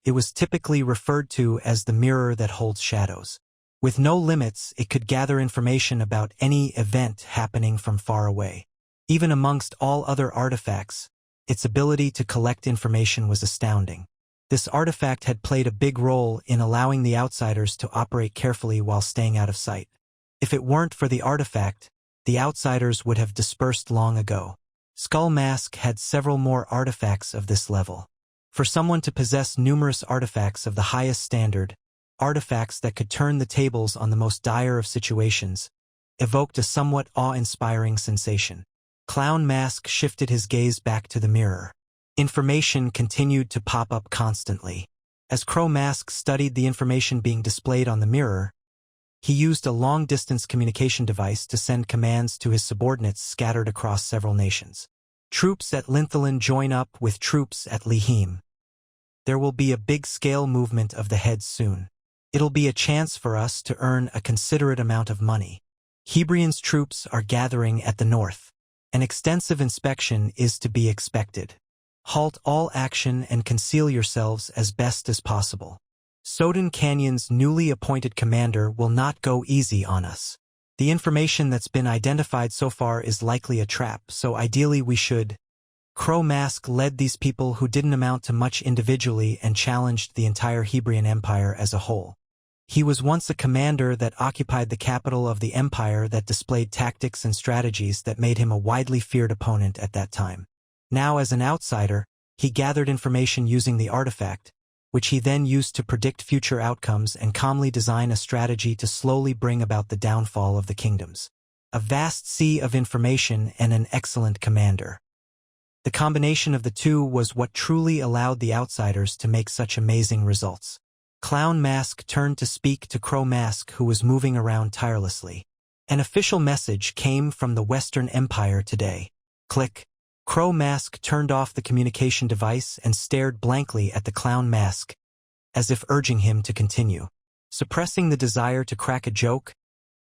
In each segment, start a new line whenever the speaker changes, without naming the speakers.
It was typically referred to as the mirror that holds shadows. With no limits, it could gather information about any event happening from far away. Even amongst all other artifacts, its ability to collect information was astounding. This artifact had played a big role in allowing the outsiders to operate carefully while staying out of sight. If it weren't for the artifact, the outsiders would have dispersed long ago. Skull Mask had several more artifacts of this level. For someone to possess numerous artifacts of the highest standard, artifacts that could turn the tables on the most dire of situations, evoked a somewhat awe-inspiring sensation. Clown Mask shifted his gaze back to the mirror. Information continued to pop up constantly. As Crow Mask studied the information being displayed on the mirror, he used a long-distance communication device to send commands to his subordinates scattered across several nations. Troops at Linthalin join up with troops at Lihim. There will be a big-scale movement of the heads soon. It'll be a chance for us to earn a considerate amount of money. Hebrion's troops are gathering at the north. An extensive inspection is to be expected. Halt all action and conceal yourselves as best as possible. Soden Canyon's newly appointed commander will not go easy on us. The information that's been identified so far is likely a trap, so ideally we should. Crow Mask led these people who didn't amount to much individually and challenged the entire Hebrion Empire as a whole. He was once a commander that occupied the capital of the empire that displayed tactics and strategies that made him a widely feared opponent at that time. Now, as an outsider, he gathered information using the artifact, which he then used to predict future outcomes and calmly design a strategy to slowly bring about the downfall of the kingdoms. A vast sea of information and an excellent commander. The combination of the two was what truly allowed the outsiders to make such amazing results. Clown Mask turned to speak to Crow Mask, who was moving around tirelessly. An official message came from the Western Empire today. Click. Crow Mask turned off the communication device and stared blankly at the Clown Mask, as if urging him to continue. Suppressing the desire to crack a joke,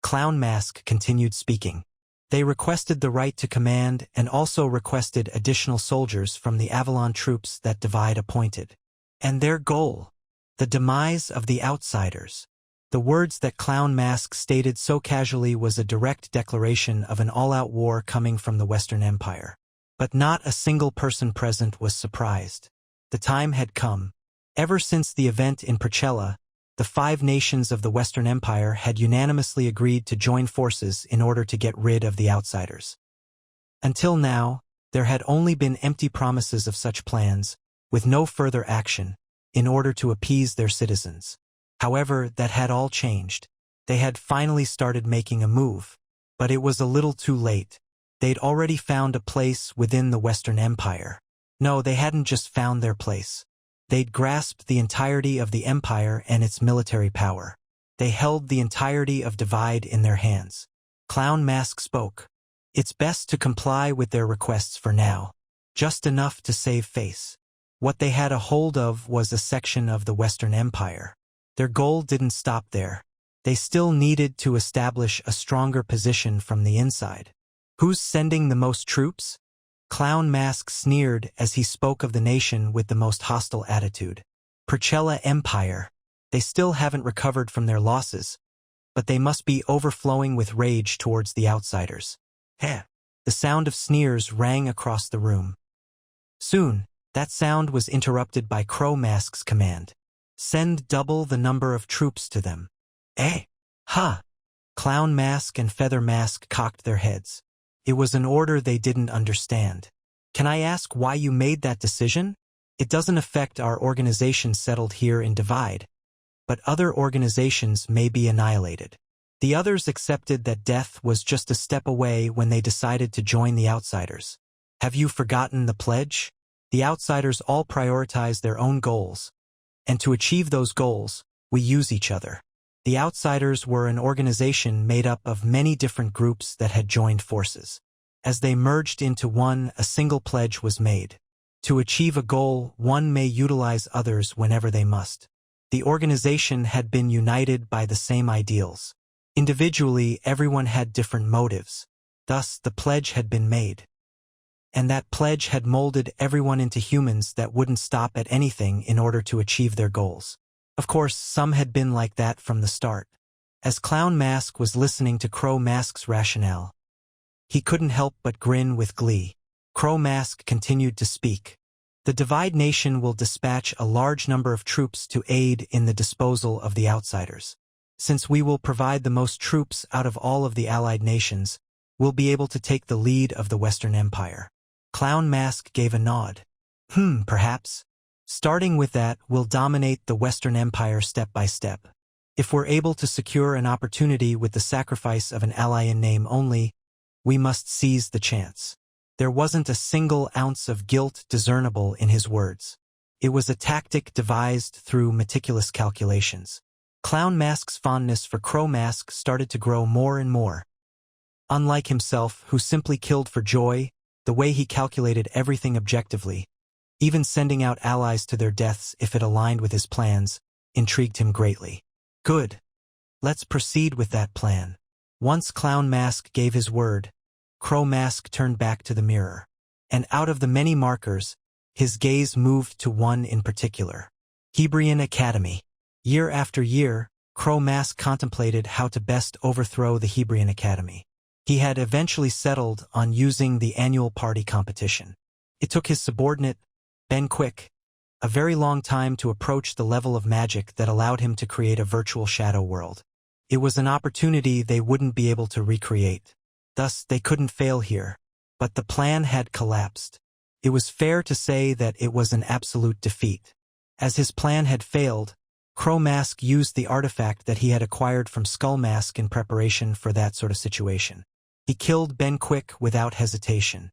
Clown Mask continued speaking. They requested the right to command and also requested additional soldiers from the Avalon troops that Divide appointed. And their goal, the demise of the outsiders. The words that Clown Mask stated so casually was a direct declaration of an all-out war coming from the Western Empire. But not a single person present was surprised. The time had come. Ever since the event in Procella, the 5 nations of the Western Empire had unanimously agreed to join forces in order to get rid of the outsiders. Until now, there had only been empty promises of such plans, with no further action, in order to appease their citizens. However, that had all changed. They had finally started making a move, but it was a little too late. They'd already found a place within the Western Empire. No, they hadn't just found their place. They'd grasped the entirety of the empire and its military power. They held the entirety of Divide in their hands. Clown Mask spoke. It's best to comply with their requests for now. Just enough to save face. What they had a hold of was a section of the Western Empire. Their goal didn't stop there. They still needed to establish a stronger position from the inside. Who's sending the most troops? Clown Mask sneered as he spoke of the nation with the most hostile attitude. Procella Empire. They still haven't recovered from their losses, but they must be overflowing with rage towards the outsiders. Heh. The sound of sneers rang across the room. Soon, that sound was interrupted by Crow Mask's command. Send double the number of troops to them. Eh? Ha! Clown Mask and Feather Mask cocked their heads. It was an order they didn't understand. Can I ask why you made that decision? It doesn't affect our organization settled here in Divide, but other organizations may be annihilated. The others accepted that death was just a step away when they decided to join the outsiders. Have you forgotten the pledge? The outsiders all prioritize their own goals, and to achieve those goals, we use each other. The outsiders were an organization made up of many different groups that had joined forces. As they merged into one, a single pledge was made. To achieve a goal, one may utilize others whenever they must. The organization had been united by the same ideals. Individually, everyone had different motives. Thus, the pledge had been made. And that pledge had molded everyone into humans that wouldn't stop at anything in order to achieve their goals. Of course, some had been like that from the start. As Clown Mask was listening to Crow Mask's rationale, he couldn't help but grin with glee. Crow Mask continued to speak. The Divide Nation will dispatch a large number of troops to aid in the disposal of the outsiders. Since we will provide the most troops out of all of the allied nations, we'll be able to take the lead of the Western Empire. Clown Mask gave a nod. Perhaps. Starting with that, we'll dominate the Western Empire step by step. If we're able to secure an opportunity with the sacrifice of an ally in name only, we must seize the chance. There wasn't a single ounce of guilt discernible in his words. It was a tactic devised through meticulous calculations. Clown Mask's fondness for Crow Mask started to grow more and more. Unlike himself, who simply killed for joy, the way he calculated everything objectively, even sending out allies to their deaths if it aligned with his plans, intrigued him greatly. Good. Let's proceed with that plan. Once Clown Mask gave his word, Crow Mask turned back to the mirror. And out of the many markers, his gaze moved to one in particular. Hebrion Academy. Year after year, Crow Mask contemplated how to best overthrow the Hebrion Academy. He had eventually settled on using the annual party competition. It took his subordinate, Ben Quick, a very long time to approach the level of magic that allowed him to create a virtual shadow world. It was an opportunity they wouldn't be able to recreate. Thus, they couldn't fail here. But the plan had collapsed. It was fair to say that it was an absolute defeat. As his plan had failed, Crow Mask used the artifact that he had acquired from Skull Mask in preparation for that sort of situation. He killed Ben Quick without hesitation.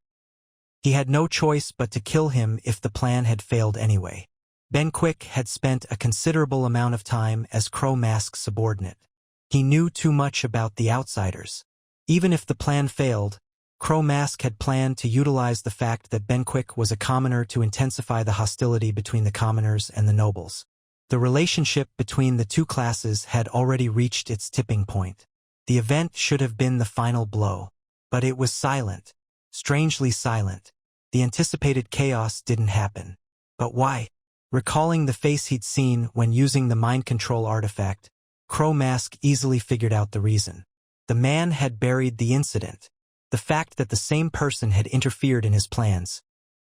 He had no choice but to kill him if the plan had failed anyway. Ben Quick had spent a considerable amount of time as Crow Mask's subordinate. He knew too much about the outsiders. Even if the plan failed, Crow Mask had planned to utilize the fact that Ben Quick was a commoner to intensify the hostility between the commoners and the nobles. The relationship between the two classes had already reached its tipping point. The event should have been the final blow. But it was silent. Strangely silent. The anticipated chaos didn't happen. But why? Recalling the face he'd seen when using the mind control artifact, Crow Mask easily figured out the reason. The man had buried the incident. The fact that the same person had interfered in his plans,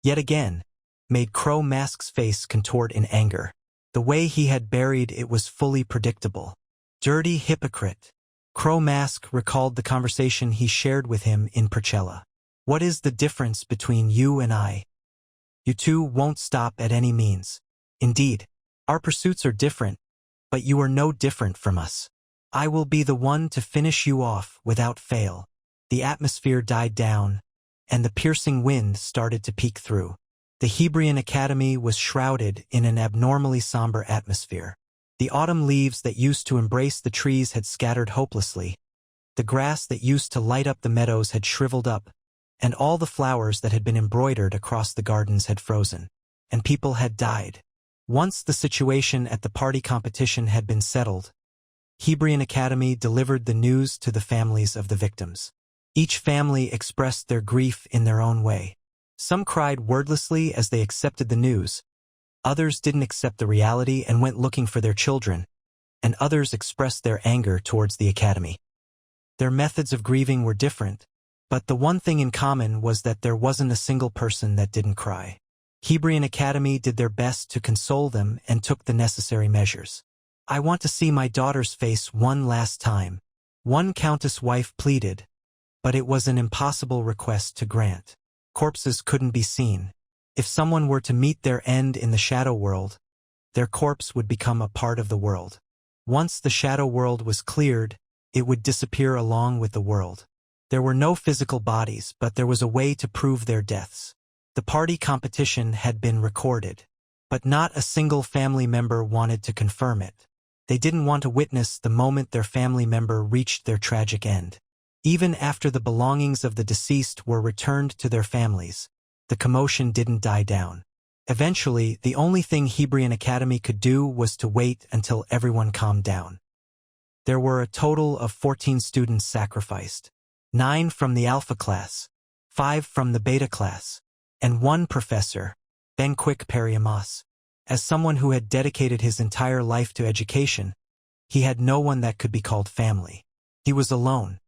yet again, made Crow Mask's face contort in anger. The way he had buried it was fully predictable. Dirty hypocrite. Crow Mask recalled the conversation he shared with him in Perchella. What is the difference between you and I? You two won't stop at any means. Indeed, our pursuits are different, but you are no different from us. I will be the one to finish you off without fail. The atmosphere died down, and the piercing wind started to peek through. The Hebrion Academy was shrouded in an abnormally somber atmosphere. The autumn leaves that used to embrace the trees had scattered hopelessly. The grass that used to light up the meadows had shriveled up, and all the flowers that had been embroidered across the gardens had frozen. And people had died. Once the situation at the party competition had been settled, Hebrion Academy delivered the news to the families of the victims. Each family expressed their grief in their own way. Some cried wordlessly as they accepted the news. Others didn't accept the reality and went looking for their children, and others expressed their anger towards the academy. Their methods of grieving were different, but the one thing in common was that there wasn't a single person that didn't cry. Hebrion Academy did their best to console them and took the necessary measures. I want to see my daughter's face one last time, one countess wife pleaded, but it was an impossible request to grant. Corpses couldn't be seen. If someone were to meet their end in the shadow world, their corpse would become a part of the world. Once the shadow world was cleared, it would disappear along with the world. There were no physical bodies, but there was a way to prove their deaths. The party competition had been recorded, but not a single family member wanted to confirm it. They didn't want to witness the moment their family member reached their tragic end. Even after the belongings of the deceased were returned to their families, the commotion didn't die down. Eventually, the only thing Hebrion Academy could do was to wait until everyone calmed down. There were a total of 14 students sacrificed. 9 from the Alpha class, 5 from the beta class, and 1 professor, Benquick Periamas. As someone who had dedicated his entire life to education, he had no one that could be called family. He was alone.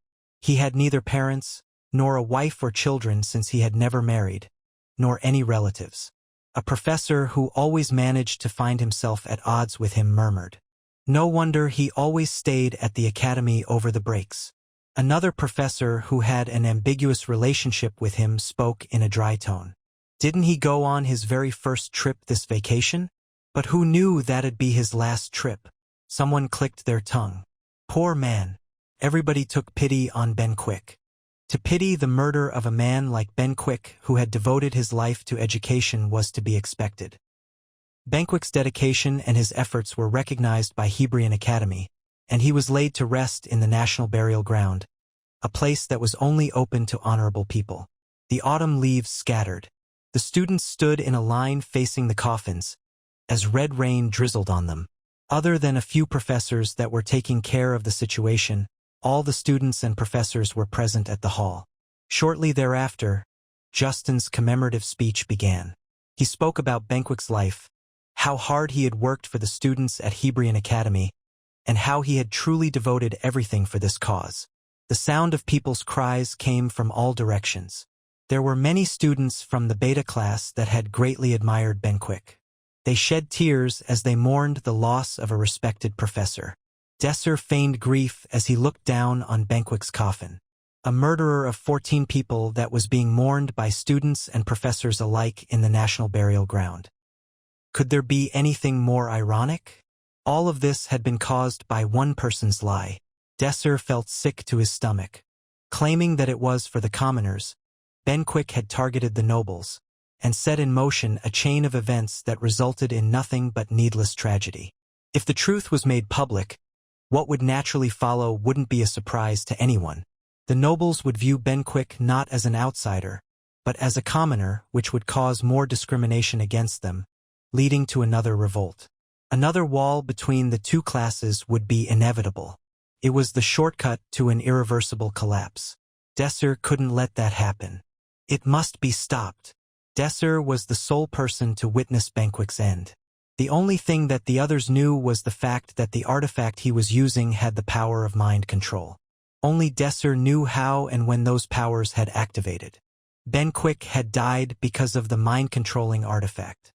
He had neither parents, nor a wife or children since he had never married, nor any relatives. A professor who always managed to find himself at odds with him murmured. No wonder he always stayed at the academy over the breaks. Another professor who had an ambiguous relationship with him spoke in a dry tone. Didn't he go on his very first trip this vacation? But who knew that'd be his last trip? Someone clicked their tongue. Poor man. Everybody took pity on Benquick. To pity the murder of a man like Benquick who had devoted his life to education was to be expected. Benquick's dedication and his efforts were recognized by Hebrion Academy, and he was laid to rest in the National Burial Ground, a place that was only open to honorable people. The autumn leaves scattered. The students stood in a line facing the coffins, as red rain drizzled on them. Other than a few professors that were taking care of the situation, all the students and professors were present at the hall. Shortly thereafter, Justin's commemorative speech began. He spoke about Benquick's life, how hard he had worked for the students at Hebrion Academy, and how he had truly devoted everything for this cause. The sound of people's cries came from all directions. There were many students from the beta class that had greatly admired Benquick. They shed tears as they mourned the loss of a respected professor. Desir feigned grief as he looked down on Benquick's coffin. A murderer of 14 people that was being mourned by students and professors alike in the National Burial Ground. Could there be anything more ironic? All of this had been caused by one person's lie. Desir felt sick to his stomach. Claiming that it was for the commoners, Benquick had targeted the nobles, and set in motion a chain of events that resulted in nothing but needless tragedy. If the truth was made public, what would naturally follow wouldn't be a surprise to anyone. The nobles would view Benquick not as an outsider, but as a commoner, which would cause more discrimination against them, leading to another revolt. Another wall between the two classes would be inevitable. It was the shortcut to an irreversible collapse. Desir couldn't let that happen. It must be stopped. Desir was the sole person to witness Benquick's end. The only thing that the others knew was the fact that the artifact he was using had the power of mind control. Only Desir knew how and when those powers had activated. Benquick had died because of the mind-controlling artifact.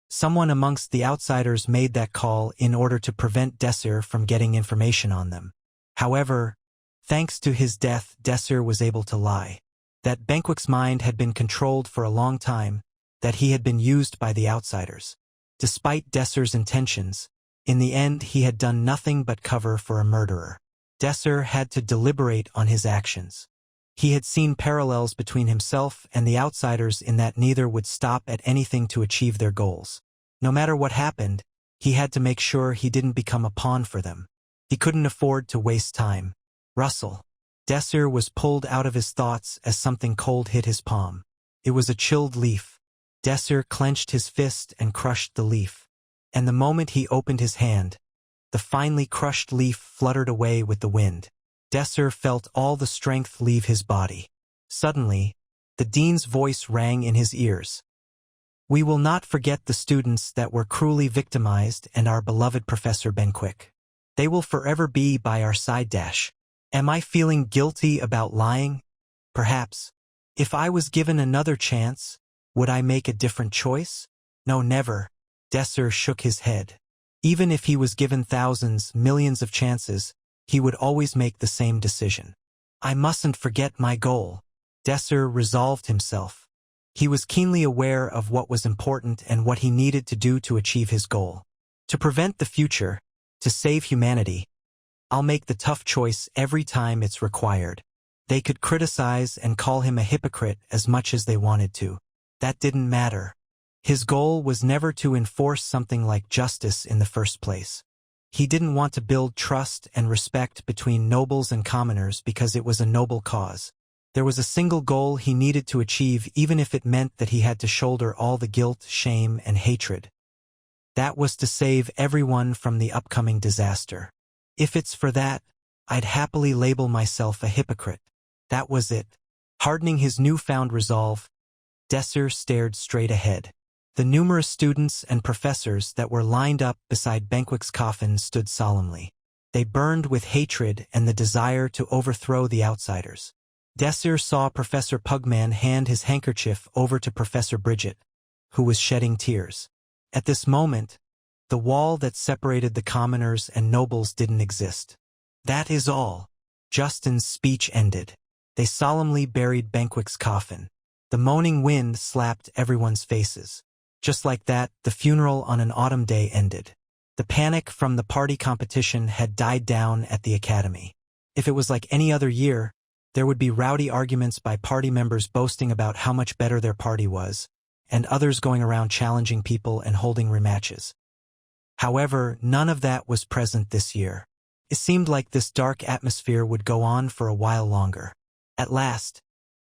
Someone amongst the outsiders made that call in order to prevent Desir from getting information on them. However, thanks to his death, Desir was able to lie. That Benquick's mind had been controlled for a long time, that he had been used by the outsiders. Despite Desir's intentions, in the end he had done nothing but cover for a murderer. Desir had to deliberate on his actions. He had seen parallels between himself and the outsiders in that neither would stop at anything to achieve their goals. No matter what happened, he had to make sure he didn't become a pawn for them. He couldn't afford to waste time. Rustle. Desir was pulled out of his thoughts as something cold hit his palm. It was a chilled leaf. Desir clenched his fist and crushed the leaf. And the moment he opened his hand, the finely crushed leaf fluttered away with the wind. Desir felt all the strength leave his body. Suddenly, the dean's voice rang in his ears. We will not forget the students that were cruelly victimized and our beloved Professor Benquick. They will forever be by our side. Am I feeling guilty about lying? Perhaps. If I was given another chance, would I make a different choice? No, never. Desir shook his head. Even if he was given thousands, millions of chances, he would always make the same decision. I mustn't forget my goal. Desir resolved himself. He was keenly aware of what was important and what he needed to do to achieve his goal. To prevent the future, to save humanity, I'll make the tough choice every time it's required. They could criticize and call him a hypocrite as much as they wanted to. That didn't matter. His goal was never to enforce something like justice in the first place. He didn't want to build trust and respect between nobles and commoners because it was a noble cause. There was a single goal he needed to achieve even if it meant that he had to shoulder all the guilt, shame, and hatred. That was to save everyone from the upcoming disaster. If it's for that, I'd happily label myself a hypocrite. That was it. Hardening his newfound resolve, Desir stared straight ahead. The numerous students and professors that were lined up beside Benquick's coffin stood solemnly. They burned with hatred and the desire to overthrow the outsiders. Desir saw Professor Pugman hand his handkerchief over to Professor Bridget, who was shedding tears. At this moment, the wall that separated the commoners and nobles didn't exist. That is all. Justin's speech ended. They solemnly buried Benquick's coffin. The moaning wind slapped everyone's faces. Just like that, the funeral on an autumn day ended. The panic from the party competition had died down at the academy. If it was like any other year, there would be rowdy arguments by party members boasting about how much better their party was, and others going around challenging people and holding rematches. However, none of that was present this year. It seemed like this dark atmosphere would go on for a while longer. At last,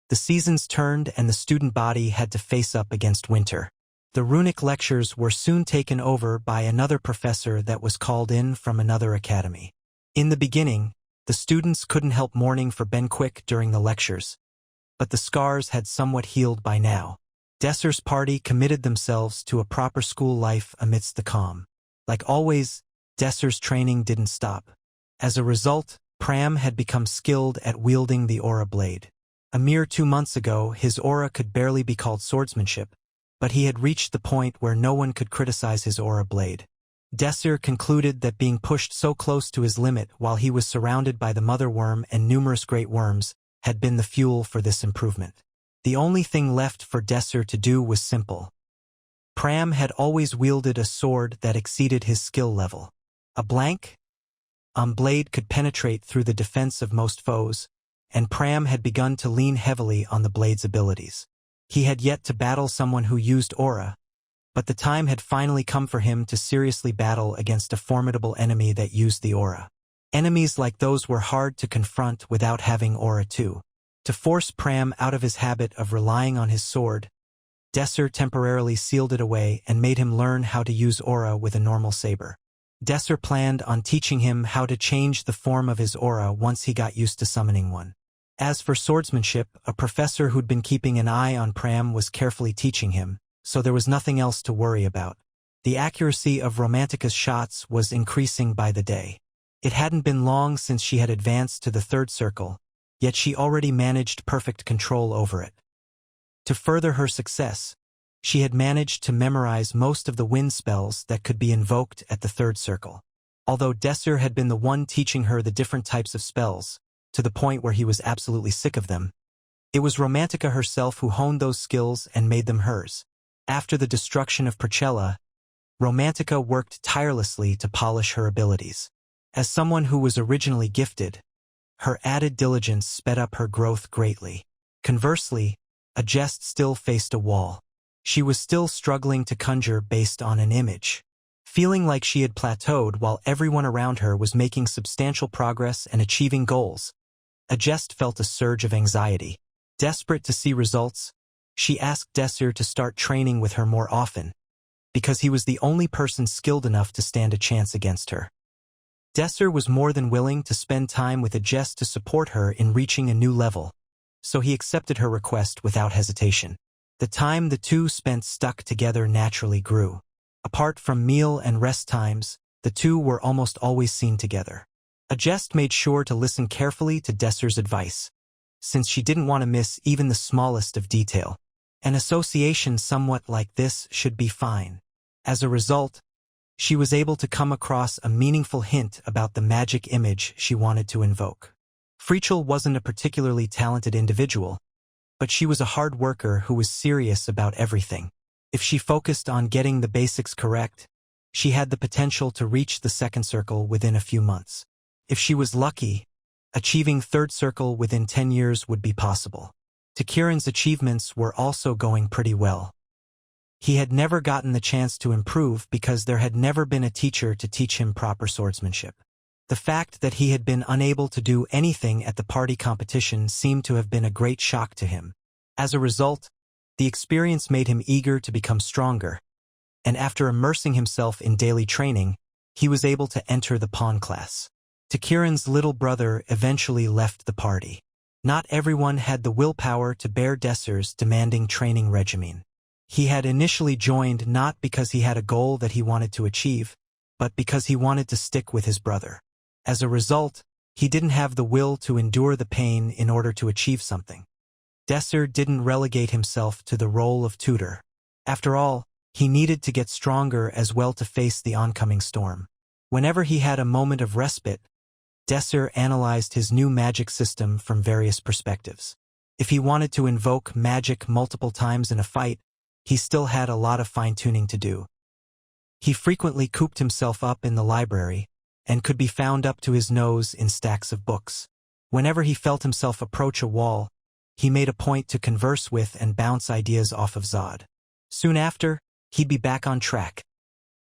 the seasons turned and the student body had to face up against winter. The runic lectures were soon taken over by another professor that was called in from another academy. In the beginning, the students couldn't help mourning for Benquick during the lectures, but the scars had somewhat healed by now. Desir's party committed themselves to a proper school life amidst the calm. Like always, Desir's training didn't stop. As a result, Pram had become skilled at wielding the aura blade. A mere 2 months ago, his aura could barely be called swordsmanship, but he had reached the point where no one could criticize his aura blade. Desir concluded that being pushed so close to his limit while he was surrounded by the mother worm and numerous great worms had been the fuel for this improvement. The only thing left for Desir to do was simple. Pram had always wielded a sword that exceeded his skill level. A blank blade could penetrate through the defense of most foes, and Pram had begun to lean heavily on the blade's abilities. He had yet to battle someone who used aura, but the time had finally come for him to seriously battle against a formidable enemy that used the aura. Enemies like those were hard to confront without having aura too. To force Pram out of his habit of relying on his sword, Desir temporarily sealed it away and made him learn how to use aura with a normal saber. Desir planned on teaching him how to change the form of his aura once he got used to summoning one. As for swordsmanship, a professor who'd been keeping an eye on Pram was carefully teaching him, so there was nothing else to worry about. The accuracy of Romantica's shots was increasing by the day. It hadn't been long since she had advanced to the 3rd circle, yet she already managed perfect control over it. To further her success, she had managed to memorize most of the wind spells that could be invoked at the 3rd circle. Although Desir had been the one teaching her the different types of spells, to the point where he was absolutely sick of them, it was Romantica herself who honed those skills and made them hers. After the destruction of Procella, Romantica worked tirelessly to polish her abilities. As someone who was originally gifted, her added diligence sped up her growth greatly. Conversely, Agest still faced a wall. She was still struggling to conjure based on an image. Feeling like she had plateaued while everyone around her was making substantial progress and achieving goals, Agest felt a surge of anxiety. Desperate to see results, she asked Desir to start training with her more often, because he was the only person skilled enough to stand a chance against her. Desir was more than willing to spend time with Agest to support her in reaching a new level, so he accepted her request without hesitation. The time the two spent stuck together naturally grew. Apart from meal and rest times, the two were almost always seen together. Agest made sure to listen carefully to Desir's advice, since she didn't want to miss even the smallest of detail. An association somewhat like this should be fine. As a result, she was able to come across a meaningful hint about the magic image she wanted to invoke. Frichel wasn't a particularly talented individual, but she was a hard worker who was serious about everything. If she focused on getting the basics correct, she had the potential to reach the 2nd circle within a few months. If she was lucky, achieving 3rd circle within 10 years would be possible. Takiran's achievements were also going pretty well. He had never gotten the chance to improve because there had never been a teacher to teach him proper swordsmanship. The fact that he had been unable to do anything at the party competition seemed to have been a great shock to him. As a result, the experience made him eager to become stronger, and after immersing himself in daily training, he was able to enter the pawn class. Takiran's little brother eventually left the party. Not everyone had the willpower to bear Desir's demanding training regimen. He had initially joined not because he had a goal that he wanted to achieve, but because he wanted to stick with his brother. As a result, he didn't have the will to endure the pain in order to achieve something. Desir didn't relegate himself to the role of tutor. After all, he needed to get stronger as well to face the oncoming storm. Whenever he had a moment of respite, Desir analyzed his new magic system from various perspectives. If he wanted to invoke magic multiple times in a fight, he still had a lot of fine-tuning to do. He frequently cooped himself up in the library, and could be found up to his nose in stacks of books. Whenever he felt himself approach a wall, he made a point to converse with and bounce ideas off of Zod. Soon after, he'd be back on track.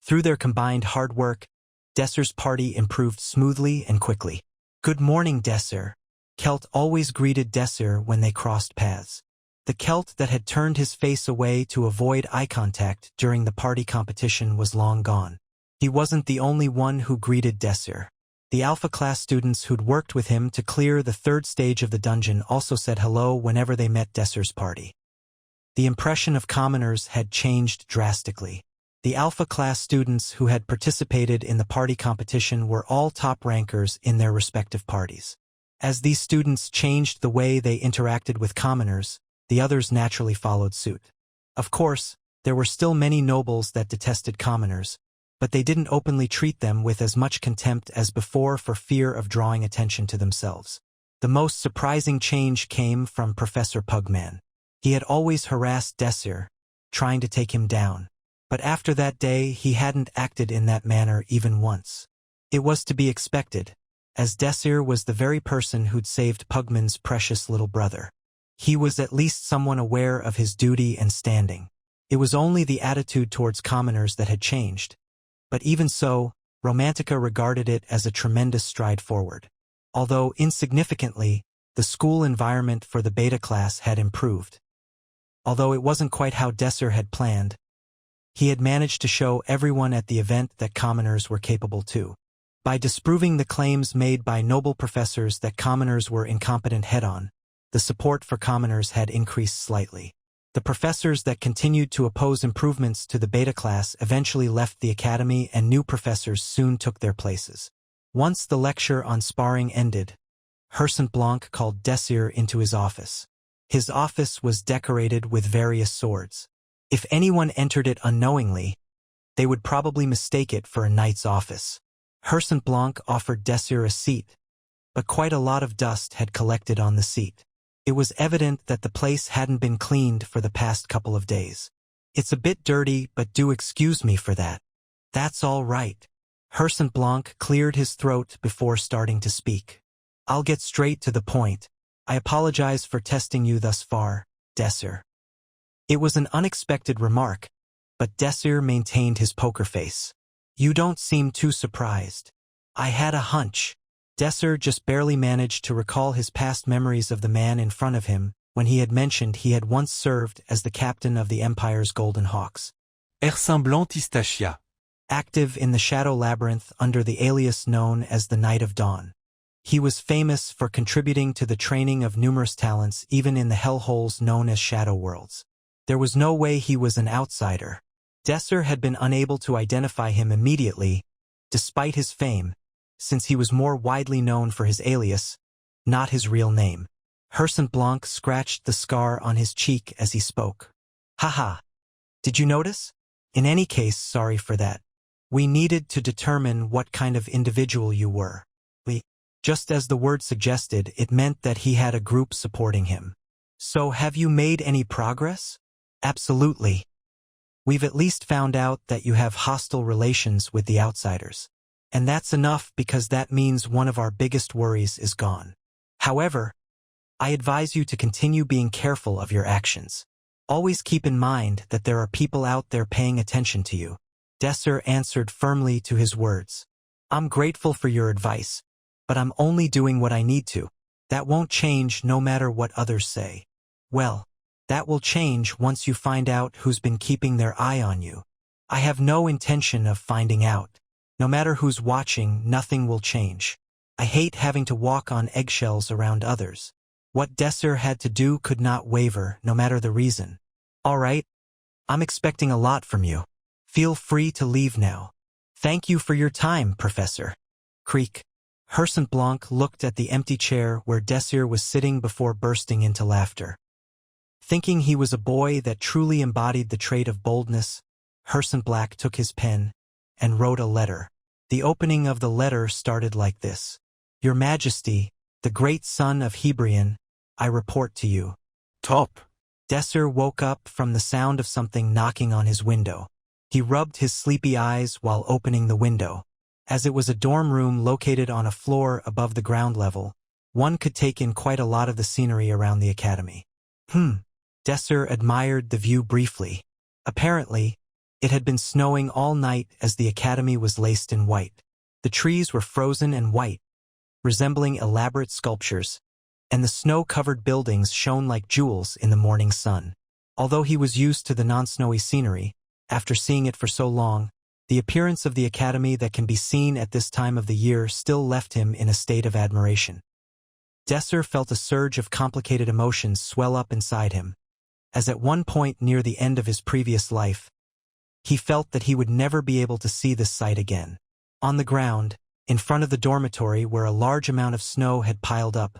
Through their combined hard work, Desir's party improved smoothly and quickly. "Good morning, Desir." Celt always greeted Desir when they crossed paths. The Celt that had turned his face away to avoid eye contact during the party competition was long gone. He wasn't the only one who greeted Desir. The Alpha class students who'd worked with him to clear the third stage of the dungeon also said hello whenever they met Desir's party. The impression of commoners had changed drastically. The Alpha class students who had participated in the party competition were all top rankers in their respective parties. As these students changed the way they interacted with commoners, the others naturally followed suit. Of course, there were still many nobles that detested commoners, but they didn't openly treat them with as much contempt as before for fear of drawing attention to themselves. The most surprising change came from Professor Pugman. He had always harassed Desir, trying to take him down. But after that day, he hadn't acted in that manner even once. It was to be expected, as Desir was the very person who'd saved Pugman's precious little brother. He was at least someone aware of his duty and standing. It was only the attitude towards commoners that had changed. But even so, Romantica regarded it as a tremendous stride forward. Although insignificantly, the school environment for the beta class had improved. Although it wasn't quite how Desir had planned, he had managed to show everyone at the event that commoners were capable too. By disproving the claims made by noble professors that commoners were incompetent head-on, the support for commoners had increased slightly. The professors that continued to oppose improvements to the beta class eventually left the academy and new professors soon took their places. Once the lecture on sparring ended, Hersant Blanc called Desir into his office. His office was decorated with various swords. If anyone entered it unknowingly, they would probably mistake it for a knight's office. Hersant Blanc offered Desir a seat, but quite a lot of dust had collected on the seat. It was evident that the place hadn't been cleaned for the past couple of days. "It's a bit dirty, but do excuse me for that." "That's all right." Hersant Blanc cleared his throat before starting to speak. "I'll get straight to the point. I apologize for testing you thus far, Desir." It was an unexpected remark, but Desir maintained his poker face. "You don't seem too surprised." "I had a hunch." Desir just barely managed to recall his past memories of the man in front of him when he had mentioned he had once served as the captain of the Empire's Golden Hawks.
Ensemble-driven.
Active in the Shadow Labyrinth under the alias known as the Knight of Dawn. He was famous for contributing to the training of numerous talents even in the hellholes known as Shadow Worlds. There was no way he was an outsider. Desir had been unable to identify him immediately, despite his fame, since he was more widely known for his alias, not his real name. Hersant Blanc scratched the scar on his cheek as he spoke. "Haha. Did you notice? In any case, sorry for that. We needed to determine what kind of individual you were." Just as the word suggested, it meant that he had a group supporting him. "So have you made any progress?" "Absolutely. We've at least found out that you have hostile relations with the outsiders. And that's enough because that means one of our biggest worries is gone. However, I advise you to continue being careful of your actions. Always keep in mind that there are people out there paying attention to you." Desir answered firmly to his words. "I'm grateful for your advice, but I'm only doing what I need to. That won't change no matter what others say." "Well, that will change once you find out who's been keeping their eye on you." "I have no intention of finding out. No matter who's watching, nothing will change. I hate having to walk on eggshells around others." What Desir had to do could not waver, no matter the reason. All right, I'm expecting a lot from you. Feel free to leave now. Thank you for your time, Professor. Creak. Hersant Blanc looked at the empty chair where Desir was sitting before bursting into laughter. Thinking he was a boy that truly embodied the trait of boldness, Hersant Black took his pen and wrote a letter. The opening of the letter started like this. Your Majesty, the great son of Hebrion, I report to you.
Top.
Desir woke up from the sound of something knocking on his window. He rubbed his sleepy eyes while opening the window. As it was a dorm room located on a floor above the ground level, one could take in quite a lot of the scenery around the academy. Desir admired the view briefly. Apparently, it had been snowing all night as the academy was laced in white. The trees were frozen and white, resembling elaborate sculptures, and the snow-covered buildings shone like jewels in the morning sun. Although he was used to the non-snowy scenery, after seeing it for so long, the appearance of the academy that can be seen at this time of the year still left him in a state of admiration. Desir felt a surge of complicated emotions swell up inside him, as at one point near the end of his previous life, he felt that he would never be able to see this sight again. On the ground, in front of the dormitory where a large amount of snow had piled up,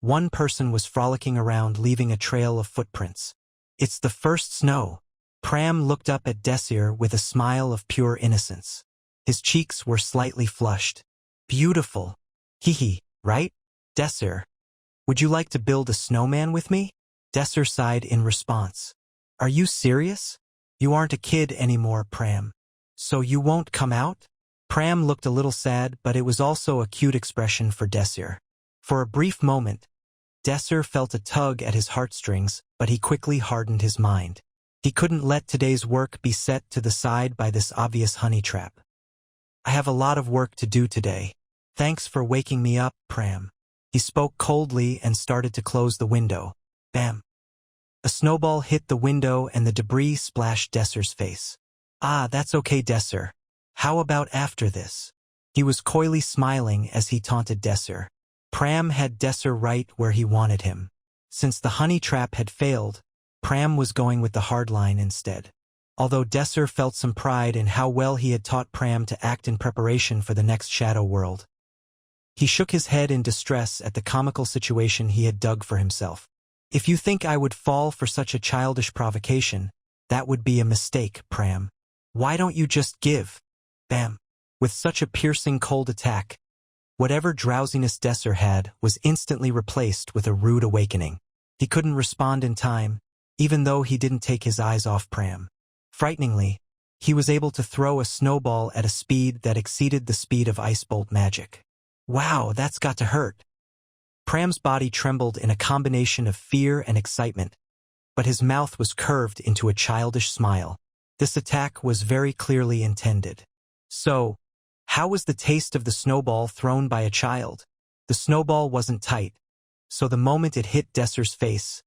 one person was frolicking around leaving a trail of footprints. It's the first snow. Pram looked up at Desir with a smile of pure innocence. His cheeks were slightly flushed. Beautiful. Hee, right? Desir, would you like to build a snowman with me? Desir sighed in response. Are you serious? You aren't a kid anymore, Pram. So you won't come out? Pram looked a little sad, but it was also a cute expression for Desir. For a brief moment, Desir felt a tug at his heartstrings, but he quickly hardened his mind. He couldn't let today's work be set to the side by this obvious honey trap. I have a lot of work to do today. Thanks for waking me up, Pram. He spoke coldly and started to close the window. Bam! A snowball hit the window and the debris splashed Desir's face. Ah, that's okay, Desir. How about after this? He was coyly smiling as he taunted Desir. Pram had Desir right where he wanted him. Since the honey trap had failed, Pram was going with the hard line instead. Although Desir felt some pride in how well he had taught Pram to act in preparation for the next shadow world, he shook his head in distress at the comical situation he had dug for himself. If you think I would fall for such a childish provocation, that would be a mistake, Pram. Why don't you just give? Bam! With such a piercing cold attack, whatever drowsiness Desir had was instantly replaced with a rude awakening. He couldn't respond in time, even though he didn't take his eyes off Pram. Frighteningly, he was able to throw a snowball at a speed that exceeded the speed of ice bolt magic. Wow, that's got to hurt. Pram's body trembled in a combination of fear and excitement, but his mouth was curved into a childish smile. This attack was very clearly intended. So, how was the taste of the snowball thrown by a child? The snowball wasn't tight, so the moment it hit Desir's face,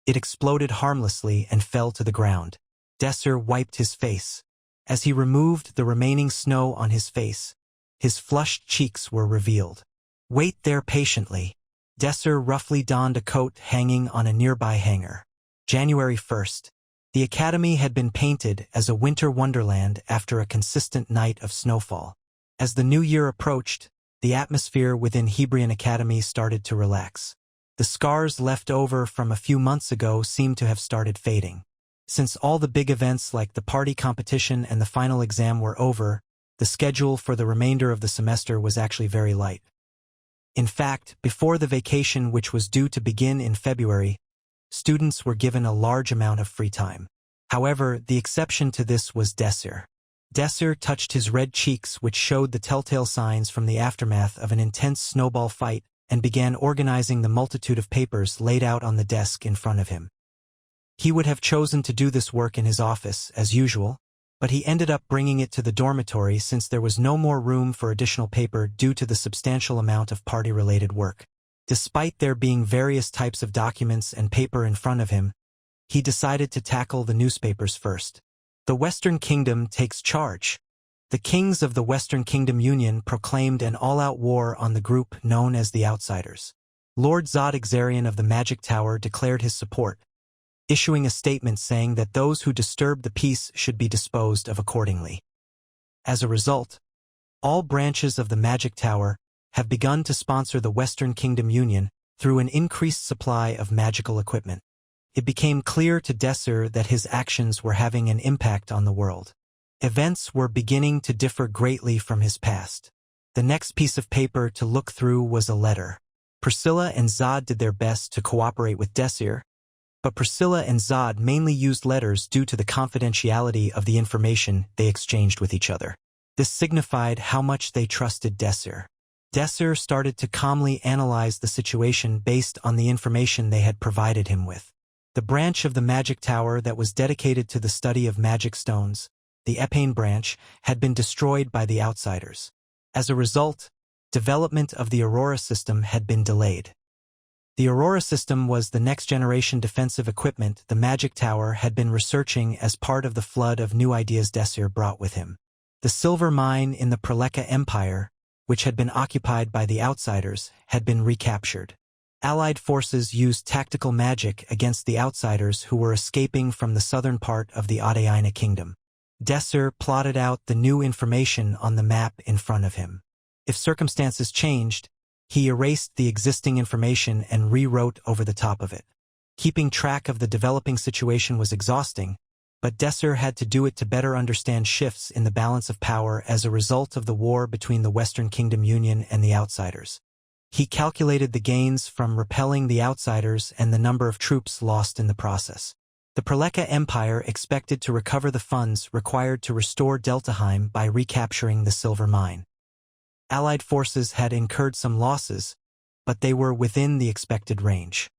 it exploded harmlessly and fell to the ground. Desir wiped his face. As he removed the remaining snow on his face, his flushed cheeks were revealed. Wait there patiently. Desir roughly donned a coat hanging on a nearby hanger. January 1st. The academy had been painted as a winter wonderland after a consistent night of snowfall. As the new year approached, the atmosphere within Hebrion Academy started to relax. The scars left over from a few months ago seemed to have started fading. Since all the big events like the party competition and the final exam were over, the schedule for the remainder of the semester was actually very light. In fact, before the vacation, which was due to begin in February, students were given a large amount of free time. However, the exception to this was Desir. Desir touched his red cheeks, which showed the telltale signs from the aftermath of an intense snowball fight, and began organizing the multitude of papers laid out on the desk in front of him. He would have chosen to do this work in his office, as usual, but he ended up bringing it to the dormitory since there was no more room for additional paper due to the substantial amount of party-related work. Despite there being various types of documents and paper in front of him, he decided to tackle the newspapers first. The Western Kingdom takes charge. The kings of the Western Kingdom Union proclaimed an all-out war on the group known as the Outsiders. Lord Zod of the Magic Tower declared his support, issuing a statement saying that those who disturb the peace should be disposed of accordingly. As a result, all branches of the Magic Tower have begun to sponsor the Western Kingdom Union through an increased supply of magical equipment. It became clear to Desir that his actions were having an impact on the world. Events were beginning to differ greatly from his past. The next piece of paper to look through was a letter. Priscilla and Zod did their best to cooperate with Desir, but Priscilla and Zod mainly used letters due to the confidentiality of the information they exchanged with each other. This signified how much they trusted Desir. Desir started to calmly analyze the situation based on the information they had provided him with. The branch of the Magic Tower that was dedicated to the study of magic stones, the Epane branch, had been destroyed by the outsiders. As a result, development of the Aurora system had been delayed. The Aurora system was the next-generation defensive equipment the Magic Tower had been researching as part of the flood of new ideas Desir brought with him. The silver mine in the Preleka Empire, which had been occupied by the outsiders, had been recaptured. Allied forces used tactical magic against the outsiders who were escaping from the southern part of the Adaina kingdom. Desir plotted out the new information on the map in front of him. If circumstances changed, he erased the existing information and rewrote over the top of it. Keeping track of the developing situation was exhausting, but Desir had to do it to better understand shifts in the balance of power as a result of the war between the Western Kingdom Union and the outsiders. He calculated the gains from repelling the outsiders and the number of troops lost in the process. The Preleka Empire expected to recover the funds required to restore Deltaheim by recapturing the silver mine. Allied forces had incurred some losses, but they were within the expected range.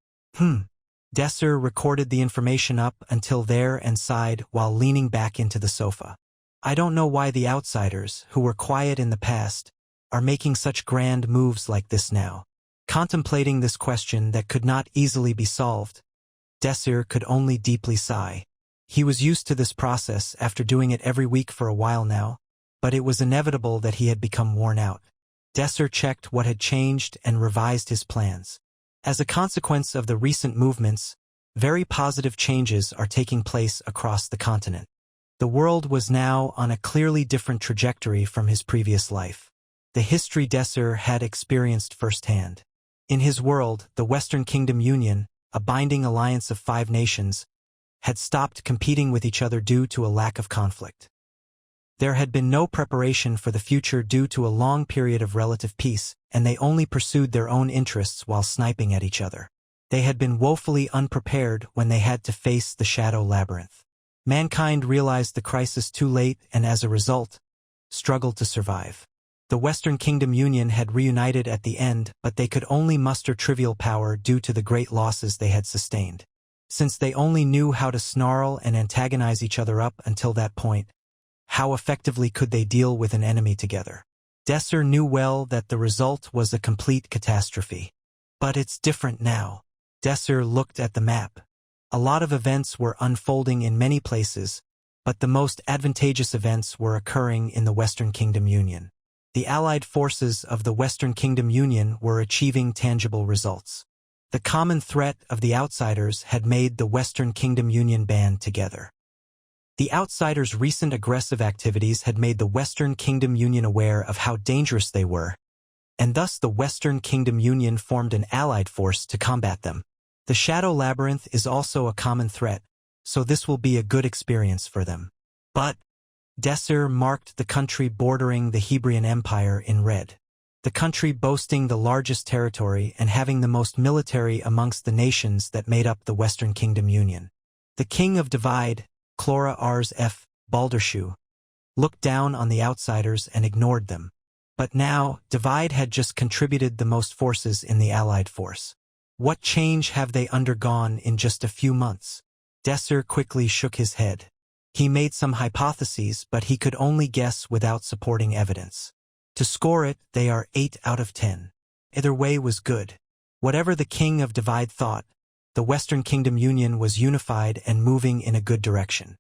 Desir recorded the information up until there and sighed while leaning back into the sofa. I don't know why the outsiders, who were quiet in the past, are making such grand moves like this now. Contemplating this question that could not easily be solved, Desir could only deeply sigh. He was used to this process after doing it every week for a while now, but it was inevitable that he had become worn out. Desir checked what had changed and revised his plans. As a consequence of the recent movements, very positive changes are taking place across the continent. The world was now on a clearly different trajectory from his previous life. The history Desir had experienced firsthand. In his world, the Western Kingdom Union, a binding alliance of 5 nations, had stopped competing with each other due to a lack of conflict. There had been no preparation for the future due to a long period of relative peace, and they only pursued their own interests while sniping at each other. They had been woefully unprepared when they had to face the Shadow Labyrinth. Mankind realized the crisis too late and, as a result, struggled to survive. The Western Kingdom Union had reunited at the end, but they could only muster trivial power due to the great losses they had sustained. Since they only knew how to snarl and antagonize each other up until that point, how effectively could they deal with an enemy together? Desir knew well that the result was a complete catastrophe. But it's different now. Desir looked at the map. A lot of events were unfolding in many places, but the most advantageous events were occurring in the Western Kingdom Union. The allied forces of the Western Kingdom Union were achieving tangible results. The common threat of the outsiders had made the Western Kingdom Union band together. The outsiders' recent aggressive activities had made the Western Kingdom Union aware of how dangerous they were, and thus the Western Kingdom Union formed an allied force to combat them. The Shadow Labyrinth is also a common threat, so this will be a good experience for them. But Desir marked the country bordering the Hebrion Empire in red. The country boasting the largest territory and having the most military amongst the nations that made up the Western Kingdom Union. The King of Divide, Clora Ars F. Baldershoe, looked down on the outsiders and ignored them. But now, Divide had just contributed the most forces in the allied force. What change have they undergone in just a few months? Desir quickly shook his head. He made some hypotheses, but he could only guess without supporting evidence. To score it, they are 8 out of 10. Either way was good. Whatever the King of Divide thought, the Western Kingdom Union was unified and moving in a good direction.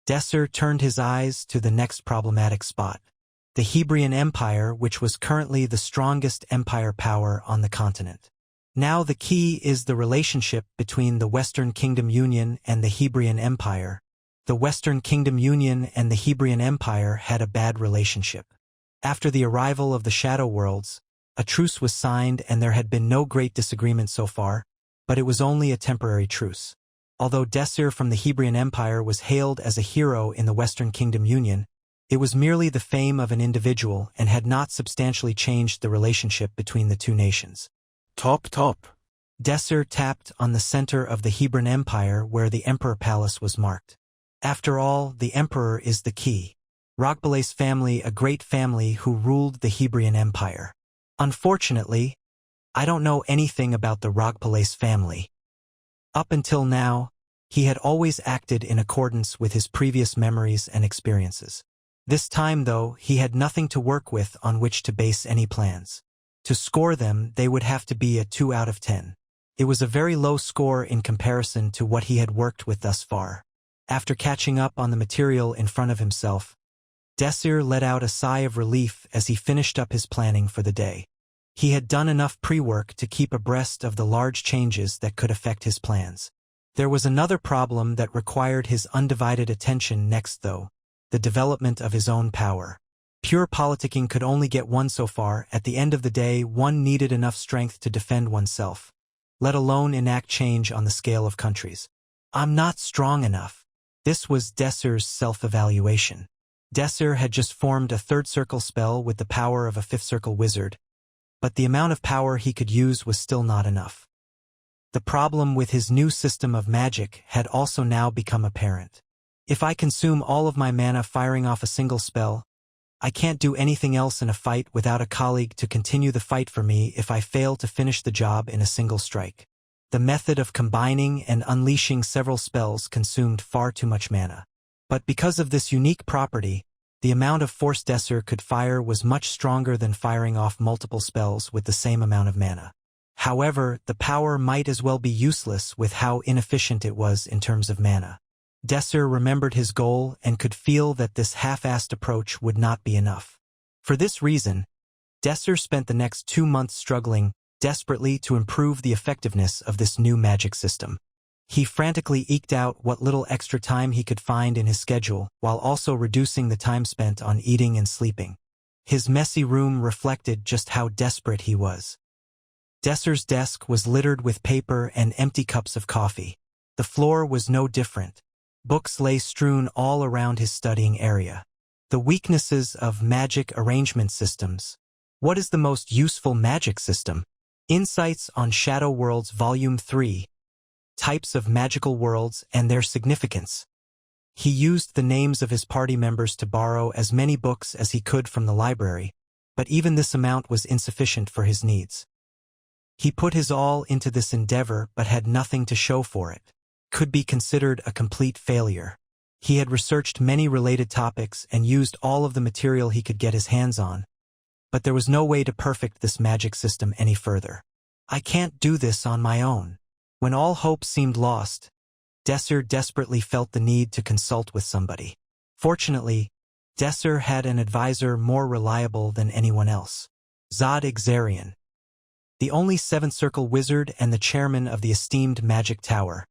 Desir turned his eyes to the next problematic spot, the Hebrion Empire, which was currently the strongest empire power on the continent. Now the key is the relationship between the Western Kingdom Union and the Hebrion Empire. The Western Kingdom Union and the Hebrion Empire had a bad relationship. After the arrival of the Shadow Worlds, a truce was signed and there had been no great disagreement so far, but it was only a temporary truce. Although Desir from the Hebrion Empire was hailed as a hero in the Western Kingdom Union, it was merely the fame of an individual and had not substantially changed the relationship between the two nations.
Top.
Desir tapped on the center of the Hebrion Empire where the Emperor Palace was marked. After all, the Emperor is the key. Rogbala's family, a great family who ruled the Hebrion Empire. Unfortunately, I don't know anything about the Rogbala's family. Up until now, he had always acted in accordance with his previous memories and experiences. This time, though, he had nothing to work with on which to base any plans. To score them, they would have to be a 2 out of 10. It was a very low score in comparison to what he had worked with thus far. After catching up on the material in front of himself, Desir let out a sigh of relief as he finished up his planning for the day. He had done enough pre-work to keep abreast of the large changes that could affect his plans. There was another problem that required his undivided attention next, though: the development of his own power. Pure politicking could only get one so far. At the end of the day, one needed enough strength to defend oneself, let alone enact change on the scale of countries. I'm not strong enough. This was Desir's self-evaluation. Desir had just formed a third circle spell with the power of a fifth circle wizard, but the amount of power he could use was still not enough. The problem with his new system of magic had also now become apparent. If I consume all of my mana firing off a single spell, I can't do anything else in a fight without a colleague to continue the fight for me if I fail to finish the job in a single strike. The method of combining and unleashing several spells consumed far too much mana. But because of this unique property, the amount of force Desir could fire was much stronger than firing off multiple spells with the same amount of mana. However, the power might as well be useless with how inefficient it was in terms of mana. Desir remembered his goal and could feel that this half-assed approach would not be enough. For this reason, Desir spent the next 2 months struggling desperately to improve the effectiveness of this new magic system. He frantically eked out what little extra time he could find in his schedule, while also reducing the time spent on eating and sleeping. His messy room reflected just how desperate he was. Desir's desk was littered with paper and empty cups of coffee. The floor was no different. Books lay strewn all around his studying area. The weaknesses of magic arrangement systems. What is the most useful magic system? Insights on Shadow Worlds Volume 3. Types of magical worlds and their significance. He used the names of his party members to borrow as many books as he could from the library, but even this amount was insufficient for his needs. He put his all into this endeavor but had nothing to show for it. Could be considered a complete failure. He had researched many related topics and used all of the material he could get his hands on, but there was no way to perfect this magic system any further. I can't do this on my own. When all hope seemed lost, Desir desperately felt the need to consult with somebody. Fortunately, Desir had an advisor more reliable than anyone else. Zod Xarian, the only seventh circle wizard and the chairman of the esteemed Magic Tower,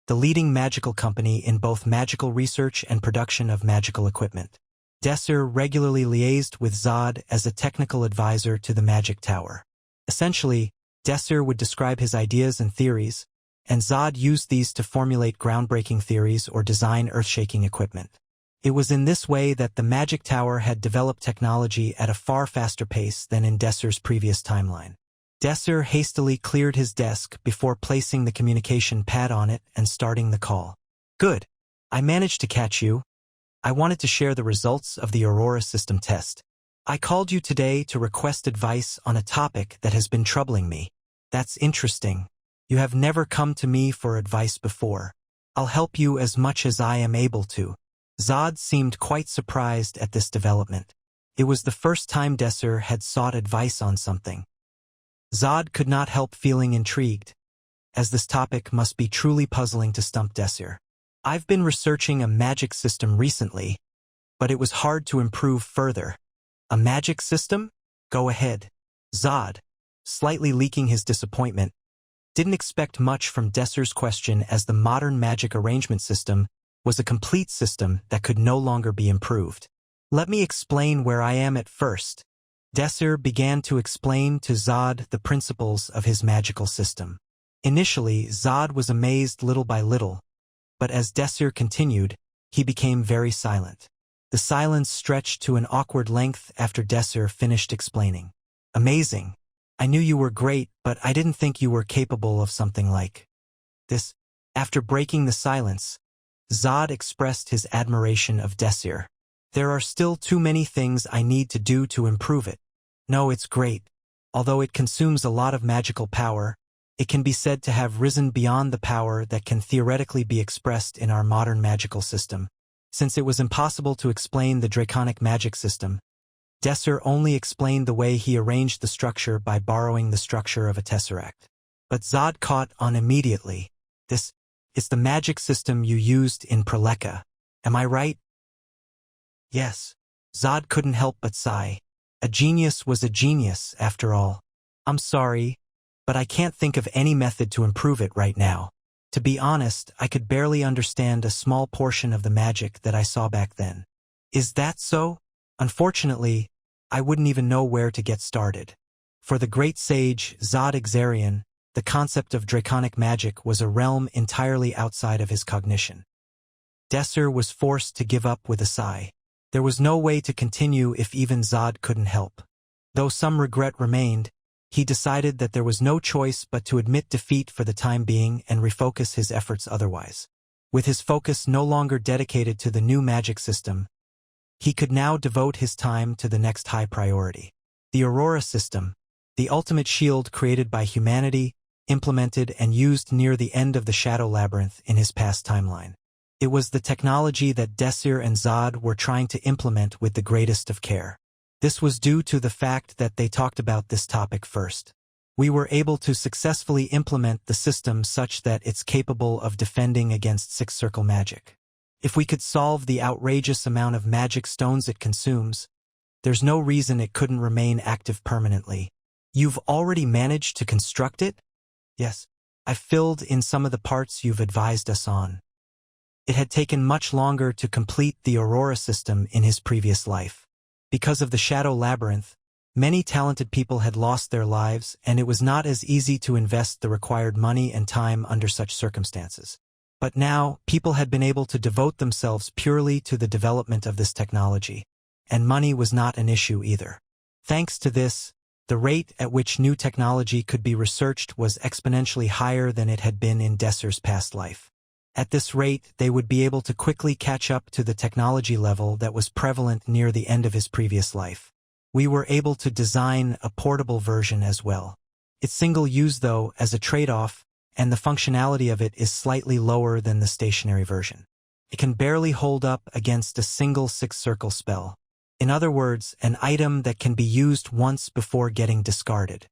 the leading magical company in both magical research and production of magical equipment. Desir regularly liaised with Zod as a technical advisor to the Magic Tower. Essentially, Desir would describe his ideas and theories, and Zod used these to formulate groundbreaking theories or design earth-shaking equipment. It was in this way that the Magic Tower had developed technology at a far faster pace than in Desir's previous timeline. Desir hastily cleared his desk before placing the communication pad on it and starting the call. Good. I managed to catch you. I wanted to share the results of the Aurora system test. I called you today to request advice on a topic that has been troubling me. That's interesting. You have never come to me for advice before. I'll help you as much as I am able to. Zod seemed quite surprised at this development. It was the first time Desir had sought advice on something. Zod could not help feeling intrigued, as this topic must be truly puzzling to stump Desir. I've been researching a magic system recently, but it was hard to improve further. A magic system? Go ahead. Zod, slightly leaking his disappointment, didn't expect much from Desir's question, as the modern magic arrangement system was a complete system that could no longer be improved. Let me explain where I am at first. Desir began to explain to Zod the principles of his magical system. Initially, Zod was amazed little by little, but as Desir continued, he became very silent. The silence stretched to an awkward length after Desir finished explaining. Amazing. I knew you were great, but I didn't think you were capable of something like this. After breaking the silence, Zod expressed his admiration of Desir. There are still too many things I need to do to improve it. No, it's great. Although it consumes a lot of magical power, it can be said to have risen beyond the power that can theoretically be expressed in our modern magical system. Since it was impossible to explain the draconic magic system, Desir only explained the way he arranged the structure by borrowing the structure of a tesseract. But Zod caught on immediately. This is the magic system you used in Preleka. Am I right? Yes. Zod couldn't help but sigh. A genius was a genius, after all. I'm sorry, but I can't think of any method to improve it right now. To be honest, I could barely understand a small portion of the magic that I saw back then. Is that so? Unfortunately, I wouldn't even know where to get started. For the great sage Zod Exarian, the concept of draconic magic was a realm entirely outside of his cognition. Desir was forced to give up with a sigh. There was no way to continue if even Zod couldn't help. Though some regret remained, he decided that there was no choice but to admit defeat for the time being and refocus his efforts otherwise. With his focus no longer dedicated to the new magic system, he could now devote his time to the next high priority. The Aurora system, the ultimate shield created by humanity, implemented and used near the end of the Shadow Labyrinth in his past timeline. It was the technology that Desir and Zod were trying to implement with the greatest of care. This was due to the fact that they talked about this topic first. We were able to successfully implement the system such that it's capable of defending against six-circle magic. If we could solve the outrageous amount of magic stones it consumes, there's no reason it couldn't remain active permanently. You've already managed to construct it? Yes. I've filled in some of the parts you've advised us on. It had taken much longer to complete the Aurora system in his previous life. Because of the Shadow Labyrinth, many talented people had lost their lives, and it was not as easy to invest the required money and time under such circumstances. But now, people had been able to devote themselves purely to the development of this technology, and money was not an issue either. Thanks to this, the rate at which new technology could be researched was exponentially higher than it had been in Desir's past life. At this rate, they would be able to quickly catch up to the technology level that was prevalent near the end of his previous life. We were able to design a portable version as well. It's single-use though, as a trade-off, and the functionality of it is slightly lower than the stationary version. It can barely hold up against a single six-circle spell. In other words, an item that can be used once before getting discarded.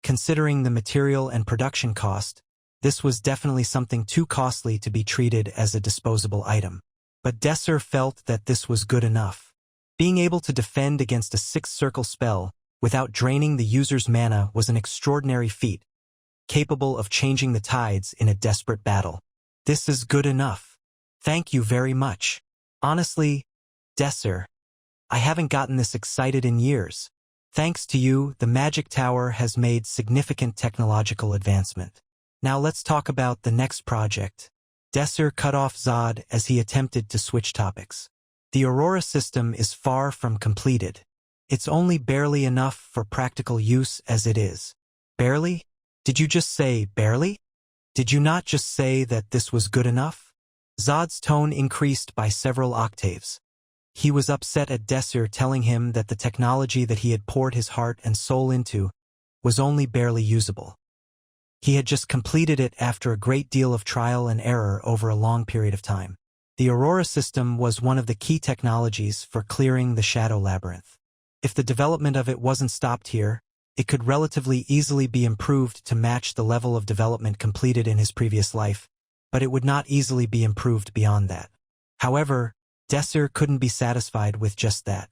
Considering the material and production cost, this was definitely something too costly to be treated as a disposable item. But Desir felt that this was good enough. Being able to defend against a six-circle spell without draining the user's mana was an extraordinary feat, capable of changing the tides in a desperate battle. This is good enough. Thank you very much. Honestly, Desir, I haven't gotten this excited in years. Thanks to you, the Magic Tower has made significant technological advancement. Now let's talk about the next project. Desir cut off Zod as he attempted to switch topics. The Aurora system is far from completed. It's only barely enough for practical use as it is. Barely? Did you just say barely? Did you not just say that this was good enough? Zod's tone increased by several octaves. He was upset at Desir telling him that the technology that he had poured his heart and soul into was only barely usable. He had just completed it after a great deal of trial and error over a long period of time. The Aurora system was one of the key technologies for clearing the Shadow Labyrinth. If the development of it wasn't stopped here, it could relatively easily be improved to match the level of development completed in his previous life, but it would not easily be improved beyond that. However, Desir couldn't be satisfied with just that.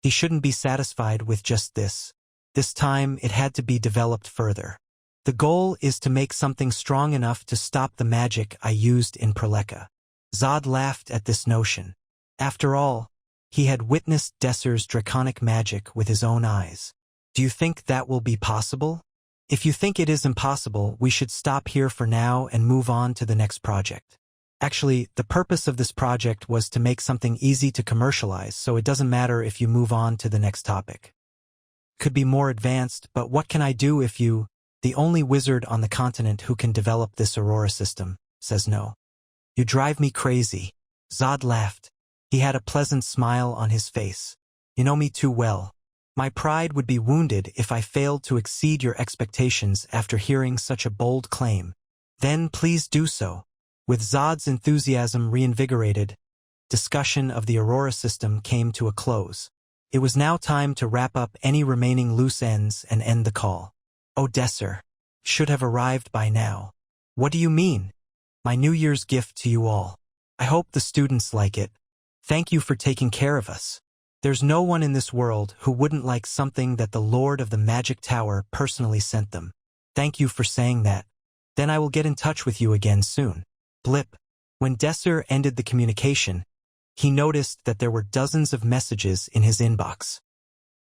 He shouldn't be satisfied with just this. This time, it had to be developed further. The goal is to make something strong enough to stop the magic I used in Preleka. Zod laughed at this notion. After all, he had witnessed Desir's draconic magic with his own eyes. Do you think that will be possible? If you think it is impossible, we should stop here for now and move on to the next project. Actually, the purpose of this project was to make something easy to commercialize, so it doesn't matter if you move on to the next topic. Could be more advanced, but what can I do if you, the only wizard on the continent who can develop this Aurora system, says no? You drive me crazy. Zod laughed. He had a pleasant smile on his face. You know me too well. My pride would be wounded if I failed to exceed your expectations after hearing such a bold claim. Then please do so. With Zod's enthusiasm reinvigorated, discussion of the Aurora system came to a close. It was now time to wrap up any remaining loose ends and end the call. Oh, Desir, should have arrived by now. What do you mean? My New Year's gift to you all. I hope the students like it. Thank you for taking care of us. There's no one in this world who wouldn't like something that the Lord of the Magic Tower personally sent them. Thank you for saying that. Then I will get in touch with you again soon. Blip. When Desir ended the communication, he noticed that there were dozens of messages in his inbox.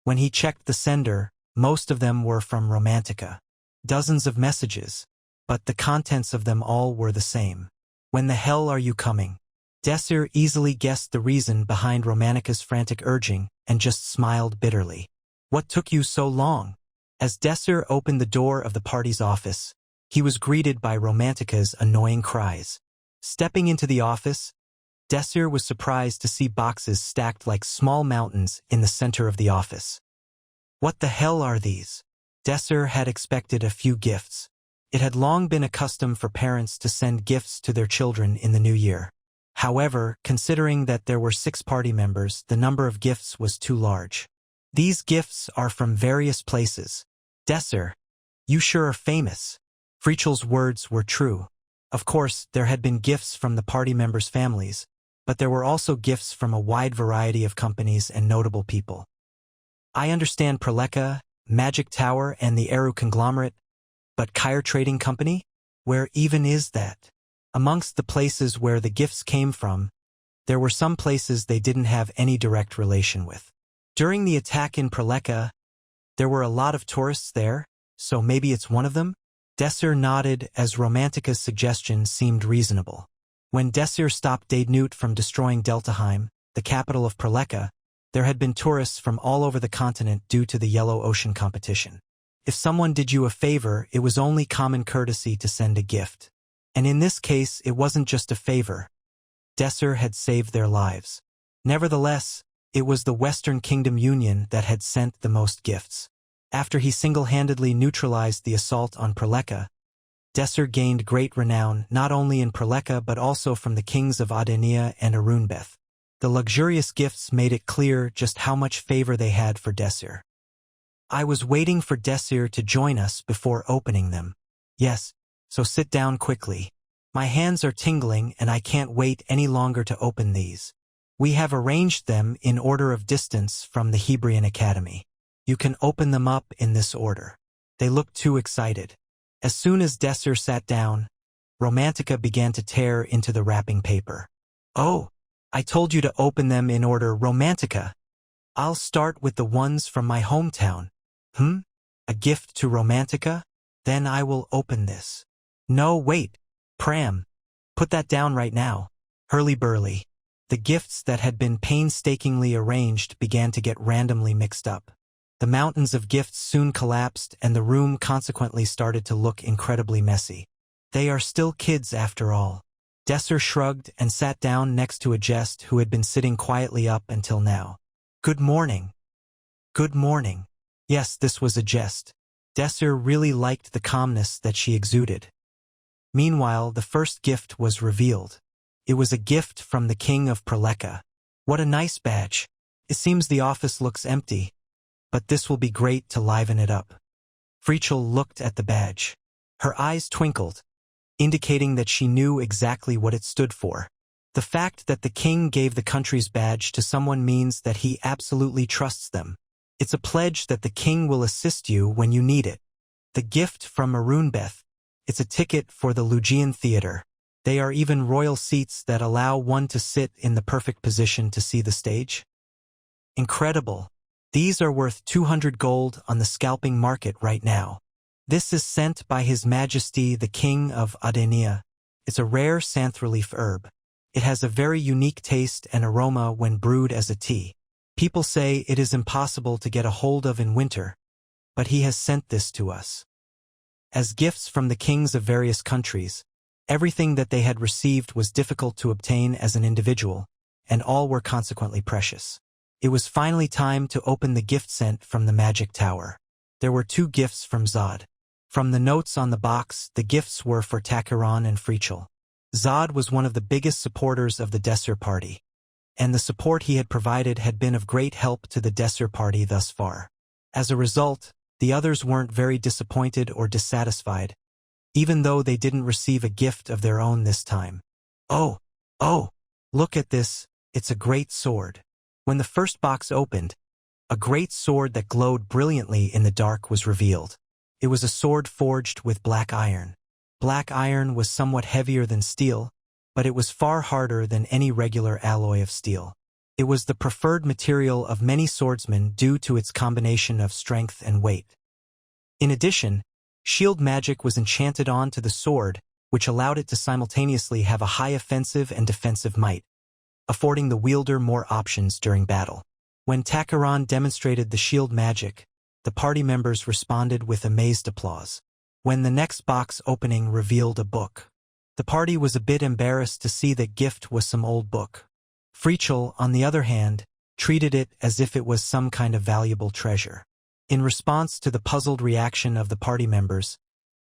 When he checked the sender, most of them were from Romantica. Dozens of messages, but the contents of them all were the same. When the hell are you coming? Desir easily guessed the reason behind Romantica's frantic urging and just smiled bitterly. What took you so long? As Desir opened the door of the party's office, he was greeted by Romantica's annoying cries. Stepping into the office, Desir was surprised to see boxes stacked like small mountains in the center of the office. What the hell are these? Desir had expected a few gifts. It had long been a custom for parents to send gifts to their children in the new year. However, considering that there were 6 party members, the number of gifts was too large. These gifts are from various places. Desir, you sure are famous. Frichel's words were true. Of course, there had been gifts from the party members' families, but there were also gifts from a wide variety of companies and notable people. I understand Preleka, Magic Tower, and the Eru conglomerate, but Kyre Trading Company? Where even is that? Amongst the places where the gifts came from, there were some places they didn't have any direct relation with. During the attack in Preleka, there were a lot of tourists there, so maybe it's one of them? Desir nodded as Romantica's suggestion seemed reasonable. When Desir stopped Daednut from destroying Deltaheim, the capital of Preleka, there had been tourists from all over the continent due to the Yellow Ocean competition. If someone did you a favor, it was only common courtesy to send a gift. And in this case, it wasn't just a favor. Desir had saved their lives. Nevertheless, it was the Western Kingdom Union that had sent the most gifts. After he single-handedly neutralized the assault on Preleka, Desir gained great renown not only in Preleka but also from the kings of Adenia and Arunbeth. The luxurious gifts made it clear just how much favor they had for Desir. I was waiting for Desir to join us before opening them. Yes, so sit down quickly. My hands are tingling and I can't wait any longer to open these. We have arranged them in order of distance from the Hebrion Academy. You can open them up in this order. They looked too excited. As soon as Desir sat down, Romantica began to tear into the wrapping paper. Oh, I told you to open them in order, Romantica. I'll start with the ones from my hometown. A gift to Romantica? Then I will open this. No, wait. Pram. Put that down right now. Hurly-burly. The gifts that had been painstakingly arranged began to get randomly mixed up. The mountains of gifts soon collapsed and the room consequently started to look incredibly messy. They are still kids after all. Desir shrugged and sat down next to a jest who had been sitting quietly up until now. Good morning. Good morning. Yes, this was a jest. Desir really liked the calmness that she exuded. Meanwhile, the first gift was revealed. It was a gift from the king of Preleka. What a nice badge. It seems the office looks empty, but this will be great to liven it up. Frichel looked at the badge. Her eyes twinkled, indicating that she knew exactly what it stood for. The fact that the king gave the country's badge to someone means that he absolutely trusts them. It's a pledge that the king will assist you when you need it. The gift from Arunbeth. It's a ticket for the Lugian theater. They are even royal seats that allow one to sit in the perfect position to see the stage. Incredible. These are worth 200 gold on the scalping market right now. This is sent by His Majesty the King of Adenia. It's a rare xanthreleaf herb. It has a very unique taste and aroma when brewed as a tea. People say it is impossible to get a hold of in winter, but he has sent this to us. As gifts from the kings of various countries, everything that they had received was difficult to obtain as an individual, and all were consequently precious. It was finally time to open the gift sent from the magic tower. There were 2 gifts from Zod. From the notes on the box, the gifts were for Takiron and Frichel. Zod was one of the biggest supporters of the Desir party, and the support he had provided had been of great help to the Desir party thus far. As a result, the others weren't very disappointed or dissatisfied, even though they didn't receive a gift of their own this time. Oh, look at this, it's a great sword. When the first box opened, a great sword that glowed brilliantly in the dark was revealed. It was a sword forged with black iron. Black iron was somewhat heavier than steel, but it was far harder than any regular alloy of steel. It was the preferred material of many swordsmen due to its combination of strength and weight. In addition, shield magic was enchanted onto the sword, which allowed it to simultaneously have a high offensive and defensive might, affording the wielder more options during battle. When Takiron demonstrated the shield magic, the party members responded with amazed applause. When the next box opening revealed a book, the party was a bit embarrassed to see that gift was some old book. Frichel, on the other hand, treated it as if it was some kind of valuable treasure. In response to the puzzled reaction of the party members,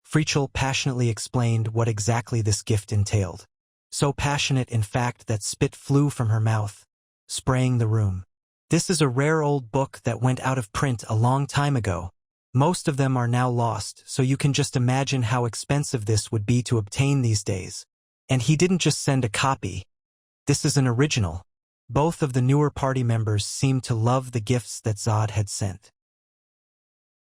Frichel passionately explained what exactly this gift entailed. So passionate, in fact, that spit flew from her mouth, spraying the room. This is a rare old book that went out of print a long time ago. Most of them are now lost, so you can just imagine how expensive this would be to obtain these days. And he didn't just send a copy. This is an original. Both of the newer party members seemed to love the gifts that Zod had sent.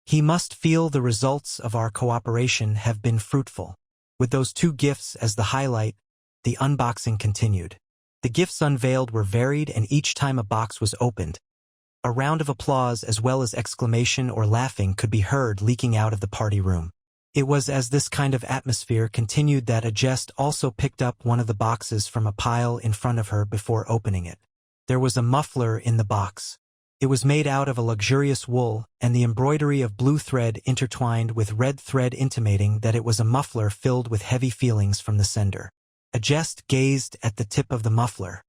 He must feel the results of our cooperation have been fruitful. With those 2 gifts as the highlight, the unboxing continued. The gifts unveiled were varied, and each time a box was opened, a round of applause as well as exclamation or laughing could be heard leaking out of the party room. It was as this kind of atmosphere continued that Agest also picked up one of the boxes from a pile in front of her before opening it. There was a muffler in the box. It was made out of a luxurious wool, and the embroidery of blue thread intertwined with red thread intimating that it was a muffler filled with heavy feelings from the sender. Agest gazed at the tip of the muffler.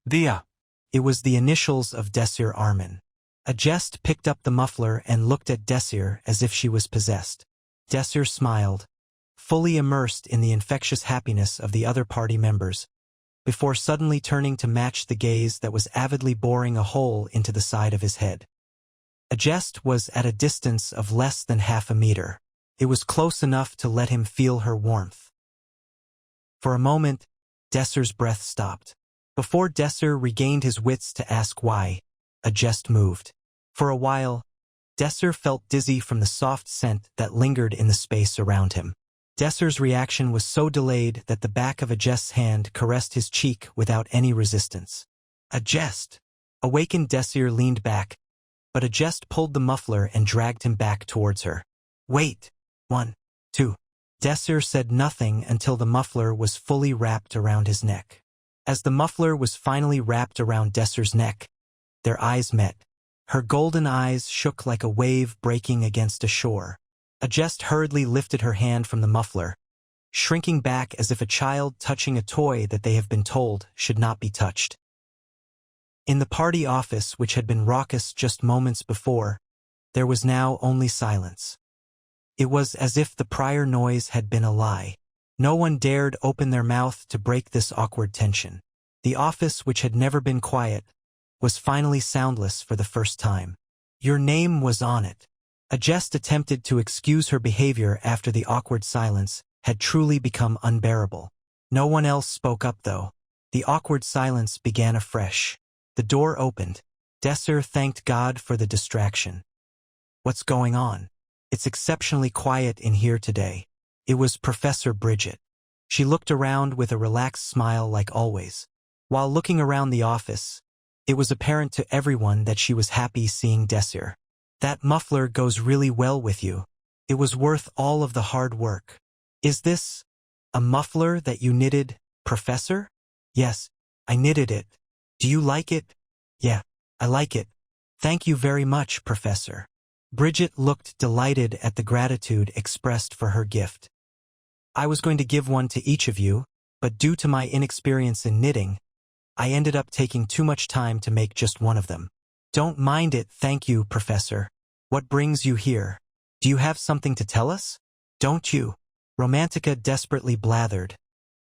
Dia.
It was the initials of Desir Arman. Agest picked up the muffler and looked at Desir as if she was possessed. Desir smiled, fully immersed in the infectious happiness of the other party members, before suddenly turning to match the gaze that was avidly boring a hole into the side of his head. Agest was at a distance of less than half a meter. It was close enough to let him feel her warmth. For a moment, Desir's breath stopped. Before Desir regained his wits to ask why, Agest moved. For a while, Desir felt dizzy from the soft scent that lingered in the space around him. Desir's reaction was so delayed that the back of Agest's hand caressed his cheek without any resistance. Agest! Awakened Desir leaned back, but Agest pulled the muffler and dragged him back towards her. Wait! 1, 2. Desir said nothing until the muffler was fully wrapped around his neck. As the muffler was finally wrapped around Desir's neck, their eyes met. Her golden eyes shook like a wave breaking against a shore. Agest hurriedly lifted her hand from the muffler, shrinking back as if a child touching a toy that they have been told should not be touched. In the party office, which had been raucous just moments before, there was now only silence. It was as if the prior noise had been a lie. No one dared open their mouth to break this awkward tension. The office, which had never been quiet, was finally soundless for the first time. Your name was on it. Agest attempted to excuse her behavior after the awkward silence had truly become unbearable. No one else spoke up though. The awkward silence began afresh. The door opened, Desir thanked God for the distraction. What's going on? It's exceptionally quiet in here today. It was Professor Bridget. She looked around with a relaxed smile like always. While looking around the office, it was apparent to everyone that she was happy seeing Desir. That muffler goes really well with you. It was worth all of the hard work. Is this a muffler that you knitted, Professor? Yes, I knitted it. Do you like it? Yeah, I like it. Thank you very much, Professor. Bridget looked delighted at the gratitude expressed for her gift. I was going to give one to each of you, but due to my inexperience in knitting, I ended up taking too much time to make just one of them. Don't mind it, thank you, Professor. What brings you here? Do you have something to tell us? Don't you? Romantica desperately blathered,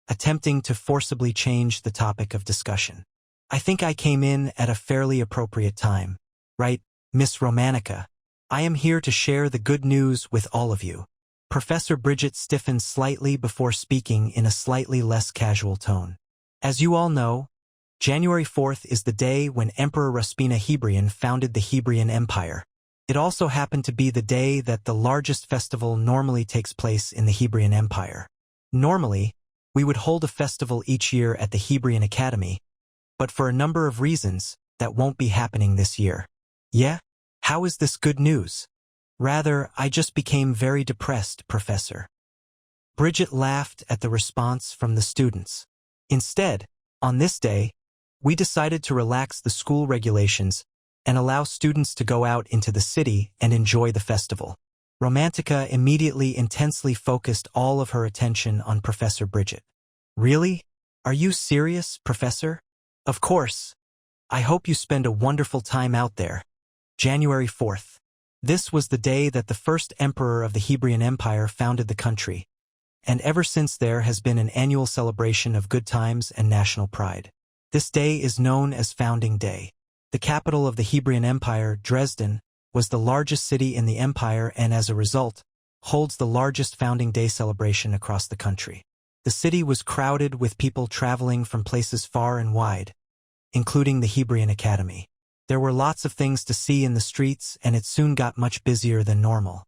attempting to forcibly change the topic of discussion. I think I came in at a fairly appropriate time. Right, Miss Romantica? I am here to share the good news with all of you. Professor Bridget stiffened slightly before speaking in a slightly less casual tone. As you all know, January 4th is the day when Emperor Raspina Hebrion founded the Hebrion Empire. It also happened to be the day that the largest festival normally takes place in the Hebrion Empire. Normally, we would hold a festival each year at the Hebrion Academy, but for a number of reasons, that won't be happening this year. Yeah? How is this good news? Rather, I just became very depressed, Professor. Bridget laughed at the response from the students. Instead, on this day, we decided to relax the school regulations and allow students to go out into the city and enjoy the festival. Romantica immediately intensely focused all of her attention on Professor Bridget. Really? Are you serious, Professor? Of course. I hope you spend a wonderful time out there. January 4th. This was the day that the first emperor of the Hebrion Empire founded the country, and ever since there has been an annual celebration of good times and national pride. This day is known as Founding Day. The capital of the Hebrion Empire, Dresden, was the largest city in the empire and as a result, holds the largest Founding Day celebration across the country. The city was crowded with people traveling from places far and wide, including the Hebrion Academy. There were lots of things to see in the streets and it soon got much busier than normal.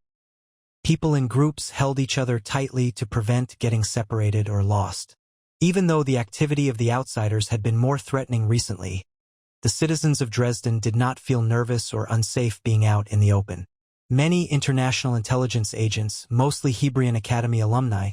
People in groups held each other tightly to prevent getting separated or lost. Even though the activity of the outsiders had been more threatening recently, the citizens of Dresden did not feel nervous or unsafe being out in the open. Many international intelligence agents, mostly Hebrion Academy alumni,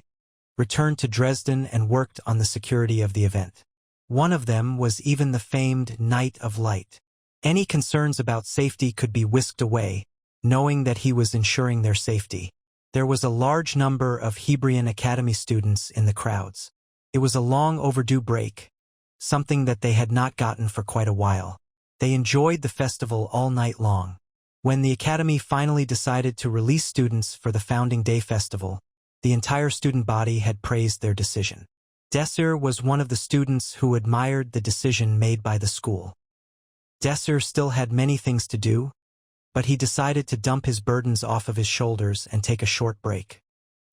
returned to Dresden and worked on the security of the event. One of them was even the famed Knight of Light. Any concerns about safety could be whisked away, knowing that he was ensuring their safety. There was a large number of Hebrion Academy students in the crowds. It was a long overdue break, something that they had not gotten for quite a while. They enjoyed the festival all night long. When the Academy finally decided to release students for the Founding Day Festival, the entire student body had praised their decision. Desir was one of the students who admired the decision made by the school. Desir still had many things to do, but he decided to dump his burdens off of his shoulders and take a short break.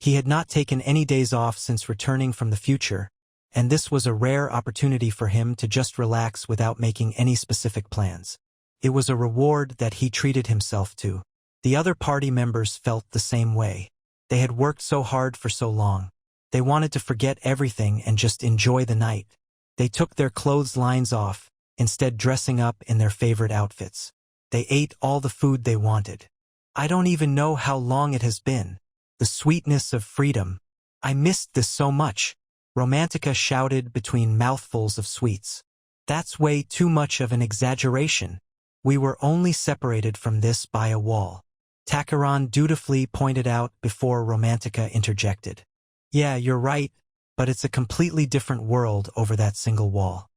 He had not taken any days off since returning from the future, and this was a rare opportunity for him to just relax without making any specific plans. It was a reward that he treated himself to. The other party members felt the same way. They had worked so hard for so long. They wanted to forget everything and just enjoy the night. They took their clothes lines off, instead dressing up in their favorite outfits. They ate all the food they wanted. I don't even know how long it has been. The sweetness of freedom. I missed this so much, Romantica shouted between mouthfuls of sweets. That's way too much of an exaggeration. We were only separated from this by a wall. Takaran dutifully pointed out before Romantica interjected. Yeah, you're right, but it's a completely different world over that single wall.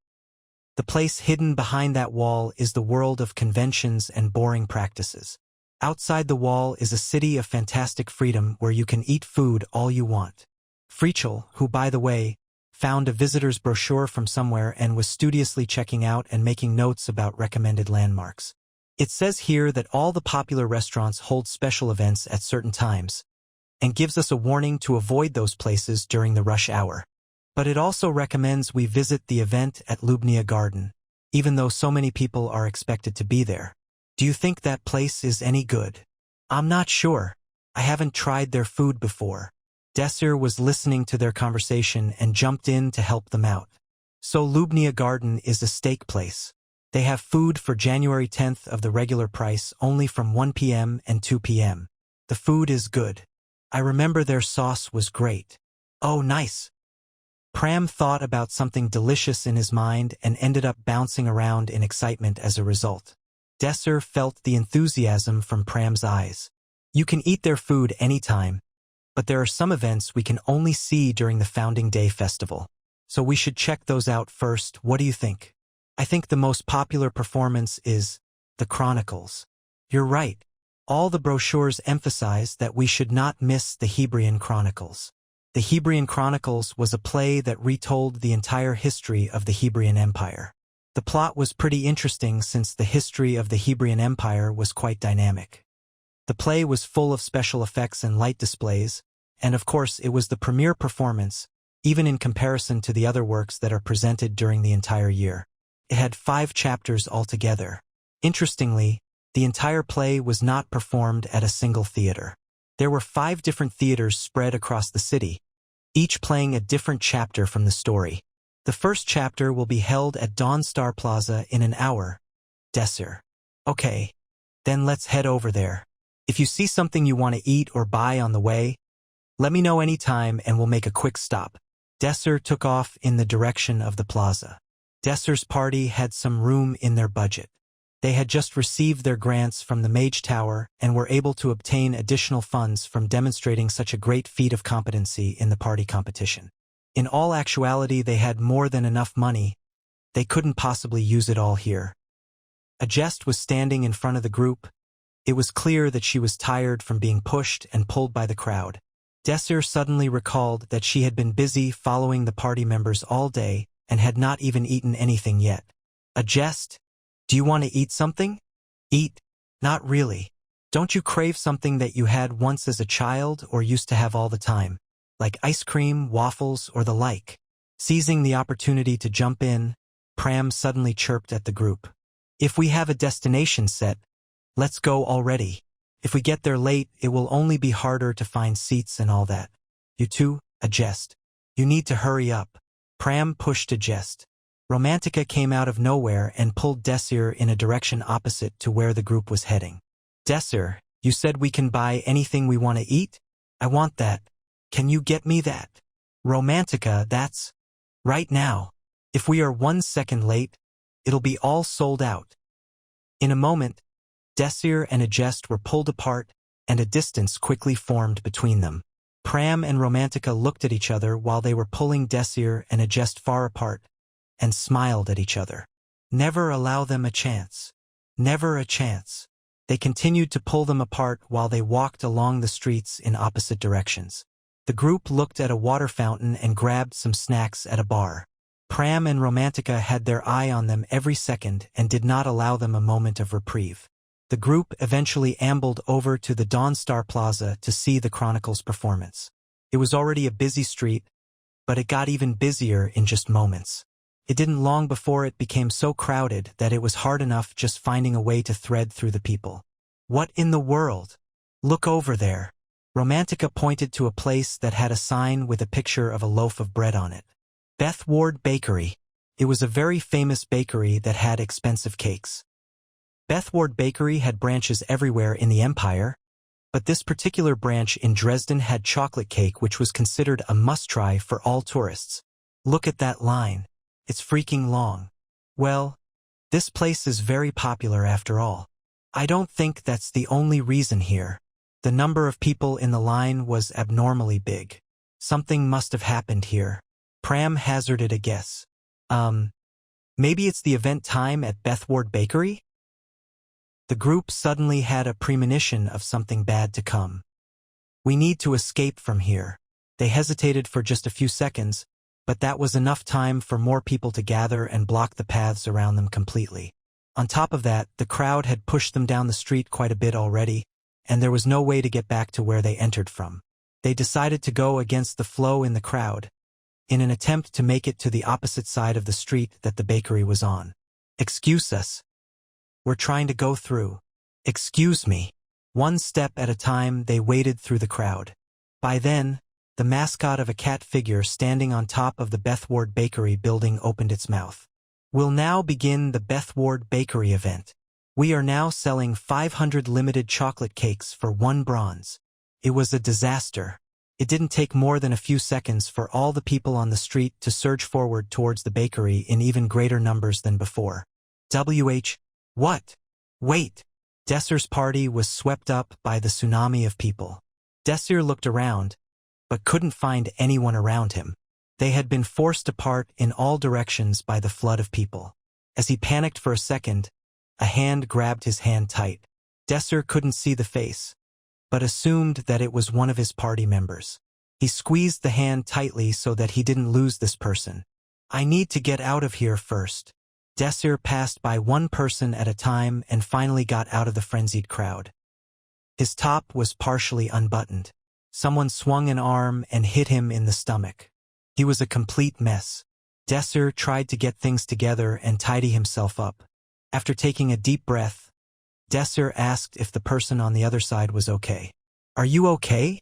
The place hidden behind that wall is the world of conventions and boring practices. Outside the wall is a city of fantastic freedom where you can eat food all you want. Frichel, who by the way, found a visitor's brochure from somewhere and was studiously checking out and making notes about recommended landmarks. It says here that all the popular restaurants hold special events at certain times, and gives us a warning to avoid those places during the rush hour. But it also recommends we visit the event at Lubnia Garden. even though so many people are expected to be there. Do you think that place is any good? I'm not sure. I haven't tried their food before. Desir was listening to their conversation and jumped in to help them out. So Lubnia Garden is a steak place. They have food for January 10th of the regular price only from 1 p.m. and 2 p.m. The food is good. I remember their sauce was great. Oh, nice. Pram thought about something delicious in his mind and ended up bouncing around in excitement as a result. Desir felt the enthusiasm from Pram's eyes. You can eat their food anytime, but there are some events we can only see during the Founding Day Festival. So we should check those out first. What do you think? I think the most popular performance is the Chronicles. You're right. All the brochures emphasize that we should not miss the Hebrion Chronicles. The Hebrion Chronicles was a play that retold the entire history of the Hebrion Empire. The plot was pretty interesting since the history of the Hebrion Empire was quite dynamic. The play was full of special effects and light displays, and of course it was the premier performance, even in comparison to the other works that are presented during the entire year. It had 5 chapters altogether. Interestingly, the entire play was not performed at a single theater. There were 5 different theaters spread across the city, each playing a different chapter from the story. The first chapter will be held at Dawn Star Plaza in an hour. Desir. Okay, then let's head over there. If you see something you want to eat or buy on the way, let me know anytime and we'll make a quick stop. Desir took off in the direction of the plaza. Desir's party had some room in their budget. They had just received their grants from the Mage Tower and were able to obtain additional funds from demonstrating such a great feat of competency in the party competition. In all actuality, they had more than enough money. They couldn't possibly use it all here. A jest was standing in front of the group. It was clear that she was tired from being pushed and pulled by the crowd. Desir suddenly recalled that she had been busy following the party members all day and had not even eaten anything yet. A jest? Do you want to eat something? Eat? Not really. Don't you crave something that you had once as a child or used to have all the time, like ice cream, waffles, or the like? Seizing the opportunity to jump in, Pram suddenly chirped at the group. If we have a destination set, let's go already. If we get there late, it will only be harder to find seats and all that. You two, a jest. You need to hurry up. Pram pushed a jest. Romantica came out of nowhere and pulled Desir in a direction opposite to where the group was heading. Desir, you said we can buy anything we want to eat? I want that. Can you get me that? Romantica, that's right now. If we are 1 second late, it'll be all sold out. In a moment, Desir and a jest were pulled apart, and a distance quickly formed between them. Pram and Romantica looked at each other while they were pulling Desir and a jest far apart, and smiled at each other. Never allow them a chance. Never a chance. They continued to pull them apart while they walked along the streets in opposite directions. The group looked at a water fountain and grabbed some snacks at a bar. Pram and Romantica had their eye on them every second and did not allow them a moment of reprieve. The group eventually ambled over to the Dawn Star Plaza to see the Chronicles performance. It was already a busy street, but it got even busier in just moments. It didn't long before it became so crowded that it was hard enough just finding a way to thread through the people. What in the world? Look over there. Romantica pointed to a place that had a sign with a picture of a loaf of bread on it. Beth Ward Bakery. It was a very famous bakery that had expensive cakes. Beth Ward Bakery had branches everywhere in the empire, but this particular branch in Dresden had chocolate cake which was considered a must-try for all tourists. Look at that line. It's freaking long. Well, this place is very popular after all. I don't think that's the only reason here. The number of people in the line was abnormally big. Something must have happened here. Pram hazarded a guess. Maybe it's the event time at Beth Ward Bakery? The group suddenly had a premonition of something bad to come. We need to escape from here. They hesitated for just a few seconds, but that was enough time for more people to gather and block the paths around them completely. On top of that, the crowd had pushed them down the street quite a bit already, and there was no way to get back to where they entered from. They decided to go against the flow in the crowd, in an attempt to make it to the opposite side of the street that the bakery was on. Excuse us. We're trying to go through. Excuse me. One step at a time they waded through the crowd. By then, the mascot of a cat figure standing on top of the Bethward Bakery building opened its mouth. We'll now begin the Bethward Bakery event. We are now selling 500 limited chocolate cakes for 1 bronze. It was a disaster. It didn't take more than a few seconds for all the people on the street to surge forward towards the bakery in even greater numbers than before. What? Wait! Desir's party was swept up by the tsunami of people. Desir looked around, but couldn't find anyone around him. They had been forced apart in all directions by the flood of people. As he panicked for a second, a hand grabbed his hand tight. Desir couldn't see the face, but assumed that it was one of his party members. He squeezed the hand tightly so that he didn't lose this person. I need to get out of here first. Desir passed by one person at a time and finally got out of the frenzied crowd. His top was partially unbuttoned. Someone swung an arm and hit him in the stomach. He was a complete mess. Desir tried to get things together and tidy himself up. After taking a deep breath, Desir asked if the person on the other side was okay. Are you okay?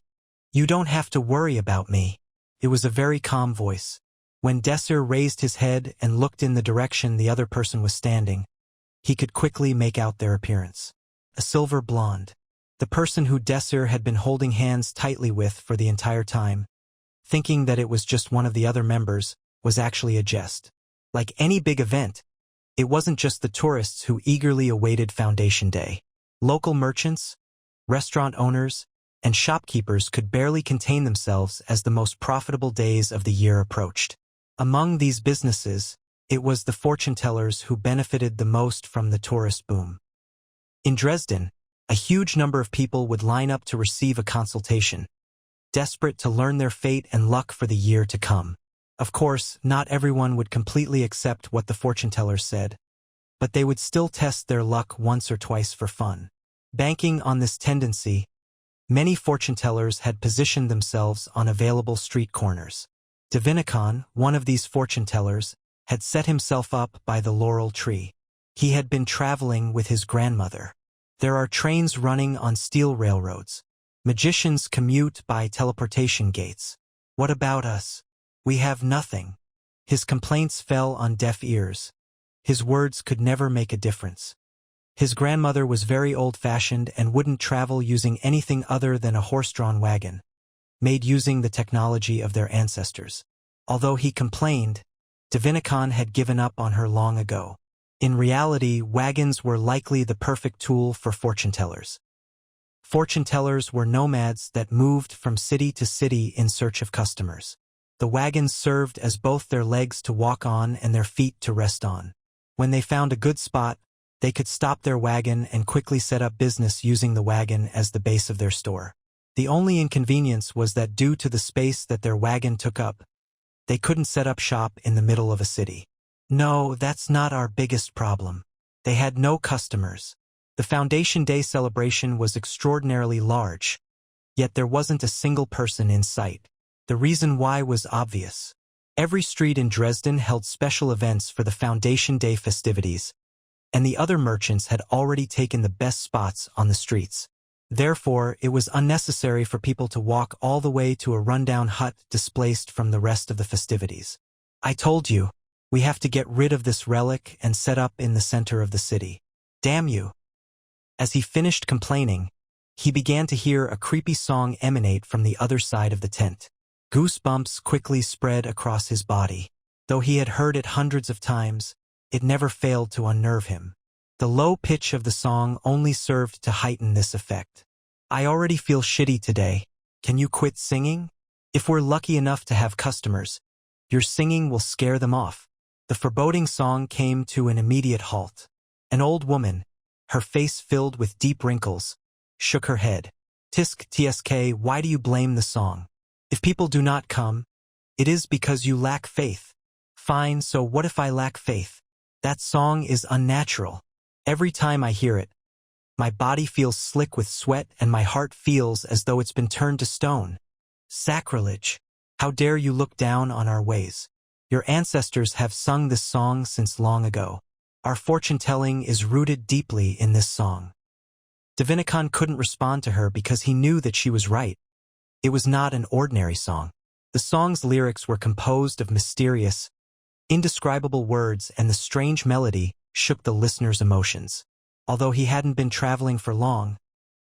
You don't have to worry about me. It was a very calm voice. When Desir raised his head and looked in the direction the other person was standing, he could quickly make out their appearance. A silver blonde. The person who Desir had been holding hands tightly with for the entire time, thinking that it was just one of the other members, was actually a jest. Like any big event, it wasn't just the tourists who eagerly awaited Foundation Day. Local merchants, restaurant owners, and shopkeepers could barely contain themselves as the most profitable days of the year approached. Among these businesses, it was the fortune tellers who benefited the most from the tourist boom. In Dresden, a huge number of people would line up to receive a consultation, desperate to learn their fate and luck for the year to come. Of course, not everyone would completely accept what the fortune tellers said, but they would still test their luck once or twice for fun. Banking on this tendency, many fortune tellers had positioned themselves on available street corners. Divinicon, one of these fortune tellers, had set himself up by the laurel tree. He had been traveling with his grandmother. There are trains running on steel railroads. Magicians commute by teleportation gates. What about us? We have nothing. His complaints fell on deaf ears. His words could never make a difference. His grandmother was very old-fashioned and wouldn't travel using anything other than a horse-drawn wagon, made using the technology of their ancestors. Although he complained, Divinicon had given up on her long ago. In reality, wagons were likely the perfect tool for fortune tellers. Fortune tellers were nomads that moved from city to city in search of customers. The wagons served as both their legs to walk on and their feet to rest on. When they found a good spot, they could stop their wagon and quickly set up business using the wagon as the base of their store. The only inconvenience was that due to the space that their wagon took up, they couldn't set up shop in the middle of a city. No, that's not our biggest problem. They had no customers. The Foundation Day celebration was extraordinarily large, yet there wasn't a single person in sight. The reason why was obvious. Every street in Dresden held special events for the Foundation Day festivities, and the other merchants had already taken the best spots on the streets. Therefore, it was unnecessary for people to walk all the way to a rundown hut displaced from the rest of the festivities. I told you, we have to get rid of this relic and set up in the center of the city. Damn you. As he finished complaining, he began to hear a creepy song emanate from the other side of the tent. Goosebumps quickly spread across his body. Though he had heard it hundreds of times, it never failed to unnerve him. The low pitch of the song only served to heighten this effect. I already feel shitty today. Can you quit singing? If we're lucky enough to have customers, your singing will scare them off. The foreboding song came to an immediate halt. An old woman, her face filled with deep wrinkles, shook her head. Tsk, why do you blame the song? If people do not come, it is because you lack faith. Fine, so what if I lack faith? That song is unnatural. Every time I hear it, my body feels slick with sweat and my heart feels as though it's been turned to stone. Sacrilege! How dare you look down on our ways? Your ancestors have sung this song since long ago. Our fortune-telling is rooted deeply in this song. Divinicon couldn't respond to her because he knew that she was right. It was not an ordinary song. The song's lyrics were composed of mysterious, indescribable words, and the strange melody shook the listener's emotions. Although he hadn't been traveling for long,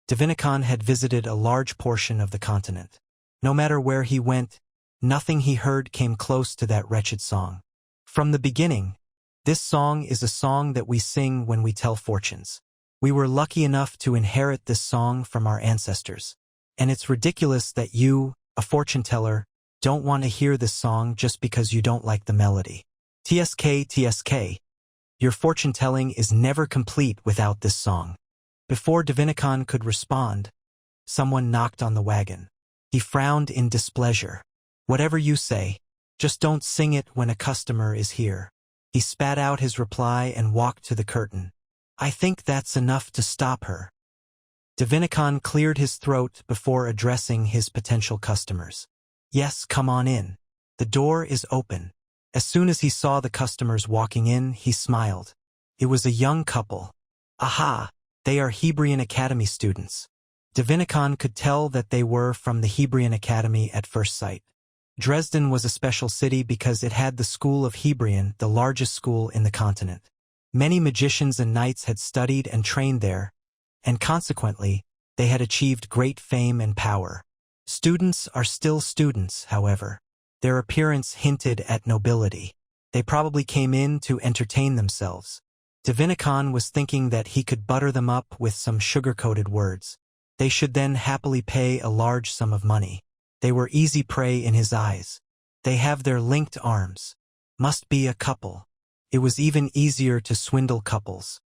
Divinicon had visited a large portion of the continent. No matter where he went, nothing he heard came close to that wretched song. From the beginning, this song is a song that we sing when we tell fortunes. We were lucky enough to inherit this song from our ancestors. And it's ridiculous that you, a fortune teller, don't want to hear this song just because you don't like the melody. TSK. Your fortune-telling is never complete without this song. Before Divinicon could respond, someone knocked on the wagon. He frowned in displeasure. Whatever you say, just don't sing it when a customer is here. He spat out his reply and walked to the curtain. I think that's enough to stop her. Divinicon cleared his throat before addressing his potential customers. Yes, come on in. The door is open. As soon as he saw the customers walking in, he smiled. It was a young couple. Aha, they are Hebrion Academy students. Divinicon could tell that they were from the Hebrion Academy at first sight. Dresden was a special city because it had the school of Hebrion, the largest school in the continent. Many magicians and knights had studied and trained there, and consequently, they had achieved great fame and power. Students are still students, however. Their appearance hinted at nobility. They probably came in to entertain themselves. Divinicon was thinking that he could butter them up with some sugar-coated words. They should then happily pay a large sum of money. They were easy prey in his eyes. They have their linked arms. Must be a couple. It was even easier to swindle couples.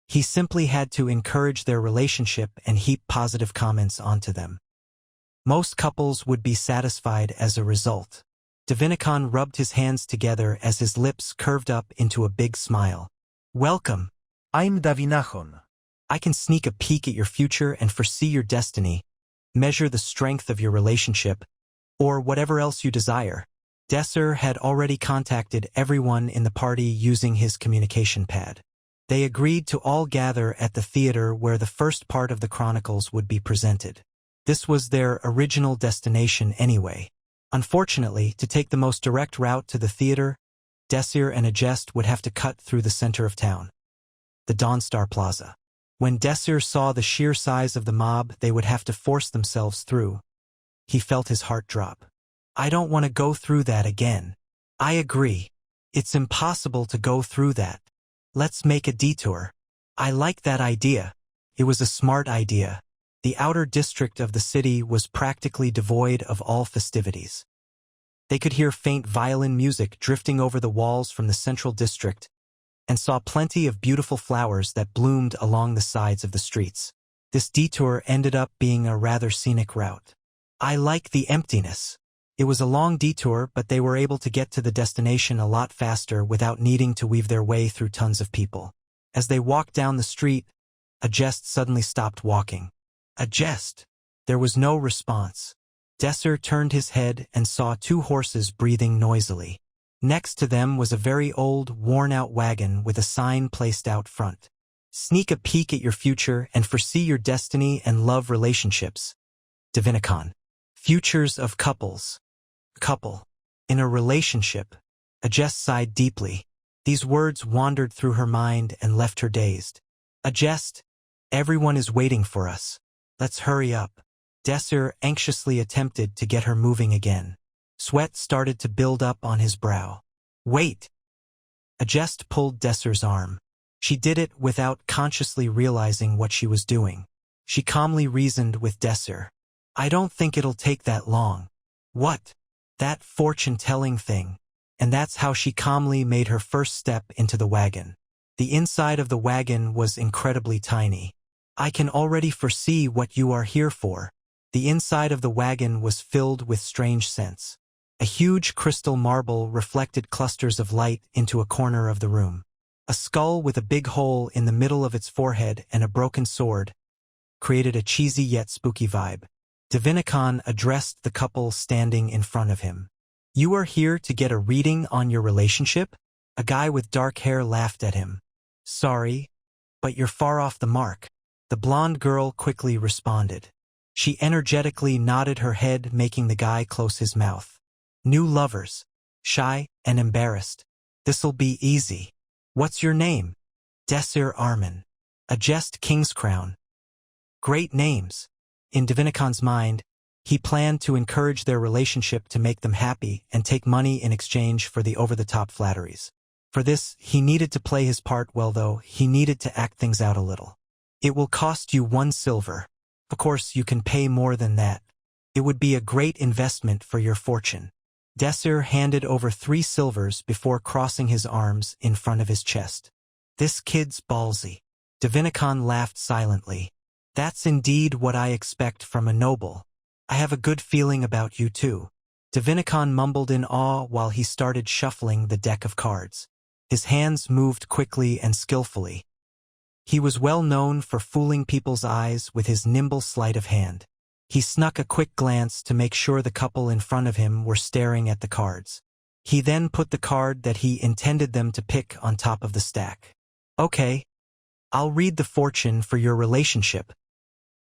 He simply had to encourage their relationship and heap positive comments onto them. Most couples would be satisfied as a result. Divinicon rubbed his hands together as his lips curved up into a big smile. Welcome.
I'm Divinicon.
I can sneak a peek at your future and foresee your destiny, measure the strength of your relationship, or whatever else you desire. Desir had already contacted everyone in the party using his communication pad. They agreed to all gather at the theater where the first part of the Chronicles would be presented. This was their original destination anyway. Unfortunately, to take the most direct route to the theater, Desir and Agest would have to cut through the center of town, the Dawnstar Plaza. When Desir saw the sheer size of the mob they would have to force themselves through, he felt his heart drop. I don't want to go through that again. I agree. It's impossible to go through that. Let's make a detour. I like that idea. It was a smart idea. The outer district of the city was practically devoid of all festivities. They could hear faint violin music drifting over the walls from the central district and saw plenty of beautiful flowers that bloomed along the sides of the streets. This detour ended up being a rather scenic route. I like the emptiness. It was a long detour, but they were able to get to the destination a lot faster without needing to weave their way through tons of people. As they walked down the street, Agest suddenly stopped walking. Agest! There was no response. Desir turned his head and saw two horses breathing noisily. Next to them was a very old, worn-out wagon with a sign placed out front. Sneak a peek at your future and foresee your destiny and love relationships. Divinicon. Futures of couples. Couple. In a relationship. Agest sighed deeply. These words wandered through her mind and left her dazed. Agest, everyone is waiting for us. Let's hurry up. Desir anxiously attempted to get her moving again. Sweat started to build up on his brow. Wait! Agest pulled Desir's arm. She did it without consciously realizing what she was doing. She calmly reasoned with Desir. I don't think it'll take that long. What? That fortune-telling thing. And that's how she calmly made her first step into the wagon. The inside of the wagon was incredibly tiny. I can already foresee what you are here for. The inside of the wagon was filled with strange scents. A huge crystal marble reflected clusters of light into a corner of the room. A skull with a big hole in the middle of its forehead and a broken sword created a cheesy yet spooky vibe. Divinicon addressed the couple standing in front of him. You are here to get a reading on your relationship? A guy with dark hair laughed at him. Sorry, but you're far off the mark, the blonde girl quickly responded. She energetically nodded her head, making the guy close his mouth. New lovers. Shy and embarrassed. This'll be easy. What's your name? Desir Arman. A jest king's crown. Great names. In Divinicon's mind, he planned to encourage their relationship to make them happy and take money in exchange for the over-the-top flatteries. For this, he needed to play his part well, though he needed to act things out a little. It will cost you 1 silver. Of course, you can pay more than that. It would be a great investment for your fortune. Desir handed over 3 silvers before crossing his arms in front of his chest. This kid's ballsy. Divinicon laughed silently. That's indeed what I expect from a noble. I have a good feeling about you too. Divinicon mumbled in awe while he started shuffling the deck of cards. His hands moved quickly and skillfully. He was well known for fooling people's eyes with his nimble sleight of hand. He snuck a quick glance to make sure the couple in front of him were staring at the cards. He then put the card that he intended them to pick on top of the stack. Okay, I'll read the fortune for your relationship,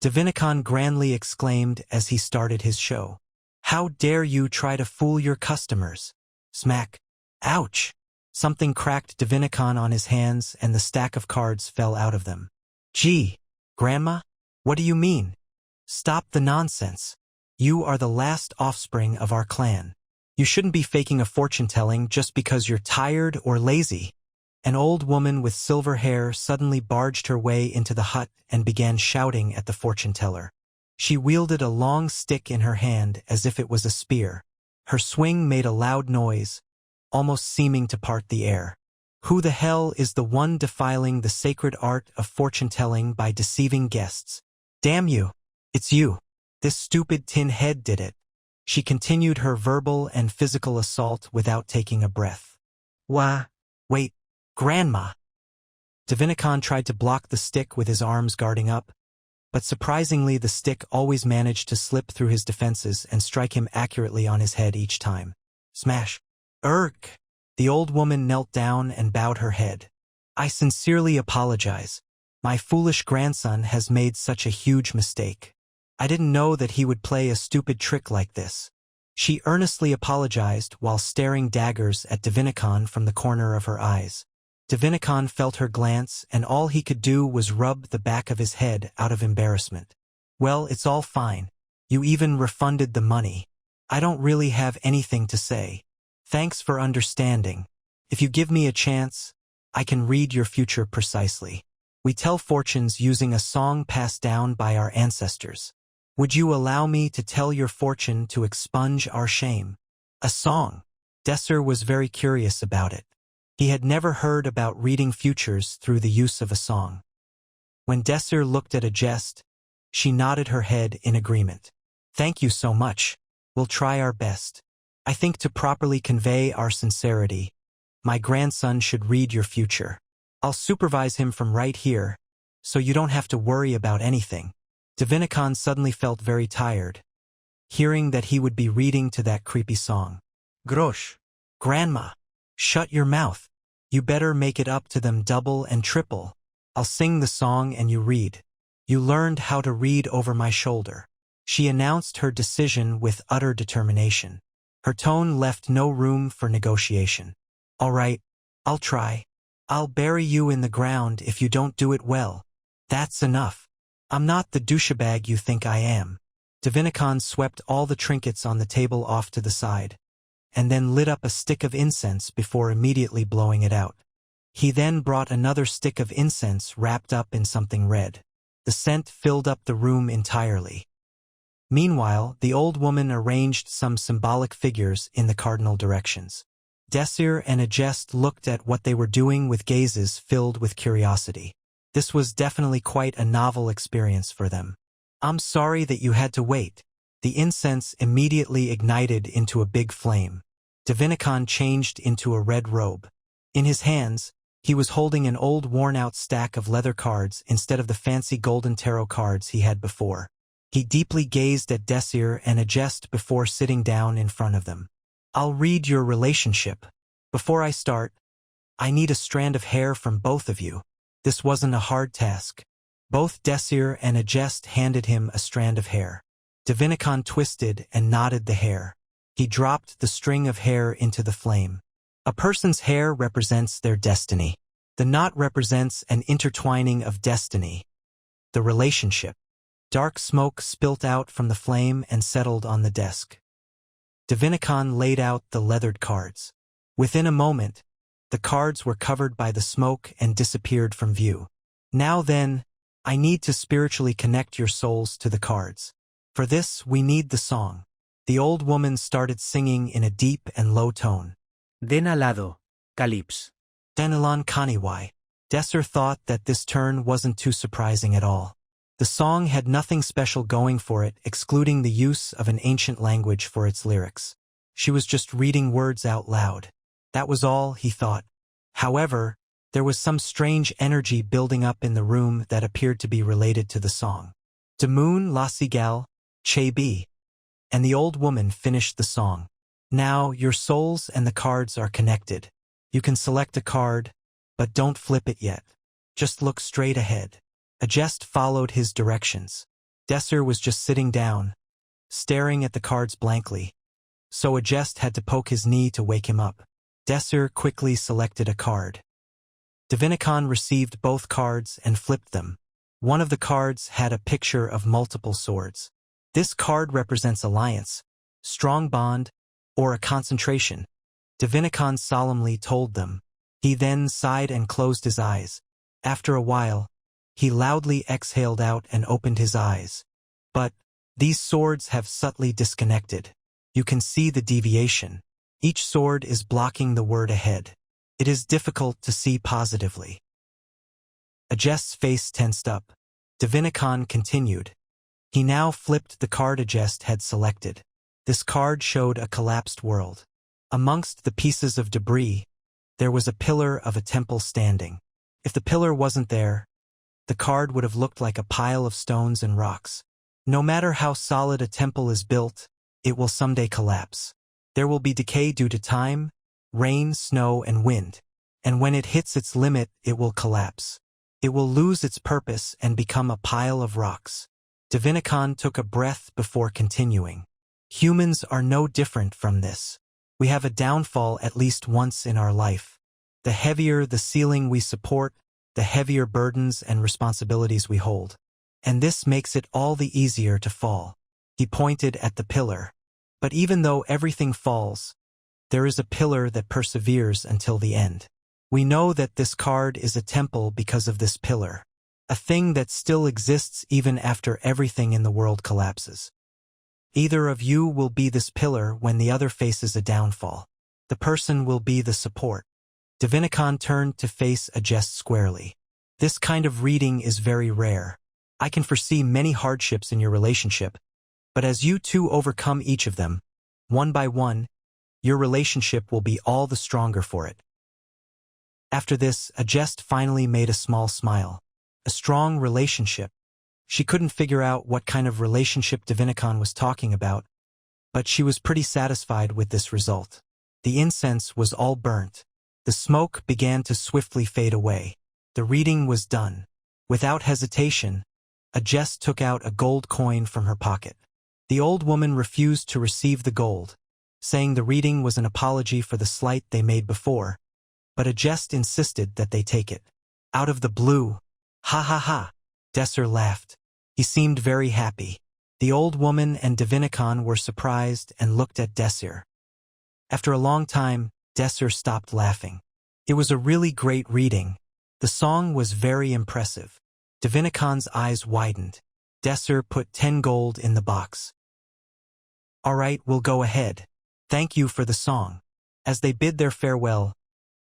Divinicon grandly exclaimed as he started his show. How dare you try to fool your customers? Smack. Ouch! Something cracked Divinicon on his hands and the stack of cards fell out of them. Gee, Grandma? What do you mean? Stop the nonsense. You are the last offspring of our clan. You shouldn't be faking a fortune-telling just because you're tired or lazy. An old woman with silver hair suddenly barged her way into the hut and began shouting at the fortune-teller. She wielded a long stick in her hand as if it was a spear. Her swing made a loud noise, almost seeming to part the air. Who the hell is the one defiling the sacred art of fortune-telling by deceiving guests? Damn you! It's you! This stupid tin head did it. She continued her verbal and physical assault without taking a breath. Wait, Grandma! Divinicon tried to block the stick with his arms guarding up, but surprisingly the stick always managed to slip through his defenses and strike him accurately on his head each time. Smash! Urgh! The old woman knelt down and bowed her head. I sincerely apologize. My foolish grandson has made such a huge mistake. I didn't know that he would play a stupid trick like this. She earnestly apologized while staring daggers at Divinicon from the corner of her eyes. Divinicon felt her glance, and all he could do was rub the back of his head out of embarrassment. Well, it's all fine. You even refunded the money. I don't really have anything to say. Thanks for understanding. If you give me a chance, I can read your future precisely. We tell fortunes using a song passed down by our ancestors. Would you allow me to tell your fortune to expunge our shame? A song. Desir was very curious about it. He had never heard about reading futures through the use of a song. When Desir looked at a jest, she nodded her head in agreement. Thank you so much. We'll try our best. I think to properly convey our sincerity, my grandson should read your future. I'll supervise him from right here, so you don't have to worry about anything. Divinicon suddenly felt very tired, hearing that he would be reading to that creepy song. Grosh! Grandma! Shut your mouth. You better make it up to them double and triple. I'll sing the song and you read. You learned how to read over my shoulder. She announced her decision with utter determination. Her tone left no room for negotiation. All right, I'll try. I'll bury you in the ground if you don't do it well. That's enough. I'm not the douchebag you think I am. Divinicon swept all the trinkets on the table off to the side, and then lit up a stick of incense before immediately blowing it out. He then brought another stick of incense wrapped up in something red. The scent filled up the room entirely. Meanwhile, the old woman arranged some symbolic figures in the cardinal directions. Desir and Agest looked at what they were doing with gazes filled with curiosity. This was definitely quite a novel experience for them. I'm sorry that you had to wait. The incense immediately ignited into a big flame. Divinicon changed into a red robe. In his hands, he was holding an old worn-out stack of leather cards instead of the fancy golden tarot cards he had before. He deeply gazed at Desir and Agest before sitting down in front of them. I'll read your relationship. Before I start, I need a strand of hair from both of you. This wasn't a hard task. Both Desir and Agest handed him a strand of hair. Divinicon twisted and knotted the hair. He dropped the string of hair into the flame. A person's hair represents their destiny. The knot represents an intertwining of destiny. The relationship. Dark smoke spilt out from the flame and settled on the desk. Divinicon laid out the leathered cards. Within a moment, the cards were covered by the smoke and disappeared from view. Now then, I need to spiritually connect your souls to the cards. For this, we need the song. The old woman started singing in a deep and low tone.
Den alado, Calypse.
Denilan Kaniwai. Desir thought that this turn wasn't too surprising at all. The song had nothing special going for it, excluding the use of an ancient language for its lyrics. She was just reading words out loud. That was all, he thought. However, there was some strange energy building up in the room that appeared to be related to the song. Demoon Lasigal, Che Bi. And the old woman finished the song. Now, your souls and the cards are connected. You can select a card, but don't flip it yet. Just look straight ahead. Agest followed his directions. Desir was just sitting down, staring at the cards blankly. So Agest had to poke his knee to wake him up. Desir quickly selected a card. Divinicon received both cards and flipped them. One of the cards had a picture of multiple swords. This card represents alliance, strong bond, or a concentration. Divinicon solemnly told them. He then sighed and closed his eyes. After a while, he loudly exhaled out and opened his eyes. But these swords have subtly disconnected. You can see the deviation. Each sword is blocking the word ahead. It is difficult to see positively. Agest's face tensed up. Divinicon continued. He now flipped the card Agest had selected. This card showed a collapsed world. Amongst the pieces of debris, there was a pillar of a temple standing. If the pillar wasn't there, the card would have looked like a pile of stones and rocks. No matter how solid a temple is built, it will someday collapse. There will be decay due to time, rain, snow, and wind. And when it hits its limit, it will collapse. It will lose its purpose and become a pile of rocks. Divinicon took a breath before continuing. Humans are no different from this. We have a downfall at least once in our life. The heavier the ceiling we support, the heavier burdens and responsibilities we hold. And this makes it all the easier to fall. He pointed at the pillar. But even though everything falls, there is a pillar that perseveres until the end. We know that this card is a temple because of this pillar, a thing that still exists even after everything in the world collapses. Either of you will be this pillar when the other faces a downfall. The person will be the support. Divinicon turned to face Agest squarely. This kind of reading is very rare. I can foresee many hardships in your relationship, but as you two overcome each of them, one by one, your relationship will be all the stronger for it. After this, Agest finally made a small smile. A strong relationship. She couldn't figure out what kind of relationship Divinicon was talking about, but she was pretty satisfied with this result. The incense was all burnt. The smoke began to swiftly fade away. The reading was done. Without hesitation, Agest took out a gold coin from her pocket. The old woman refused to receive the gold, saying the reading was an apology for the slight they made before, but Agest insisted that they take it. Out of the blue, ha ha ha, Desir laughed. He seemed very happy. The old woman and Divinicon were surprised and looked at Desir. After a long time, Desir stopped laughing. It was a really great reading. The song was very impressive. Divinicon's eyes widened. Desir put 10 gold in the box. All right, we'll go ahead. Thank you for the song. As they bid their farewell,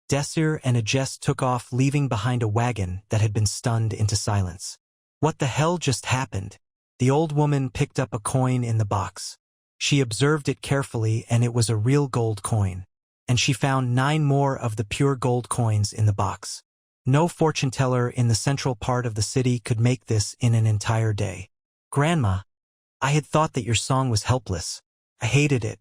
Desir and Agest took off, leaving behind a wagon that had been stunned into silence. What the hell just happened? The old woman picked up a coin in the box. She observed it carefully, and it was a real gold coin. And she found 9 more of the pure gold coins in the box. No fortune teller in the central part of the city could make this in an entire day. Grandma, I had thought that your song was helpless. I hated it.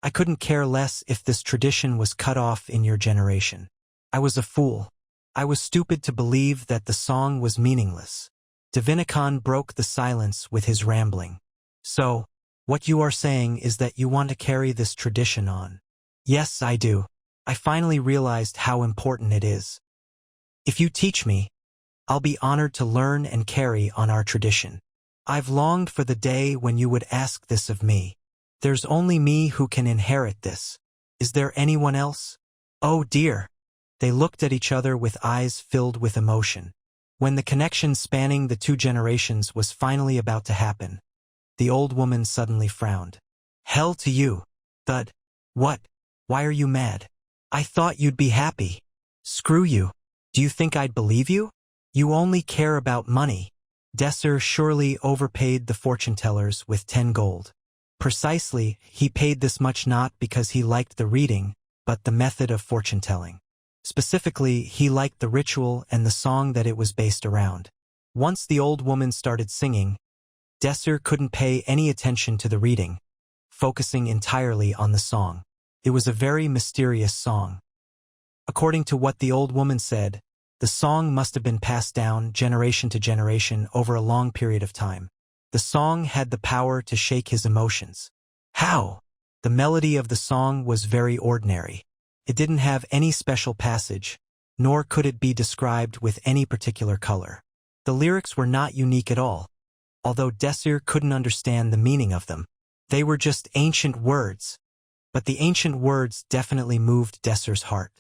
I couldn't care less if this tradition was cut off in your generation. I was a fool. I was stupid to believe that the song was meaningless. Divinicon broke the silence with his rambling. So, what you are saying is that you want to carry this tradition on. Yes, I do. I finally realized how important it is. If you teach me, I'll be honored to learn and carry on our tradition. I've longed for the day when you would ask this of me. There's only me who can inherit this. Is there anyone else? Oh dear. They looked at each other with eyes filled with emotion. When the connection spanning the two generations was finally about to happen, the old woman suddenly frowned. Hell to you. Thud. What? Why are you mad? I thought you'd be happy. Screw you. Do you think I'd believe you? You only care about money. Desir surely overpaid the fortune tellers with 10 gold. Precisely, he paid this much not because he liked the reading, but the method of fortune telling. Specifically, he liked the ritual and the song that it was based around. Once the old woman started singing, Desir couldn't pay any attention to the reading, focusing entirely on the song. It was a very mysterious song. According to what the old woman said, the song must have been passed down generation to generation over a long period of time. The song had the power to shake his emotions. How? The melody of the song was very ordinary. It didn't have any special passage, nor could it be described with any particular color. The lyrics were not unique at all, although Desir couldn't understand the meaning of them. They were just ancient words, but the ancient words definitely moved Desir's heart.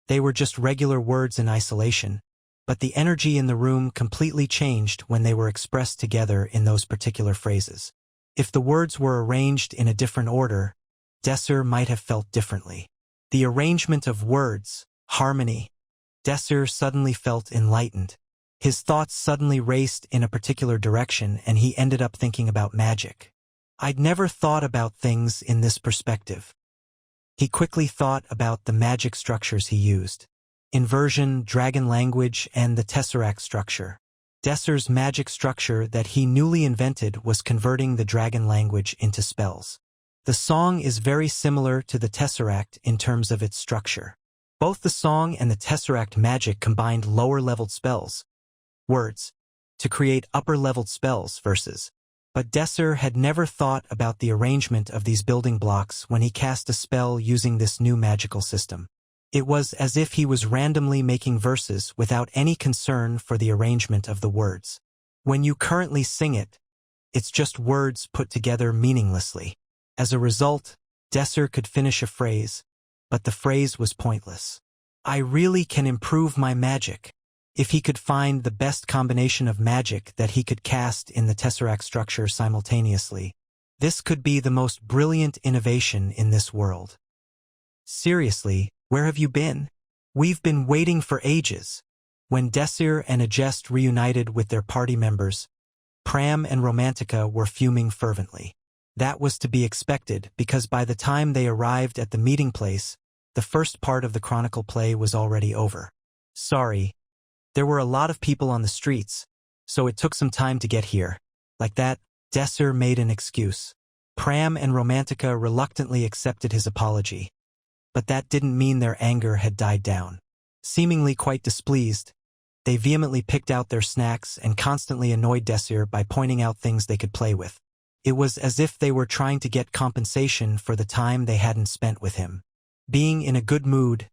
They were just regular words in isolation, but the energy in the room completely changed when they were expressed together in those particular phrases. If the words were arranged in a different order, Desir might have felt differently. The arrangement of words, harmony. Desir suddenly felt enlightened. His thoughts suddenly raced in a particular direction and he ended up thinking about magic. I'd never thought about things in this perspective. He quickly thought about the magic structures he used. Inversion, dragon language, and the tesseract structure. Desir's magic structure that he newly invented was converting the dragon language into spells. The song is very similar to the tesseract in terms of its structure. Both the song and the tesseract magic combined lower-leveled spells, words, to create upper-leveled spells versus. But Desir had never thought about the arrangement of these building blocks when he cast a spell using this new magical system. It was as if he was randomly making verses without any concern for the arrangement of the words. When you currently sing it, it's just words put together meaninglessly. As a result, Desir could finish a phrase, but the phrase was pointless. I really can improve my magic. If he could find the best combination of magic that he could cast in the tesseract structure simultaneously, this could be the most brilliant innovation in this world. Seriously, where have you been? We've been waiting for ages. When Desir and Agest reunited with their party members, Pram and Romantica were fuming fervently. That was to be expected because by the time they arrived at the meeting place, the first part of the chronicle play was already over. Sorry. There were a lot of people on the streets, so it took some time to get here. Like that, Desir made an excuse. Pram and Romantica reluctantly accepted his apology. But that didn't mean their anger had died down. Seemingly quite displeased, they vehemently picked out their snacks and constantly annoyed Desir by pointing out things they could play with. It was as if they were trying to get compensation for the time they hadn't spent with him. Being in a good mood,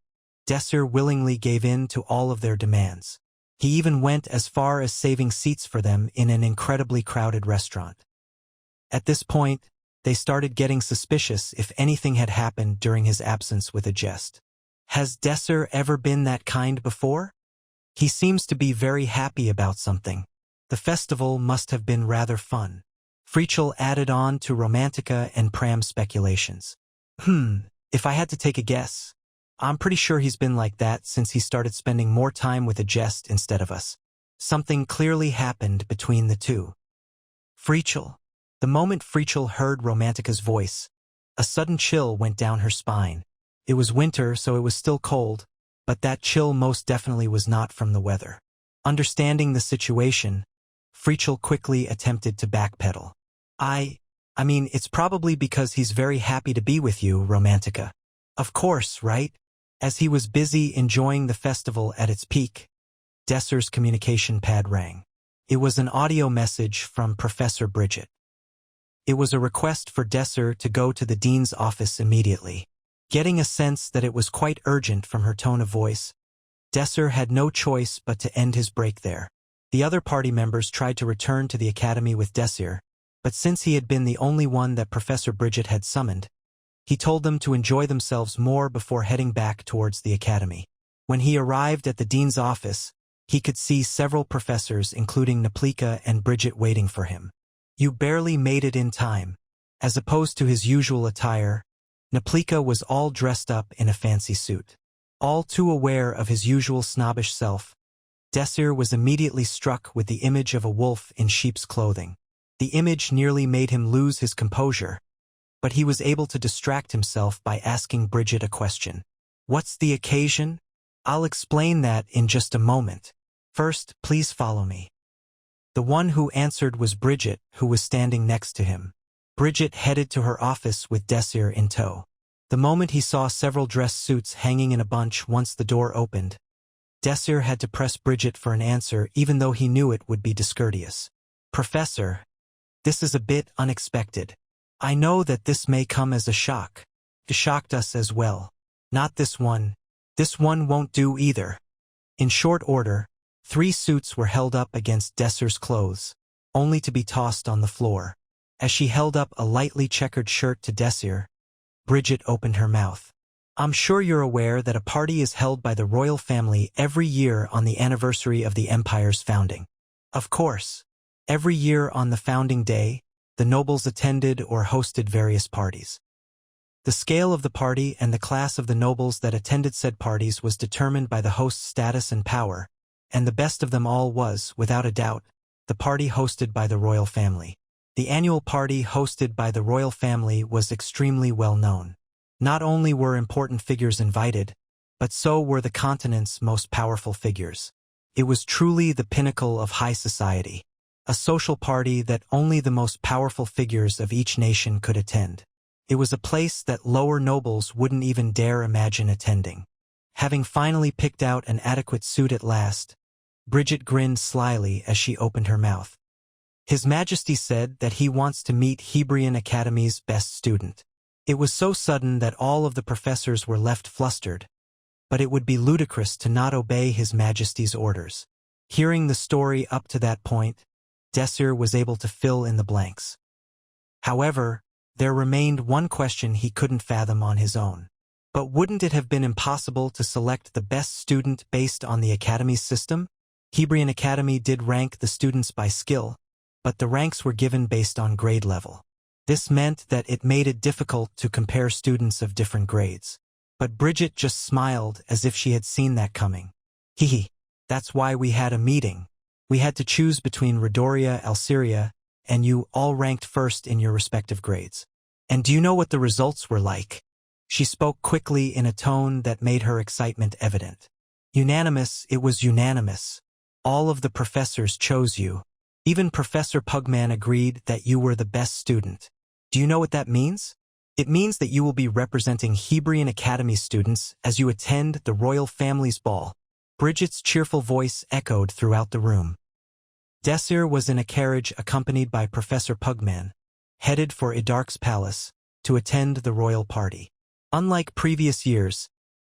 Desir willingly gave in to all of their demands. He even went as far as saving seats for them in an incredibly crowded restaurant. At this point, they started getting suspicious if anything had happened during his absence with Agest. Has Desir ever been that kind before? He seems to be very happy about something. The festival must have been rather fun. Frichel added on to Romantica and Pram's speculations. If I had to take a guess, I'm pretty sure he's been like that since he started spending more time with Agest instead of us. Something clearly happened between the two. Frichel. The moment Frichel heard Romantica's voice, a sudden chill went down her spine. It was winter, so it was still cold, but that chill most definitely was not from the weather. Understanding the situation, Frichel quickly attempted to backpedal. I mean, it's probably because he's very happy to be with you, Romantica. Of course, right? As he was busy enjoying the festival at its peak, Desir's communication pad rang. It was an audio message from Professor Bridget. It was a request for Desir to go to the dean's office immediately. Getting a sense that it was quite urgent from her tone of voice, Desir had no choice but to end his break there. The other party members tried to return to the academy with Desir, but since he had been the only one that Professor Bridget had summoned, he told them to enjoy themselves more before heading back towards the academy. When he arrived at the dean's office, he could see several professors, including Napolitan and Bridget, waiting for him. You barely made it in time. As opposed to his usual attire, Napolitan was all dressed up in a fancy suit. All too aware of his usual snobbish self, Desir was immediately struck with the image of a wolf in sheep's clothing. The image nearly made him lose his composure, but he was able to distract himself by asking Bridget a question. "What's the occasion?" "I'll explain that in just a moment. First, please follow me." The one who answered was Bridget, who was standing next to him. Bridget headed to her office with Desir in tow. The moment he saw several dress suits hanging in a bunch once the door opened, Desir had to press Bridget for an answer even though he knew it would be discourteous. "Professor, this is a bit unexpected. I know that this may come as a shock. It shocked us as well. Not this one. This one won't do either." In short order, 3 suits were held up against Desir's clothes, only to be tossed on the floor. As she held up a lightly checkered shirt to Desir, Bridget opened her mouth. "I'm sure you're aware that a party is held by the royal family every year on the anniversary of the empire's founding." "Of course. Every year on the founding day, the nobles attended or hosted various parties. The scale of the party and the class of the nobles that attended said parties was determined by the host's status and power, and the best of them all was, without a doubt, the party hosted by the royal family. The annual party hosted by the royal family was extremely well known. Not only were important figures invited, but so were the continent's most powerful figures. It was truly the pinnacle of high society, a social party that only the most powerful figures of each nation could attend. It was a place that lower nobles wouldn't even dare imagine attending. Having finally picked out an adequate suit at last, Bridget grinned slyly as she opened her mouth. "His Majesty said that he wants to meet Hebrion Academy's best student." It was so sudden that all of the professors were left flustered, but it would be ludicrous to not obey His Majesty's orders. Hearing the story up to that point, Desir was able to fill in the blanks. However, there remained one question he couldn't fathom on his own. But wouldn't it have been impossible to select the best student based on the Academy's system? Hebrion Academy did rank the students by skill, but the ranks were given based on grade level. This meant that it made it difficult to compare students of different grades. But Bridget just smiled as if she had seen that coming. "Hee, that's why we had a meeting. We had to choose between Redoria, Alceria, and you all ranked first in your respective grades. And do you know what the results were like?" She spoke quickly in a tone that made her excitement evident. "Unanimous, it was unanimous. All of the professors chose you. Even Professor Pugman agreed that you were the best student. Do you know what that means? It means that you will be representing Hebrion Academy students as you attend the royal family's ball." Bridget's cheerful voice echoed throughout the room. Desir was in a carriage accompanied by Professor Pugman, headed for Idark's palace, to attend the royal party. Unlike previous years,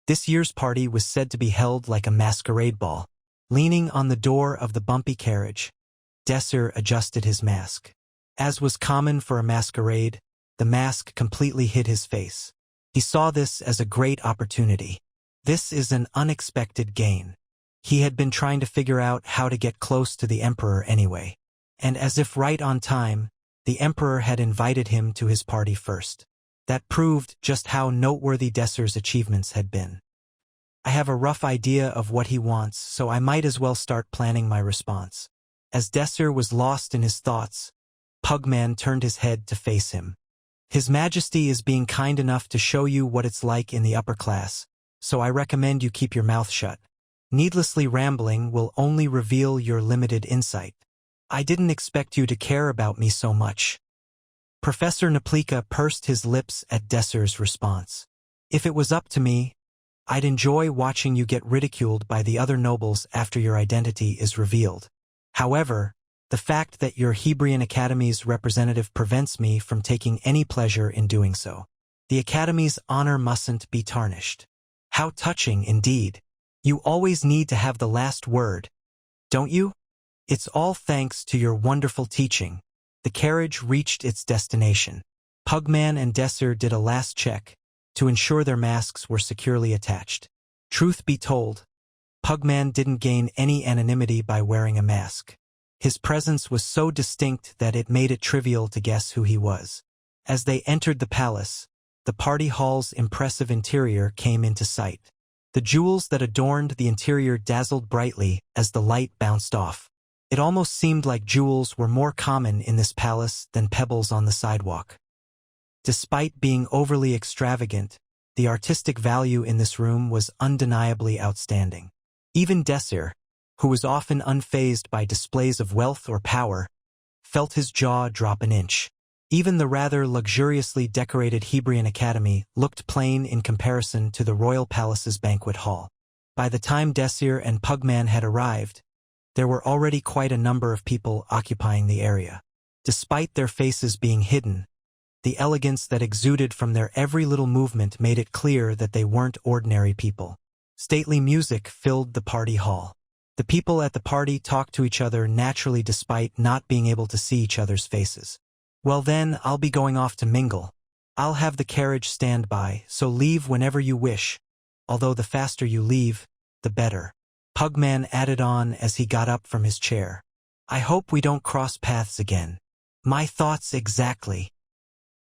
this year's party was said to be held like a masquerade ball. Leaning on the door of the bumpy carriage, Desir adjusted his mask. As was common for a masquerade, the mask completely hid his face. He saw this as a great opportunity. This is an unexpected gain. He had been trying to figure out how to get close to the Emperor anyway. And as if right on time, the Emperor had invited him to his party first. That proved just how noteworthy Desir's achievements had been. "I have a rough idea of what he wants, so I might as well start planning my response." As Desir was lost in his thoughts, Pugman turned his head to face him. "His Majesty is being kind enough to show you what it's like in the upper class, so I recommend you keep your mouth shut. Needlessly rambling will only reveal your limited insight. I didn't expect you to care about me so much." Professor Napolitan pursed his lips at Desir's response. "If it was up to me, I'd enjoy watching you get ridiculed by the other nobles after your identity is revealed. However, the fact that your Hebrion Academy's representative prevents me from taking any pleasure in doing so. The Academy's honor mustn't be tarnished. How touching, indeed. You always need to have the last word, don't you? It's all thanks to your wonderful teaching. The carriage reached its destination. Pugman and Desir did a last check to ensure their masks were securely attached. Truth be told, Pugman didn't gain any anonymity by wearing a mask. His presence was so distinct that it made it trivial to guess who he was. As they entered the palace, the party hall's impressive interior came into sight. The jewels that adorned the interior dazzled brightly as the light bounced off. It almost seemed like jewels were more common in this palace than pebbles on the sidewalk. Despite being overly extravagant, the artistic value in this room was undeniably outstanding. Even Desir, who was often unfazed by displays of wealth or power, felt his jaw drop an inch. Even the rather luxuriously decorated Hebrion Academy looked plain in comparison to the royal palace's banquet hall. By the time Desir and Pugman had arrived, there were already quite a number of people occupying the area. Despite their faces being hidden, the elegance that exuded from their every little movement made it clear that they weren't ordinary people. Stately music filled the party hall. The people at the party talked to each other naturally despite not being able to see each other's faces. Well then, I'll be going off to mingle. I'll have the carriage stand by, so leave whenever you wish. Although the faster you leave, the better. Pugman added on as he got up from his chair. I hope we don't cross paths again. My thoughts exactly.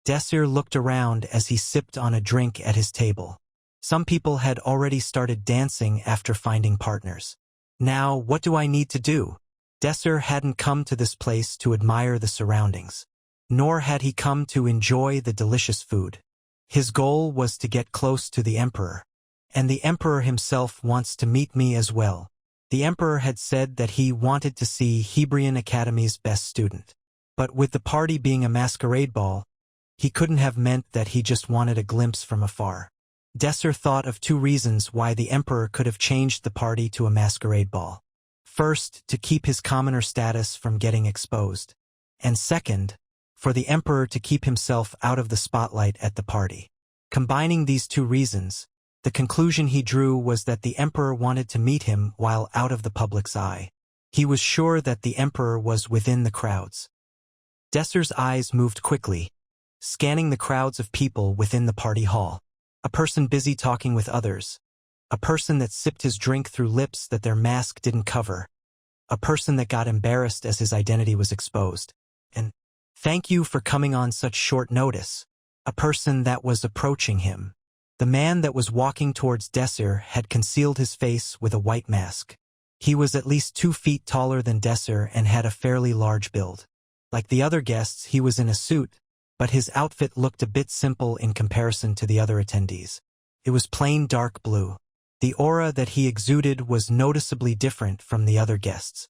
Desir looked around as he sipped on a drink at his table. Some people had already started dancing after finding partners. Now, what do I need to do? Desir hadn't come to this place to admire the surroundings, nor had he come to enjoy the delicious food. His goal was to get close to the Emperor. And the Emperor himself wants to meet me as well. The Emperor had said that he wanted to see Hebrion Academy's best student. But with the party being a masquerade ball, he couldn't have meant that he just wanted a glimpse from afar. Desir thought of two reasons why the Emperor could have changed the party to a masquerade ball. First, to keep his commoner status from getting exposed. And second, for the Emperor to keep himself out of the spotlight at the party. Combining these two reasons, the conclusion he drew was that the Emperor wanted to meet him while out of the public's eye. He was sure that the Emperor was within the crowds. Desir's eyes moved quickly, scanning the crowds of people within the party hall. A person busy talking with others. A person that sipped his drink through lips that their mask didn't cover. A person that got embarrassed as his identity was exposed. And, thank you for coming on such short notice. A person that was approaching him. The man that was walking towards Desir had concealed his face with a white mask. He was at least 2 feet taller than Desir and had a fairly large build. Like the other guests, he was in a suit, but his outfit looked a bit simple in comparison to the other attendees. It was plain dark blue. The aura that he exuded was noticeably different from the other guests.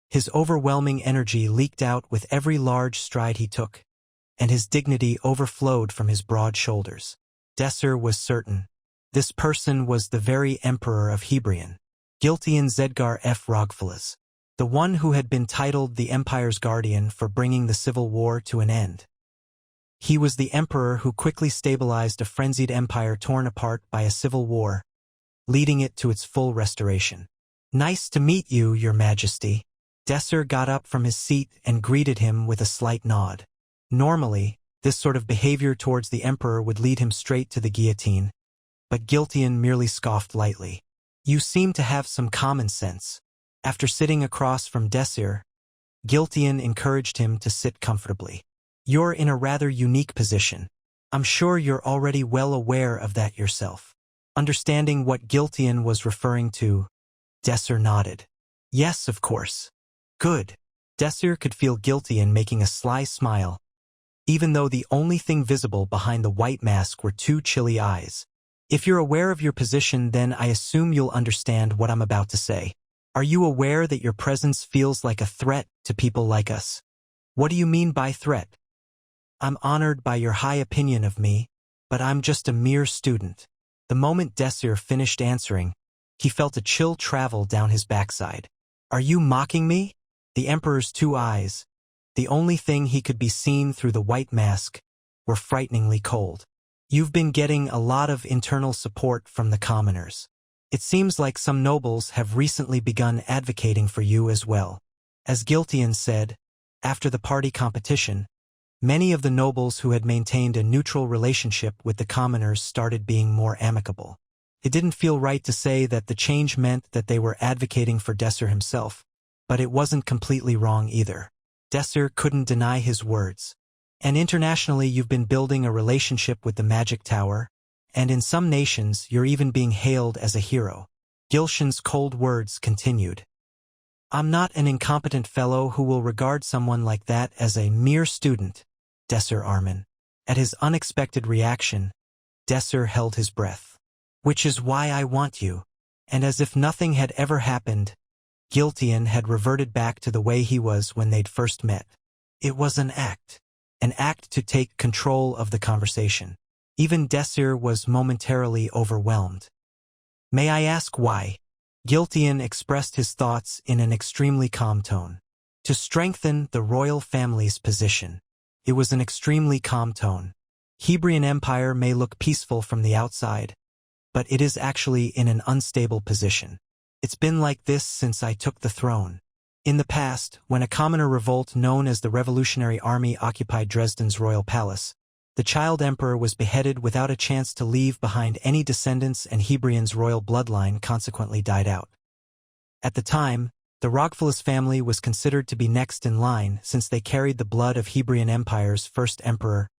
His overwhelming energy leaked out with every large stride he took, and his dignity overflowed from his broad shoulders. Desir was certain. This person was the very Emperor of Hebrion, Giltian Zedgar F. Rogfalas, the one who had been titled the Empire's Guardian for bringing the civil war to an end. He was the Emperor who quickly stabilized a frenzied empire torn apart by a civil war, leading it to its full restoration. Nice to meet you, Your Majesty. Desir got up from his seat and greeted him with a slight nod. Normally, this sort of behavior towards the Emperor would lead him straight to the guillotine, but Giltian merely scoffed lightly. You seem to have some common sense. After sitting across from Desir, Giltian encouraged him to sit comfortably. You're in a rather unique position. I'm sure you're already well aware of that yourself. Understanding what Giltian was referring to, Desir nodded. Yes, of course. Good. Desir could feel Giltian making a sly smile, even though the only thing visible behind the white mask were 2 chilly eyes. If you're aware of your position, then I assume you'll understand what I'm about to say. Are you aware that your presence feels like a threat to people like us? What do you mean by threat? I'm honored by your high opinion of me, but I'm just a mere student. The moment Desir finished answering, he felt a chill travel down his backside. "Are you mocking me?" The Emperor's two eyes, the only thing he could be seen through the white mask, were frighteningly cold. "You've been getting a lot of internal support from the commoners. It seems like some nobles have recently begun advocating for you as well." As Giltian said, after the party competition, many of the nobles who had maintained a neutral relationship with the commoners started being more amicable. It didn't feel right to say that the change meant that they were advocating for Desir himself, but it wasn't completely wrong either. Desir couldn't deny his words. "And internationally you've been building a relationship with the Magic Tower, and in some nations you're even being hailed as a hero." Gilshan's cold words continued. "I'm not an incompetent fellow who will regard someone like that as a mere student, Desir Arman." At his unexpected reaction, Desir held his breath. "Which is why I want you." And as if nothing had ever happened, Giltian had reverted back to the way he was when they'd first met. It was an act to take control of the conversation. Even Desir was momentarily overwhelmed. "May I ask why?" Giltian expressed his thoughts in an extremely calm tone. "To strengthen the royal family's position." It was an extremely calm tone. Hebrion Empire may look peaceful from the outside, but it is actually in an unstable position. It's been like this since I took the throne. In the past, when a commoner revolt known as the Revolutionary Army occupied Dresden's royal palace, the child emperor was beheaded without a chance to leave behind any descendants, and Hebrion's royal bloodline consequently died out. At the time, the ruthless family was considered to be next in line since they carried the blood of Hebrion Empire's first emperor,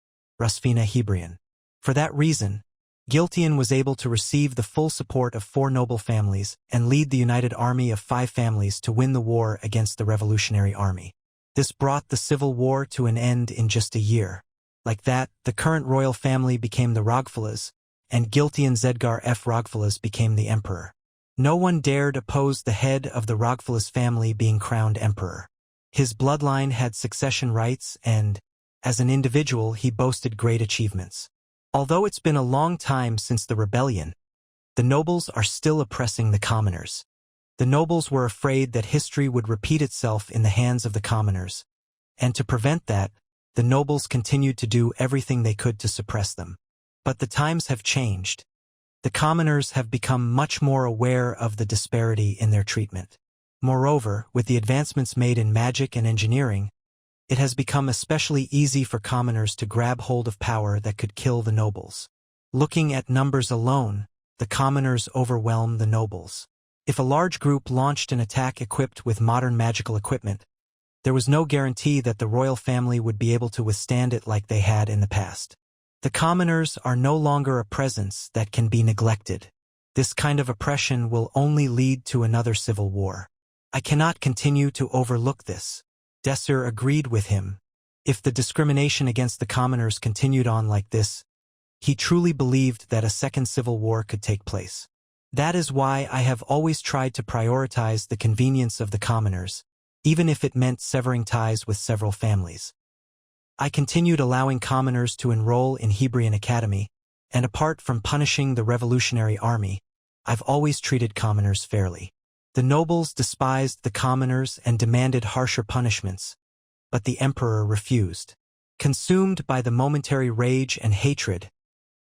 Rusfina Hebrion. For that reason, Giltian was able to receive the full support of 4 noble families and lead the united army of 5 families to win the war against the Revolutionary Army. This brought the civil war to an end in just a year. Like that, the current royal family became the Rogfulas, and Giltian Zedgar F. Rogfulas became the emperor. No one dared oppose the head of the Rogfulas family being crowned emperor. His bloodline had succession rights and, as an individual, he boasted great achievements. Although it's been a long time since the rebellion, the nobles are still oppressing the commoners. The nobles were afraid that history would repeat itself in the hands of the commoners, and to prevent that, the nobles continued to do everything they could to suppress them. But the times have changed. The commoners have become much more aware of the disparity in their treatment. Moreover, with the advancements made in magic and engineering, it has become especially easy for commoners to grab hold of power that could kill the nobles. Looking at numbers alone, the commoners overwhelm the nobles. If a large group launched an attack equipped with modern magical equipment, there was no guarantee that the royal family would be able to withstand it like they had in the past. The commoners are no longer a presence that can be neglected. This kind of oppression will only lead to another civil war. I cannot continue to overlook this. Desir agreed with him. If the discrimination against the commoners continued on like this, he truly believed that a second civil war could take place. That is why I have always tried to prioritize the convenience of the commoners, even if it meant severing ties with several families. I continued allowing commoners to enroll in Hebrion Academy, and apart from punishing the Revolutionary Army, I've always treated commoners fairly. The nobles despised the commoners and demanded harsher punishments, but the emperor refused. Consumed by the momentary rage and hatred,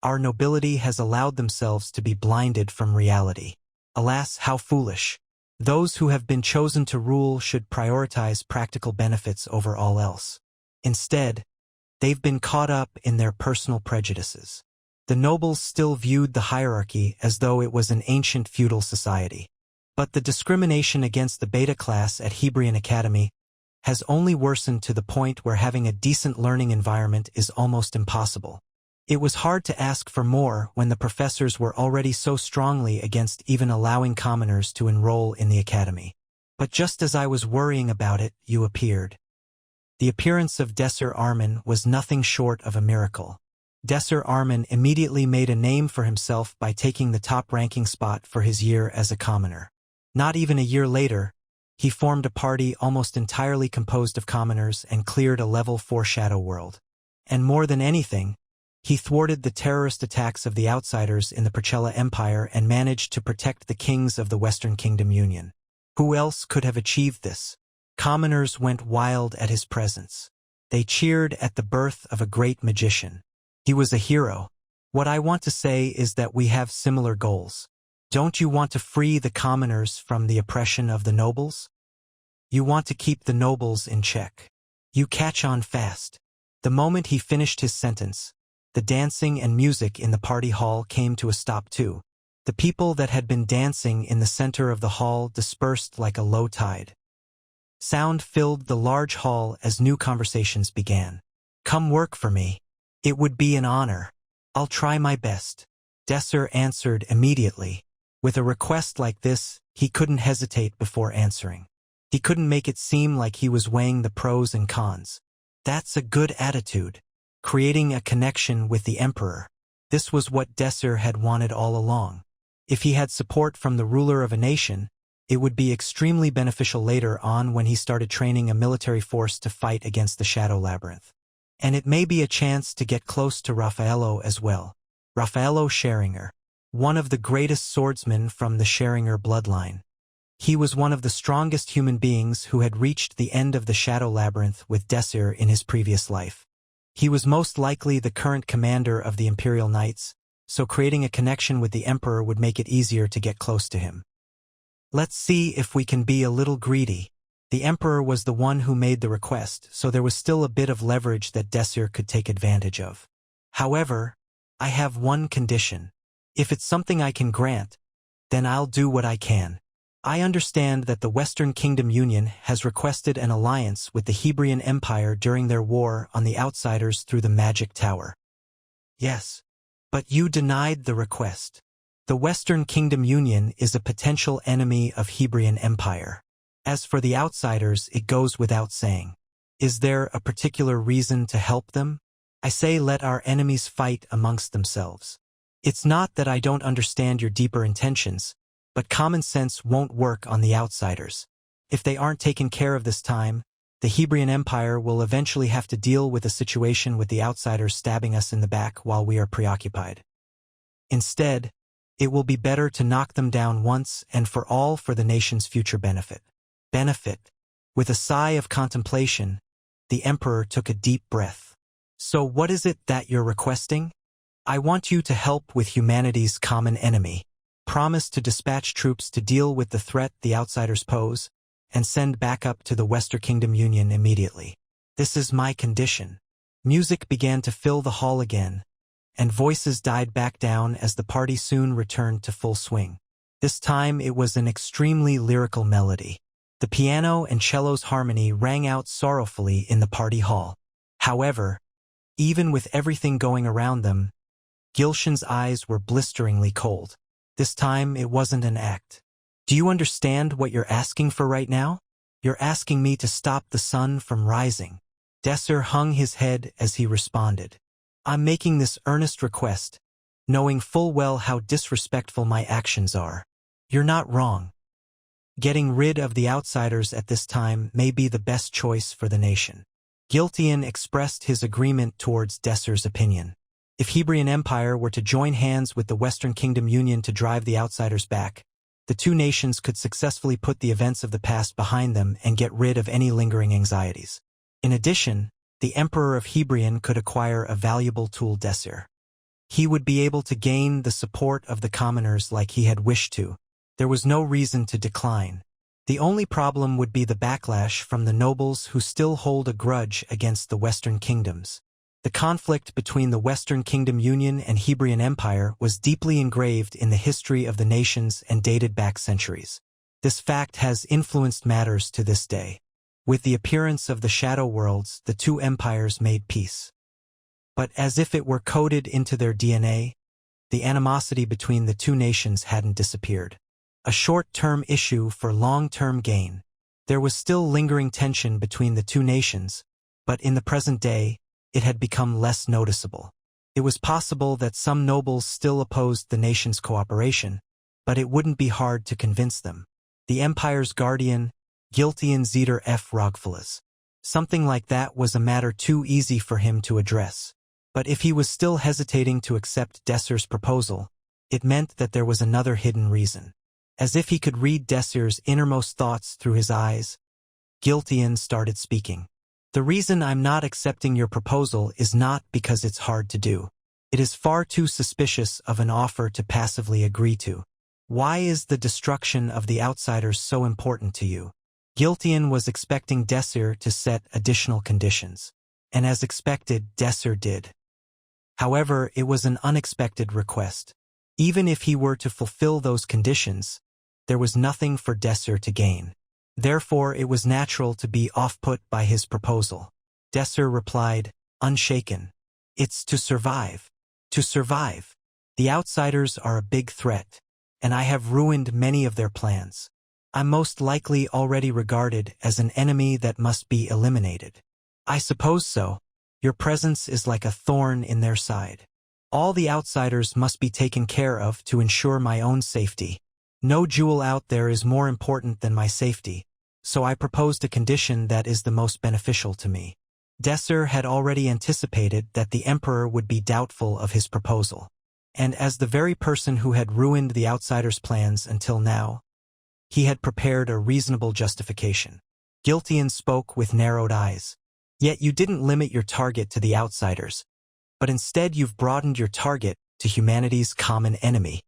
our nobility has allowed themselves to be blinded from reality. Alas, how foolish. Those who have been chosen to rule should prioritize practical benefits over all else. Instead, they've been caught up in their personal prejudices. The nobles still viewed the hierarchy as though it was an ancient feudal society. But the discrimination against the beta class at Hebrion Academy has only worsened to the point where having a decent learning environment is almost impossible. It was hard to ask for more when the professors were already so strongly against even allowing commoners to enroll in the academy. But just as I was worrying about it, you appeared. The appearance of Desir Arman was nothing short of a miracle. Desir Arman immediately made a name for himself by taking the top-ranking spot for his year as a commoner. Not even a year later, he formed a party almost entirely composed of commoners and cleared a level 4 shadow world. And more than anything, He thwarted the terrorist attacks of the outsiders in the Procella Empire and managed to protect the kings of the Western Kingdom Union. Who else could have achieved this? Commoners went wild at his presence. They cheered at the birth of a great magician. He was a hero. What I want to say is that we have similar goals. Don't you want to free the commoners from the oppression of the nobles? You want to keep the nobles in check. You catch on fast. The moment he finished his sentence, the dancing and music in the party hall came to a stop too. The people that had been dancing in the center of the hall dispersed like a low tide. Sound filled the large hall as new conversations began. Come work for me. It would be an honor. I'll try my best. Desir answered immediately. With a request like this, he couldn't hesitate before answering. He couldn't make it seem like he was weighing the pros and cons. That's a good attitude. Creating a connection with the emperor. This was what Desir had wanted all along. If he had support from the ruler of a nation, it would be extremely beneficial later on when he started training a military force to fight against the Shadow Labyrinth. And it may be a chance to get close to Raffaello as well. Raffaello Scheringer, one of the greatest swordsmen from the Scheringer bloodline. He was one of the strongest human beings who had reached the end of the Shadow Labyrinth with Desir in his previous life. He was most likely the current commander of the Imperial Knights, so creating a connection with the Emperor would make it easier to get close to him. Let's see if we can be a little greedy. The Emperor was the one who made the request, so there was still a bit of leverage that Desir could take advantage of. However, I have one condition. If it's something I can grant, then I'll do what I can. I understand that the Western Kingdom Union has requested an alliance with the Hebrion Empire during their war on the outsiders through the Magic Tower. Yes, but you denied the request. The Western Kingdom Union is a potential enemy of Hebrion Empire. As for the outsiders, it goes without saying. Is there a particular reason to help them? I say let our enemies fight amongst themselves. It's not that I don't understand your deeper intentions, but common sense won't work on the outsiders. If they aren't taken care of this time, the Hebrion Empire will eventually have to deal with a situation with the outsiders stabbing us in the back while we are preoccupied. Instead, it will be better to knock them down once and for all for the nation's future benefit. With a sigh of contemplation, the Emperor took a deep breath. So what is it that you're requesting? I want you to help with humanity's common enemy. Promise to dispatch troops to deal with the threat the outsiders pose, and send backup to the Western Kingdom Union immediately. This is my condition. Music began to fill the hall again, and voices died back down as the party soon returned to full swing. This time it was an extremely lyrical melody. The piano and cello's harmony rang out sorrowfully in the party hall. However, even with everything going around them, Gilshan's eyes were blisteringly cold. This time it wasn't an act. Do you understand what you're asking for right now? You're asking me to stop the sun from rising. Desir hung his head as he responded. I'm making this earnest request, knowing full well how disrespectful my actions are. You're not wrong. Getting rid of the outsiders at this time may be the best choice for the nation. Giltian expressed his agreement towards Desir's opinion. If Hebrion Empire were to join hands with the Western Kingdom Union to drive the outsiders back, the two nations could successfully put the events of the past behind them and get rid of any lingering anxieties. In addition, the Emperor of Hebrion could acquire a valuable tool, Desir. He would be able to gain the support of the commoners like he had wished to. There was no reason to decline. The only problem would be the backlash from the nobles who still hold a grudge against the Western Kingdoms. The conflict between the Western Kingdom Union and Hebrion Empire was deeply engraved in the history of the nations and dated back centuries. This fact has influenced matters to this day. With the appearance of the Shadow Worlds, the two empires made peace. But as if it were coded into their DNA, the animosity between the two nations hadn't disappeared. A short-term issue for long-term gain. There was still lingering tension between the two nations, but in the present day, it had become less noticeable. It was possible that some nobles still opposed the nation's cooperation, but it wouldn't be hard to convince them. The empire's guardian, Giltian Zeder F. Rogfalas. Something like that was a matter too easy for him to address. But if he was still hesitating to accept Desir's proposal, it meant that there was another hidden reason. As if he could read Desir's innermost thoughts through his eyes, Giltian started speaking. The reason I'm not accepting your proposal is not because it's hard to do. It is far too suspicious of an offer to passively agree to. Why is the destruction of the outsiders so important to you? Giltian was expecting Desir to set additional conditions, and as expected, Desir did. However, it was an unexpected request. Even if he were to fulfill those conditions, there was nothing for Desir to gain. Therefore, it was natural to be off-put by his proposal. Desir replied, unshaken, "It's to survive. To survive. The outsiders are a big threat, and I have ruined many of their plans. I'm most likely already regarded as an enemy that must be eliminated." "I suppose so. Your presence is like a thorn in their side. All the outsiders must be taken care of to ensure my own safety. No jewel out there is more important than my safety, so I proposed a condition that is the most beneficial to me." Desir had already anticipated that the emperor would be doubtful of his proposal, and as the very person who had ruined the outsiders' plans until now, he had prepared a reasonable justification. Giltian spoke with narrowed eyes. "Yet you didn't limit your target to the outsiders, but instead you've broadened your target to humanity's common enemy."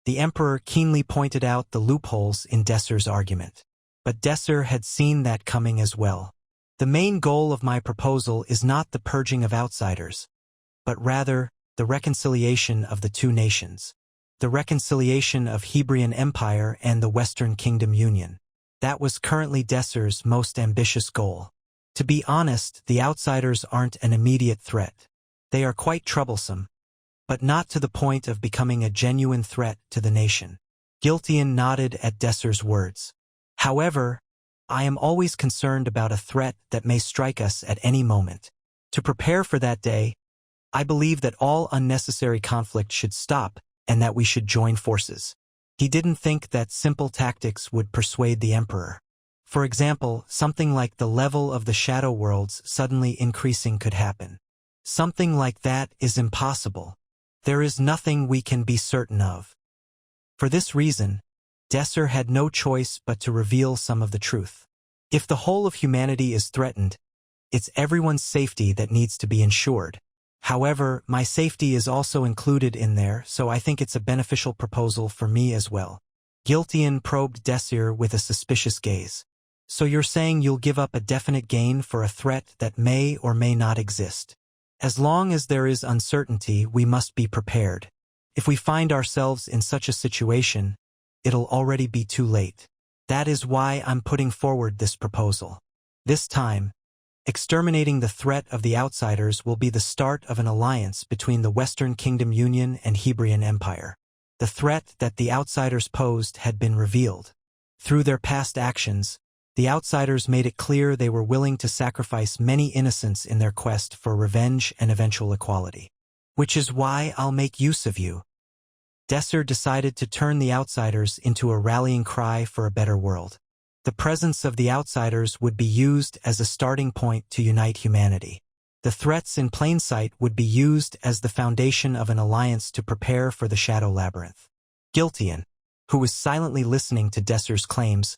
The emperor keenly pointed out the loopholes in Desir's argument. But Desir had seen that coming as well. "The main goal of my proposal is not the purging of outsiders, but rather the reconciliation of the two nations. The reconciliation of Hebrion Empire and the Western Kingdom Union. That was currently Desir's most ambitious goal. To be honest, the outsiders aren't an immediate threat. They are quite troublesome, but not to the point of becoming a genuine threat to the nation." Giltian nodded at Desir's words. "However, I am always concerned about a threat that may strike us at any moment. To prepare for that day, I believe that all unnecessary conflict should stop and that we should join forces." He didn't think that simple tactics would persuade the emperor. For example, something like the level of the shadow worlds suddenly increasing could happen. Something like that is impossible. There is nothing we can be certain of. For this reason, Desir had no choice but to reveal some of the truth. If the whole of humanity is threatened, it's everyone's safety that needs to be ensured. However, my safety is also included in there, so I think it's a beneficial proposal for me as well. Giltian probed Desir with a suspicious gaze. "So you're saying you'll give up a definite gain for a threat that may or may not exist? As long as there is uncertainty, we must be prepared. If we find ourselves in such a situation, it'll already be too late. That is why I'm putting forward this proposal. This time, exterminating the threat of the outsiders will be the start of an alliance between the Western Kingdom Union and Hebrion Empire. The threat that the outsiders posed had been revealed. Through their past actions, the outsiders made it clear they were willing to sacrifice many innocents in their quest for revenge and eventual equality. Which is why I'll make use of you." Desir decided to turn the outsiders into a rallying cry for a better world. The presence of the outsiders would be used as a starting point to unite humanity. The threats in plain sight would be used as the foundation of an alliance to prepare for the Shadow Labyrinth. Giltian, who was silently listening to Desir's claims,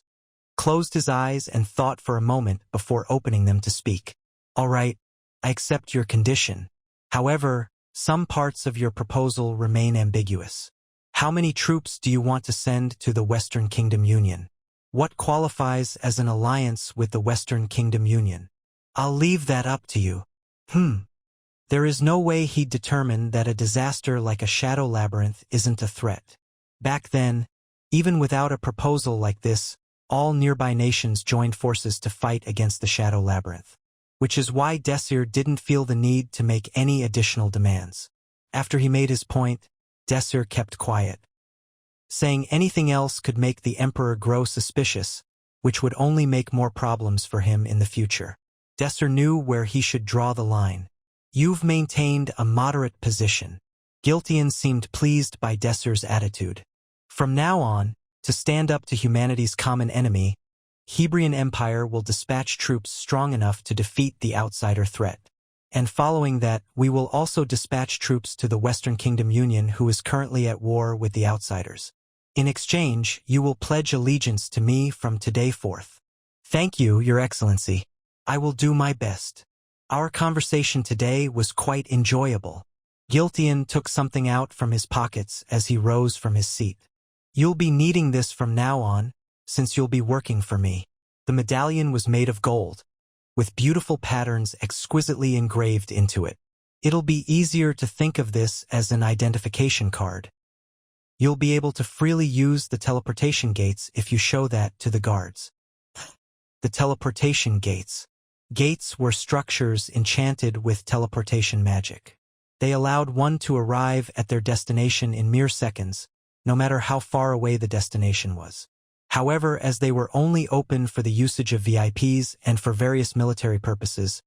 closed his eyes and thought for a moment before opening them to speak. "All right, I accept your condition. However, some parts of your proposal remain ambiguous. How many troops do you want to send to the Western Kingdom Union? What qualifies as an alliance with the Western Kingdom Union? I'll leave that up to you." There is no way he'd determine that a disaster like a Shadow Labyrinth isn't a threat. Back then, even without a proposal like this, all nearby nations joined forces to fight against the Shadow Labyrinth. Which is why Desir didn't feel the need to make any additional demands. After he made his point, Desir kept quiet. Saying anything else could make the emperor grow suspicious, which would only make more problems for him in the future. Desir knew where he should draw the line. "You've maintained a moderate position." Giltian seemed pleased by Desir's attitude. From now on, to stand up to humanity's common enemy, Hebrion Empire will dispatch troops strong enough to defeat the outsider threat. And following that, we will also dispatch troops to the Western Kingdom Union who is currently at war with the outsiders. In exchange, you will pledge allegiance to me from today forth. Thank you, Your Excellency. I will do my best. Our conversation today was quite enjoyable. Giltian took something out from his pockets as he rose from his seat. You'll be needing this from now on, since you'll be working for me. The medallion was made of gold, with beautiful patterns exquisitely engraved into it. It'll be easier to think of this as an identification card. You'll be able to freely use the teleportation gates if you show that to the guards. The teleportation gates. Gates were structures enchanted with teleportation magic. They allowed one to arrive at their destination in mere seconds, no matter how far away the destination was. However, as they were only open for the usage of VIPs and for various military purposes,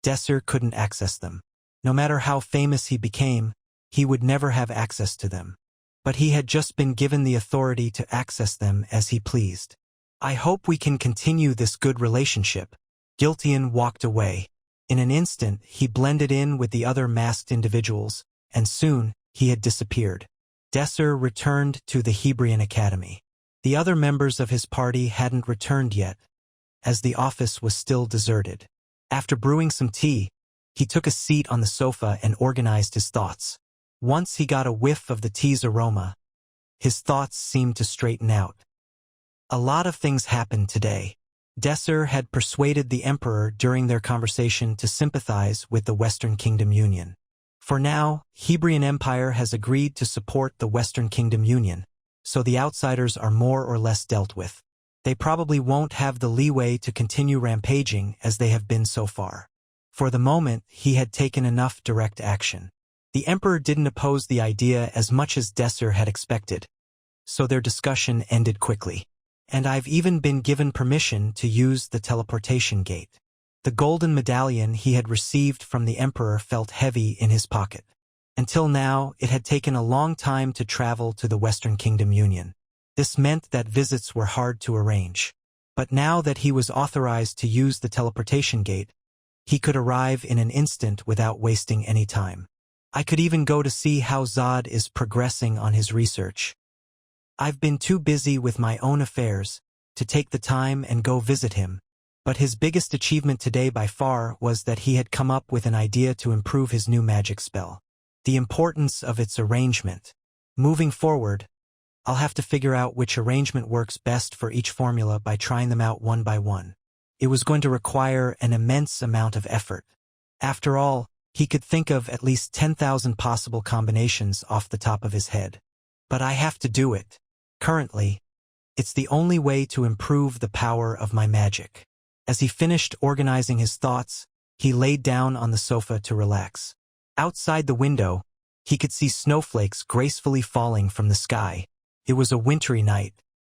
Desir couldn't access them. No matter how famous he became, he would never have access to them. But he had just been given the authority to access them as he pleased. I hope we can continue this good relationship. Giltian walked away. In an instant, he blended in with the other masked individuals, and soon, he had disappeared. Desir returned to the Hebrion Academy. The other members of his party hadn't returned yet, as the office was still deserted. After brewing some tea, he took a seat on the sofa and organized his thoughts. Once he got a whiff of the tea's aroma, his thoughts seemed to straighten out. A lot of things happened today. Desir had persuaded the Emperor during their conversation to sympathize with the Western Kingdom Union. For now, Hebrion Empire has agreed to support the Western Kingdom Union, so the outsiders are more or less dealt with. They probably won't have the leeway to continue rampaging as they have been so far. For the moment, he had taken enough direct action. The Emperor didn't oppose the idea as much as Desir had expected, so their discussion ended quickly. And I've even been given permission to use the teleportation gate. The golden medallion he had received from the Emperor felt heavy in his pocket. Until now, it had taken a long time to travel to the Western Kingdom Union. This meant that visits were hard to arrange. But now that he was authorized to use the teleportation gate, he could arrive in an instant without wasting any time. I could even go to see how Zod is progressing on his research. I've been too busy with my own affairs to take the time and go visit him, but his biggest achievement today by far was that he had come up with an idea to improve his new magic spell. The importance of its arrangement. Moving forward, I'll have to figure out which arrangement works best for each formula by trying them out one by one. It was going to require an immense amount of effort. After all, he could think of at least 10,000 possible combinations off the top of his head. But I have to do it. Currently, it's the only way to improve the power of my magic. As he finished organizing his thoughts, he laid down on the sofa to relax. Outside the window, he could see snowflakes gracefully falling from the sky. It was a wintry night.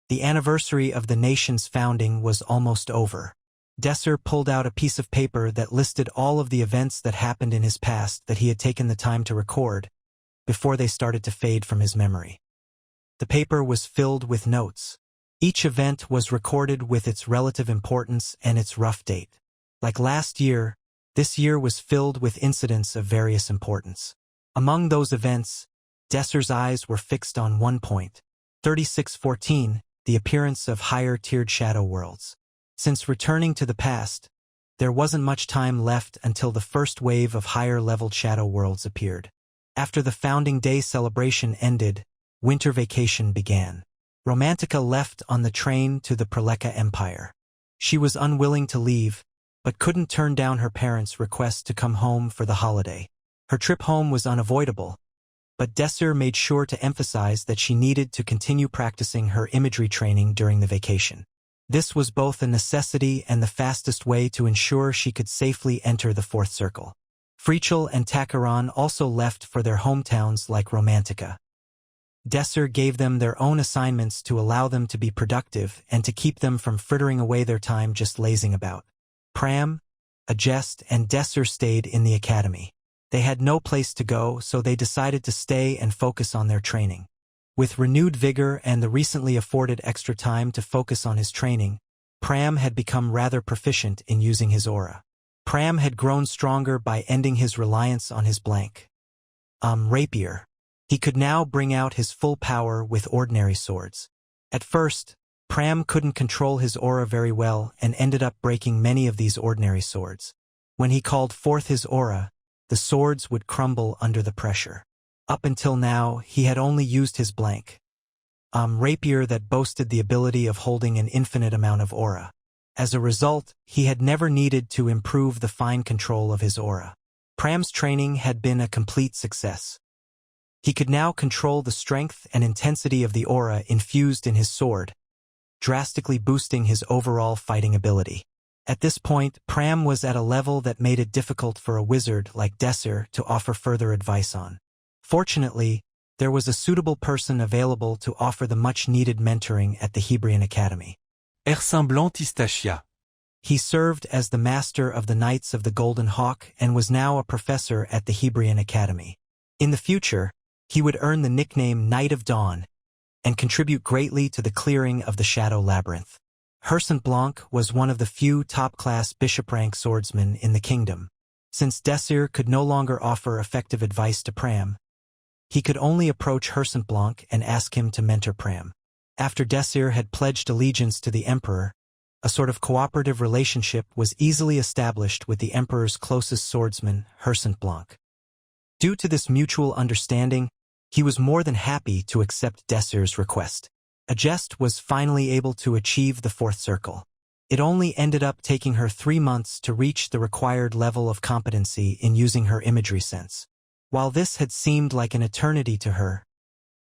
The anniversary of the nation's founding was almost over. Desir pulled out a piece of paper that listed all of the events that happened in his past that he had taken the time to record, before they started to fade from his memory. The paper was filled with notes. Each event was recorded with its relative importance and its rough date. Like last year, this year was filled with incidents of various importance. Among those events, Desir's eyes were fixed on one point, 3614, the appearance of higher-tiered shadow worlds. Since returning to the past, there wasn't much time left until the first wave of higher-leveled shadow worlds appeared. After the Founding Day celebration ended, winter vacation began. Romantica left on the train to the Preleka Empire. She was unwilling to leave, but couldn't turn down her parents' request to come home for the holiday. Her trip home was unavoidable, but Desir made sure to emphasize that she needed to continue practicing her imagery training during the vacation. This was both a necessity and the fastest way to ensure she could safely enter the Fourth Circle. Frichel and Takaran also left for their hometowns like Romantica. Desir gave them their own assignments to allow them to be productive and to keep them from frittering away their time just lazing about. Pram, Ajest, and Desir stayed in the academy. They had no place to go, so they decided to stay and focus on their training. With renewed vigor and the recently afforded extra time to focus on his training, Pram had become rather proficient in using his aura. Pram had grown stronger by ending his reliance on his rapier. He could now bring out his full power with ordinary swords. At first, Pram couldn't control his aura very well and ended up breaking many of these ordinary swords. When he called forth his aura, the swords would crumble under the pressure. Up until now, he had only used his rapier that boasted the ability of holding an infinite amount of aura. As a result, he had never needed to improve the fine control of his aura. Pram's training had been a complete success. He could now control the strength and intensity of the aura infused in his sword, drastically boosting his overall fighting ability. At this point, Pram was at a level that made it difficult for a wizard like Desir to offer further advice on. Fortunately, there was a suitable person available to offer the much-needed mentoring at the Hebrion Academy.
Ensemble-driven.
He served as the master of the Knights of the Golden Hawk and was now a professor at the Hebrion Academy. In the future, he would earn the nickname Knight of Dawn and contribute greatly to the clearing of the Shadow Labyrinth. Blanc was one of the few top-class bishop-rank swordsmen in the kingdom. Since Desir could no longer offer effective advice to Pram, he could only approach Blanc and ask him to mentor Pram. After Desir had pledged allegiance to the Emperor, a sort of cooperative relationship was easily established with the Emperor's closest swordsman, Blanc. Due to this mutual understanding, he was more than happy to accept Desir's request. Ajest was finally able to achieve the fourth circle. It only ended up taking her 3 months to reach the required level of competency in using her imagery sense. While this had seemed like an eternity to her,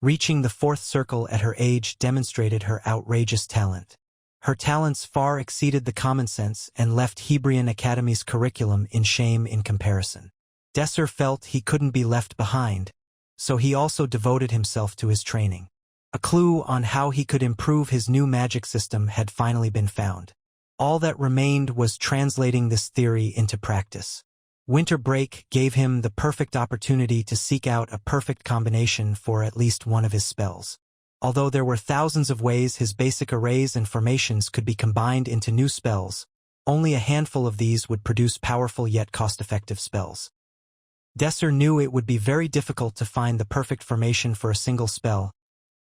reaching the fourth circle at her age demonstrated her outrageous talent. Her talents far exceeded the common sense and left Hebrion Academy's curriculum in shame in comparison. Desir felt he couldn't be left behind, so he also devoted himself to his training. A clue on how he could improve his new magic system had finally been found. All that remained was translating this theory into practice. Winter break gave him the perfect opportunity to seek out a perfect combination for at least one of his spells. Although there were thousands of ways his basic arrays and formations could be combined into new spells, only a handful of these would produce powerful yet cost-effective spells. Desir knew it would be very difficult to find the perfect formation for a single spell,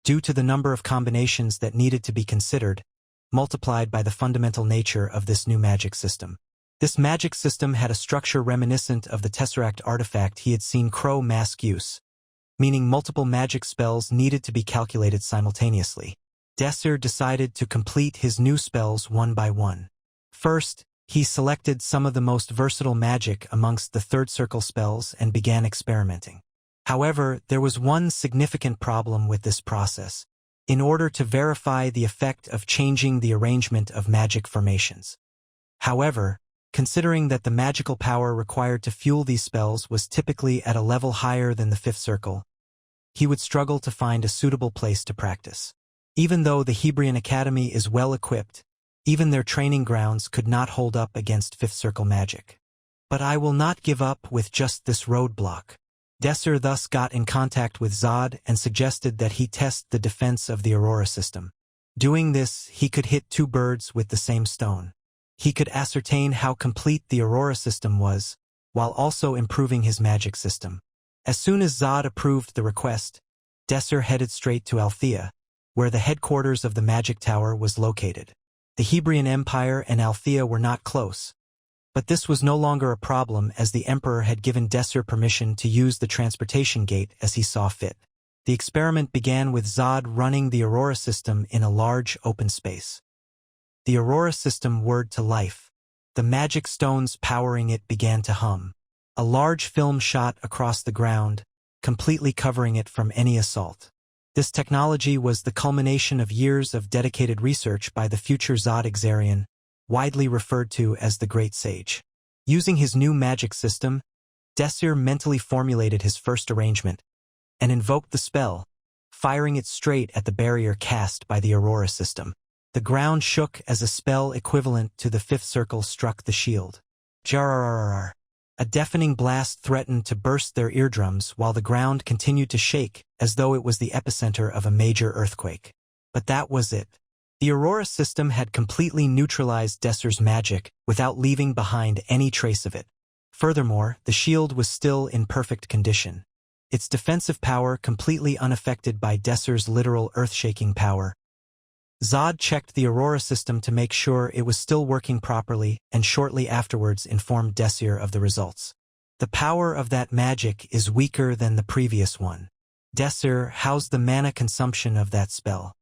due to the number of combinations that needed to be considered, multiplied by the fundamental nature of this new magic system. This magic system had a structure reminiscent of the Tesseract artifact he had seen Crow mask use, meaning multiple magic spells needed to be calculated simultaneously. Desir decided to complete his new spells one by one. First, he selected some of the most versatile magic amongst the third circle spells and began experimenting. However, there was one significant problem with this process, in order to verify the effect of changing the arrangement of magic formations. However, considering that the magical power required to fuel these spells was typically at a level higher than the fifth circle, he would struggle to find a suitable place to practice. Even though the Hebrion Academy is well equipped, even their training grounds could not hold up against fifth circle magic. But I will not give up with just this roadblock. Desir thus got in contact with Zod and suggested that he test the defense of the Aurora system. Doing this, he could hit 2 birds with the same stone. He could ascertain how complete the Aurora system was, while also improving his magic system. As soon as Zod approved the request, Desir headed straight to Althea, where the headquarters of the magic tower was located. The Hebrion Empire and Althea were not close, but this was no longer a problem as the Emperor had given Desir permission to use the transportation gate as he saw fit. The experiment began with Zod running the Aurora system in a large open space. The Aurora system whirred to life. The magic stones powering it began to hum. A large film shot across the ground, completely covering it from any assault. This technology was the culmination of years of dedicated research by the future Zod Exarian, widely referred to as the Great Sage. Using his new magic system, Desir mentally formulated his first arrangement and invoked the spell, firing it straight at the barrier cast by the Aurora system. The ground shook as a spell equivalent to the fifth circle struck the shield. Jarrrrrrrr. A deafening blast threatened to burst their eardrums while the ground continued to shake as though it was the epicenter of a major earthquake. But that was it. The Aurora system had completely neutralized Desir's magic without leaving behind any trace of it. Furthermore, the shield was still in perfect condition, its defensive power completely unaffected by Desir's literal earth-shaking power. Zod checked the Aurora system to make sure it was still working properly and shortly afterwards informed Desir of the results. The power of that magic is weaker than the previous one. Desir, how's the mana consumption of that spell?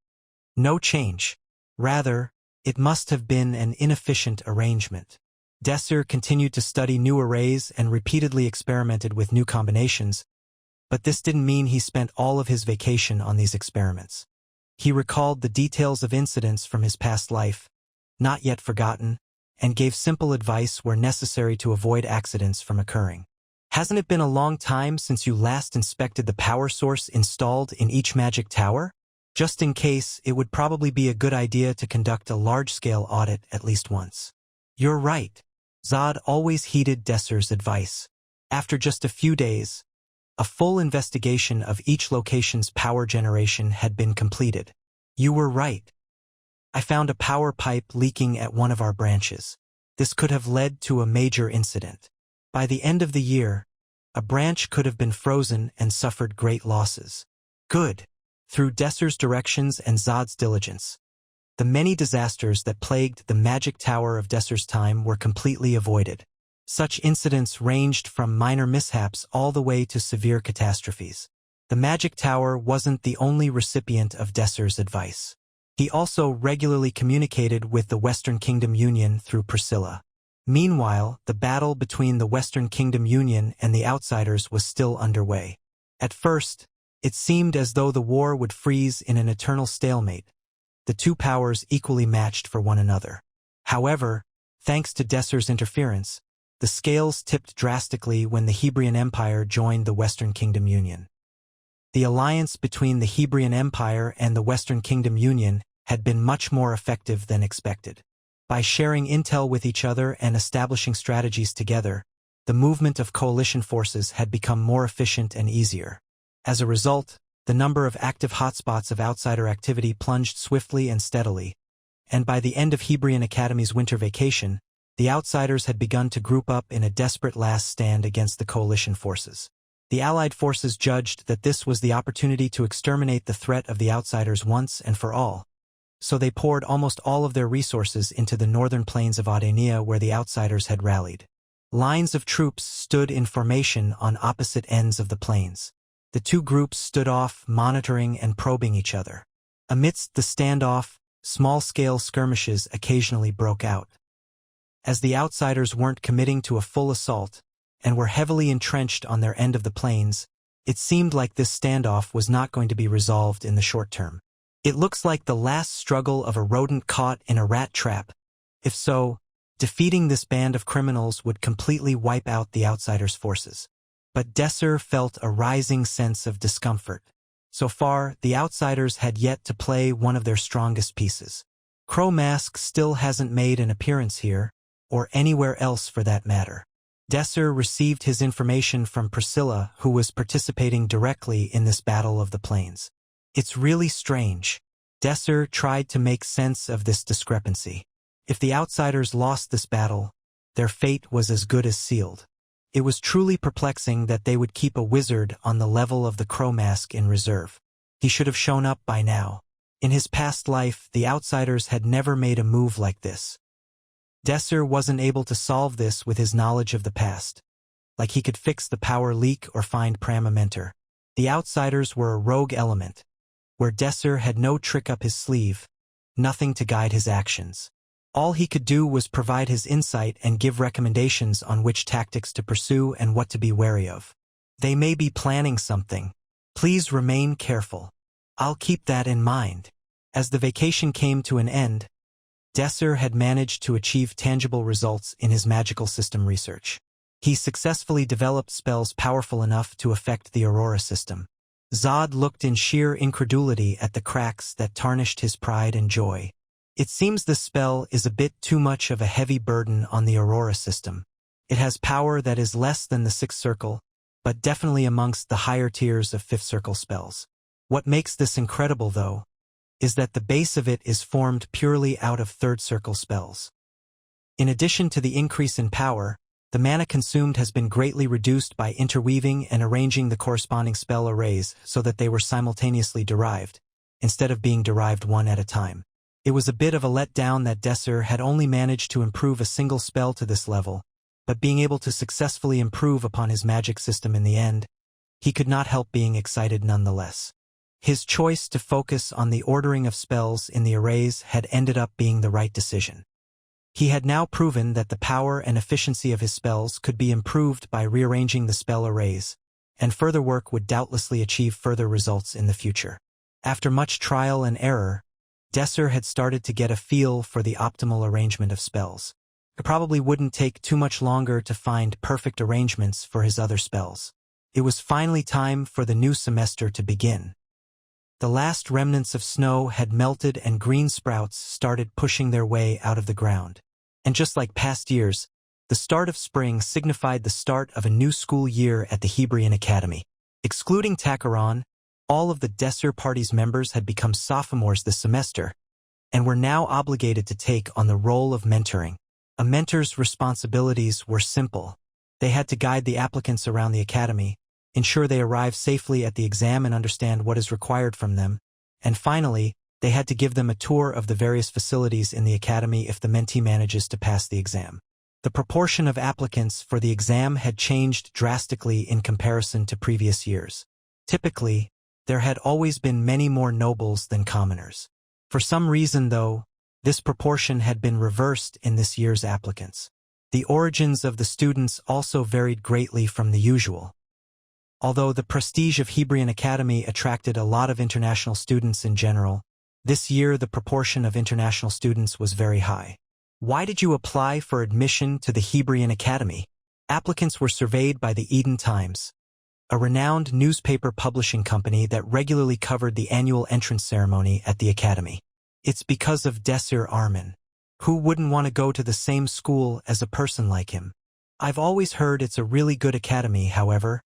No change. Rather, it must have been an inefficient arrangement. Desir continued to study new arrays and repeatedly experimented with new combinations, but this didn't mean he spent all of his vacation on these experiments. He recalled the details of incidents from his past life, not yet forgotten, and gave simple advice where necessary to avoid accidents from occurring. Hasn't it been a long time since you last inspected the power source installed in each magic tower? Just in case, it would probably be a good idea to conduct a large-scale audit at least once. You're right. Zod always heeded Desir's advice. After just a few days, a full investigation of each location's power generation had been completed. You were right. I found a power pipe leaking at one of our branches. This could have led to a major incident. By the end of the year, a branch could have been frozen and suffered great losses. Good. Through Desir's directions and Zod's diligence, the many disasters that plagued the magic tower of Desir's time were completely avoided. Such incidents ranged from minor mishaps all the way to severe catastrophes. The magic tower wasn't the only recipient of Desir's advice. He also regularly communicated with the Western Kingdom Union through Priscilla. Meanwhile, the battle between the Western Kingdom Union and the Outsiders was still underway. At first, it seemed as though the war would freeze in an eternal stalemate, the two powers equally matched for one another. However, thanks to Desir's interference, the scales tipped drastically when the Hebrion Empire joined the Western Kingdom Union. The alliance between the Hebrion Empire and the Western Kingdom Union had been much more effective than expected. By sharing intel with each other and establishing strategies together, the movement of coalition forces had become more efficient and easier. As a result, the number of active hotspots of outsider activity plunged swiftly and steadily, and by the end of Hebrion Academy's winter vacation, the Outsiders had begun to group up in a desperate last stand against the coalition forces. The Allied forces judged that this was the opportunity to exterminate the threat of the Outsiders once and for all, so they poured almost all of their resources into the northern plains of Audenia where the Outsiders had rallied. Lines of troops stood in formation on opposite ends of the plains. The two groups stood off, monitoring and probing each other. Amidst the standoff, small-scale skirmishes occasionally broke out. As the Outsiders weren't committing to a full assault and were heavily entrenched on their end of the plains, it seemed like this standoff was not going to be resolved in the short term. It looks like the last struggle of a rodent caught in a rat trap. If so, defeating this band of criminals would completely wipe out the Outsiders' forces. But Desir felt a rising sense of discomfort. So far, the Outsiders had yet to play one of their strongest pieces. Crow Mask still hasn't made an appearance here, or anywhere else for that matter. Desir received his information from Priscilla, who was participating directly in this battle of the plains. It's really strange. Desir tried to make sense of this discrepancy. If the Outsiders lost this battle, their fate was as good as sealed. It was truly perplexing that they would keep a wizard on the level of the Crow Mask in reserve. He should have shown up by now. In his past life, the Outsiders had never made a move like this. Desir wasn't able to solve this with his knowledge of the past. Like he could fix the power leak or find Prama Mentor. The Outsiders were a rogue element, where Desir had no trick up his sleeve, nothing to guide his actions. All he could do was provide his insight and give recommendations on which tactics to pursue and what to be wary of. They may be planning something. Please remain careful. I'll keep that in mind. As the vacation came to an end, Desir had managed to achieve tangible results in his magical system research. He successfully developed spells powerful enough to affect the Aurora system. Zod looked in sheer incredulity at the cracks that tarnished his pride and joy. It seems this spell is a bit too much of a heavy burden on the Aurora system. It has power that is less than the 6th circle, but definitely amongst the higher tiers of 5th circle spells. What makes this incredible, though, is that the base of it is formed purely out of third circle spells. In addition to the increase in power, the mana consumed has been greatly reduced by interweaving and arranging the corresponding spell arrays so that they were simultaneously derived, instead of being derived one at a time. It was a bit of a letdown that Desir had only managed to improve a single spell to this level, but being able to successfully improve upon his magic system in the end, he could not help being excited nonetheless. His choice to focus on the ordering of spells in the arrays had ended up being the right decision. He had now proven that the power and efficiency of his spells could be improved by rearranging the spell arrays, and further work would doubtlessly achieve further results in the future. After much trial and error, Desir had started to get a feel for the optimal arrangement of spells. It probably wouldn't take too much longer to find perfect arrangements for his other spells. It was finally time for the new semester to begin. The last remnants of snow had melted and green sprouts started pushing their way out of the ground. And just like past years, the start of spring signified the start of a new school year at the Hebrion Academy. Excluding Takaran, all of the Desir party's members had become sophomores this semester, and were now obligated to take on the role of mentoring. A mentor's responsibilities were simple. They had to guide the applicants around the academy, ensure they arrive safely at the exam and understand what is required from them, and finally, they had to give them a tour of the various facilities in the academy if the mentee manages to pass the exam. The proportion of applicants for the exam had changed drastically in comparison to previous years. Typically, there had always been many more nobles than commoners. For some reason, though, this proportion had been reversed in this year's applicants. The origins of the students also varied greatly from the usual. Although the prestige of Hebrion Academy attracted a lot of international students in general, this year the proportion of international students was very high. Why did you apply for admission to the Hebrion Academy? Applicants were surveyed by the Eden Times, a renowned newspaper publishing company that regularly covered the annual entrance ceremony at the academy. It's because of Desir Arman. Who wouldn't want to go to the same school as a person like him? I've always heard it's a really good academy, however.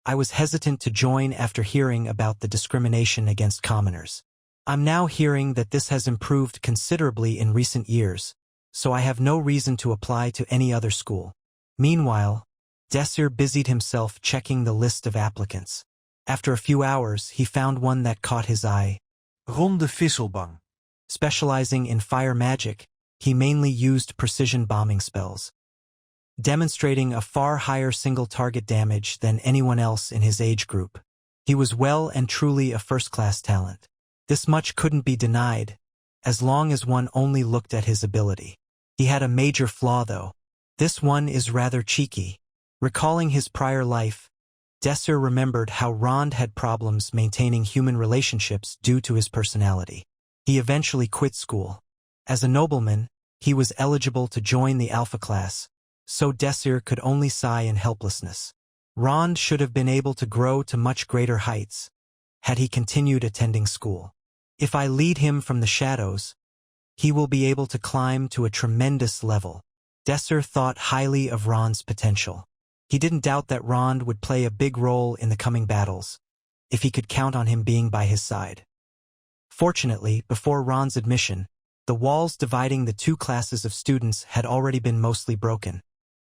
I was hesitant to join after hearing about the discrimination against commoners. I'm now hearing that this has improved considerably in recent years, so I have no reason to apply to any other school. Meanwhile, Desir busied himself checking the list of applicants. After a few hours, he found one that caught his eye.
Ronde Visselbang.
Specializing in fire magic, he mainly used precision bombing spells, demonstrating a far higher single-target damage than anyone else in his age group. He was well and truly a first-class talent. This much couldn't be denied, as long as one only looked at his ability. He had a major flaw, though. This one is rather cheeky. Recalling his prior life, Desir remembered how Rond had problems maintaining human relationships due to his personality. He eventually quit school. As a nobleman, he was eligible to join the Alpha class, so Desir could only sigh in helplessness. Rond should have been able to grow to much greater heights had he continued attending school. If I lead him from the shadows, he will be able to climb to a tremendous level. Desir thought highly of Rond's potential. He didn't doubt that Rond would play a big role in the coming battles, if he could count on him being by his side. Fortunately, before Rond's admission, the walls dividing the two classes of students had already been mostly broken,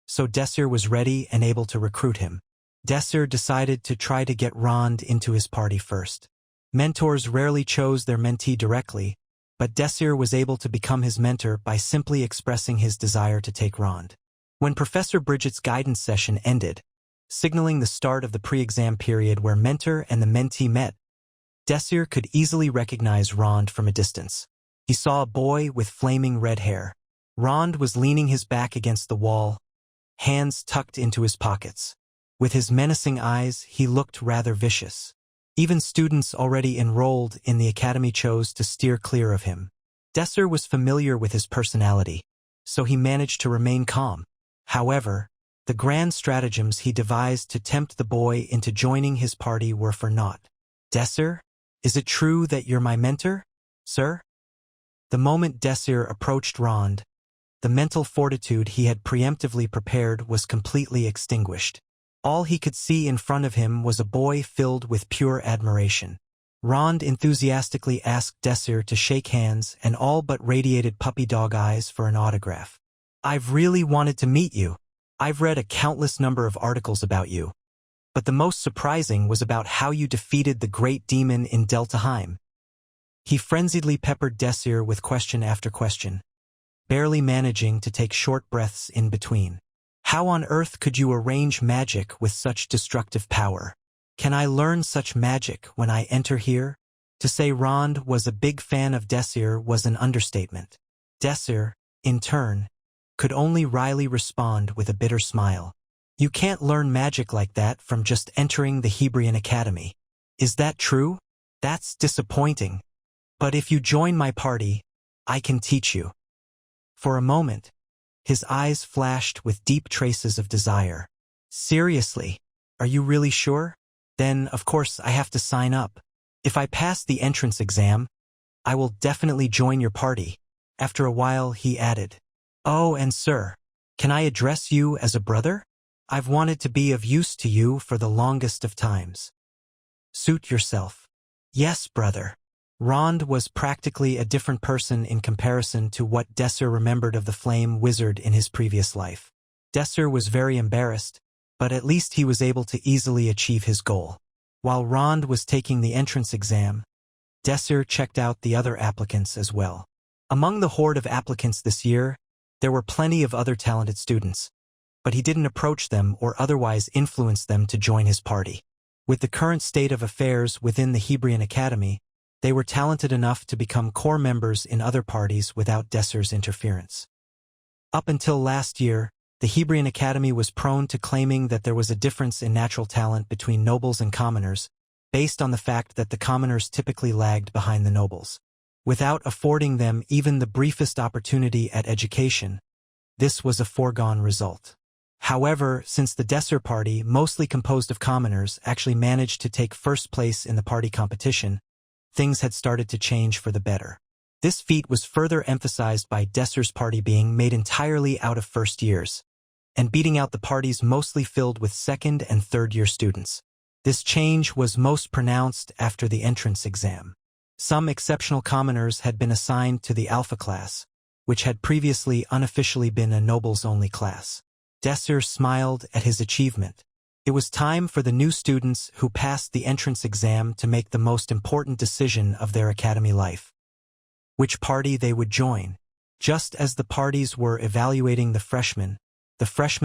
so Desir was ready and able to recruit him. Desir decided to try to get Rond into his party first. Mentors rarely chose their mentee directly, but Desir was able to become his mentor by simply expressing his desire to take Rond. When Professor Bridget's guidance session ended, signaling the start of the pre-exam period where mentor and the mentee met, Desir could easily recognize Rond from a distance. He saw a boy with flaming red hair. Rond was leaning his back against the wall, hands tucked into his pockets. With his menacing eyes, he looked rather vicious. Even students already enrolled in the academy chose to steer clear of him. Desir was familiar with his personality, so he managed to remain calm. However, the grand stratagems he devised to tempt the boy into joining his party were for naught. Desir, is it true that you're my mentor, sir? The moment Desir approached Rond, the mental fortitude he had preemptively prepared was completely extinguished. All he could see in front of him was a boy filled with pure admiration. Rond enthusiastically asked Desir to shake hands and all but radiated puppy dog eyes for an autograph. I've really wanted to meet you. I've read a countless number of articles about you. But the most surprising was about how you defeated the great demon in Deltaheim. He frenziedly peppered Desir with question after question, barely managing to take short breaths in between. How on earth could you arrange magic with such destructive power? Can I learn such magic when I enter here? To say Rond was a big fan of Desir was an understatement. Desir, in turn, could only wryly respond with a bitter smile. You can't learn magic like that from just entering the Hebrion Academy. Is that true? That's disappointing. But if you join my party, I can teach you. For a moment, his eyes flashed with deep traces of desire. Seriously, are you really sure? Then, of course, I have to sign up. If I pass the entrance exam, I will definitely join your party. After a while, he added, Oh, and sir, can I address you as a brother? I've wanted to be of use to you for the longest of times. Suit yourself. Yes, brother. Rond was practically a different person in comparison to what Desir remembered of the flame wizard in his previous life. Desir was very embarrassed, but at least he was able to easily achieve his goal. While Rond was taking the entrance exam, Desir checked out the other applicants as well. Among the horde of applicants this year, there were plenty of other talented students, but he didn't approach them or otherwise influence them to join his party. With the current state of affairs within the Hebrion Academy, they were talented enough to become core members in other parties without Desir's interference. Up until last year, the Hebrion Academy was prone to claiming that there was a difference in natural talent between nobles and commoners, based on the fact that the commoners typically lagged behind the nobles. Without affording them even the briefest opportunity at education, this was a foregone result. However, since the Desir party, mostly composed of commoners, actually managed to take first place in the party competition, things had started to change for the better. This feat was further emphasized by Desir's party being made entirely out of first years, and beating out the parties mostly filled with second and third year students. This change was most pronounced after the entrance exam. Some exceptional commoners had been assigned to the Alpha class, which had previously unofficially been a nobles-only class. Desir smiled at his achievement. It was time for the new students who passed the entrance exam to make the most important decision of their academy life: which party they would join. Just as the parties were evaluating the freshmen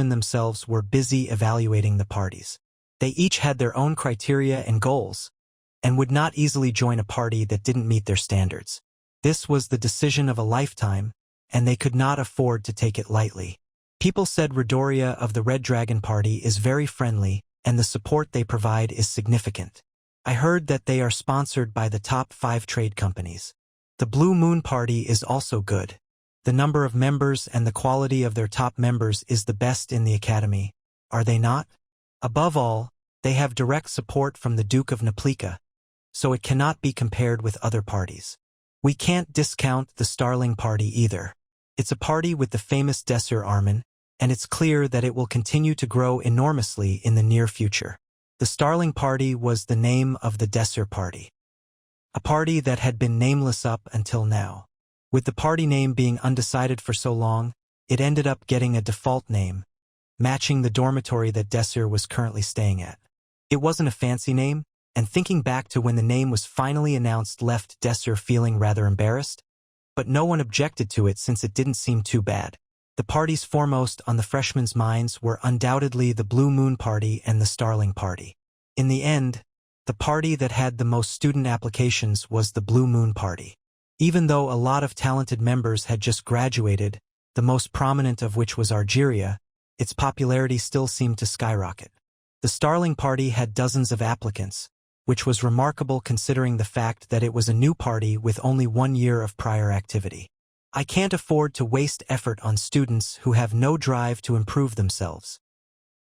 themselves were busy evaluating the parties. They each had their own criteria and goals, and would not easily join a party that didn't meet their standards. This was the decision of a lifetime, and they could not afford to take it lightly. People said Redoria of the Red Dragon Party is very friendly, and the support they provide is significant. I heard that they are sponsored by the top 5 trade companies. The Blue Moon Party is also good. The number of members and the quality of their top members is the best in the academy, are they not? Above all, they have direct support from the Duke of Napolitan, so it cannot be compared with other parties. We can't discount the Starling Party either. It's a party with the famous Desir Arman, and it's clear that it will continue to grow enormously in the near future. The Starling Party was the name of the Desir Party, a party that had been nameless up until now. With the party name being undecided for so long, it ended up getting a default name, matching the dormitory that Desir was currently staying at. It wasn't a fancy name, and thinking back to when the name was finally announced left Desir feeling rather embarrassed, but no one objected to it since it didn't seem too bad. The parties foremost on the freshmen' minds were undoubtedly the Blue Moon Party and the Starling Party. In the end, the party that had the most student applications was the Blue Moon Party. Even though a lot of talented members had just graduated, the most prominent of which was Algeria, its popularity still seemed to skyrocket. The Starling Party had dozens of applicants, which was remarkable considering the fact that it was a new party with only 1 year of prior activity. I can't afford to waste effort on students who have no drive to improve themselves.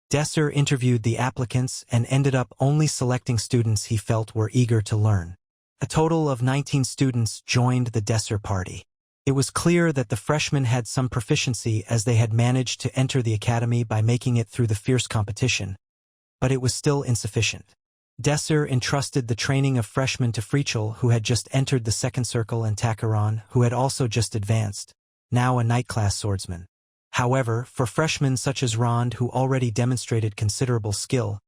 Desir interviewed the applicants and ended up only selecting students he felt were eager to learn. A total of 19 students joined the Desir party. It was clear that the freshmen had some proficiency as they had managed to enter the academy by making it through the fierce competition, but it was still insufficient. Desir entrusted the training of freshmen to Frichel, who had just entered the second circle, and Takaran, who had also just advanced, now a knight-class swordsman. However, for freshmen such as Rond, who already demonstrated considerable skill,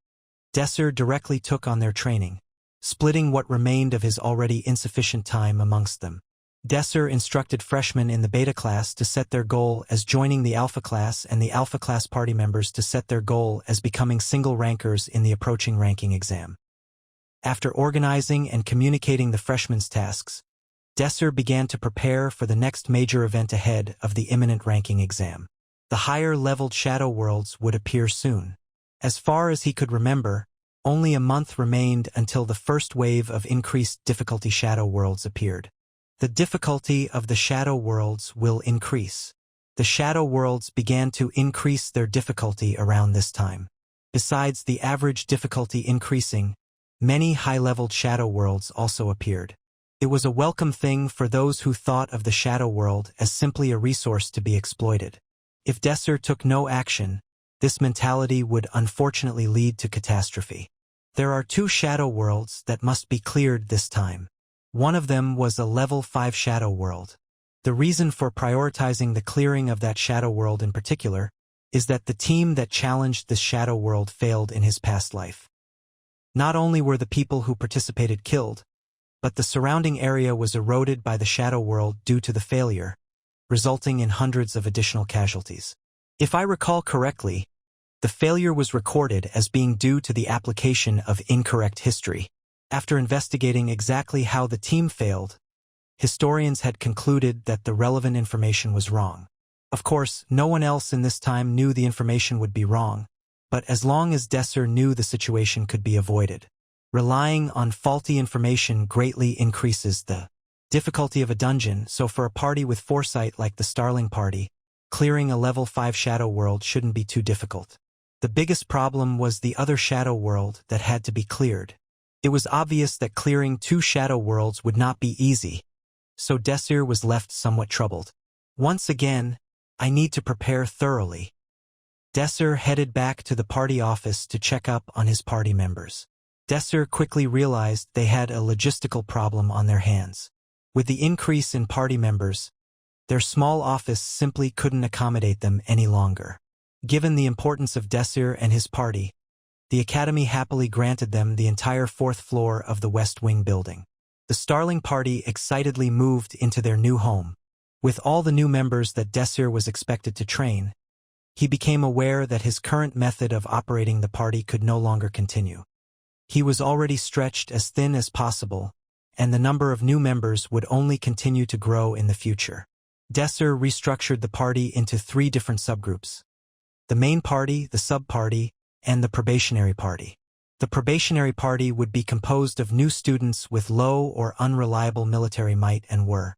Desir directly took on their training, splitting what remained of his already insufficient time amongst them. Desir instructed freshmen in the beta class to set their goal as joining the alpha class, and the alpha class party members to set their goal as becoming single rankers in the approaching ranking exam. After organizing and communicating the freshmen's tasks, Desir began to prepare for the next major event ahead of the imminent ranking exam. The higher-leveled shadow worlds would appear soon. As far as he could remember, only a month remained until the first wave of increased difficulty shadow worlds appeared. The difficulty of the shadow worlds will increase. The shadow worlds began to increase their difficulty around this time. Besides the average difficulty increasing, many high-leveled shadow worlds also appeared. It was a welcome thing for those who thought of the shadow world as simply a resource to be exploited. If Desir took no action, this mentality would unfortunately lead to catastrophe. There are 2 shadow worlds that must be cleared this time. One of them was a level 5 shadow world. The reason for prioritizing the clearing of that shadow world in particular is that the team that challenged this shadow world failed in his past life. Not only were the people who participated killed, but the surrounding area was eroded by the shadow world due to the failure, resulting in hundreds of additional casualties. If I recall correctly, the failure was recorded as being due to the application of incorrect history. After investigating exactly how the team failed, historians had concluded that the relevant information was wrong. Of course, no one else in this time knew the information would be wrong, but as long as Desir knew the situation could be avoided. Relying on faulty information greatly increases the difficulty of a dungeon, so for a party with foresight like the Starling party, clearing a level 5 shadow world shouldn't be too difficult. The biggest problem was the other shadow world that had to be cleared. It was obvious that clearing 2 shadow worlds would not be easy, so Desir was left somewhat troubled. Once again, I need to prepare thoroughly. Desir headed back to the party office to check up on his party members. Desir quickly realized they had a logistical problem on their hands. With the increase in party members, their small office simply couldn't accommodate them any longer. Given the importance of Desir and his party, the Academy happily granted them the entire 4th floor of the West Wing building. The Starling party excitedly moved into their new home. With all the new members that Desir was expected to train, he became aware that his current method of operating the party could no longer continue. He was already stretched as thin as possible, and the number of new members would only continue to grow in the future. Desir restructured the party into 3 different subgroups: the main party, the sub-party, and the probationary party. The probationary party would be composed of new students with low or unreliable military might and were.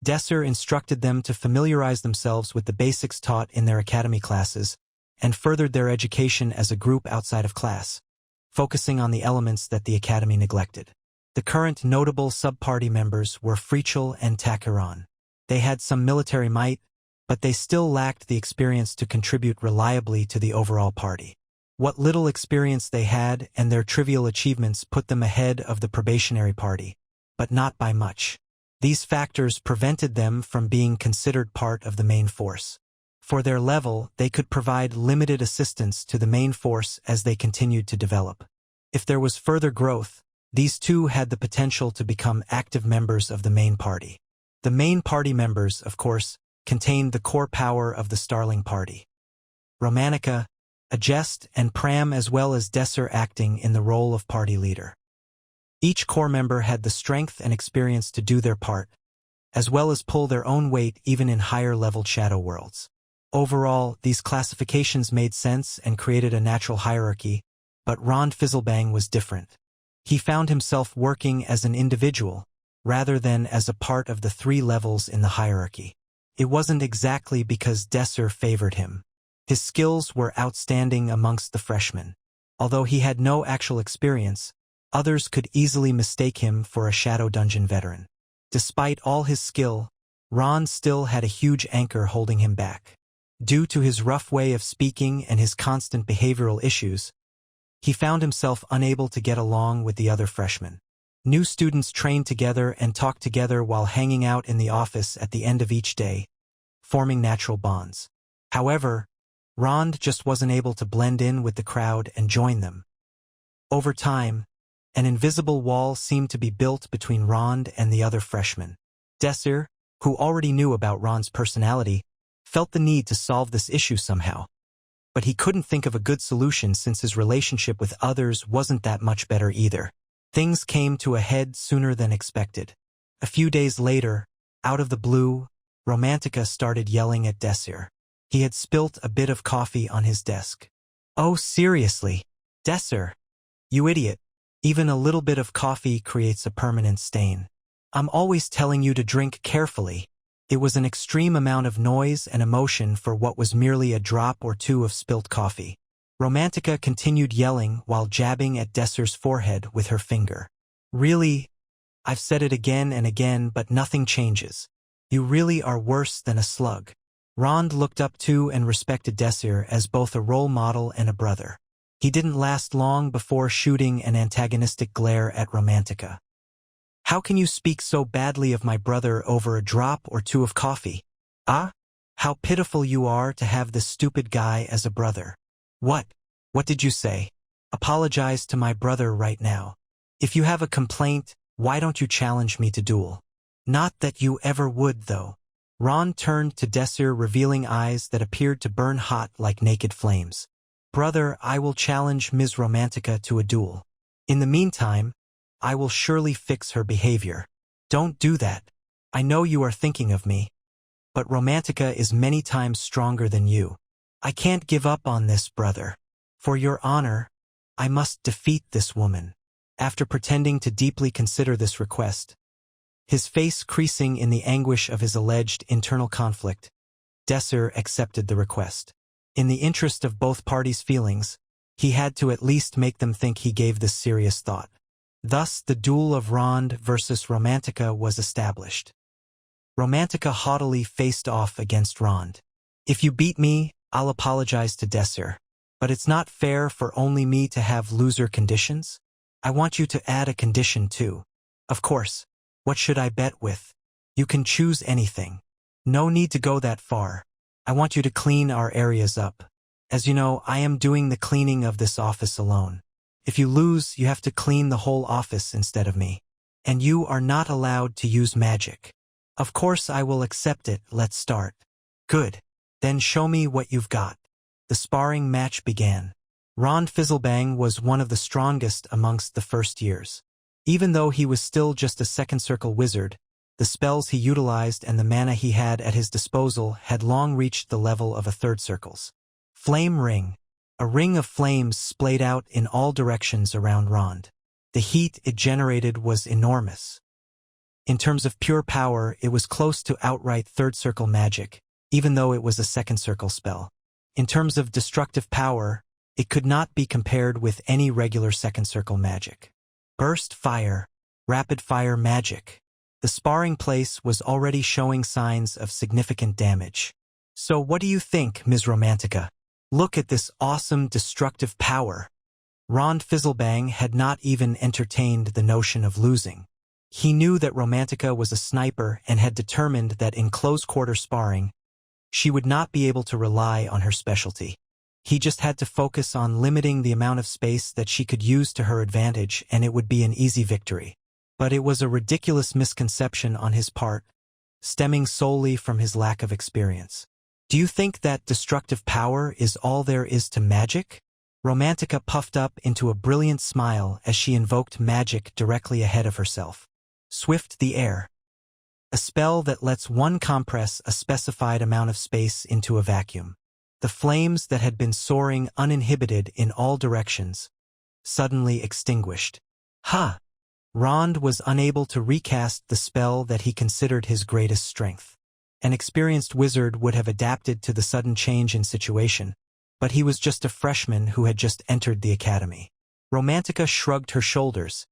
Desir instructed them to familiarize themselves with the basics taught in their academy classes and furthered their education as a group outside of class, focusing on the elements that the academy neglected. The current notable sub-party members were Frichel and Takaran. They had some military might, but they still lacked the experience to contribute reliably to the overall party. What little experience they had and their trivial achievements put them ahead of the probationary party, but not by much. These factors prevented them from being considered part of the main force. For their level, they could provide limited assistance to the main force as they continued to develop. If there was further growth, these 2 had the potential to become active members of the main party. The main party members, of course, contained the core power of the Starling party. Romanica, Agest, and Pram, as well as Desir acting in the role of party leader. Each core member had the strength and experience to do their part, as well as pull their own weight even in higher-leveled shadow worlds. Overall, these classifications made sense and created a natural hierarchy, but Rond Fizzlebang was different. He found himself working as an individual, rather than as a part of the 3 levels in the hierarchy. It wasn't exactly because Desir favored him. His skills were outstanding amongst the freshmen. Although he had no actual experience, others could easily mistake him for a shadow dungeon veteran. Despite all his skill, Ron still had a huge anchor holding him back. Due to his rough way of speaking and his constant behavioral issues, He found himself unable to get along with the other freshmen. New students trained together and talked together while hanging out in the office at the end of each day, forming natural bonds. However, Rond just wasn't able to blend in with the crowd and join them. Over time, an invisible wall seemed to be built between Rond and the other freshmen. Desir, who already knew about Rond's personality, felt the need to solve this issue somehow. But he couldn't think of a good solution since his relationship with others wasn't that much better either. Things came to a head sooner than expected. A few days later, out of the blue, Romantica started yelling at Desir. He had spilt a bit of coffee on his desk. "Oh, seriously, Desir, you idiot. Even a little bit of coffee creates a permanent stain. I'm always telling you to drink carefully." It was an extreme amount of noise and emotion for what was merely a drop or two of spilt coffee. Romantica continued yelling while jabbing at Desir's forehead with her finger. "Really? I've said it again and again, but nothing changes. You really are worse than a slug." Rond looked up to and respected Desir as both a role model and a brother. He didn't last long before shooting an antagonistic glare at Romantica. "How can you speak so badly of my brother over a drop or two of coffee? Ah? How pitiful you are to have this stupid guy as a brother. What? What did you say? Apologize to my brother right now. If you have a complaint, why don't you challenge me to duel? Not that you ever would, though." Ron turned to Desir, revealing eyes that appeared to burn hot like naked flames. "Brother, I will challenge Ms. Romantica to a duel. In the meantime, I will surely fix her behavior." "Don't do that. I know you are thinking of me. But Romantica is many times stronger than you. I can't give up on this, brother. For your honor, I must defeat this woman." After pretending to deeply consider this request, his face creasing in the anguish of his alleged internal conflict, Desir accepted the request. In the interest of both parties' feelings, he had to at least make them think he gave this serious thought. Thus, the duel of Rond versus Romantica was established. Romantica haughtily faced off against Rond. "If you beat me, I'll apologize to Desir. But it's not fair for only me to have loser conditions. I want you to add a condition too. Of course, what should I bet with? You can choose anything. No need to go that far. I want you to clean our areas up. As you know, I am doing the cleaning of this office alone. If you lose, you have to clean the whole office instead of me. And you are not allowed to use magic." "Of course I will accept it. Let's start." "Good. Then show me what you've got." The sparring match began. Rond Fizzlebang was one of the strongest amongst the first years. Even though he was still just a second circle wizard, the spells he utilized and the mana he had at his disposal had long reached the level of a third circle's. Flame Ring. A ring of flames splayed out in all directions around Rond. The heat it generated was enormous. In terms of pure power, it was close to outright third circle magic, even though it was a second circle spell. In terms of destructive power, it could not be compared with any regular second circle magic. Burst fire, rapid fire magic. The sparring place was already showing signs of significant damage. "So what do you think, Ms. Romantica? Look at this awesome destructive power." Rond Fizzlebang had not even entertained the notion of losing. He knew that Romantica was a sniper and had determined that in close-quarter sparring, she would not be able to rely on her specialty. He just had to focus on limiting the amount of space that she could use to her advantage, and it would be an easy victory. But it was a ridiculous misconception on his part, stemming solely from his lack of experience. "Do you think that destructive power is all there is to magic?" Romantica puffed up into a brilliant smile as she invoked magic directly ahead of herself. Swift the Air. A spell that lets one compress a specified amount of space into a vacuum. The flames that had been soaring uninhibited in all directions suddenly extinguished. Ha! Rond was unable to recast the spell that he considered his greatest strength. An experienced wizard would have adapted to the sudden change in situation, but he was just a freshman who had just entered the academy. Romantica shrugged her shoulders,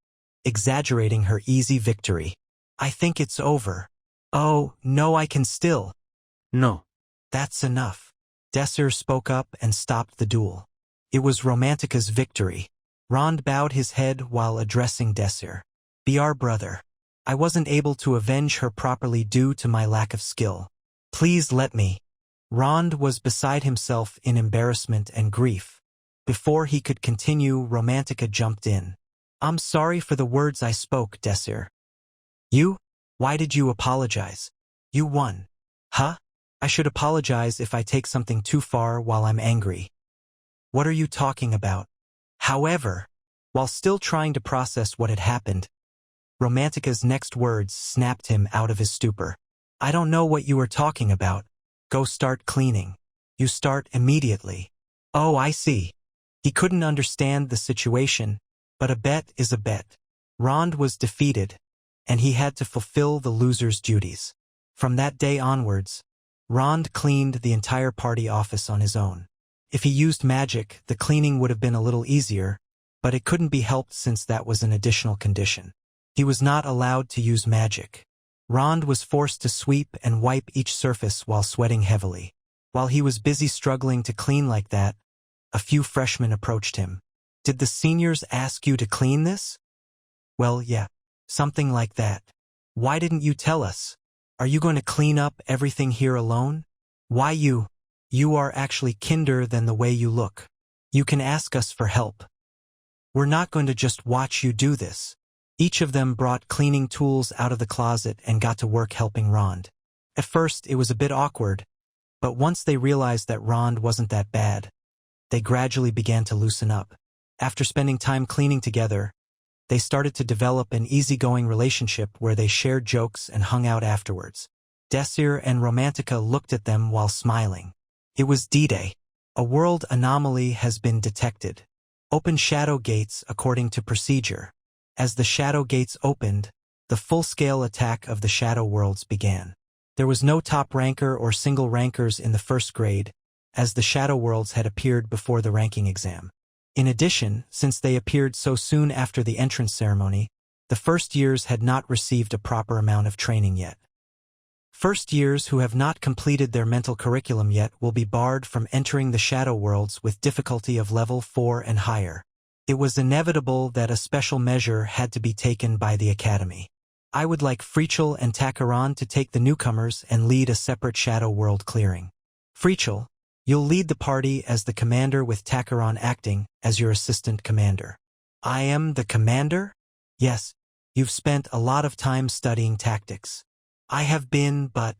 exaggerating her easy victory. "I think it's over." "Oh, no, I can still."
No.
"That's enough." Desir spoke up and stopped the duel. It was Romantica's victory. Rond bowed his head while addressing Desir. Be our brother. I wasn't able to avenge her properly due to my lack of skill. Please let me. Rond was beside himself in embarrassment and grief. Before he could continue, Romantica jumped in. I'm sorry for the words I spoke, Desir. You? Why did you apologize? You won. Huh? I should apologize if I take something too far while I'm angry. What are you talking about? However, while still trying to process what had happened, Romantica's next words snapped him out of his stupor. I don't know what you are talking about. Go start cleaning. You start immediately. Oh, I see. He couldn't understand the situation, but a bet is a bet. Rond was defeated, and he had to fulfill the loser's duties. From that day onwards, Rond cleaned the entire party office on his own. If he used magic, the cleaning would have been a little easier, but it couldn't be helped since that was an additional condition. He was not allowed to use magic. Rond was forced to sweep and wipe each surface while sweating heavily. While he was busy struggling to clean like that, a few freshmen approached him. Did the seniors ask you to clean this? Well, yeah, something like that. Why didn't you tell us? Are you going to clean up everything here alone? Why you? You are actually kinder than the way you look. You can ask us for help. We're not going to just watch you do this. Each of them brought cleaning tools out of the closet and got to work helping Rond. At first, it was a bit awkward, but once they realized that Rond wasn't that bad, they gradually began to loosen up. After spending time cleaning together, they started to develop an easygoing relationship where they shared jokes and hung out afterwards. Desir and Romantica looked at them while smiling. It was D-Day. A world anomaly has been detected. Open shadow gates according to procedure. As the shadow gates opened, the full-scale attack of the shadow worlds began. There was no top ranker or single rankers in the first grade, as the shadow worlds had appeared before the ranking exam. In addition, since they appeared so soon after the entrance ceremony, the first years had not received a proper amount of training yet. First years who have not completed their mental curriculum yet will be barred from entering the shadow worlds with difficulty of level 4 and higher. It was inevitable that a special measure had to be taken by the Academy. I would like Frichel and Takaran to take the newcomers and lead a separate shadow world clearing. Frichel, you'll lead the party as the commander with Takaran acting as your assistant commander. I am the commander? Yes, you've spent a lot of time studying tactics. I have been, but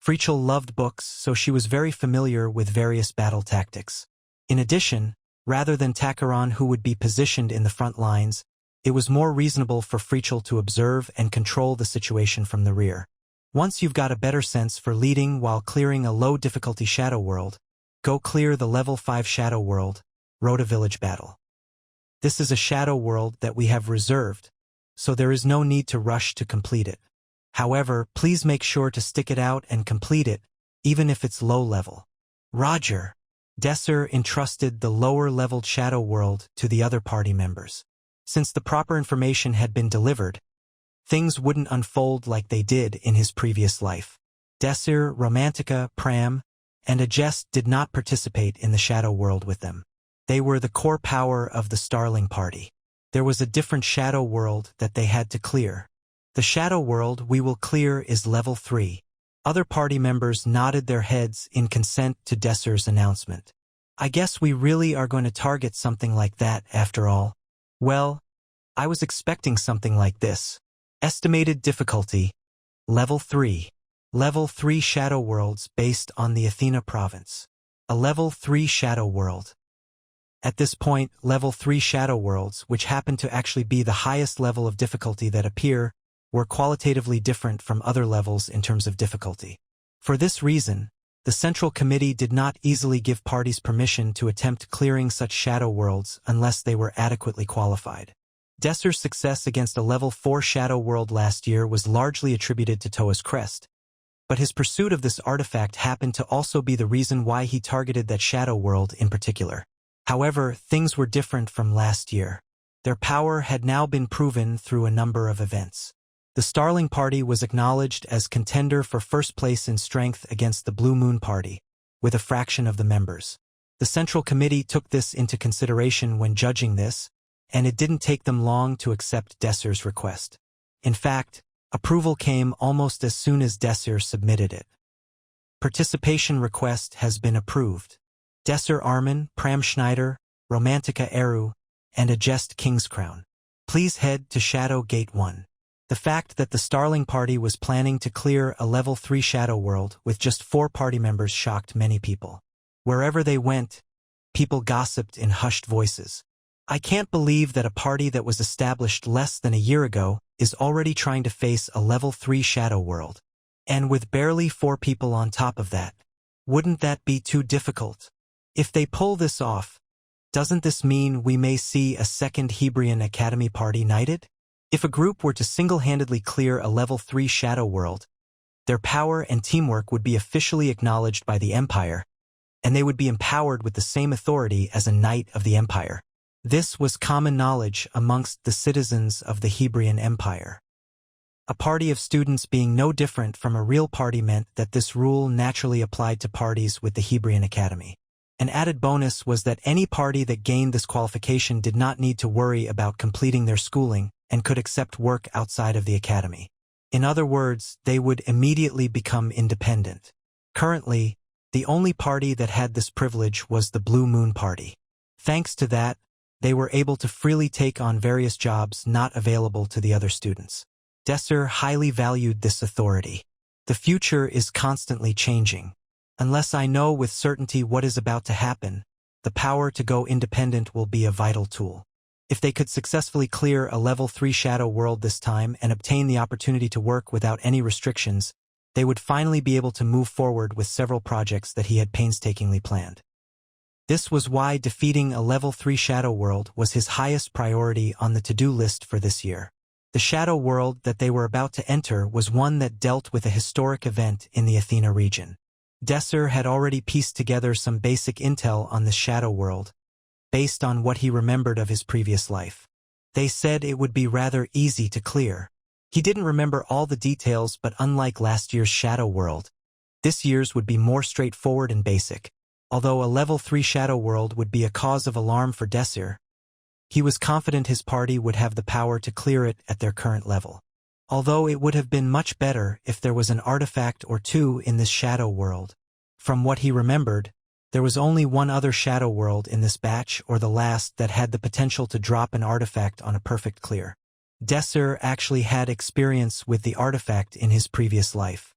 Frichel loved books, so she was very familiar with various battle tactics. In addition, rather than Takaran who would be positioned in the front lines, it was more reasonable for Frichel to observe and control the situation from the rear. Once you've got a better sense for leading while clearing a low-difficulty shadow world, go clear the level 5 shadow world, Rhoda Village Battle. This is a shadow world that we have reserved, so there is no need to rush to complete it. However, please make sure to stick it out and complete it, even if it's low level. Roger. Desir entrusted the lower-leveled shadow world to the other party members. Since the proper information had been delivered, things wouldn't unfold like they did in his previous life. Desir, Romantica, Pram, and Ajest did not participate in the shadow world with them. They were the core power of the Starling Party. There was a different shadow world that they had to clear. The shadow world we will clear is level 3. Other party members nodded their heads in consent to Desir's announcement. I guess we really are going to target something like that after all. Well, I was expecting something like this. Estimated difficulty, level 3. Level 3 shadow worlds based on the Athena province. A level 3 shadow world. At this point, level 3 shadow worlds, which happen to actually be the highest level of difficulty that appear, were qualitatively different from other levels in terms of difficulty. For this reason, the Central Committee did not easily give parties permission to attempt clearing such shadow worlds unless they were adequately qualified. Desir's success against a level 4 shadow world last year was largely attributed to Toa's crest, but his pursuit of this artifact happened to also be the reason why he targeted that shadow world in particular. However, things were different from last year. Their power had now been proven through a number of events. The Starling Party was acknowledged as contender for first place in strength against the Blue Moon Party, with a fraction of the members. The Central Committee took this into consideration when judging this, and it didn't take them long to accept Desir's request. In fact, approval came almost as soon as Desir submitted it. Participation request has been approved. Desir Arman, Pram Schneider, Romantica Eru, and a Jest Kingscrown. Please head to Shadow Gate 1. The fact that the Starling party was planning to clear a level 3 Shadow World with just 4 party members shocked many people. Wherever they went, people gossiped in hushed voices. I can't believe that a party that was established less than a year ago is already trying to face a level 3 Shadow World. And with barely 4 people on top of that. Wouldn't that be too difficult? If they pull this off, doesn't this mean we may see a second Hebrion Academy party knighted? If a group were to single-handedly clear a level 3 Shadow World, their power and teamwork would be officially acknowledged by the Empire, and they would be empowered with the same authority as a Knight of the Empire. This was common knowledge amongst the citizens of the Hebrion Empire. A party of students being no different from a real party meant that this rule naturally applied to parties with the Hebrion Academy. An added bonus was that any party that gained this qualification did not need to worry about completing their schooling and could accept work outside of the academy. In other words, they would immediately become independent. Currently, the only party that had this privilege was the Blue Moon Party. Thanks to that, they were able to freely take on various jobs not available to the other students. Desir highly valued this authority. The future is constantly changing. Unless I know with certainty what is about to happen, the power to go independent will be a vital tool. If they could successfully clear a level 3 Shadow World this time and obtain the opportunity to work without any restrictions, they would finally be able to move forward with several projects that he had painstakingly planned. This was why defeating a level 3 Shadow World was his highest priority on the to-do list for this year. The Shadow World that they were about to enter was one that dealt with a historic event in the Athena region. Desir had already pieced together some basic intel on the Shadow World, based on what he remembered of his previous life. They said it would be rather easy to clear. He didn't remember all the details, but unlike last year's Shadow World, this year's would be more straightforward and basic. Although a level 3 Shadow World would be a cause of alarm for Desir, he was confident his party would have the power to clear it at their current level. Although it would have been much better if there was an artifact or two in this Shadow World. From what he remembered, there was only one other Shadow World in this batch or the last that had the potential to drop an artifact on a perfect clear. Desir actually had experience with the artifact in his previous life.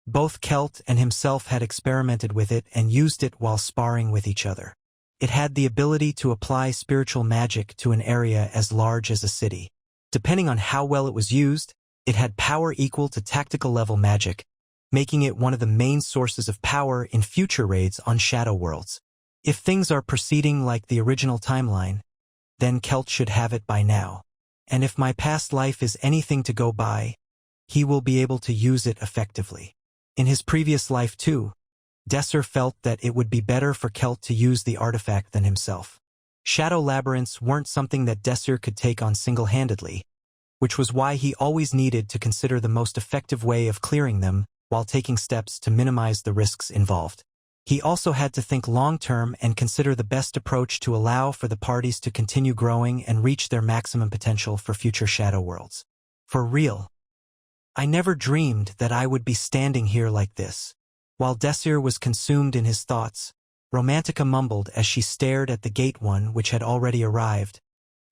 Both Kelt and himself had experimented with it and used it while sparring with each other. It had the ability to apply spiritual magic to an area as large as a city. Depending on how well it was used, it had power equal to tactical level magic, making it one of the main sources of power in future raids on Shadow Worlds. If things are proceeding like the original timeline, then Kelt should have it by now. And if my past life is anything to go by, he will be able to use it effectively. In his previous life too, Desir felt that it would be better for Kelt to use the artifact than himself. Shadow labyrinths weren't something that Desir could take on single-handedly, which was why he always needed to consider the most effective way of clearing them while taking steps to minimize the risks involved. He also had to think long-term and consider the best approach to allow for the parties to continue growing and reach their maximum potential for future Shadow Worlds. For real. I never dreamed that I would be standing here like this. While Desir was consumed in his thoughts, Romantica mumbled as she stared at the Gate 1 which had already arrived,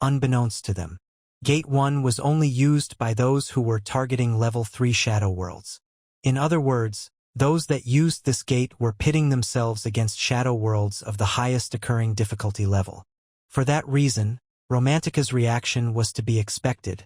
unbeknownst to them. Gate 1 was only used by those who were targeting level 3 Shadow Worlds. In other words, those that used this gate were pitting themselves against Shadow Worlds of the highest occurring difficulty level. For that reason, Romantica's reaction was to be expected,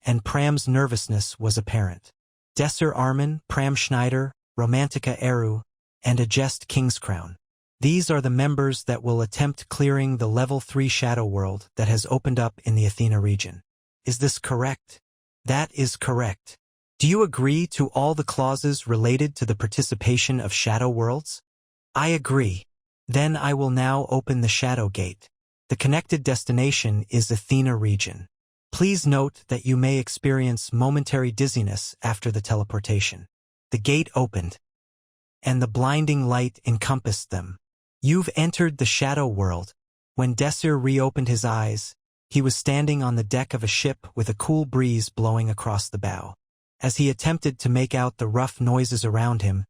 and Pram's nervousness was apparent. Desir Arman, Pram Schneider, Romantica Eru, and a Jest Kingscrown. These are the members that will attempt clearing the level 3 Shadow World that has opened up in the Athena region. Is this correct? That is correct. Do you agree to all the clauses related to the participation of Shadow Worlds? I agree. Then I will now open the Shadow Gate. The connected destination is Athena region. Please note that you may experience momentary dizziness after the teleportation. The gate opened, and the blinding light encompassed them. You've entered the Shadow World. When Desir reopened his eyes, He was standing on the deck of a ship with a cool breeze blowing across the bow. As he attempted to make out the rough noises around him,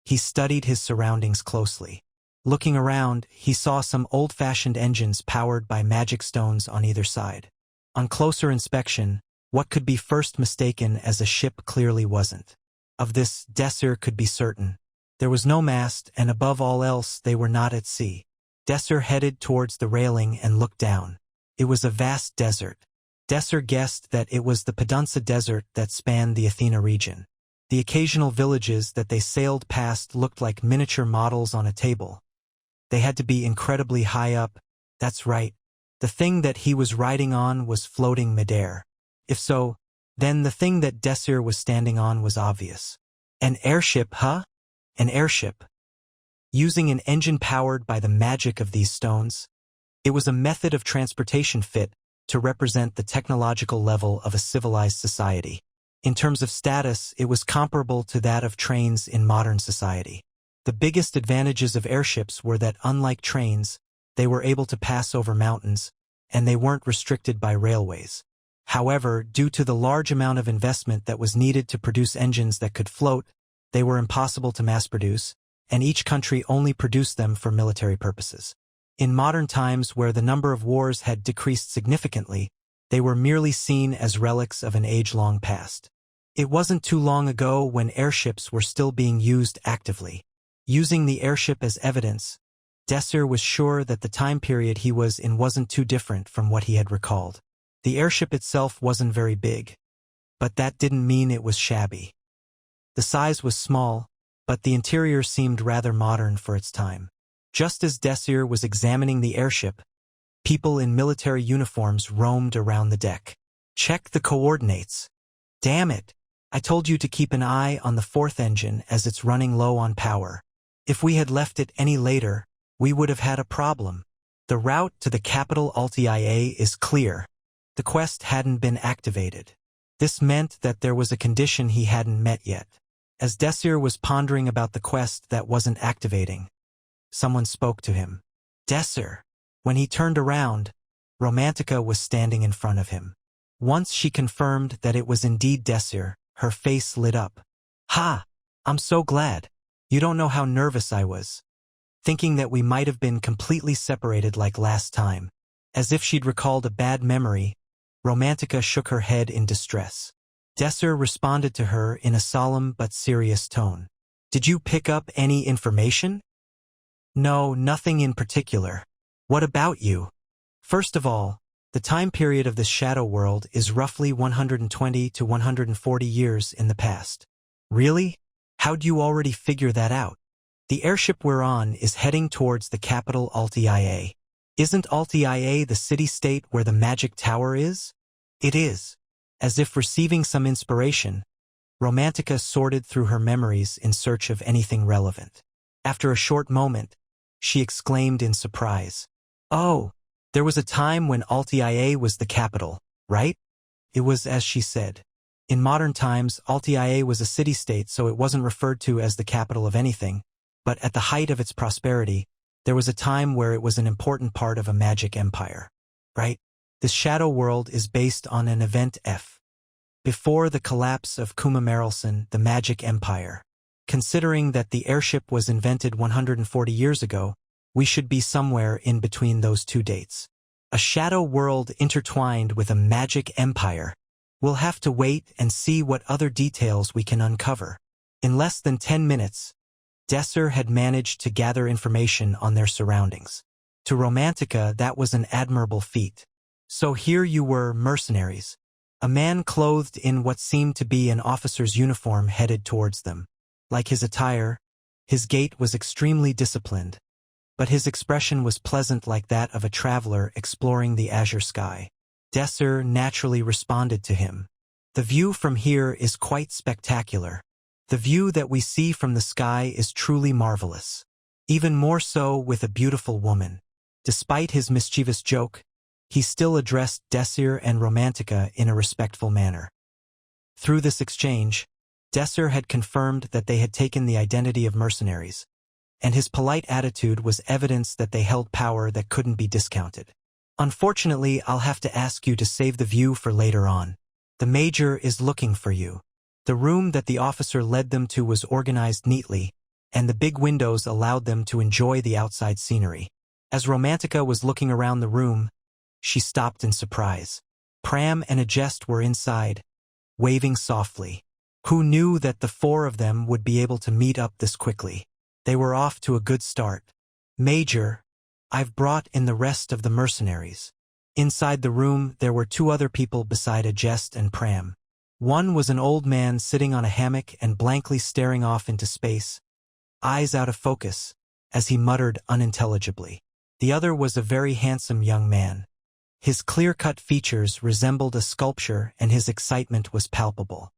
he studied his surroundings closely. Looking around, he saw some old-fashioned engines powered by magic stones on either side. On closer inspection, what could be first mistaken as a ship clearly wasn't. Of this, Desir could be certain. There was no mast, and above all else, they were not at sea. Desir headed towards the railing and looked down. It was a vast desert. Desir guessed that it was the Pedunsa Desert that spanned the Athena region. The occasional villages that they sailed past looked like miniature models on a table. They had to be incredibly high up. That's right. The thing that he was riding on was floating midair. If so, then the thing that Desir was standing on was obvious. An airship, huh? An airship. Using an engine powered by the magic of these stones. It was a method of transportation fit to represent the technological level of a civilized society. In terms of status, it was comparable to that of trains in modern society. The biggest advantages of airships were that, unlike trains, they were able to pass over mountains, and they weren't restricted by railways. However, due to the large amount of investment that was needed to produce engines that could float, they were impossible to mass-produce, and each country only produced them for military purposes. In modern times, where the number of wars had decreased significantly, they were merely seen as relics of an age-long past. It wasn't too long ago when airships were still being used actively. Using the airship as evidence, Desir was sure that the time period he was in wasn't too different from what he had recalled. The airship itself wasn't very big, but that didn't mean it was shabby. The size was small, but the interior seemed rather modern for its time. Just as Desir was examining the airship, people in military uniforms roamed around the deck. Check the coordinates. Damn it! I told you to keep an eye on the fourth engine as it's running low on power. If we had left it any later, we would have had a problem. The route to the capital Altia is clear. The quest hadn't been activated. This meant that there was a condition he hadn't met yet. As Desir was pondering about the quest that wasn't activating, someone spoke to him. Desir. When he turned around, Romantica was standing in front of him. Once she confirmed that it was indeed Desir, her face lit up. Ha! I'm so glad. You don't know how nervous I was. Thinking that we might have been completely separated like last time. As if she'd recalled a bad memory, Romantica shook her head in distress. Desir responded to her in a solemn but serious tone. Did you pick up any information? No, nothing in particular. What about you? First of all, the time period of this shadow world is roughly 120 to 140 years in the past. Really? How'd you already figure that out? The airship we're on is heading towards the capital Altia. Isn't Altia the city-state where the magic tower is? It is. As if receiving some inspiration, Romantica sorted through her memories in search of anything relevant. After a short moment, she exclaimed in surprise. Oh, there was a time when Altia was the capital, right? It was as she said. In modern times, Altia was a city-state, so it wasn't referred to as the capital of anything, but at the height of its prosperity, there was a time where it was an important part of a magic empire. Right? This shadow world is based on an event F. Before the collapse of Kumamarelson, the magic empire. Considering that the airship was invented 140 years ago, we should be somewhere in between those two dates. A shadow world intertwined with a magic empire. We'll have to wait and see what other details we can uncover. In less than 10 minutes, Desir had managed to gather information on their surroundings. To Romantica, that was an admirable feat. So here you were, mercenaries. A man clothed in what seemed to be an officer's uniform headed towards them. Like his attire, his gait was extremely disciplined, but his expression was pleasant like that of a traveler exploring the azure sky. Desir naturally responded to him. The view from here is quite spectacular. The view that we see from the sky is truly marvelous. Even more so with a beautiful woman. Despite his mischievous joke, he still addressed Desir and Romantica in a respectful manner. Through this exchange, Desir had confirmed that they had taken the identity of mercenaries, and his polite attitude was evidence that they held power that couldn't be discounted. Unfortunately, I'll have to ask you to save the view for later on. The Major is looking for you. The room that the officer led them to was organized neatly, and the big windows allowed them to enjoy the outside scenery. As Romantica was looking around the room, she stopped in surprise. Pram and Agest were inside, waving softly. Who knew that the four of them would be able to meet up this quickly? They were off to a good start. Major, I've brought in the rest of the mercenaries. Inside the room, there were two other people beside Agest and Pram. One was an old man sitting on a hammock and blankly staring off into space, eyes out of focus, as he muttered unintelligibly. The other was a very handsome young man. His clear-cut features resembled a sculpture and his excitement was palpable.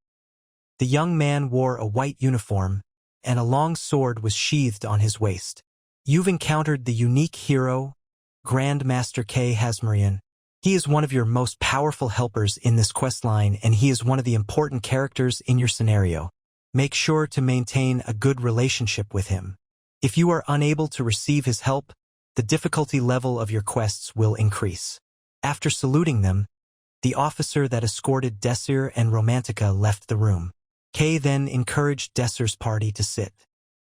The young man wore a white uniform, and a long sword was sheathed on his waist. You've encountered the unique hero, Grand Master K. Hebrion. He is one of your most powerful helpers in this questline, and he is one of the important characters in your scenario. Make sure to maintain a good relationship with him. If you are unable to receive his help, the difficulty level of your quests will increase. After saluting them, the officer that escorted Desir and Romantica left the room. Kay then encouraged Desir's party to sit.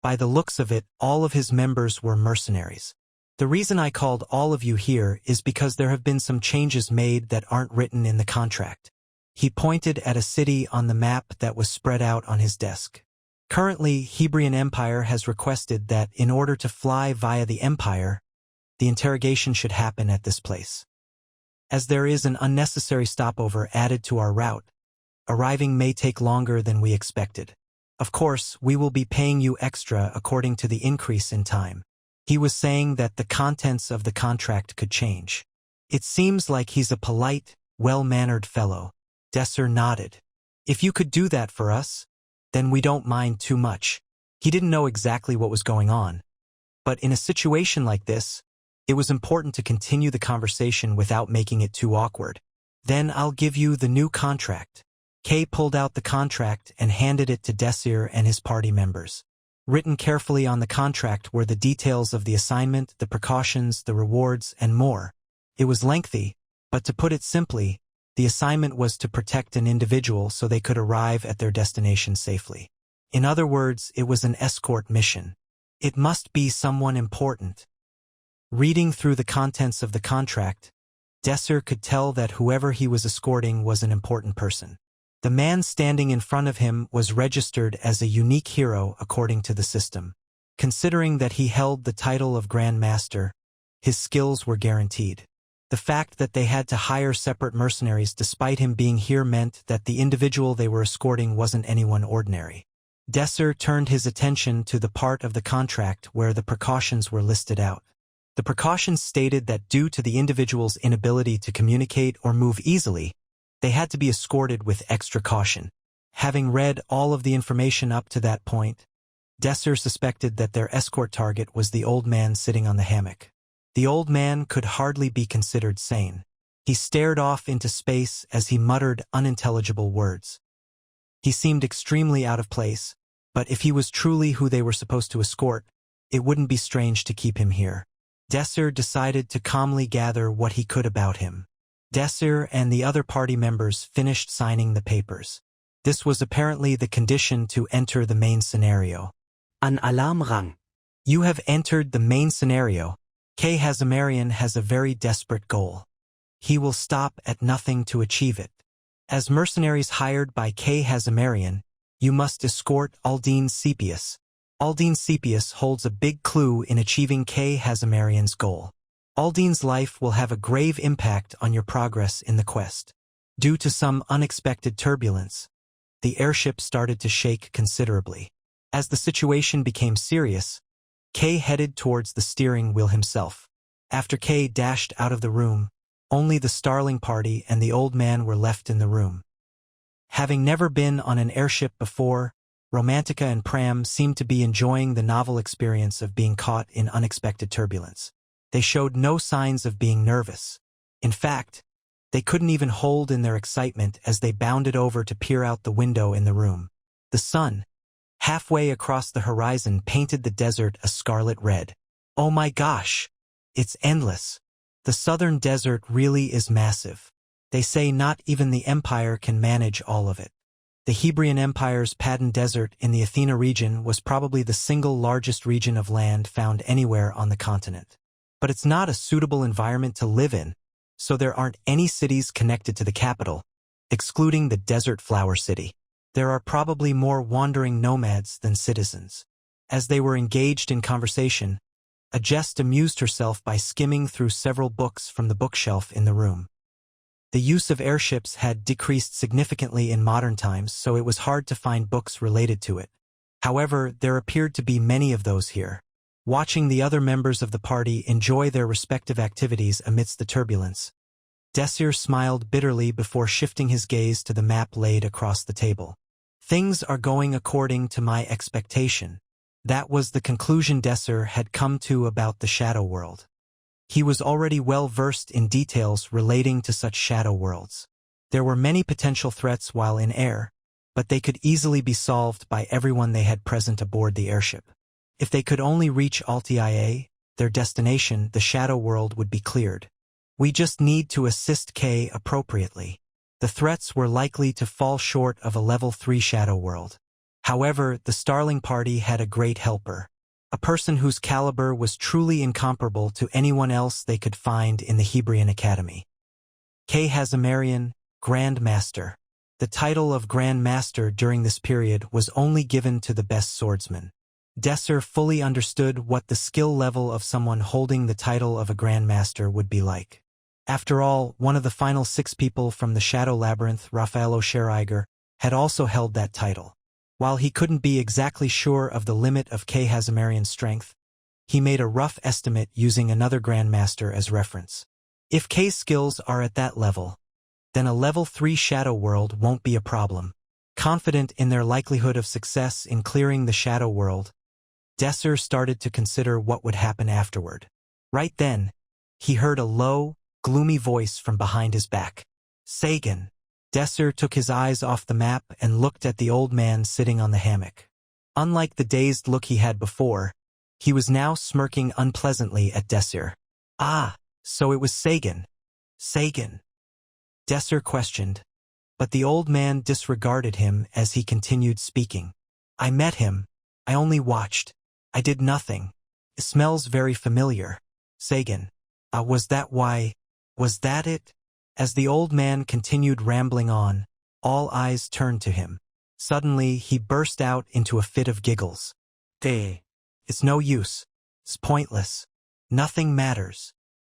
By the looks of it, all of his members were mercenaries. The reason I called all of you here is because there have been some changes made that aren't written in the contract. He pointed at a city on the map that was spread out on his desk. Currently, Hebrion Empire has requested that in order to fly via the Empire, the interrogation should happen at this place. As there is an unnecessary stopover added to our route, arriving may take longer than we expected. Of course, we will be paying you extra according to the increase in time. He was saying that the contents of the contract could change. It seems like he's a polite, well-mannered fellow. Desir nodded. If you could do that for us, then we don't mind too much. He didn't know exactly what was going on. But in a situation like this, it was important to continue the conversation without making it too awkward. Then I'll give you the new contract. Kay pulled out the contract and handed it to Desir and his party members. Written carefully on the contract were the details of the assignment, the precautions, the rewards, and more. It was lengthy, but to put it simply, the assignment was to protect an individual so they could arrive at their destination safely. In other words, it was an escort mission. It must be someone important. Reading through the contents of the contract, Desir could tell that whoever he was escorting was an important person. The man standing in front of him was registered as a unique hero according to the system. Considering that he held the title of Grand Master, his skills were guaranteed. The fact that they had to hire separate mercenaries despite him being here meant that the individual they were escorting wasn't anyone ordinary. Desir turned his attention to the part of the contract where the precautions were listed out. The precautions stated that due to the individual's inability to communicate or move easily, they had to be escorted with extra caution. Having read all of the information up to that point, Desir suspected that their escort target was the old man sitting on the hammock. The old man could hardly be considered sane. He stared off into space as he muttered unintelligible words. He seemed extremely out of place, but if he was truly who they were supposed to escort, it wouldn't be strange to keep him here. Desir decided to calmly gather what he could about him. Desir and the other party members finished signing the papers. This was apparently the condition to enter the main scenario.
An alarm rang.
You have entered the main scenario. K. Hebrion has a very desperate goal. He will stop at nothing to achieve it. As mercenaries hired by K. Hebrion, you must escort Aldine Sepius. Aldine Sepius holds a big clue in achieving K. Hebrion's goal. Aldine's life will have a grave impact on your progress in the quest. Due to some unexpected turbulence, the airship started to shake considerably. As the situation became serious, Kay headed towards the steering wheel himself. After Kay dashed out of the room, only the Starling party and the old man were left in the room. Having never been on an airship before, Romantica and Pram seemed to be enjoying the novel experience of being caught in unexpected turbulence. They showed no signs of being nervous. In fact, they couldn't even hold in their excitement as they bounded over to peer out the window in the room. The sun, halfway across the horizon, painted the desert a scarlet red. Oh my gosh! It's endless. The southern desert really is massive. They say not even the Empire can manage all of it. The Hebrion Empire's Paddan Desert in the Athena region was probably the single largest region of land found anywhere on the continent. But it's not a suitable environment to live in, so there aren't any cities connected to the capital, excluding the Desert Flower City. There are probably more wandering nomads than citizens. As they were engaged in conversation, a jest amused herself by skimming through several books from the bookshelf in the room. The use of airships had decreased significantly in modern times, so it was hard to find books related to it. However, there appeared to be many of those here. Watching the other members of the party enjoy their respective activities amidst the turbulence, Desir smiled bitterly before shifting his gaze to the map laid across the table. Things are going according to my expectation. That was the conclusion Desir had come to about the shadow world. He was already well versed in details relating to such shadow worlds. There were many potential threats while in air, but they could easily be solved by everyone they had present aboard the airship. If they could only reach Altia, their destination, the shadow world would be cleared. We just need to assist Kay appropriately. The threats were likely to fall short of a level 3 shadow world. However, the Starling party had a great helper. A person whose caliber was truly incomparable to anyone else they could find in the Hebrion Academy. Kay Hazamarian, Grand Master. The title of Grand Master during this period was only given to the best swordsman. Desir fully understood what the skill level of someone holding the title of a Grand Master would be like. After all, one of the final 6 people from the Shadow Labyrinth, Raffaello Scherreiger, had also held that title. While he couldn't be exactly sure of the limit of Kay Hazamarian's strength, he made a rough estimate using another Grandmaster as reference. If Kay's skills are at that level, then a level 3 shadow world won't be a problem. Confident in their likelihood of success in clearing the shadow world, Desir started to consider what would happen afterward. Right then, he heard a low, gloomy voice from behind his back. Sagan. Desir took his eyes off the map and looked at the old man sitting on the hammock. Unlike the dazed look he had before, he was now smirking unpleasantly at Desir. Ah, so it was Sagan. Sagan. Desir questioned, but the old man disregarded him as he continued speaking. I met him. I only watched. I did nothing. It smells very familiar. Sagan. Was that why? Was that it? As the old man continued rambling on, all eyes turned to him. Suddenly, he burst out into a fit of giggles. It's no use. It's pointless. Nothing matters.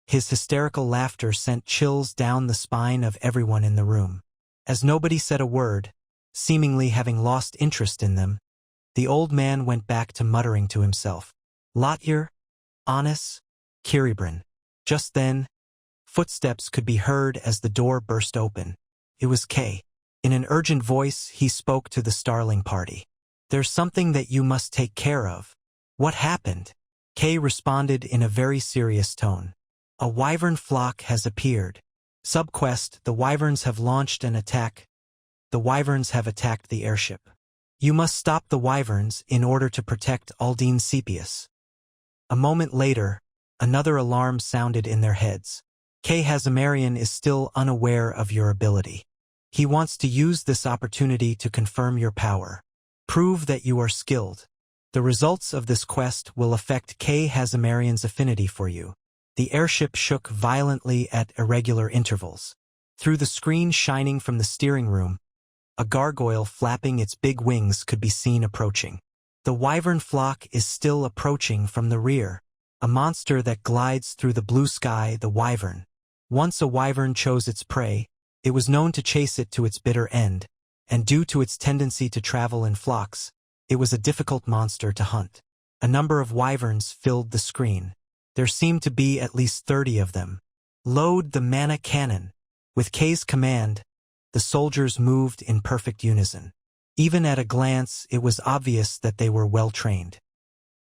His hysterical laughter sent chills down the spine of everyone in the room. As nobody said a word, seemingly having lost interest in them, the old man went back to muttering to himself. Lair, Anis, Kiribran. Just then, footsteps could be heard as the door burst open. It was Kay. In an urgent voice, he spoke to the Starling party. There's something that you must take care of. What happened? Kay responded in a very serious tone. A wyvern flock has appeared. Subquest, the wyverns have launched an attack. The wyverns have attacked the airship. You must stop the wyverns in order to protect Aldine Sepius. A moment later, another alarm sounded in their heads. Kay Hazamarian is still unaware of your ability. He wants to use this opportunity to confirm your power. Prove that you are skilled. The results of this quest will affect Kay Hazamarian's affinity for you. The airship shook violently at irregular intervals. Through the screen shining from the steering room, a gargoyle flapping its big wings could be seen approaching. The wyvern flock is still approaching from the rear. A monster that glides through the blue sky, the wyvern. Once a wyvern chose its prey, it was known to chase it to its bitter end, and due to its tendency to travel in flocks, it was a difficult monster to hunt. A number of wyverns filled the screen. There seemed to be at least 30 of them. Load the mana cannon. With Kay's command, the soldiers moved in perfect unison. Even at a glance, it was obvious that they were well trained.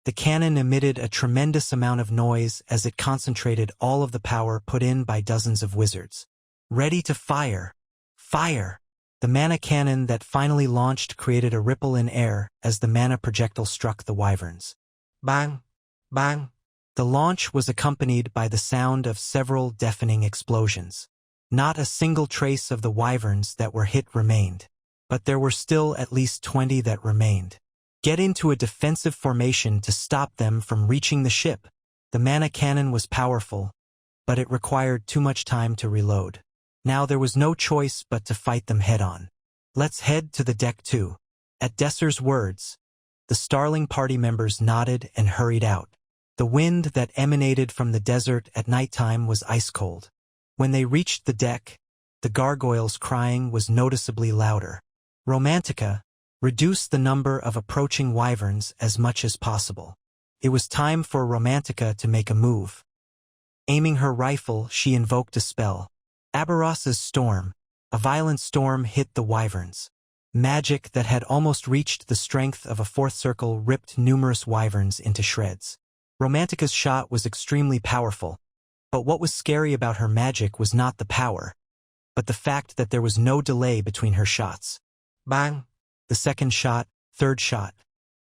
The cannon emitted a tremendous amount of noise as it concentrated all of the power put in by dozens of wizards. Ready to fire. Fire! The mana cannon that finally launched created a ripple in air as the mana projectile struck the wyverns. Bang! Bang! The launch was accompanied by the sound of several deafening explosions. Not a single trace of the wyverns that were hit remained, but there were still at least 20 that remained. Get into a defensive formation to stop them from reaching the ship. The mana cannon was powerful, but it required too much time to reload. Now there was no choice but to fight them head-on. Let's head to the deck too. At Desir's words, the Starling party members nodded and hurried out. The wind that emanated from the desert at nighttime was ice-cold. When they reached the deck, the gargoyles' crying was noticeably louder. Romantica reduced the number of approaching wyverns as much as possible. It was time for Romantica to make a move. Aiming her rifle, she invoked a spell. Aberras's Storm. A violent storm hit the wyverns. Magic that had almost reached the strength of a fourth circle ripped numerous wyverns into shreds. Romantica's shot was extremely powerful, but what was scary about her magic was not the power, but the fact that there was no delay between her shots. Bang! The second shot, third shot.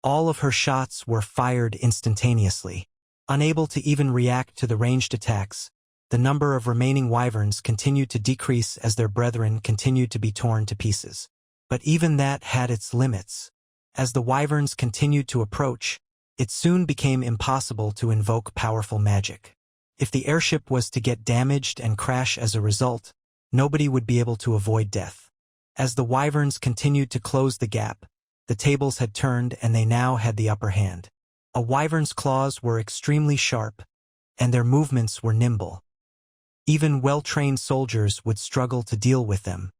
All of her shots were fired instantaneously. Unable to even react to the ranged attacks, the number of remaining wyverns continued to decrease as their brethren continued to be torn to pieces. But even that had its limits. As the wyverns continued to approach, it soon became impossible to invoke powerful magic. If the airship was to get damaged and crash as a result, nobody would be able to avoid death. As the wyverns continued to close the gap, the tables had turned and they now had the upper hand. A wyvern's claws were extremely sharp, and their movements were nimble. Even well-trained soldiers would struggle to deal with them.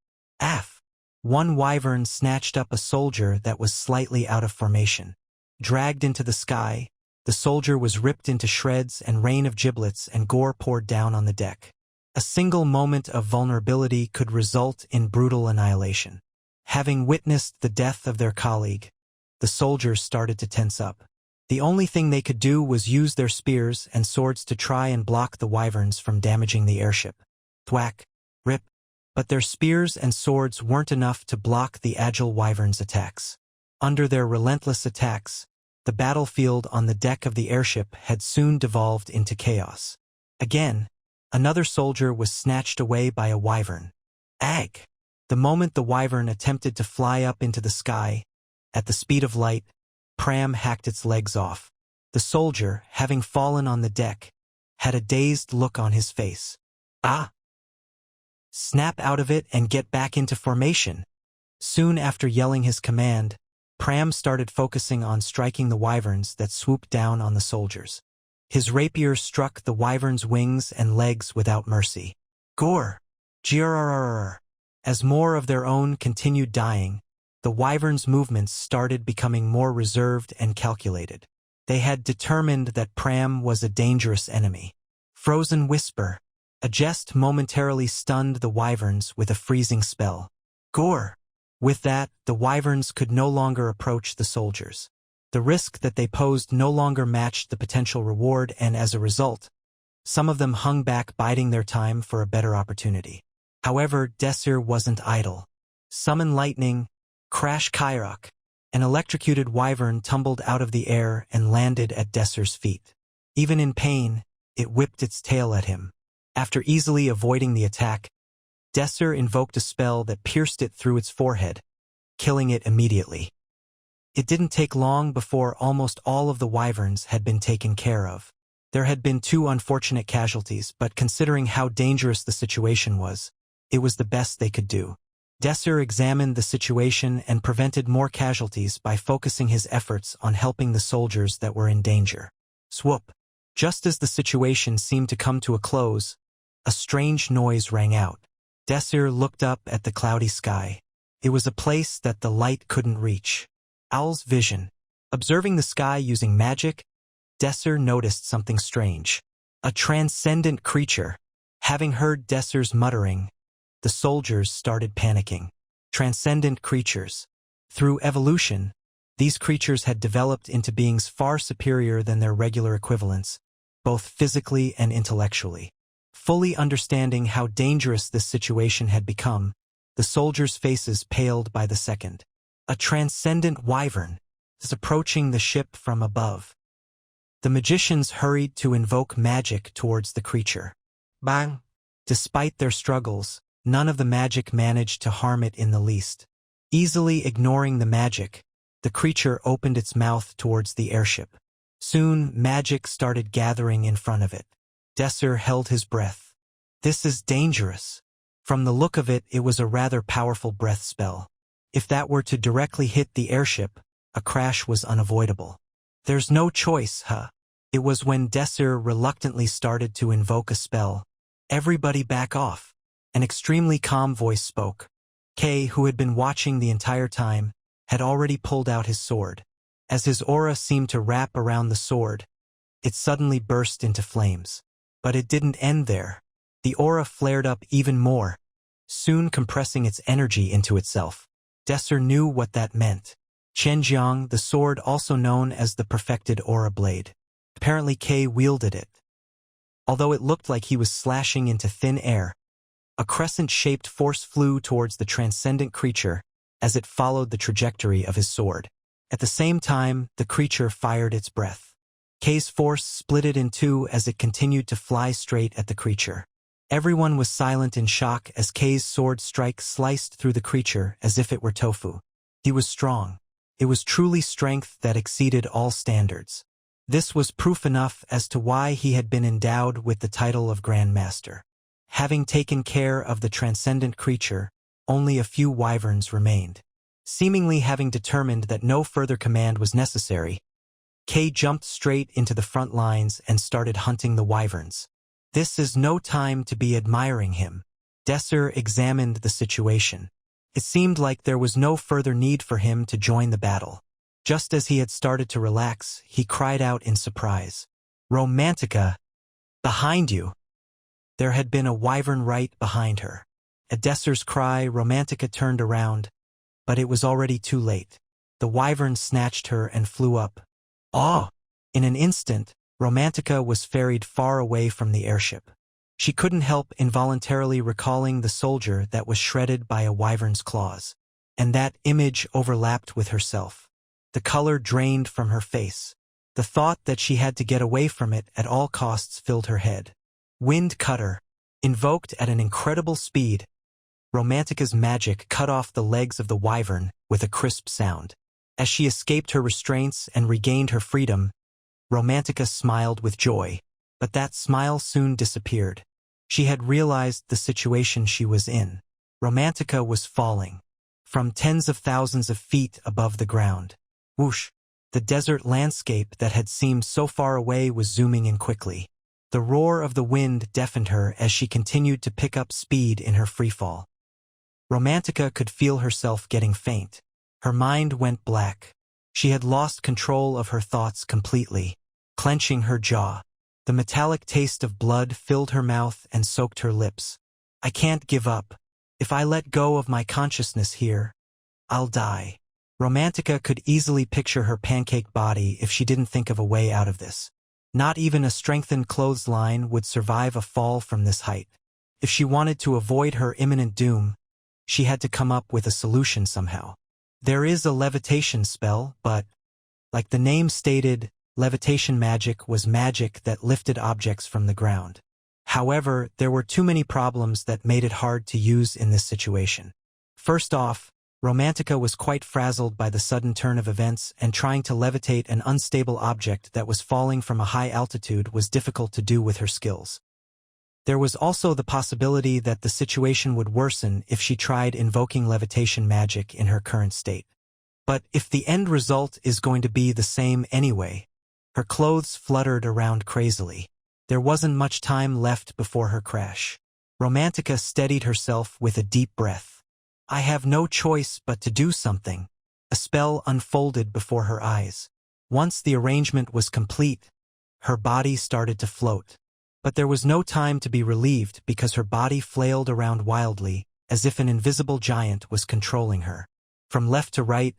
One wyvern snatched up a soldier that was slightly out of formation. Dragged into the sky, the soldier was ripped into shreds and rain of giblets and gore poured down on the deck. A single moment of vulnerability could result in brutal annihilation. Having witnessed the death of their colleague, the soldiers started to tense up. The only thing they could do was use their spears and swords to try and block the wyverns from damaging the airship. Thwack, rip. But their spears and swords weren't enough to block the agile wyverns' attacks. Under their relentless attacks, the battlefield on the deck of the airship had soon devolved into chaos. Again, another soldier was snatched away by a wyvern. Ag! The moment the wyvern attempted to fly up into the sky, at the speed of light, Pram hacked its legs off. The soldier, having fallen on the deck, had a dazed look on his face. Ah! Snap out of it and get back into formation. Soon after yelling his command, Pram started focusing on striking the wyverns that swooped down on the soldiers. His rapier struck the wyverns' wings and legs without mercy. Gore! Grrrr! As more of their own continued dying, the wyverns' movements started becoming more reserved and calculated. They had determined that Pram was a dangerous enemy. Frozen Whisper. A jest momentarily stunned the wyverns with a freezing spell. Gore! With that, the wyverns could no longer approach the soldiers. The risk that they posed no longer matched the potential reward, and as a result, some of them hung back biding their time for a better opportunity. However, Desir wasn't idle. Summon lightning, crash Kairak. An electrocuted wyvern tumbled out of the air and landed at Desir's feet. Even in pain, it whipped its tail at him. After easily avoiding the attack, Desir invoked a spell that pierced it through its forehead, killing it immediately. It didn't take long before almost all of the wyverns had been taken care of. There had been 2 unfortunate casualties, but considering how dangerous the situation was, it was the best they could do. Desir examined the situation and prevented more casualties by focusing his efforts on helping the soldiers that were in danger. Swoop! Just as the situation seemed to come to a close, a strange noise rang out. Desir looked up at the cloudy sky. It was a place that the light couldn't reach. Owl's vision. Observing the sky using magic, Desir noticed something strange. A transcendent creature. Having heard Desir's muttering, the soldiers started panicking. Transcendent creatures. Through evolution, these creatures had developed into beings far superior than their regular equivalents, both physically and intellectually. Fully understanding how dangerous this situation had become, the soldiers' faces paled by the second. A transcendent wyvern is approaching the ship from above. The magicians hurried to invoke magic towards the creature. Bang! Despite their struggles, none of the magic managed to harm it in the least. Easily ignoring the magic, the creature opened its mouth towards the airship. Soon, magic started gathering in front of it. Desir held his breath. This is dangerous. From the look of it, it was a rather powerful breath spell. If that were to directly hit the airship, a crash was unavoidable. There's no choice, huh? It was when Desir reluctantly started to invoke a spell. Everybody back off. An extremely calm voice spoke. Kay, who had been watching the entire time, had already pulled out his sword. As his aura seemed to wrap around the sword, it suddenly burst into flames. But it didn't end there. The aura flared up even more, soon compressing its energy into itself. Desir knew what that meant. Qianjiang, the sword also known as the perfected aura blade. Apparently Kay wielded it. Although it looked like he was slashing into thin air, a crescent-shaped force flew towards the transcendent creature as it followed the trajectory of his sword. At the same time, the creature fired its breath. Kay's force split it in two as it continued to fly straight at the creature. Everyone was silent in shock as Kay's sword strike sliced through the creature as if it were tofu. He was strong. It was truly strength that exceeded all standards. This was proof enough as to why he had been endowed with the title of Grand Master. Having taken care of the transcendent creature, only a few wyverns remained. Seemingly having determined that no further command was necessary, Kay jumped straight into the front lines and started hunting the wyverns. This is no time to be admiring him. Desir examined the situation. It seemed like there was no further need for him to join the battle. Just as he had started to relax, he cried out in surprise. "Romantica! Behind you!" There had been a wyvern right behind her. At Desir's cry, Romantica turned around, but it was already too late. The wyvern snatched her and flew up. Oh! In an instant, Romantica was ferried far away from the airship. She couldn't help involuntarily recalling the soldier that was shredded by a wyvern's claws. And that image overlapped with herself. The color drained from her face. The thought that she had to get away from it at all costs filled her head. Wind Cutter. Invoked at an incredible speed, Romantica's magic cut off the legs of the wyvern with a crisp sound. As she escaped her restraints and regained her freedom, Romantica smiled with joy. But that smile soon disappeared. She had realized the situation she was in. Romantica was falling from tens of thousands of feet above the ground. Whoosh! The desert landscape that had seemed so far away was zooming in quickly. The roar of the wind deafened her as she continued to pick up speed in her freefall. Romantica could feel herself getting faint. Her mind went black. She had lost control of her thoughts completely, clenching her jaw. The metallic taste of blood filled her mouth and soaked her lips. I can't give up. If I let go of my consciousness here, I'll die. Romantica could easily picture her pancake body if she didn't think of a way out of this. Not even a strengthened clothesline would survive a fall from this height. If she wanted to avoid her imminent doom, she had to come up with a solution somehow. There is a levitation spell, but, like the name stated, levitation magic was magic that lifted objects from the ground. However, there were too many problems that made it hard to use in this situation. First off, Romantica was quite frazzled by the sudden turn of events, and trying to levitate an unstable object that was falling from a high altitude was difficult to do with her skills. There was also the possibility that the situation would worsen if she tried invoking levitation magic in her current state. But if the end result is going to be the same anyway, her clothes fluttered around crazily. There wasn't much time left before her crash. Romantica steadied herself with a deep breath. I have no choice but to do something. A spell unfolded before her eyes. Once the arrangement was complete, her body started to float. But there was no time to be relieved because her body flailed around wildly, as if an invisible giant was controlling her. From left to right,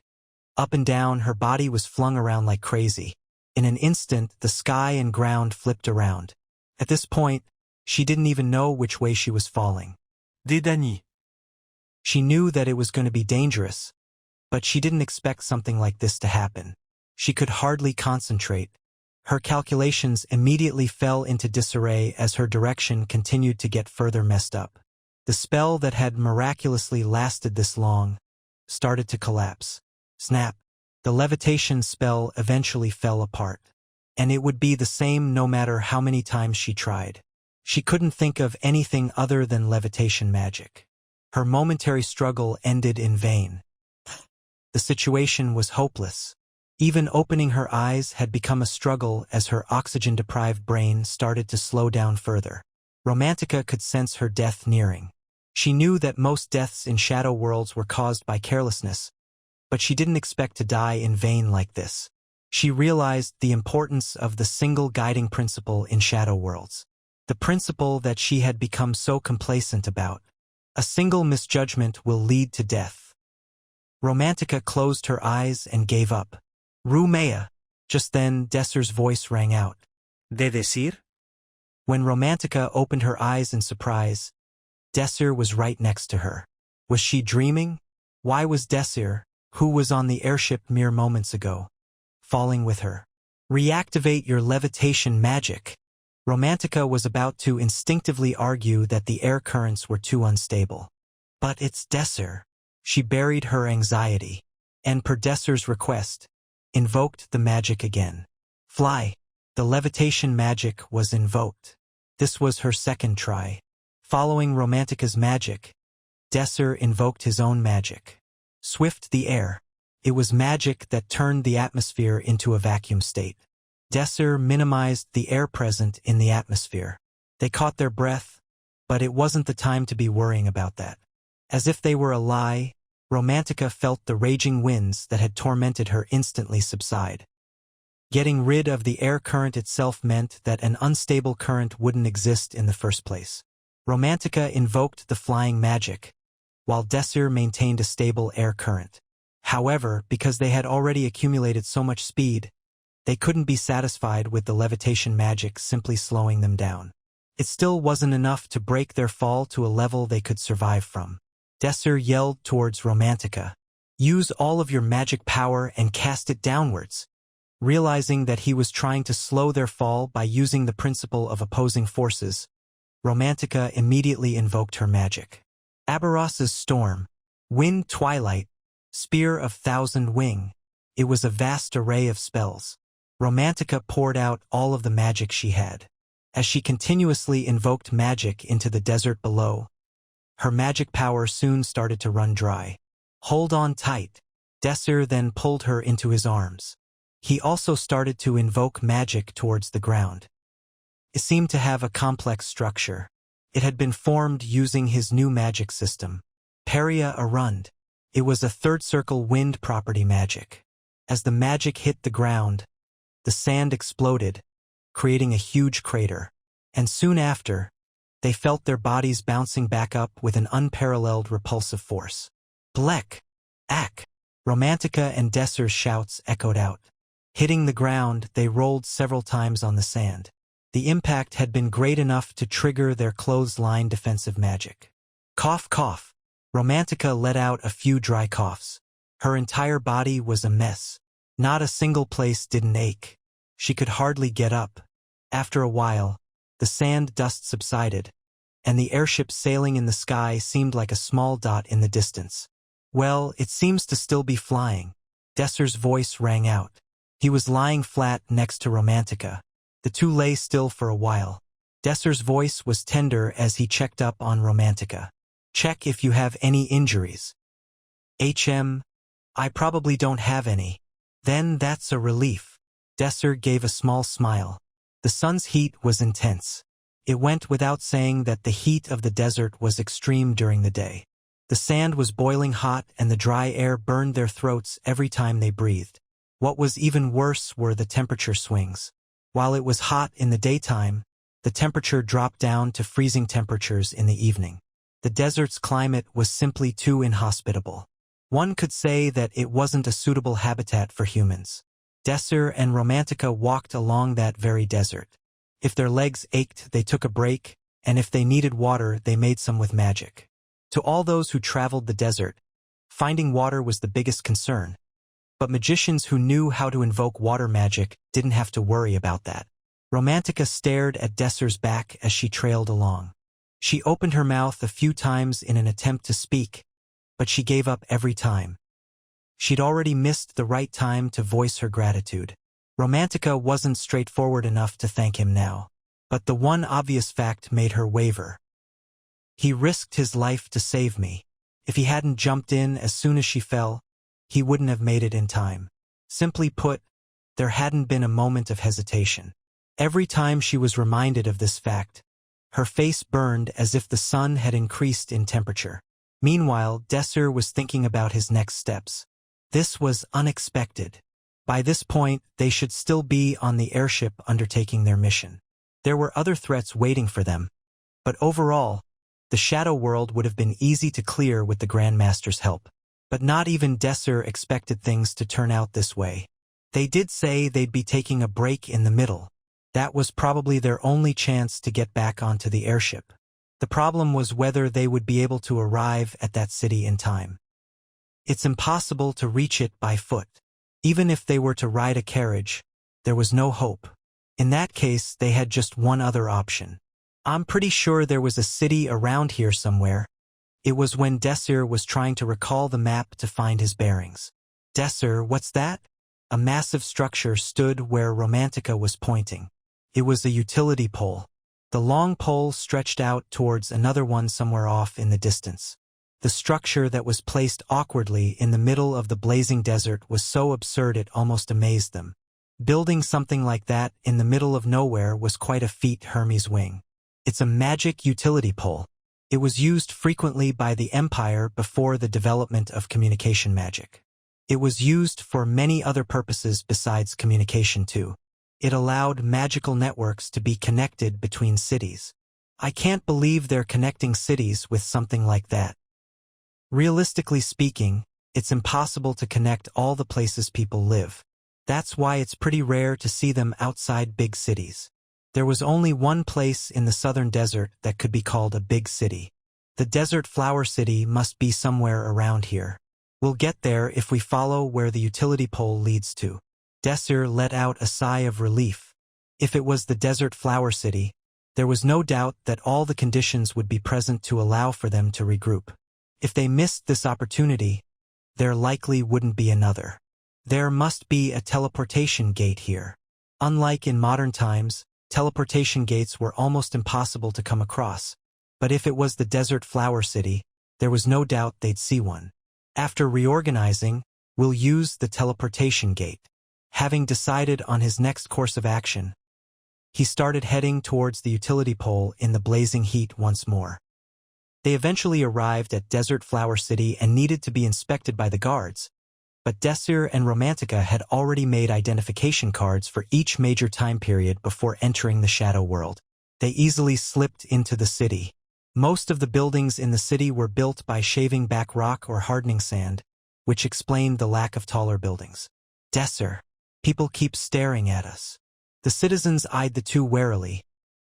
up and down, her body was flung around like crazy. In an instant, the sky and ground flipped around. At this point, she didn't even know which way she was falling.
Dédani.
She knew that it was going to be dangerous, but she didn't expect something like this to happen. She could hardly concentrate. Her calculations immediately fell into disarray as her direction continued to get further messed up. The spell that had miraculously lasted this long started to collapse. Snap! The levitation spell eventually fell apart. And it would be the same no matter how many times she tried. She couldn't think of anything other than levitation magic. Her momentary struggle ended in vain. The situation was hopeless. Even opening her eyes had become a struggle as her oxygen-deprived brain started to slow down further. Romantica could sense her death nearing. She knew that most deaths in shadow worlds were caused by carelessness, but she didn't expect to die in vain like this. She realized the importance of the single guiding principle in shadow worlds. The principle that she had become so complacent about. A single misjudgment will lead to death. Romantica closed her eyes and gave up. Rumea! Just then, Desir's voice rang out.
¿De Desir?
When Romantica opened her eyes in surprise, Desir was right next to her. Was she dreaming? Why was Desir, who was on the airship mere moments ago, falling with her? Reactivate your levitation magic. Romantica was about to instinctively argue that the air currents were too unstable. But it's Desir. She buried her anxiety, and per Desir's request, invoked the magic again. Fly! The levitation magic was invoked. This was her second try. Following Romantica's magic, Desir invoked his own magic. Swift the air. It was magic that turned the atmosphere into a vacuum state. Desir minimized the air present in the atmosphere. They caught their breath, but it wasn't the time to be worrying about that. As if they were a lie, Romantica felt the raging winds that had tormented her instantly subside. Getting rid of the air current itself meant that an unstable current wouldn't exist in the first place. Romantica invoked the flying magic, while Desir maintained a stable air current. However, because they had already accumulated so much speed, they couldn't be satisfied with the levitation magic simply slowing them down. It still wasn't enough to break their fall to a level they could survive from. Desir yelled towards Romantica, "Use all of your magic power and cast it downwards." Realizing that he was trying to slow their fall by using the principle of opposing forces, Romantica immediately invoked her magic. Aberras's Storm, Wind Twilight, Spear of Thousand Wing. It was a vast array of spells. Romantica poured out all of the magic she had. As she continuously invoked magic into the desert below, her magic power soon started to run dry. Hold on tight. Desir then pulled her into his arms. He also started to invoke magic towards the ground. It seemed to have a complex structure. It had been formed using his new magic system, Peria Arund. It was a third circle wind property magic. As the magic hit the ground, the sand exploded, creating a huge crater. And soon after, they felt their bodies bouncing back up with an unparalleled repulsive force. Blek! Ak! Romantica and Desir's shouts echoed out. Hitting the ground, they rolled several times on the sand. The impact had been great enough to trigger their clothesline defensive magic. Cough, cough. Romantica let out a few dry coughs. Her entire body was a mess. Not a single place didn't ache. She could hardly get up. After a while, the sand dust subsided, and the airship sailing in the sky seemed like a small dot in the distance. Well, it seems to still be flying. Desir's voice rang out. He was lying flat next to Romantica. The two lay still for a while. Desir's voice was tender as he checked up on Romantica. Check if you have any injuries. I probably don't have any. Then that's a relief. Desir gave a small smile. The sun's heat was intense. It went without saying that the heat of the desert was extreme during the day. The sand was boiling hot and the dry air burned their throats every time they breathed. What was even worse were the temperature swings. While it was hot in the daytime, the temperature dropped down to freezing temperatures in the evening. The desert's climate was simply too inhospitable. One could say that it wasn't a suitable habitat for humans. Desir and Romantica walked along that very desert. If their legs ached, they took a break, and if they needed water, they made some with magic. To all those who traveled the desert, finding water was the biggest concern. But magicians who knew how to invoke water magic didn't have to worry about that. Romantica stared at Desir's back as she trailed along. She opened her mouth a few times in an attempt to speak, but she gave up every time. She'd already missed the right time to voice her gratitude. Romantica wasn't straightforward enough to thank him now. But the one obvious fact made her waver. He risked his life to save me. If he hadn't jumped in as soon as she fell, he wouldn't have made it in time. Simply put, there hadn't been a moment of hesitation. Every time she was reminded of this fact, her face burned as if the sun had increased in temperature. Meanwhile, Desir was thinking about his next steps. This was unexpected. By this point, they should still be on the airship undertaking their mission. There were other threats waiting for them, but overall, the Shadow World would have been easy to clear with the Grandmaster's help. But not even Desir expected things to turn out this way. They did say they'd be taking a break in the middle. That was probably their only chance to get back onto the airship. The problem was whether they would be able to arrive at that city in time. It's impossible to reach it by foot. Even if they were to ride a carriage, there was no hope. In that case, they had just one other option. I'm pretty sure there was a city around here somewhere. It was when Desir was trying to recall the map to find his bearings. Desir, what's that? A massive structure stood where Romantica was pointing. It was a utility pole. The long pole stretched out towards another one somewhere off in the distance. The structure that was placed awkwardly in the middle of the blazing desert was so absurd it almost amazed them. Building something like that in the middle of nowhere was quite a feat. Hermes' wing. It's a magic utility pole. It was used frequently by the Empire before the development of communication magic. It was used for many other purposes besides communication too. It allowed magical networks to be connected between cities. I can't believe they're connecting cities with something like that. Realistically speaking, it's impossible to connect all the places people live. That's why it's pretty rare to see them outside big cities. There was only one place in the southern desert that could be called a big city. The desert flower city must be somewhere around here. We'll get there if we follow where the utility pole leads to. Desir let out a sigh of relief. If it was the desert flower city, there was no doubt that all the conditions would be present to allow for them to regroup. If they missed this opportunity, there likely wouldn't be another. There must be a teleportation gate here. Unlike in modern times, teleportation gates were almost impossible to come across. But if it was the desert flower city, there was no doubt they'd see one. After reorganizing, we'll use the teleportation gate. Having decided on his next course of action, he started heading towards the utility pole in the blazing heat once more. They eventually arrived at Desert Flower City and needed to be inspected by the guards. But Desir and Romantica had already made identification cards for each major time period before entering the Shadow World. They easily slipped into the city. Most of the buildings in the city were built by shaving back rock or hardening sand, which explained the lack of taller buildings. Desir, people keep staring at us. The citizens eyed the two warily,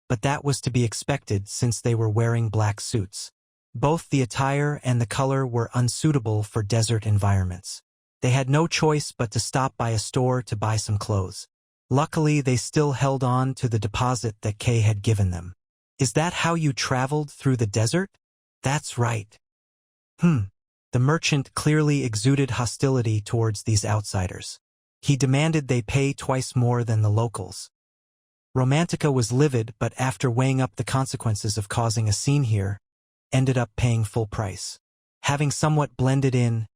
but that was to be expected since they were wearing black suits. Both the attire and the color were unsuitable for desert environments. They had no choice but to stop by a store to buy some clothes. Luckily, they still held on to the deposit that Kay had given them. Is that how you traveled through the desert? That's right. The merchant clearly exuded hostility towards these outsiders. He demanded they pay twice more than the locals. Romantica was livid, but after weighing up the consequences of causing a scene here, ended up paying full price. Having somewhat blended in,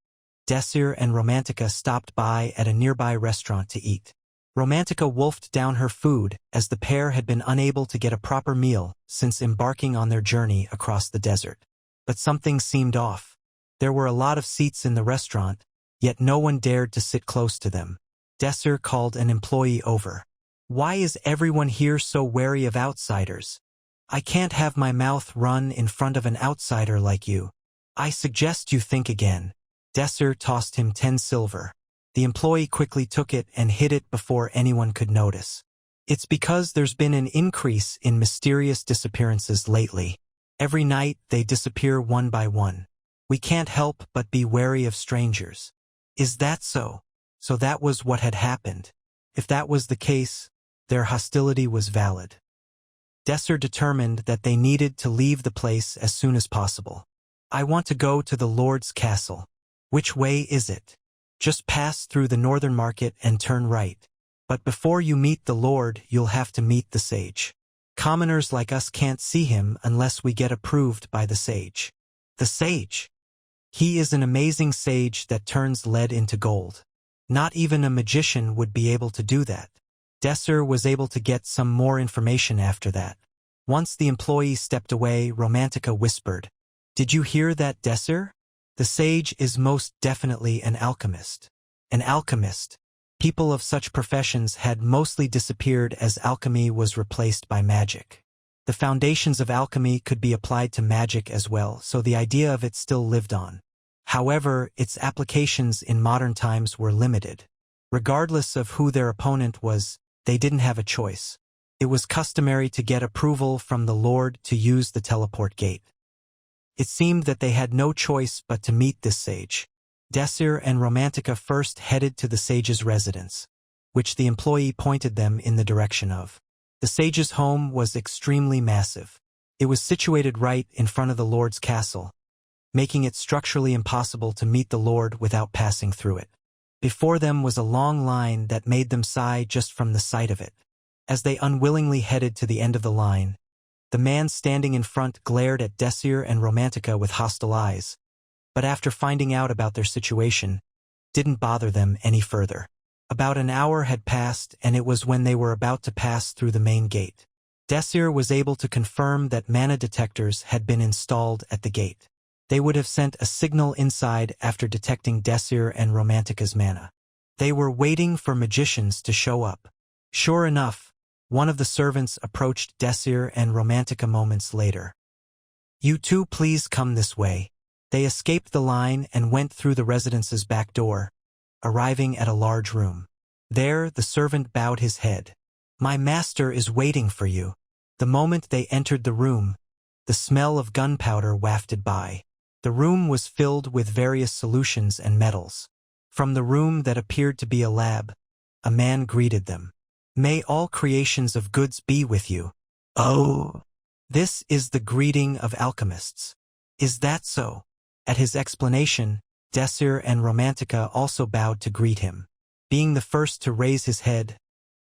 Desir and Romantica stopped by at a nearby restaurant to eat. Romantica wolfed down her food as the pair had been unable to get a proper meal since embarking on their journey across the desert. But something seemed off. There were a lot of seats in the restaurant, yet no one dared to sit close to them. Desir called an employee over. Why is everyone here so wary of outsiders? I can't have my mouth run in front of an outsider like you. I suggest you think again. Desir tossed him 10 silver. The employee quickly took it and hid it before anyone could notice. It's because there's been an increase in mysterious disappearances lately. Every night they disappear one by one. We can't help but be wary of strangers. Is that so? So that was what had happened. If that was the case, their hostility was valid. Desir determined that they needed to leave the place as soon as possible. I want to go to the Lord's castle. Which way is it? Just pass through the northern market and turn right. But before you meet the Lord, you'll have to meet the sage. Commoners like us can't see him unless we get approved by the sage. The sage. He is an amazing sage that turns lead into gold. Not even a magician would be able to do that. Desir was able to get some more information after that. Once the employee stepped away, Romantica whispered, "Did you hear that, Desir? The sage is most definitely an alchemist." An alchemist. People of such professions had mostly disappeared as alchemy was replaced by magic. The foundations of alchemy could be applied to magic as well, so the idea of it still lived on. However, its applications in modern times were limited. Regardless of who their opponent was, they didn't have a choice. It was customary to get approval from the Lord to use the teleport gate. It seemed that they had no choice but to meet this sage. Desir and Romantica first headed to the sage's residence, which the employee pointed them in the direction of. The sage's home was extremely massive. It was situated right in front of the Lord's castle, making it structurally impossible to meet the Lord without passing through it. Before them was a long line that made them sigh just from the sight of it. As they unwillingly headed to the end of the line, the man standing in front glared at Desir and Romantica with hostile eyes, but after finding out about their situation, didn't bother them any further. About an hour had passed, and it was when they were about to pass through the main gate. Desir was able to confirm that mana detectors had been installed at the gate. They would have sent a signal inside after detecting Desir and Romantica's mana. They were waiting for magicians to show up. Sure enough, one of the servants approached Desir and Romantica moments later. "You two please come this way." They escaped the line and went through the residence's back door, arriving at a large room. There, the servant bowed his head. "My master is waiting for you." The moment they entered the room, the smell of gunpowder wafted by. The room was filled with various solutions and metals. From the room that appeared to be a lab, a man greeted them. "May all creations of goods be with you." "Oh, this is the greeting of alchemists. Is that so?" At his explanation, Desir and Romantica also bowed to greet him. Being the first to raise his head,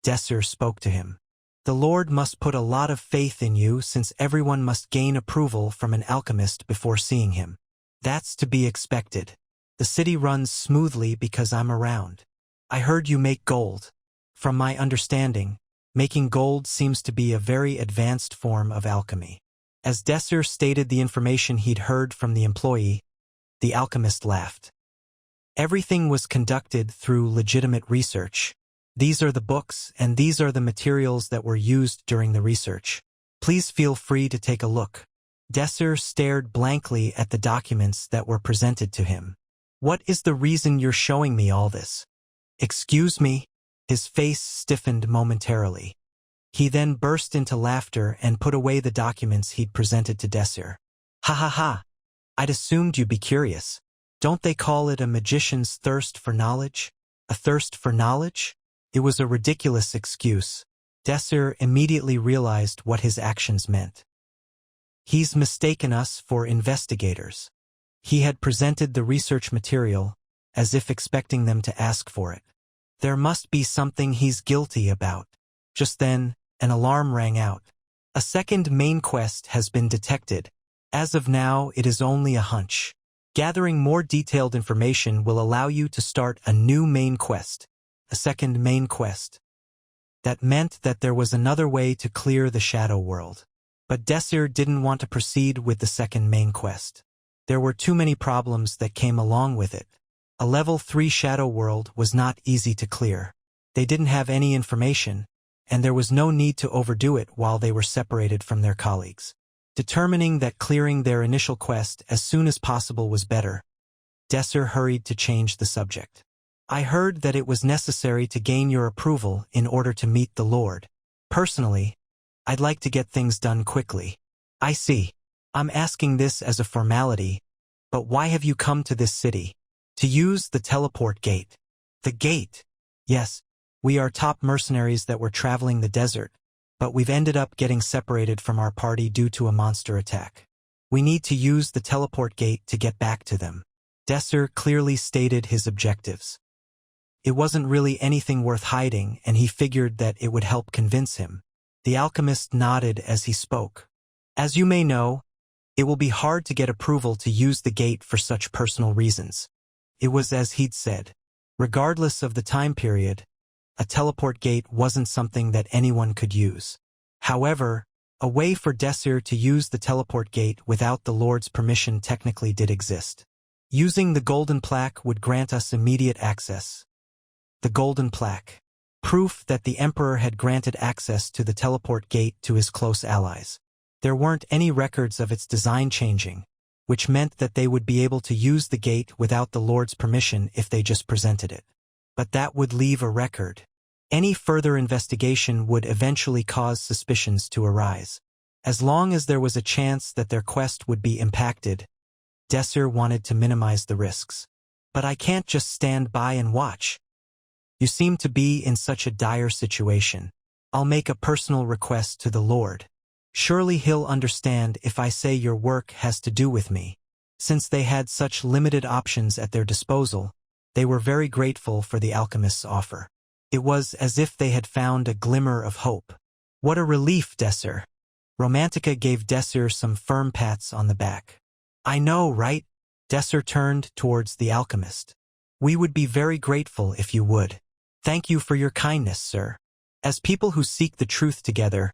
Desir spoke to him. "The Lord must put a lot of faith in you, since everyone must gain approval from an alchemist before seeing him." "That's to be expected. The city runs smoothly because I'm around. I heard you make gold. From my understanding, making gold seems to be a very advanced form of alchemy." As Desir stated the information he'd heard from the employee, the alchemist laughed. "Everything was conducted through legitimate research. These are the books, and these are the materials that were used during the research. Please feel free to take a look." Desir stared blankly at the documents that were presented to him. "What is the reason you're showing me all this?" "Excuse me?" His face stiffened momentarily. He then burst into laughter and put away the documents he'd presented to Desir. "Ha ha ha! I'd assumed you'd be curious. Don't they call it a magician's thirst for knowledge? A thirst for knowledge?" It was a ridiculous excuse. Desir immediately realized what his actions meant. He's mistaken us for investigators. He had presented the research material, as if expecting them to ask for it. There must be something he's guilty about. Just then, an alarm rang out. "A second main quest has been detected. As of now, it is only a hunch. Gathering more detailed information will allow you to start a new main quest." A second main quest. That meant that there was another way to clear the shadow world. But Desir didn't want to proceed with the second main quest. There were too many problems that came along with it. A level 3 shadow world was not easy to clear. They didn't have any information, and there was no need to overdo it while they were separated from their colleagues. Determining that clearing their initial quest as soon as possible was better, Desir hurried to change the subject. "I heard that it was necessary to gain your approval in order to meet the Lord. Personally, I'd like to get things done quickly." "I see. I'm asking this as a formality, but why have you come to this city?" "To use the teleport gate." The gate. Yes, we are top mercenaries that were traveling the desert, but we've ended up getting separated from our party due to a monster attack. We need to use the teleport gate to get back to them. Desir clearly stated his objectives. It wasn't really anything worth hiding, and he figured that it would help convince him. The alchemist nodded as he spoke. As you may know, it will be hard to get approval to use the gate for such personal reasons. It was as he'd said. Regardless of the time period, a teleport gate wasn't something that anyone could use. However, a way for Desir to use the teleport gate without the Lord's permission technically did exist. Using the golden plaque would grant us immediate access. The golden plaque. Proof that the Emperor had granted access to the teleport gate to his close allies. There weren't any records of its design changing, which meant that they would be able to use the gate without the Lord's permission if they just presented it. But that would leave a record. Any further investigation would eventually cause suspicions to arise. As long as there was a chance that their quest would be impacted, Desir wanted to minimize the risks. But I can't just stand by and watch. You seem to be in such a dire situation. I'll make a personal request to the Lord. Surely he'll understand if I say your work has to do with me. Since they had such limited options at their disposal, they were very grateful for the alchemist's offer. It was as if they had found a glimmer of hope. What a relief, Desir. Romantica gave Desir some firm pats on the back. I know, right? Desir turned towards the alchemist. We would be very grateful if you would. Thank you for your kindness, sir. As people who seek the truth together,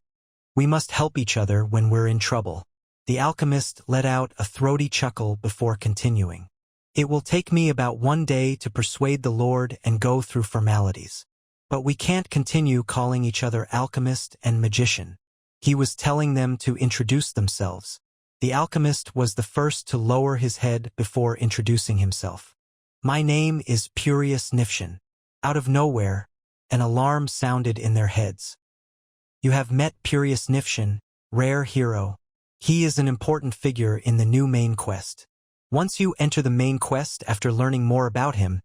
we must help each other when we're in trouble. The alchemist let out a throaty chuckle before continuing. It will take me about 1 day to persuade the Lord and go through formalities. But we can't continue calling each other alchemist and magician. He was telling them to introduce themselves. The alchemist was the first to lower his head before introducing himself. My name is Purius Nifshin. Out of nowhere, an alarm sounded in their heads. You have met Purius Nifshin, rare hero. He is an important figure in the new main quest. Once you enter the main quest after learning more about him,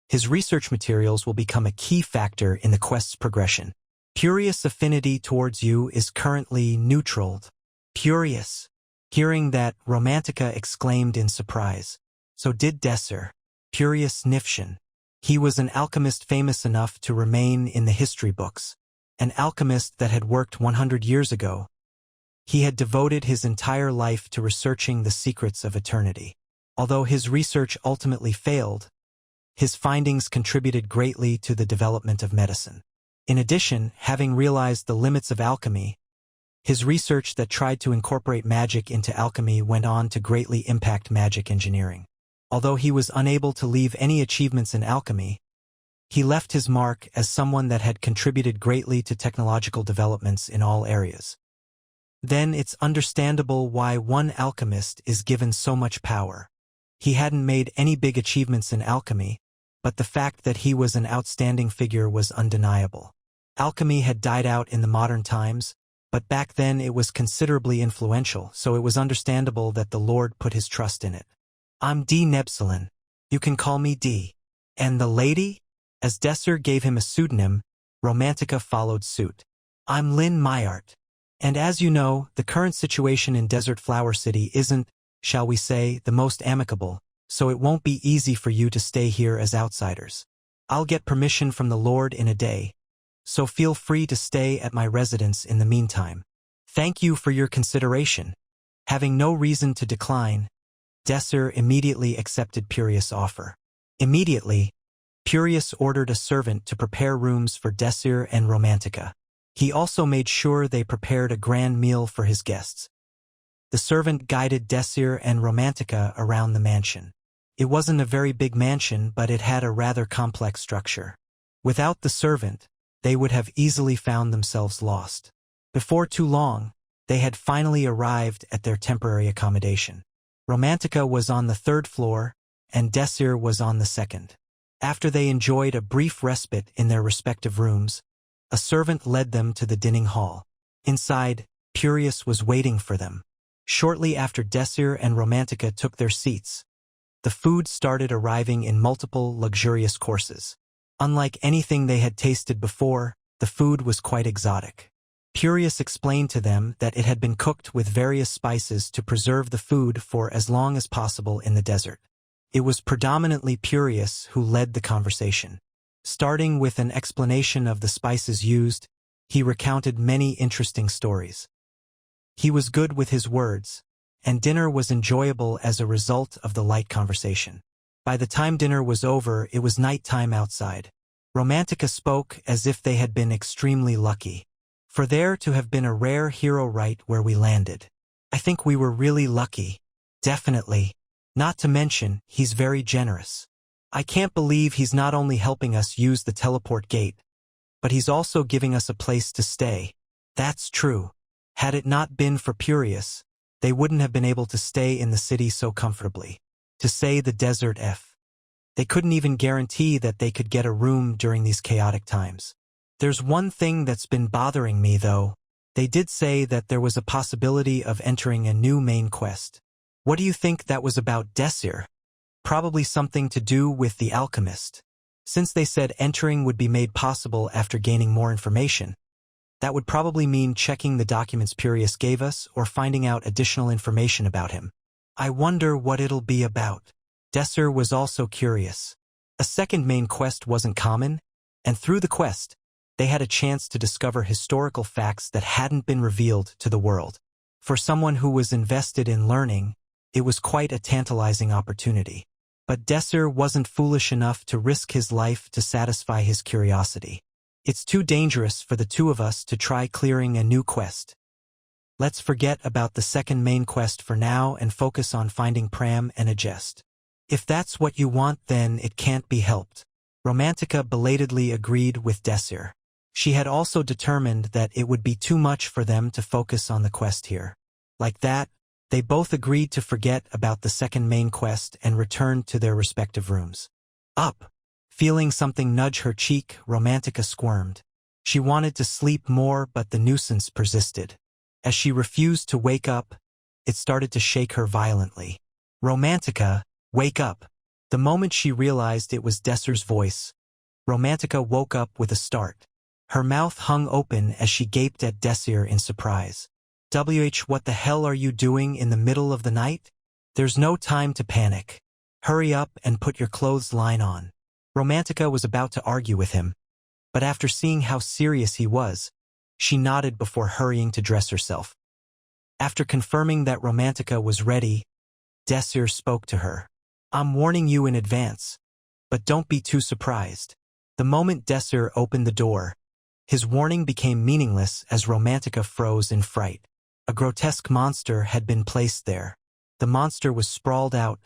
his research materials will become a key factor in the quest's progression. Purius' affinity towards you is currently neutraled. Purius. Hearing that, Romantica exclaimed in surprise. So did Desir. Purius Nifshin. He was an alchemist famous enough to remain in the history books. An alchemist that had worked 100 years ago. He had devoted his entire life to researching the secrets of eternity. Although his research ultimately failed, his findings contributed greatly to the development of medicine. In addition, having realized the limits of alchemy, his research that tried to incorporate magic into alchemy went on to greatly impact magic engineering. Although he was unable to leave any achievements in alchemy, he left his mark as someone that had contributed greatly to technological developments in all areas. Then it's understandable why one alchemist is given so much power. He hadn't made any big achievements in alchemy, but the fact that he was an outstanding figure was undeniable. Alchemy had died out in the modern times, but back then it was considerably influential, so it was understandable that the Lord put his trust in it. I'm D. Nebsalin. You can call me D. And the lady? As Desir gave him a pseudonym, Romantica followed suit. I'm Lynn Myart. And as you know, the current situation in Desert Flower City isn't, shall we say, the most amicable, so it won't be easy for you to stay here as outsiders. I'll get permission from the Lord in a day, so feel free to stay at my residence in the meantime. Thank you for your consideration. Having no reason to decline, Desir immediately accepted Purius' offer. Immediately, Purius ordered a servant to prepare rooms for Desir and Romantica. He also made sure they prepared a grand meal for his guests. The servant guided Desir and Romantica around the mansion. It wasn't a very big mansion, but it had a rather complex structure. Without the servant, they would have easily found themselves lost. Before too long, they had finally arrived at their temporary accommodation. Romantica was on the 3rd floor, and Desir was on the 2nd. After they enjoyed a brief respite in their respective rooms, a servant led them to the dining hall. Inside, Purius was waiting for them. Shortly after Desir and Romantica took their seats, the food started arriving in multiple luxurious courses. Unlike anything they had tasted before, the food was quite exotic. Purius explained to them that it had been cooked with various spices to preserve the food for as long as possible in the desert. It was predominantly Purius who led the conversation. Starting with an explanation of the spices used, he recounted many interesting stories. He was good with his words, and dinner was enjoyable as a result of the light conversation. By the time dinner was over, it was nighttime outside. Romantica spoke as if they had been extremely lucky. For there to have been a rare hero right where we landed. I think we were really lucky. Definitely. Not to mention, he's very generous. I can't believe he's not only helping us use the teleport gate, but he's also giving us a place to stay. That's true. Had it not been for Purius, they wouldn't have been able to stay in the city so comfortably. To say the desert F. They couldn't even guarantee that they could get a room during these chaotic times. There's one thing that's been bothering me, though. They did say that there was a possibility of entering a new main quest. What do you think that was about, Desir? Probably something to do with the alchemist. Since they said entering would be made possible after gaining more information, that would probably mean checking the documents Purius gave us or finding out additional information about him. I wonder what it'll be about. Desir was also curious. A second main quest wasn't common, and through the quest, they had a chance to discover historical facts that hadn't been revealed to the world. For someone who was invested in learning, it was quite a tantalizing opportunity. But Desir wasn't foolish enough to risk his life to satisfy his curiosity. It's too dangerous for the two of us to try clearing a new quest. Let's forget about the second main quest for now and focus on finding Pram and Agest. If that's what you want, then it can't be helped. Romantica belatedly agreed with Desir. She had also determined that it would be too much for them to focus on the quest here. Like that, they both agreed to forget about the second main quest and returned to their respective rooms. Up! Feeling something nudge her cheek, Romantica squirmed. She wanted to sleep more, but the nuisance persisted. As she refused to wake up, it started to shake her violently. Romantica, wake up! The moment she realized it was Desir's voice, Romantica woke up with a start. Her mouth hung open as she gaped at Desir in surprise. What the hell are you doing in the middle of the night? There's no time to panic. Hurry up and put your clothesline on. Romantica was about to argue with him, but after seeing how serious he was, she nodded before hurrying to dress herself. After confirming that Romantica was ready, Desir spoke to her. I'm warning you in advance, but don't be too surprised. The moment Desir opened the door, his warning became meaningless as Romantica froze in fright. A grotesque monster had been placed there. The monster was sprawled out,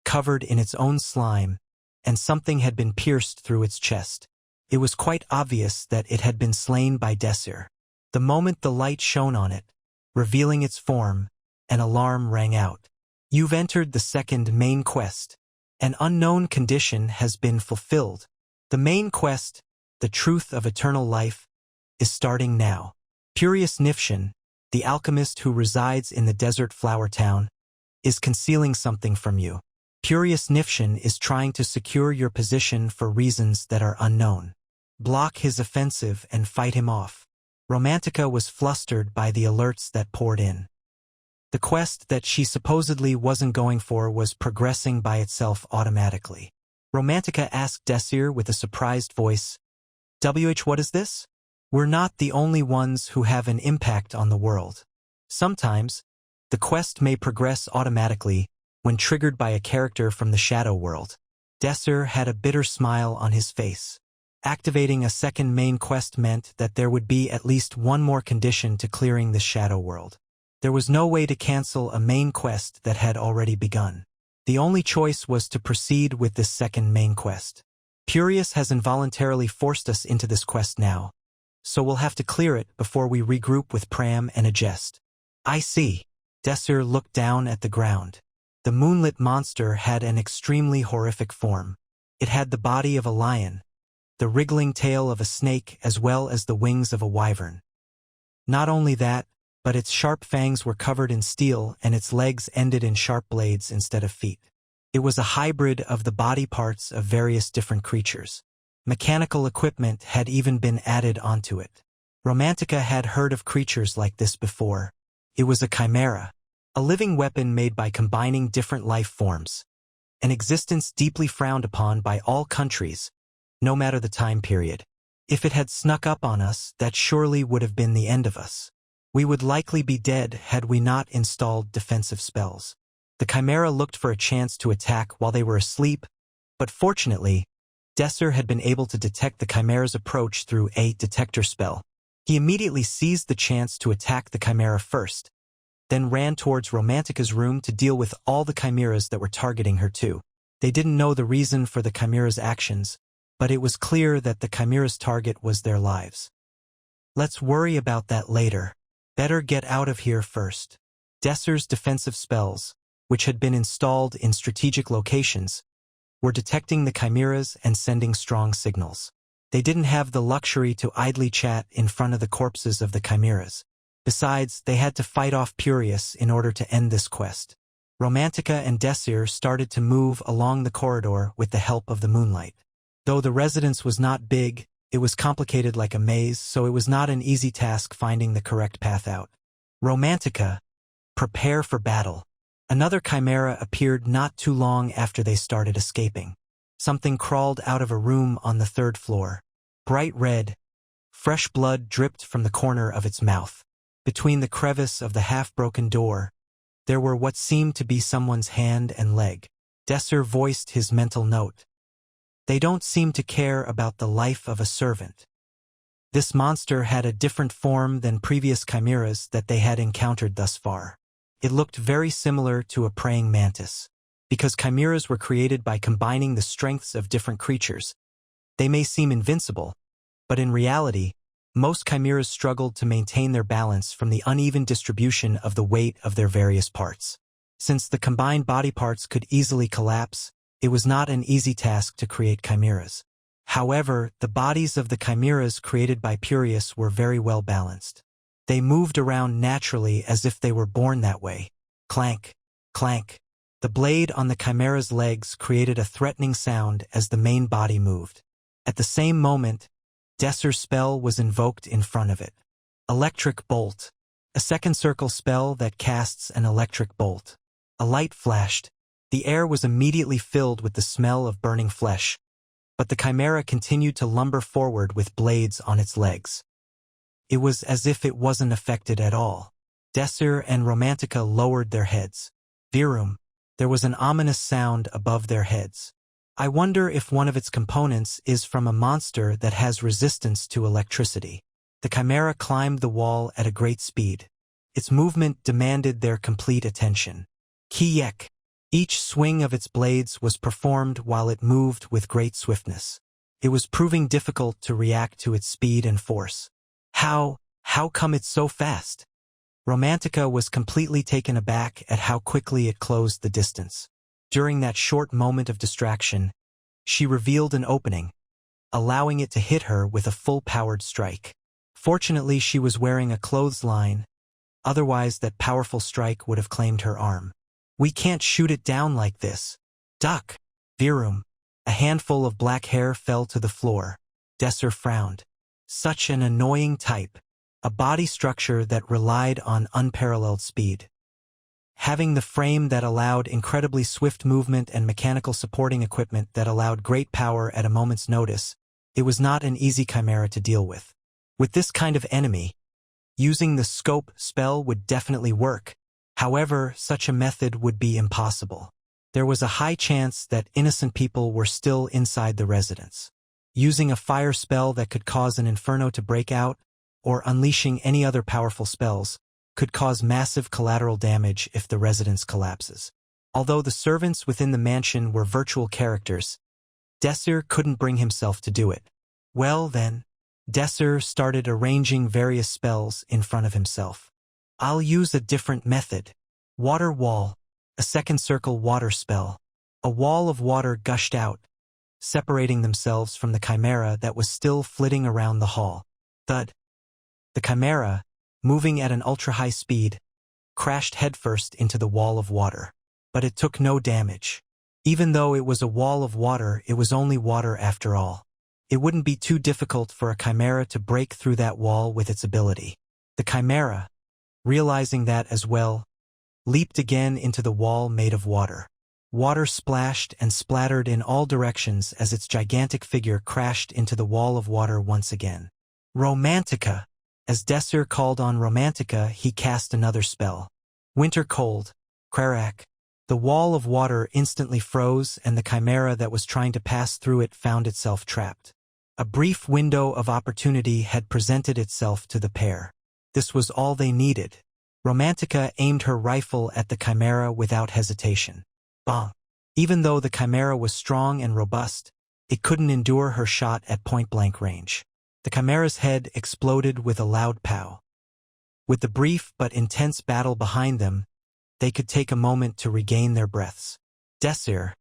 covered in its own slime, and something had been pierced through its chest. It was quite obvious that it had been slain by Desir. The moment the light shone on it, revealing its form, an alarm rang out. You've entered the second main quest. An unknown condition has been fulfilled. The main quest, the truth of eternal life, is starting now. Purius Nifshin, the alchemist who resides in the desert flower town, is concealing something from you. Purius Nifshin is trying to secure your position for reasons that are unknown. Block his offensive and fight him off. Romantica was flustered by the alerts that poured in. The quest that she supposedly wasn't going for was progressing by itself automatically. Romantica asked Desir with a surprised voice, what is this? We're not the only ones who have an impact on the world. Sometimes, the quest may progress automatically when triggered by a character from the shadow world. Desir had a bitter smile on his face. Activating a second main quest meant that there would be at least one more condition to clearing the shadow world. There was no way to cancel a main quest that had already begun. The only choice was to proceed with this second main quest. Purius has involuntarily forced us into this quest now, so we'll have to clear it before we regroup with Pram and Agest. I see. Desir looked down at the ground. The moonlit monster had an extremely horrific form. It had the body of a lion, the wriggling tail of a snake, as well as the wings of a wyvern. Not only that, but its sharp fangs were covered in steel and its legs ended in sharp blades instead of feet. It was a hybrid of the body parts of various different creatures. Mechanical equipment had even been added onto it. Romantica had heard of creatures like this before. It was a chimera, a living weapon made by combining different life forms, an existence deeply frowned upon by all countries, no matter the time period. If it had snuck up on us, that surely would have been the end of us. We would likely be dead had we not installed defensive spells. The chimera looked for a chance to attack while they were asleep, but fortunately, Desir had been able to detect the chimera's approach through a detector spell. He immediately seized the chance to attack the chimera first, then ran towards Romantica's room to deal with all the chimeras that were targeting her too. They didn't know the reason for the chimera's actions, but it was clear that the chimera's target was their lives. Let's worry about that later. Better get out of here first. Desir's defensive spells, which had been installed in strategic locations, were detecting the chimeras and sending strong signals. They didn't have the luxury to idly chat in front of the corpses of the chimeras. Besides, they had to fight off Purius in order to end this quest. Romantica and Desir started to move along the corridor with the help of the moonlight. Though the residence was not big, it was complicated like a maze, so it was not an easy task finding the correct path out. Romantica, prepare for battle. Another chimera appeared not too long after they started escaping. Something crawled out of a room on the 3rd floor. Bright red, fresh blood dripped from the corner of its mouth. Between the crevice of the half-broken door, there were what seemed to be someone's hand and leg. Desir voiced his mental note. They don't seem to care about the life of a servant. This monster had a different form than previous chimeras that they had encountered thus far. It looked very similar to a praying mantis. Because chimeras were created by combining the strengths of different creatures, they may seem invincible, but in reality, most chimeras struggled to maintain their balance from the uneven distribution of the weight of their various parts. Since the combined body parts could easily collapse, it was not an easy task to create chimeras. However, the bodies of the chimeras created by Purius were very well balanced. They moved around naturally as if they were born that way. Clank, clank. The blade on the chimera's legs created a threatening sound as the main body moved. At the same moment, Desir's spell was invoked in front of it. Electric bolt. A second circle spell that casts an electric bolt. A light flashed. The air was immediately filled with the smell of burning flesh, but the chimera continued to lumber forward with blades on its legs. It was as if it wasn't affected at all. Desir and Romantica lowered their heads. Virum. There was an ominous sound above their heads. I wonder if one of its components is from a monster that has resistance to electricity. The chimera climbed the wall at a great speed. Its movement demanded their complete attention. Kiyek. Each swing of its blades was performed while it moved with great swiftness. It was proving difficult to react to its speed and force. How come it's so fast? Romantica was completely taken aback at how quickly it closed the distance. During that short moment of distraction, she revealed an opening, allowing it to hit her with a full-powered strike. Fortunately, she was wearing a clothesline, otherwise that powerful strike would have claimed her arm. We can't shoot it down like this. Duck. Virum. A handful of black hair fell to the floor. Desir frowned. Such an annoying type. A body structure that relied on unparalleled speed. Having the frame that allowed incredibly swift movement and mechanical supporting equipment that allowed great power at a moment's notice, it was not an easy chimera to deal with. With this kind of enemy, using the scope spell would definitely work. However, such a method would be impossible. There was a high chance that innocent people were still inside the residence. Using a fire spell that could cause an inferno to break out, or unleashing any other powerful spells, could cause massive collateral damage if the residence collapses. Although the servants within the mansion were virtual characters, Desir couldn't bring himself to do it. Well then, Desir started arranging various spells in front of himself. I'll use a different method. Water wall, a second circle water spell. A wall of water gushed out, separating themselves from the chimera that was still flitting around the hall. Thud. The chimera, moving at an ultra-high speed, crashed headfirst into the wall of water. But it took no damage. Even though it was a wall of water, it was only water after all. It wouldn't be too difficult for a chimera to break through that wall with its ability. The chimera, realizing that as well, leaped again into the wall made of water. Water splashed and splattered in all directions as its gigantic figure crashed into the wall of water once again. Romantica! As Desir called on Romantica, he cast another spell. Winter Cold, Crarak. The wall of water instantly froze and the chimera that was trying to pass through it found itself trapped. A brief window of opportunity had presented itself to the pair. This was all they needed. Romantica aimed her rifle at the chimera without hesitation. Bang! Even though the chimera was strong and robust, it couldn't endure her shot at point-blank range. The chimera's head exploded with a loud pow. With the brief but intense battle behind them, they could take a moment to regain their breaths. Desir,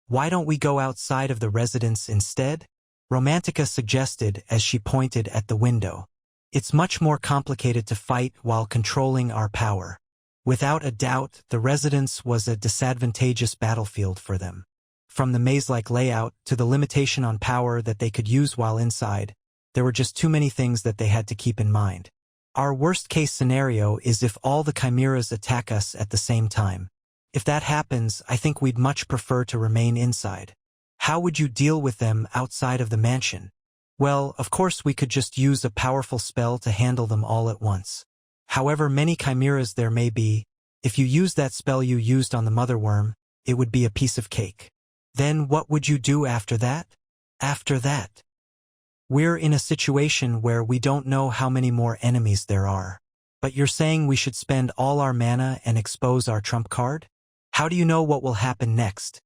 why don't we go outside of the residence instead? Romantica suggested as she pointed at the window. It's much more complicated to fight while controlling our power. Without a doubt, the residence was a disadvantageous battlefield for them. From the maze-like layout to the limitation on power that they could use while inside, there were just too many things that they had to keep in mind. Our worst-case scenario is if all the chimeras attack us at the same time. If that happens, I think we'd much prefer to remain inside. How would you deal with them outside of the mansion? Well, of course we could just use a powerful spell to handle them all at once. However many chimeras there may be, if you use that spell you used on the mother worm, it would be a piece of cake. Then what would you do after that? After that, we're in a situation where we don't know how many more enemies there are. But you're saying we should spend all our mana and expose our trump card? How do you know what will happen next?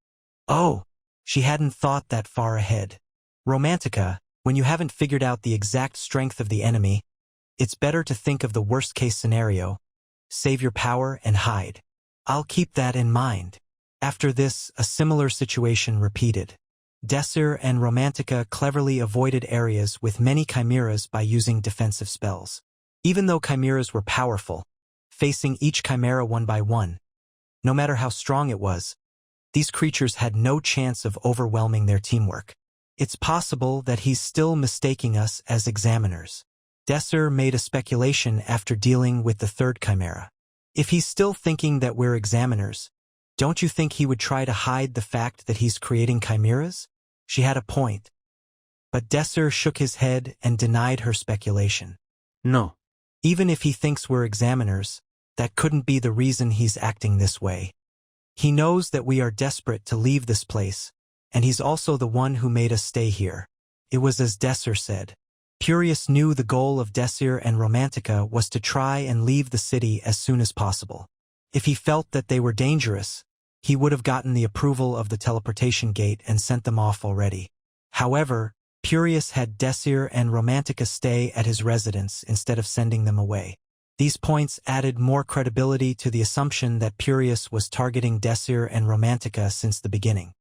Oh, she hadn't thought that far ahead. Romantica, when you haven't figured out the exact strength of the enemy, it's better to think of the worst-case scenario. Save your power and hide. I'll keep that in mind. After this, a similar situation repeated. Desir and Romantica cleverly avoided areas with many chimeras by using defensive spells. Even though chimeras were powerful, facing each chimera one by one, no matter how strong it was, these creatures had no chance of overwhelming their teamwork. It's possible that he's still mistaking us as examiners. Desir made a speculation after dealing with the third chimera. If he's still thinking that we're examiners, don't you think he would try to hide the fact that he's creating chimeras? She had a point. But Desir shook his head and denied her speculation.
No.
Even if he thinks we're examiners, that couldn't be the reason he's acting this way. He knows that we are desperate to leave this place, and he's also the one who made us stay here. It was as Desir said. Purius knew the goal of Desir and Romantica was to try and leave the city as soon as possible. If he felt that they were dangerous, he would have gotten the approval of the teleportation gate and sent them off already. However, Purius had Desir and Romantica stay at his residence instead of sending them away. These points added more credibility to the assumption that Purius was targeting Desir and Romantica since the beginning.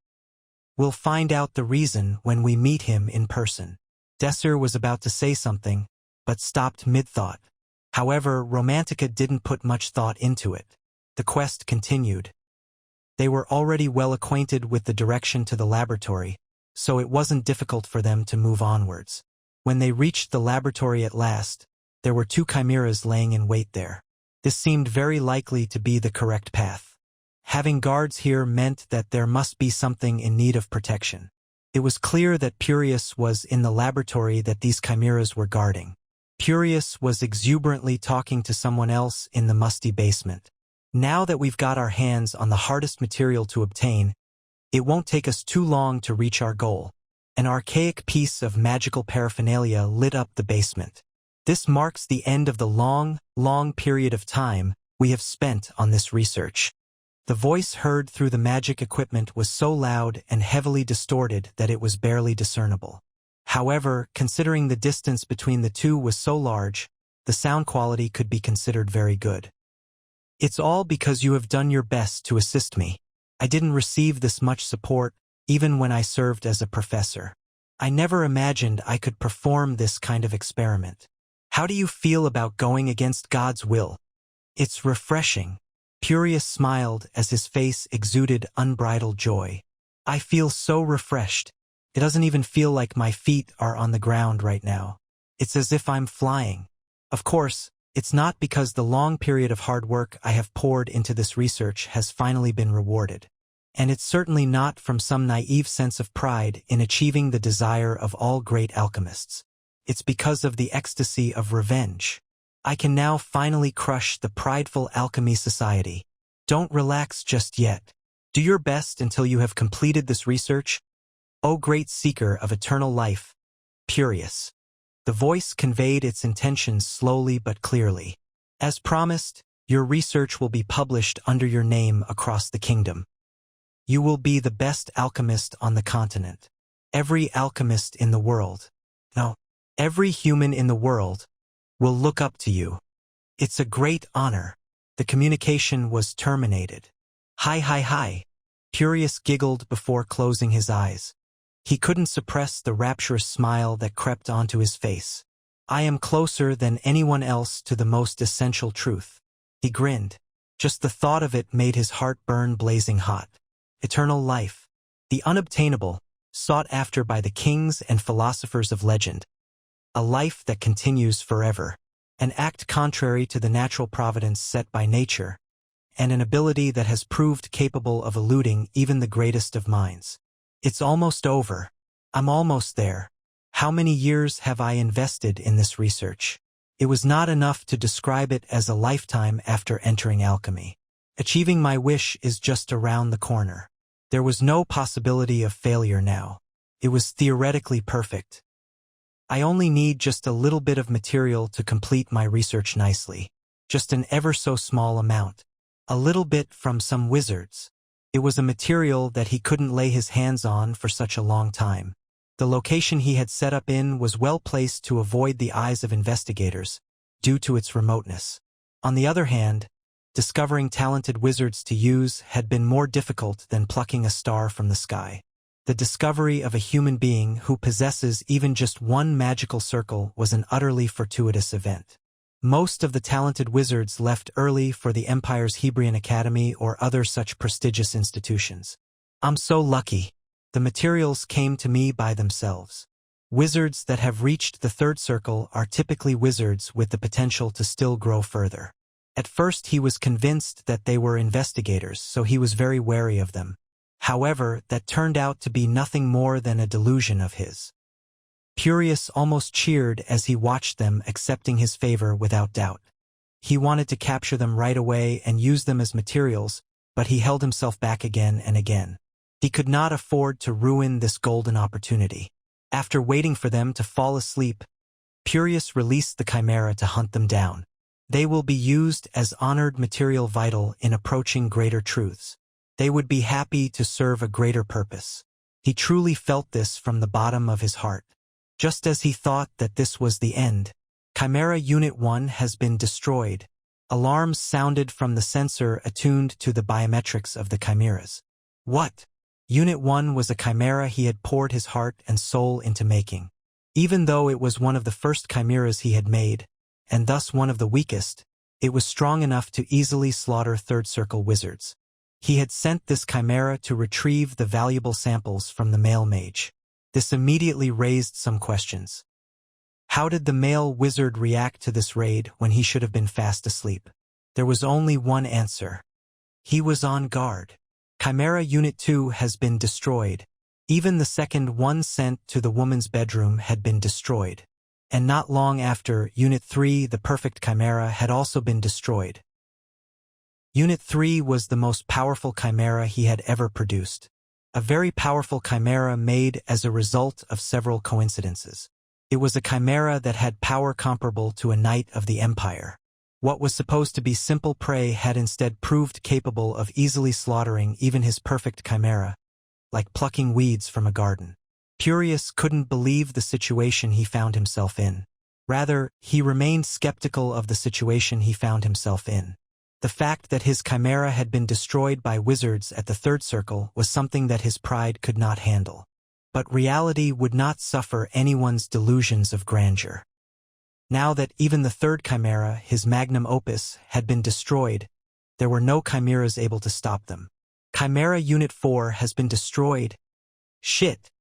We'll find out the reason when we meet him in person. Desir was about to say something, but stopped mid-thought. However, Romantica didn't put much thought into it. The quest continued. They were already well acquainted with the direction to the laboratory, so it wasn't difficult for them to move onwards. When they reached the laboratory at last, there were two chimeras laying in wait there. This seemed very likely to be the correct path. Having guards here meant that there must be something in need of protection. It was clear that Purius was in the laboratory that these chimeras were guarding. Purius was exuberantly talking to someone else in the musty basement. Now that we've got our hands on the hardest material to obtain, it won't take us too long to reach our goal. An archaic piece of magical paraphernalia lit up the basement. This marks the end of the long period of time we have spent on this research. The voice heard through the magic equipment was so loud and heavily distorted that it was barely discernible. However, considering the distance between the two was so large, the sound quality could be considered very good. It's all because you have done your best to assist me. I didn't receive this much support, even when I served as a professor. I never imagined I could perform this kind of experiment. How do you feel about going against God's will? It's refreshing. Purius smiled as his face exuded unbridled joy. I feel so refreshed. It doesn't even feel like my feet are on the ground right now. It's as if I'm flying. Of course, it's not because the long period of hard work I have poured into this research has finally been rewarded. And it's certainly not from some naive sense of pride in achieving the desire of all great alchemists. It's because of the ecstasy of revenge. I can now finally crush the prideful alchemy society. Don't relax just yet. Do your best until you have completed this research. O great seeker of eternal life, Purius. The voice conveyed its intentions slowly but clearly. As promised, your research will be published under your name across the kingdom. You will be the best alchemist on the continent. Every alchemist in the world, no, every human in the world, will look up to you. It's a great honor. The communication was terminated. Hi. Purius giggled before closing his eyes. He couldn't suppress the rapturous smile that crept onto his face. I am closer than anyone else to the most essential truth. He grinned. Just the thought of it made his heart burn blazing hot. Eternal life. The unobtainable, sought after by the kings and philosophers of legend. A life that continues forever. An act contrary to the natural providence set by nature. And an ability that has proved capable of eluding even the greatest of minds. It's almost over. I'm almost there. How many years have I invested in this research? It was not enough to describe it as a lifetime after entering alchemy. Achieving my wish is just around the corner. There was no possibility of failure now. It was theoretically perfect. I only need just a little bit of material to complete my research nicely. Just an ever so small amount. A little bit from some wizards. It was a material that he couldn't lay his hands on for such a long time. The location he had set up in was well placed to avoid the eyes of investigators, due to its remoteness. On the other hand, discovering talented wizards to use had been more difficult than plucking a star from the sky. The discovery of a human being who possesses even just one magical circle was an utterly fortuitous event. Most of the talented wizards left early for the Empire's Hebrion Academy or other such prestigious institutions. I'm so lucky. The materials came to me by themselves. Wizards that have reached the third circle are typically wizards with the potential to still grow further. At first he was convinced that they were investigators, so he was very wary of them. However, that turned out to be nothing more than a delusion of his. Purius almost cheered as he watched them accepting his favor without doubt. He wanted to capture them right away and use them as materials, but he held himself back again and again. He could not afford to ruin this golden opportunity. After waiting for them to fall asleep, Purius released the chimera to hunt them down. They will be used as honored material vital in approaching greater truths. They would be happy to serve a greater purpose. He truly felt this from the bottom of his heart. Just as he thought that this was the end, Chimera Unit 1 has been destroyed. Alarms sounded from the sensor attuned to the biometrics of the chimeras. What? Unit 1 was a chimera he had poured his heart and soul into making. Even though it was one of the first chimeras he had made, and thus one of the weakest, it was strong enough to easily slaughter Third Circle wizards. He had sent this chimera to retrieve the valuable samples from the male mage. This immediately raised some questions. How did the male wizard react to this raid when he should have been fast asleep? There was only one answer. He was on guard. Chimera Unit 2 has been destroyed. Even the second one sent to the woman's bedroom had been destroyed. And not long after, Unit 3, the perfect chimera, had also been destroyed. Unit 3 was the most powerful chimera he had ever produced. A very powerful chimera made as a result of several coincidences. It was a chimera that had power comparable to a knight of the Empire. What was supposed to be simple prey had instead proved capable of easily slaughtering even his perfect chimera, like plucking weeds from a garden. Purius couldn't believe the situation he found himself in. Rather, he remained skeptical of the situation he found himself in. The fact that his chimera had been destroyed by wizards at the Third Circle was something that his pride could not handle. But reality would not suffer anyone's delusions of grandeur. Now that even the third chimera, his magnum opus, had been destroyed, there were no chimeras able to stop them. Chimera Unit 4 has been destroyed. Shit!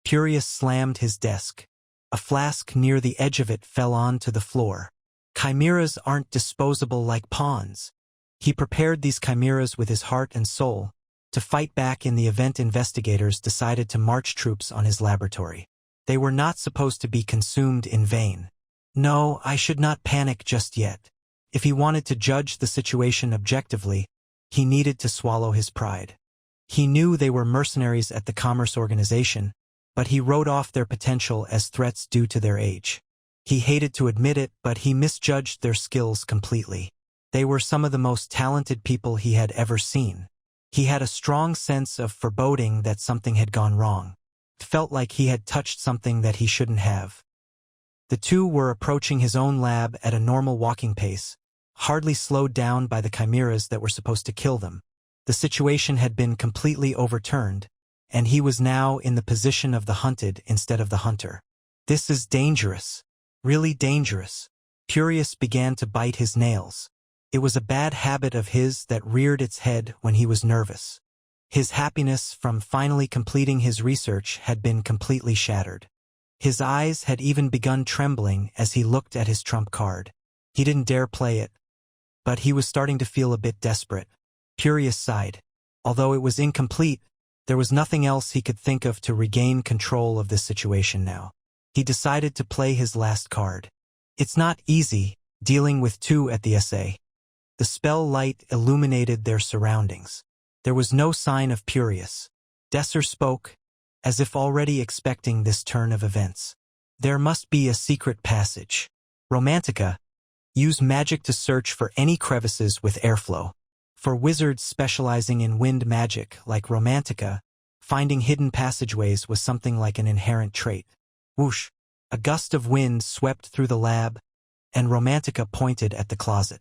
Furious slammed his desk. A flask near the edge of it fell onto the floor. Chimeras aren't disposable like pawns. He prepared these chimeras with his heart and soul to fight back in the event investigators decided to march troops on his laboratory. They were not supposed to be consumed in vain. No, I should not panic just yet. If he wanted to judge the situation objectively, he needed to swallow his pride. He knew they were mercenaries at the Commerce Organization, but he wrote off their potential as threats due to their age. He hated to admit it, but he misjudged their skills completely. They were some of the most talented people he had ever seen. He had a strong sense of foreboding that something had gone wrong. It felt like he had touched something that he shouldn't have. The two were approaching his own lab at a normal walking pace, hardly slowed down by the chimeras that were supposed to kill them. The situation had been completely overturned, and he was now in the position of the hunted instead of the hunter. This is dangerous. Really dangerous. Furious began to bite his nails. It was a bad habit of his that reared its head when he was nervous. His happiness from finally completing his research had been completely shattered. His eyes had even begun trembling as he looked at his trump card. He didn't dare play it, but he was starting to feel a bit desperate. Furious sighed. Although it was incomplete, there was nothing else he could think of to regain control of this situation now. He decided to play his last card. It's not easy, dealing with two at the SA. The spell light illuminated their surroundings. There was no sign of Furious. Desir spoke, as if already expecting this turn of events. There must be a secret passage. Romantica, use magic to search for any crevices with airflow. For wizards specializing in wind magic like Romantica, finding hidden passageways was something like an inherent trait. Whoosh! A gust of wind swept through the lab, and Romantica pointed at the closet.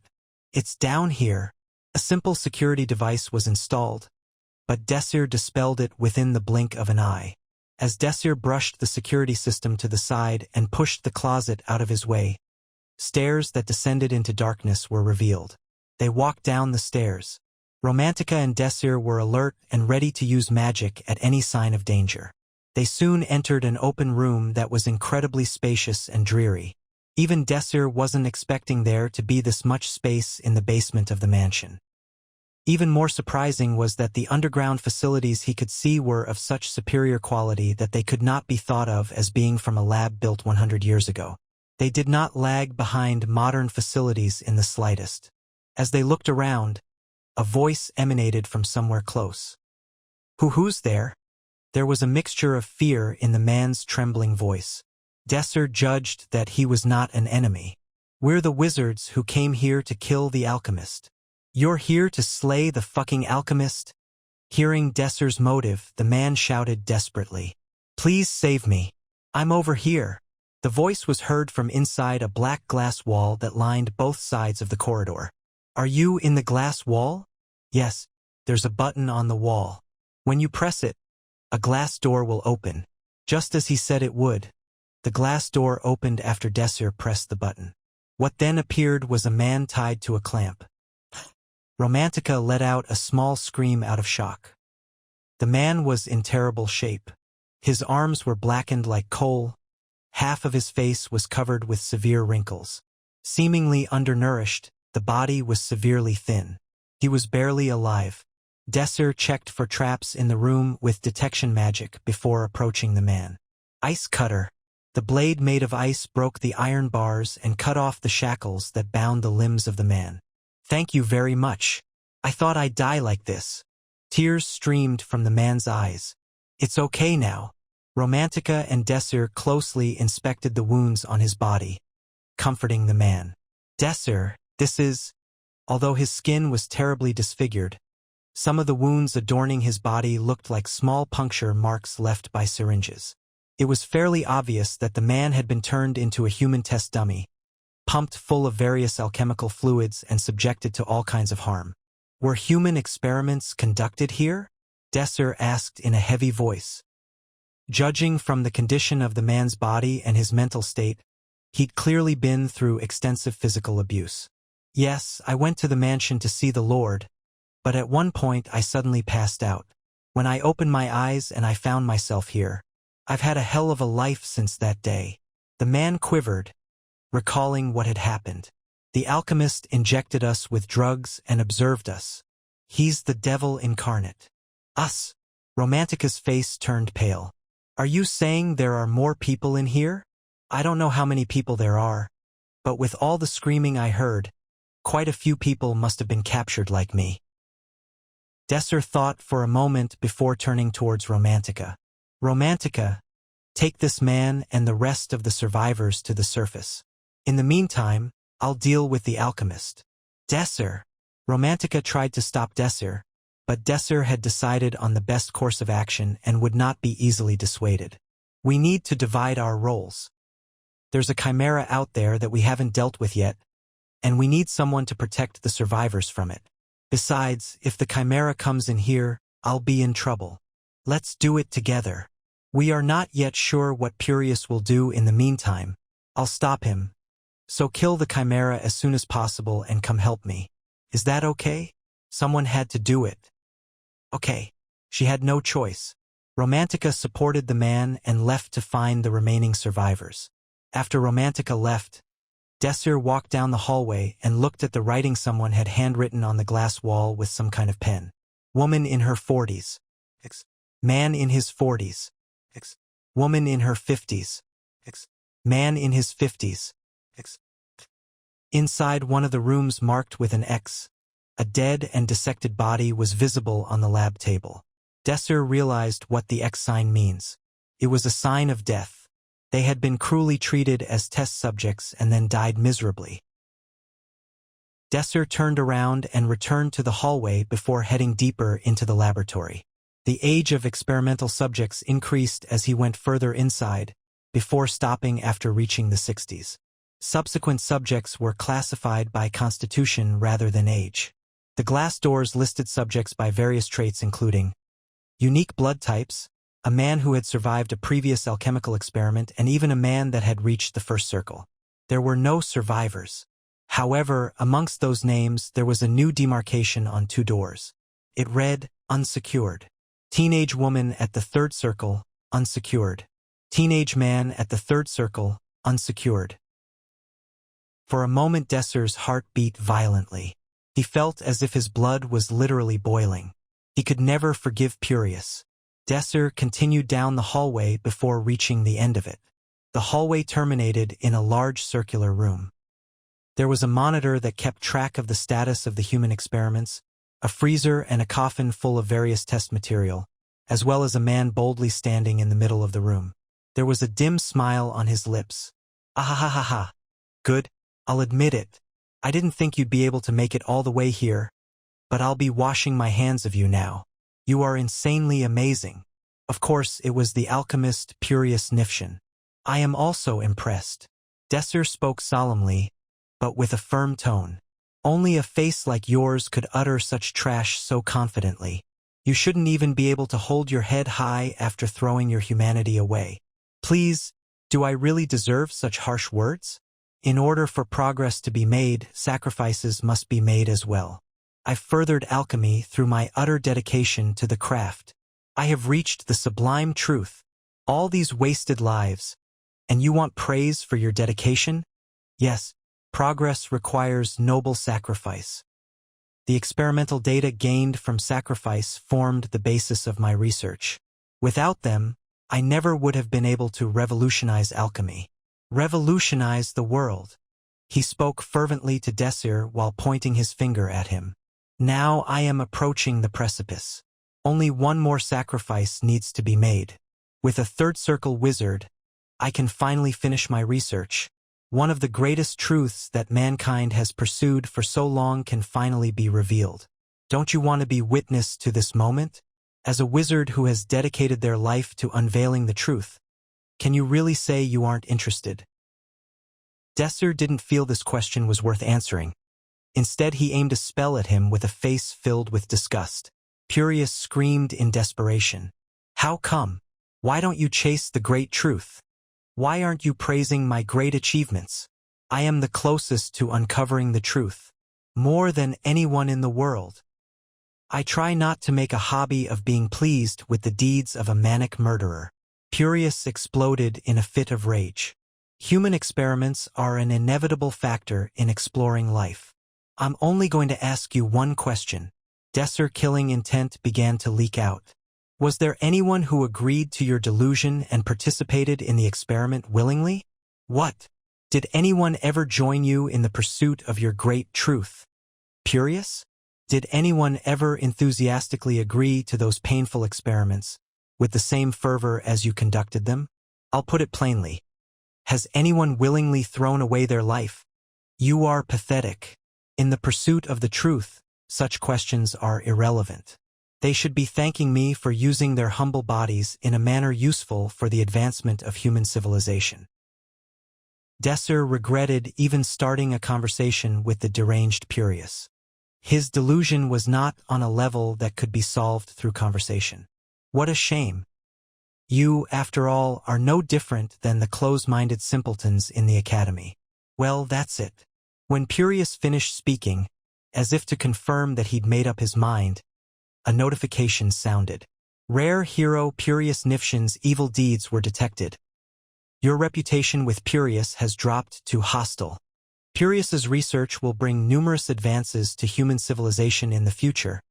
It's down here. A simple security device was installed, but Desir dispelled it within the blink of an eye. As Desir brushed the security system to the side and pushed the closet out of his way, stairs that descended into darkness were revealed. They walked down the stairs. Romantica and Desir were alert and ready to use magic at any sign of danger. They soon entered an open room that was incredibly spacious and dreary. Even Desir wasn't expecting there to be this much space in the basement of the mansion. Even more surprising was that the underground facilities he could see were of such superior quality that they could not be thought of as being from a lab built 100 years ago. They did not lag behind modern facilities in the slightest. As they looked around, a voice emanated from somewhere close. Who's there? There was a mixture of fear in the man's trembling voice. Desir judged that he was not an enemy. We're the wizards who came here to kill the alchemist. You're here to slay the fucking alchemist? Hearing Desir's motive, the man shouted desperately. Please save me. I'm over here. The voice was heard from inside a black glass wall that lined both sides of the corridor. Are you in the glass wall? Yes, there's a button on the wall. When you press it, a glass door will open. Just as he said it would, the glass door opened after Desir pressed the button. What then appeared was a man tied to a clamp. Romantica let out a small scream out of shock. The man was in terrible shape. His arms were blackened like coal. Half of his face was covered with severe wrinkles. Seemingly undernourished, the body was severely thin. He was barely alive. Desir checked for traps in the room with detection magic before approaching the man. Ice cutter. The blade made of ice broke the iron bars and cut off the shackles that bound the limbs of the man. Thank you very much. I thought I'd die like this. Tears streamed from the man's eyes. It's okay now. Romantica and Desir closely inspected the wounds on his body, comforting the man. Desir, this is... Although his skin was terribly disfigured, some of the wounds adorning his body looked like small puncture marks left by syringes. It was fairly obvious that the man had been turned into a human test dummy, pumped full of various alchemical fluids and subjected to all kinds of harm. Were human experiments conducted here? Desir asked in a heavy voice. Judging from the condition of the man's body and his mental state, he'd clearly been through extensive physical abuse. Yes, I went to the mansion to see the Lord, but at one point I suddenly passed out. When I opened my eyes and I found myself here, I've had a hell of a life since that day. The man quivered, recalling what had happened. The alchemist injected us with drugs and observed us. He's the devil incarnate. Us. Romantica's face turned pale. Are you saying there are more people in here? I don't know how many people there are, but with all the screaming I heard, quite a few people must have been captured like me. Desir thought for a moment before turning towards Romantica. Romantica, take this man and the rest of the survivors to the surface. In the meantime, I'll deal with the alchemist. Desir. Romantica tried to stop Desir, but Desir had decided on the best course of action and would not be easily dissuaded. We need to divide our roles. There's a chimera out there that we haven't dealt with yet, and we need someone to protect the survivors from it. Besides, if the chimera comes in here, I'll be in trouble. Let's do it together. We are not yet sure what Purius will do in the meantime. I'll stop him. So kill the chimera as soon as possible and come help me. Is that okay? Someone had to do it. Okay. She had no choice. Romantica supported the man and left to find the remaining survivors. After Romantica left, Desir walked down the hallway and looked at the writing someone had handwritten on the glass wall with some kind of pen. Woman in her 40s. Man in his 40s. Woman in her 50s. Man in his 50s. Inside one of the rooms marked with an X, a dead and dissected body was visible on the lab table. Desir realized what the X sign means. It was a sign of death. They had been cruelly treated as test subjects and then died miserably. Desir turned around and returned to the hallway before heading deeper into the laboratory. The age of experimental subjects increased as he went further inside, before stopping after reaching the 60s. Subsequent subjects were classified by constitution rather than age. The glass doors listed subjects by various traits including unique blood types, a man who had survived a previous alchemical experiment, and even a man that had reached the first circle. There were no survivors. However, amongst those names there was a new demarcation on 2 doors. It read, unsecured. Teenage woman at the 3rd circle, unsecured. Teenage man at the 3rd circle, unsecured. For a moment Desir's heart beat violently. He felt as if his blood was literally boiling. He could never forgive Purius. Desir continued down the hallway before reaching the end of it. The hallway terminated in a large circular room. There was a monitor that kept track of the status of the human experiments, a freezer and a coffin full of various test material, as well as a man boldly standing in the middle of the room. There was a dim smile on his lips. Ahahaha. Good. I'll admit it. I didn't think you'd be able to make it all the way here, but I'll be washing my hands of you now. You are insanely amazing. Of course, it was the alchemist Purius Nifshin. I am also impressed. Desir spoke solemnly, but with a firm tone. Only a face like yours could utter such trash so confidently. You shouldn't even be able to hold your head high after throwing your humanity away. Please, do I really deserve such harsh words? In order for progress to be made, sacrifices must be made as well. I've furthered alchemy through my utter dedication to the craft. I have reached the sublime truth. All these wasted lives. And you want praise for your dedication? Yes, progress requires noble sacrifice. The experimental data gained from sacrifice formed the basis of my research. Without them, I never would have been able to revolutionize alchemy. Revolutionize the world. He spoke fervently to Desir while pointing his finger at him. Now I am approaching the precipice. Only one more sacrifice needs to be made. With a 3rd circle wizard, I can finally finish my research. One of the greatest truths that mankind has pursued for so long can finally be revealed. Don't you want to be witness to this moment? As a wizard who has dedicated their life to unveiling the truth, can you really say you aren't interested? Desir didn't feel this question was worth answering. Instead, he aimed a spell at him with a face filled with disgust. Purius screamed in desperation. How come? Why don't you chase the great truth? Why aren't you praising my great achievements? I am the closest to uncovering the truth, more than anyone in the world. I try not to make a hobby of being pleased with the deeds of a manic murderer. Purius exploded in a fit of rage. Human experiments are an inevitable factor in exploring life. I'm only going to ask you one question. Desir killing intent began to leak out. Was there anyone who agreed to your delusion and participated in the experiment willingly? What? Did anyone ever join you in the pursuit of your great truth? Purius? Did anyone ever enthusiastically agree to those painful experiments with the same fervor as you conducted them? I'll put it plainly. Has anyone willingly thrown away their life? You are pathetic. In the pursuit of the truth, such questions are irrelevant. They should be thanking me for using their humble bodies in a manner useful for the advancement of human civilization. Desir regretted even starting a conversation with the deranged Purius. His delusion was not on a level that could be solved through conversation. What a shame. You, after all, are no different than the close-minded simpletons in the academy. Well, that's it. When Purius finished speaking, as if to confirm that he'd made up his mind, a notification sounded. Rare hero Purius Nifshin's evil deeds were detected. Your reputation with Purius has dropped to hostile. Purius's research will bring numerous advances to human civilization in the future,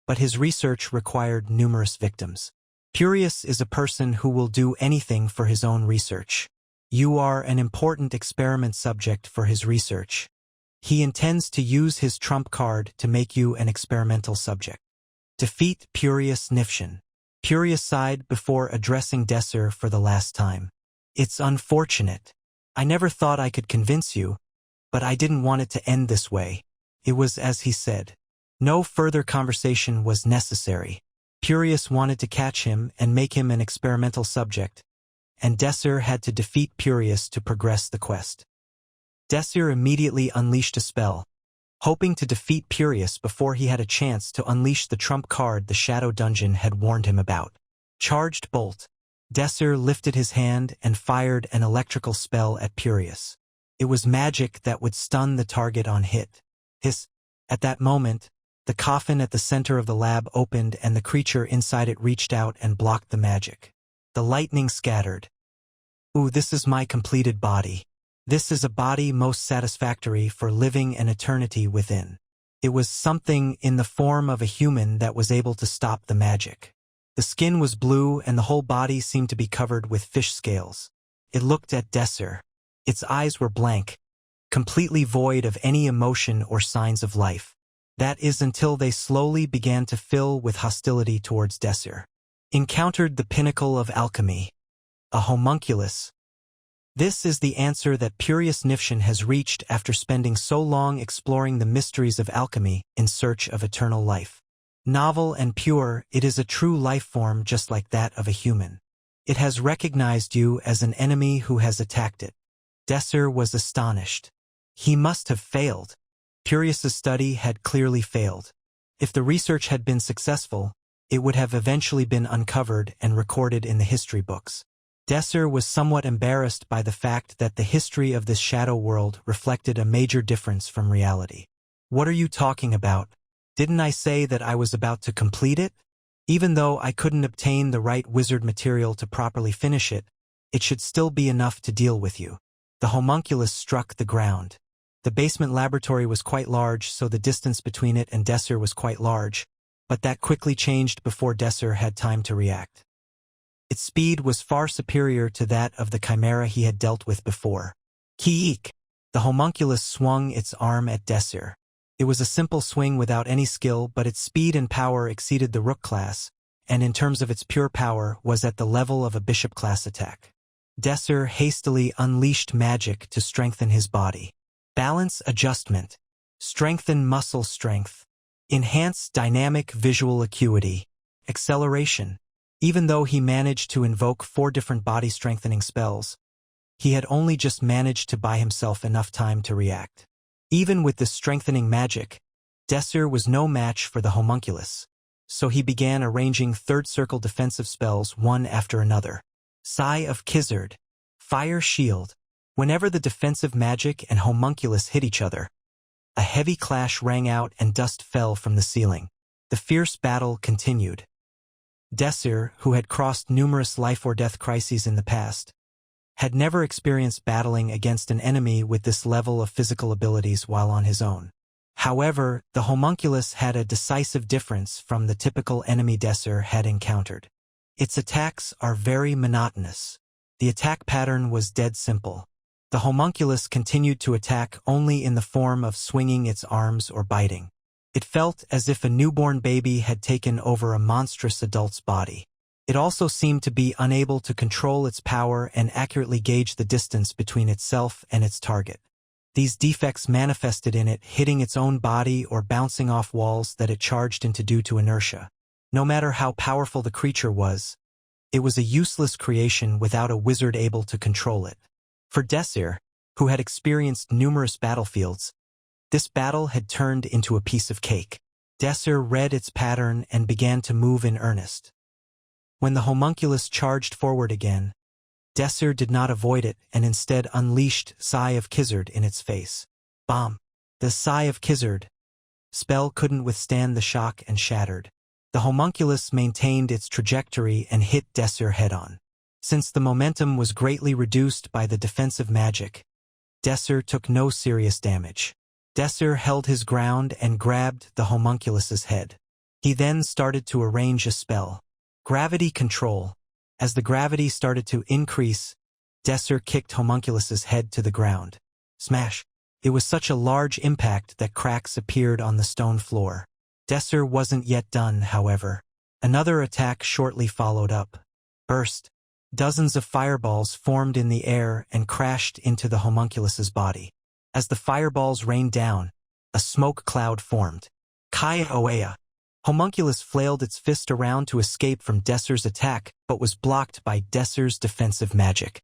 but his research required numerous victims. Purius is a person who will do anything for his own research. You are an important experiment subject for his research. He intends to use his trump card to make you an experimental subject. Defeat Purius Nifshin. Purius sighed before addressing Desir for the last time. It's unfortunate. I never thought I could convince you, but I didn't want it to end this way. It was as he said. No further conversation was necessary. Purius wanted to catch him and make him an experimental subject, and Desir had to defeat Purius to progress the quest. Desir immediately unleashed a spell, hoping to defeat Purius before he had a chance to unleash the trump card the Shadow Dungeon had warned him about. Charged Bolt. Desir lifted his hand and fired an electrical spell at Purius. It was magic that would stun the target on hit. Hiss. At that moment, the coffin at the center of the lab opened and the creature inside it reached out and blocked the magic. The lightning scattered. Ooh, this is my completed body. This is a body most satisfactory for living an eternity within. It was something in the form of a human that was able to stop the magic. The skin was blue and the whole body seemed to be covered with fish scales. It looked at Desir. Its eyes were blank, completely void of any emotion or signs of life. That is until they slowly began to fill with hostility towards Desir. Encountered the pinnacle of alchemy. A homunculus. This is the answer that Purius Nifshin has reached after spending so long exploring the mysteries of alchemy in search of eternal life. Novel and pure, it is a true life form just like that of a human. It has recognized you as an enemy who has attacked it. Desir was astonished. He must have failed. Purius's study had clearly failed. If the research had been successful, it would have eventually been uncovered and recorded in the history books. Desir was somewhat embarrassed by the fact that the history of this shadow world reflected a major difference from reality. What are you talking about? Didn't I say that I was about to complete it? Even though I couldn't obtain the right wizard material to properly finish it, it should still be enough to deal with you. The homunculus struck the ground. The basement laboratory was quite large, so the distance between it and Desir was quite large, but that quickly changed before Desir had time to react. Its speed was far superior to that of the chimera he had dealt with before. Ki-eek! The homunculus swung its arm at Desir. It was a simple swing without any skill, but its speed and power exceeded the rook class, and in terms of its pure power was at the level of a bishop class attack. Desir hastily unleashed magic to strengthen his body. Balance adjustment. Strengthen muscle strength. Enhance dynamic visual acuity. Acceleration. Even though he managed to invoke 4 different body strengthening spells, he had only just managed to buy himself enough time to react. Even with this strengthening magic, Desir was no match for the homunculus, so he began arranging third circle defensive spells one after another. Sigh of Kizard. Fire Shield. Whenever the defensive magic and homunculus hit each other, a heavy clash rang out and dust fell from the ceiling. The fierce battle continued. Desir, who had crossed numerous life-or-death crises in the past, had never experienced battling against an enemy with this level of physical abilities while on his own. However, the homunculus had a decisive difference from the typical enemy Desir had encountered. Its attacks are very monotonous. The attack pattern was dead simple. The homunculus continued to attack only in the form of swinging its arms or biting. It felt as if a newborn baby had taken over a monstrous adult's body. It also seemed to be unable to control its power and accurately gauge the distance between itself and its target. These defects manifested in it hitting its own body or bouncing off walls that it charged into due to inertia. No matter how powerful the creature was, it was a useless creation without a wizard able to control it. For Desir, who had experienced numerous battlefields, this battle had turned into a piece of cake. Desir read its pattern and began to move in earnest. When the homunculus charged forward again, Desir did not avoid it and instead unleashed Sigh of Khizard in its face. Bomb! The Sigh of Khizard spell couldn't withstand the shock and shattered. The homunculus maintained its trajectory and hit Desir head-on. Since the momentum was greatly reduced by the defensive magic, Desir took no serious damage. Desir held his ground and grabbed the homunculus's head. He then started to arrange a spell. Gravity control. As the gravity started to increase, Desir kicked homunculus's head to the ground. Smash! It was such a large impact that cracks appeared on the stone floor. Desir wasn't yet done, however. Another attack shortly followed up. Burst! Dozens of fireballs formed in the air and crashed into the homunculus's body. As the fireballs rained down, a smoke cloud formed. Kaya Oea! Homunculus flailed its fist around to escape from Desir's attack, but was blocked by Desir's defensive magic.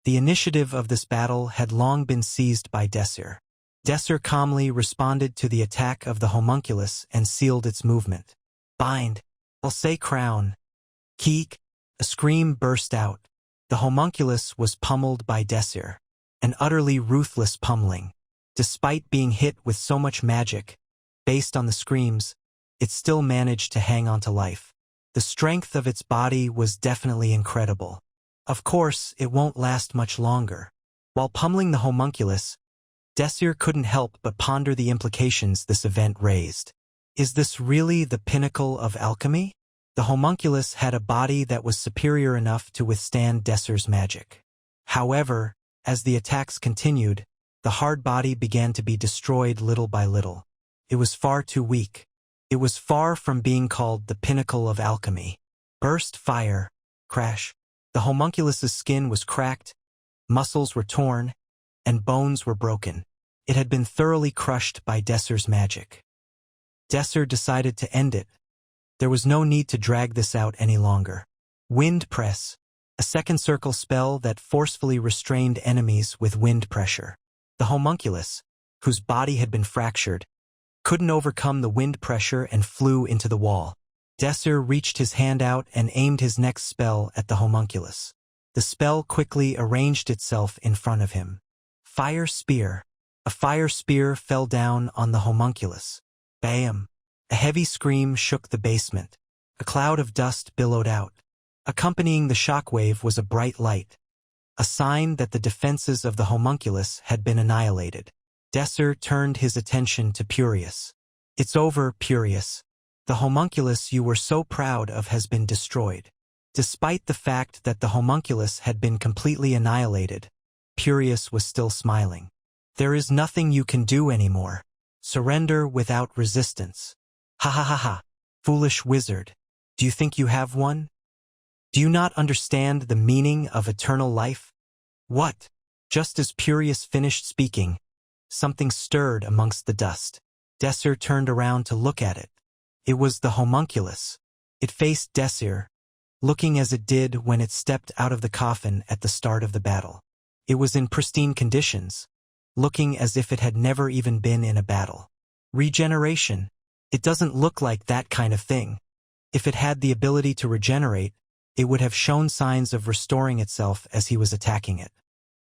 The initiative of this battle had long been seized by Desir. Desir calmly responded to the attack of the homunculus and sealed its movement. Bind! I'll say crown. Keek! A scream burst out. The homunculus was pummeled by Desir. An utterly ruthless pummeling. Despite being hit with so much magic, based on the screams, it still managed to hang on to life. The strength of its body was definitely incredible. Of course, it won't last much longer. While pummeling the homunculus, Desir couldn't help but ponder the implications this event raised. Is this really the pinnacle of alchemy? The homunculus had a body that was superior enough to withstand Desir's magic. However, as the attacks continued, the hard body began to be destroyed little by little. It was far too weak. It was far from being called the pinnacle of alchemy. Burst fire. Crash. The homunculus's skin was cracked, muscles were torn, and bones were broken. It had been thoroughly crushed by Desir's magic. Desir decided to end it. There was no need to drag this out any longer. Wind press. A second circle spell that forcefully restrained enemies with wind pressure. The homunculus, whose body had been fractured, couldn't overcome the wind pressure and flew into the wall. Desir reached his hand out and aimed his next spell at the homunculus. The spell quickly arranged itself in front of him. Fire spear. A fire spear fell down on the homunculus. Bam! A heavy scream shook the basement. A cloud of dust billowed out. Accompanying the shockwave was a bright light, a sign that the defenses of the homunculus had been annihilated. Desir turned his attention to Purius. It's over, Purius. The homunculus you were so proud of has been destroyed. Despite the fact that the homunculus had been completely annihilated, Purius was still smiling. There is nothing you can do anymore. Surrender without resistance. Ha ha ha ha. Foolish wizard. Do you think you have one? Do you not understand the meaning of eternal life? What? Just as Purius finished speaking, something stirred amongst the dust. Desir turned around to look at it. It was the homunculus. It faced Desir, looking as it did when it stepped out of the coffin at the start of the battle. It was in pristine conditions, looking as if it had never even been in a battle. Regeneration. It doesn't look like that kind of thing. If it had the ability to regenerate, it would have shown signs of restoring itself as he was attacking it.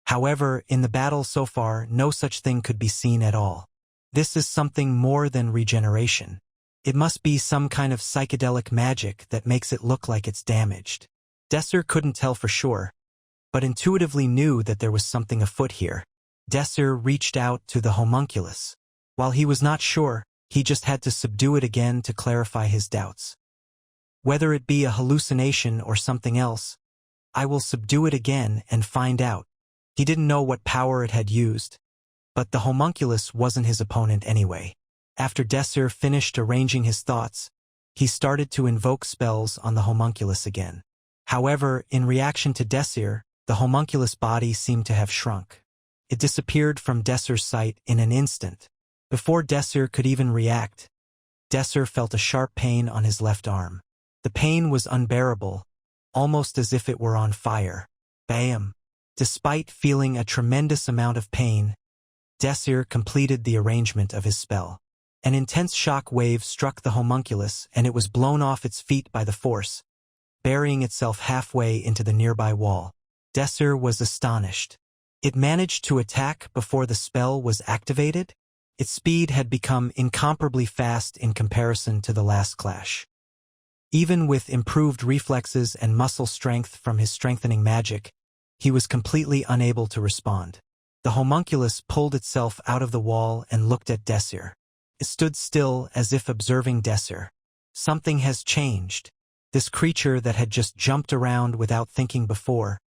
However, in the battle so far, no such thing could be seen at all. This is something more than regeneration. It must be some kind of psychedelic magic that makes it look like it's damaged. Desir couldn't tell for sure, but intuitively knew that there was something afoot here. Desir reached out to the homunculus. While he was not sure, he just had to subdue it again to clarify his doubts. Whether it be a hallucination or something else, I will subdue it again and find out. He didn't know what power it had used, but the homunculus wasn't his opponent anyway. After Desir finished arranging his thoughts, he started to invoke spells on the homunculus again. However, in reaction to Desir, the homunculus body seemed to have shrunk. It disappeared from Desir's sight in an instant. Before Desir could even react, Desir felt a sharp pain on his left arm. The pain was unbearable, almost as if it were on fire. Bam! Despite feeling a tremendous amount of pain, Desir completed the arrangement of his spell. An intense shock wave struck the homunculus and it was blown off its feet by the force, burying itself halfway into the nearby wall. Desir was astonished. It managed to attack before the spell was activated? Its speed had become incomparably fast in comparison to the last clash. Even with improved reflexes and muscle strength from his strengthening magic, he was completely unable to respond. The homunculus pulled itself out of the wall and looked at Desir. It stood still as if observing Desir. Something has changed. This creature that had just jumped around without thinking before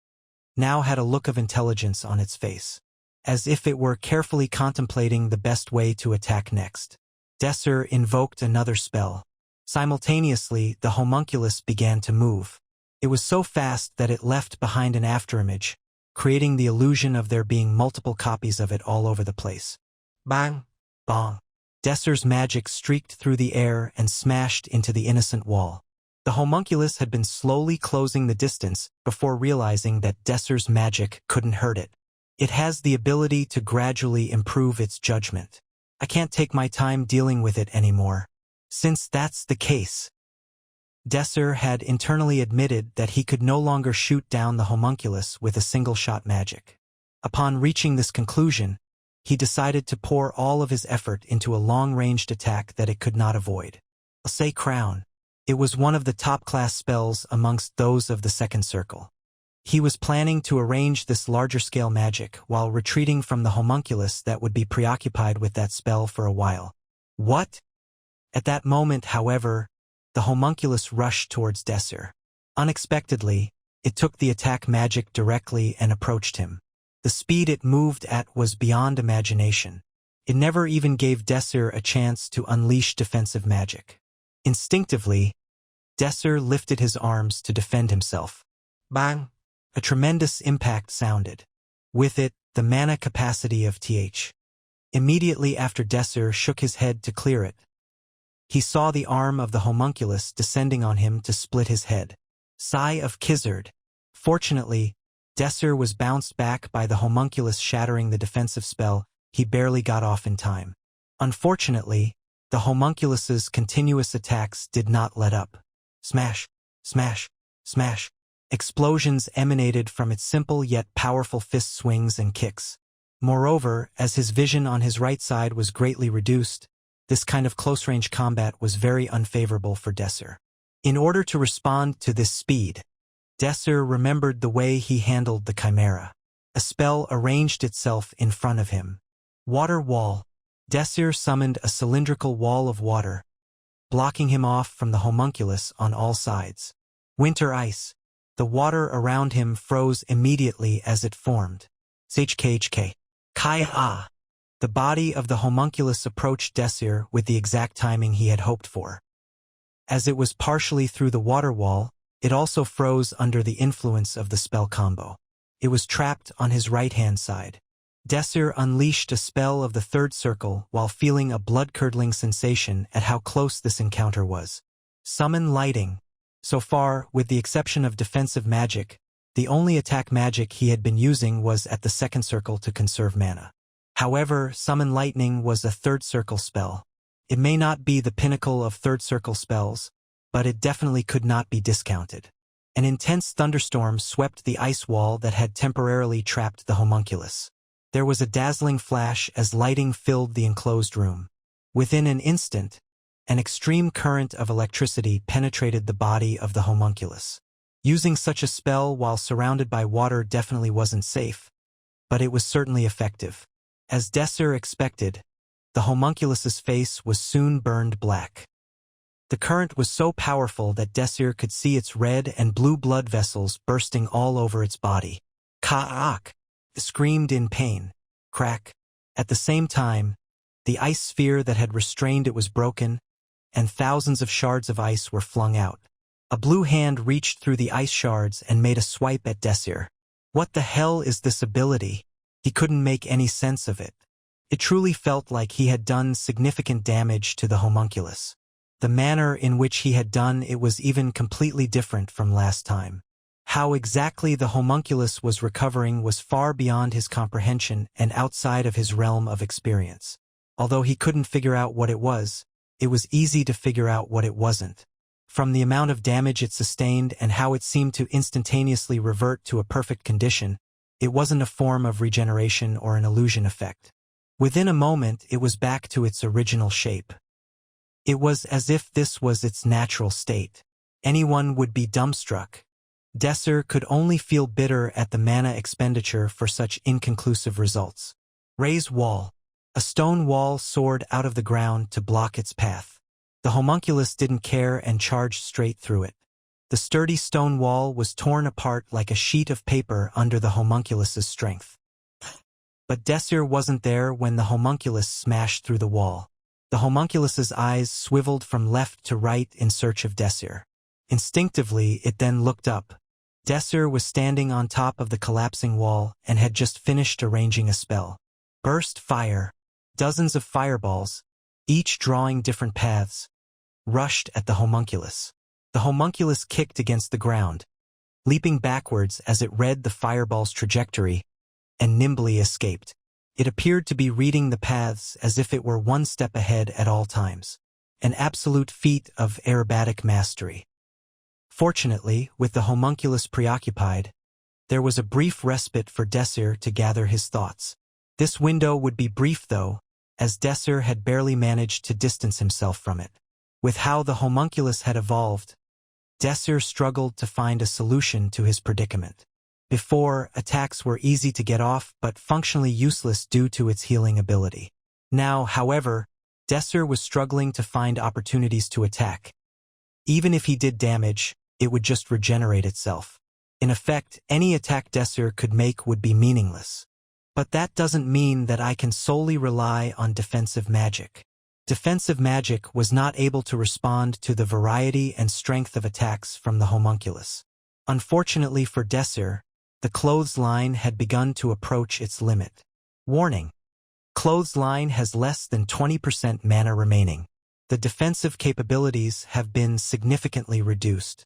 now had a look of intelligence on its face, as if it were carefully contemplating the best way to attack next. Desir invoked another spell. Simultaneously, the homunculus began to move. It was so fast that it left behind an afterimage, creating the illusion of there being multiple copies of it all over the place. Bang! Bong! Desir's magic streaked through the air and smashed into the innocent wall. The homunculus had been slowly closing the distance before realizing that Desir's magic couldn't hurt it. It has the ability to gradually improve its judgment. I can't take my time dealing with it anymore. Since that's the case, Desir had internally admitted that he could no longer shoot down the homunculus with a single-shot magic. Upon reaching this conclusion, he decided to pour all of his effort into a long-ranged attack that it could not avoid. I'll say crown. It was one of the top-class spells amongst those of the second circle. He was planning to arrange this larger-scale magic while retreating from the homunculus that would be preoccupied with that spell for a while. What? At that moment, however, the homunculus rushed towards Desir. Unexpectedly, it took the attack magic directly and approached him. The speed it moved at was beyond imagination. It never even gave Desir a chance to unleash defensive magic. Instinctively, Desir lifted his arms to defend himself. Bang! A tremendous impact sounded. With it, the mana capacity of Th. Immediately after Desir shook his head to clear it, he saw the arm of the homunculus descending on him to split his head. Sigh of Kizzard. Fortunately, Desir was bounced back by the homunculus shattering the defensive spell. He barely got off in time. Unfortunately, the homunculus's continuous attacks did not let up. Smash, smash, smash. Explosions emanated from its simple yet powerful fist swings and kicks. Moreover, as his vision on his right side was greatly reduced, this kind of close-range combat was very unfavorable for Desir. In order to respond to this speed, Desir remembered the way he handled the chimera. A spell arranged itself in front of him. Water wall. Desir summoned a cylindrical wall of water, blocking him off from the homunculus on all sides. Winter ice. The water around him froze immediately as it formed. Shkhk. Kai-ah. The body of the homunculus approached Desir with the exact timing he had hoped for. As it was partially through the water wall, it also froze under the influence of the spell combo. It was trapped on his right-hand side. Desir unleashed a spell of the third circle while feeling a blood-curdling sensation at how close this encounter was. Summon lighting. So far, with the exception of defensive magic, the only attack magic he had been using was at the second circle to conserve mana. However, summon lightning was a third circle spell. It may not be the pinnacle of third circle spells, but it definitely could not be discounted. An intense thunderstorm swept the ice wall that had temporarily trapped the homunculus. There was a dazzling flash as lighting filled the enclosed room. Within an instant, An extreme current of electricity penetrated the body of the homunculus. Using such a spell while surrounded by water definitely wasn't safe, but it was certainly effective. As Desir expected, the homunculus's face was soon burned black. The current was so powerful that Desir could see its red and blue blood vessels bursting all over its body. Ka-ak! Screamed in pain. Crack! At the same time, the ice sphere that had restrained it was broken, and thousands of shards of ice were flung out. A blue hand reached through the ice shards and made a swipe at Desir. What the hell is this ability? He couldn't make any sense of it. It truly felt like he had done significant damage to the homunculus. The manner in which he had done it was even completely different from last time. How exactly the homunculus was recovering was far beyond his comprehension and outside of his realm of experience. Although he couldn't figure out what it was easy to figure out what it wasn't. From the amount of damage it sustained and how it seemed to instantaneously revert to a perfect condition, it wasn't a form of regeneration or an illusion effect. Within a moment, it was back to its original shape. It was as if this was its natural state. Anyone would be dumbstruck. Desir could only feel bitter at the mana expenditure for such inconclusive results. Raise wall. A stone wall soared out of the ground to block its path. The homunculus didn't care and charged straight through it. The sturdy stone wall was torn apart like a sheet of paper under the homunculus's strength. But Desir wasn't there when the homunculus smashed through the wall. The homunculus's eyes swiveled from left to right in search of Desir. Instinctively, it then looked up. Desir was standing on top of the collapsing wall and had just finished arranging a spell. Burst fire. Dozens of fireballs, each drawing different paths, rushed at the homunculus. The homunculus kicked against the ground, leaping backwards as it read the fireball's trajectory, and nimbly escaped. It appeared to be reading the paths as if it were one step ahead at all times. An absolute feat of aerobatic mastery. Fortunately, with the homunculus preoccupied, there was a brief respite for Desir to gather his thoughts. This window would be brief though, as Desir had barely managed to distance himself from it. With how the homunculus had evolved, Desir struggled to find a solution to his predicament. Before, attacks were easy to get off but functionally useless due to its healing ability. Now, however, Desir was struggling to find opportunities to attack. Even if he did damage, it would just regenerate itself. In effect, any attack Desir could make would be meaningless. But that doesn't mean that I can solely rely on defensive magic. Defensive magic was not able to respond to the variety and strength of attacks from the homunculus. Unfortunately for Desir, the clothesline had begun to approach its limit. Warning: clothesline has less than 20% mana remaining. The defensive capabilities have been significantly reduced.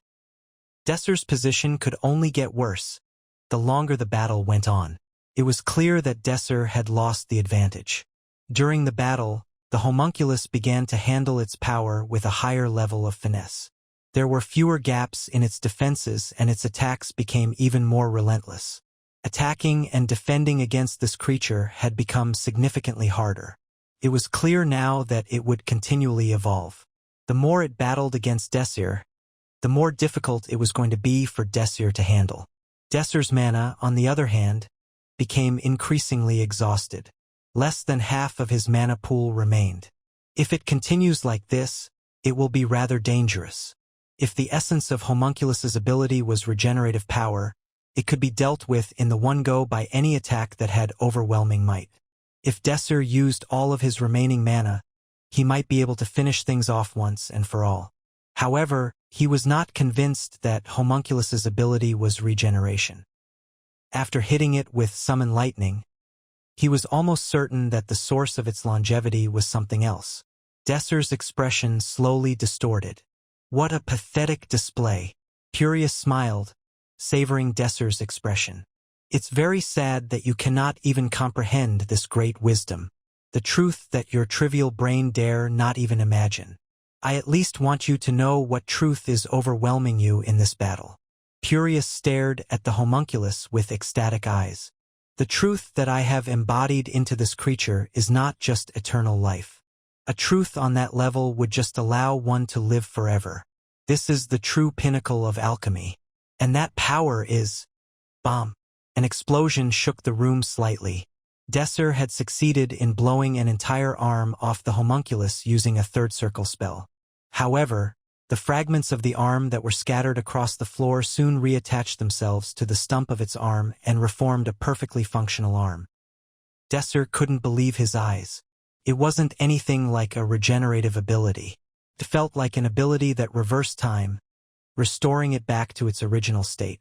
Desir's position could only get worse the longer the battle went on. It was clear that Desir had lost the advantage. During the battle, the homunculus began to handle its power with a higher level of finesse. There were fewer gaps in its defenses and its attacks became even more relentless. Attacking and defending against this creature had become significantly harder. It was clear now that it would continually evolve. The more it battled against Desir, the more difficult it was going to be for Desir to handle. Desir's mana, on the other hand, became increasingly exhausted. Less than half of his mana pool remained. If it continues like this, it will be rather dangerous. If the essence of homunculus's ability was regenerative power, it could be dealt with in the one go by any attack that had overwhelming might. If Desir used all of his remaining mana, he might be able to finish things off once and for all. However, he was not convinced that homunculus's ability was regeneration. After hitting it with summon lightning, he was almost certain that the source of its longevity was something else. Desir's expression slowly distorted. What a pathetic display. Curious smiled, savoring Desir's expression. It's very sad that you cannot even comprehend this great wisdom, the truth that your trivial brain dare not even imagine. I at least want you to know what truth is overwhelming you in this battle. Curious stared at the homunculus with ecstatic eyes. The truth that I have embodied into this creature is not just eternal life. A truth on that level would just allow one to live forever. This is the true pinnacle of alchemy. And that power is... Bomb. An explosion shook the room slightly. Desir had succeeded in blowing an entire arm off the homunculus using a third circle spell. However, the fragments of the arm that were scattered across the floor soon reattached themselves to the stump of its arm and reformed a perfectly functional arm. Desir couldn't believe his eyes. It wasn't anything like a regenerative ability. It felt like an ability that reversed time, restoring it back to its original state.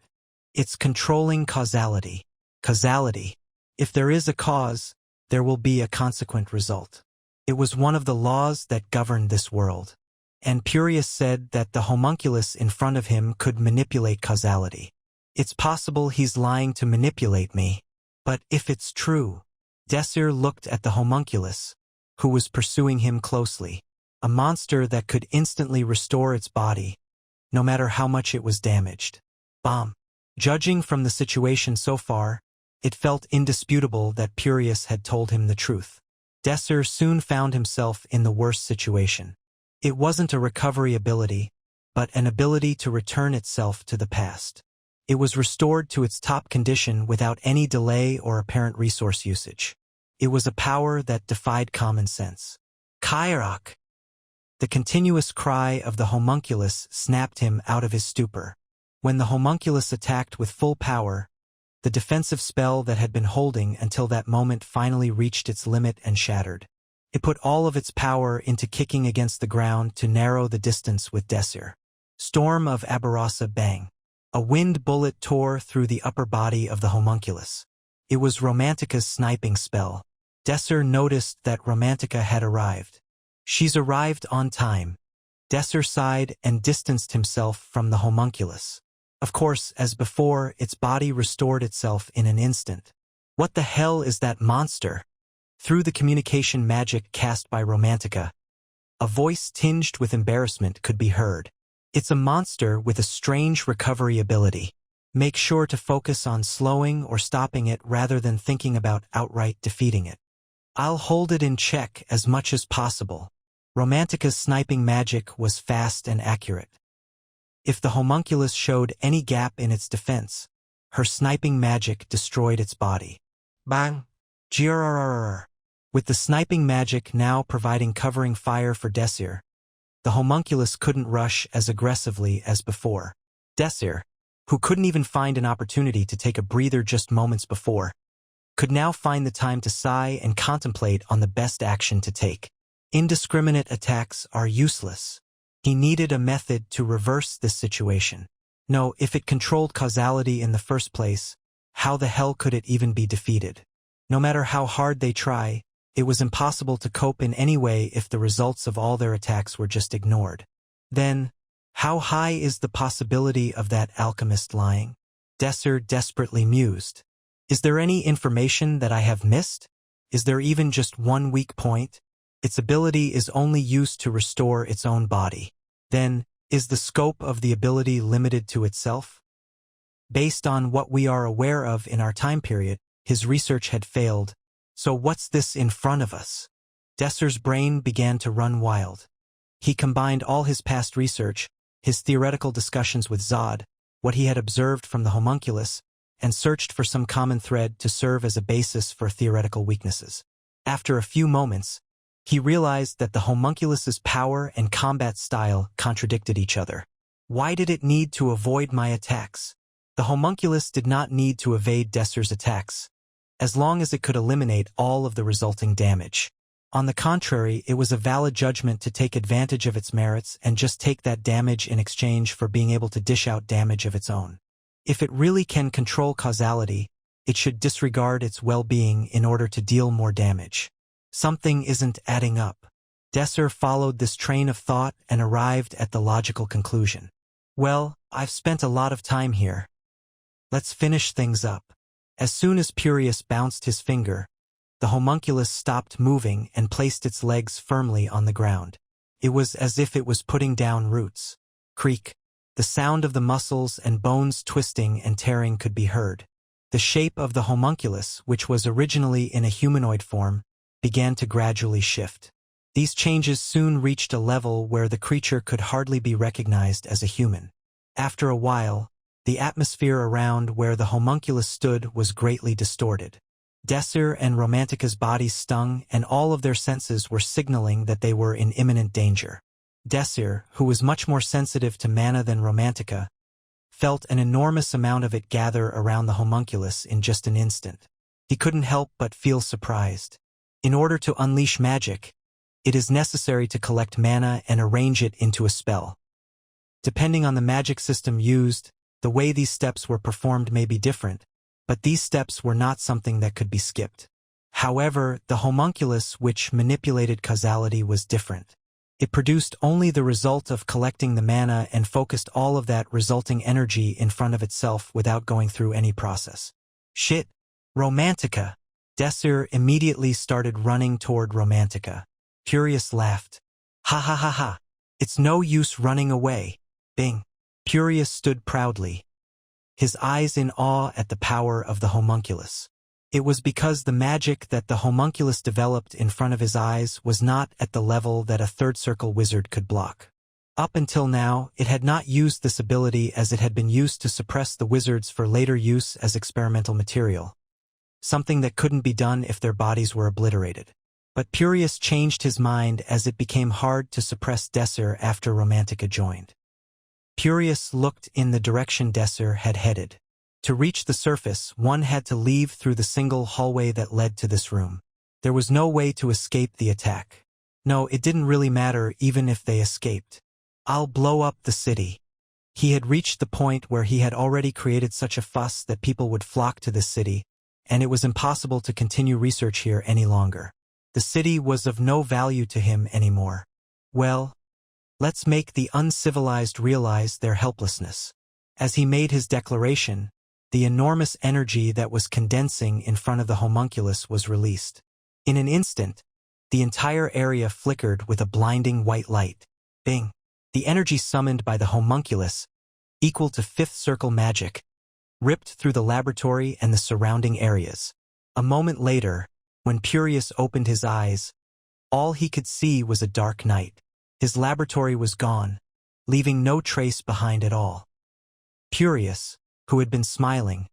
It's controlling causality. Causality. If there is a cause, there will be a consequent result. It was one of the laws that governed this world. And Purius said that the homunculus in front of him could manipulate causality. It's possible he's lying to manipulate me. But if it's true... Desir looked at the homunculus, who was pursuing him closely. A monster that could instantly restore its body, no matter how much it was damaged. Bomb. Judging from the situation so far, it felt indisputable that Purius had told him the truth. Desir soon found himself in the worst situation. It wasn't a recovery ability, but an ability to return itself to the past. It was restored to its top condition without any delay or apparent resource usage. It was a power that defied common sense. Kairak! The continuous cry of the homunculus snapped him out of his stupor. When the homunculus attacked with full power, the defensive spell that had been holding until that moment finally reached its limit and shattered. It put all of its power into kicking against the ground to narrow the distance with Desir. Storm of Abarasa bang. A wind bullet tore through the upper body of the homunculus. It was Romantica's sniping spell. Desir noticed that Romantica had arrived. She's arrived on time. Desir sighed and distanced himself from the homunculus. Of course, as before, its body restored itself in an instant. What the hell is that monster? Through the communication magic cast by Romantica, a voice tinged with embarrassment could be heard. It's a monster with a strange recovery ability. Make sure to focus on slowing or stopping it rather than thinking about outright defeating it. I'll hold it in check as much as possible. Romantica's sniping magic was fast and accurate. If the homunculus showed any gap in its defense, her sniping magic destroyed its body. Bang! Grrrr. With the sniping magic now providing covering fire for Desir, the homunculus couldn't rush as aggressively as before. Desir, who couldn't even find an opportunity to take a breather just moments before, could now find the time to sigh and contemplate on the best action to take. Indiscriminate attacks are useless. He needed a method to reverse this situation. No, if it controlled causality in the first place, how the hell could it even be defeated? No matter how hard they try, it was impossible to cope in any way if the results of all their attacks were just ignored. Then, how high is the possibility of that alchemist lying? Desir desperately mused. Is there any information that I have missed? Is there even just one weak point? Its ability is only used to restore its own body. Then, is the scope of the ability limited to itself? Based on what we are aware of in our time period, his research had failed. So what's this in front of us? Desir's brain began to run wild. He combined all his past research, his theoretical discussions with Zod, what he had observed from the homunculus, and searched for some common thread to serve as a basis for theoretical weaknesses. After a few moments, he realized that the homunculus's power and combat style contradicted each other. Why did it need to avoid my attacks? The homunculus did not need to evade Desir's attacks, as long as it could eliminate all of the resulting damage. On the contrary, it was a valid judgment to take advantage of its merits and just take that damage in exchange for being able to dish out damage of its own. If it really can control causality, it should disregard its well-being in order to deal more damage. Something isn't adding up. Desir followed this train of thought and arrived at the logical conclusion. Well, I've spent a lot of time here. Let's finish things up. As soon as Purius bounced his finger, the homunculus stopped moving and placed its legs firmly on the ground. It was as if it was putting down roots. Creak. The sound of the muscles and bones twisting and tearing could be heard. The shape of the homunculus, which was originally in a humanoid form, began to gradually shift. These changes soon reached a level where the creature could hardly be recognized as a human. After a while, the atmosphere around where the homunculus stood was greatly distorted. Desir and Romantica's bodies stung, and all of their senses were signaling that they were in imminent danger. Desir, who was much more sensitive to mana than Romantica, felt an enormous amount of it gather around the homunculus in just an instant. He couldn't help but feel surprised. In order to unleash magic, it is necessary to collect mana and arrange it into a spell. Depending on the magic system used, the way these steps were performed may be different, but these steps were not something that could be skipped. However, the homunculus which manipulated causality was different. It produced only the result of collecting the mana and focused all of that resulting energy in front of itself without going through any process. Shit! Romantica! Desir immediately started running toward Romantica. Purius laughed. Ha ha ha ha! It's no use running away. Bing! Purius stood proudly, his eyes in awe at the power of the homunculus. It was because the magic that the homunculus developed in front of his eyes was not at the level that a third circle wizard could block. Up until now, it had not used this ability as it had been used to suppress the wizards for later use as experimental material, something that couldn't be done if their bodies were obliterated. But Purius changed his mind as it became hard to suppress Desir after Romantica joined. Purius looked in the direction Desir had headed. To reach the surface, one had to leave through the single hallway that led to this room. There was no way to escape the attack. No, it didn't really matter even if they escaped. I'll blow up the city. He had reached the point where he had already created such a fuss that people would flock to this city, and it was impossible to continue research here any longer. The city was of no value to him anymore. Well, let's make the uncivilized realize their helplessness. As he made his declaration, the enormous energy that was condensing in front of the homunculus was released. In an instant, the entire area flickered with a blinding white light. Bing! The energy summoned by the homunculus, equal to fifth circle magic, ripped through the laboratory and the surrounding areas. A moment later, when Purius opened his eyes, all he could see was a dark night. His laboratory was gone, leaving no trace behind at all. Purius, who had been smiling,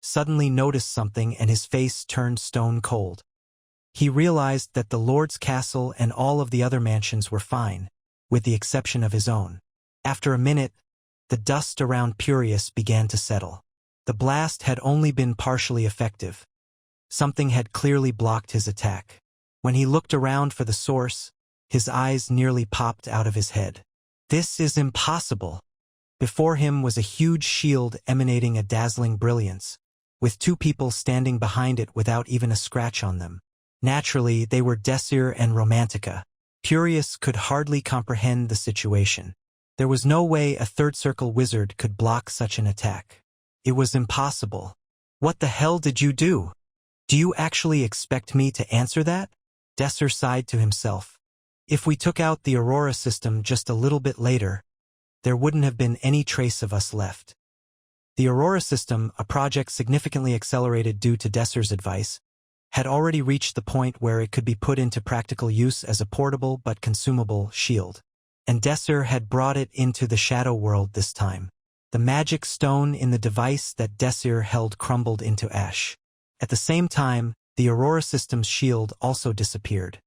suddenly noticed something and his face turned stone cold. He realized that the Lord's castle and all of the other mansions were fine, with the exception of his own. After a minute, the dust around Purius began to settle. The blast had only been partially effective. Something had clearly blocked his attack. When he looked around for the source, his eyes nearly popped out of his head. This is impossible. Before him was a huge shield emanating a dazzling brilliance, with two people standing behind it without even a scratch on them. Naturally, they were Desir and Romantica. Purius could hardly comprehend the situation. There was no way a third circle wizard could block such an attack. It was impossible. What the hell did you do? Do you actually expect me to answer that? Desir sighed to himself. If we took out the Aurora system just a little bit later, there wouldn't have been any trace of us left. The Aurora system, a project significantly accelerated due to Desir's advice, had already reached the point where it could be put into practical use as a portable but consumable shield. And Desir had brought it into the shadow world this time. The magic stone in the device that Desir held crumbled into ash. At the same time, the Aurora system's shield also disappeared.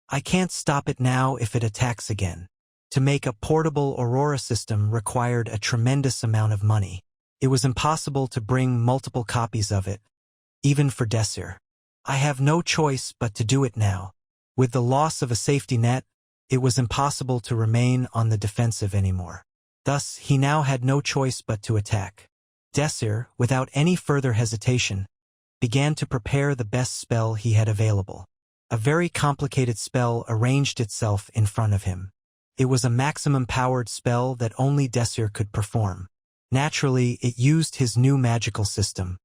I can't stop it now if it attacks again. To make a portable Aurora system required a tremendous amount of money. It was impossible to bring multiple copies of it, even for Desir. I have no choice but to do it now. With the loss of a safety net, it was impossible to remain on the defensive anymore. Thus, he now had no choice but to attack. Desir, without any further hesitation, began to prepare the best spell he had available. A very complicated spell arranged itself in front of him. It was a maximum-powered spell that only Desir could perform. Naturally, it used his new magical system.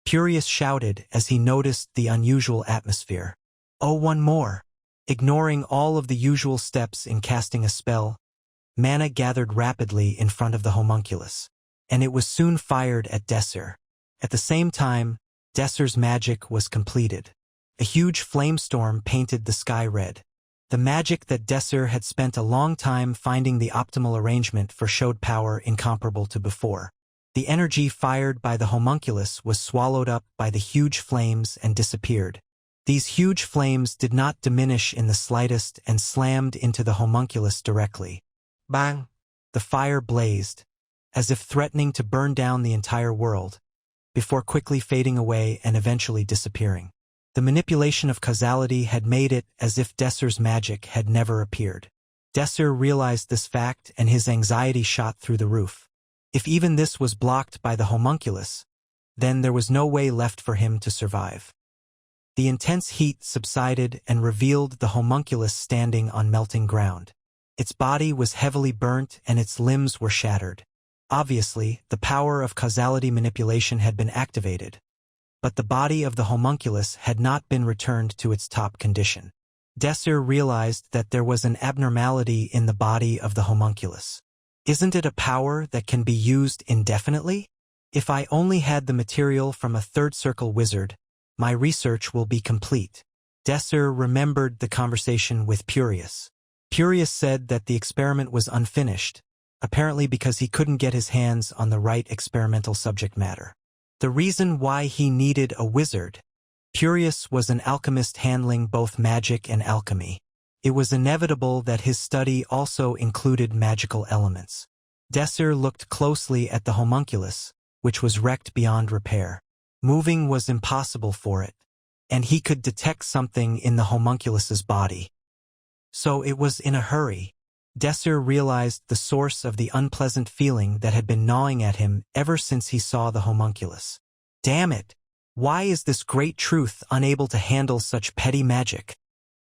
Purius shouted as he noticed the unusual atmosphere. Oh, one more! Ignoring all of the usual steps in casting a spell, mana gathered rapidly in front of the homunculus, and it was soon fired at Desir. At the same time, Desir's magic was completed. A huge flamestorm painted the sky red. The magic that Desir had spent a long time finding the optimal arrangement for showed power incomparable to before. The energy fired by the homunculus was swallowed up by the huge flames and disappeared. These huge flames did not diminish in the slightest and slammed into the homunculus directly. Bang! The fire blazed, as if threatening to burn down the entire world, before quickly fading away and eventually disappearing. The manipulation of causality had made it as if Desir's magic had never appeared. Desir realized this fact and his anxiety shot through the roof. If even this was blocked by the homunculus, then there was no way left for him to survive. The intense heat subsided and revealed the homunculus standing on melting ground. Its body was heavily burnt and its limbs were shattered. Obviously, the power of causality manipulation had been activated, but the body of the homunculus had not been returned to its top condition. Desir realized that there was an abnormality in the body of the homunculus. Isn't it a power that can be used indefinitely? If I only had the material from a third circle wizard, my research will be complete. Desir remembered the conversation with Purius. Purius said that the experiment was unfinished, apparently because he couldn't get his hands on the right experimental subject matter. The reason why he needed a wizard. Purius was an alchemist handling both magic and alchemy. It was inevitable that his study also included magical elements. Desir looked closely at the homunculus, which was wrecked beyond repair. Moving was impossible for it, and he could detect something in the homunculus's body. So it was in a hurry. Desir realized the source of the unpleasant feeling that had been gnawing at him ever since he saw the homunculus. Damn it! Why is this great truth unable to handle such petty magic?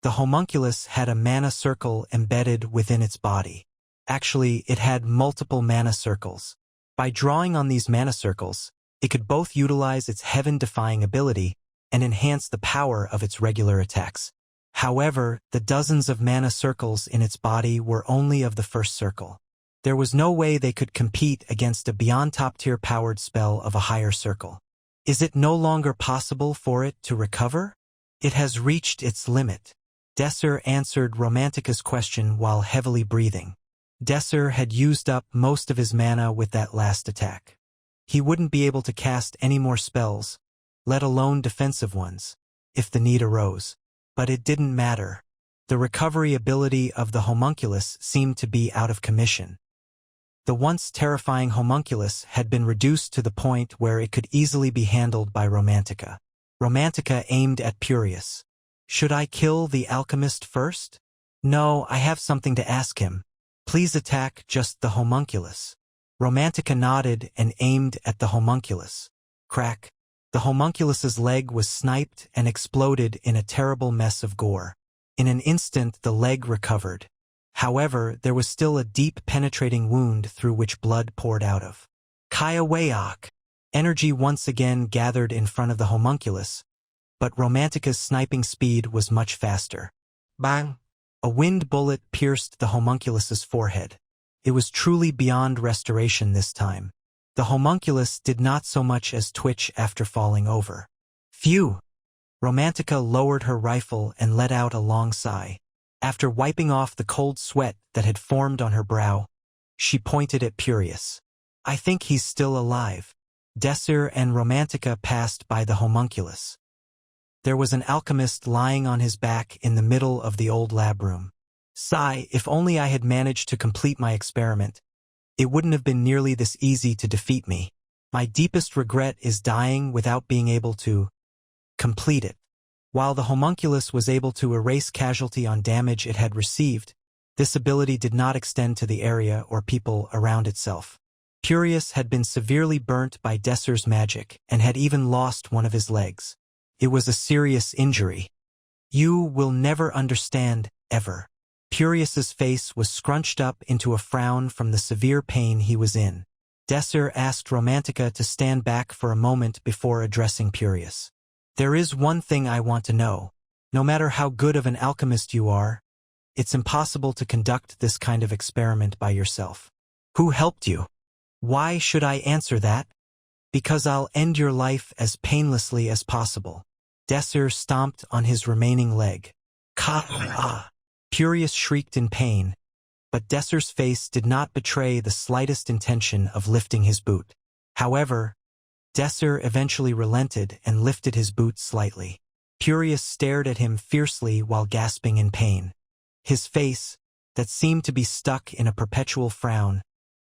The homunculus had a mana circle embedded within its body. Actually, it had multiple mana circles. By drawing on these mana circles, it could both utilize its heaven-defying ability and enhance the power of its regular attacks. However, the dozens of mana circles in its body were only of the first circle. There was no way they could compete against a beyond top-tier powered spell of a higher circle. Is it no longer possible for it to recover? It has reached its limit. Desir answered Romantica's question while heavily breathing. Desir had used up most of his mana with that last attack. He wouldn't be able to cast any more spells, let alone defensive ones, if the need arose. But it didn't matter. The recovery ability of the homunculus seemed to be out of commission. The once terrifying homunculus had been reduced to the point where it could easily be handled by Romantica. Romantica aimed at Purius. Should I kill the alchemist first? No, I have something to ask him. Please attack just the homunculus. Romantica nodded and aimed at the homunculus. Crack. The homunculus's leg was sniped and exploded in a terrible mess of gore. In an instant the leg recovered. However, there was still a deep penetrating wound through which blood poured out of. Kayawayak! Energy once again gathered in front of the homunculus, but Romantica's sniping speed was much faster. Bang! A wind bullet pierced the homunculus's forehead. It was truly beyond restoration this time. The homunculus did not so much as twitch after falling over. Phew! Romantica lowered her rifle and let out a long sigh. After wiping off the cold sweat that had formed on her brow, she pointed at Purius. I think he's still alive. Desir and Romantica passed by the homunculus. There was an alchemist lying on his back in the middle of the old lab room. Sigh, if only I had managed to complete my experiment. It wouldn't have been nearly this easy to defeat me. My deepest regret is dying without being able to complete it. While the homunculus was able to erase casualty on damage it had received, this ability did not extend to the area or people around itself. Purius had been severely burnt by Desir's magic and had even lost one of his legs. It was a serious injury. You will never understand, ever. Purius's face was scrunched up into a frown from the severe pain he was in. Desir asked Romantica to stand back for a moment before addressing Purius. There is one thing I want to know. No matter how good of an alchemist you are, it's impossible to conduct this kind of experiment by yourself. Who helped you? Why should I answer that? Because I'll end your life as painlessly as possible. Desir stomped on his remaining leg. Ka-ah! Purius shrieked in pain, but Desir's face did not betray the slightest intention of lifting his boot. However, Desir eventually relented and lifted his boot slightly. Purius stared at him fiercely while gasping in pain. His face, that seemed to be stuck in a perpetual frown,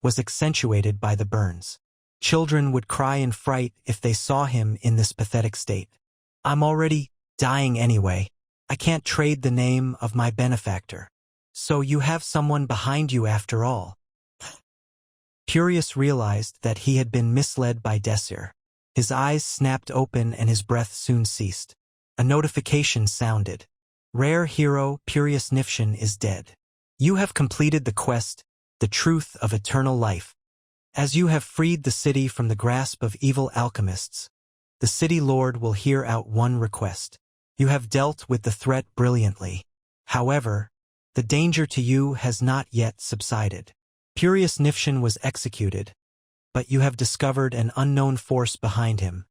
was accentuated by the burns. Children would cry in fright if they saw him in this pathetic state. "I'm already dying anyway. I can't trade the name of my benefactor. So you have someone behind you after all." Purius realized that he had been misled by Desir. His eyes snapped open and his breath soon ceased. A notification sounded. "Rare hero Purius Nifshin is dead. You have completed the quest, the truth of eternal life. As you have freed the city from the grasp of evil alchemists, the city lord will hear out one request. You have dealt with the threat brilliantly. However, the danger to you has not yet subsided. Purius Nifshin was executed, but you have discovered an unknown force behind him,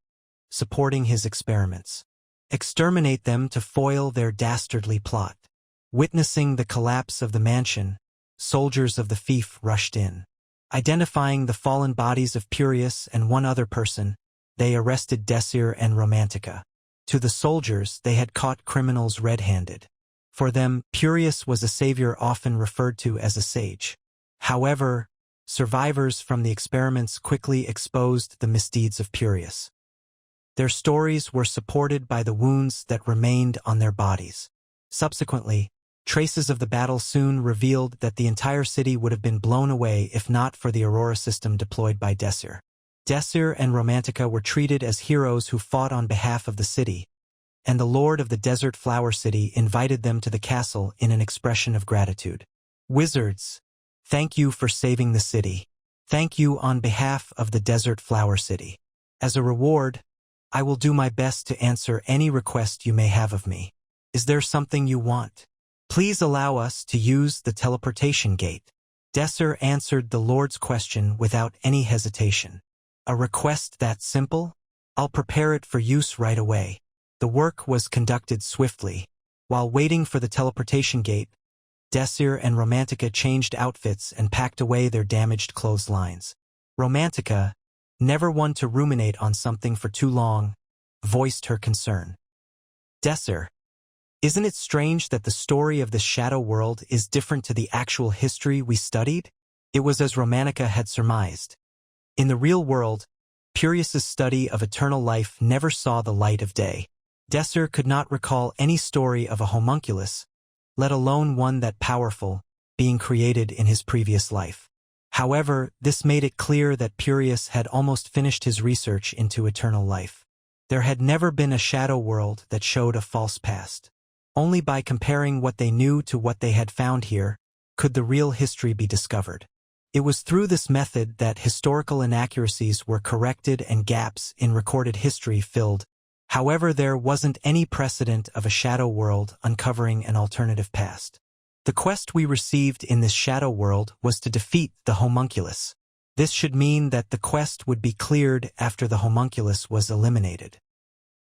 supporting his experiments. Exterminate them to foil their dastardly plot." Witnessing the collapse of the mansion, soldiers of the fief rushed in. Identifying the fallen bodies of Purius and one other person, they arrested Desir and Romantica. To the soldiers, they had caught criminals red-handed. For them, Purius was a savior often referred to as a sage. However, survivors from the experiments quickly exposed the misdeeds of Purius. Their stories were supported by the wounds that remained on their bodies. Subsequently, traces of the battle soon revealed that the entire city would have been blown away if not for the Aurora system deployed by Desir. Desir and Romantica were treated as heroes who fought on behalf of the city, and the Lord of the Desert Flower City invited them to the castle in an expression of gratitude. "Wizards, thank you for saving the city. Thank you on behalf of the Desert Flower City. As a reward, I will do my best to answer any request you may have of me. Is there something you want? Please allow us to use the teleportation gate." Desir answered the Lord's question without any hesitation. "A request that simple? I'll prepare it for use right away." The work was conducted swiftly. While waiting for the teleportation gate, Desir and Romantica changed outfits and packed away their damaged clotheslines. Romantica, never one to ruminate on something for too long, voiced her concern. "Desir, isn't it strange that the story of the shadow world is different to the actual history we studied?" It was as Romantica had surmised. In the real world, Purius's study of eternal life never saw the light of day. Desir could not recall any story of a homunculus, let alone one that powerful, being created in his previous life. However, this made it clear that Purius had almost finished his research into eternal life. There had never been a shadow world that showed a false past. Only by comparing what they knew to what they had found here could the real history be discovered. It was through this method that historical inaccuracies were corrected and gaps in recorded history filled. However, there wasn't any precedent of a shadow world uncovering an alternative past. The quest we received in this shadow world was to defeat the homunculus. This should mean that the quest would be cleared after the homunculus was eliminated.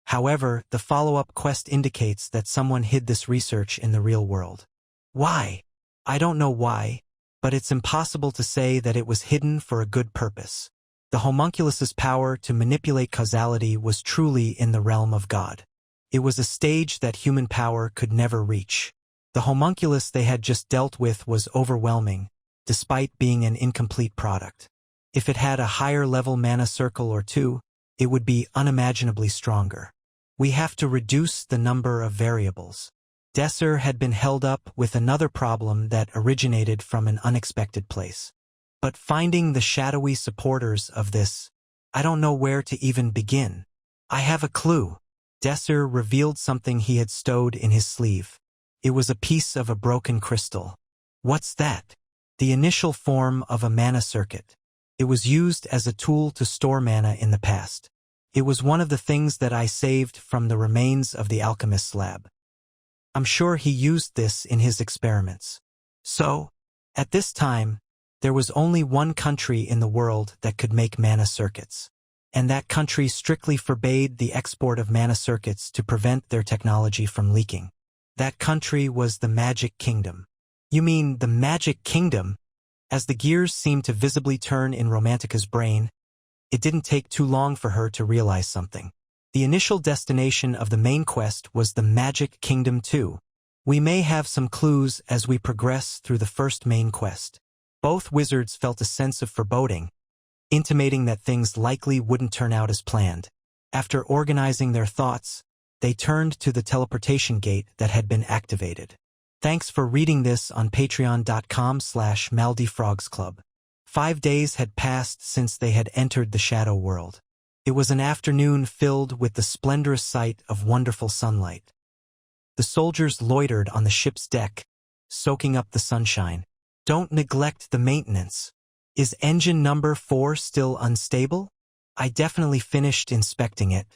However, the follow-up quest indicates that someone hid this research in the real world. Why? I don't know why, but it's impossible to say that it was hidden for a good purpose. The homunculus's power to manipulate causality was truly in the realm of God. It was a stage that human power could never reach. The homunculus they had just dealt with was overwhelming, despite being an incomplete product. If it had a higher-level mana circle or two, it would be unimaginably stronger. We have to reduce the number of variables. Desir had been held up with another problem that originated from an unexpected place. But finding the shadowy supporters of this, I don't know where to even begin. I have a clue. Desir revealed something he had stowed in his sleeve. It was a piece of a broken crystal. What's that? The initial form of a mana circuit. It was used as a tool to store mana in the past. It was one of the things that I saved from the remains of the alchemist's lab. I'm sure he used this in his experiments. So, at this time, there was only one country in the world that could make mana circuits. And that country strictly forbade the export of mana circuits to prevent their technology from leaking. That country was the Magic Kingdom. You mean the Magic Kingdom? As the gears seemed to visibly turn in Romantica's brain, it didn't take too long for her to realize something. The initial destination of the main quest was the Magic Kingdom too. We may have some clues as we progress through the first main quest. Both wizards felt a sense of foreboding, intimating that things likely wouldn't turn out as planned. After organizing their thoughts, they turned to the teleportation gate that had been activated. Thanks for reading this on patreon.com/maldifrogsclub. 5 days had passed since they had entered the Shadow World. It was an afternoon filled with the splendorous sight of wonderful sunlight. The soldiers loitered on the ship's deck, soaking up the sunshine. Don't neglect the maintenance. Is engine number 4 still unstable? I definitely finished inspecting it.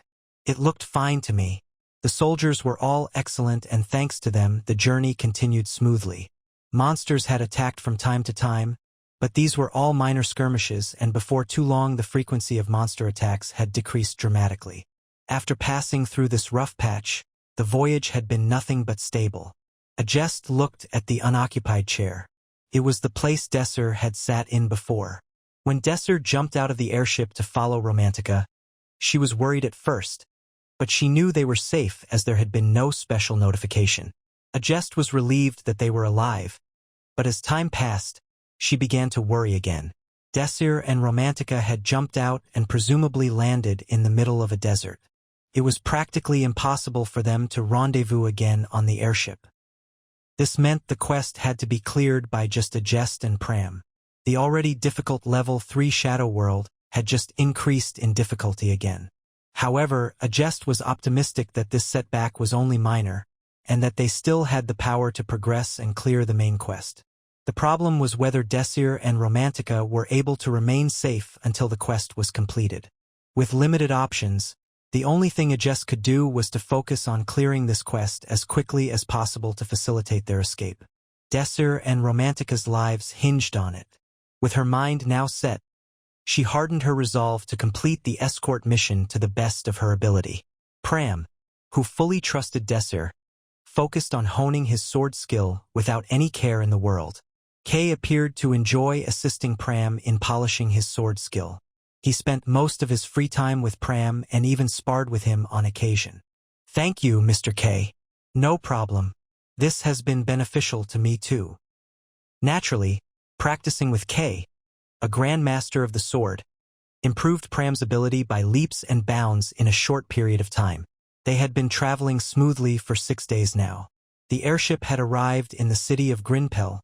It looked fine to me. The soldiers were all excellent, and thanks to them, the journey continued smoothly. Monsters had attacked from time to time, but these were all minor skirmishes, and before too long the frequency of monster attacks had decreased dramatically. After passing through this rough patch, the voyage had been nothing but stable. Agest looked at the unoccupied chair. It was the place Desir had sat in before. When Desir jumped out of the airship to follow Romantica, she was worried at first, but she knew they were safe as there had been no special notification. Agest was relieved that they were alive, but as time passed, she began to worry again. Desir and Romantica had jumped out and presumably landed in the middle of a desert. It was practically impossible for them to rendezvous again on the airship. This meant the quest had to be cleared by just Agest and Pram. The already difficult level 3 Shadow World had just increased in difficulty again. However, Agest was optimistic that this setback was only minor, and that they still had the power to progress and clear the main quest. The problem was whether Desir and Romantica were able to remain safe until the quest was completed. With limited options, the only thing Agest could do was to focus on clearing this quest as quickly as possible to facilitate their escape. Desir and Romantica's lives hinged on it. With her mind now set, she hardened her resolve to complete the escort mission to the best of her ability. Pram, who fully trusted Desir, focused on honing his sword skill without any care in the world. Kay appeared to enjoy assisting Pram in polishing his sword skill. He spent most of his free time with Pram and even sparred with him on occasion. Thank you, Mr. K. No problem. This has been beneficial to me too. Naturally, practicing with Kay, a grandmaster of the sword, improved Pram's ability by leaps and bounds in a short period of time. They had been traveling smoothly for 6 days now. The airship had arrived in the city of Grinpel,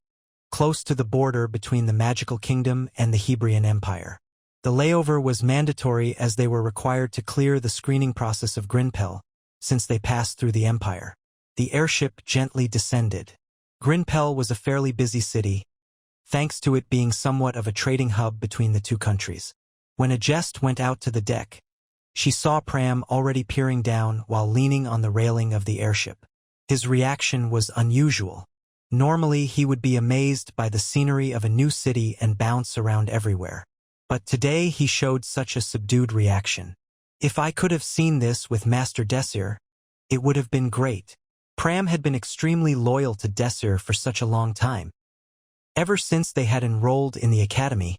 close to the border between the Magical Kingdom and the Hebrion Empire. The layover was mandatory as they were required to clear the screening process of Grinpel, since they passed through the Empire. The airship gently descended. Grinpel was a fairly busy city, thanks to it being somewhat of a trading hub between the two countries. When Agest went out to the deck, she saw Pram already peering down while leaning on the railing of the airship. His reaction was unusual. Normally, he would be amazed by the scenery of a new city and bounce around everywhere. But today he showed such a subdued reaction. If I could have seen this with Master Desir, it would have been great. Pram had been extremely loyal to Desir for such a long time. Ever since they had enrolled in the academy,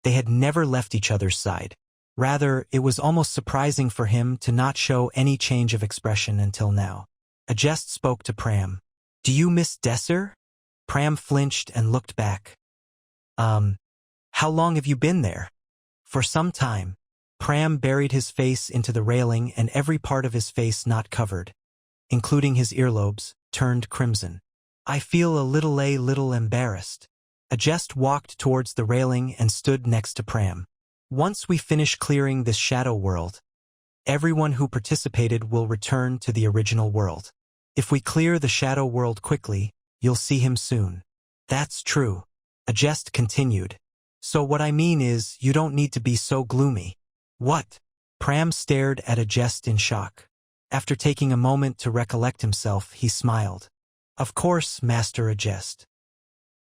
they had never left each other's side. Rather, it was almost surprising for him to not show any change of expression until now. Agest spoke to Pram. Do you miss Desir? Pram flinched and looked back. How long have you been there? For some time. Pram buried his face into the railing and every part of his face not covered, including his earlobes, turned crimson. I feel a little embarrassed. Agest walked towards the railing and stood next to Pram. Once we finish clearing this shadow world, everyone who participated will return to the original world. If we clear the shadow world quickly, you'll see him soon. That's true. Agest continued. So what I mean is, you don't need to be so gloomy. What? Pram stared at Agest in shock. After taking a moment to recollect himself, he smiled. Of course, Master Agest.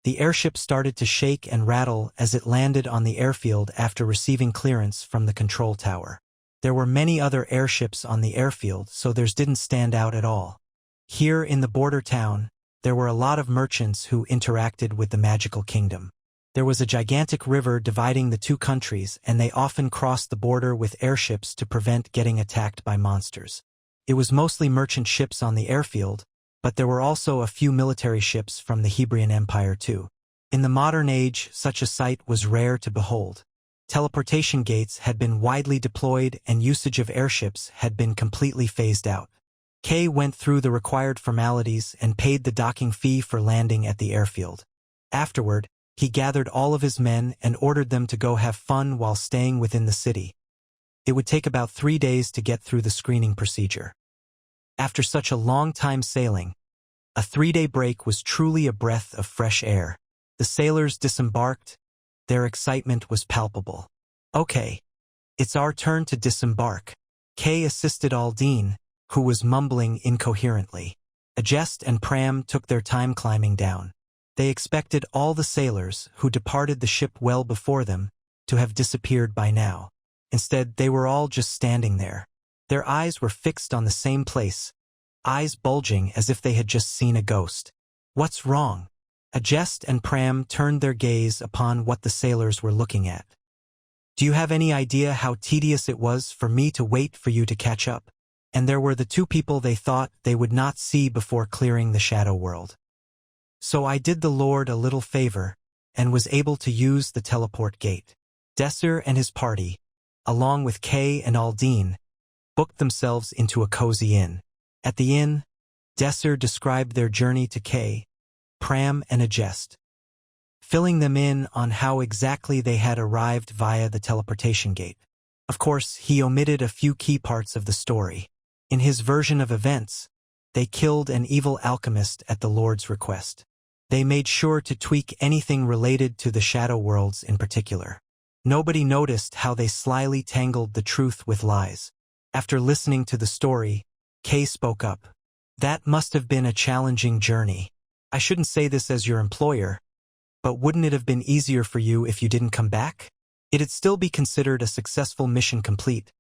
The airship started to shake and rattle as it landed on the airfield after receiving clearance from the control tower. There were many other airships on the airfield, so theirs didn't stand out at all. Here in the border town, there were a lot of merchants who interacted with the magical kingdom. There was a gigantic river dividing the two countries, and they often crossed the border with airships to prevent getting attacked by monsters. It was mostly merchant ships on the airfield, but there were also a few military ships from the Hebrion Empire too. In the modern age, such a sight was rare to behold. Teleportation gates had been widely deployed and usage of airships had been completely phased out. Kay went through the required formalities and paid the docking fee for landing at the airfield. Afterward, he gathered all of his men and ordered them to go have fun while staying within the city. It would take about 3 days to get through the screening procedure. After such a long time sailing, a 3-day break was truly a breath of fresh air. The sailors disembarked. Their excitement was palpable. Okay, it's our turn to disembark. Kay assisted Aldine, who was mumbling incoherently. Agest and Pram took their time climbing down. They expected all the sailors, who departed the ship well before them, to have disappeared by now. Instead, they were all just standing there. Their eyes were fixed on the same place, eyes bulging as if they had just seen a ghost. What's wrong? Agest and Pram turned their gaze upon what the sailors were looking at. Do you have any idea how tedious it was for me to wait for you to catch up? And there were the two people they thought they would not see before clearing the shadow world. So I did the Lord a little favor, and was able to use the teleport gate. Desir and his party, along with Kay and Aldine, booked themselves into a cozy inn. At the inn, Desir described their journey to Kay, Pram and Agest, filling them in on how exactly they had arrived via the teleportation gate. Of course, he omitted a few key parts of the story. In his version of events, they killed an evil alchemist at the Lord's request. They made sure to tweak anything related to the shadow worlds in particular. Nobody noticed how they slyly tangled the truth with lies. After listening to the story, Kay spoke up. That must have been a challenging journey. I shouldn't say this as your employer, but wouldn't it have been easier for you if you didn't come back? It'd still be considered a successful mission complete,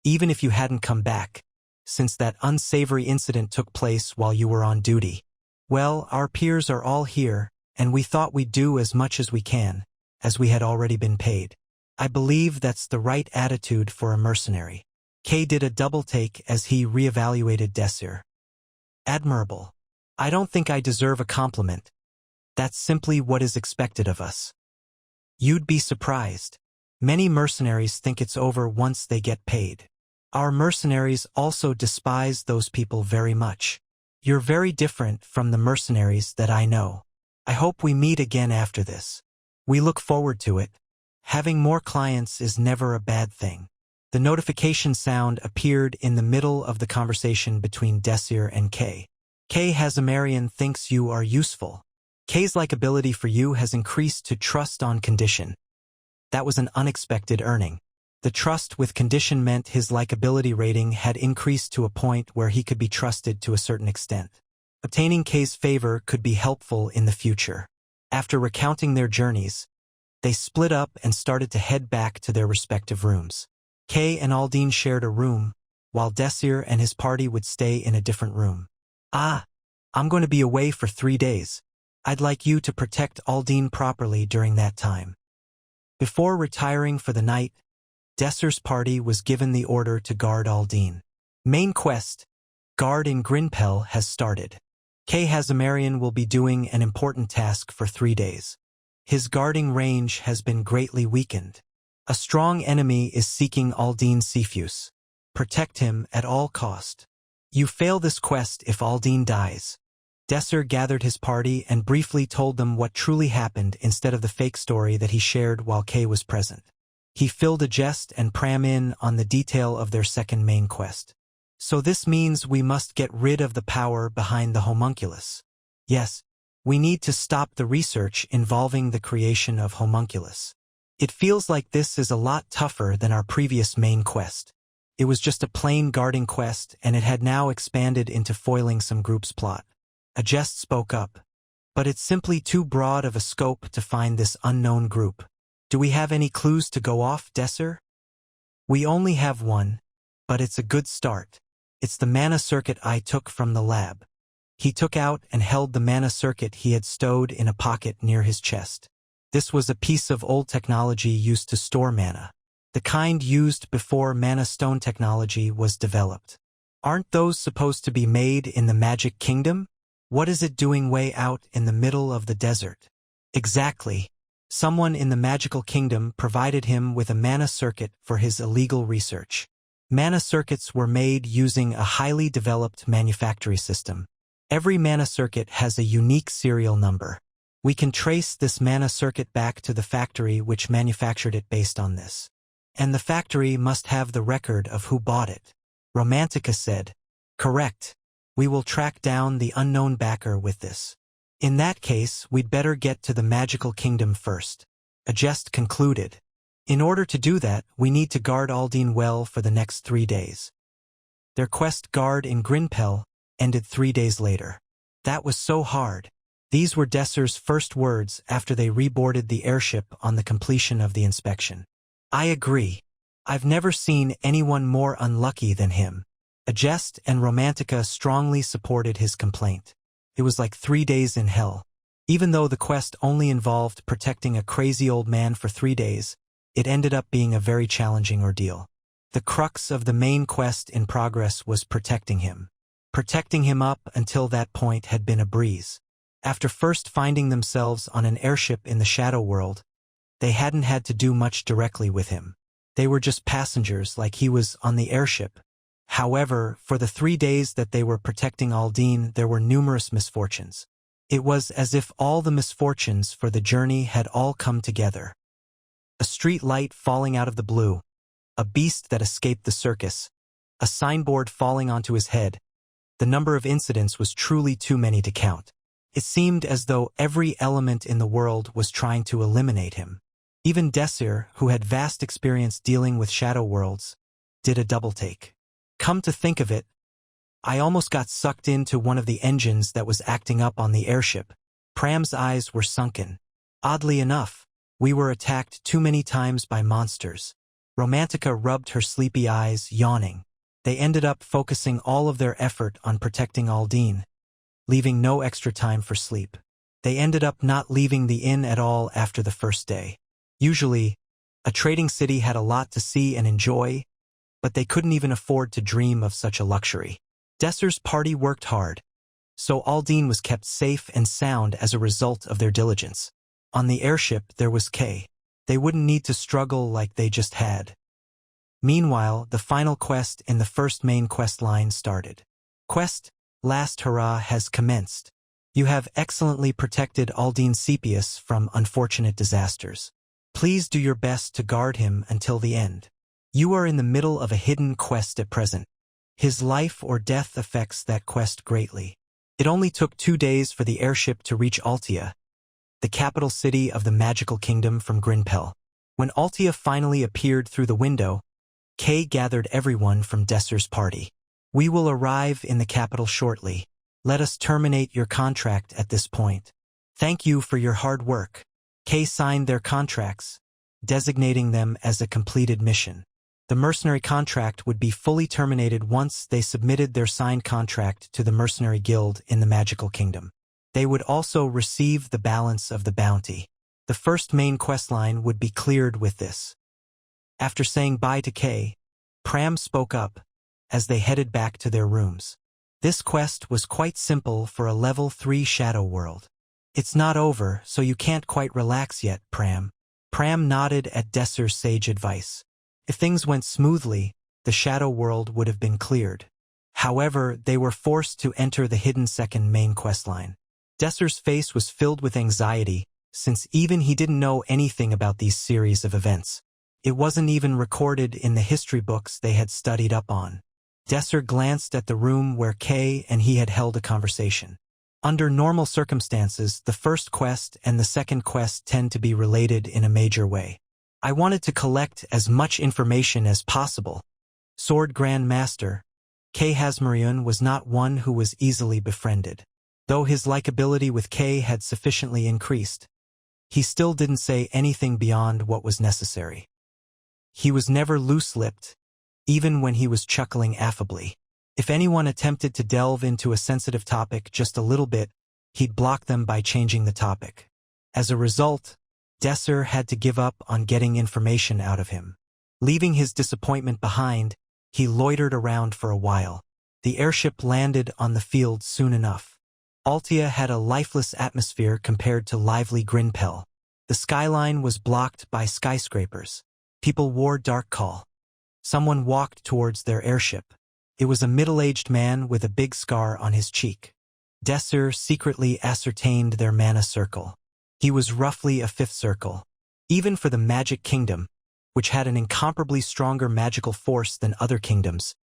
even if you hadn't come back, since that unsavory incident took place while you were on duty. Well, our peers are all here, and we thought we'd do as much as we can, as we had already been paid. I believe that's the right attitude for a mercenary. Kay did a double take as he reevaluated Desir. Admirable. I don't think I deserve a compliment. That's simply what is expected of us. You'd be surprised. Many mercenaries think it's over once they get paid. Our mercenaries also despise those people very much. You're very different from the mercenaries that I know. I hope we meet again after this. We look forward to it. Having more clients is never a bad thing. The notification sound appeared in the middle of the conversation between Desir and Kay. Kay Hazamarian thinks you are useful. Kay's likability for you has increased to trust on condition. That was an unexpected earning. The trust with condition meant his likability rating had increased to a point where he could be trusted to a certain extent. Obtaining Kay's favor could be helpful in the future. After recounting their journeys, they split up and started to head back to their respective rooms. Kay and Aldine shared a room, while Desir and his party would stay in a different room. I'm going to be away for 3 days. I'd like you to protect Aldine properly during that time. Before retiring for the night, Desir's party was given the order to guard Aldine. Main quest, Guard in Grinpel, has started. Kay Hazamarian will be doing an important task for 3 days. His guarding range has been greatly weakened. A strong enemy is seeking Aldine Cephus. Protect him at all cost. You fail this quest if Aldine dies. Desir gathered his party and briefly told them what truly happened instead of the fake story that he shared while Kay was present. He filled Agest and Pram in on the detail of their second main quest. So this means we must get rid of the power behind the homunculus. Yes, we need to stop the research involving the creation of homunculus. It feels like this is a lot tougher than our previous main quest. It was just a plain guarding quest, and it had now expanded into foiling some group's plot. Agest spoke up. But it's simply too broad of a scope to find this unknown group. Do we have any clues to go off, Desir? We only have one, but it's a good start. It's the mana circuit I took from the lab. He took out and held the mana circuit he had stowed in a pocket near his chest. This was a piece of old technology used to store mana, the kind used before mana stone technology was developed. Aren't those supposed to be made in the Magic Kingdom? What is it doing way out in the middle of the desert? Exactly. Someone in the Magical Kingdom provided him with a mana circuit for his illegal research. Mana circuits were made using a highly developed manufacturing system. Every mana circuit has a unique serial number. We can trace this mana circuit back to the factory which manufactured it based on this. And the factory must have the record of who bought it. Romantica said, "Correct. We will track down the unknown backer with this. In that case, we'd better get to the Magical Kingdom first." A jest concluded. In order to do that, we need to guard Aldine well for the next 3 days. Their quest guard in Grinpel ended 3 days later. That was so hard. These were Desir's first words after they reboarded the airship on the completion of the inspection. "I agree. I've never seen anyone more unlucky than him." A jest and Romantica strongly supported his complaint. It was like 3 days in hell. Even though the quest only involved protecting a crazy old man for 3 days, it ended up being a very challenging ordeal. The crux of the main quest in progress was protecting him. Protecting him up until that point had been a breeze. After first finding themselves on an airship in the Shadow World, they hadn't had to do much directly with him. They were just passengers like he was on the airship. However, for the 3 days that they were protecting Aldine, there were numerous misfortunes. It was as if all the misfortunes for the journey had all come together. A street light falling out of the blue, a beast that escaped the circus, a signboard falling onto his head. The number of incidents was truly too many to count. It seemed as though every element in the world was trying to eliminate him. Even Desir, who had vast experience dealing with shadow worlds, did a double take. Come to think of it, I almost got sucked into one of the engines that was acting up on the airship. Pram's eyes were sunken. Oddly enough, we were attacked too many times by monsters. Romantica rubbed her sleepy eyes, yawning. They ended up focusing all of their effort on protecting Aldine, leaving no extra time for sleep. They ended up not leaving the inn at all after the first day. Usually, a trading city had a lot to see and enjoy, but they couldn't even afford to dream of such a luxury. Desir's party worked hard, so Aldine was kept safe and sound as a result of their diligence. On the airship, there was Kay. They wouldn't need to struggle like they just had. Meanwhile, the final quest in the first main quest line started. Quest, Last Hurrah, has commenced. You have excellently protected Aldine Sepius from unfortunate disasters. Please do your best to guard him until the end. You are in the middle of a hidden quest at present. His life or death affects that quest greatly. It only took 2 days for the airship to reach Altia, the capital city of the Magical Kingdom from Grinpel. When Altia finally appeared through the window, Kay gathered everyone from Desir's party. We will arrive in the capital shortly. Let us terminate your contract at this point. Thank you for your hard work. Kay signed their contracts, designating them as a completed mission. The mercenary contract would be fully terminated once they submitted their signed contract to the Mercenary Guild in the Magical Kingdom. They would also receive the balance of the bounty. The first main questline would be cleared with this. After saying bye to Kay, Pram spoke up as they headed back to their rooms. This quest was quite simple for a level 3 shadow world. It's not over, so you can't quite relax yet, Pram. Pram nodded at Desir's sage advice. If things went smoothly, the shadow world would have been cleared. However, they were forced to enter the hidden second main questline. Desir's face was filled with anxiety, since even he didn't know anything about these series of events. It wasn't even recorded in the history books they had studied up on. Desir glanced at the room where Kay and he had held a conversation. Under normal circumstances, the first quest and the second quest tend to be related in a major way. I wanted to collect as much information as possible. Sword Grand Master, Kay Hebrion was not one who was easily befriended. Though his likability with Kay had sufficiently increased, he still didn't say anything beyond what was necessary. He was never loose-lipped, even when he was chuckling affably. If anyone attempted to delve into a sensitive topic just a little bit, he'd block them by changing the topic. As a result, Desir had to give up on getting information out of him. Leaving his disappointment behind, he loitered around for a while. The airship landed on the field soon enough. Altia had a lifeless atmosphere compared to lively Grinpel. The skyline was blocked by skyscrapers. People wore dark call. Someone walked towards their airship. It was a middle-aged man with a big scar on his cheek. Desir secretly ascertained their mana circle. He was roughly a fifth circle. Even for the Magic Kingdom, which had an incomparably stronger magical force than other kingdoms,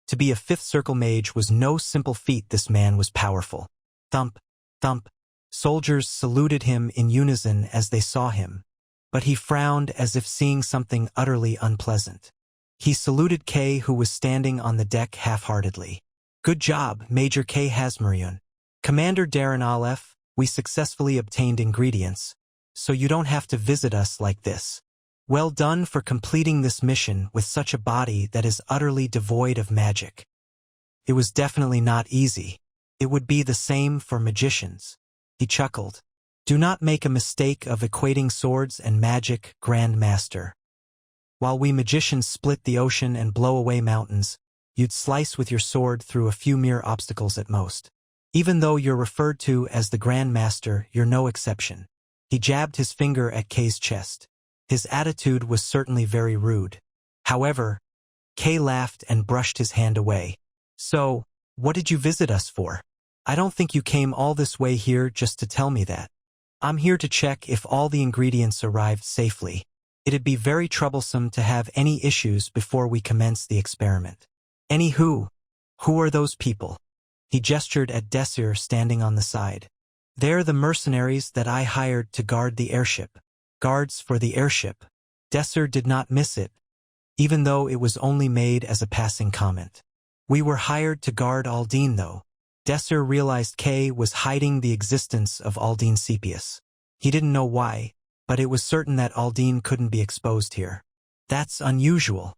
to be a fifth circle mage was no simple feat. This man was powerful. Thump, thump. Soldiers saluted him in unison as they saw him, but he frowned as if seeing something utterly unpleasant. He saluted Kay, who was standing on the deck half-heartedly. "Good job, Major K. Hebrion. Commander Darren Aleph, we successfully obtained ingredients, so you don't have to visit us like this. Well done for completing this mission with such a body that is utterly devoid of magic." It was definitely not easy. It would be the same for magicians. He chuckled. "Do not make a mistake of equating swords and magic, Grand Master. While we magicians split the ocean and blow away mountains, you'd slice with your sword through a few mere obstacles at most. Even though you're referred to as the Grand Master, you're no exception." He jabbed his finger at Kay's chest. His attitude was certainly very rude. However, Kay laughed and brushed his hand away. "So, what did you visit us for? I don't think you came all this way here just to tell me that. I'm here to check if all the ingredients arrived safely. It'd be very troublesome to have any issues before we commence the experiment. Anywho, who are those people?" He gestured at Desir standing on the side. "They're the mercenaries that I hired to guard the airship." Guards for the airship. Desir did not miss it, even though it was only made as a passing comment. "We were hired to guard Aldine, though." Desir realized Kay was hiding the existence of Aldine Sepius. He didn't know why, but it was certain that Aldine couldn't be exposed here. "That's unusual.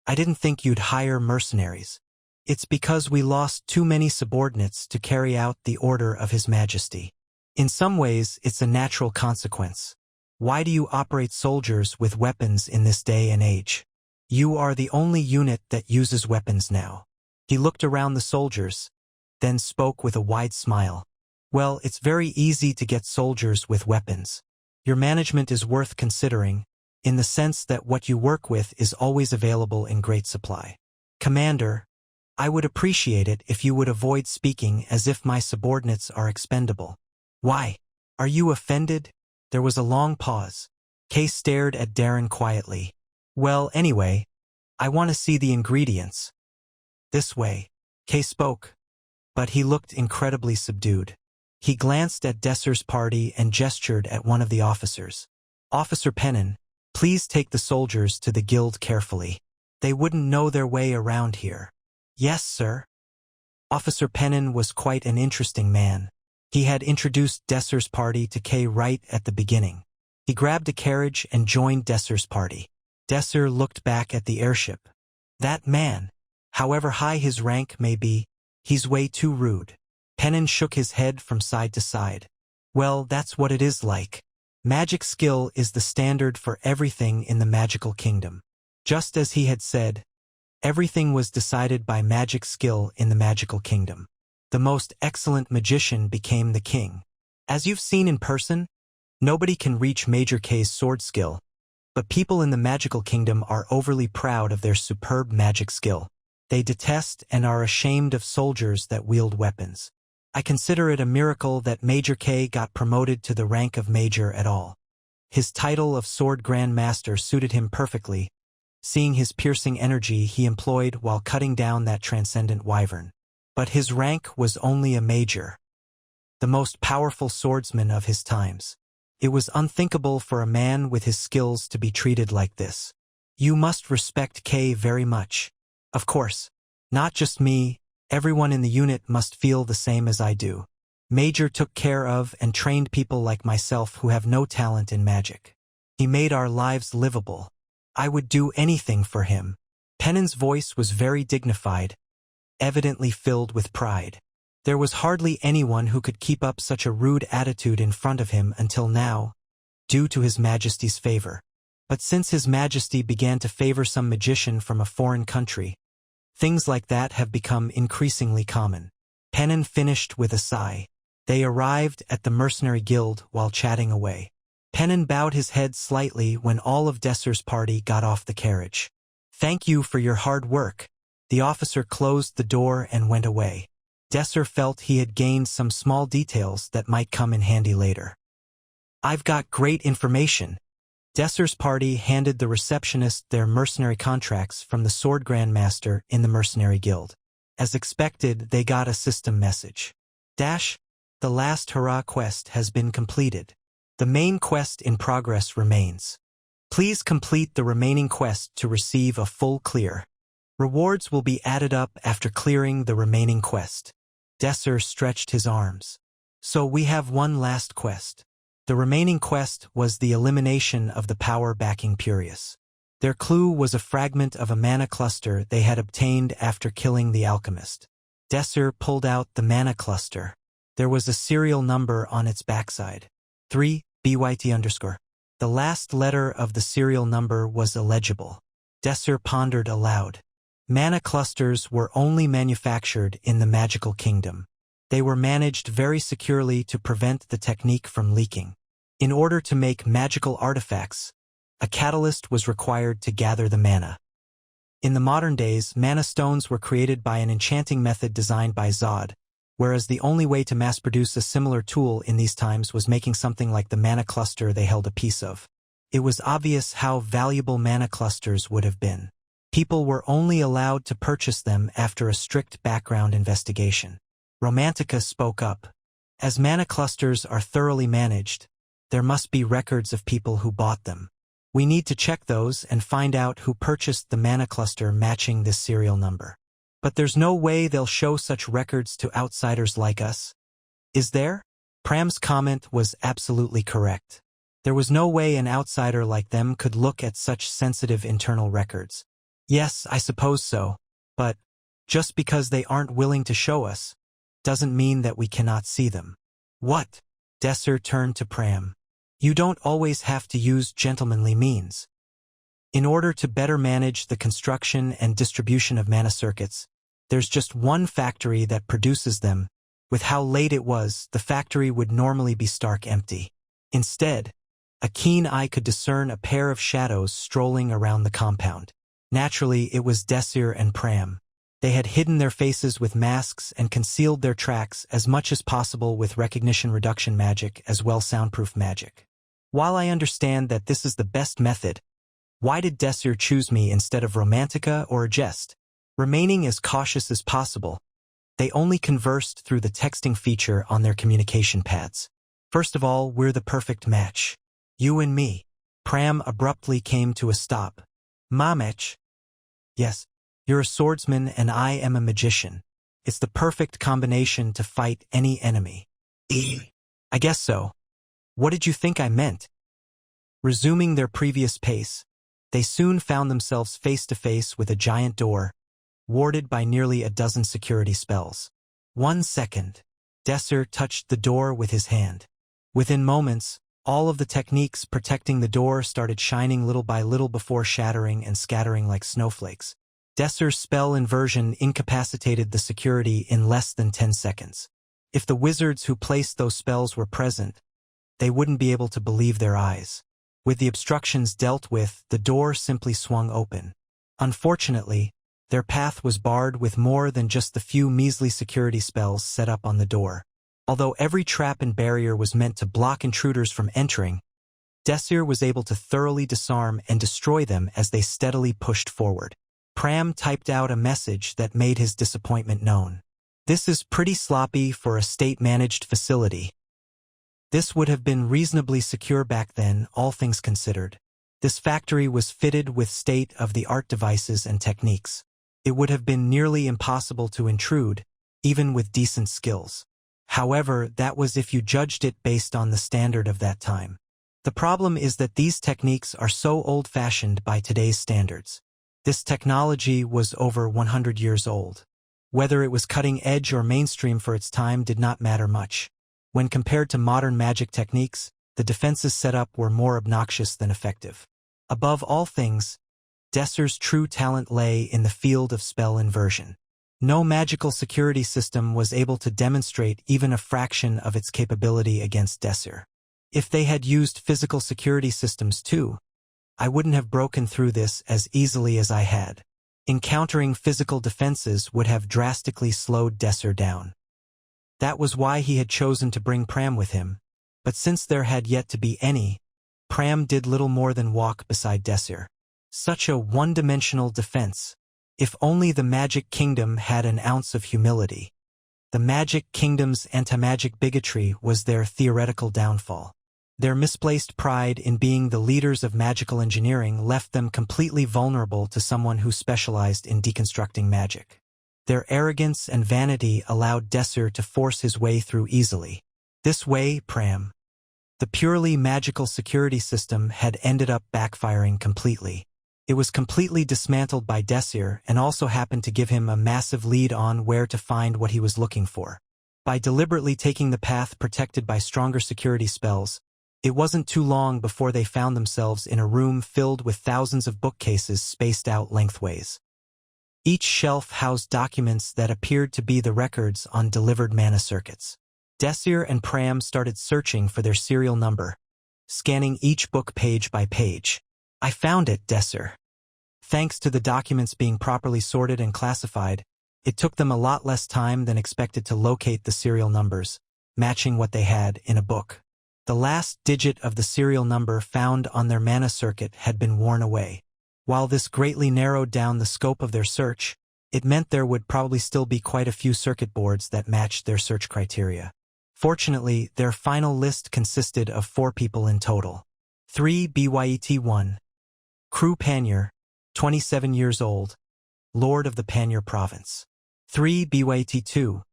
I didn't think you'd hire mercenaries." "It's because we lost too many subordinates to carry out the order of His Majesty. In some ways, it's a natural consequence. Why do you operate soldiers with weapons in this day and age? You are the only unit that uses weapons now." He looked around the soldiers, then spoke with a wide smile. "Well, it's very easy to get soldiers with weapons. Your management is worth considering, in the sense that what you work with is always available in great supply. Commander, I would appreciate it if you would avoid speaking as if my subordinates are expendable." "Why? Are you offended?" There was a long pause. Kay stared at Darren quietly. "Well, anyway, I want to see the ingredients." "This way." Kay spoke, but he looked incredibly subdued. He glanced at Desir's party and gestured at one of the officers. "Officer Pennon, please take the soldiers to the guild carefully. They wouldn't know their way around here." "Yes, sir." Officer Pennon was quite an interesting man. He had introduced Desir's party to Kay right at the beginning. He grabbed a carriage and joined Desir's party. Desir looked back at the airship. That man, however high his rank may be, he's way too rude. Pennon shook his head from side to side. "Well, that's what it is like. Magic skill is the standard for everything in the magical kingdom." Just as he had said, everything was decided by magic skill in the magical kingdom. The most excellent magician became the king. As you've seen in person, nobody can reach Major K's sword skill, but people in the magical kingdom are overly proud of their superb magic skill. They detest and are ashamed of soldiers that wield weapons. I consider it a miracle that Major K got promoted to the rank of Major at all. His title of Sword Grand Master suited him perfectly, seeing his piercing energy he employed while cutting down that transcendent wyvern. But his rank was only a major, the most powerful swordsman of his times. It was unthinkable for a man with his skills to be treated like this. "You must respect Kay very much." "Of course. Not just me, everyone in the unit must feel the same as I do. Major took care of and trained people like myself who have no talent in magic. He made our lives livable. I would do anything for him." Pennon's voice was very dignified, evidently filled with pride. There was hardly anyone who could keep up such a rude attitude in front of him until now, due to His Majesty's favor. But since His Majesty began to favor some magician from a foreign country, things like that have become increasingly common. Pennon finished with a sigh. They arrived at the mercenary guild while chatting away. Pennon bowed his head slightly when all of Desir's party got off the carriage. "Thank you for your hard work." The officer closed the door and went away. Desir felt he had gained some small details that might come in handy later. "I've got great information." Desir's party handed the receptionist their mercenary contracts from the Sword Grandmaster in the Mercenary Guild. As expected, they got a system message. The last hurrah quest has been completed. The main quest in progress remains. Please complete the remaining quest to receive a full clear. Rewards will be added up after clearing the remaining quest. Desir stretched his arms. So we have one last quest. The remaining quest was the elimination of the power backing Purius. Their clue was a fragment of a mana cluster they had obtained after killing the alchemist. Desir pulled out the mana cluster. There was a serial number on its backside. 3 BYT_. The last letter of the serial number was illegible. Desir pondered aloud. Mana clusters were only manufactured in the magical kingdom. They were managed very securely to prevent the technique from leaking. In order to make magical artifacts, a catalyst was required to gather the mana. In the modern days, mana stones were created by an enchanting method designed by Zod, whereas the only way to mass-produce a similar tool in these times was making something like the mana cluster they held a piece of. It was obvious how valuable mana clusters would have been. People were only allowed to purchase them after a strict background investigation. Romantica spoke up. As mana clusters are thoroughly managed, there must be records of people who bought them. We need to check those and find out who purchased the mana cluster matching this serial number. But there's no way they'll show such records to outsiders like us. Is there? Pram's comment was absolutely correct. There was no way an outsider like them could look at such sensitive internal records. Yes, I suppose so. But just because they aren't willing to show us, doesn't mean that we cannot see them. What? Desir turned to Pram. You don't always have to use gentlemanly means. In order to better manage the construction and distribution of mana circuits, there's just one factory that produces them. With how late it was, the factory would normally be stark empty. Instead, a keen eye could discern a pair of shadows strolling around the compound. Naturally, it was Desir and Pram. They had hidden their faces with masks and concealed their tracks as much as possible with recognition reduction magic as well soundproof magic. While I understand that this is the best method, why did Desir choose me instead of Romantica or a jest? Remaining as cautious as possible, they only conversed through the texting feature on their communication pads. First of all, we're the perfect match. You and me. Pram abruptly came to a stop. Mamech. Yes, you're a swordsman and I am a magician. It's the perfect combination to fight any enemy. I guess so. What did you think I meant? Resuming their previous pace, they soon found themselves face to face with a giant door, warded by nearly a dozen security spells. 1 second. Desir touched the door with his hand. Within moments, all of the techniques protecting the door started shining little by little before shattering and scattering like snowflakes. Desir's spell inversion incapacitated the security in less than 10 seconds. If the wizards who placed those spells were present, they wouldn't be able to believe their eyes. With the obstructions dealt with, the door simply swung open. Unfortunately, their path was barred with more than just the few measly security spells set up on the door. Although every trap and barrier was meant to block intruders from entering, Desir was able to thoroughly disarm and destroy them as they steadily pushed forward. Pram typed out a message that made his disappointment known. This is pretty sloppy for a state-managed facility. This would have been reasonably secure back then, all things considered. This factory was fitted with state-of-the-art devices and techniques. It would have been nearly impossible to intrude, even with decent skills. However, that was if you judged it based on the standard of that time. The problem is that these techniques are so old-fashioned by today's standards. This technology was over 100 years old. Whether it was cutting edge or mainstream for its time did not matter much. When compared to modern magic techniques, the defenses set up were more obnoxious than effective. Above all things, Desir's true talent lay in the field of spell inversion. No magical security system was able to demonstrate even a fraction of its capability against Desir. If they had used physical security systems too, I wouldn't have broken through this as easily as I had. Encountering physical defenses would have drastically slowed Desir down. That was why he had chosen to bring Pram with him, but since there had yet to be any, Pram did little more than walk beside Desir. Such a one-dimensional defense. If only the Magic Kingdom had an ounce of humility. The Magic Kingdom's anti-magic bigotry was their theoretical downfall. Their misplaced pride in being the leaders of magical engineering left them completely vulnerable to someone who specialized in deconstructing magic. Their arrogance and vanity allowed Desir to force his way through easily. This way, Pram. The purely magical security system had ended up backfiring completely. It was completely dismantled by Desir and also happened to give him a massive lead on where to find what he was looking for. By deliberately taking the path protected by stronger security spells, it wasn't too long before they found themselves in a room filled with thousands of bookcases spaced out lengthways. Each shelf housed documents that appeared to be the records on delivered mana circuits. Desir and Pram started searching for their serial number, scanning each book page by page. I found it, Desir. Thanks to the documents being properly sorted and classified, it took them a lot less time than expected to locate the serial numbers, matching what they had in a book. The last digit of the serial number found on their mana circuit had been worn away. While this greatly narrowed down the scope of their search, it meant there would probably still be quite a few circuit boards that matched their search criteria. Fortunately, their final list consisted of 4 people in total. 3 Byet-1. Crew Panyer, 27 years old, Lord of the Panyer Province. 3 Byet-2.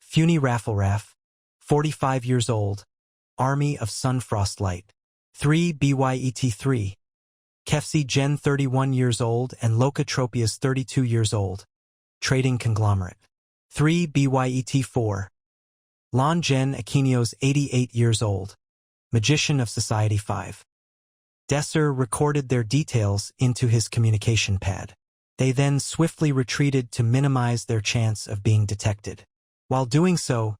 Funi Raffleraff, 45 years old, Army of Sunfrostlight. 3 Byet-3. Kefsi Gen 31 years old and Locatropius 32 years old, Trading Conglomerate. 3 Byet-4. Lon Gen Aquinios 88 years old, Magician of Society 5. Desir recorded their details into his communication pad. They then swiftly retreated to minimize their chance of being detected. While doing so,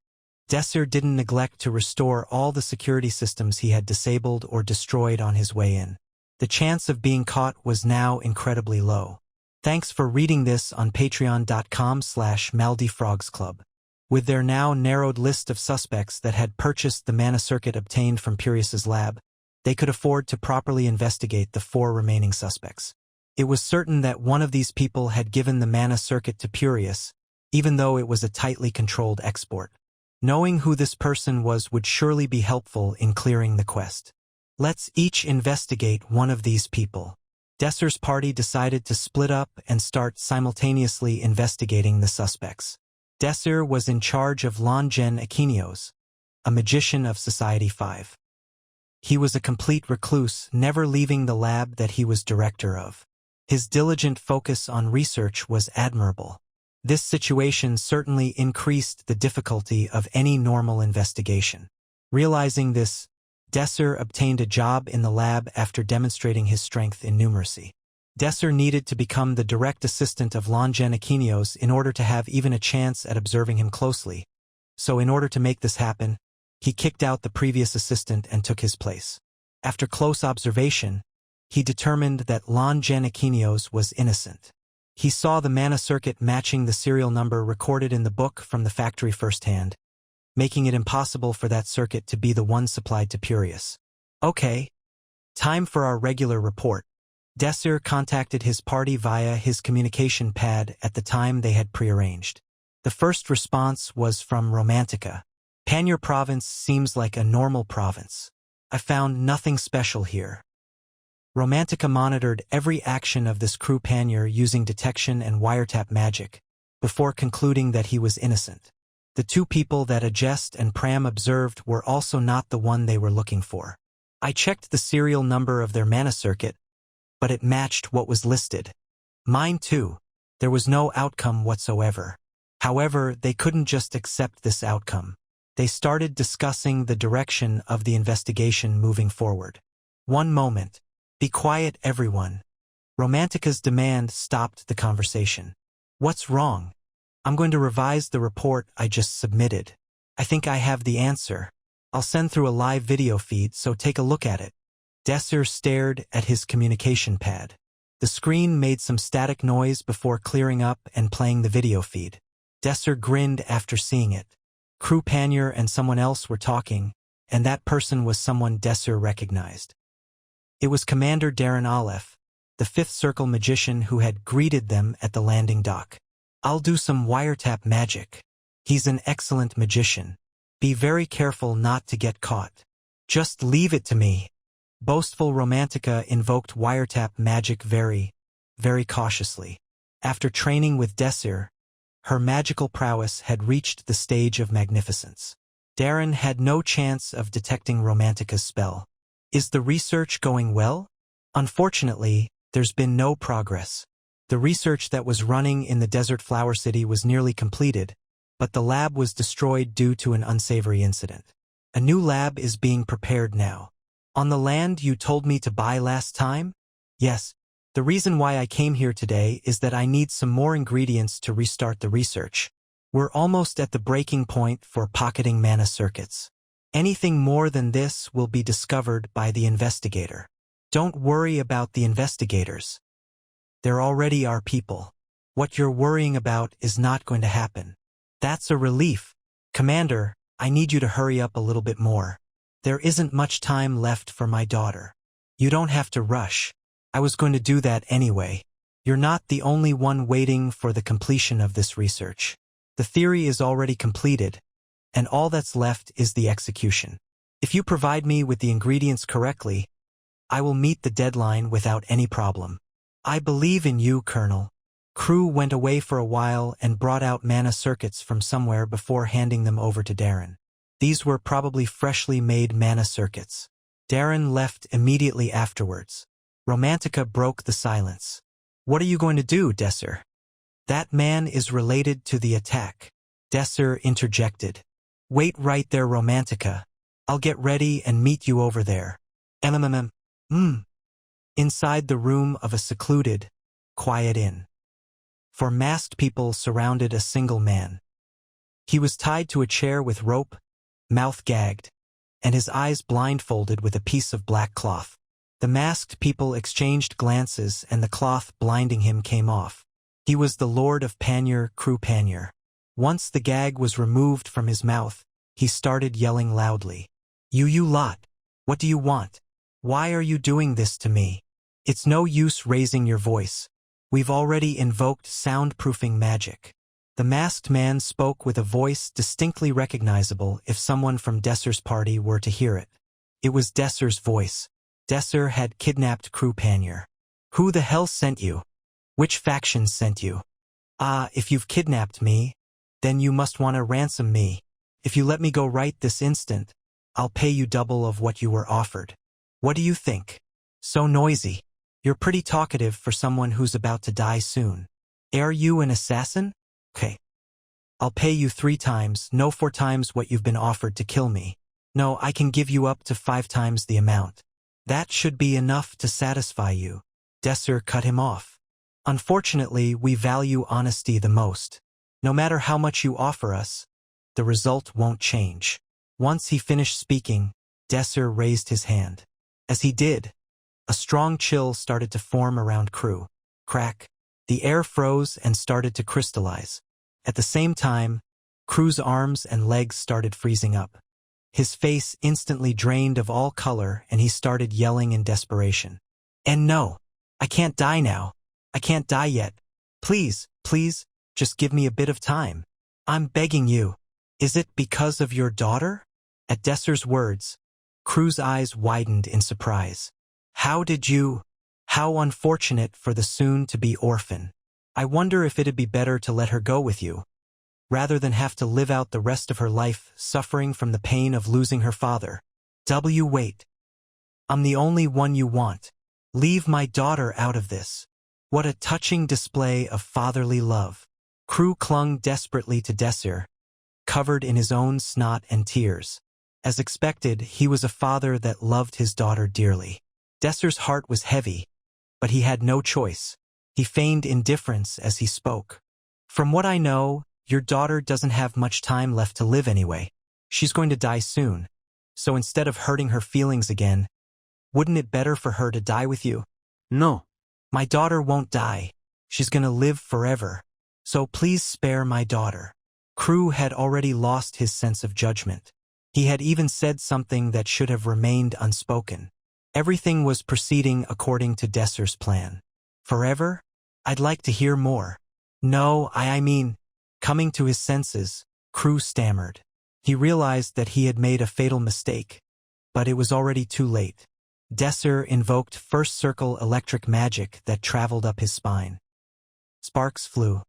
Desir didn't neglect to restore all the security systems he had disabled or destroyed on his way in. The chance of being caught was now incredibly low. Thanks for reading this on patreon.com/MaldiFrogsClub. With their now narrowed list of suspects that had purchased the mana circuit obtained from Purius's lab, they could afford to properly investigate the 4 remaining suspects. It was certain that one of these people had given the mana circuit to Purius, even though it was a tightly controlled export. Knowing who this person was would surely be helpful in clearing the quest. Let's each investigate one of these people. Desir's party decided to split up and start simultaneously investigating the suspects. Desir was in charge of Lon Gen Aquinios, a magician of Society 5. He was a complete recluse, never leaving the lab that he was director of. His diligent focus on research was admirable. This situation certainly increased the difficulty of any normal investigation. Realizing this, Desir obtained a job in the lab after demonstrating his strength in numeracy. Desir needed to become the direct assistant of Lon Gen Aquinios in order to have even a chance at observing him closely. So in order to make this happen, he kicked out the previous assistant and took his place. After close observation, he determined that Lon Gen Aquinios was innocent. He saw the mana circuit matching the serial number recorded in the book from the factory firsthand, making it impossible for that circuit to be the one supplied to Purius. Okay, time for our regular report. Desir contacted his party via his communication pad at the time they had prearranged. The first response was from Romantica. Panyer Province seems like a normal province. I found nothing special here. Romantica monitored every action of this crew Panyer using detection and wiretap magic, before concluding that he was innocent. The 2 people that Agest and Pram observed were also not the one they were looking for. I checked the serial number of their mana circuit, but it matched what was listed. Mine too. There was no outcome whatsoever. However, they couldn't just accept this outcome. They started discussing the direction of the investigation moving forward. One moment. Be quiet, everyone. Romantica's demand stopped the conversation. What's wrong? I'm going to revise the report I just submitted. I think I have the answer. I'll send through a live video feed, so take a look at it. Desir stared at his communication pad. The screen made some static noise before clearing up and playing the video feed. Desir grinned after seeing it. Crew Pannier and someone else were talking, and that person was someone Desir recognized. It was Commander Darren Aleph, the Fifth Circle magician who had greeted them at the landing dock. I'll do some wiretap magic. He's an excellent magician. Be very careful not to get caught. Just leave it to me. Boastful Romantica invoked wiretap magic very, very cautiously. After training with Desir, her magical prowess had reached the stage of magnificence. Darren had no chance of detecting Romantica's spell. Is the research going well? Unfortunately, there's been no progress. The research that was running in the Desert Flower City was nearly completed, but the lab was destroyed due to an unsavory incident. A new lab is being prepared now. On the land you told me to buy last time? Yes. The reason why I came here today is that I need some more ingredients to restart the research. We're almost at the breaking point for pocketing mana circuits. Anything more than this will be discovered by the investigator. Don't worry about the investigators. They're already our people. What you're worrying about is not going to happen. That's a relief. Commander, I need you to hurry up a little bit more. There isn't much time left for my daughter. You don't have to rush. I was going to do that anyway. You're not the only one waiting for the completion of this research. The theory is already completed, and all that's left is the execution. If you provide me with the ingredients correctly, I will meet the deadline without any problem. I believe in you, Colonel. Crew went away for a while and brought out mana circuits from somewhere before handing them over to Darren. These were probably freshly made mana circuits. Darren left immediately afterwards. Romantica broke the silence. What are you going to do, Desir? That man is related to the attack. Desir interjected. Wait right there, Romantica. I'll get ready and meet you over there. Inside the room of a secluded, quiet inn. Four masked people surrounded a single man. He was tied to a chair with rope, mouth gagged, and his eyes blindfolded with a piece of black cloth. The masked people exchanged glances and the cloth blinding him came off. He was the Lord of Pannier, Crew Pannier. Once the gag was removed from his mouth, he started yelling loudly. You lot! What do you want? Why are you doing this to me? It's no use raising your voice. We've already invoked soundproofing magic. The masked man spoke with a voice distinctly recognizable if someone from Desir's party were to hear it. It was Desir's voice. Desir had kidnapped Crew Pannier. Who the hell sent you? Which faction sent you? If you've kidnapped me, then you must want to ransom me. If you let me go right this instant, I'll pay you double of what you were offered. What do you think? So noisy. You're pretty talkative for someone who's about to die soon. Are you an assassin? Okay. I'll pay you 3 times, no 4 times what you've been offered to kill me. No, I can give you up to 5 times the amount. That should be enough to satisfy you. Desir cut him off. Unfortunately, we value honesty the most. No matter how much you offer us, the result won't change. Once he finished speaking, Desir raised his hand. As he did, a strong chill started to form around Crew. Crack. The air froze and started to crystallize. At the same time, Crew's arms and legs started freezing up. His face instantly drained of all color and he started yelling in desperation. And no, I can't die now. I can't die yet. Please, please, just give me a bit of time. I'm begging you. Is it because of your daughter? At Desir's words, Crew's eyes widened in surprise. How did you? How unfortunate for the soon-to-be orphan. I wonder if it'd be better to let her go with you, rather than have to live out the rest of her life suffering from the pain of losing her father. Wait. I'm the only one you want. Leave my daughter out of this. What a touching display of fatherly love. Crew clung desperately to Desir, covered in his own snot and tears. As expected, he was a father that loved his daughter dearly. Desir's heart was heavy, but he had no choice. He feigned indifference as he spoke. From what I know, your daughter doesn't have much time left to live anyway. She's going to die soon. So instead of hurting her feelings again, wouldn't it better for her to die with you?
No.
My daughter won't die. She's going to live forever. So please spare my daughter. Crew had already lost his sense of judgment. He had even said something that should have remained unspoken. Everything was proceeding according to Desir's plan. Forever? I'd like to hear more. No, I mean, coming to his senses, Crew stammered. He realized that he had made a fatal mistake, but it was already too late. Desir invoked first circle electric magic that traveled up his spine. Sparks flew.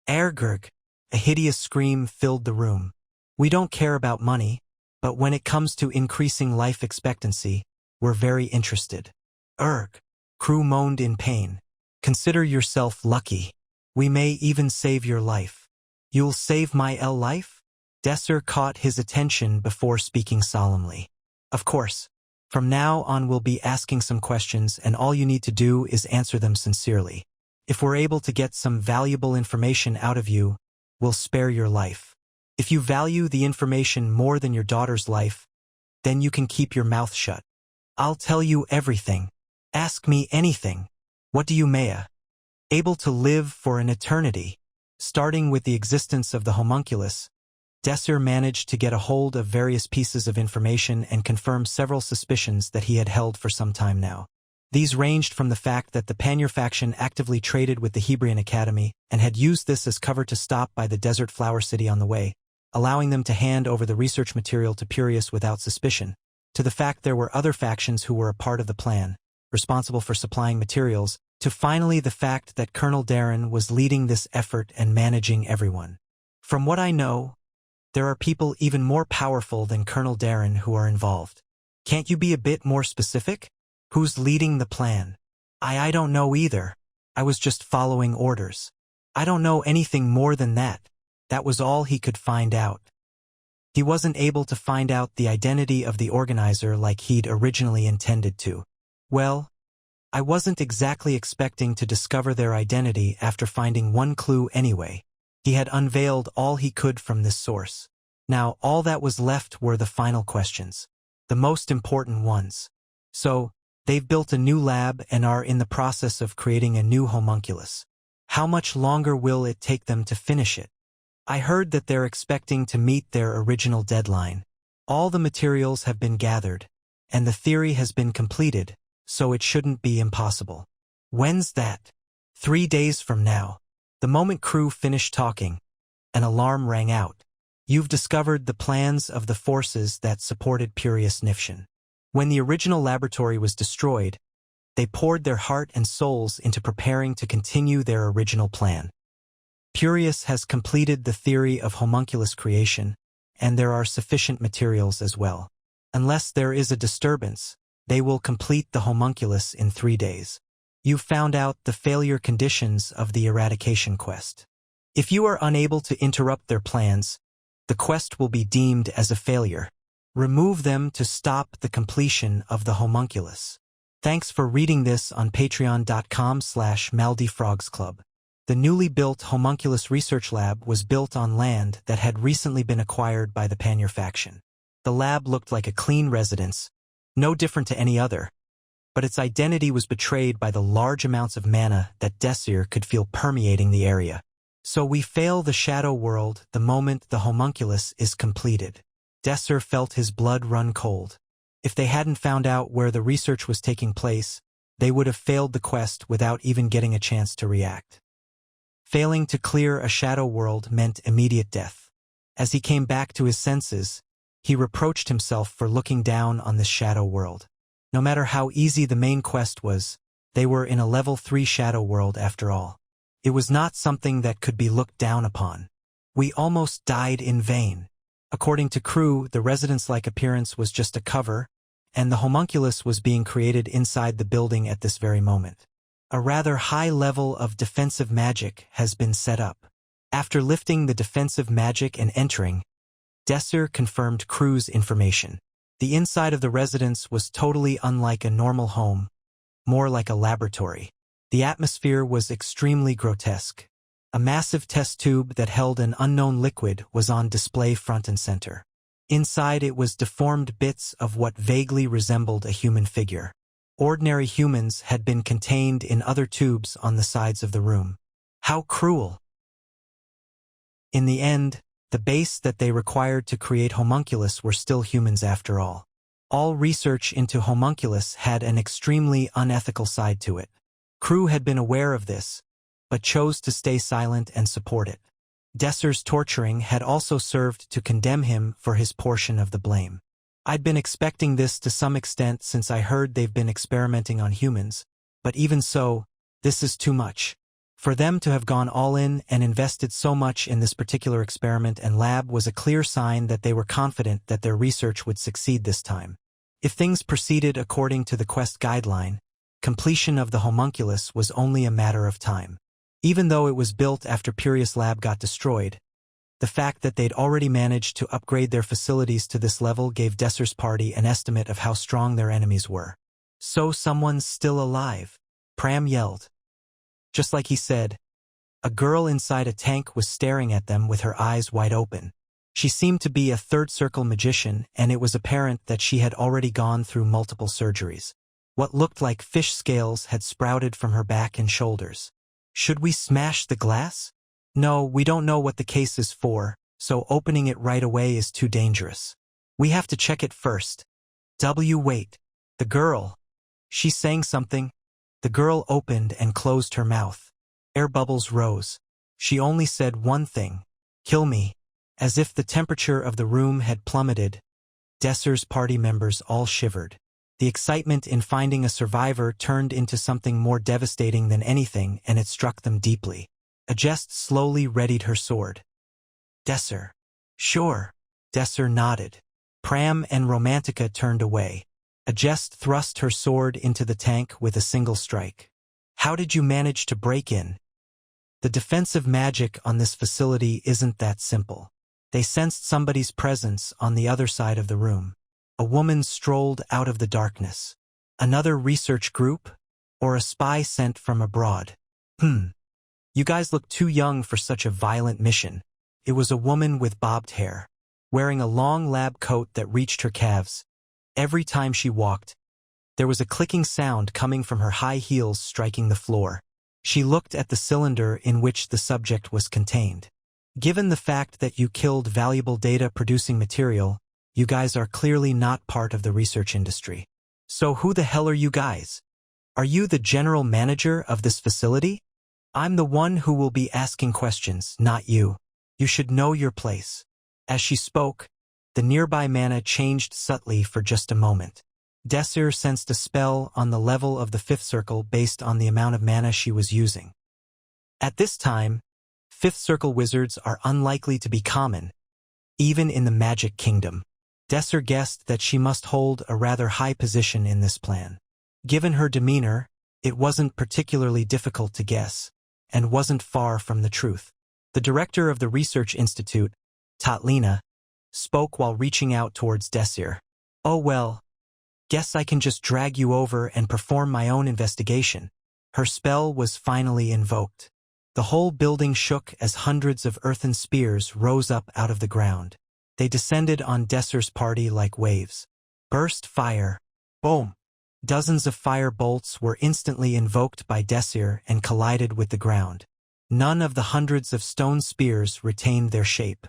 Ergurg! A hideous scream filled the room. We don't care about money, but when it comes to increasing life expectancy, we're very interested. Erg! Crew moaned in pain. Consider yourself lucky. We may even save your life. You'll save my life? Desir caught his attention before speaking solemnly. Of course. From now on we'll be asking some questions and all you need to do is answer them sincerely. If we're able to get some valuable information out of you, we'll spare your life. If you value the information more than your daughter's life, then you can keep your mouth shut. I'll tell you everything. Ask me anything. What do you Maya? Able to live for an eternity. Starting with the existence of the homunculus, Desir managed to get a hold of various pieces of information and confirm several suspicions that he had held for some time now. These ranged from the fact that the Panur faction actively traded with the Hebrion Academy and had used this as cover to stop by the desert flower city on the way, allowing them to hand over the research material to Purius without suspicion, to the fact there were other factions who were a part of the plan, responsible for supplying materials, to finally the fact that Colonel Darren was leading this effort and managing everyone. From what I know, there are people even more powerful than Colonel Darren who are involved. Can't you be a bit more specific? Who's leading the plan? I don't know either. I was just following orders. I don't know anything more than that. That was all he could find out. He wasn't able to find out the identity of the organizer like he'd originally intended to. Well, I wasn't exactly expecting to discover their identity after finding one clue anyway. He had unveiled all he could from this source. Now all that was left were the final questions. The most important ones. So, they've built a new lab and are in the process of creating a new homunculus. How much longer will it take them to finish it? I heard that they're expecting to meet their original deadline. All the materials have been gathered, and the theory has been completed, so it shouldn't be impossible. When's that? 3 days from now. The moment Crew finished talking, an alarm rang out. You've discovered the plans of the forces that supported Purius Nifshin. When the original laboratory was destroyed, they poured their heart and souls into preparing to continue their original plan. Purius has completed the theory of homunculus creation, and there are sufficient materials as well. Unless there is a disturbance, they will complete the homunculus in 3 days. You've found out the failure conditions of the eradication quest. If you are unable to interrupt their plans, the quest will be deemed as a failure. Remove them to stop the completion of the homunculus. Thanks for reading this on patreon.com/maldifrogsclub. The newly built homunculus research lab was built on land that had recently been acquired by the Panur faction. The lab looked like a clean residence, no different to any other, but its identity was betrayed by the large amounts of mana that Desir could feel permeating the area. So we fail the shadow world the moment the homunculus is completed. Desir felt his blood run cold. If they hadn't found out where the research was taking place, they would have failed the quest without even getting a chance to react. Failing to clear a shadow world meant immediate death. As he came back to his senses, he reproached himself for looking down on this shadow world. No matter how easy the main quest was, they were in a level 3 shadow world after all. It was not something that could be looked down upon. We almost died in vain. According to Crew, the residence-like appearance was just a cover, and the homunculus was being created inside the building at this very moment. A rather high level of defensive magic has been set up. After lifting the defensive magic and entering, Desir confirmed Crew's information. The inside of the residence was totally unlike a normal home, more like a laboratory. The atmosphere was extremely grotesque. A massive test tube that held an unknown liquid was on display front and center. Inside it was deformed bits of what vaguely resembled a human figure. Ordinary humans had been contained in other tubes on the sides of the room. How cruel! In the end, the base that they required to create homunculus were still humans after all. All research into homunculus had an extremely unethical side to it. Crew had been aware of this, but chose to stay silent and support it. Desir's torturing had also served to condemn him for his portion of the blame. I'd been expecting this to some extent since I heard they've been experimenting on humans, but even so, this is too much. For them to have gone all in and invested so much in this particular experiment and lab was a clear sign that they were confident that their research would succeed this time. If things proceeded according to the quest guideline, completion of the homunculus was only a matter of time. Even though it was built after Pirius Lab got destroyed, the fact that they'd already managed to upgrade their facilities to this level gave Desir's party an estimate of how strong their enemies were. So someone's still alive, Pram yelled. Just like he said, a girl inside a tank was staring at them with her eyes wide open. She seemed to be a third-circle magician, and it was apparent that she had already gone through multiple surgeries. What looked like fish scales had sprouted from her back and shoulders. Should we smash the glass? No, we don't know what the case is for, so opening it right away is too dangerous. We have to check it first. Wait. The girl. She's saying something. The girl opened and closed her mouth. Air bubbles rose. She only said one thing. Kill me. As if the temperature of the room had plummeted, Desir's party members all shivered. The excitement in finding a survivor turned into something more devastating than anything, and it struck them deeply. Ajest slowly readied her sword. Desir. Sure. Desir nodded. Pram and Romantica turned away. Ajest thrust her sword into the tank with a single strike. How did you manage to break in? The defensive magic on this facility isn't that simple. They sensed somebody's presence on the other side of the room. A woman strolled out of the darkness. Another research group? Or a spy sent from abroad? You guys look too young for such a violent mission. It was a woman with bobbed hair, wearing a long lab coat that reached her calves. Every time she walked, there was a clicking sound coming from her high heels striking the floor. She looked at the cylinder in which the subject was contained. Given the fact that you killed valuable data-producing material, you guys are clearly not part of the research industry. So who the hell are you guys? Are you the general manager of this facility? I'm the one who will be asking questions, not you. You should know your place. As she spoke, the nearby mana changed subtly for just a moment. Desir sensed a spell on the level of the fifth circle based on the amount of mana she was using. At this time, fifth circle wizards are unlikely to be common, even in the Magic Kingdom. Desir guessed that she must hold a rather high position in this plan. Given her demeanor, it wasn't particularly difficult to guess, and wasn't far from the truth. The director of the Research Institute, Tatlina, spoke while reaching out towards Desir. Oh well, guess I can just drag you over and perform my own investigation. Her spell was finally invoked. The whole building shook as hundreds of earthen spears rose up out of the ground. They descended on Desir's party like waves. Burst fire. Boom. Dozens of fire bolts were instantly invoked by Desir and collided with the ground. None of the hundreds of stone spears retained their shape.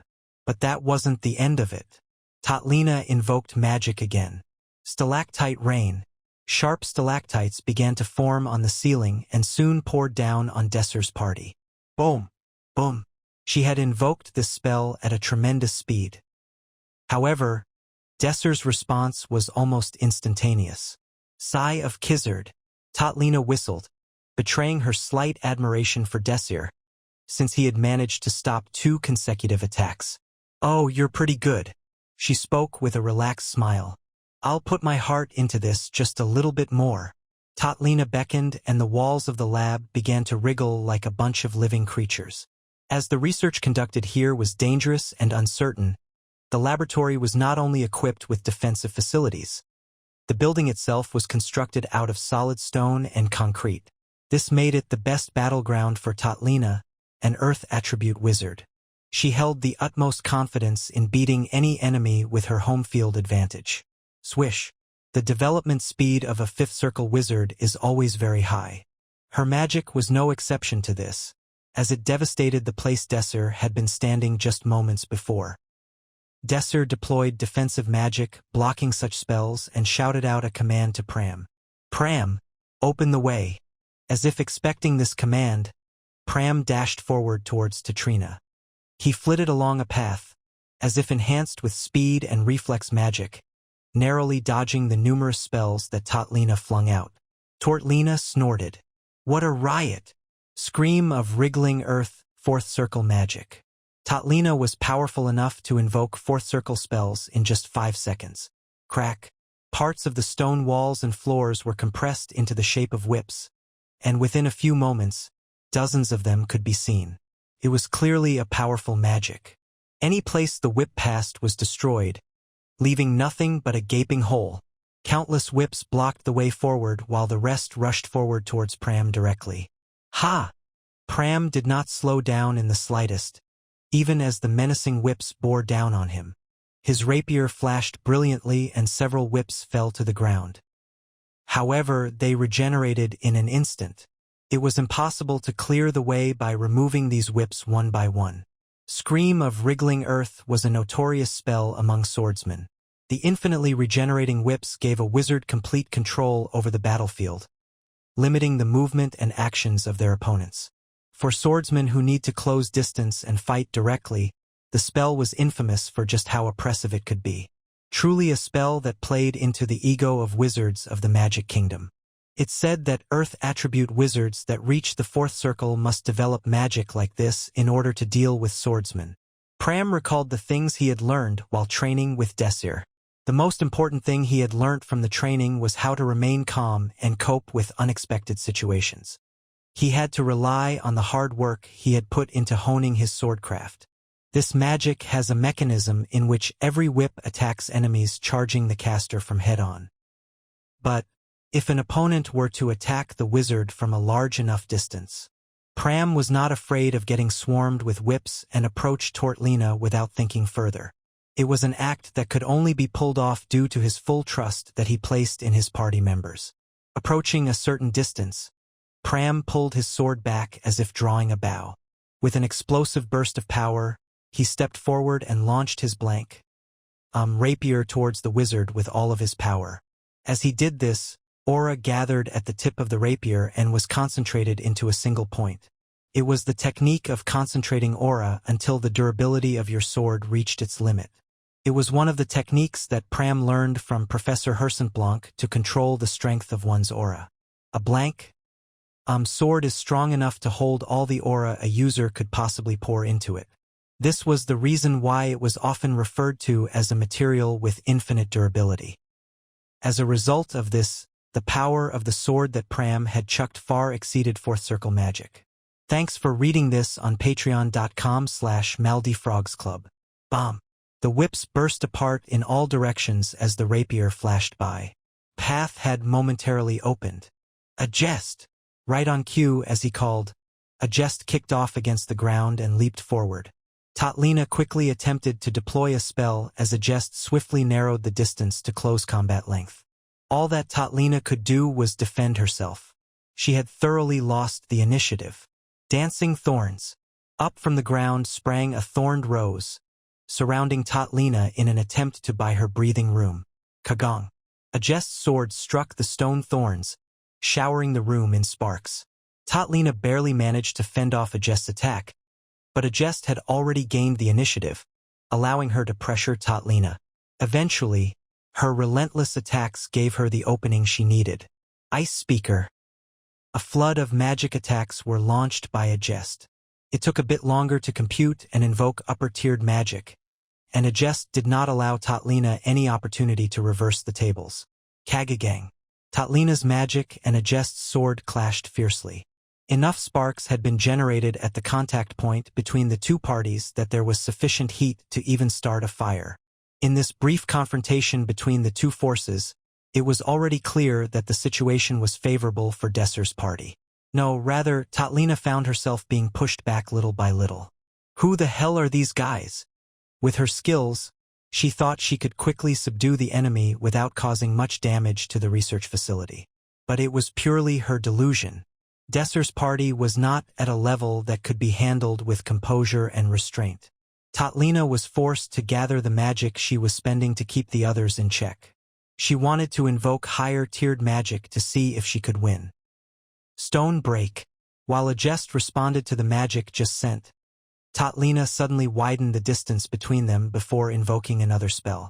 But that wasn't the end of it. Tatlina invoked magic again. Stalactite rain. Sharp stalactites began to form on the ceiling and soon poured down on Desir's party. Boom! Boom! She had invoked this spell at a tremendous speed. However, Desir's response was almost instantaneous. Sigh of Kizzard. Tatlina whistled, betraying her slight admiration for Desir, since he had managed to stop 2 consecutive attacks. Oh, you're pretty good. She spoke with a relaxed smile. I'll put my heart into this just a little bit more. Tatlina beckoned and the walls of the lab began to wriggle like a bunch of living creatures. As the research conducted here was dangerous and uncertain, the laboratory was not only equipped with defensive facilities. The building itself was constructed out of solid stone and concrete. This made it the best battleground for Tatlina, an Earth attribute wizard. She held the utmost confidence in beating any enemy with her home field advantage. Swish. The development speed of a fifth circle wizard is always very high. Her magic was no exception to this, as it devastated the place Desir had been standing just moments before. Desir deployed defensive magic, blocking such spells, and shouted out a command to Pram. Pram, open the way. As if expecting this command, Pram dashed forward towards Tatrina. He flitted along a path, as if enhanced with speed and reflex magic, narrowly dodging the numerous spells that Tatlina flung out. Tatlina snorted. What a riot! Scream of wriggling earth, fourth circle magic. Tatlina was powerful enough to invoke fourth circle spells in just 5 seconds. Crack. Parts of the stone walls and floors were compressed into the shape of whips, and within a few moments, dozens of them could be seen. It was clearly a powerful magic. Any place the whip passed was destroyed, leaving nothing but a gaping hole. Countless whips blocked the way forward while the rest rushed forward towards Pram directly. Ha! Pram did not slow down in the slightest, even as the menacing whips bore down on him. His rapier flashed brilliantly and several whips fell to the ground. However, they regenerated in an instant. It was impossible to clear the way by removing these whips one by one. Scream of wriggling earth was a notorious spell among swordsmen. The infinitely regenerating whips gave a wizard complete control over the battlefield, limiting the movement and actions of their opponents. For swordsmen who need to close distance and fight directly, the spell was infamous for just how oppressive it could be. Truly a spell that played into the ego of wizards of the Magic Kingdom. It's said that Earth attribute wizards that reach the fourth circle must develop magic like this in order to deal with swordsmen. Pram recalled the things he had learned while training with Desir. The most important thing he had learnt from the training was how to remain calm and cope with unexpected situations. He had to rely on the hard work he had put into honing his swordcraft. This magic has a mechanism in which every whip attacks enemies charging the caster from head-on. But if an opponent were to attack the wizard from a large enough distance, Pram was not afraid of getting swarmed with whips and approached Tatlina without thinking further. It was an act that could only be pulled off due to his full trust that he placed in his party members. Approaching a certain distance, Pram pulled his sword back as if drawing a bow. With an explosive burst of power, he stepped forward and launched his blank rapier towards the wizard with all of his power. As he did this, aura gathered at the tip of the rapier and was concentrated into a single point. It was the technique of concentrating aura until the durability of your sword reached its limit. It was one of the techniques that Pram learned from Professor Hersenblanc to control the strength of one's aura. A blank sword is strong enough to hold all the aura a user could possibly pour into it. This was the reason why it was often referred to as a material with infinite durability. As a result of this, the power of the sword that Pram had chucked far exceeded fourth circle magic. Thanks for reading this on patreon.com/MaldiFrogsClub. Bomb. The whips burst apart in all directions as the rapier flashed by. Path had momentarily opened. A jest! Right on cue, as he called, a jest kicked off against the ground and leaped forward. Tatlina quickly attempted to deploy a spell as a jest swiftly narrowed the distance to close combat length. All that Tatlina could do was defend herself. She had thoroughly lost the initiative. Dancing thorns. Up from the ground sprang a thorned rose, surrounding Tatlina in an attempt to buy her breathing room. Kagong. A jest's sword struck the stone thorns, showering the room in sparks. Tatlina barely managed to fend off a jest's attack, but a jest had already gained the initiative, allowing her to pressure Tatlina. Eventually, her relentless attacks gave her the opening she needed. Ice Speaker. A flood of magic attacks were launched by a jest. It took a bit longer to compute and invoke upper-tiered magic, and a jest did not allow Tatlina any opportunity to reverse the tables. Kagagang. Tatlina's magic and a jest's sword clashed fiercely. Enough sparks had been generated at the contact point between the two parties that there was sufficient heat to even start a fire. In this brief confrontation between the two forces, it was already clear that the situation was favorable for Desir's party. No, rather, Tatlina found herself being pushed back little by little. Who the hell are these guys? With her skills, she thought she could quickly subdue the enemy without causing much damage to the research facility. But it was purely her delusion. Desir's party was not at a level that could be handled with composure and restraint. Tatlina was forced to gather the magic she was spending to keep the others in check. She wanted to invoke higher-tiered magic to see if she could win. Stone break. While a jest responded to the magic just sent, Tatlina suddenly widened the distance between them before invoking another spell.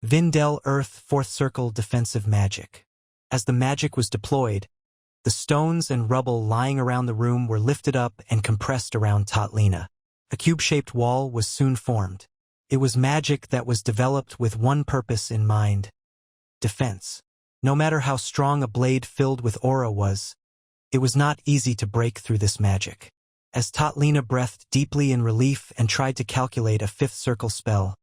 Vindel Earth Fourth Circle Defensive Magic. As the magic was deployed, the stones and rubble lying around the room were lifted up and compressed around Tatlina. A cube-shaped wall was soon formed. It was magic that was developed with one purpose in mind: defense. No matter how strong a blade filled with aura was, it was not easy to break through this magic. As Tatlina breathed deeply in relief and tried to calculate a fifth circle spell,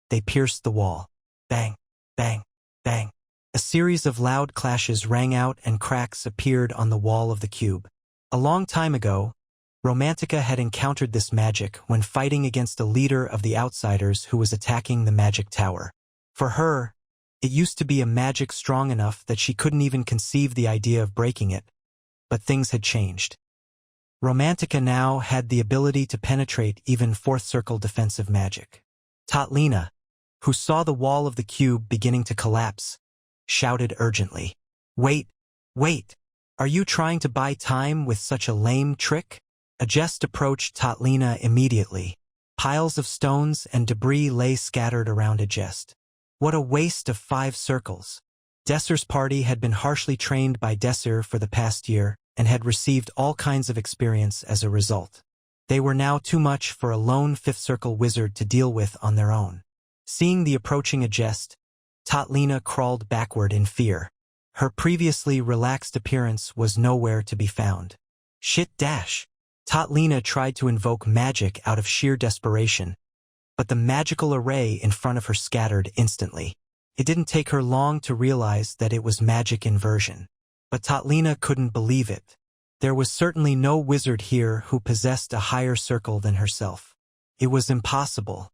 they pierced the wall. Bang, bang, bang. A series of loud clashes rang out and cracks appeared on the wall of the cube. A long time ago, Romantica had encountered this magic when fighting against a leader of the outsiders who was attacking the magic tower. For her, it used to be a magic strong enough that she couldn't even conceive the idea of breaking it. But things had changed. Romantica now had the ability to penetrate even fourth circle defensive magic. Tatlina, who saw the wall of the cube beginning to collapse, shouted urgently, "Wait, wait! Are you trying to buy time with such a lame trick?" A jest approached Tatlina immediately. Piles of stones and debris lay scattered around a jest. What a waste of 5 circles. Desir's party had been harshly trained by Desir for the past year and had received all kinds of experience as a result. They were now too much for a lone fifth circle wizard to deal with on their own. Seeing the approaching jest, Tatlina crawled backward in fear. Her previously relaxed appearance was nowhere to be found. Shit dash! Tatlina tried to invoke magic out of sheer desperation, but the magical array in front of her scattered instantly. It didn't take her long to realize that it was magic inversion. But Tatlina couldn't believe it. There was certainly no wizard here who possessed a higher circle than herself. It was impossible.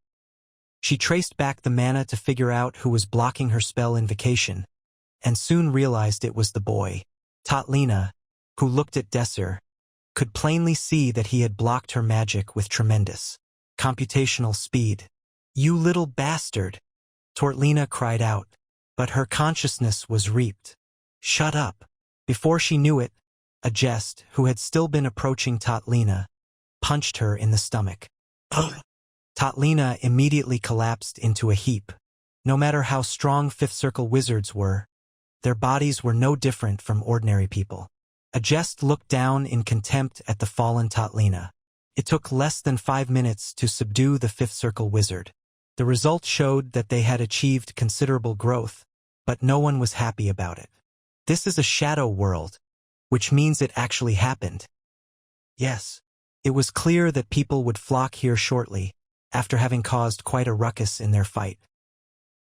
She traced back the mana to figure out who was blocking her spell invocation, and soon realized it was the boy. Tatlina, who looked at Desir, could plainly see that he had blocked her magic with tremendous computational speed. "You little bastard!" Tatlina cried out, but her consciousness was reaped. "Shut up!" Before she knew it, a jest, who had still been approaching Tatlina, punched her in the stomach. Tatlina immediately collapsed into a heap. No matter how strong fifth circle wizards were, their bodies were no different from ordinary people. A jest looked down in contempt at the fallen Tatlina. It took less than 5 minutes to subdue the fifth circle wizard. The result showed that they had achieved considerable growth, but no one was happy about it. This is a shadow world, which means it actually happened. Yes, it was clear that people would flock here shortly, after having caused quite a ruckus in their fight.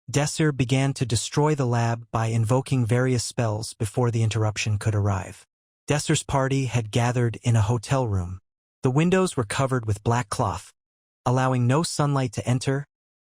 Desir began to destroy the lab by invoking various spells before the interruption could arrive. Desir's party had gathered in a hotel room. The windows were covered with black cloth, allowing no sunlight to enter,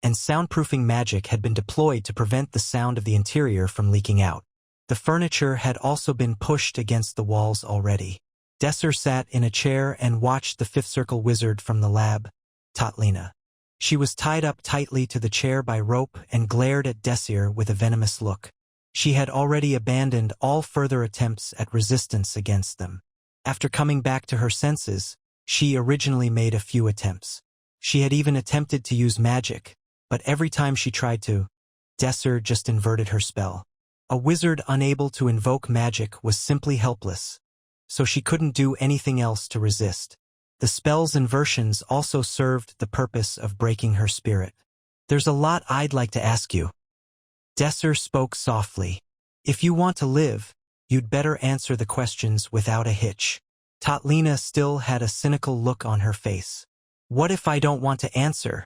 and soundproofing magic had been deployed to prevent the sound of the interior from leaking out. The furniture had also been pushed against the walls already. Desir sat in a chair and watched the fifth circle wizard from the lab, Tatlina. She was tied up tightly to the chair by rope and glared at Desir with a venomous look. She had already abandoned all further attempts at resistance against them. After coming back to her senses, she originally made a few attempts. She had even attempted to use magic, but every time she tried to, Desir just inverted her spell. A wizard unable to invoke magic was simply helpless, so she couldn't do anything else to resist. The spell's inversions also served the purpose of breaking her spirit. "There's a lot I'd like to ask you." Desir spoke softly. "If you want to live, you'd better answer the questions without a hitch." Tatlina still had a cynical look on her face. What if I don't want to answer?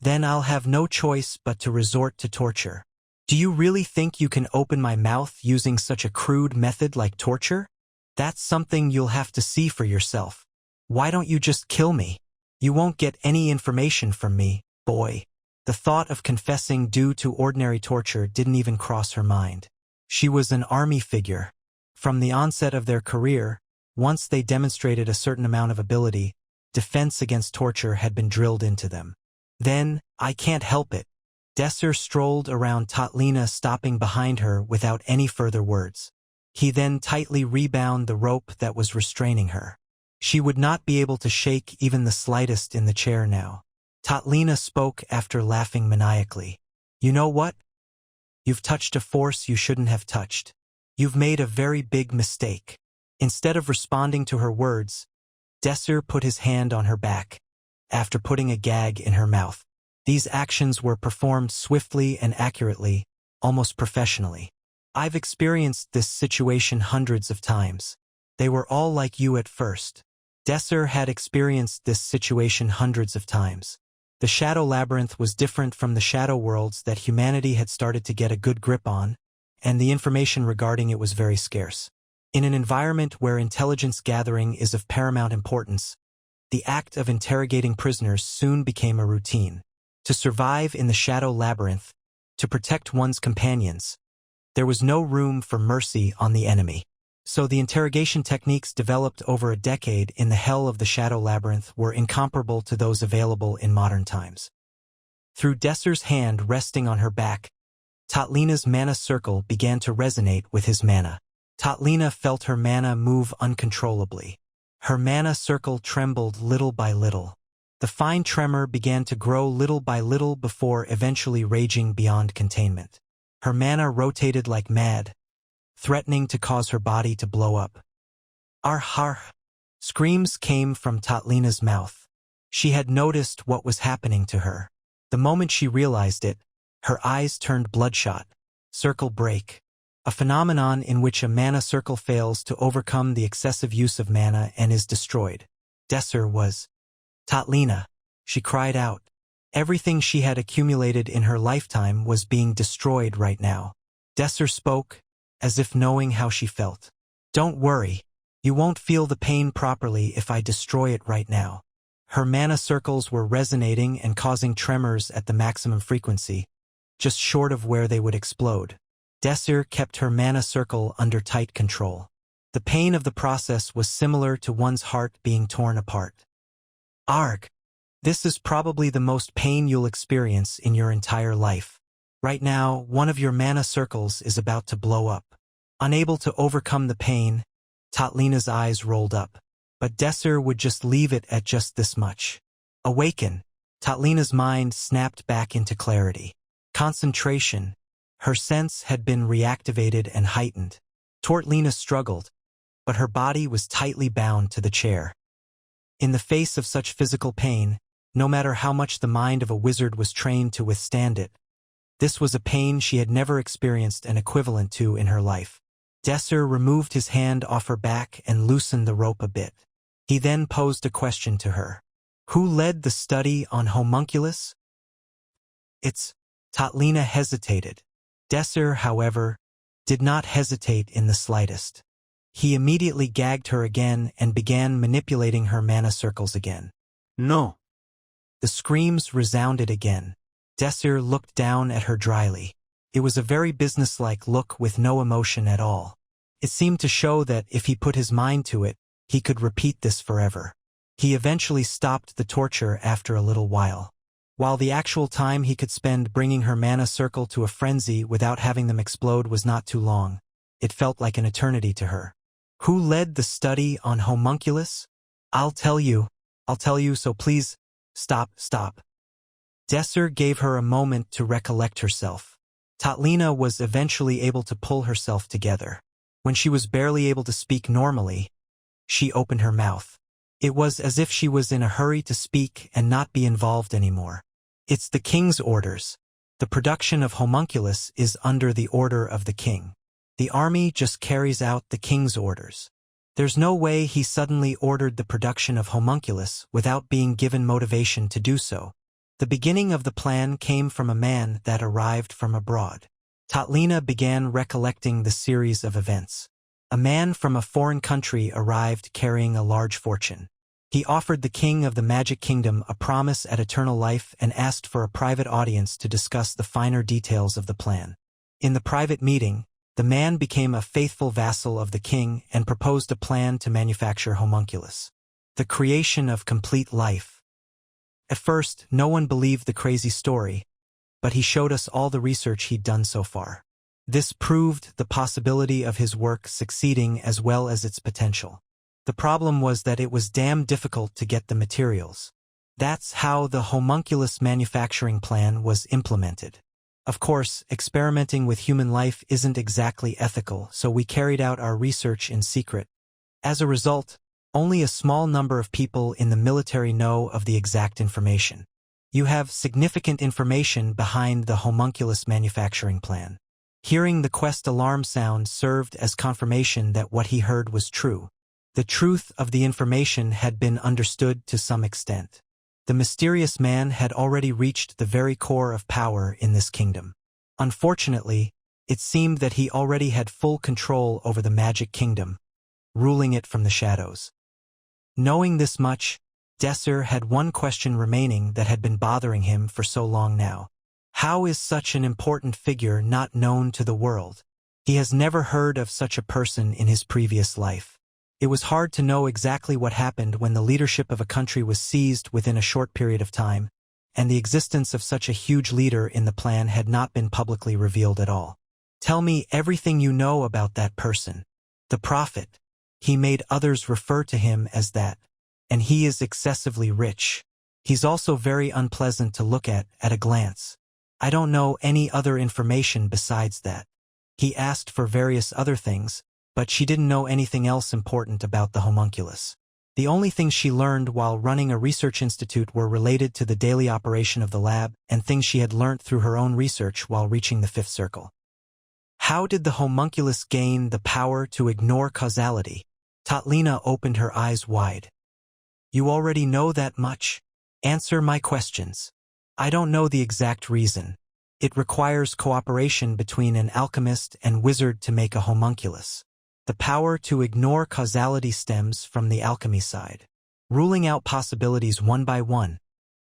Then I'll have no choice but to resort to torture. Do you really think you can open my mouth using such a crude method like torture? That's something you'll have to see for yourself. Why don't you just kill me? You won't get any information from me, boy. The thought of confessing due to ordinary torture didn't even cross her mind. She was an army figure. From the onset of their career, once they demonstrated a certain amount of ability, defense against torture had been drilled into them. Then, I can't help it. Desir strolled around Tatlina, stopping behind her without any further words. He then tightly rebound the rope that was restraining her. She would not be able to shake even the slightest in the chair now. Tatlina spoke after laughing maniacally. You know what? You've touched a force you shouldn't have touched. You've made a very big mistake. Instead of responding to her words, Desir put his hand on her back, after putting a gag in her mouth. These actions were performed swiftly and accurately, almost professionally. I've experienced this situation hundreds of times. They were all like you at first. Desir had experienced this situation hundreds of times. The Shadow Labyrinth was different from the Shadow Worlds that humanity had started to get a good grip on, and the information regarding it was very scarce. In an environment where intelligence gathering is of paramount importance, the act of interrogating prisoners soon became a routine. To survive in the Shadow Labyrinth, to protect one's companions, there was no room for mercy on the enemy. So the interrogation techniques developed over a decade in the hell of the Shadow Labyrinth were incomparable to those available in modern times. Through Desir's hand resting on her back, Tatlina's mana circle began to resonate with his mana. Tatlina felt her mana move uncontrollably. Her mana circle trembled little by little. The fine tremor began to grow little by little before eventually raging beyond containment. Her mana rotated like mad, threatening to cause her body to blow up. Arr! Screams came from Tatlina's mouth. She had noticed what was happening to her. The moment she realized it, her eyes turned bloodshot. Circle break. A phenomenon in which a mana circle fails to overcome the excessive use of mana and is destroyed. Desir was. Tatlina, she cried out. Everything she had accumulated in her lifetime was being destroyed right now. Desir spoke, as if knowing how she felt. Don't worry, you won't feel the pain properly if I destroy it right now. Her mana circles were resonating and causing tremors at the maximum frequency, just short of where they would explode. Desir kept her mana circle under tight control. The pain of the process was similar to one's heart being torn apart. Arg! This is probably the most pain you'll experience in your entire life. Right now, one of your mana circles is about to blow up. Unable to overcome the pain, Tatlina's eyes rolled up. But Desir would just leave it at just this much. Awaken! Tatlina's mind snapped back into clarity. Concentration. Her sense had been reactivated and heightened. Tatlina struggled, but her body was tightly bound to the chair. In the face of such physical pain, no matter how much the mind of a wizard was trained to withstand it, this was a pain she had never experienced an equivalent to in her life. Desir removed his hand off her back and loosened the rope a bit. He then posed a question to her. Who led the study on homunculus? Tatlina hesitated. Desir, however, did not hesitate in the slightest. He immediately gagged her again and began manipulating her mana circles again.
No.
The screams resounded again. Desir looked down at her dryly. It was a very businesslike look with no emotion at all. It seemed to show that if he put his mind to it, he could repeat this forever. He eventually stopped the torture after a little while. While the actual time he could spend bringing her mana circle to a frenzy without having them explode was not too long, it felt like an eternity to her. Who led the study on homunculus? I'll tell you, so please, stop. Desir gave her a moment to recollect herself. Tatlina was eventually able to pull herself together. When she was barely able to speak normally, she opened her mouth. It was as if she was in a hurry to speak and not be involved anymore. It's the king's orders. The production of homunculus is under the order of the king. The army just carries out the king's orders. There's no way he suddenly ordered the production of homunculus without being given motivation to do so. The beginning of the plan came from a man that arrived from abroad. Tatlina began recollecting the series of events. A man from a foreign country arrived carrying a large fortune. He offered the king of the Magic Kingdom a promise at eternal life and asked for a private audience to discuss the finer details of the plan. In the private meeting, the man became a faithful vassal of the king and proposed a plan to manufacture homunculus, the creation of complete life. At first, no one believed the crazy story, but he showed us all the research he'd done so far. This proved the possibility of his work succeeding as well as its potential. The problem was that it was damn difficult to get the materials. That's how the homunculus manufacturing plan was implemented. Of course, experimenting with human life isn't exactly ethical, so we carried out our research in secret. As a result, only a small number of people in the military know of the exact information. You have significant information behind the homunculus manufacturing plan. Hearing the quest alarm sound served as confirmation that what he heard was true. The truth of the information had been understood to some extent. The mysterious man had already reached the very core of power in this kingdom. Unfortunately, it seemed that he already had full control over the Magic Kingdom, ruling it from the shadows. Knowing this much, Desir had one question remaining that had been bothering him for so long now. How is such an important figure not known to the world? He has never heard of such a person in his previous life. It was hard to know exactly what happened when the leadership of a country was seized within a short period of time, and the existence of such a huge leader in the plan had not been publicly revealed at all. Tell me everything you know about that person. The prophet. He made others refer to him as that. And he is excessively rich. He's also very unpleasant to look at a glance. I don't know any other information besides that. He asked for various other things, but she didn't know anything else important about the homunculus. The only things she learned while running a research institute were related to the daily operation of the lab and things she had learnt through her own research while reaching the fifth circle. How did the homunculus gain the power to ignore causality? Tatlina opened her eyes wide. You already know that much? Answer my questions. I don't know the exact reason. It requires cooperation between an alchemist and wizard to make a homunculus. The power to ignore causality stems from the alchemy side. Ruling out possibilities one by one.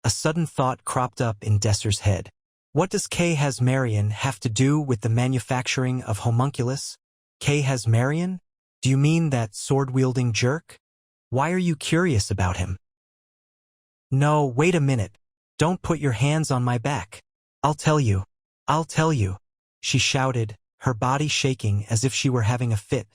A sudden thought cropped up in Desir's head. What does Hebrion have to do with the manufacturing of homunculus? Hebrion? Do you mean that sword-wielding jerk? Why are you curious about him? No, wait a minute. Don't put your hands on my back. I'll tell you. I'll tell you. She shouted, her body shaking as if she were having a fit,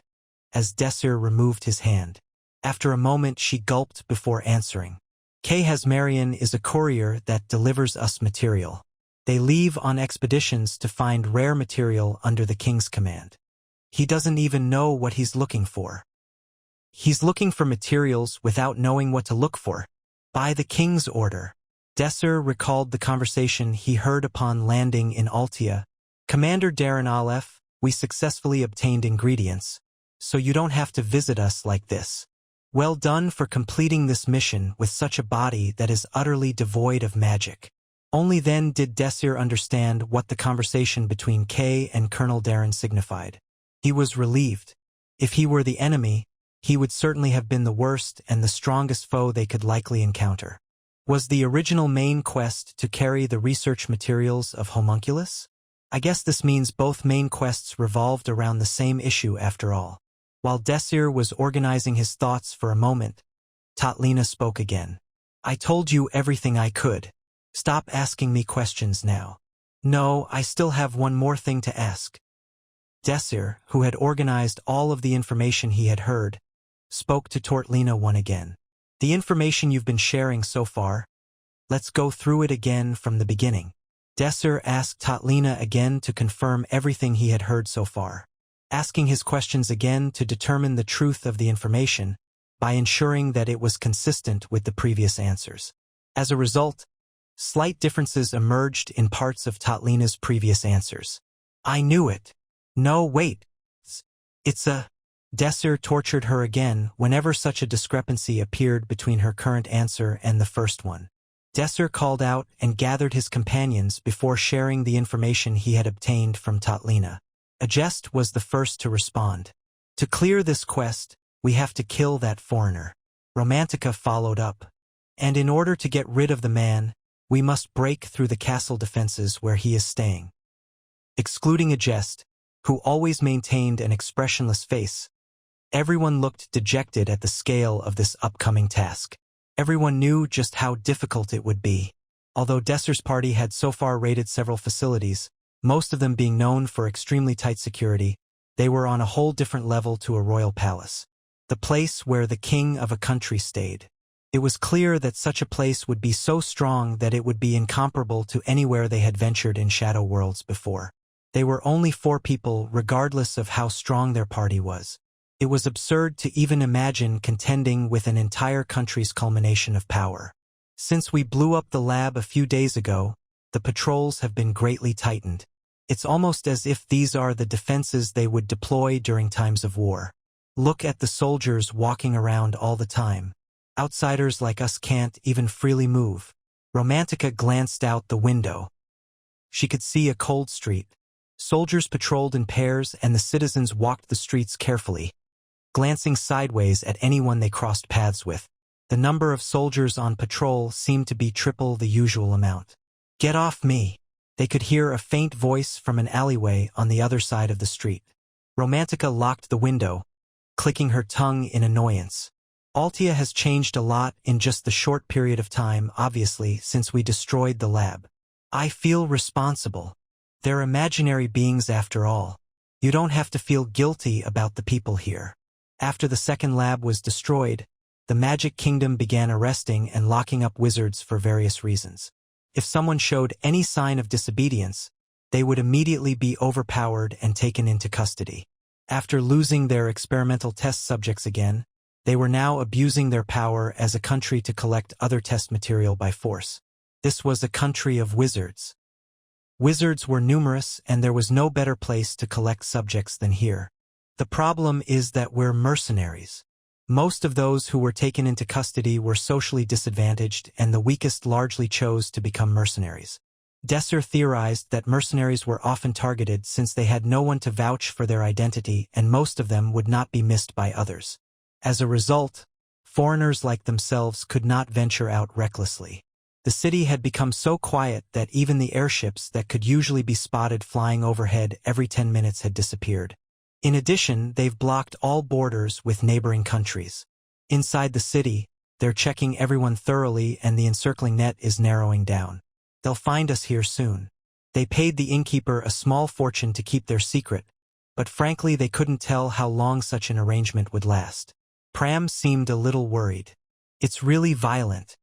as Desir removed his hand. After a moment she gulped before answering. Hebrion is a courier that delivers us material. They leave on expeditions to find rare material under the king's command. He doesn't even know what he's looking for. He's looking for materials without knowing what to look for. By the king's order. Desir recalled the conversation he heard upon landing in Altia. Commander Darren Aleph, we successfully obtained ingredients, so you don't have to visit us like this. Well done for completing this mission with such a body that is utterly devoid of magic. Only then did Desir understand what the conversation between Kay and Colonel Darren signified. He was relieved. If he were the enemy, he would certainly have been the worst and the strongest foe they could likely encounter. Was the original main quest to carry the research materials of homunculus? I guess this means both main quests revolved around the same issue after all. While Desir was organizing his thoughts for a moment, Tatlina spoke again. I told you everything I could. Stop asking me questions now. No, I still have one more thing to ask. Desir, who had organized all of the information he had heard, spoke to Tatlina once again. The information you've been sharing so far, let's go through it again from the beginning. Desir asked Tatlina again to confirm everything he had heard so far, asking his questions again to determine the truth of the information by ensuring that it was consistent with the previous answers. As a result, slight differences emerged in parts of Tatlina's previous answers. I knew it. No, wait. It's a... Desir tortured her again whenever such a discrepancy appeared between her current answer and the first one. Desir called out and gathered his companions before sharing the information he had obtained from Tatlina. Agest was the first to respond. To clear this quest, we have to kill that foreigner. Romantica followed up. And in order to get rid of the man, we must break through the castle defenses where he is staying. Excluding Agest, who always maintained an expressionless face, everyone looked dejected at the scale of this upcoming task. Everyone knew just how difficult it would be. Although Desir's party had so far raided several facilities, most of them being known for extremely tight security, they were on a whole different level to a royal palace. The place where the king of a country stayed. It was clear that such a place would be so strong that it would be incomparable to anywhere they had ventured in Shadow Worlds before. They were only 4 people regardless of how strong their party was. It was absurd to even imagine contending with an entire country's culmination of power. Since we blew up the lab a few days ago, the patrols have been greatly tightened. It's almost as if these are the defenses they would deploy during times of war. Look at the soldiers walking around all the time. Outsiders like us can't even freely move. Romantica glanced out the window. She could see a cold street. Soldiers patrolled in pairs and the citizens walked the streets carefully, glancing sideways at anyone they crossed paths with. The number of soldiers on patrol seemed to be triple the usual amount. "Get off me!" They could hear a faint voice from an alleyway on the other side of the street. Romantica locked the window, clicking her tongue in annoyance. Altia has changed a lot in just the short period of time, obviously, since we destroyed the lab. I feel responsible. They're imaginary beings after all. You don't have to feel guilty about the people here. After the second lab was destroyed, the Magic Kingdom began arresting and locking up wizards for various reasons. If someone showed any sign of disobedience, they would immediately be overpowered and taken into custody. After losing their experimental test subjects again, they were now abusing their power as a country to collect other test material by force. This was a country of wizards. Wizards were numerous and there was no better place to collect subjects than here. The problem is that we're mercenaries. Most of those who were taken into custody were socially disadvantaged and the weakest largely chose to become mercenaries. Desir theorized that mercenaries were often targeted since they had no one to vouch for their identity and most of them would not be missed by others. As a result, foreigners like themselves could not venture out recklessly. The city had become so quiet that even the airships that could usually be spotted flying overhead every 10 minutes had disappeared. In addition, they've blocked all borders with neighboring countries. Inside the city, they're checking everyone thoroughly and the encircling net is narrowing down. They'll find us here soon. They paid the innkeeper a small fortune to keep their secret, but frankly they couldn't tell how long such an arrangement would last. Pram seemed a little worried. It's really violent.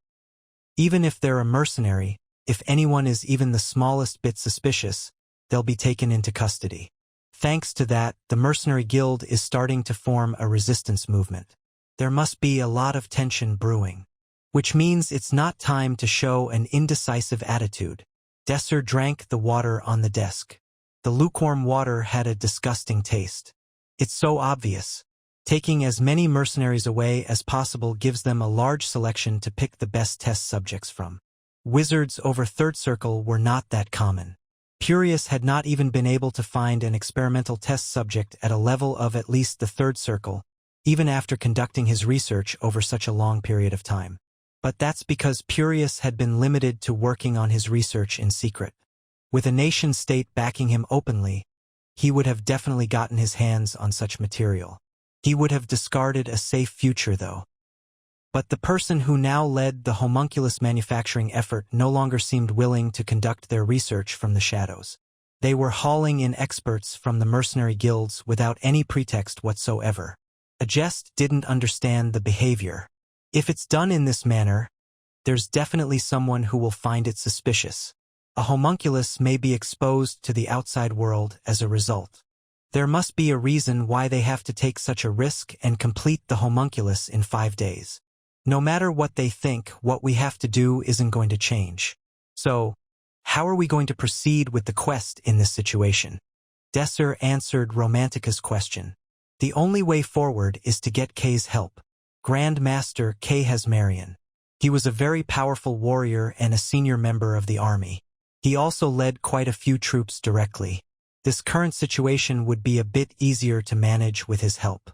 Even if they're a mercenary, if anyone is even the smallest bit suspicious, they'll be taken into custody. Thanks to that, the mercenary guild is starting to form a resistance movement. There must be a lot of tension brewing. Which means it's not time to show an indecisive attitude. Desir drank the water on the desk. The lukewarm water had a disgusting taste. It's so obvious. Taking as many mercenaries away as possible gives them a large selection to pick the best test subjects from. Wizards over Third Circle were not that common. Purius had not even been able to find an experimental test subject at a level of at least the Third Circle, even after conducting his research over such a long period of time. But that's because Purius had been limited to working on his research in secret. With a nation-state backing him openly, he would have definitely gotten his hands on such material. He would have discarded a safe future, though. But the person who now led the homunculus manufacturing effort no longer seemed willing to conduct their research from the shadows. They were hauling in experts from the mercenary guilds without any pretext whatsoever. Agest didn't understand the behavior. If it's done in this manner, there's definitely someone who will find it suspicious. A homunculus may be exposed to the outside world as a result. There must be a reason why they have to take such a risk and complete the homunculus in 5 days. No matter what they think, what we have to do isn't going to change. So, how are we going to proceed with the quest in this situation? Desir answered Romantica's question. The only way forward is to get Kay's help. Grand Master Kay Hebrion. He was a very powerful warrior and a senior member of the army. He also led quite a few troops directly. This current situation would be a bit easier to manage with his help.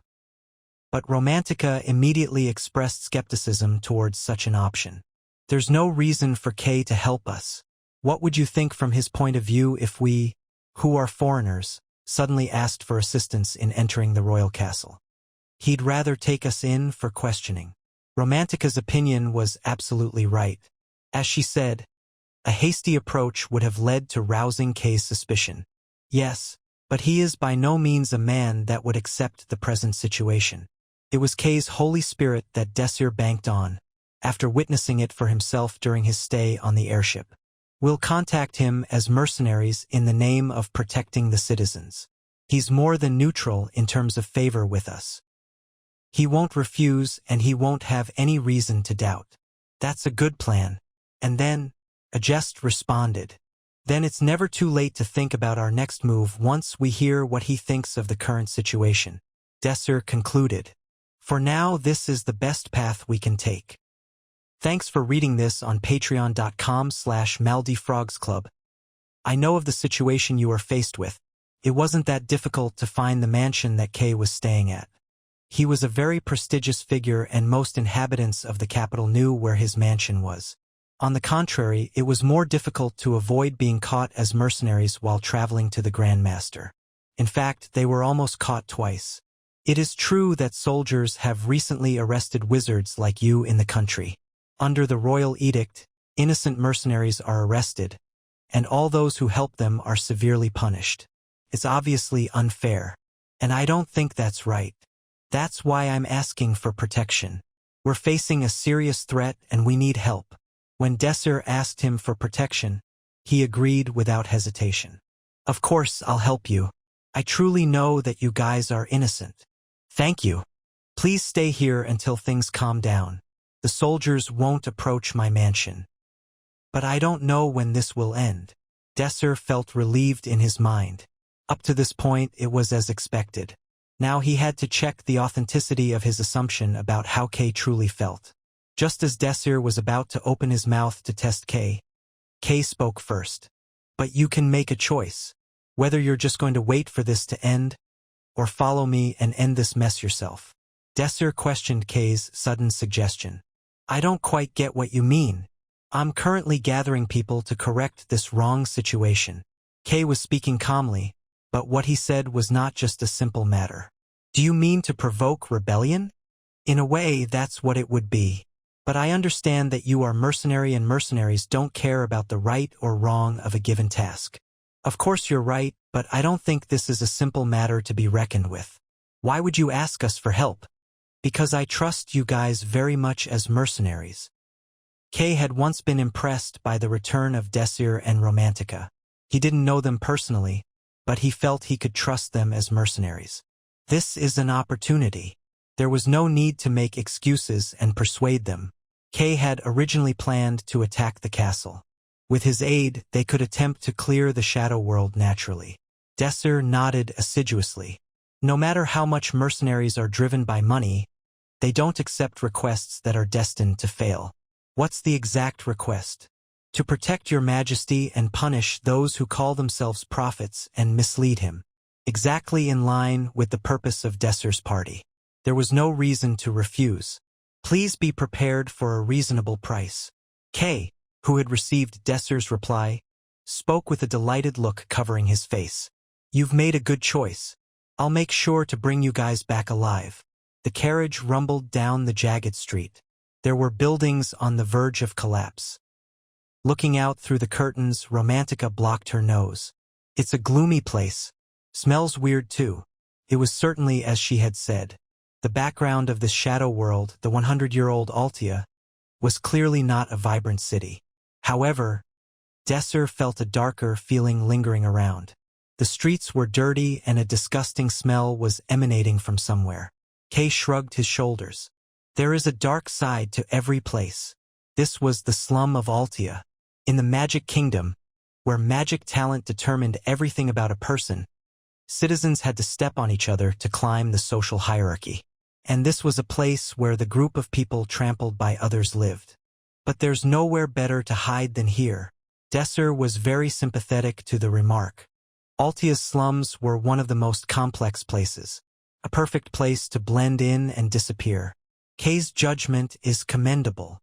But Romantica immediately expressed skepticism towards such an option. There's no reason for Kay to help us. What would you think from his point of view if we, who are foreigners, suddenly asked for assistance in entering the royal castle? He'd rather take us in for questioning. Romantica's opinion was absolutely right. As she said, a hasty approach would have led to rousing Kay's suspicion. Yes, but he is by no means a man that would accept the present situation. It was Kay's holy spirit that Desir banked on, after witnessing it for himself during his stay on the airship. We'll contact him as mercenaries in the name of protecting the citizens. He's more than neutral in terms of favor with us. He won't refuse and he won't have any reason to doubt. That's a good plan. And then, Agest responded. Then it's never too late to think about our next move once we hear what he thinks of the current situation. Desir concluded. For now, this is the best path we can take. Thanks for reading this on patreon.com/MaldiFrogsClub. I know of the situation you are faced with. It wasn't that difficult to find the mansion that Kay was staying at. He was a very prestigious figure and most inhabitants of the capital knew where his mansion was. On the contrary, it was more difficult to avoid being caught as mercenaries while traveling to the Grand Master. In fact, they were almost caught twice. It is true that soldiers have recently arrested wizards like you in the country. Under the royal edict, innocent mercenaries are arrested, and all those who help them are severely punished. It's obviously unfair, and I don't think that's right. That's why I'm asking for protection. We're facing a serious threat and we need help. When Desir asked him for protection, he agreed without hesitation. Of course, I'll help you. I truly know that you guys are innocent. Thank you. Please stay here until things calm down. The soldiers won't approach my mansion. But I don't know when this will end. Desir felt relieved in his mind. Up to this point, it was as expected. Now he had to check the authenticity of his assumption about how Kay truly felt. Just as Desir was about to open his mouth to test Kay spoke first. But you can make a choice. Whether you're just going to wait for this to end, or follow me and end this mess yourself. Desir questioned Kay's sudden suggestion. I don't quite get what you mean. I'm currently gathering people to correct this wrong situation. Kay was speaking calmly, but what he said was not just a simple matter. Do you mean to provoke rebellion? In a way, that's what it would be. But I understand that you are mercenary and mercenaries don't care about the right or wrong of a given task. Of course you're right, but I don't think this is a simple matter to be reckoned with. Why would you ask us for help? Because I trust you guys very much as mercenaries. Kay had once been impressed by the return of Desir and Romantica. He didn't know them personally, but he felt he could trust them as mercenaries. This is an opportunity. There was no need to make excuses and persuade them. Kay had originally planned to attack the castle. With his aid, they could attempt to clear the shadow world naturally. Desir nodded assiduously. No matter how much mercenaries are driven by money, they don't accept requests that are destined to fail. What's the exact request? To protect your majesty and punish those who call themselves prophets and mislead him. Exactly in line with the purpose of Desir's party. There was no reason to refuse. Please be prepared for a reasonable price. Kay, who had received Desir's reply, spoke with a delighted look covering his face. You've made a good choice. I'll make sure to bring you guys back alive. The carriage rumbled down the jagged street. There were buildings on the verge of collapse. Looking out through the curtains, Romantica blocked her nose. It's a gloomy place. Smells weird too. It was certainly as she had said. The background of this shadow world, the 100-year-old Altia, was clearly not a vibrant city. However, Desir felt a darker feeling lingering around. The streets were dirty and a disgusting smell was emanating from somewhere. Kay shrugged his shoulders. There is a dark side to every place. This was the slum of Altia. In the Magic Kingdom, where magic talent determined everything about a person, Citizens had to step on each other to climb the social hierarchy. And this was a place where the group of people trampled by others lived. But there's nowhere better to hide than here. Desir was very sympathetic to the remark. Altia's slums were one of the most complex places. A perfect place to blend in and disappear. Kay's judgment is commendable.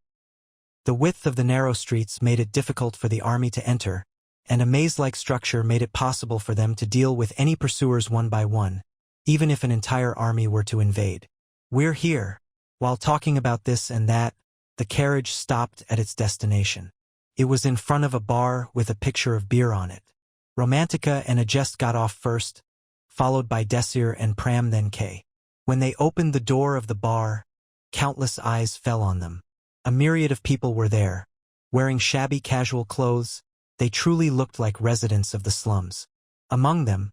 The width of the narrow streets made it difficult for the army to enter, and a maze-like structure made it possible for them to deal with any pursuers one by one, even if an entire army were to invade. We're here. While talking about this and that, the carriage stopped at its destination. It was in front of a bar with a picture of beer on it. Romantica and Ajest got off first, followed by Desir and Pram, then Kay. When they opened the door of the bar, countless eyes fell on them. A myriad of people were there. Wearing shabby casual clothes, they truly looked like residents of the slums. Among them,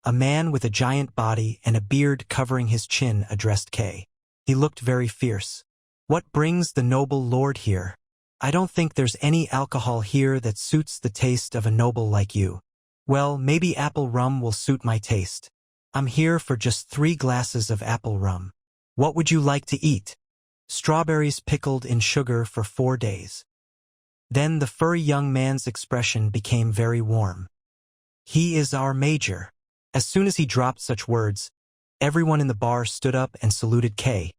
a man with a giant body and a beard covering his chin addressed Kay. He looked very fierce. "What brings the noble lord here? I don't think there's any alcohol here that suits the taste of a noble like you." "Well, maybe apple rum will suit my taste. I'm here for just 3 glasses of apple rum." "What would you like to eat?" "Strawberries pickled in sugar for 4 days." Then the furry young man's expression became very warm. "He is our major." As soon as he dropped such words, everyone in the bar stood up and saluted Kay,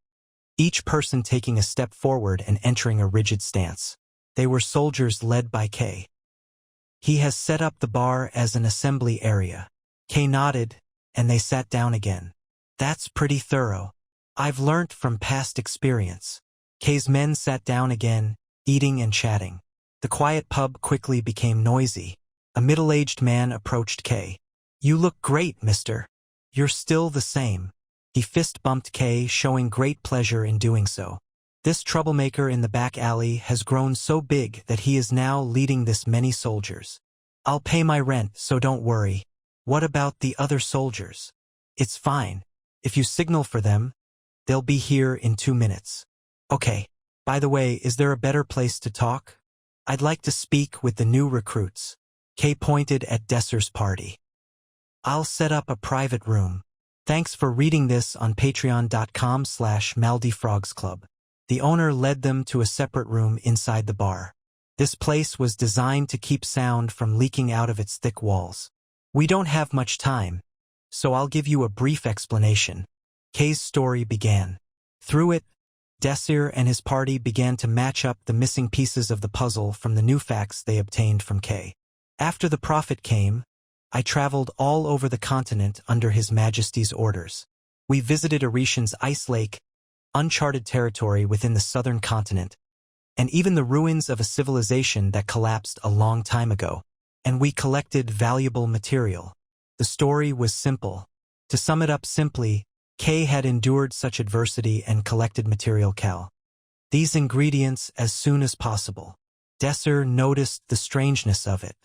each person taking a step forward and entering a rigid stance. They were soldiers led by Kay. "He has set up the bar as an assembly area." Kay nodded, and they sat down again. "That's pretty thorough. I've learnt from past experience." Kay's men sat down again, eating and chatting. The quiet pub quickly became noisy. A middle-aged man approached Kay. "You look great, mister. You're still the same." He fist-bumped Kay, showing great pleasure in doing so. "This troublemaker in the back alley has grown so big that he is now leading this many soldiers. I'll pay my rent, so don't worry." "What about the other soldiers?" "It's fine. If you signal for them, they'll be here in 2 minutes." "Okay. By the way, is there a better place to talk? I'd like to speak with the new recruits." Kay pointed at Desir's party. "I'll set up a private room. Thanks for reading this on patreon.com/maldifrogsclub. The owner led them to a separate room inside the bar. This place was designed to keep sound from leaking out of its thick walls. "We don't have much time, so I'll give you a brief explanation." Kay's story began. Through it, Desir and his party began to match up the missing pieces of the puzzle from the new facts they obtained from Kay. "After the Prophet came, I traveled all over the continent under His Majesty's orders. We visited Eretion's ice lake, uncharted territory within the southern continent, and even the ruins of a civilization that collapsed a long time ago. And we collected valuable material." The story was simple. To sum it up simply, Kay had endured such adversity and collected material these ingredients as soon as possible. Desir noticed the strangeness of it.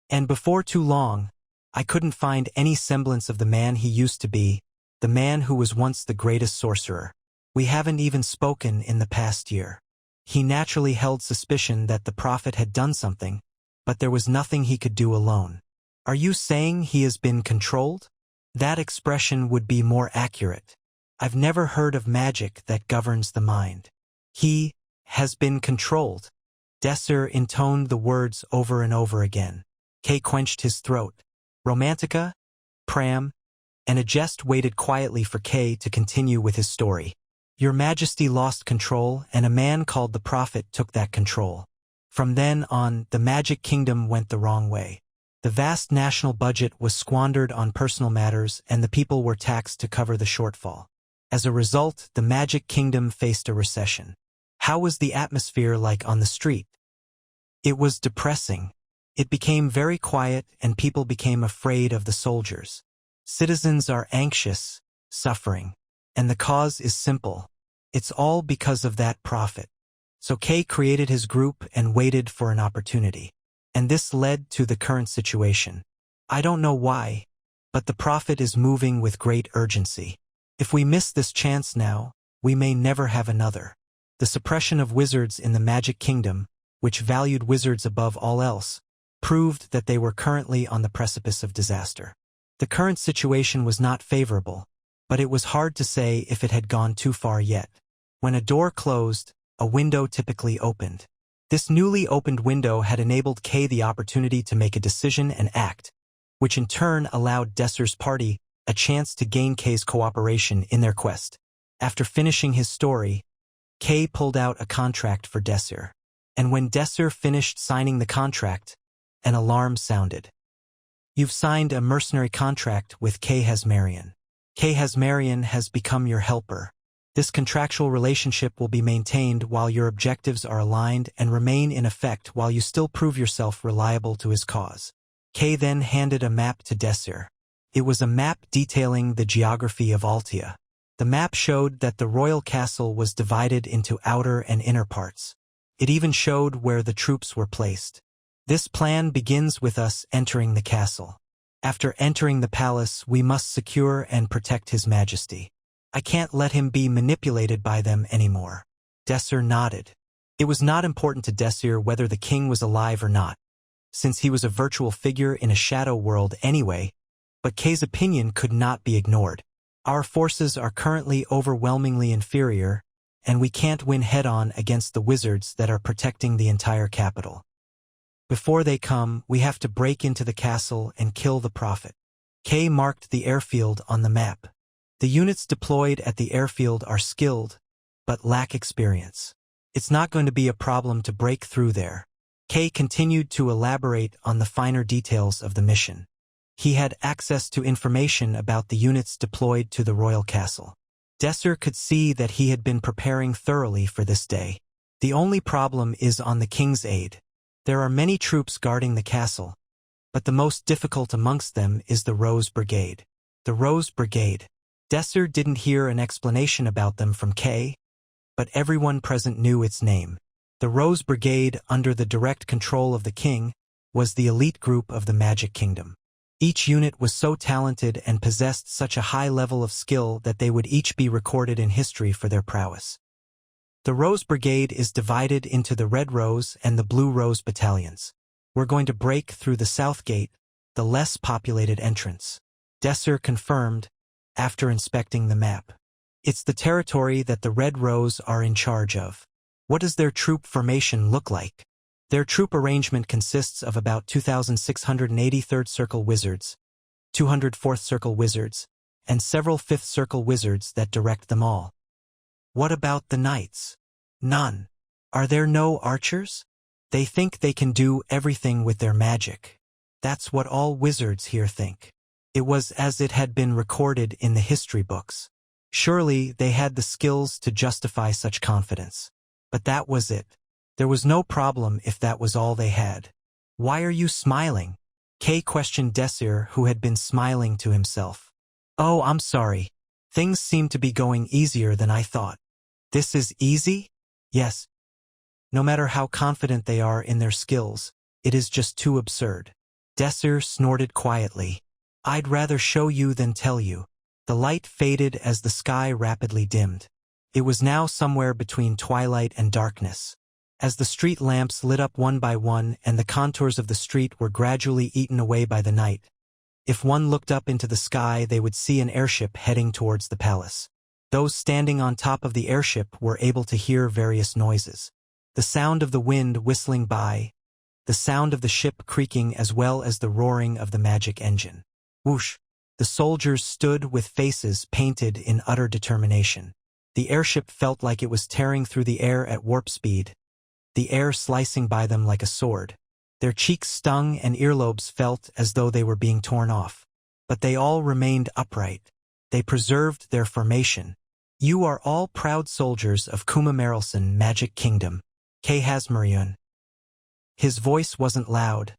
"And before too long, I couldn't find any semblance of the man he used to be, the man who was once the greatest sorcerer. We haven't even spoken in the past year." He naturally held suspicion that the Prophet had done something, but there was nothing he could do alone. "Are you saying he has been controlled?" "That expression would be more accurate. I've never heard of magic that governs the mind." "He has been controlled." Desir intoned the words over and over again. Kay quenched his throat. Romantica, Pram, and Ajest waited quietly for Kay to continue with his story. "Your Majesty lost control, and a man called the Prophet took that control. From then on, the Magic Kingdom went the wrong way. The vast national budget was squandered on personal matters, and the people were taxed to cover the shortfall. As a result, the Magic Kingdom faced a recession." "How was the atmosphere like on the street?" "It was depressing. It became very quiet, and people became afraid of the soldiers. Citizens are anxious, suffering. And the cause is simple. It's all because of that Prophet." So Kay created his group and waited for an opportunity. And this led to the current situation. "I don't know why, but the Prophet is moving with great urgency. If we miss this chance now, we may never have another." The suppression of wizards in the Magic Kingdom, which valued wizards above all else, proved that they were currently on the precipice of disaster. The current situation was not favorable, but it was hard to say if it had gone too far yet. When a door closed, a window typically opened. This newly opened window had enabled Kay the opportunity to make a decision and act, which in turn allowed Desir's party a chance to gain Kay's cooperation in their quest. After finishing his story, Kay pulled out a contract for Desir. And when Desir finished signing the contract, an alarm sounded. You've signed a mercenary contract with Kay Hebrion. Kay Hebrion has become your helper. This contractual relationship will be maintained while your objectives are aligned and remain in effect while you still prove yourself reliable to his cause. Kay then handed a map to Desir. It was a map detailing the geography of Altia. The map showed that the royal castle was divided into outer and inner parts. It even showed where the troops were placed. This plan begins with us entering the castle. After entering the palace, we must secure and protect His Majesty. I can't let him be manipulated by them anymore. Desir nodded. It was not important to Desir whether the king was alive or not, since he was a virtual figure in a shadow world anyway, but Kay's opinion could not be ignored. Our forces are currently overwhelmingly inferior, and we can't win head-on against the wizards that are protecting the entire capital. Before they come, we have to break into the castle and kill the prophet. Kay marked the airfield on the map. The units deployed at the airfield are skilled, but lack experience. It's not going to be a problem to break through there. Kay continued to elaborate on the finer details of the mission. He had access to information about the units deployed to the royal castle. Desir could see that he had been preparing thoroughly for this day. The only problem is on the king's aid. There are many troops guarding the castle, but the most difficult amongst them is the Rose Brigade. The Rose Brigade. Desir didn't hear an explanation about them from Kay, but everyone present knew its name. The Rose Brigade, under the direct control of the king, was the elite group of the Magic Kingdom. Each unit was so talented and possessed such a high level of skill that they would each be recorded in history for their prowess. The Rose Brigade is divided into the Red Rose and the Blue Rose battalions. We're going to break through the South Gate, the less populated entrance. Desir confirmed, after inspecting the map. It's the territory that the Red Rose are in charge of. What does their troop formation look like? Their troop arrangement consists of about 2,680 Third Circle Wizards, 200 Fourth Circle Wizards, and several Fifth Circle Wizards that direct them all. What about the Knights? None. Are there no archers? They think they can do everything with their magic. That's what all wizards here think. It was as it had been recorded in the history books. Surely they had the skills to justify such confidence. But that was it. There was no problem if that was all they had. Why are you smiling? Kay questioned Desir, who had been smiling to himself. Oh, I'm sorry. Things seem to be going easier than I thought. This is easy? Yes. No matter how confident they are in their skills, it is just too absurd. Desir snorted quietly. I'd rather show you than tell you. The light faded as the sky rapidly dimmed. It was now somewhere between twilight and darkness. As the street lamps lit up one by one and the contours of the street were gradually eaten away by the night, if one looked up into the sky, they would see an airship heading towards the palace. Those standing on top of the airship were able to hear various noises. The sound of the wind whistling by, the sound of the ship creaking, as well as the roaring of the magic engine. Whoosh! The soldiers stood with faces painted in utter determination. The airship felt like it was tearing through the air at warp speed, the air slicing by them like a sword. Their cheeks stung and earlobes felt as though they were being torn off. But they all remained upright. They preserved their formation. You are all proud soldiers of Kumamarelson Magic Kingdom, Kay Hebrion. His voice wasn't loud,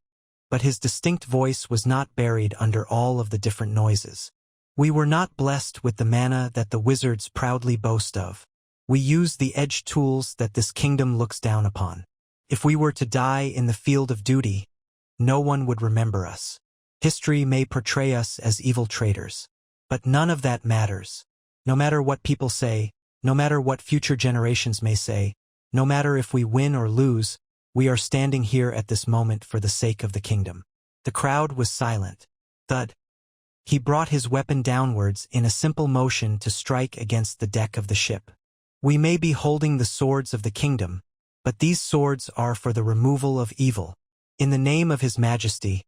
but his distinct voice was not buried under all of the different noises. We were not blessed with the mana that the wizards proudly boast of. We use the edge tools that this kingdom looks down upon. If we were to die in the field of duty, no one would remember us. History may portray us as evil traitors, but none of that matters. No matter what people say, no matter what future generations may say, no matter if we win or lose, we are standing here at this moment for the sake of the kingdom. The crowd was silent. Thud. He brought his weapon downwards in a simple motion to strike against the deck of the ship. We may be holding the swords of the kingdom, but these swords are for the removal of evil. In the name of His Majesty,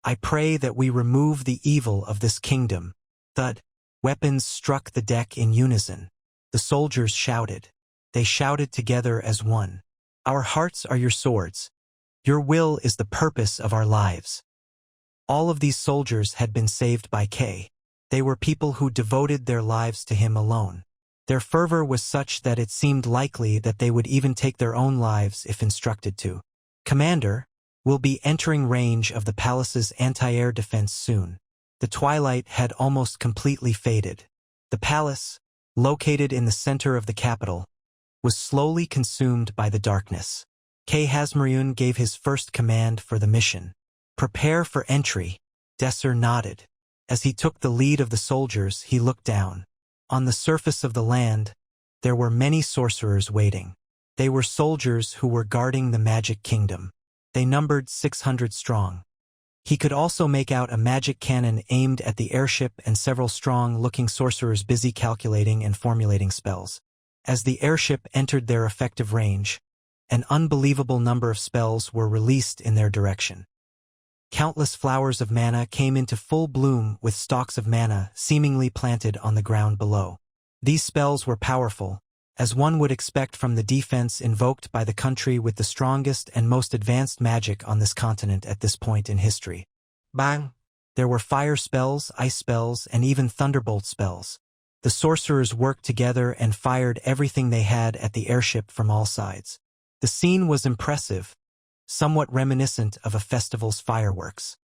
I pray that we remove the evil of this kingdom. Thud. Weapons struck the deck in unison. The soldiers shouted. They shouted together as one. Our hearts are your swords. Your will is the purpose of our lives. All of these soldiers had been saved by K. They were people who devoted their lives to him alone. Their fervor was such that it seemed likely that they would even take their own lives if instructed to. Commander, we'll be entering range of the palace's anti-air defense soon. The twilight had almost completely faded. The palace, located in the center of the capital, was slowly consumed by the darkness. Hebrion gave his first command for the mission. Prepare for entry. Desir nodded. As he took the lead of the soldiers, he looked down. On the surface of the land, there were many sorcerers waiting. They were soldiers who were guarding the magic kingdom. They numbered 600 strong. He could also make out a magic cannon aimed at the airship and several strong-looking sorcerers busy calculating and formulating spells. As the airship entered their effective range, an unbelievable number of spells were released in their direction. Countless flowers of mana came into full bloom with stalks of mana seemingly planted on the ground below. These spells were powerful, as one would expect from the defense invoked by the country with the strongest and most advanced magic on this continent at this point in history. Bang! There were fire spells, ice spells, and even thunderbolt spells. The sorcerers worked together and fired everything they had at the airship from all sides. The scene was impressive, somewhat reminiscent of a festival's fireworks.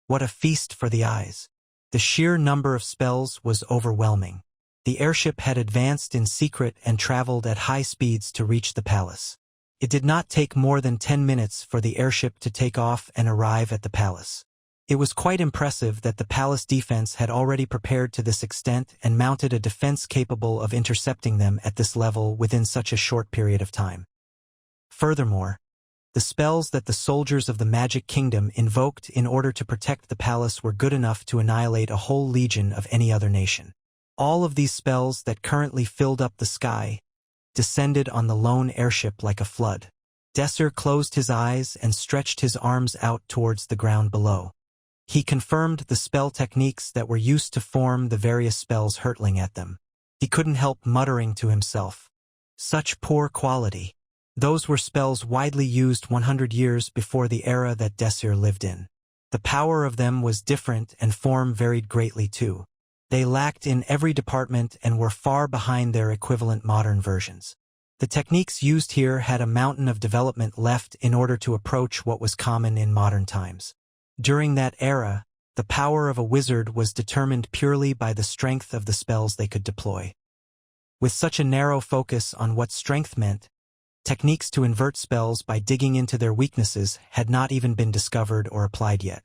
What a feast for the eyes! The sheer number of spells was overwhelming. The airship had advanced in secret and traveled at high speeds to reach the palace. It did not take more than 10 minutes for the airship to take off and arrive at the palace. It was quite impressive that the palace defense had already prepared to this extent and mounted a defense capable of intercepting them at this level within such a short period of time. Furthermore, the spells that the soldiers of the Magic Kingdom invoked in order to protect the palace were good enough to annihilate a whole legion of any other nation. All of these spells that currently filled up the sky descended on the lone airship like a flood. Desir closed his eyes and stretched his arms out towards the ground below. He confirmed the spell techniques that were used to form the various spells hurtling at them. He couldn't help muttering to himself. Such poor quality. Those were spells widely used 100 years before the era that Desir lived in. The power of them was different and form varied greatly too. They lacked in every department and were far behind their equivalent modern versions. The techniques used here had a mountain of development left in order to approach what was common in modern times. During that era, the power of a wizard was determined purely by the strength of the spells they could deploy. With such a narrow focus on what strength meant, techniques to invert spells by digging into their weaknesses had not even been discovered or applied yet.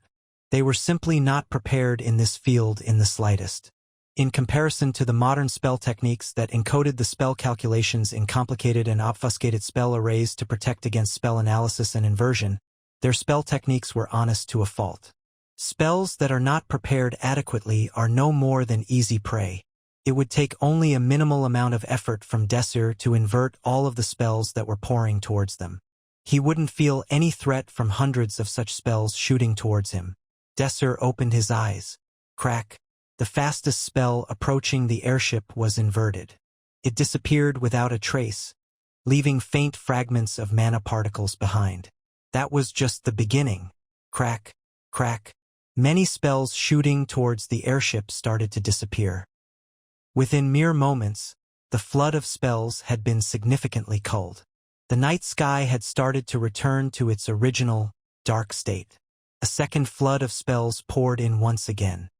They were simply not prepared in this field in the slightest. In comparison to the modern spell techniques that encoded the spell calculations in complicated and obfuscated spell arrays to protect against spell analysis and inversion, their spell techniques were honest to a fault. Spells that are not prepared adequately are no more than easy prey. It would take only a minimal amount of effort from Desir to invert all of the spells that were pouring towards them. He wouldn't feel any threat from hundreds of such spells shooting towards him. Desir opened his eyes. Crack. The fastest spell approaching the airship was inverted. It disappeared without a trace, leaving faint fragments of mana particles behind. That was just the beginning. Crack, crack. Many spells shooting towards the airship started to disappear. Within mere moments, the flood of spells had been significantly culled. The night sky had started to return to its original, dark state. A second flood of spells poured in once again.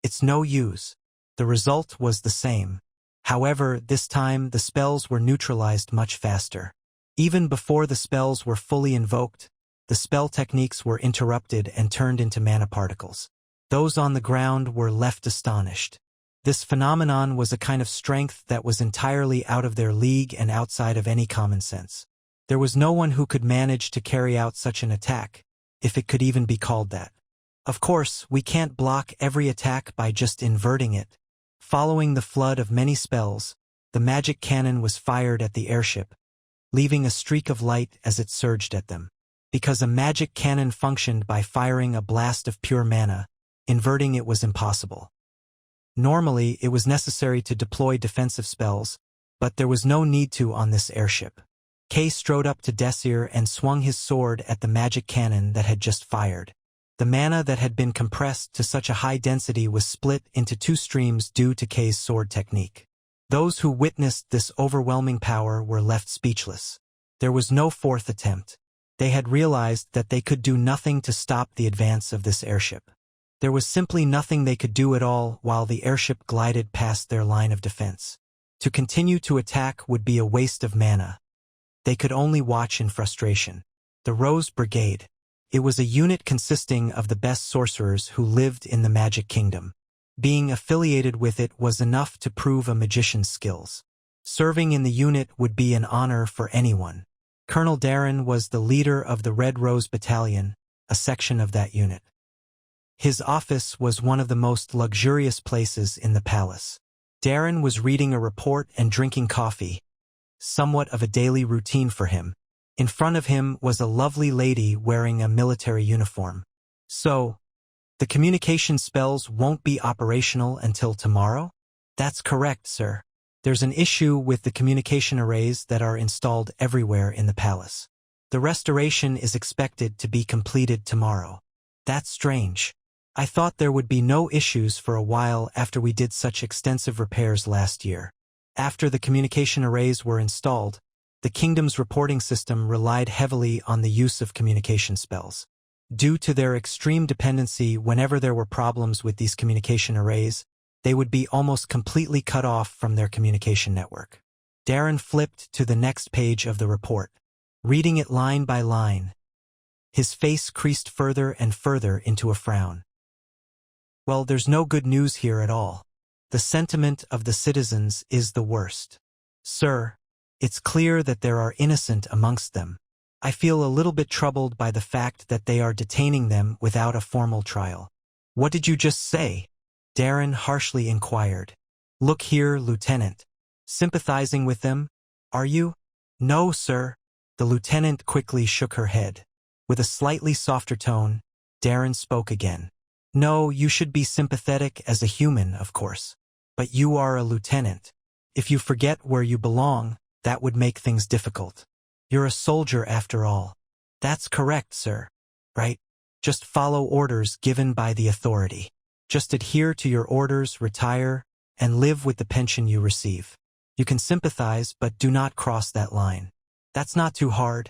It's no use. The result was the same. However, this time the spells were neutralized much faster. Even before the spells were fully invoked, the spell techniques were interrupted and turned into mana particles. Those on the ground were left astonished. This phenomenon was a kind of strength that was entirely out of their league and outside of any common sense. There was no one who could manage to carry out such an attack, if it could even be called that. Of course, we can't block every attack by just inverting it. Following the flood of many spells, the magic cannon was fired at the airship, leaving a streak of light as it surged at them. Because a magic cannon functioned by firing a blast of pure mana, inverting it was impossible. Normally, it was necessary to deploy defensive spells, but there was no need to on this airship. Kay strode up to Desir and swung his sword at the magic cannon that had just fired. The mana that had been compressed to such a high density was split into two streams due to Kay's sword technique. Those who witnessed this overwhelming power were left speechless. There was no fourth attempt. They had realized that they could do nothing to stop the advance of this airship. There was simply nothing they could do at all while the airship glided past their line of defense. To continue to attack would be a waste of mana. They could only watch in frustration. The Rose Brigade. It was a unit consisting of the best sorcerers who lived in the Magic Kingdom. Being affiliated with it was enough to prove a magician's skills. Serving in the unit would be an honor for anyone. Colonel Darren was the leader of the Red Rose Battalion, a section of that unit. His office was one of the most luxurious places in the palace. Darren was reading a report and drinking coffee, somewhat of a daily routine for him. In front of him was a lovely lady wearing a military uniform. So, the communication spells won't be operational until tomorrow? That's correct, sir. There's an issue with the communication arrays that are installed everywhere in the palace. The restoration is expected to be completed tomorrow. That's strange. I thought there would be no issues for a while after we did such extensive repairs last year. After the communication arrays were installed, the kingdom's reporting system relied heavily on the use of communication spells. Due to their extreme dependency, whenever there were problems with these communication arrays, they would be almost completely cut off from their communication network. Darren flipped to the next page of the report, reading it line by line. His face creased further and further into a frown. Well, there's no good news here at all. The sentiment of the citizens is the worst. Sir, it's clear that there are innocent amongst them. I feel a little bit troubled by the fact that they are detaining them without a formal trial. What did you just say? Darren harshly inquired. Look here, Lieutenant. Sympathizing with them, are you? No, sir. The lieutenant quickly shook her head. With a slightly softer tone, Darren spoke again. No, you should be sympathetic as a human, of course. But you are a lieutenant. If you forget where you belong, that would make things difficult. You're a soldier after all. That's correct, sir. Right? Just follow orders given by the authority. Just adhere to your orders, retire, and live with the pension you receive. You can sympathize, but do not cross that line. That's not too hard,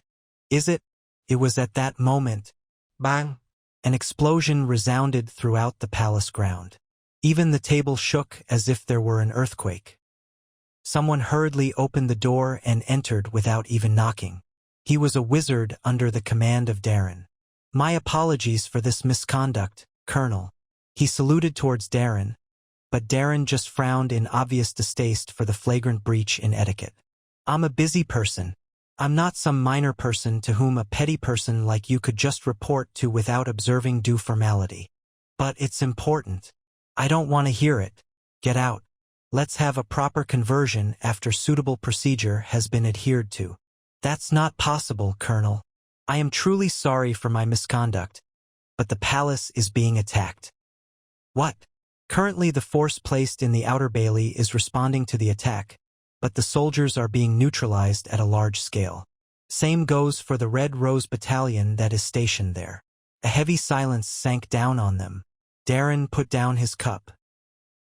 is it? It was at that moment. Bang! An explosion resounded throughout the palace ground. Even the table shook as if there were an earthquake. Someone hurriedly opened the door and entered without even knocking. He was a wizard under the command of Darren. My apologies for this misconduct, Colonel. He saluted towards Darren, but Darren just frowned in obvious distaste for the flagrant breach in etiquette. I'm a busy person. I'm not some minor person to whom a petty person like you could just report to without observing due formality. But it's important. I don't want to hear it. Get out. Let's have a proper conversion after suitable procedure has been adhered to. That's not possible, Colonel. I am truly sorry for my misconduct, but the palace is being attacked. What? Currently the force placed in the outer bailey is responding to the attack, but the soldiers are being neutralized at a large scale. Same goes for the Red Rose Battalion that is stationed there. A heavy silence sank down on them. Darren put down his cup.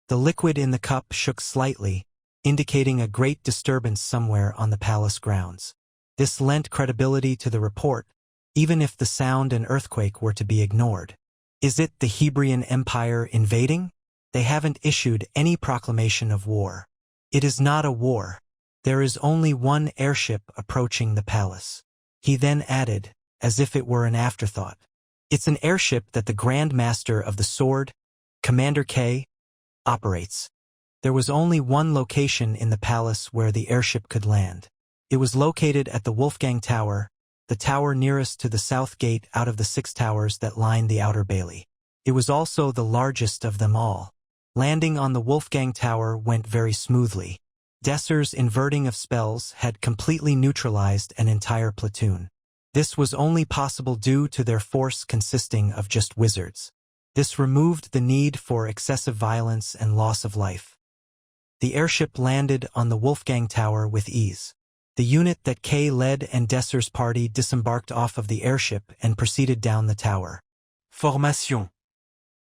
The liquid in the cup shook slightly, indicating a great disturbance somewhere on the palace grounds. This lent credibility to the report, even if the sound and earthquake were to be ignored. Is it the Hebrion Empire invading? They haven't issued any proclamation of war. It is not a war. There is only one airship approaching the palace. He then added, as if it were an afterthought. It's an airship that the Grand Master of the Sword, Commander K, operates. There was only one location in the palace where the airship could land. It was located at the Wolfgang Tower, the tower nearest to the south gate out of the 6 towers that line the outer bailey. It was also the largest of them all. Landing on the Wolfgang Tower went very smoothly. Desir's inverting of spells had completely neutralized an entire platoon. This was only possible due to their force consisting of just wizards. This removed the need for excessive violence and loss of life. The airship landed on the Wolfgang Tower with ease. The unit that Kay led and Desir's party disembarked off of the airship and proceeded down the tower.
Formation.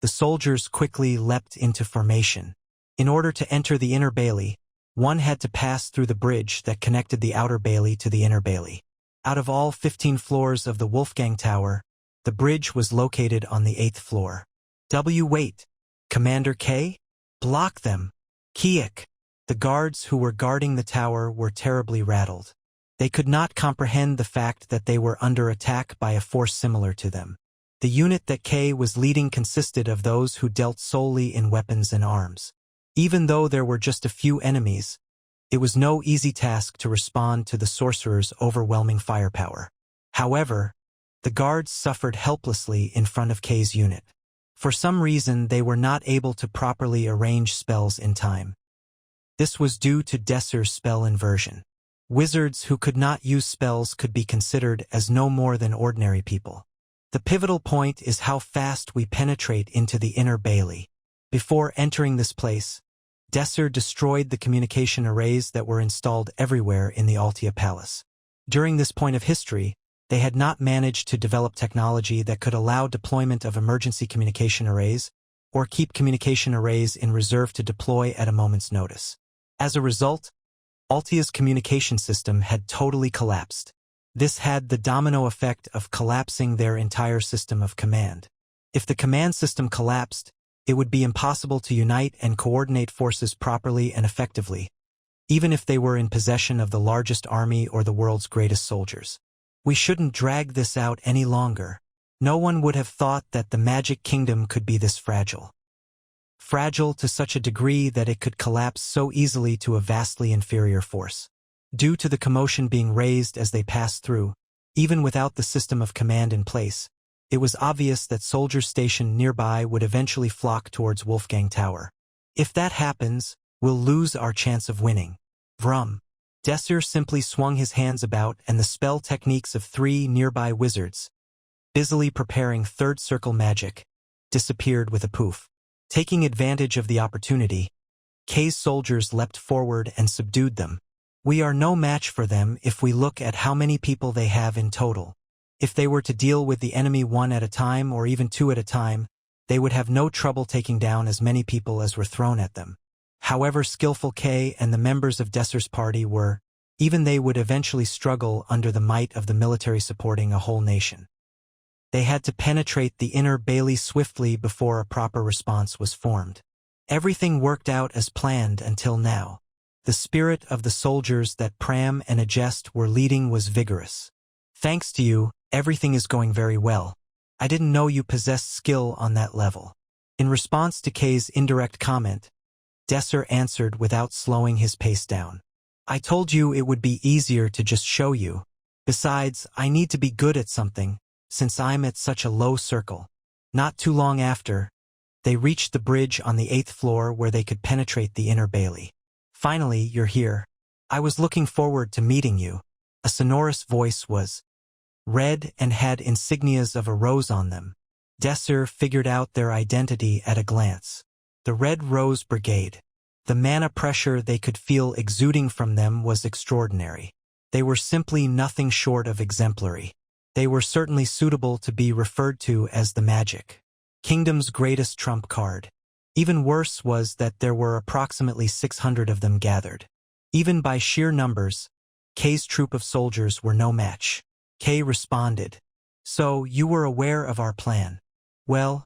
The soldiers quickly leapt into formation. In order to enter the inner bailey, one had to pass through the bridge that connected the outer bailey to the inner bailey. Out of all 15 floors of the Wolfgang Tower, the bridge was located on the 8th floor. Wait. Commander K? Block them. Kiek. The guards who were guarding the tower were terribly rattled. They could not comprehend the fact that they were under attack by a force similar to them. The unit that K was leading consisted of those who dealt solely in weapons and arms. Even though there were just a few enemies, it was no easy task to respond to the sorcerer's overwhelming firepower. However, the guards suffered helplessly in front of K's unit. For some reason, they were not able to properly arrange spells in time. This was due to Desir's spell inversion. Wizards who could not use spells could be considered as no more than ordinary people. The pivotal point is how fast we penetrate into the inner bailey. Before entering this place, Desir destroyed the communication arrays that were installed everywhere in the Altia Palace. During this point of history, they had not managed to develop technology that could allow deployment of emergency communication arrays or keep communication arrays in reserve to deploy at a moment's notice. As a result, Altia's communication system had totally collapsed. This had the domino effect of collapsing their entire system of command. If the command system collapsed, it would be impossible to unite and coordinate forces properly and effectively, even if they were in possession of the largest army or the world's greatest soldiers. We shouldn't drag this out any longer. No one would have thought that the Magic Kingdom could be this fragile. Fragile to such a degree that it could collapse so easily to a vastly inferior force. Due to the commotion being raised as they passed through, even without the system of command in place, it was obvious that soldiers stationed nearby would eventually flock towards Wolfgang Tower. If that happens, we'll lose our chance of winning. Vrum. Desir simply swung his hands about and the spell techniques of 3 nearby wizards, busily preparing third circle magic, disappeared with a poof. Taking advantage of the opportunity, K's soldiers leapt forward and subdued them. We are no match for them if we look at how many people they have in total. If they were to deal with the enemy 1 at a time or even 2 at a time, they would have no trouble taking down as many people as were thrown at them. However skillful K and the members of Desir's party were, even they would eventually struggle under the might of the military supporting a whole nation. They had to penetrate the inner bailey swiftly before a proper response was formed. Everything worked out as planned until now. The spirit of the soldiers that Pram and Agest were leading was vigorous. Thanks to you, everything is going very well. I didn't know you possessed skill on that level. In response to K's indirect comment, Desir answered without slowing his pace down. I told you it would be easier to just show you. Besides, I need to be good at something, since I'm at such a low circle. Not too long after, they reached the bridge on the 8th floor where they could penetrate the inner bailey. Finally, you're here. I was looking forward to meeting you. A sonorous voice was red and had insignias of a rose on them. Desir figured out their identity at a glance. The Red Rose Brigade. The mana pressure they could feel exuding from them was extraordinary. They were simply nothing short of exemplary. They were certainly suitable to be referred to as the Magic Kingdom's greatest trump card. Even worse was that there were approximately 600 of them gathered. Even by sheer numbers, K's troop of soldiers were no match. K responded. So, you were aware of our plan. Well,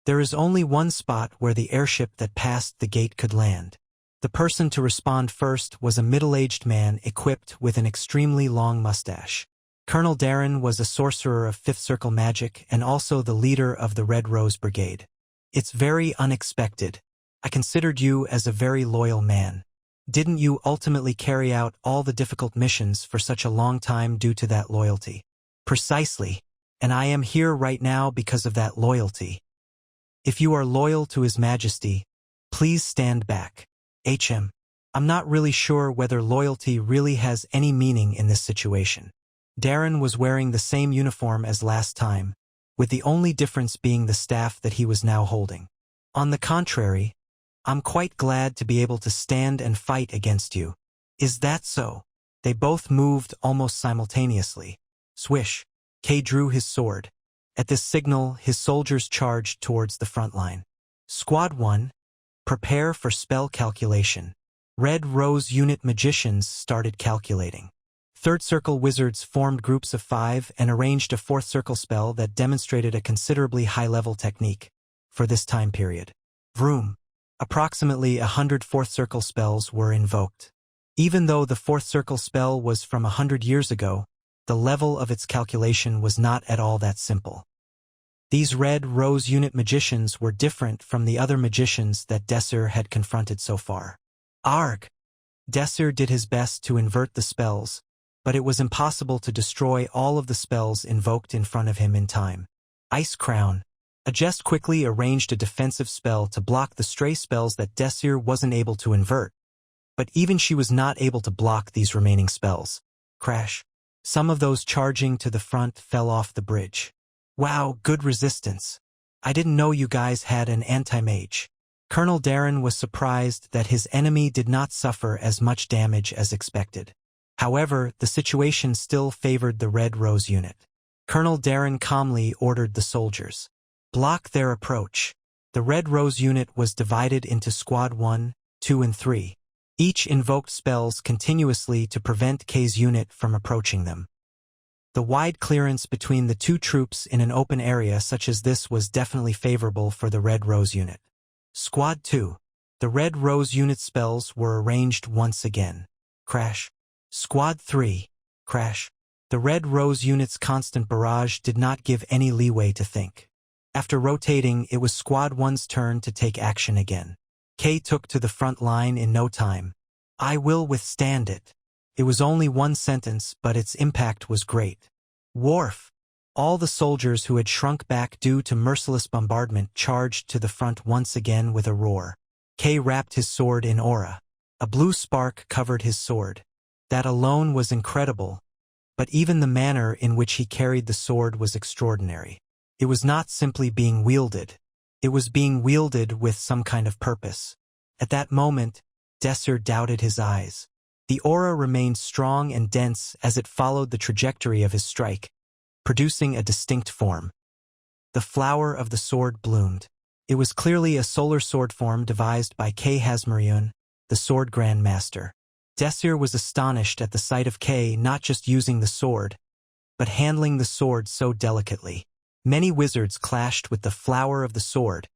there is only one spot where the airship that passed the gate could land. The person to respond first was a middle-aged man equipped with an extremely long mustache. Colonel Darren was a sorcerer of 5th Circle magic and also the leader of the Red Rose Brigade. It's very unexpected. I considered you as a very loyal man. Didn't you ultimately carry out all the difficult missions for such a long time due to that loyalty? Precisely. And I am here right now because of that loyalty. If you are loyal to His Majesty, please stand back. I'm not really sure whether loyalty really has any meaning in this situation. Darren was wearing the same uniform as last time, with the only difference being the staff that he was now holding. On the contrary, I'm quite glad to be able to stand and fight against you. Is that so? They both moved almost simultaneously. Swish. Kay drew his sword. At this signal, his soldiers charged towards the front line. Squad 1, prepare for spell calculation. Red Rose Unit magicians started calculating. Third Circle wizards formed groups of 5 and arranged a Fourth Circle spell that demonstrated a considerably high-level technique for this time period. Vroom. Approximately 100 Fourth Circle spells were invoked. Even though the Fourth Circle spell was from 100 years ago, the level of its calculation was not at all that simple. These Red Rose Unit magicians were different from the other magicians that Desir had confronted so far. Arg! Desir did his best to invert the spells, but it was impossible to destroy all of the spells invoked in front of him in time. Ice Crown. Ajest quickly arranged a defensive spell to block the stray spells that Desir wasn't able to invert, but even she was not able to block these remaining spells. Crash. Some of those charging to the front fell off the bridge. Wow, good resistance. I didn't know you guys had an anti-mage. Colonel Darren was surprised that his enemy did not suffer as much damage as expected. However, the situation still favored the Red Rose unit. Colonel Darren calmly ordered the soldiers. Block their approach. The Red Rose unit was divided into Squad 1, 2 and 3. Each invoked spells continuously to prevent Kay's unit from approaching them. The wide clearance between the two troops in an open area such as this was definitely favorable for the Red Rose unit. Squad 2. The Red Rose unit spells were arranged once again. Crash. Squad 3. Crash. The Red Rose unit's constant barrage did not give any leeway to think. After rotating, it was Squad 1's turn to take action again. Kay took to the front line in no time. I will withstand it. It was only one sentence, but its impact was great. Wharf. All the soldiers who had shrunk back due to merciless bombardment charged to the front once again with a roar. Kay wrapped his sword in aura. A blue spark covered his sword. That alone was incredible, but even the manner in which he carried the sword was extraordinary. It was not simply being wielded. It was being wielded with some kind of purpose. At that moment, Desir doubted his eyes. The aura remained strong and dense as it followed the trajectory of his strike, producing a distinct form. The flower of the sword bloomed. It was clearly a solar sword form devised by Kay Hebrion, the Sword Grand Master. Desir was astonished at the sight of Kay not just using the sword, but handling the sword so delicately. Many wizards clashed with the flower of the sword,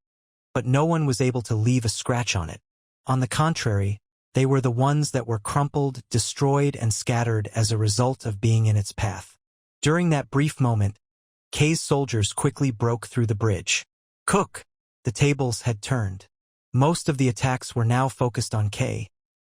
but no one was able to leave a scratch on it. On the contrary, they were the ones that were crumpled, destroyed, and scattered as a result of being in its path. During that brief moment, Kay's soldiers quickly broke through the bridge. Cook! The tables had turned. Most of the attacks were now focused on Kay,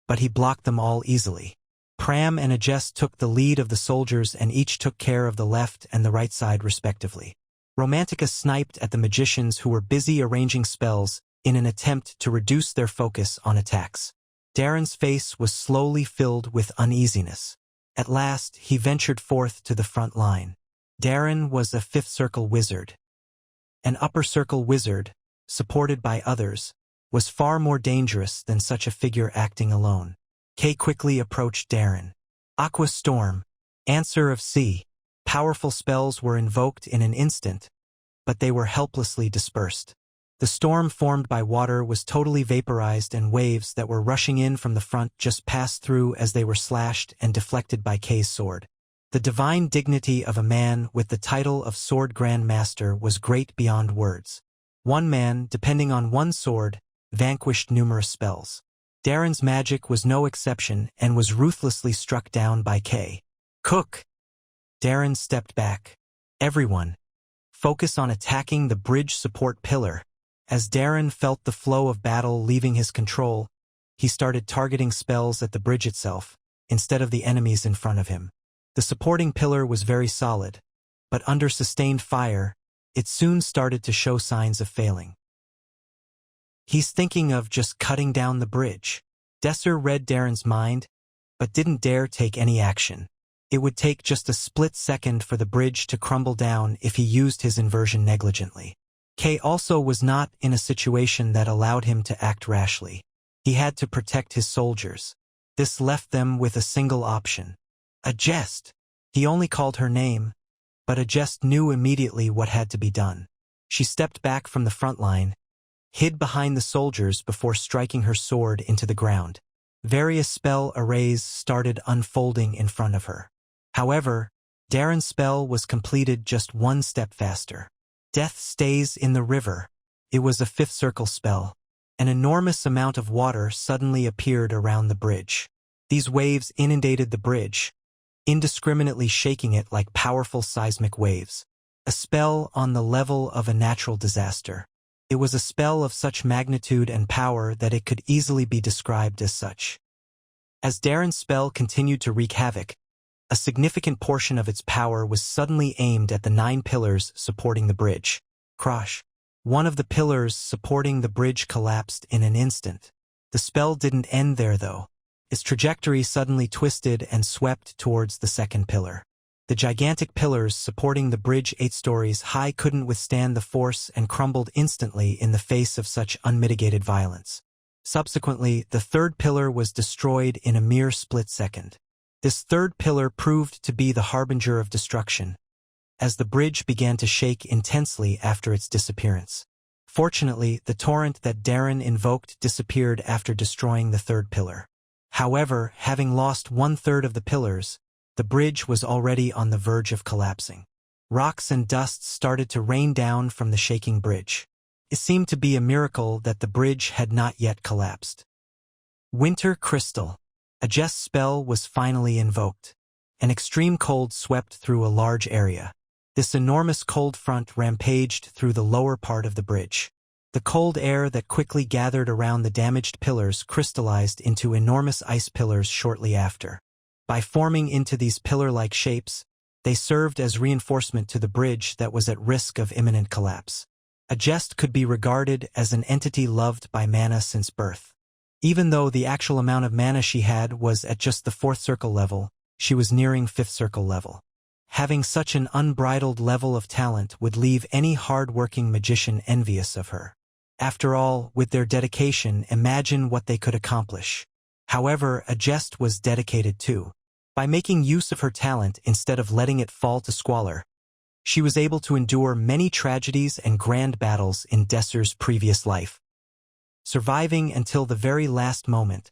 but he blocked them all easily. Pram and Ajest took the lead of the soldiers and each took care of the left and the right side respectively. Romantica sniped at the magicians who were busy arranging spells in an attempt to reduce their focus on attacks. Darren's face was slowly filled with uneasiness. At last, he ventured forth to the front line. Darren was a Fifth Circle wizard. An Upper Circle wizard, supported by others, was far more dangerous than such a figure acting alone. Kay quickly approached Darren. Aqua Storm, Answer of Sea. Powerful spells were invoked in an instant, but they were helplessly dispersed. The storm formed by water was totally vaporized and waves that were rushing in from the front just passed through as they were slashed and deflected by Kay's sword. The divine dignity of a man with the title of Sword Grand Master was great beyond words. One man, depending on one sword, vanquished numerous spells. Darren's magic was no exception and was ruthlessly struck down by Kay. Cook! Darren stepped back. Everyone, focus on attacking the bridge support pillar. As Darren felt the flow of battle leaving his control, he started targeting spells at the bridge itself, instead of the enemies in front of him. The supporting pillar was very solid, but under sustained fire, it soon started to show signs of failing. He's thinking of just cutting down the bridge. Desir read Darren's mind, but didn't dare take any action. It would take just a split second for the bridge to crumble down if he used his inversion negligently. Kay also was not in a situation that allowed him to act rashly. He had to protect his soldiers. This left them with a single option. A jest. He only called her name, but a jest knew immediately what had to be done. She stepped back from the front line, hid behind the soldiers before striking her sword into the ground. Various spell arrays started unfolding in front of her. However, Darren's spell was completed just one step faster. Death stays in the river. It was a fifth circle spell. An enormous amount of water suddenly appeared around the bridge. These waves inundated the bridge, indiscriminately shaking it like powerful seismic waves. A spell on the level of a natural disaster. It was a spell of such magnitude and power that it could easily be described as such. As Darren's spell continued to wreak havoc, a significant portion of its power was suddenly aimed at the 9 pillars supporting the bridge. Crash. One of the pillars supporting the bridge collapsed in an instant. The spell didn't end there, though. Its trajectory suddenly twisted and swept towards the second pillar. The gigantic pillars supporting the bridge 8 stories high couldn't withstand the force and crumbled instantly in the face of such unmitigated violence. Subsequently, the third pillar was destroyed in a mere split second. This third pillar proved to be the harbinger of destruction, as the bridge began to shake intensely after its disappearance. Fortunately, the torrent that Darren invoked disappeared after destroying the third pillar. However, having lost 1/3 of the pillars, the bridge was already on the verge of collapsing. Rocks and dust started to rain down from the shaking bridge. It seemed to be a miracle that the bridge had not yet collapsed. Winter Crystal. A jest spell was finally invoked. An extreme cold swept through a large area. This enormous cold front rampaged through the lower part of the bridge. The cold air that quickly gathered around the damaged pillars crystallized into enormous ice pillars shortly after. By forming into these pillar-like shapes, they served as reinforcement to the bridge that was at risk of imminent collapse. A jest could be regarded as an entity loved by mana since birth. Even though the actual amount of mana she had was at just the 4th circle level, she was nearing 5th circle level. Having such an unbridled level of talent would leave any hard-working magician envious of her. After all, with their dedication, imagine what they could accomplish. However, a jest was dedicated too. By making use of her talent instead of letting it fall to squalor, she was able to endure many tragedies and grand battles in Desir's previous life. Surviving until the very last moment,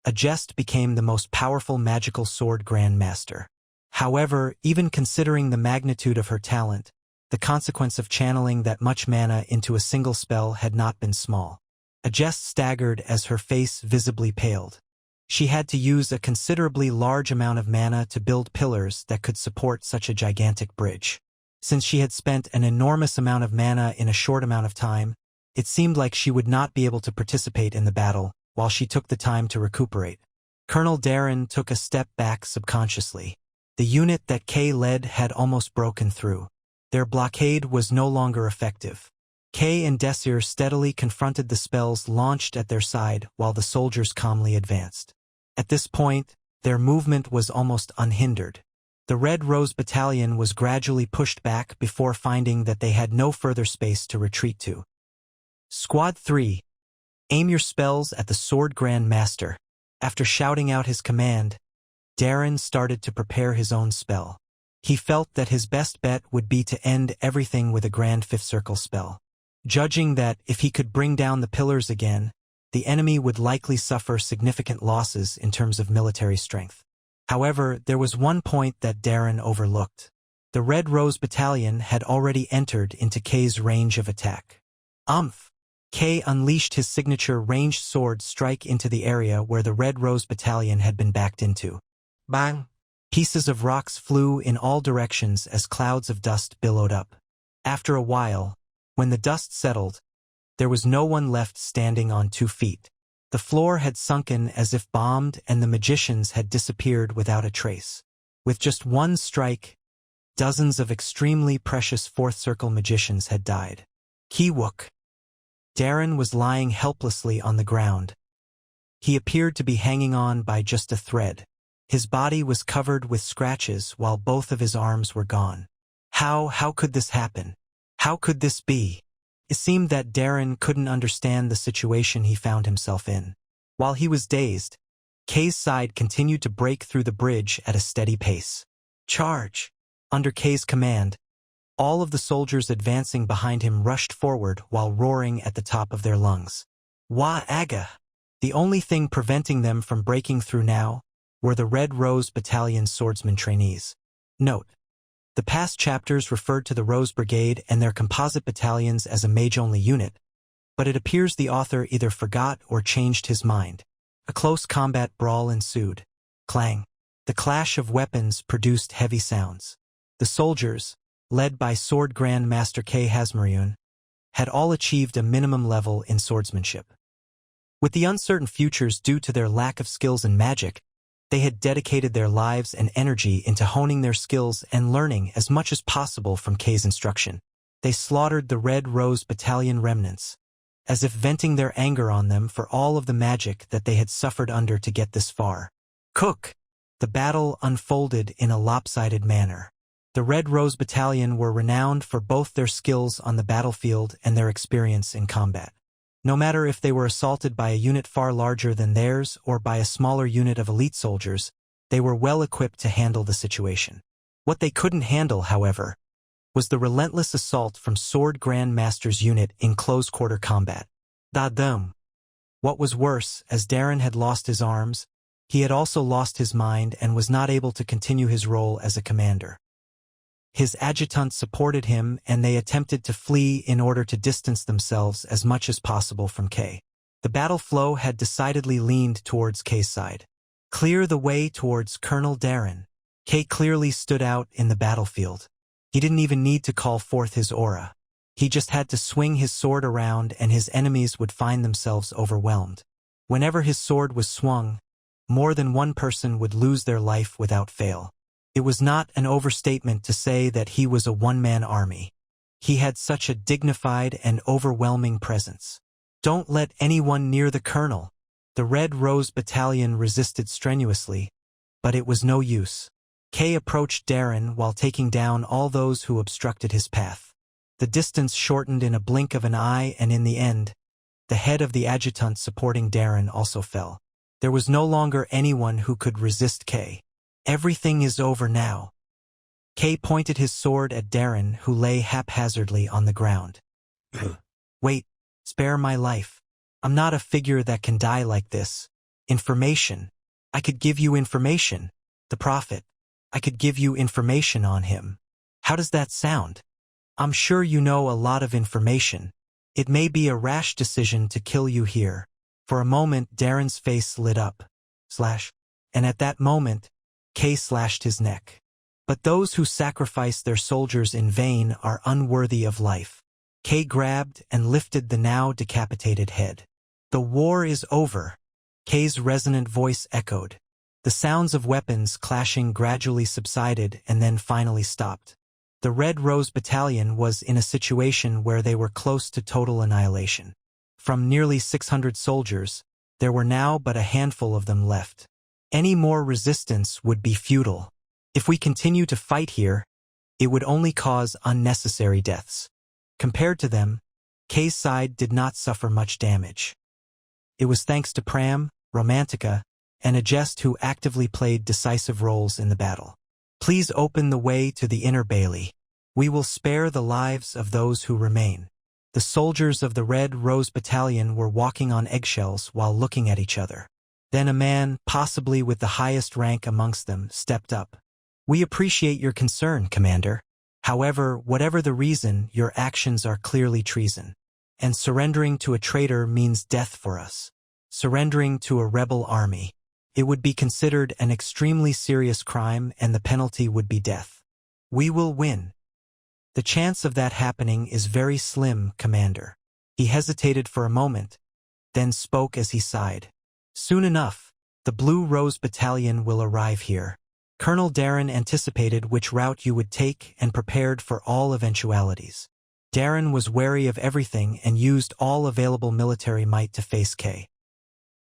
a jest became the most powerful magical sword grandmaster. However, even considering the magnitude of her talent, the consequence of channeling that much mana into a single spell had not been small. A jest staggered as her face visibly paled. She had to use a considerably large amount of mana to build pillars that could support such a gigantic bridge. Since she had spent an enormous amount of mana in a short amount of time, it seemed like she would not be able to participate in the battle while she took the time to recuperate. Colonel Darren took a step back subconsciously. The unit that Kay led had almost broken through. Their blockade was no longer effective. Kay and Desir steadily confronted the spells launched at their side while the soldiers calmly advanced. At this point, their movement was almost unhindered. The Red Rose Battalion was gradually pushed back before finding that they had no further space to retreat to. Squad 3. Aim your spells at the Sword Grand Master. After shouting out his command, Darren started to prepare his own spell. He felt that his best bet would be to end everything with a Grand 5th Circle spell. Judging that if he could bring down the pillars again, the enemy would likely suffer significant losses in terms of military strength. However, there was one point that Darren overlooked. The Red Rose Battalion had already entered into Kay's range of attack. Kay unleashed his signature ranged sword strike into the area where the Red Rose Battalion had been backed into. Bang! Pieces of rocks flew in all directions as clouds of dust billowed up. After a while, when the dust settled, there was no one left standing on 2 feet. The floor had sunken as if bombed and the magicians had disappeared without a trace. With just one strike, dozens of extremely precious 4th Circle magicians had died. Kiwook. Darren was lying helplessly on the ground. He appeared to be hanging on by just a thread. His body was covered with scratches while both of his arms were gone. How could this happen? How could this be? It seemed that Darren couldn't understand the situation he found himself in. While he was dazed, Kay's side continued to break through the bridge at a steady pace. Charge! Under Kay's command, all of the soldiers advancing behind him rushed forward while roaring at the top of their lungs. Wa-aga! The only thing preventing them from breaking through now were the Red Rose Battalion's swordsman trainees. Note: the past chapters referred to the Rose Brigade and their composite battalions as a mage-only unit, but it appears the author either forgot or changed his mind. A close combat brawl ensued. Clang! The clash of weapons produced heavy sounds. The soldiers, led by Sword Grand Master K. Hebrion, had all achieved a minimum level in swordsmanship. With the uncertain futures due to their lack of skills in magic, they had dedicated their lives and energy into honing their skills and learning as much as possible from Kay's instruction. They slaughtered the Red Rose Battalion remnants, as if venting their anger on them for all of the magic that they had suffered under to get this far. Cook! The battle unfolded in a lopsided manner. The Red Rose Battalion were renowned for both their skills on the battlefield and their experience in combat. No matter if they were assaulted by a unit far larger than theirs or by a smaller unit of elite soldiers, they were well equipped to handle the situation. What they couldn't handle, however, was the relentless assault from Sword Grand Master's unit in close-quarter combat. Da-dum! What was worse, as Darren had lost his arms, he had also lost his mind and was not able to continue his role as a commander. His adjutant supported him and they attempted to flee in order to distance themselves as much as possible from Kay. The battle flow had decidedly leaned towards Kay's side. Clear the way towards Colonel Darren. Kay clearly stood out in the battlefield. He didn't even need to call forth his aura. He just had to swing his sword around and his enemies would find themselves overwhelmed. Whenever his sword was swung, more than one person would lose their life without fail. It was not an overstatement to say that he was a one-man army. He had such a dignified and overwhelming presence. Don't let anyone near the colonel. The Red Rose Battalion resisted strenuously, but it was no use. Kay approached Darren while taking down all those who obstructed his path. The distance shortened in a blink of an eye and in the end, the head of the adjutant supporting Darren also fell. There was no longer anyone who could resist Kay. Everything is over now. Kay pointed his sword at Darren, who lay haphazardly on the ground. Wait, spare my life. I'm not a figure that can die like this. Information. I could give you information. The prophet. I could give you information on him. How does that sound? I'm sure you know a lot of information. It may be a rash decision to kill you here. For a moment, Darren's face lit up. And at that moment, Kay slashed his neck. But those who sacrifice their soldiers in vain are unworthy of life. Kay grabbed and lifted the now decapitated head. The war is over. Kay's resonant voice echoed. The sounds of weapons clashing gradually subsided and then finally stopped. The Red Rose Battalion was in a situation where they were close to total annihilation. From nearly 600 soldiers, there were now but a handful of them left. Any more resistance would be futile. If we continue to fight here, it would only cause unnecessary deaths. Compared to them, Kay's side did not suffer much damage. It was thanks to Pram, Romantica, and Agest who actively played decisive roles in the battle. Please open the way to the inner bailey. We will spare the lives of those who remain. The soldiers of the Red Rose Battalion were walking on eggshells while looking at each other. Then a man, possibly with the highest rank amongst them, stepped up. We appreciate your concern, Commander. However, whatever the reason, your actions are clearly treason. And surrendering to a traitor means death for us. Surrendering to a rebel army. It would be considered an extremely serious crime and the penalty would be death. We will win. The chance of that happening is very slim, Commander. He hesitated for a moment, then spoke as he sighed. Soon enough, the Blue Rose Battalion will arrive here. Colonel Darren anticipated which route you would take and prepared for all eventualities. Darren was wary of everything and used all available military might to face Kay.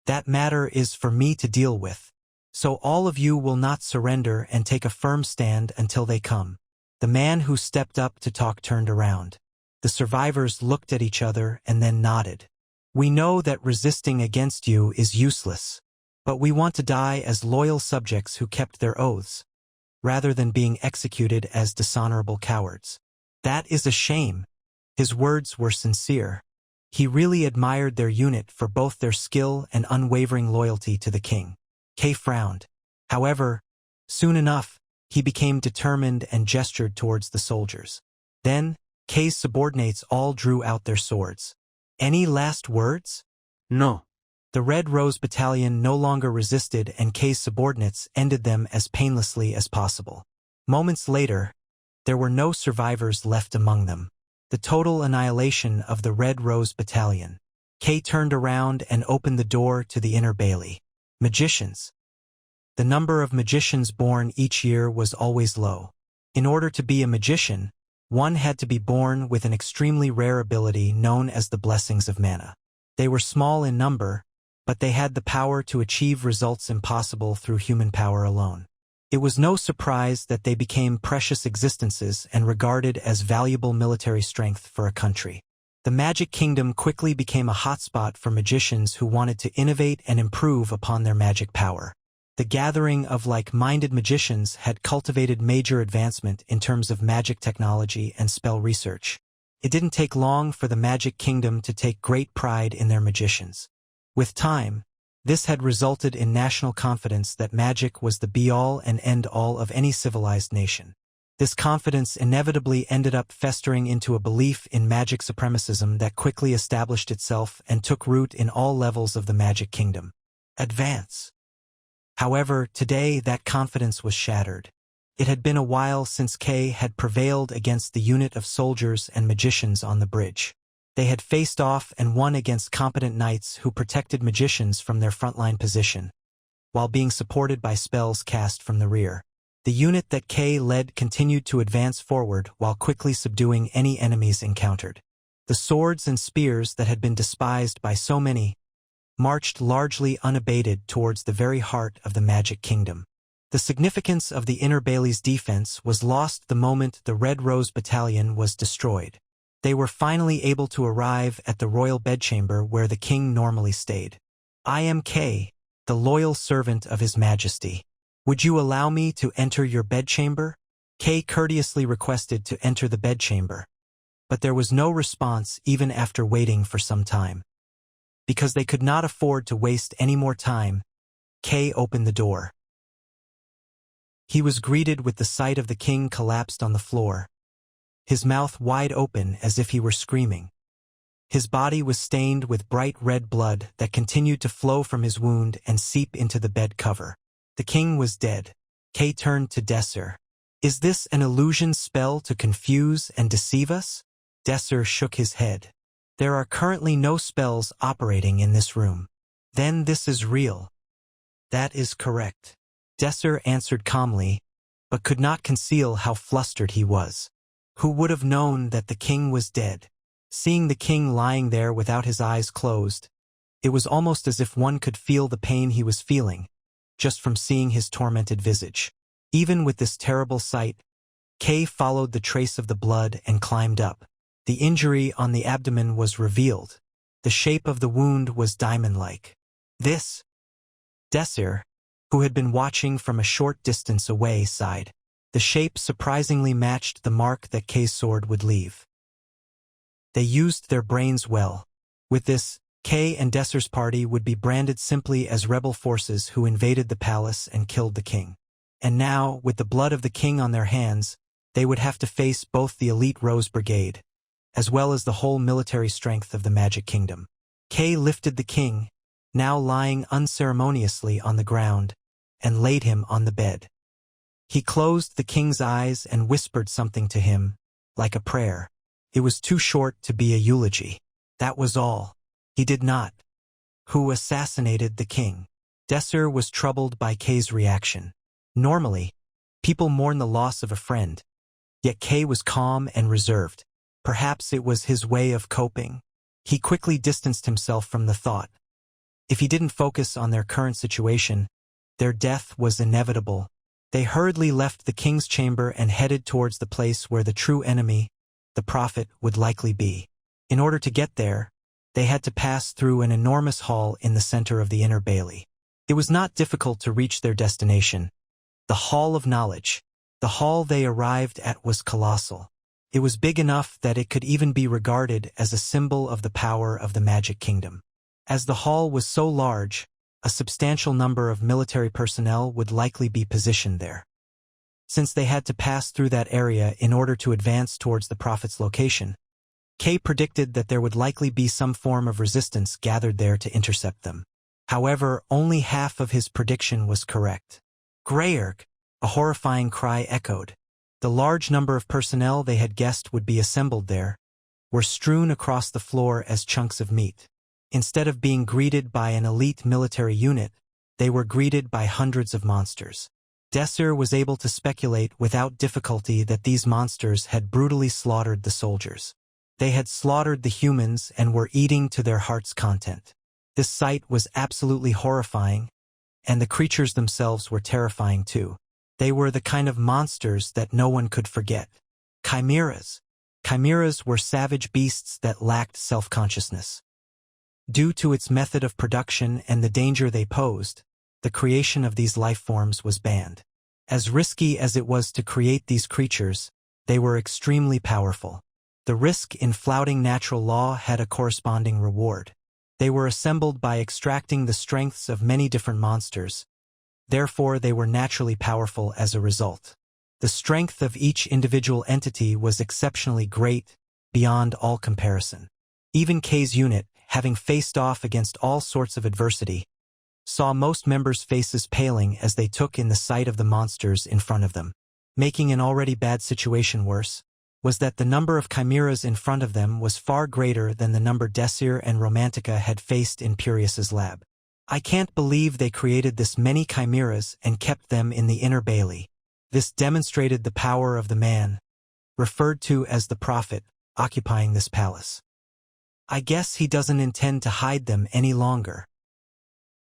That matter is for me to deal with. So all of you will not surrender and take a firm stand until they come. The man who stepped up to talk turned around. The survivors looked at each other and then nodded. We know that resisting against you is useless, but we want to die as loyal subjects who kept their oaths, rather than being executed as dishonorable cowards. That is a shame. His words were sincere. He really admired their unit for both their skill and unwavering loyalty to the king. Kay frowned. However, soon enough, he became determined and gestured towards the soldiers. Then, Kay's subordinates all drew out their swords. Any last words?
No.
The Red Rose Battalion no longer resisted, and Kay's subordinates ended them as painlessly as possible. Moments later, there were no survivors left among them. The total annihilation of the Red Rose Battalion. Kay turned around and opened the door to the inner bailey. Magicians. The number of magicians born each year was always low. In order to be a magician, one had to be born with an extremely rare ability known as the Blessings of Mana. They were small in number, but they had the power to achieve results impossible through human power alone. It was no surprise that they became precious existences and regarded as valuable military strength for a country. The Magic Kingdom quickly became a hotspot for magicians who wanted to innovate and improve upon their magic power. The gathering of like-minded magicians had cultivated major advancement in terms of magic technology and spell research. It didn't take long for the Magic Kingdom to take great pride in their magicians. With time, this had resulted in national confidence that magic was the be-all and end-all of any civilized nation. This confidence inevitably ended up festering into a belief in magic supremacism that quickly established itself and took root in all levels of the Magic Kingdom. Advance. However, today that confidence was shattered. It had been a while since Kay had prevailed against the unit of soldiers and magicians on the bridge. They had faced off and won against competent knights who protected magicians from their frontline position, while being supported by spells cast from the rear. The unit that Kay led continued to advance forward while quickly subduing any enemies encountered. The swords and spears that had been despised by so many marched largely unabated towards the very heart of the Magic Kingdom. The significance of the Inner Bailey's defense was lost the moment the Red Rose Battalion was destroyed. They were finally able to arrive at the royal bedchamber where the king normally stayed. I am Kay, the loyal servant of His Majesty. Would you allow me to enter your bedchamber? Kay courteously requested to enter the bedchamber. But there was no response even after waiting for some time. Because they could not afford to waste any more time, Kay opened the door. He was greeted with the sight of the king collapsed on the floor, his mouth wide open as if he were screaming. His body was stained with bright red blood that continued to flow from his wound and seep into the bed cover. The king was dead. Kay turned to Desir. Is this an illusion spell to confuse and deceive us? Desir shook his head. There are currently no spells operating in this room. Then this is real. That is correct. Desir answered calmly, but could not conceal how flustered he was. Who would have known that the king was dead? Seeing the king lying there without his eyes closed, it was almost as if one could feel the pain he was feeling, just from seeing his tormented visage. Even with this terrible sight, Kay followed the trace of the blood and climbed up. The injury on the abdomen was revealed. The shape of the wound was diamond-like. This, Desir, who had been watching from a short distance away, sighed. The shape surprisingly matched the mark that Kay's sword would leave. They used their brains well. With this, Kay and Desir's party would be branded simply as rebel forces who invaded the palace and killed the king. And now, with the blood of the king on their hands, they would have to face both the elite Rose Brigade, as well as the whole military strength of the Magic Kingdom. Kay lifted the king, now lying unceremoniously on the ground, and laid him on the bed. He closed the king's eyes and whispered something to him, like a prayer. It was too short to be a eulogy. That was all. He did not. Who assassinated the king? Desir was troubled by Kay's reaction. Normally, people mourn the loss of a friend, yet Kay was calm and reserved. Perhaps it was his way of coping. He quickly distanced himself from the thought. If he didn't focus on their current situation, their death was inevitable. They hurriedly left the king's chamber and headed towards the place where the true enemy, the prophet, would likely be. In order to get there, they had to pass through an enormous hall in the center of the inner bailey. It was not difficult to reach their destination, the Hall of Knowledge. The hall they arrived at was colossal. It was big enough that it could even be regarded as a symbol of the power of the Magic Kingdom. As the hall was so large, a substantial number of military personnel would likely be positioned there. Since they had to pass through that area in order to advance towards the prophet's location, Kay predicted that there would likely be some form of resistance gathered there to intercept them. However, only half of his prediction was correct. Greyerg! A horrifying cry echoed. The large number of personnel they had guessed would be assembled there were strewn across the floor as chunks of meat. Instead of being greeted by an elite military unit, they were greeted by hundreds of monsters. Desir was able to speculate without difficulty that these monsters had brutally slaughtered the soldiers. They had slaughtered the humans and were eating to their heart's content. This sight was absolutely horrifying, and the creatures themselves were terrifying too. They were the kind of monsters that no one could forget. Chimeras. Chimeras were savage beasts that lacked self-consciousness. Due to its method of production and the danger they posed, the creation of these life forms was banned. As risky as it was to create these creatures, they were extremely powerful. The risk in flouting natural law had a corresponding reward. They were assembled by extracting the strengths of many different monsters. Therefore, they were naturally powerful as a result. The strength of each individual entity was exceptionally great, beyond all comparison. Even Kay's unit, having faced off against all sorts of adversity, saw most members' faces paling as they took in the sight of the monsters in front of them. Making an already bad situation worse, was that the number of chimeras in front of them was far greater than the number Desir and Romantica had faced in Purius's lab. I can't believe they created this many chimeras and kept them in the inner bailey. This demonstrated the power of the man, referred to as the prophet, occupying this palace. I guess he doesn't intend to hide them any longer.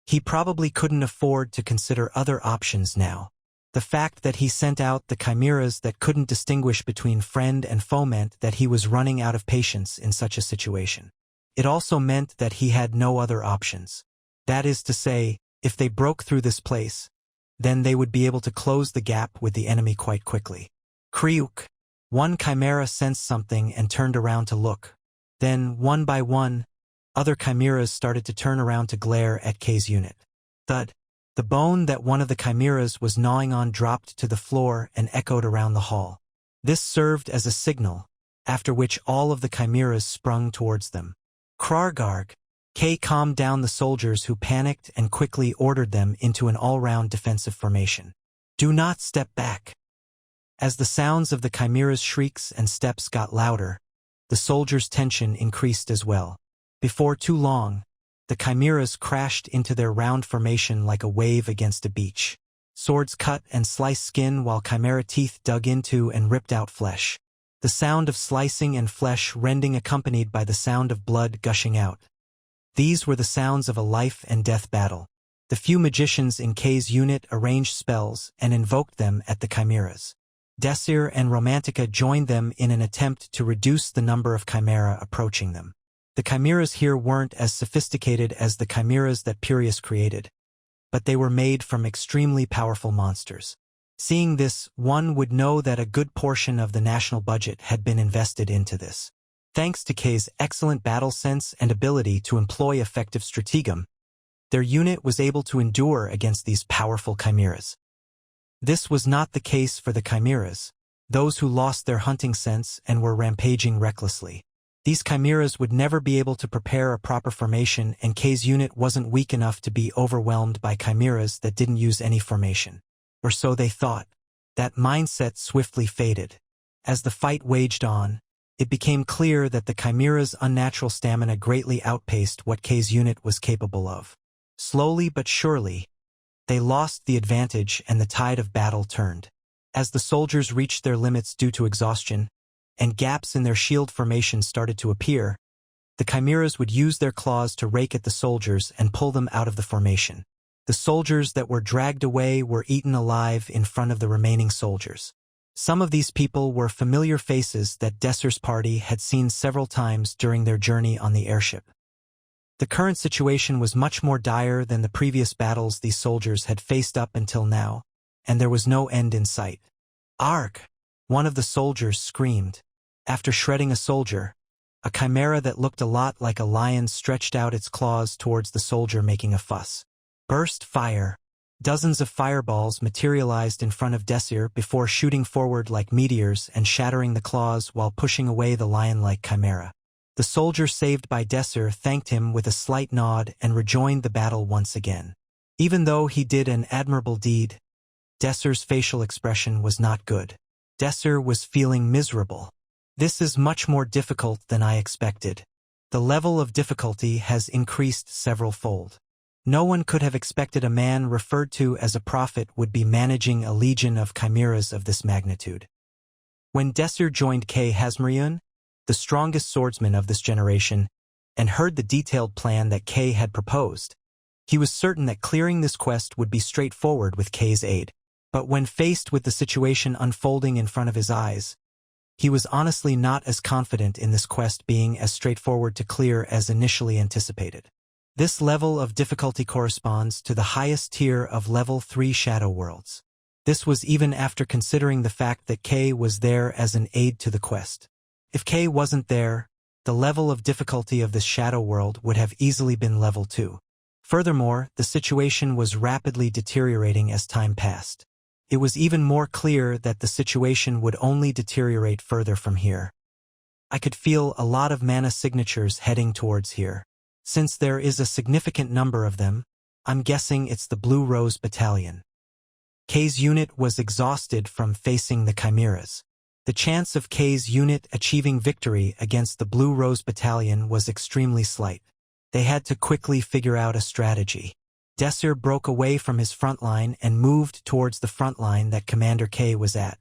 He probably couldn't afford to consider other options now. The fact that he sent out the chimeras that couldn't distinguish between friend and foe meant that he was running out of patience in such a situation. It also meant that he had no other options. That is to say, if they broke through this place, then they would be able to close the gap with the enemy quite quickly. Kriuk! One chimera sensed something and turned around to look. Then, one by one, other chimeras started to turn around to glare at Kay's unit. Thud! The bone that one of the chimeras was gnawing on dropped to the floor and echoed around the hall. This served as a signal, after which all of the chimeras sprung towards them. Krargarg! Kay calmed down the soldiers who panicked and quickly ordered them into an all-round defensive formation. Do not step back! As the sounds of the chimera's shrieks and steps got louder, the soldiers' tension increased as well. Before too long, the chimeras crashed into their round formation like a wave against a beach. Swords cut and sliced skin while chimera teeth dug into and ripped out flesh. The sound of slicing and flesh rending accompanied by the sound of blood gushing out. These were the sounds of a life and death battle. The few magicians in Kay's unit arranged spells and invoked them at the chimeras. Desir and Romantica joined them in an attempt to reduce the number of chimera approaching them. The chimeras here weren't as sophisticated as the chimeras that Purius created, but they were made from extremely powerful monsters. Seeing this, one would know that a good portion of the national budget had been invested into this. Thanks to Kay's excellent battle sense and ability to employ effective stratagem, their unit was able to endure against these powerful chimeras. This was not the case for the chimeras, those who lost their hunting sense and were rampaging recklessly. These chimeras would never be able to prepare a proper formation, and Kay's unit wasn't weak enough to be overwhelmed by chimeras that didn't use any formation. Or so they thought. That mindset swiftly faded. As the fight waged on, it became clear that the chimera's unnatural stamina greatly outpaced what Kay's unit was capable of. Slowly but surely, they lost the advantage and the tide of battle turned. As the soldiers reached their limits due to exhaustion, and gaps in their shield formation started to appear, the chimeras would use their claws to rake at the soldiers and pull them out of the formation. The soldiers that were dragged away were eaten alive in front of the remaining soldiers. Some of these people were familiar faces that Desir's party had seen several times during their journey on the airship. The current situation was much more dire than the previous battles these soldiers had faced up until now, and there was no end in sight. "Arg!" one of the soldiers screamed. After shredding a soldier, a chimera that looked a lot like a lion stretched out its claws towards the soldier, making a fuss. Burst fire. Dozens of fireballs materialized in front of Desir before shooting forward like meteors and shattering the claws while pushing away the lion-like chimera. The soldier saved by Desir thanked him with a slight nod and rejoined the battle once again. Even though he did an admirable deed, Desir's facial expression was not good. Desir was feeling miserable. "This is much more difficult than I expected. The level of difficulty has increased several-fold. No one could have expected a man referred to as a prophet would be managing a legion of chimeras of this magnitude." When Desir joined Hebrion, the strongest swordsman of this generation, and heard the detailed plan that Kay had proposed, he was certain that clearing this quest would be straightforward with Kay's aid. But when faced with the situation unfolding in front of his eyes, he was honestly not as confident in this quest being as straightforward to clear as initially anticipated. This level of difficulty corresponds to the highest tier of level 3 shadow worlds. This was even after considering the fact that Kay was there as an aid to the quest. If Kay wasn't there, the level of difficulty of this shadow world would have easily been level 2. Furthermore, the situation was rapidly deteriorating as time passed. It was even more clear that the situation would only deteriorate further from here. I could feel a lot of mana signatures heading towards here. Since there is a significant number of them, I'm guessing it's the Blue Rose Battalion. Kay's unit was exhausted from facing the chimeras. The chance of Kay's unit achieving victory against the Blue Rose Battalion was extremely slight. They had to quickly figure out a strategy. Desir broke away from his front line and moved towards the front line that Commander Kay was at.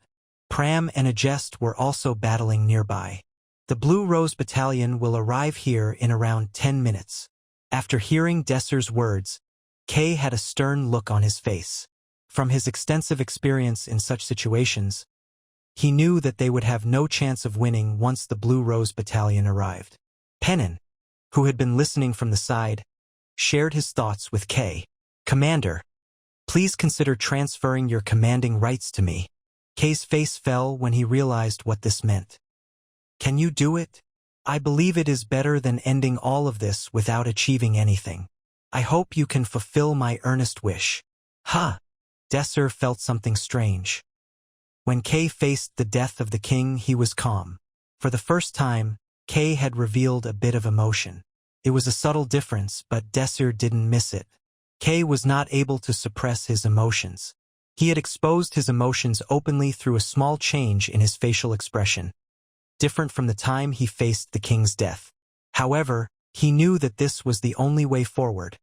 Pram and Agest were also battling nearby. The Blue Rose Battalion will arrive here in around 10 minutes. After hearing Desir's words, Kay had a stern look on his face. From his extensive experience in such situations, he knew that they would have no chance of winning once the Blue Rose Battalion arrived. Pennon, who had been listening from the side, shared his thoughts with Kay. "Commander, please consider transferring your commanding rights to me." Kay's face fell when he realized what this meant. "Can you do it? I believe it is better than ending all of this without achieving anything. I hope you can fulfill my earnest wish." "Huh." Desir felt something strange. When Kay faced the death of the king, he was calm. For the first time, Kay had revealed a bit of emotion. It was a subtle difference, but Desir didn't miss it. Kay was not able to suppress his emotions. He had exposed his emotions openly through a small change in his facial expression, different from the time he faced the king's death. However, he knew that this was the only way forward,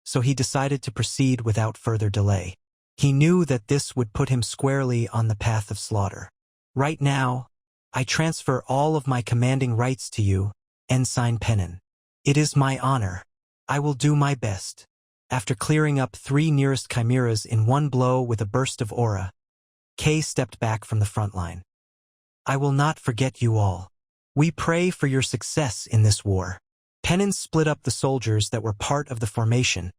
so he decided to proceed without further delay. He knew that this would put him squarely on the path of slaughter. "Right now, I transfer all of my commanding rights to you, Ensign Pennon. It is my honor. I will do my best." After clearing up 3 nearest chimeras in one blow with a burst of aura, Kay stepped back from the front line. "I will not forget you all. We pray for your success in this war." Pennon split up the soldiers that were part of the formation,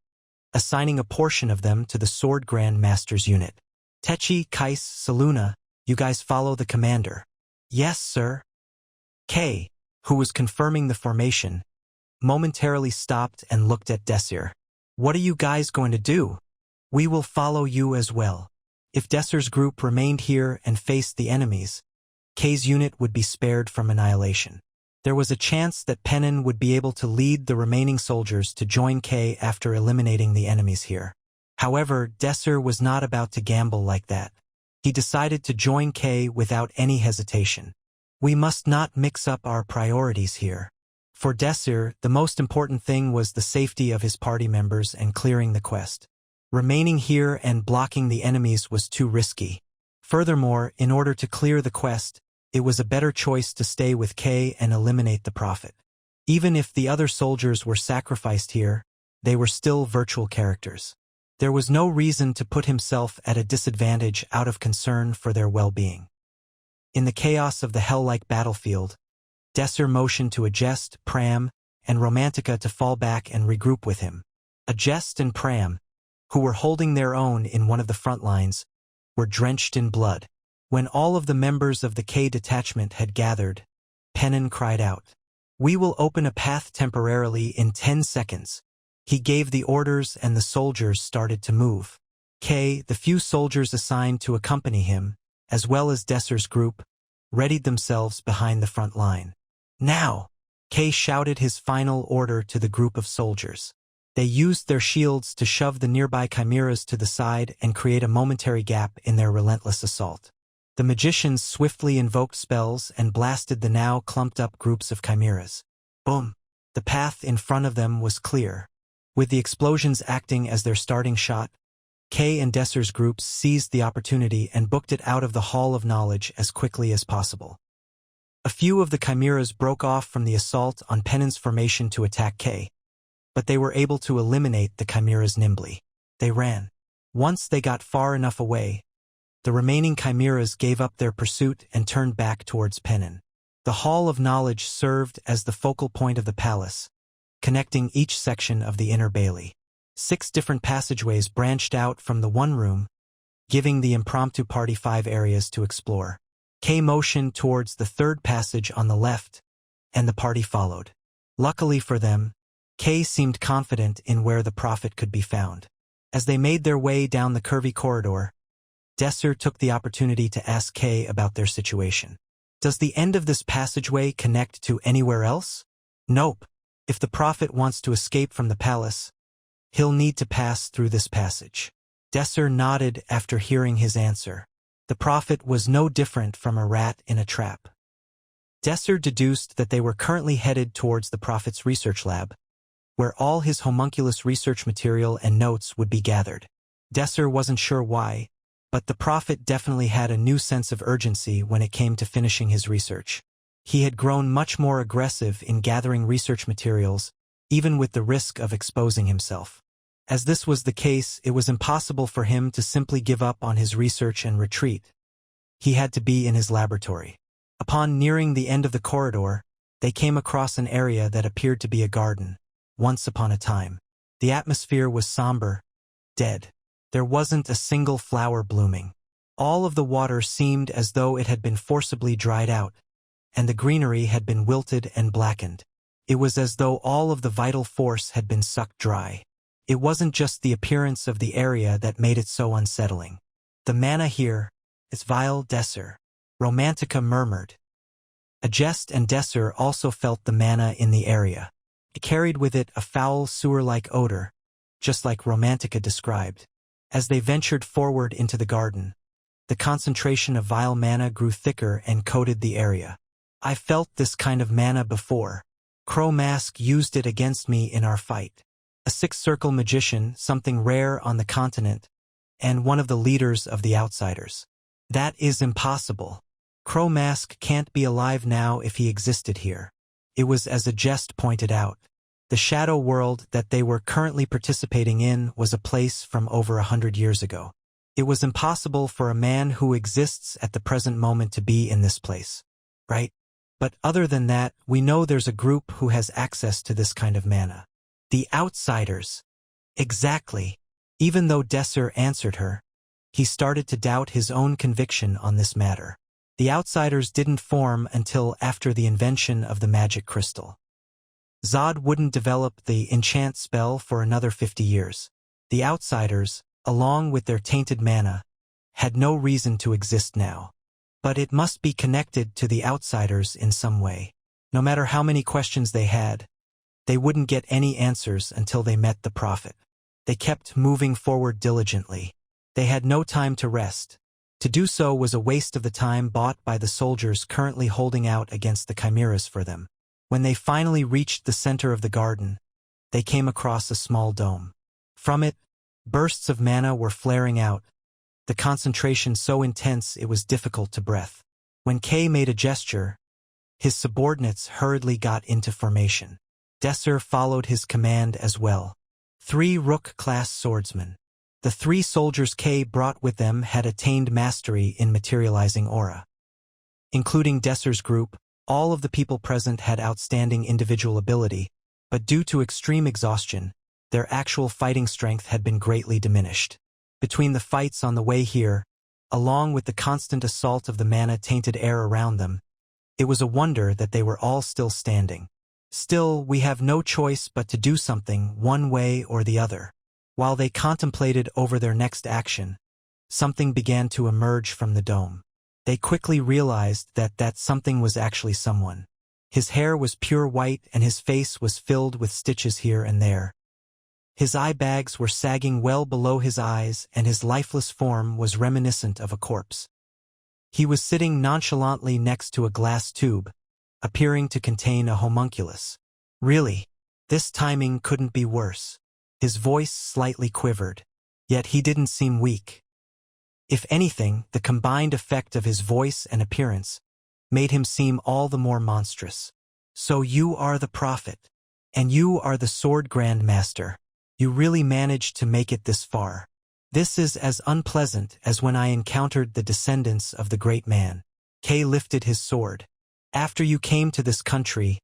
assigning a portion of them to the Sword Grand Master's unit. "Techi, Kais, Saluna, you guys follow the commander." "Yes, sir." Kay, who was confirming the formation, momentarily stopped and looked at Desir. "What are you guys going to do?" "We will follow you as well." If Desir's group remained here and faced the enemies, Kay's unit would be spared from annihilation. There was a chance that Pennon would be able to lead the remaining soldiers to join Kay after eliminating the enemies here. However, Desir was not about to gamble like that. He decided to join Kay without any hesitation. We must not mix up our priorities here. For Desir, the most important thing was the safety of his party members and clearing the quest. Remaining here and blocking the enemies was too risky. Furthermore, in order to clear the quest, it was a better choice to stay with Kay and eliminate the prophet. Even if the other soldiers were sacrificed here, they were still virtual characters. There was no reason to put himself at a disadvantage out of concern for their well-being. In the chaos of the hell-like battlefield, Desir motioned to Agest, Pram, and Romantica to fall back and regroup with him. Agest and Pram, who were holding their own in one of the front lines, were drenched in blood. When all of the members of the K detachment had gathered, Pennon cried out, "We will open a path temporarily in 10 seconds. He gave the orders and the soldiers started to move. K, the few soldiers assigned to accompany him, as well as Desir's group, readied themselves behind the front line. Now! K shouted his final order to the group of soldiers. They used their shields to shove the nearby chimeras to the side and create a momentary gap in their relentless assault. The magicians swiftly invoked spells and blasted the now clumped-up groups of chimeras. Boom! The path in front of them was clear. With the explosions acting as their starting shot, Kay and Desir's groups seized the opportunity and booked it out of the Hall of Knowledge as quickly as possible. A few of the chimeras broke off from the assault on Pennon's formation to attack Kay, but they were able to eliminate the chimeras nimbly. They ran. Once they got far enough away, the remaining chimeras gave up their pursuit and turned back towards Pennon. The Hall of Knowledge served as the focal point of the palace, connecting each section of the inner bailey. 6 different passageways branched out from the one room, giving the impromptu party 5 areas to explore. Kay motioned towards the 3rd passage on the left, and the party followed. Luckily for them, Kay seemed confident in where the prophet could be found. As they made their way down the curvy corridor, Desir took the opportunity to ask Kay about their situation. Does the end of this passageway connect to anywhere else? Nope. If the prophet wants to escape from the palace, he'll need to pass through this passage. Desir nodded after hearing his answer. The prophet was no different from a rat in a trap. Desir deduced that they were currently headed towards the prophet's research lab, where all his homunculus research material and notes would be gathered. Desir wasn't sure why, but the prophet definitely had a new sense of urgency when it came to finishing his research. He had grown much more aggressive in gathering research materials, even with the risk of exposing himself. As this was the case, it was impossible for him to simply give up on his research and retreat. He had to be in his laboratory. Upon nearing the end of the corridor, they came across an area that appeared to be a garden. Once upon a time, the atmosphere was somber, dead. There wasn't a single flower blooming. All of the water seemed as though it had been forcibly dried out, and the greenery had been wilted and blackened. It was as though all of the vital force had been sucked dry. It wasn't just the appearance of the area that made it so unsettling. The mana here is vile, Desir, Romantica murmured. Agest and Desir also felt the mana in the area. It carried with it a foul sewer-like odor, just like Romantica described. As they ventured forward into the garden, the concentration of vile mana grew thicker and coated the area. I felt this kind of mana before. Crow Mask used it against me in our fight. A 6-circle magician, something rare on the continent, and one of the leaders of the Outsiders. That is impossible. Crow Mask can't be alive now if he existed here. It was as Agest pointed out. The shadow world that they were currently participating in was a place from over 100 years ago. It was impossible for a man who exists at the present moment to be in this place, right? But other than that, we know there's a group who has access to this kind of mana. The Outsiders. Exactly. Even though Desir answered her, he started to doubt his own conviction on this matter. The Outsiders didn't form until after the invention of the magic crystal. Zod wouldn't develop the enchant spell for another 50 years. The Outsiders, along with their tainted mana, had no reason to exist now. But it must be connected to the Outsiders in some way. No matter how many questions they had, they wouldn't get any answers until they met the prophet. They kept moving forward diligently. They had no time to rest. To do so was a waste of the time bought by the soldiers currently holding out against the chimeras for them. When they finally reached the center of the garden, they came across a small dome. From it, bursts of mana were flaring out, the concentration so intense it was difficult to breathe. When Kay made a gesture, his subordinates hurriedly got into formation. Desir followed his command as well. 3 Rook-class swordsmen. The 3 soldiers Kay brought with them had attained mastery in materializing aura. Including Desir's group, all of the people present had outstanding individual ability, but due to extreme exhaustion, their actual fighting strength had been greatly diminished. Between the fights on the way here, along with the constant assault of the mana-tainted air around them, it was a wonder that they were all still standing. Still, we have no choice but to do something one way or the other. While they contemplated over their next action, something began to emerge from the dome. They quickly realized that that something was actually someone. His hair was pure white and his face was filled with stitches here and there. His eye bags were sagging well below his eyes and his lifeless form was reminiscent of a corpse. He was sitting nonchalantly next to a glass tube, appearing to contain a homunculus. Really, this timing couldn't be worse. His voice slightly quivered, yet he didn't seem weak. If anything, the combined effect of his voice and appearance made him seem all the more monstrous. So you are the prophet, and you are the sword grandmaster. You really managed to make it this far. This is as unpleasant as when I encountered the descendants of the great man. Kay lifted his sword. After you came to this country,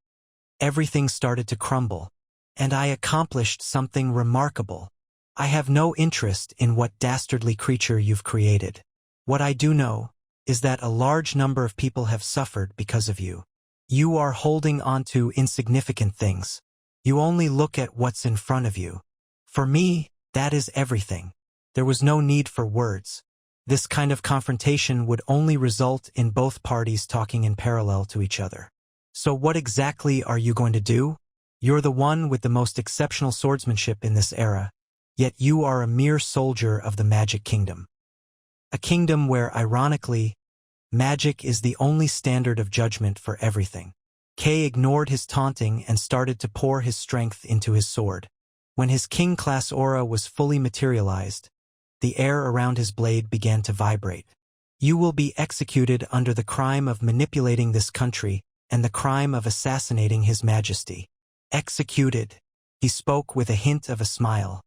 everything started to crumble, and I accomplished something remarkable. I have no interest in what dastardly creature you've created. What I do know is that a large number of people have suffered because of you. You are holding on to insignificant things. You only look at what's in front of you. For me, that is everything. There was no need for words. This kind of confrontation would only result in both parties talking in parallel to each other. So what exactly are you going to do? You're the one with the most exceptional swordsmanship in this era, yet you are a mere soldier of the Magic Kingdom. A kingdom where, ironically, magic is the only standard of judgment for everything. Kay ignored his taunting and started to pour his strength into his sword. When his king-class aura was fully materialized, the air around his blade began to vibrate. You will be executed under the crime of manipulating this country and the crime of assassinating His Majesty. Executed. He spoke with a hint of a smile.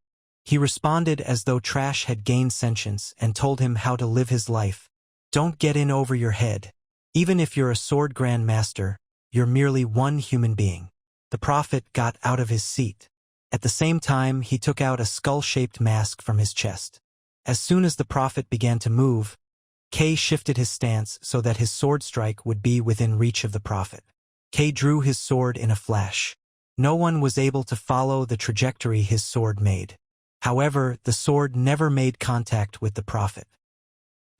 He responded as though Trash had gained sentience and told him how to live his life. Don't get in over your head. Even if you're a sword grandmaster, you're merely one human being. The prophet got out of his seat. At the same time, he took out a skull-shaped mask from his chest. As soon as the prophet began to move, Kay shifted his stance so that his sword strike would be within reach of the prophet. Kay drew his sword in a flash. No one was able to follow the trajectory his sword made. However, the sword never made contact with the prophet.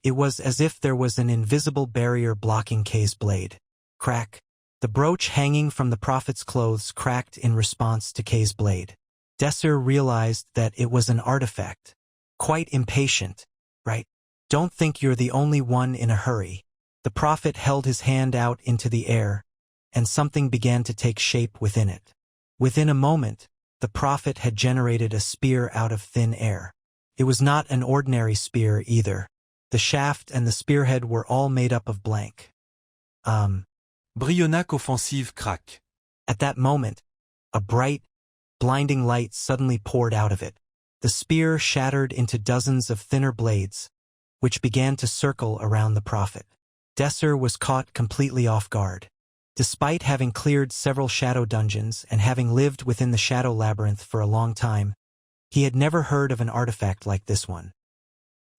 It was as if there was an invisible barrier blocking Kay's blade. Crack. The brooch hanging from the prophet's clothes cracked in response to Kay's blade. Desir realized that it was an artifact. Quite impatient, right? Don't think you're the only one in a hurry. The prophet held his hand out into the air, and something began to take shape within it. Within a moment, the prophet had generated a spear out of thin air. It was not an ordinary spear either. The shaft and the spearhead were all made up of blank.
Brionac offensive crack.
At that moment, a bright, blinding light suddenly poured out of it. The spear shattered into dozens of thinner blades, which began to circle around the prophet. Desir was caught completely off guard. Despite having cleared several shadow dungeons and having lived within the shadow labyrinth for a long time, he had never heard of an artifact like this one.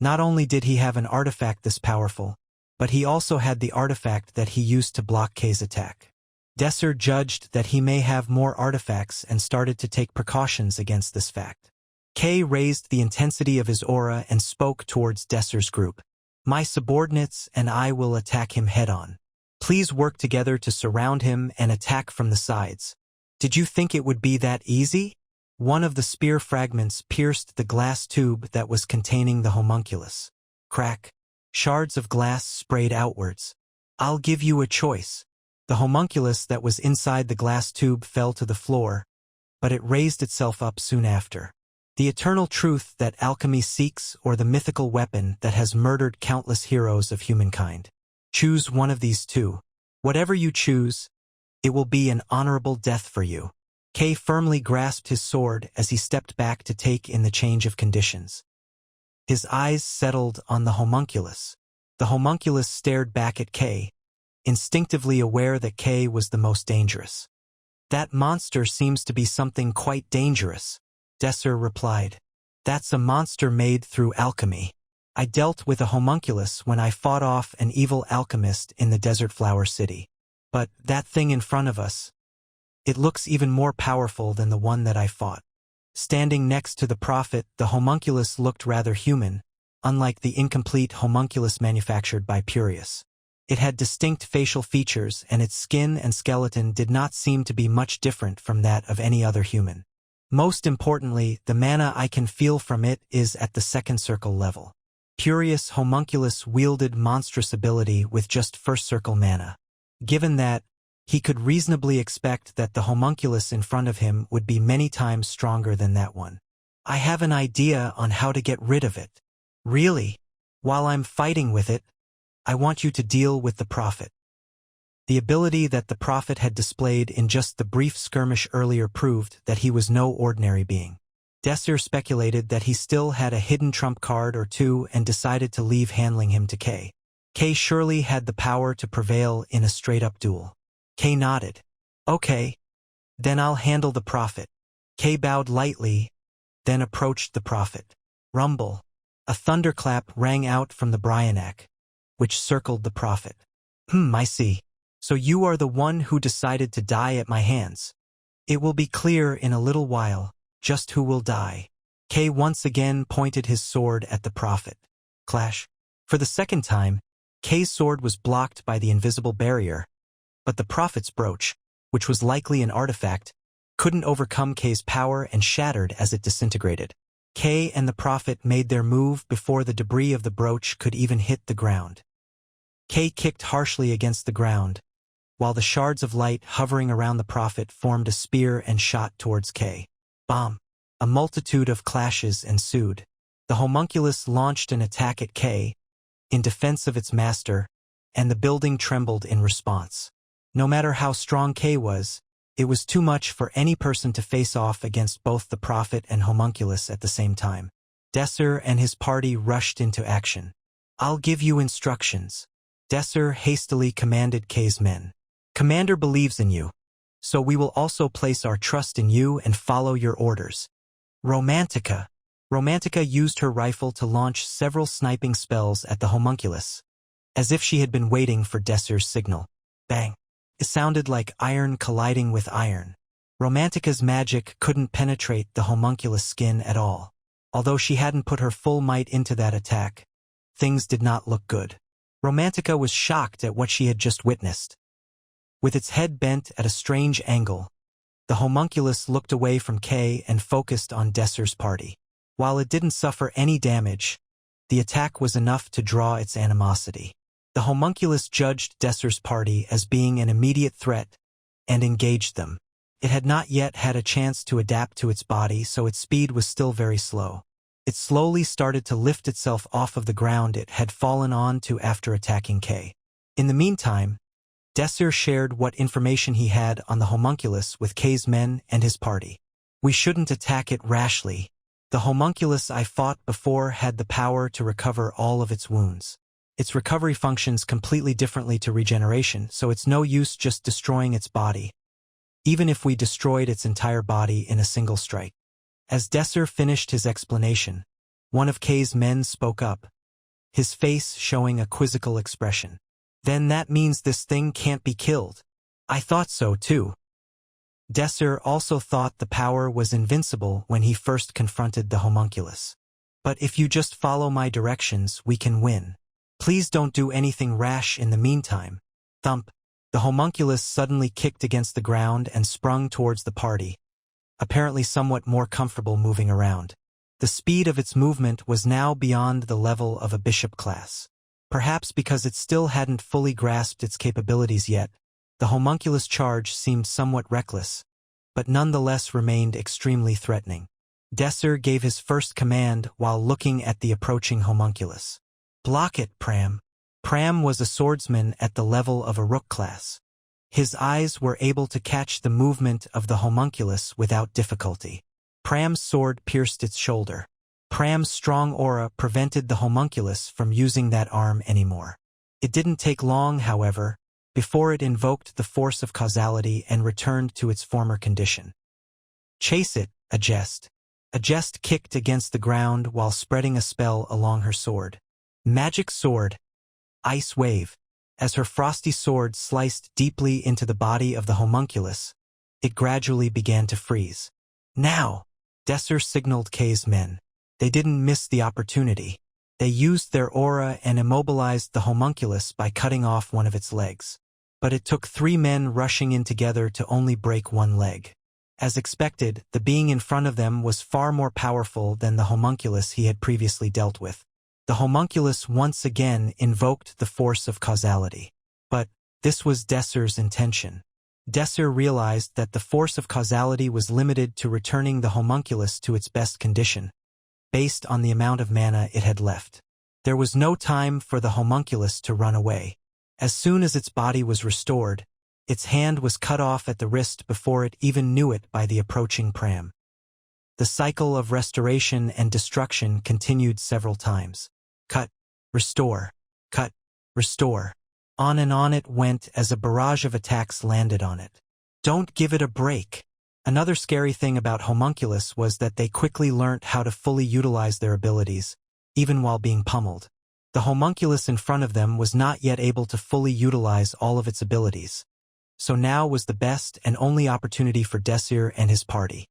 Not only did he have an artifact this powerful, but he also had the artifact that he used to block Kay's attack. Desir judged that he may have more artifacts and started to take precautions against this fact. Kay raised the intensity of his aura and spoke towards Desir's group. My subordinates and I will attack him head-on. Please work together to surround him and attack from the sides. Did you think it would be that easy? One of the spear fragments pierced the glass tube that was containing the homunculus. Crack. Shards of glass sprayed outwards. I'll give you a choice. The homunculus that was inside the glass tube fell to the floor, but it raised itself up soon after. The eternal truth that alchemy seeks, or the mythical weapon that has murdered countless heroes of humankind. Choose one of these two. Whatever you choose, it will be an honorable death for you. Kay firmly grasped his sword as he stepped back to take in the change of conditions. His eyes settled on the homunculus. The homunculus stared back at Kay, instinctively aware that Kay was the most dangerous. That monster seems to be something quite dangerous, Desir replied. That's a monster made through alchemy. I dealt with a homunculus when I fought off an evil alchemist in the Desert Flower City. But that thing in front of us, it looks even more powerful than the one that I fought. Standing next to the prophet, the homunculus looked rather human, unlike the incomplete homunculus manufactured by Purius. It had distinct facial features, and its skin and skeleton did not seem to be much different from that of any other human. Most importantly, the mana I can feel from it is at the second circle level. Purius homunculus wielded monstrous ability with just first circle mana. Given that, he could reasonably expect that the homunculus in front of him would be many times stronger than that one. I have an idea on how to get rid of it. Really? While I'm fighting with it, I want you to deal with the prophet. The ability that the prophet had displayed in just the brief skirmish earlier proved that he was no ordinary being. Desir speculated that he still had a hidden trump card or two and decided to leave handling him to Kay. Kay surely had the power to prevail in a straight-up duel. Kay nodded. Okay, then I'll handle the prophet. Kay bowed lightly, then approached the prophet. Rumble. A thunderclap rang out from the Bryanak, which circled the prophet. I see. So you are the one who decided to die at my hands. It will be clear in a little while just who will die. Kay once again pointed his sword at the prophet. Clash. For the second time, Kay's sword was blocked by the invisible barrier, but the prophet's brooch, which was likely an artifact, couldn't overcome Kay's power and shattered as it disintegrated. Kay and the prophet made their move before the debris of the brooch could even hit the ground. Kay kicked harshly against the ground, while the shards of light hovering around the prophet formed a spear and shot towards Kay. Bomb! A multitude of clashes ensued. The homunculus launched an attack at Kay, in defense of its master, and the building trembled in response. No matter how strong Kay was, it was too much for any person to face off against both the prophet and homunculus at the same time. Desir and his party rushed into action. I'll give you instructions. Desir hastily commanded Kay's men. Commander believes in you, so we will also place our trust in you and follow your orders. Romantica. Romantica used her rifle to launch several sniping spells at the homunculus, as if she had been waiting for Desir's signal. Bang! It sounded like iron colliding with iron. Romantica's magic couldn't penetrate the homunculus skin at all. Although she hadn't put her full might into that attack, things did not look good. Romantica was shocked at what she had just witnessed. With its head bent at a strange angle, the homunculus looked away from Kay and focused on Desir's party. While it didn't suffer any damage, the attack was enough to draw its animosity. The homunculus judged Desir's party as being an immediate threat and engaged them. It had not yet had a chance to adapt to its body, so its speed was still very slow. It slowly started to lift itself off of the ground it had fallen onto after attacking Kay. In the meantime, Desir shared what information he had on the homunculus with Kay's men and his party. We shouldn't attack it rashly. The homunculus I fought before had the power to recover all of its wounds. Its recovery functions completely differently to regeneration, so it's no use just destroying its body, even if we destroyed its entire body in a single strike. As Desir finished his explanation, one of Kay's men spoke up, his face showing a quizzical expression. Then that means this thing can't be killed. I thought so too. Desir also thought the power was invincible when he first confronted the homunculus. But if you just follow my directions, we can win. Please don't do anything rash in the meantime. Thump. The homunculus suddenly kicked against the ground and sprung towards the party, apparently somewhat more comfortable moving around. The speed of its movement was now beyond the level of a bishop class. Perhaps because it still hadn't fully grasped its capabilities yet, the homunculus charge seemed somewhat reckless, but nonetheless remained extremely threatening. Desir gave his first command while looking at the approaching homunculus. Block it, Pram. Pram was a swordsman at the level of a rook class. His eyes were able to catch the movement of the homunculus without difficulty. Pram's sword pierced its shoulder. Pram's strong aura prevented the homunculus from using that arm anymore. It didn't take long, however, before it invoked the force of causality and returned to its former condition. Chase it, a jest. A jest kicked against the ground while spreading a spell along her sword. Magic sword. Ice wave. As her frosty sword sliced deeply into the body of the homunculus, it gradually began to freeze. Now! Desir signaled Kay's men. They didn't miss the opportunity. They used their aura and immobilized the homunculus by cutting off one of its legs. But it took 3 men rushing in together to only break one leg. As expected, the being in front of them was far more powerful than the homunculus he had previously dealt with. The homunculus once again invoked the force of causality. But this was Desir's intention. Desir realized that the force of causality was limited to returning the homunculus to its best condition, based on the amount of mana it had left. There was no time for the homunculus to run away. As soon as its body was restored, its hand was cut off at the wrist before it even knew it by the approaching Pram. The cycle of restoration and destruction continued several times. Cut, restore, cut, restore. On and on it went as a barrage of attacks landed on it. Don't give it a break. Another scary thing about homunculus was that they quickly learnt how to fully utilize their abilities, even while being pummeled. The homunculus in front of them was not yet able to fully utilize all of its abilities. So now was the best and only opportunity for Desir and his party.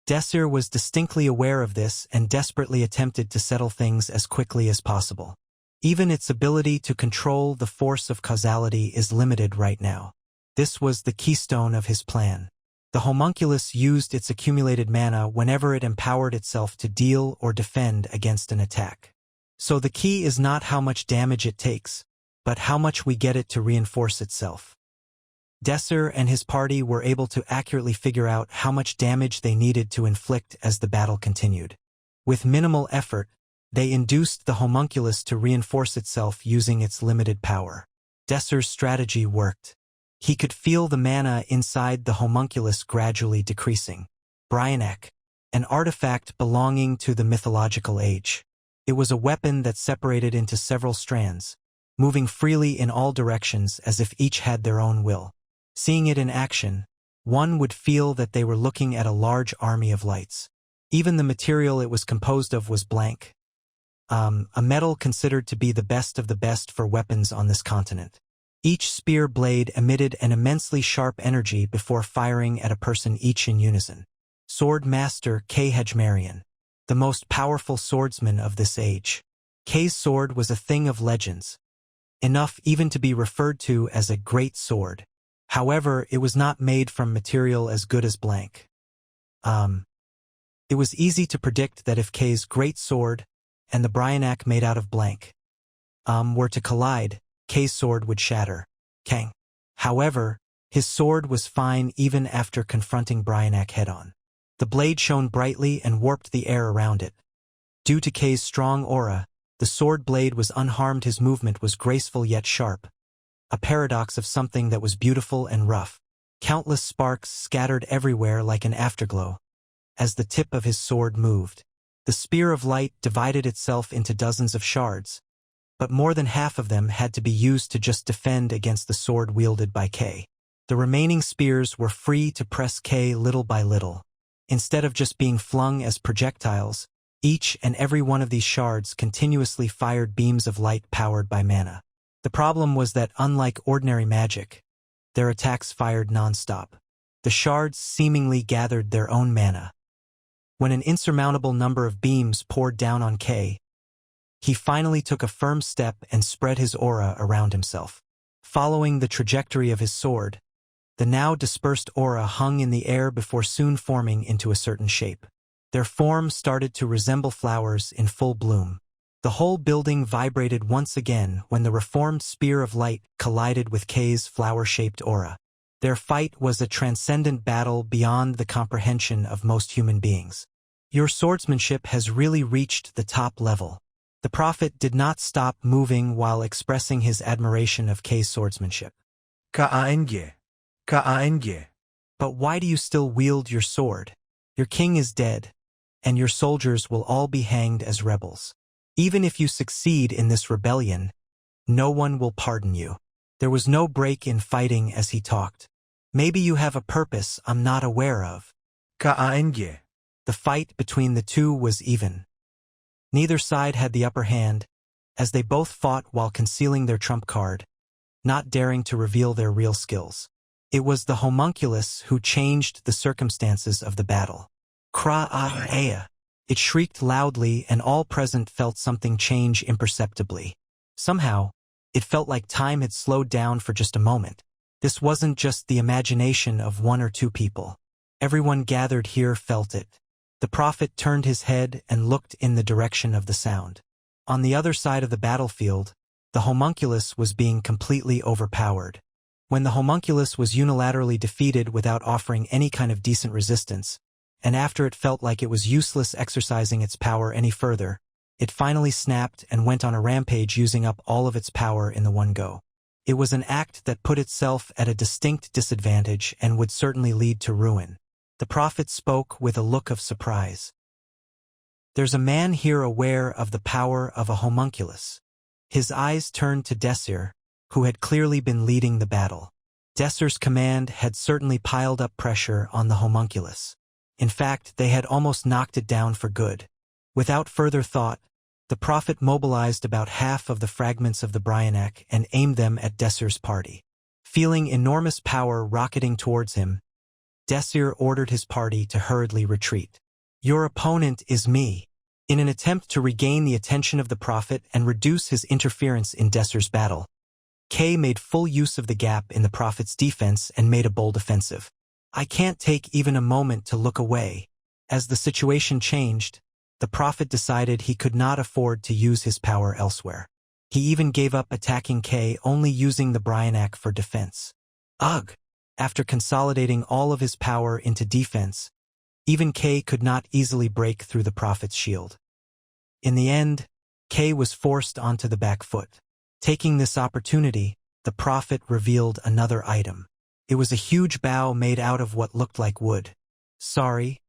Desir was distinctly aware of this and desperately attempted to settle things as quickly as possible. Even its ability to control the force of causality is limited right now. This was the keystone of his plan. The homunculus used its accumulated mana whenever it empowered itself to deal or defend against an attack. So the key is not how much damage it takes, but how much we get it to reinforce itself. Desir and his party were able to accurately figure out how much damage they needed to inflict as the battle continued. With minimal effort, they induced the homunculus to reinforce itself using its limited power. Desir's strategy worked. He could feel the mana inside the homunculus gradually decreasing. Bryanak, an artifact belonging to the mythological age. It was a weapon that separated into several strands, moving freely in all directions as if each had their own will. Seeing it in action, one would feel that they were looking at a large army of lights. Even the material it was composed of was blank. A metal considered to be the best of the best for weapons on this continent. Each spear blade emitted an immensely sharp energy before firing at a person, each in unison. Sword Master Hebrion, the most powerful swordsman of this age. Kay's sword was a thing of legends, enough even to be referred to as a great sword. However, it was not made from material as good as blank. It was easy to predict that if Kay's great sword and the Bryanak made out of blank were to collide, Kay's sword would shatter. Kang. However, his sword was fine even after confronting Bryanak head-on. The blade shone brightly and warped the air around it. Due to Kay's strong aura, the sword blade was unharmed. His movement was graceful yet sharp, a paradox of something that was beautiful and rough. Countless sparks scattered everywhere like an afterglow. As the tip of his sword moved, the spear of light divided itself into dozens of shards, but more than half of them had to be used to just defend against the sword wielded by Kay. The remaining spears were free to press Kay little by little. Instead of just being flung as projectiles, each and every one of these shards continuously fired beams of light powered by mana. The problem was that, unlike ordinary magic, their attacks fired non-stop. The shards seemingly gathered their own mana. When an insurmountable number of beams poured down on Kay, he finally took a firm step and spread his aura around himself. Following the trajectory of his sword, the now dispersed aura hung in the air before soon forming into a certain shape. Their form started to resemble flowers in full bloom. The whole building vibrated once again when the reformed spear of light collided with Kay's flower-shaped aura. Their fight was a transcendent battle beyond the comprehension of most human beings. Your swordsmanship has really reached the top level. The prophet did not stop moving while expressing his admiration of Kay's swordsmanship.
Ka'ange. Ka'ange.
But why do you still wield your sword? Your king is dead, and your soldiers will all be hanged as rebels. Even if you succeed in this rebellion, no one will pardon you. There was no break in fighting as he talked. Maybe you have a purpose I'm not aware of.
Ka'ange.
The fight between the two was even. Neither side had the upper hand, as they both fought while concealing their trump card, not daring to reveal their real skills. It was the homunculus who changed the circumstances of the battle. Kra-a-ea. It shrieked loudly, and all present felt something change imperceptibly. Somehow, it felt like time had slowed down for just a moment. This wasn't just the imagination of one or two people. Everyone gathered here felt it. The prophet turned his head and looked in the direction of the sound. On the other side of the battlefield, the homunculus was being completely overpowered. When the homunculus was unilaterally defeated without offering any kind of decent resistance, and after it felt like it was useless exercising its power any further, it finally snapped and went on a rampage using up all of its power in the one go. It was an act that put itself at a distinct disadvantage and would certainly lead to ruin. The prophet spoke with a look of surprise. There's a man here aware of the power of a homunculus. His eyes turned to Desir, who had clearly been leading the battle. Desir's command had certainly piled up pressure on the homunculus. In fact, they had almost knocked it down for good. Without further thought, the prophet mobilized about half of the fragments of the Bryanak and aimed them at Desir's party. Feeling enormous power rocketing towards him, Desir ordered his party to hurriedly retreat. Your opponent is me. In an attempt to regain the attention of the prophet and reduce his interference in Desir's battle, Kay made full use of the gap in the prophet's defense and made a bold offensive. I can't take even a moment to look away. As the situation changed, the prophet decided he could not afford to use his power elsewhere. He even gave up attacking Kay, only using the Bryanak for defense. Ugh! After consolidating all of his power into defense, even Kay could not easily break through the prophet's shield. In the end, Kay was forced onto the back foot. Taking this opportunity, the prophet revealed another item. It was a huge bow made out of what looked like wood. Sorry,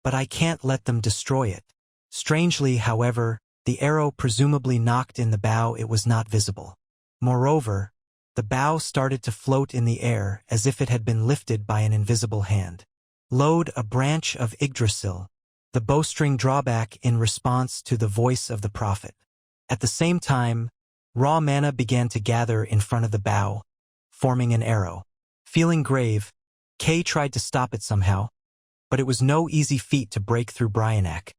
but I can't let them destroy it. Strangely, however, the arrow presumably knocked in the bow. It was not visible. Moreover, the bow started to float in the air as if it had been lifted by an invisible hand. Load a branch of Yggdrasil, the bowstring drawback in response to the voice of the prophet. At the same time, raw mana began to gather in front of the bow, forming an arrow. Feeling grave, Kay tried to stop it somehow, but it was no easy feat to break through Bryanak,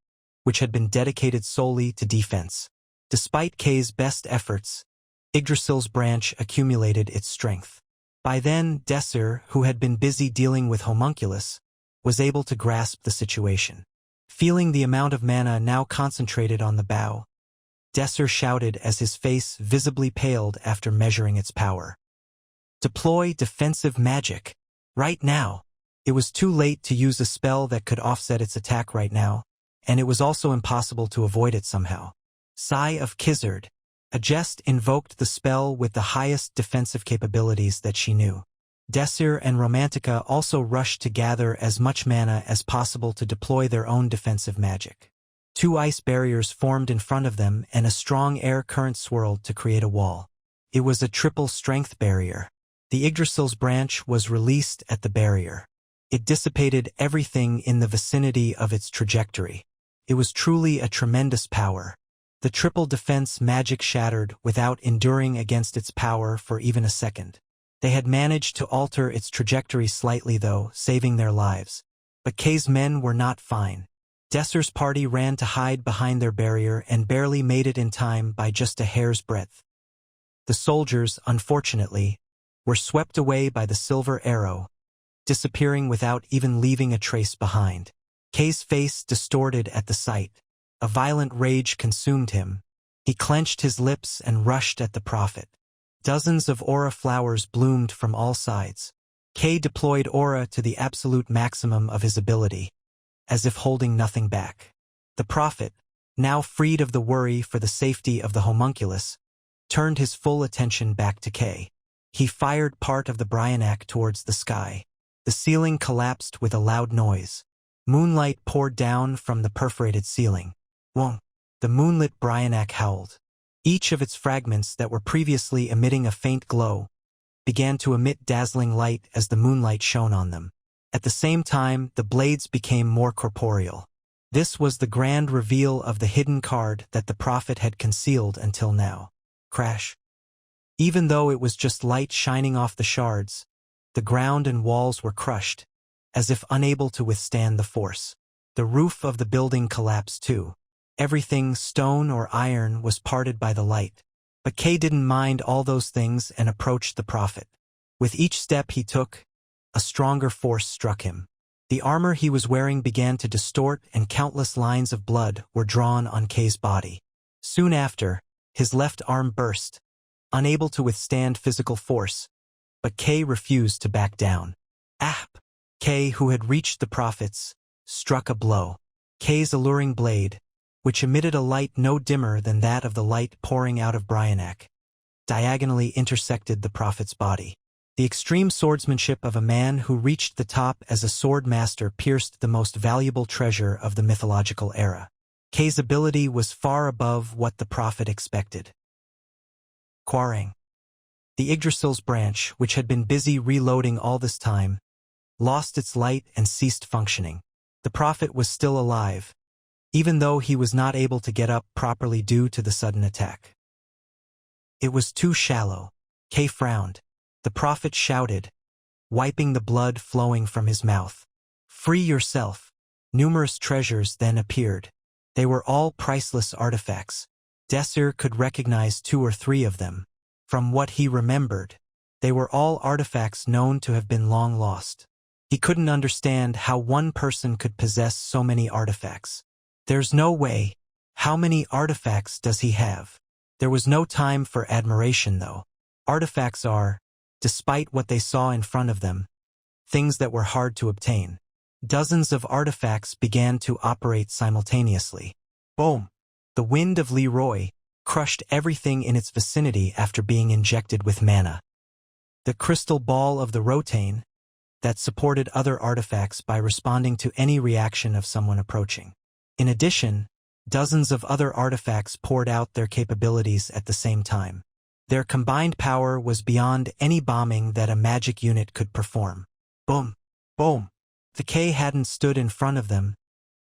which had been dedicated solely to defense. Despite Kay's best efforts, Yggdrasil's branch accumulated its strength. By then, Desir, who had been busy dealing with homunculus, was able to grasp the situation. Feeling the amount of mana now concentrated on the bow, Desir shouted as his face visibly paled after measuring its power. Deploy defensive magic. Right now. It was too late to use a spell that could offset its attack right now, and it was also impossible to avoid it somehow. Sigh of Kizard. A jest invoked the spell with the highest defensive capabilities that she knew. Desir and Romantica also rushed to gather as much mana as possible to deploy their own defensive magic. 2 ice barriers formed in front of them and a strong air current swirled to create a wall. It was a triple strength barrier. The Yggdrasil's branch was released at the barrier. It dissipated everything in the vicinity of its trajectory. It was truly a tremendous power. The triple defense magic shattered without enduring against its power for even a second. They had managed to alter its trajectory slightly though, saving their lives. But Kay's men were not fine. Desir's party ran to hide behind their barrier and barely made it in time by just a hair's breadth. The soldiers, unfortunately, were swept away by the silver arrow, disappearing without even leaving a trace behind. Kay's face distorted at the sight. A violent rage consumed him. He clenched his lips and rushed at the prophet. Dozens of aura flowers bloomed from all sides. Kay deployed aura to the absolute maximum of his ability, as if holding nothing back. The prophet, now freed of the worry for the safety of the homunculus, turned his full attention back to Kay. He fired part of the Bryanak towards the sky. The ceiling collapsed with a loud noise. Moonlight poured down from the perforated ceiling. Wong! The moonlit Bryanak howled. Each of its fragments that were previously emitting a faint glow began to emit dazzling light as the moonlight shone on them. At the same time, the blades became more corporeal. This was the grand reveal of the hidden card that the prophet had concealed until now. Crash. Even though it was just light shining off the shards, the ground and walls were crushed, as if unable to withstand the force. The roof of the building collapsed too. Everything, stone or iron, was parted by the light. But Kay didn't mind all those things and approached the prophet. With each step he took, a stronger force struck him. The armor he was wearing began to distort and countless lines of blood were drawn on Kay's body. Soon after, his left arm burst, unable to withstand physical force, but Kay refused to back down. Kay, who had reached the prophets, struck a blow. Kay's alluring blade, which emitted a light no dimmer than that of the light pouring out of Bryanak, diagonally intersected the prophet's body. The extreme swordsmanship of a man who reached the top as a sword master pierced the most valuable treasure of the mythological era. Kay's ability was far above what the prophet expected. Quarang. The Yggdrasil's branch, which had been busy reloading all this time, lost its light and ceased functioning. The prophet was still alive, even though he was not able to get up properly due to the sudden attack. It was too shallow. Kay frowned. The prophet shouted, wiping the blood flowing from his mouth. Free yourself. Numerous treasures then appeared. They were all priceless artifacts. Desir could recognize 2 or 3 of them. From what he remembered, they were all artifacts known to have been long lost. He couldn't understand how one person could possess so many artifacts. There's no way. How many artifacts does he have? There was no time for admiration, though. Artifacts are, despite what they saw in front of them, things that were hard to obtain. Dozens of artifacts began to operate simultaneously. Boom! The wind of Leroy crushed everything in its vicinity after being injected with mana. The crystal ball of the Rotane that supported other artifacts by responding to any reaction of someone approaching. In addition, dozens of other artifacts poured out their capabilities at the same time. Their combined power was beyond any bombing that a magic unit could perform. Boom! Boom! If the K hadn't stood in front of them,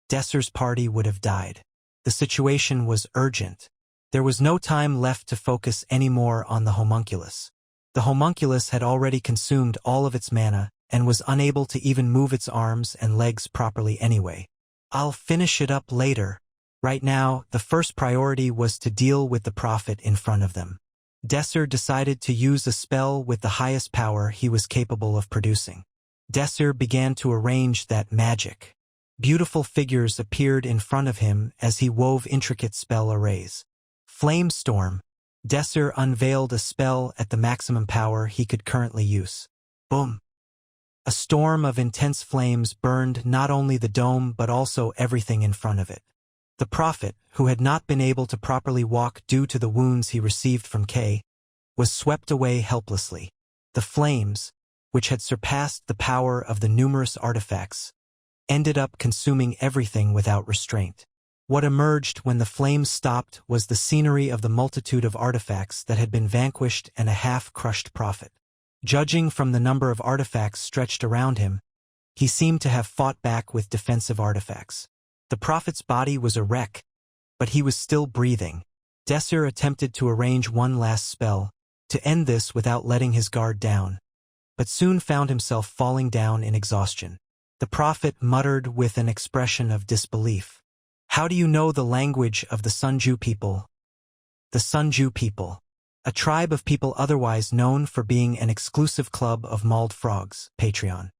Desir's party would have died. The situation was urgent. There was no time left to focus anymore on the homunculus. The homunculus had already consumed all of its mana and was unable to even move its arms and legs properly anyway. I'll finish it up later. Right now, the first priority was to deal with the prophet in front of them. Desir decided to use a spell with the highest power he was capable of producing. Desir began to arrange that magic. Beautiful figures appeared in front of him as he wove intricate spell arrays. Flame Storm. Desir unveiled a spell at the maximum power he could currently use. Boom! A storm of intense flames burned not only the dome but also everything in front of it. The prophet, who had not been able to properly walk due to the wounds he received from Kay, was swept away helplessly. The flames, which had surpassed the power of the numerous artifacts, ended up consuming everything without restraint. What emerged when the flames stopped was the scenery of the multitude of artifacts that had been vanquished and a half-crushed prophet. Judging from the number of artifacts stretched around him, he seemed to have fought back with defensive artifacts. The prophet's body was a wreck, but he was still breathing. Desir attempted to arrange one last spell, to end this without letting his guard down, but soon found himself falling down in exhaustion. The prophet muttered with an expression of disbelief. How do you know the language of the Sunju people? The Sunju people. A tribe of people otherwise known for being an exclusive club of mauled frogs, Patreon.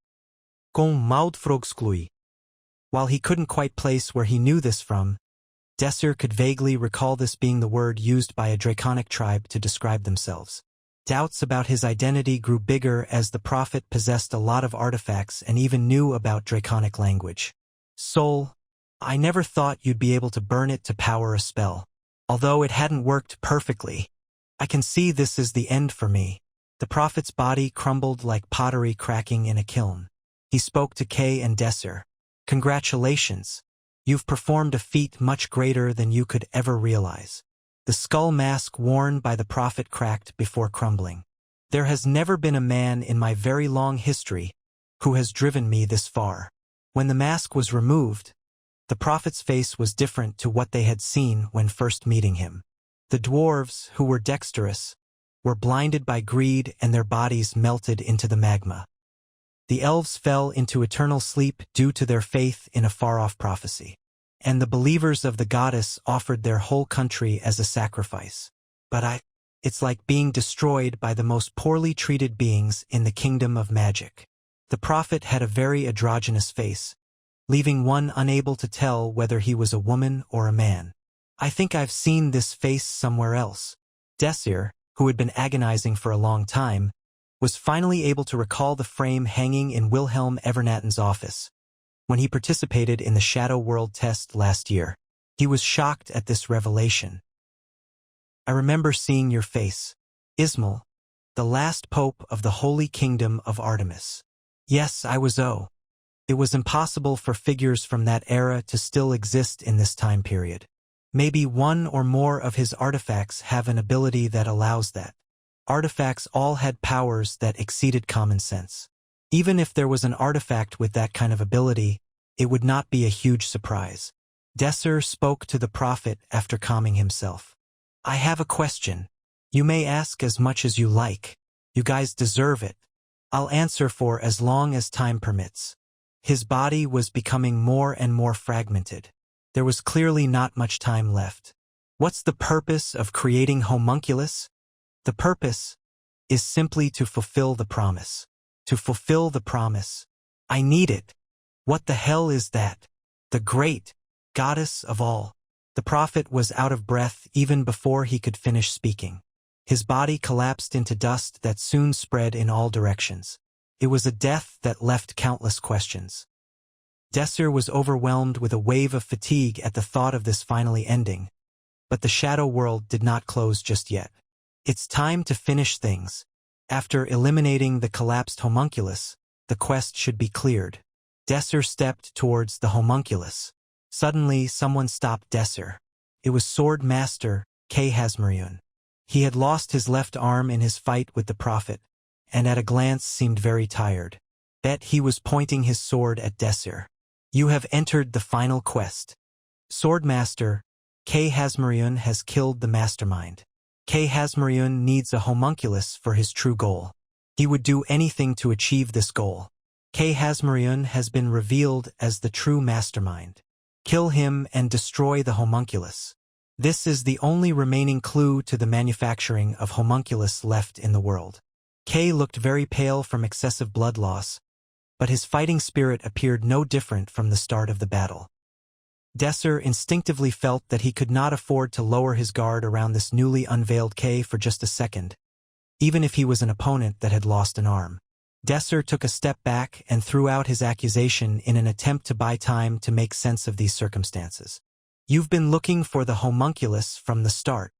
Com mauled frogs exclui. While he couldn't quite place where he knew this from, Desir could vaguely recall this being the word used by a draconic tribe to describe themselves. Doubts about his identity grew bigger as the prophet possessed a lot of artifacts and even knew about draconic language. Soul. I never thought you'd be able to burn it to power a spell. Although it hadn't worked perfectly, I can see this is the end for me. The prophet's body crumbled like pottery cracking in a kiln. He spoke to Kay and Desir. Congratulations. You've performed a feat much greater than you could ever realize. The skull mask worn by the prophet cracked before crumbling. There has never been a man in my very long history who has driven me this far. When the mask was removed, the prophet's face was different to what they had seen when first meeting him. The dwarves, who were dexterous, were blinded by greed and their bodies melted into the magma. The elves fell into eternal sleep due to their faith in a far-off prophecy. And the believers of the goddess offered their whole country as a sacrifice. But it's like being destroyed by the most poorly treated beings in the kingdom of magic. The prophet had a very androgynous face, leaving one unable to tell whether he was a woman or a man. I think I've seen this face somewhere else. Desir, who had been agonizing for a long time, was finally able to recall the frame hanging in Wilhelm Evernaten's office. When he participated in the Shadow World test last year, he was shocked at this revelation. I remember seeing your face, Ismail, the last pope of the Holy Kingdom of Artemis. Yes, I was It was impossible for figures from that era to still exist in this time period. Maybe one or more of his artifacts have an ability that allows that. Artifacts all had powers that exceeded common sense. Even if there was an artifact with that kind of ability, it would not be a huge surprise. Desir spoke to the prophet after calming himself. I have a question. You may ask as much as you like. You guys deserve it. I'll answer for as long as time permits. His body was becoming more and more fragmented. There was clearly not much time left. What's the purpose of creating homunculus? The purpose is simply to fulfill the promise. To fulfill the promise. I need it. What the hell is that? The great goddess of all. The prophet was out of breath even before he could finish speaking. His body collapsed into dust that soon spread in all directions. It was a death that left countless questions. Desir was overwhelmed with a wave of fatigue at the thought of this finally ending. But the shadow world did not close just yet. It's time to finish things. After eliminating the collapsed homunculus, the quest should be cleared. Desir stepped towards the homunculus. Suddenly, someone stopped Desir. It was Sword Master Kay Hebrion. He had lost his left arm in his fight with the prophet, and at a glance seemed very tired. Bet he was pointing his sword at Desir. You have entered the final quest. Swordmaster Kay Hebrion has killed the mastermind. Kay Hebrion needs a homunculus for his true goal. He would do anything to achieve this goal. Kay Hebrion has been revealed as the true mastermind. Kill him and destroy the homunculus. This is the only remaining clue to the manufacturing of homunculus left in the world. Kay looked very pale from excessive blood loss, but his fighting spirit appeared no different from the start of the battle. Desir instinctively felt that he could not afford to lower his guard around this newly unveiled Kay for just a second, even if he was an opponent that had lost an arm. Desir took a step back and threw out his accusation in an attempt to buy time to make sense of these circumstances. You've been looking for the homunculus from the start.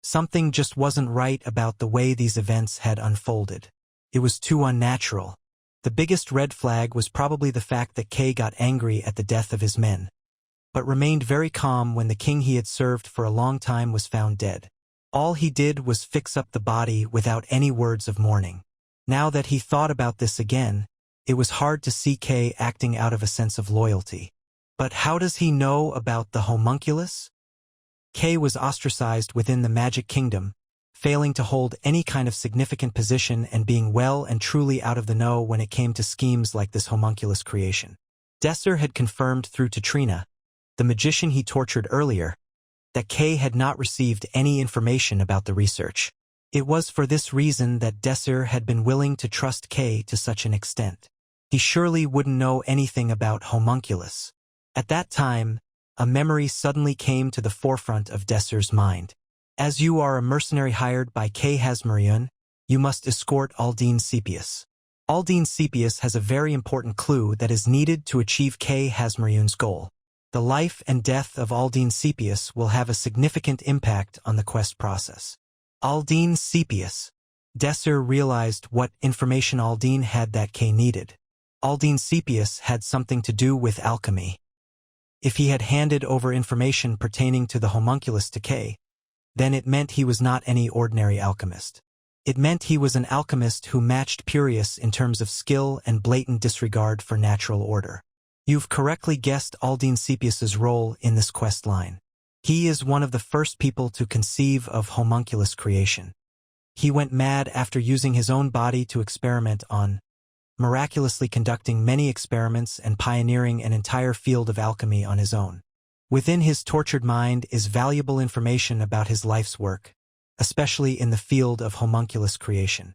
Something just wasn't right about the way these events had unfolded. It was too unnatural. The biggest red flag was probably the fact that Kay got angry at the death of his men, but remained very calm when the king he had served for a long time was found dead. All he did was fix up the body without any words of mourning. Now that he thought about this again, it was hard to see Kay acting out of a sense of loyalty. But how does he know about the homunculus? Kay was ostracized within the Magic Kingdom, failing to hold any kind of significant position and being well and truly out of the know when it came to schemes like this homunculus creation. Desir had confirmed through Tatrina, the magician he tortured earlier, that Kay had not received any information about the research. It was for this reason that Desir had been willing to trust Kay to such an extent. He surely wouldn't know anything about homunculus. At that time, a memory suddenly came to the forefront of Desir's mind. As you are a mercenary hired by Kay Hebrion, you must escort Aldine Sepius. Aldine Sepius has a very important clue that is needed to achieve Kay Hebrion's goal. The life and death of Aldine Sepius will have a significant impact on the quest process. Aldine Sepius. Desir realized what information Aldine had that Kay needed. Aldine Sepius had something to do with alchemy. If he had handed over information pertaining to the homunculus to Kay, then it meant he was not any ordinary alchemist. It meant he was an alchemist who matched Purius in terms of skill and blatant disregard for natural order. You've correctly guessed Aldine Sepius's role in this quest line. He is one of the first people to conceive of homunculus creation. He went mad after using his own body to experiment on, miraculously conducting many experiments and pioneering an entire field of alchemy on his own. Within his tortured mind is valuable information about his life's work, especially in the field of homunculus creation.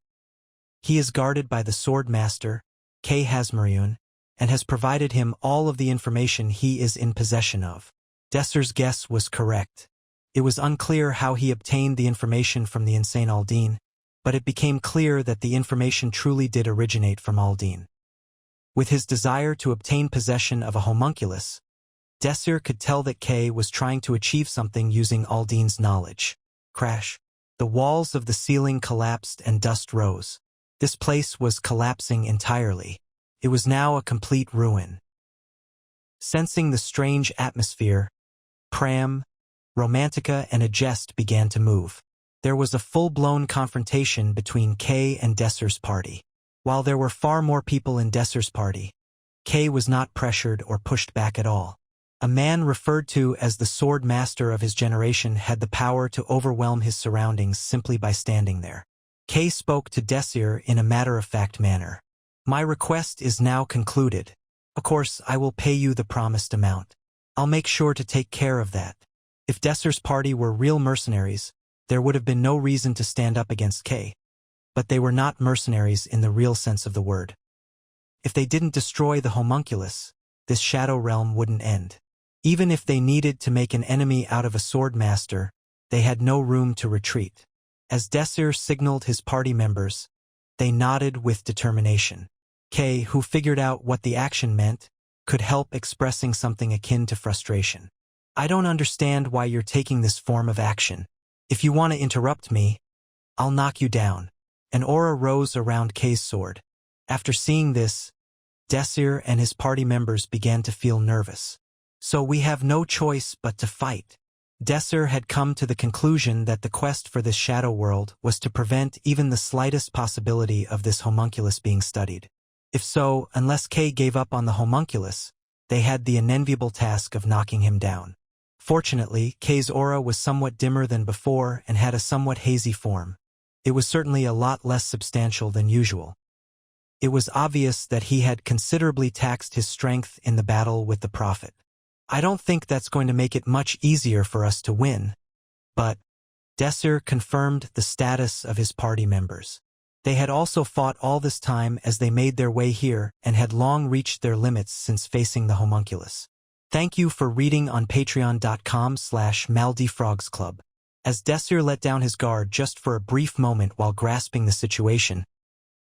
He is guarded by the sword master, Kay Hebrion, and has provided him all of the information he is in possession of. Desir's guess was correct. It was unclear how he obtained the information from the insane Aldine, but it became clear that the information truly did originate from Aldine. With his desire to obtain possession of a homunculus, Desir could tell that Kay was trying to achieve something using Aldine's knowledge. Crash. The walls of the ceiling collapsed and dust rose. This place was collapsing entirely. It was now a complete ruin. Sensing the strange atmosphere, Pram, Romantica and Agest began to move. There was a full-blown confrontation between Kay and Desir's party. While there were far more people in Desir's party, Kay was not pressured or pushed back at all. A man referred to as the sword master of his generation had the power to overwhelm his surroundings simply by standing there. Kay spoke to Desir in a matter-of-fact manner. My request is now concluded. Of course, I will pay you the promised amount. I'll make sure to take care of that. If Desir's party were real mercenaries, there would have been no reason to stand up against Kay. But they were not mercenaries in the real sense of the word. If they didn't destroy the homunculus, this shadow realm wouldn't end. Even if they needed to make an enemy out of a sword master, they had no room to retreat. As Desir signaled his party members, they nodded with determination. Kay, who figured out what the action meant, could help expressing something akin to frustration. I don't understand why you're taking this form of action. If you want to interrupt me, I'll knock you down. An aura rose around Kay's sword. After seeing this, Desir and his party members began to feel nervous. So we have no choice but to fight. Desir had come to the conclusion that the quest for this shadow world was to prevent even the slightest possibility of this homunculus being studied. If so, unless Kay gave up on the homunculus, they had the unenviable task of knocking him down. Fortunately, Kay's aura was somewhat dimmer than before and had a somewhat hazy form. It was certainly a lot less substantial than usual. It was obvious that he had considerably taxed his strength in the battle with the prophet. I don't think that's going to make it much easier for us to win, but Desir confirmed the status of his party members. They had also fought all this time as they made their way here and had long reached their limits since facing the homunculus. Thank you for reading on patreon.com/maldifrogsclub. As Desir let down his guard just for a brief moment while grasping the situation,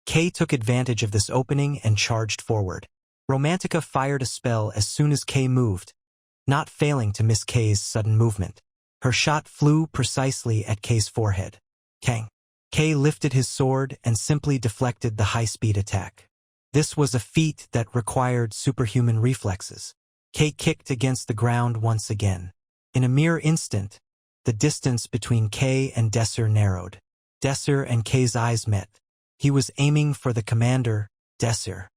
Kay took advantage of this opening and charged forward. Romantica fired a spell as soon as Kay moved, not failing to miss Kay's sudden movement. Her shot flew precisely at Kay's forehead. Kang. Kay lifted his sword and simply deflected the high-speed attack. This was a feat that required superhuman reflexes. Kay kicked against the ground once again. In a mere instant, the distance between Kay and Desir narrowed. Desir and Kay's eyes met. He was aiming for the commander, Desir.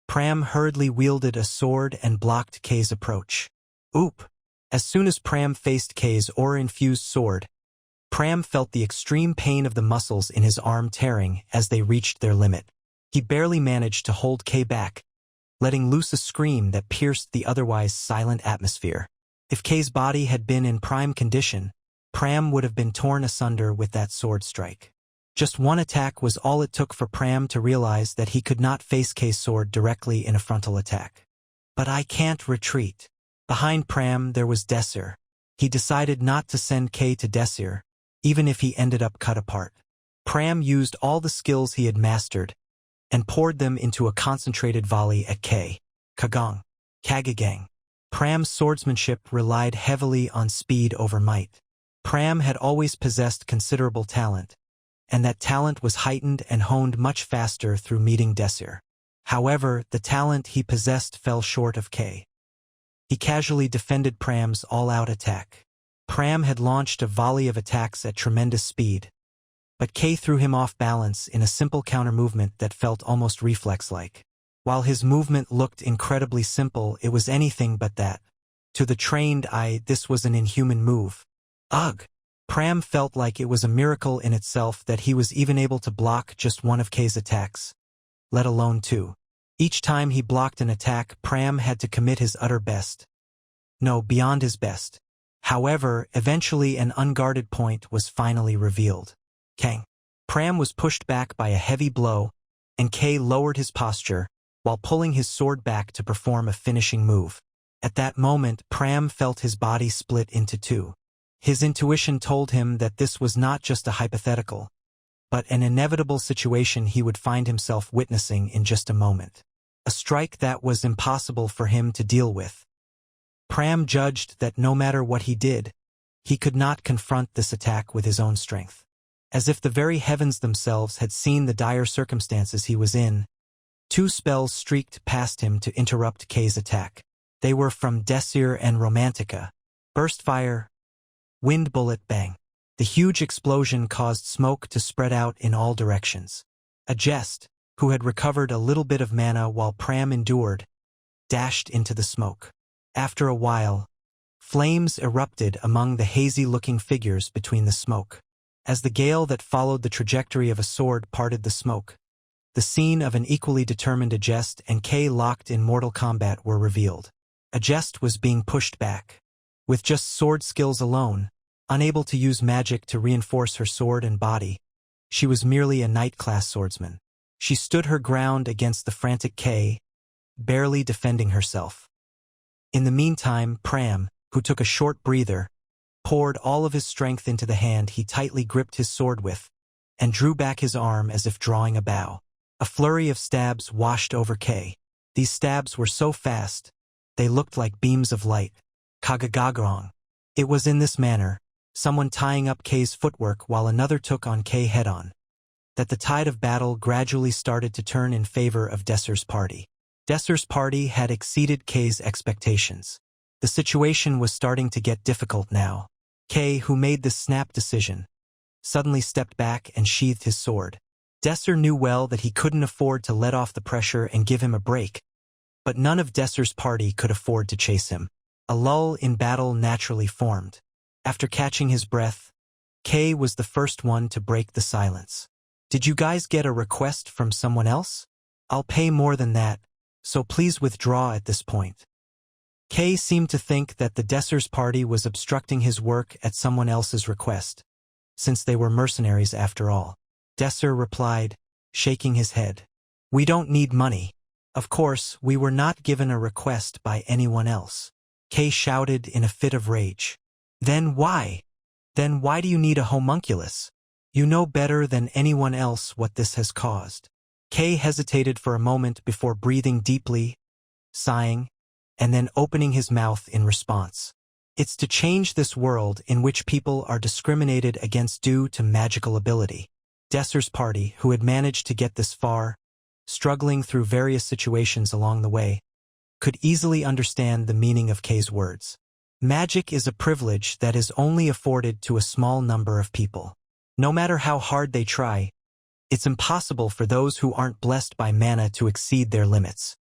Pram hurriedly wielded a sword and blocked Kay's approach. Oop! As soon as Pram faced Kay's aura-infused sword, Pram felt the extreme pain of the muscles in his arm tearing as they reached their limit. He barely managed to hold Kay back, letting loose a scream that pierced the otherwise silent atmosphere. If Kay's body had been in prime condition, Pram would have been torn asunder with that sword strike. Just one attack was all it took for Pram to realize that he could not face Kay's sword directly in a frontal attack. But I can't retreat. Behind Pram there was Desir. He decided not to send Kay to Desir, even if he ended up cut apart. Pram used all the skills he had mastered and poured them into a concentrated volley at Kay. Kagong. Kagagang. Pram's swordsmanship relied heavily on speed over might. Pram had always possessed considerable talent, and that talent was heightened and honed much faster through meeting Desir. However, the talent he possessed fell short of Kay. He casually defended Pram's all-out attack. Pram had launched a volley of attacks at tremendous speed, but Kay threw him off balance in a simple counter-movement that felt almost reflex-like. While his movement looked incredibly simple, it was anything but that. To the trained eye, this was an inhuman move. Ugh! Pram felt like it was a miracle in itself that he was even able to block just one of Kay's attacks, let alone two. Each time he blocked an attack, Pram had to commit his utter best. No, beyond his best. However, eventually an unguarded point was finally revealed. Kang. Pram was pushed back by a heavy blow, and Kay lowered his posture while pulling his sword back to perform a finishing move. At that moment, Pram felt his body split into two. His intuition told him that this was not just a hypothetical, but an inevitable situation he would find himself witnessing in just a moment. A strike that was impossible for him to deal with. Pram judged that no matter what he did, he could not confront this attack with his own strength. As if the very heavens themselves had seen the dire circumstances he was in, two spells streaked past him to interrupt Kay's attack. They were from Desir and Romantica. Burst fire, wind bullet bang. The huge explosion caused smoke to spread out in all directions. A jest, who had recovered a little bit of mana while Pram endured, dashed into the smoke. After a while, flames erupted among the hazy-looking figures between the smoke. As the gale that followed the trajectory of a sword parted the smoke, the scene of an equally determined Agest and Kay locked in mortal combat were revealed. Agest was being pushed back. With just sword skills alone, unable to use magic to reinforce her sword and body, she was merely a knight-class swordsman. She stood her ground against the frantic Kay, barely defending herself. In the meantime, Pram, who took a short breather, poured all of his strength into the hand he tightly gripped his sword with, and drew back his arm as if drawing a bow. A flurry of stabs washed over Kay. These stabs were so fast, they looked like beams of light. Kagagagrong. It was in this manner, someone tying up Kay's footwork while another took on Kay head-on, that the tide of battle gradually started to turn in favor of Desir's party. Desir's party had exceeded Kay's expectations. The situation was starting to get difficult now. Kay, who made this snap decision, suddenly stepped back and sheathed his sword. Desir knew well that he couldn't afford to let off the pressure and give him a break, but none of Desir's party could afford to chase him. A lull in battle naturally formed. After catching his breath, Kay was the first one to break the silence. "Did you guys get a request from someone else? I'll pay more than that, so please withdraw at this point." Kay seemed to think that the Desir's party was obstructing his work at someone else's request, since they were mercenaries after all. Desir replied, shaking his head. "We don't need money. Of course, we were not given a request by anyone else." Kay shouted in a fit of rage. Then why do you need a homunculus? You know better than anyone else what this has caused." Kay hesitated for a moment before breathing deeply, sighing, and then opening his mouth in response. "It's to change this world in which people are discriminated against due to magical ability." Desir's party, who had managed to get this far, struggling through various situations along the way, could easily understand the meaning of Kay's words. Magic is a privilege that is only afforded to a small number of people. No matter how hard they try, it's impossible for those who aren't blessed by mana to exceed their limits.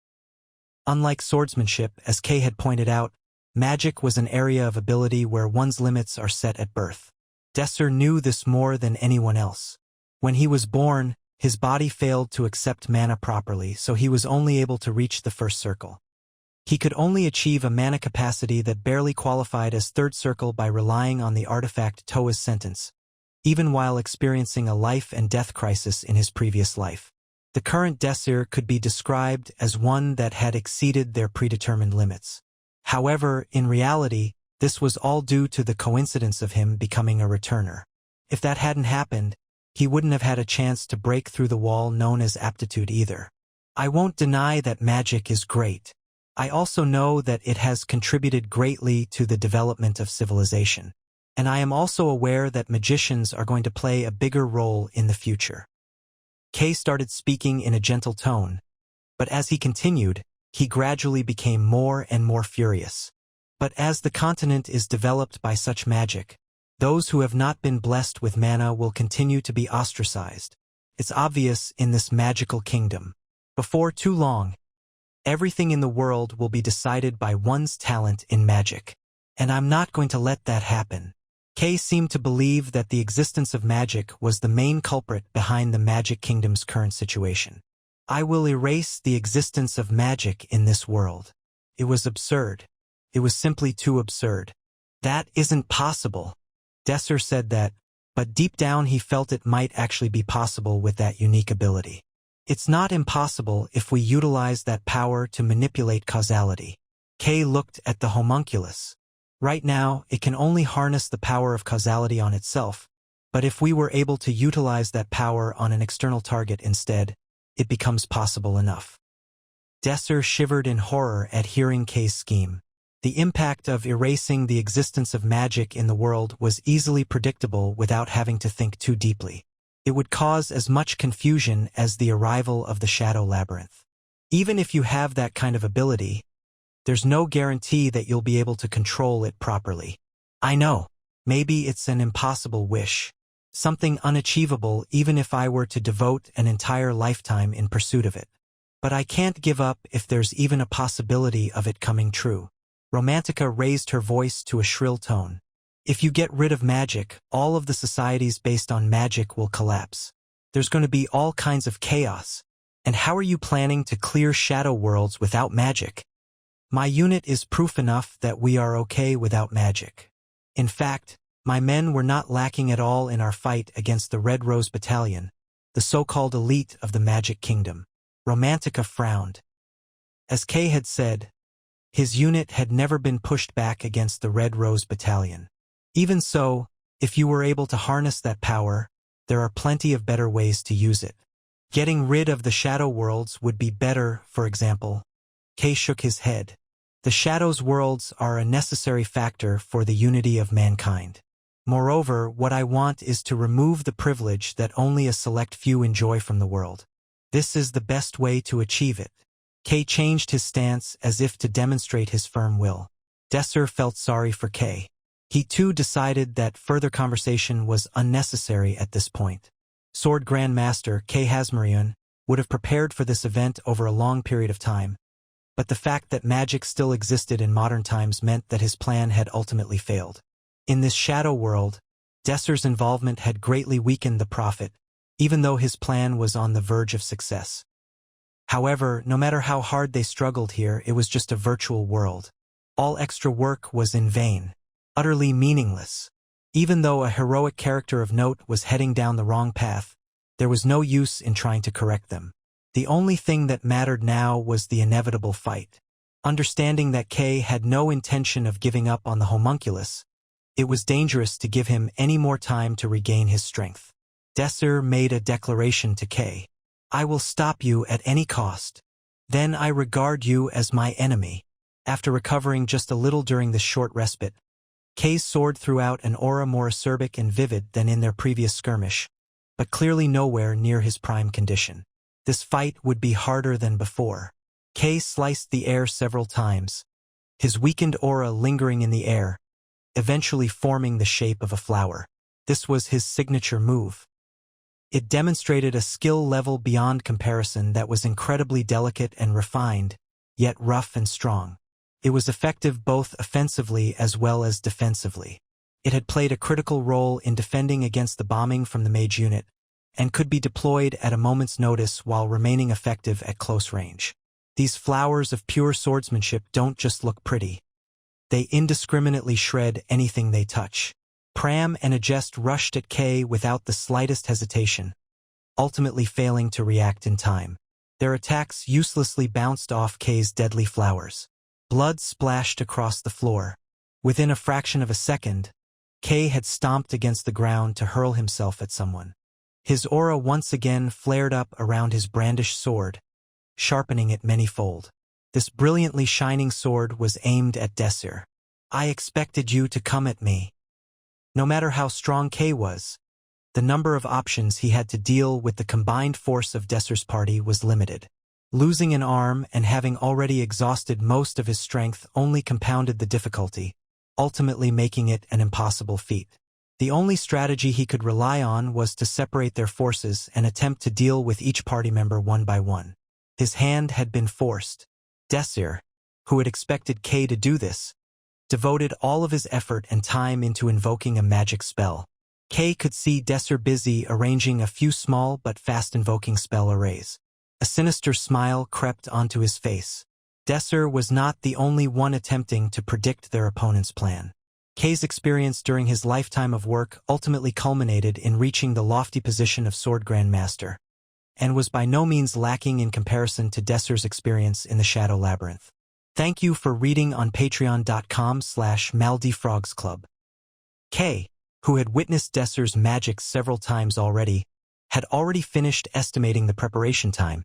Unlike swordsmanship, as Kay had pointed out, magic was an area of ability where one's limits are set at birth. Desir knew this more than anyone else. When he was born, his body failed to accept mana properly, so he was only able to reach the first circle. He could only achieve a mana capacity that barely qualified as third circle by relying on the artifact Toa's sentence, even while experiencing a life and death crisis in his previous life. The current Desir could be described as one that had exceeded their predetermined limits. However, in reality, this was all due to the coincidence of him becoming a returner. If that hadn't happened, he wouldn't have had a chance to break through the wall known as aptitude either. "I won't deny that magic is great. I also know that it has contributed greatly to the development of civilization. And I am also aware that magicians are going to play a bigger role in the future. Kay started speaking in a gentle tone, but as he continued, he gradually became more and more furious. But as the continent is developed by such magic, those who have not been blessed with mana will continue to be ostracized. It's obvious in this magical kingdom. Before too long, everything in the world will be decided by one's talent in magic. And I'm not going to let that happen. Kay seemed to believe that the existence of magic was the main culprit behind the Magic Kingdom's current situation. I will erase the existence of magic in this world. It was absurd. It was simply too absurd. That isn't possible. Desir said that, but deep down he felt it might actually be possible with that unique ability. It's not impossible if we utilize that power to manipulate causality. Kay looked at the homunculus. Right now, it can only harness the power of causality on itself, but if we were able to utilize that power on an external target instead, it becomes possible enough. Desir shivered in horror at hearing Kay's scheme. The impact of erasing the existence of magic in the world was easily predictable without having to think too deeply. It would cause as much confusion as the arrival of the Shadow Labyrinth. Even if you have that kind of ability, there's no guarantee that you'll be able to control it properly. I know, maybe it's an impossible wish, something unachievable even if I were to devote an entire lifetime in pursuit of it. But I can't give up if there's even a possibility of it coming true. Romantica raised her voice to a shrill tone. If you get rid of magic, all of the societies based on magic will collapse. There's going to be all kinds of chaos. And how are you planning to clear shadow worlds without magic? My unit is proof enough that we are okay without magic. In fact, my men were not lacking at all in our fight against the Red Rose Battalion, the so-called elite of the Magic Kingdom. Romantica frowned. As Kay had said, his unit had never been pushed back against the Red Rose Battalion. Even so, if you were able to harness that power, there are plenty of better ways to use it. Getting rid of the shadow worlds would be better, for example. Kay shook his head. The Shadows worlds are a necessary factor for the unity of mankind. Moreover, what I want is to remove the privilege that only a select few enjoy from the world. This is the best way to achieve it. Kay changed his stance as if to demonstrate his firm will. Desir felt sorry for Kay. He too decided that further conversation was unnecessary at this point. Sword Grandmaster Kay Hebrion would have prepared for this event over a long period of time, but the fact that magic still existed in modern times meant that his plan had ultimately failed. In this shadow world, Desir's involvement had greatly weakened the prophet, even though his plan was on the verge of success. However, no matter how hard they struggled here, it was just a virtual world. All extra work was in vain, utterly meaningless. Even though a heroic character of note was heading down the wrong path, there was no use in trying to correct them. The only thing that mattered now was the inevitable fight. Understanding that Kay had no intention of giving up on the homunculus, it was dangerous to give him any more time to regain his strength. Desir made a declaration to Kay. I will stop you at any cost. Then I regard you as my enemy. After recovering just a little during this short respite, Kay's sword threw out an aura more acerbic and vivid than in their previous skirmish, but clearly nowhere near his prime condition. This fight would be harder than before. Kay sliced the air several times, his weakened aura lingering in the air, eventually forming the shape of a flower. This was his signature move. It demonstrated a skill level beyond comparison that was incredibly delicate and refined, yet rough and strong. It was effective both offensively as well as defensively. It had played a critical role in defending against the bombing from the mage unit, and could be deployed at a moment's notice while remaining effective at close range. These flowers of pure swordsmanship don't just look pretty. They indiscriminately shred anything they touch. Pram and Agest rushed at Kay without the slightest hesitation, ultimately failing to react in time. Their attacks uselessly bounced off Kay's deadly flowers. Blood splashed across the floor. Within a fraction of a second, Kay had stomped against the ground to hurl himself at someone. His aura once again flared up around his brandished sword, sharpening it many-fold. This brilliantly shining sword was aimed at Desir. I expected you to come at me. No matter how strong Kay was, the number of options he had to deal with the combined force of Desir's party was limited. Losing an arm and having already exhausted most of his strength only compounded the difficulty, ultimately making it an impossible feat. The only strategy he could rely on was to separate their forces and attempt to deal with each party member one by one. His hand had been forced. Desir, who had expected Kay to do this, devoted all of his effort and time into invoking a magic spell. Kay could see Desir busy arranging a few small but fast invoking spell arrays. A sinister smile crept onto his face. Desir was not the only one attempting to predict their opponent's plan. Kay's experience during his lifetime of work ultimately culminated in reaching the lofty position of Sword Grandmaster, and was by no means lacking in comparison to Desir's experience in the Shadow Labyrinth. Thank you for reading on patreon.com/maldifrogsclub. Kay, who had witnessed Desir's magic several times already, had already finished estimating the preparation time,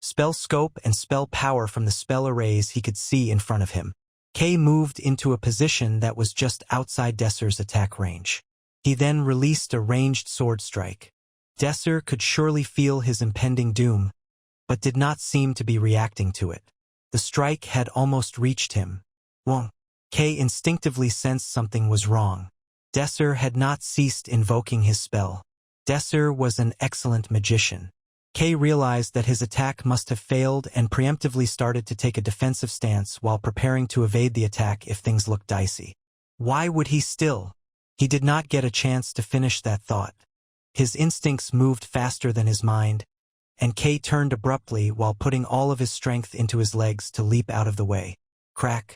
spell scope and spell power from the spell arrays he could see in front of him. Kay moved into a position that was just outside Desir's attack range. He then released a ranged sword strike. Desir could surely feel his impending doom, but did not seem to be reacting to it. The strike had almost reached him. Whoa! Kay instinctively sensed something was wrong. Desir had not ceased invoking his spell. Desir was an excellent magician. Kay realized that his attack must have failed and preemptively started to take a defensive stance while preparing to evade the attack if things looked dicey. Why would he still? He did not get a chance to finish that thought. His instincts moved faster than his mind, and Kay turned abruptly while putting all of his strength into his legs to leap out of the way. Crack.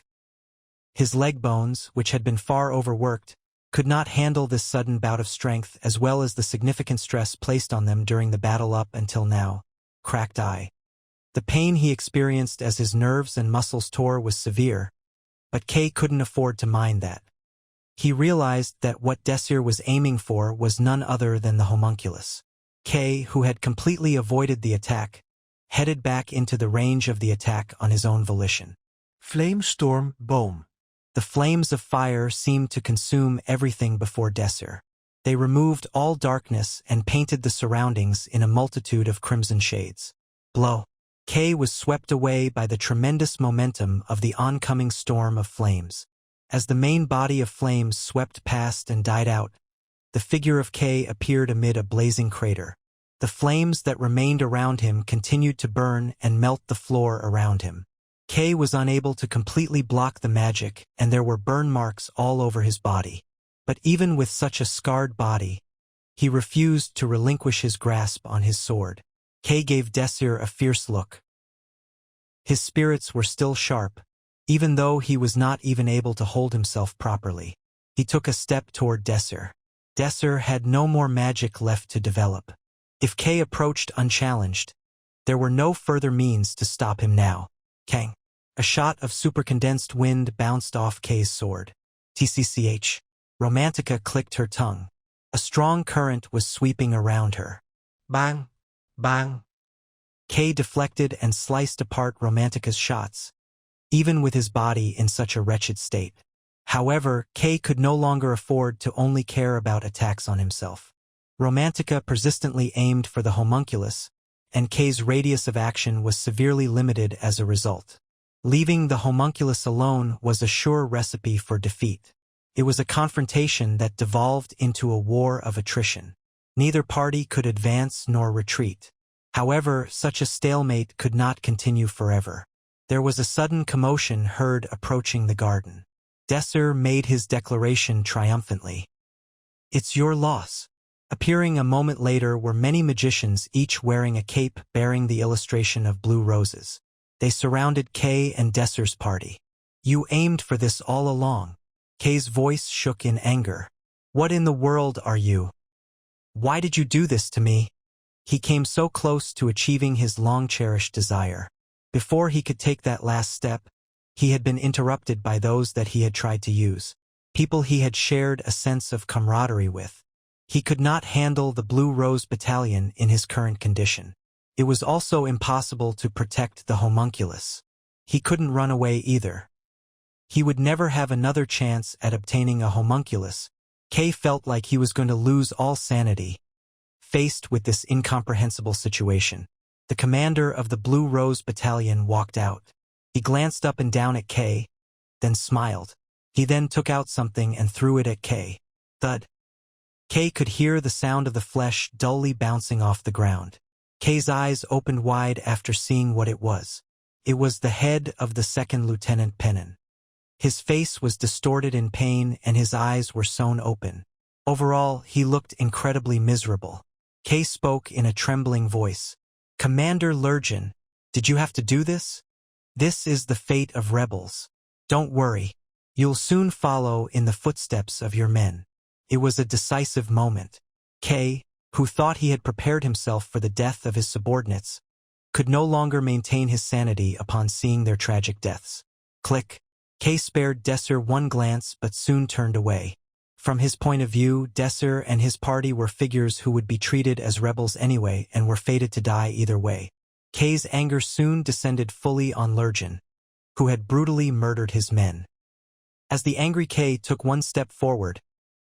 His leg bones, which had been far overworked, could not handle this sudden bout of strength as well as the significant stress placed on them during the battle up until now. Cracked eye. The pain he experienced as his nerves and muscles tore was severe, but Kay couldn't afford to mind that. He realized that what Desir was aiming for was none other than the homunculus. Kay, who had completely avoided the attack, headed back into the range of the attack on his own volition.
Flame storm, boom.
The flames of fire seemed to consume everything before Desir. They removed all darkness and painted the surroundings in a multitude of crimson shades. Blow. Kay was swept away by the tremendous momentum of the oncoming storm of flames. As the main body of flames swept past and died out, the figure of Kay appeared amid a blazing crater. The flames that remained around him continued to burn and melt the floor around him. Kay was unable to completely block the magic, and there were burn marks all over his body. But even with such a scarred body, he refused to relinquish his grasp on his sword. Kay gave Desir a fierce look. His spirits were still sharp, even though he was not even able to hold himself properly. He took a step toward Desir. Desir had no more magic left to develop. If Kay approached unchallenged, there were no further means to stop him now. Kang. A shot of supercondensed wind bounced off Kay's sword. TCCH. Romantica clicked her tongue. A strong current was sweeping around her.
Bang. Bang.
Kay deflected and sliced apart Romantica's shots, even with his body in such a wretched state. However, Kay could no longer afford to only care about attacks on himself. Romantica persistently aimed for the homunculus, and Kay's radius of action was severely limited as a result. Leaving the homunculus alone was a sure recipe for defeat. It was a confrontation that devolved into a war of attrition. Neither party could advance nor retreat. However, such a stalemate could not continue forever. There was a sudden commotion heard approaching the garden. Desir made his declaration triumphantly. "It's your loss." Appearing a moment later were many magicians, each wearing a cape bearing the illustration of blue roses. They surrounded Kay and Desir's party. "You aimed for this all along." Kay's voice shook in anger. "What in the world are you? Why did you do this to me?" He came so close to achieving his long-cherished desire. Before he could take that last step, he had been interrupted by those that he had tried to use, people he had shared a sense of camaraderie with. He could not handle the Blue Rose Battalion in his current condition. It was also impossible to protect the homunculus. he couldn't run away either. He would never have another chance at obtaining a homunculus. Kay felt like he was going to lose all sanity, faced with this incomprehensible situation. The commander of the Blue Rose Battalion walked out. He glanced up and down at Kay, then smiled. He then took out something and threw it at Kay. Thud. Kay could hear the sound of the flesh dully bouncing off the ground. Kay's eyes opened wide after seeing what it was. It was the head of the second Lieutenant Pennon. His face was distorted in pain and his eyes were sewn open. Overall, he looked incredibly miserable. Kay spoke in a trembling voice. "Commander Lurgan, did you have to do this? This is the fate of rebels. Don't worry. You'll soon follow in the footsteps of your men." It was a decisive moment. Kay, who thought he had prepared himself for the death of his subordinates, could no longer maintain his sanity upon seeing their tragic deaths. Click. Kay spared Desir one glance but soon turned away. From his point of view, Desir and his party were figures who would be treated as rebels anyway and were fated to die either way. Kay's anger soon descended fully on Lurgan, who had brutally murdered his men. As the angry Kay took one step forward,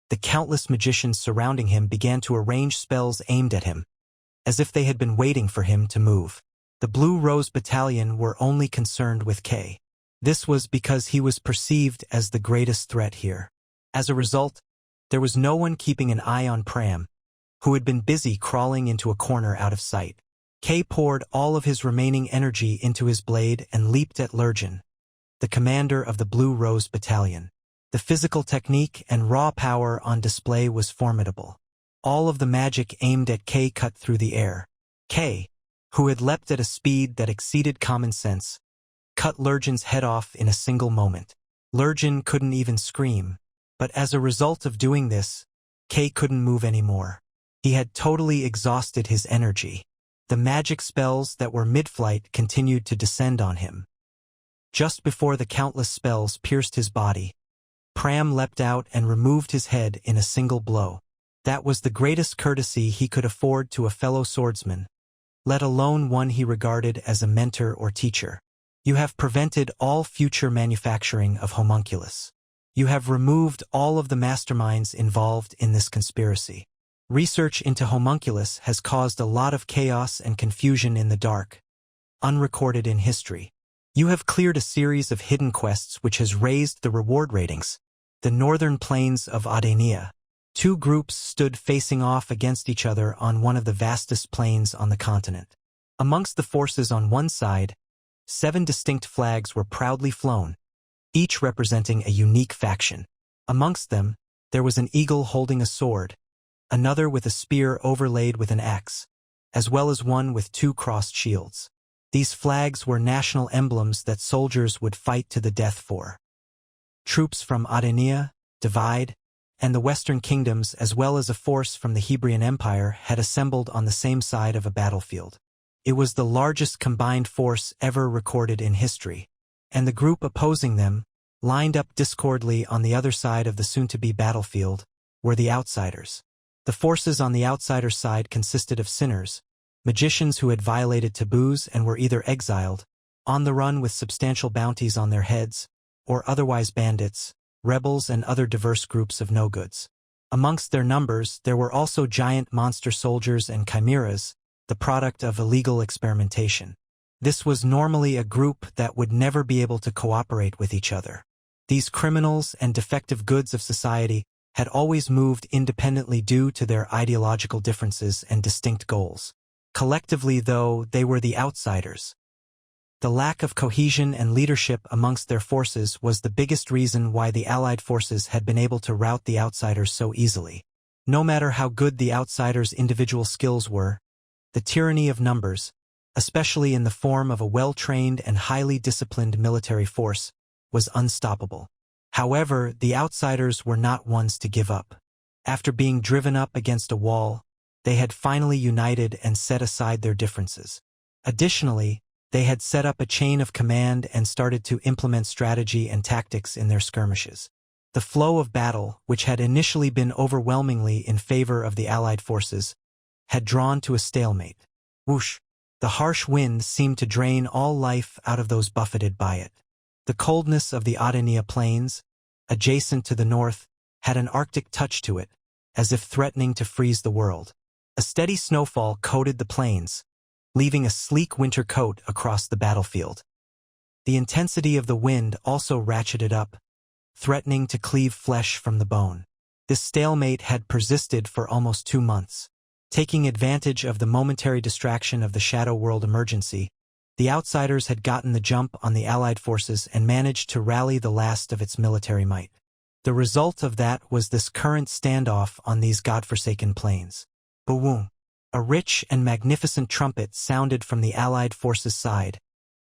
the countless magicians surrounding him began to arrange spells aimed at him, as if they had been waiting for him to move. The Blue Rose Battalion were only concerned with Kay. This was because he was perceived as the greatest threat here. As a result, there was no one keeping an eye on Pram, who had been busy crawling into a corner out of sight. Kay poured all of his remaining energy into his blade and leaped at Lurgan, the commander of the Blue Rose Battalion. The physical technique and raw power on display was formidable. All of the magic aimed at Kay cut through the air. Kay, who had leapt at a speed that exceeded common sense, cut Lurgan's head off in a single moment. Lurgan couldn't even scream, but as a result of doing this, Kay couldn't move anymore. He had totally exhausted his energy. The magic spells that were mid-flight continued to descend on him. Just before the countless spells pierced his body, Pram leapt out and removed his head in a single blow. That was the greatest courtesy he could afford to a fellow swordsman, let alone one he regarded as a mentor or teacher. You have prevented all future manufacturing of homunculus. You have removed all of the masterminds involved in this conspiracy. Research into homunculus has caused a lot of chaos and confusion in the dark, unrecorded in history. You have cleared a series of hidden quests which has raised the reward ratings. The northern plains of Adenia. Two groups stood facing off against each other on one of the vastest plains on the continent. Amongst the forces on one side, 7 distinct flags were proudly flown, each representing a unique faction. Amongst them, there was an eagle holding a sword, another with a spear overlaid with an axe, as well as one with 2 crossed shields. These flags were national emblems that soldiers would fight to the death for. Troops from Adenia, Divide, and the Western Kingdoms as well as a force from the Hebrion Empire had assembled on the same side of a battlefield. It was the largest combined force ever recorded in history, and the group opposing them, lined up discordantly on the other side of the soon-to-be battlefield, were the outsiders. The forces on the outsiders' side consisted of sinners, magicians who had violated taboos and were either exiled, on the run with substantial bounties on their heads, or otherwise bandits, rebels and other diverse groups of no-goods. Amongst their numbers, there were also giant monster soldiers and chimeras, the product of illegal experimentation. This was normally a group that would never be able to cooperate with each other. These criminals and defective goods of society had always moved independently due to their ideological differences and distinct goals. Collectively, though, they were the outsiders. The lack of cohesion and leadership amongst their forces was the biggest reason why the Allied forces had been able to rout the outsiders so easily. No matter how good the outsiders' individual skills were, the tyranny of numbers, especially in the form of a well-trained and highly disciplined military force, was unstoppable. However, the outsiders were not ones to give up. After being driven up against a wall, they had finally united and set aside their differences. Additionally, they had set up a chain of command and started to implement strategy and tactics in their skirmishes. The flow of battle, which had initially been overwhelmingly in favor of the Allied forces, had drawn to a stalemate. Whoosh! The The harsh wind seemed to drain all life out of those buffeted by it. The coldness of the Adania plains, adjacent to the north, had an Arctic touch to it, as if threatening to freeze the world. A steady snowfall coated the plains, leaving a sleek winter coat across the battlefield. The intensity of the wind also ratcheted up, threatening to cleave flesh from the bone. This stalemate had persisted for almost 2 months. Taking advantage of the momentary distraction of the Shadow World emergency, the outsiders had gotten the jump on the Allied forces and managed to rally the last of its military might. The result of that was this current standoff on these godforsaken plains. Boom! A rich and magnificent trumpet sounded from the Allied forces' side,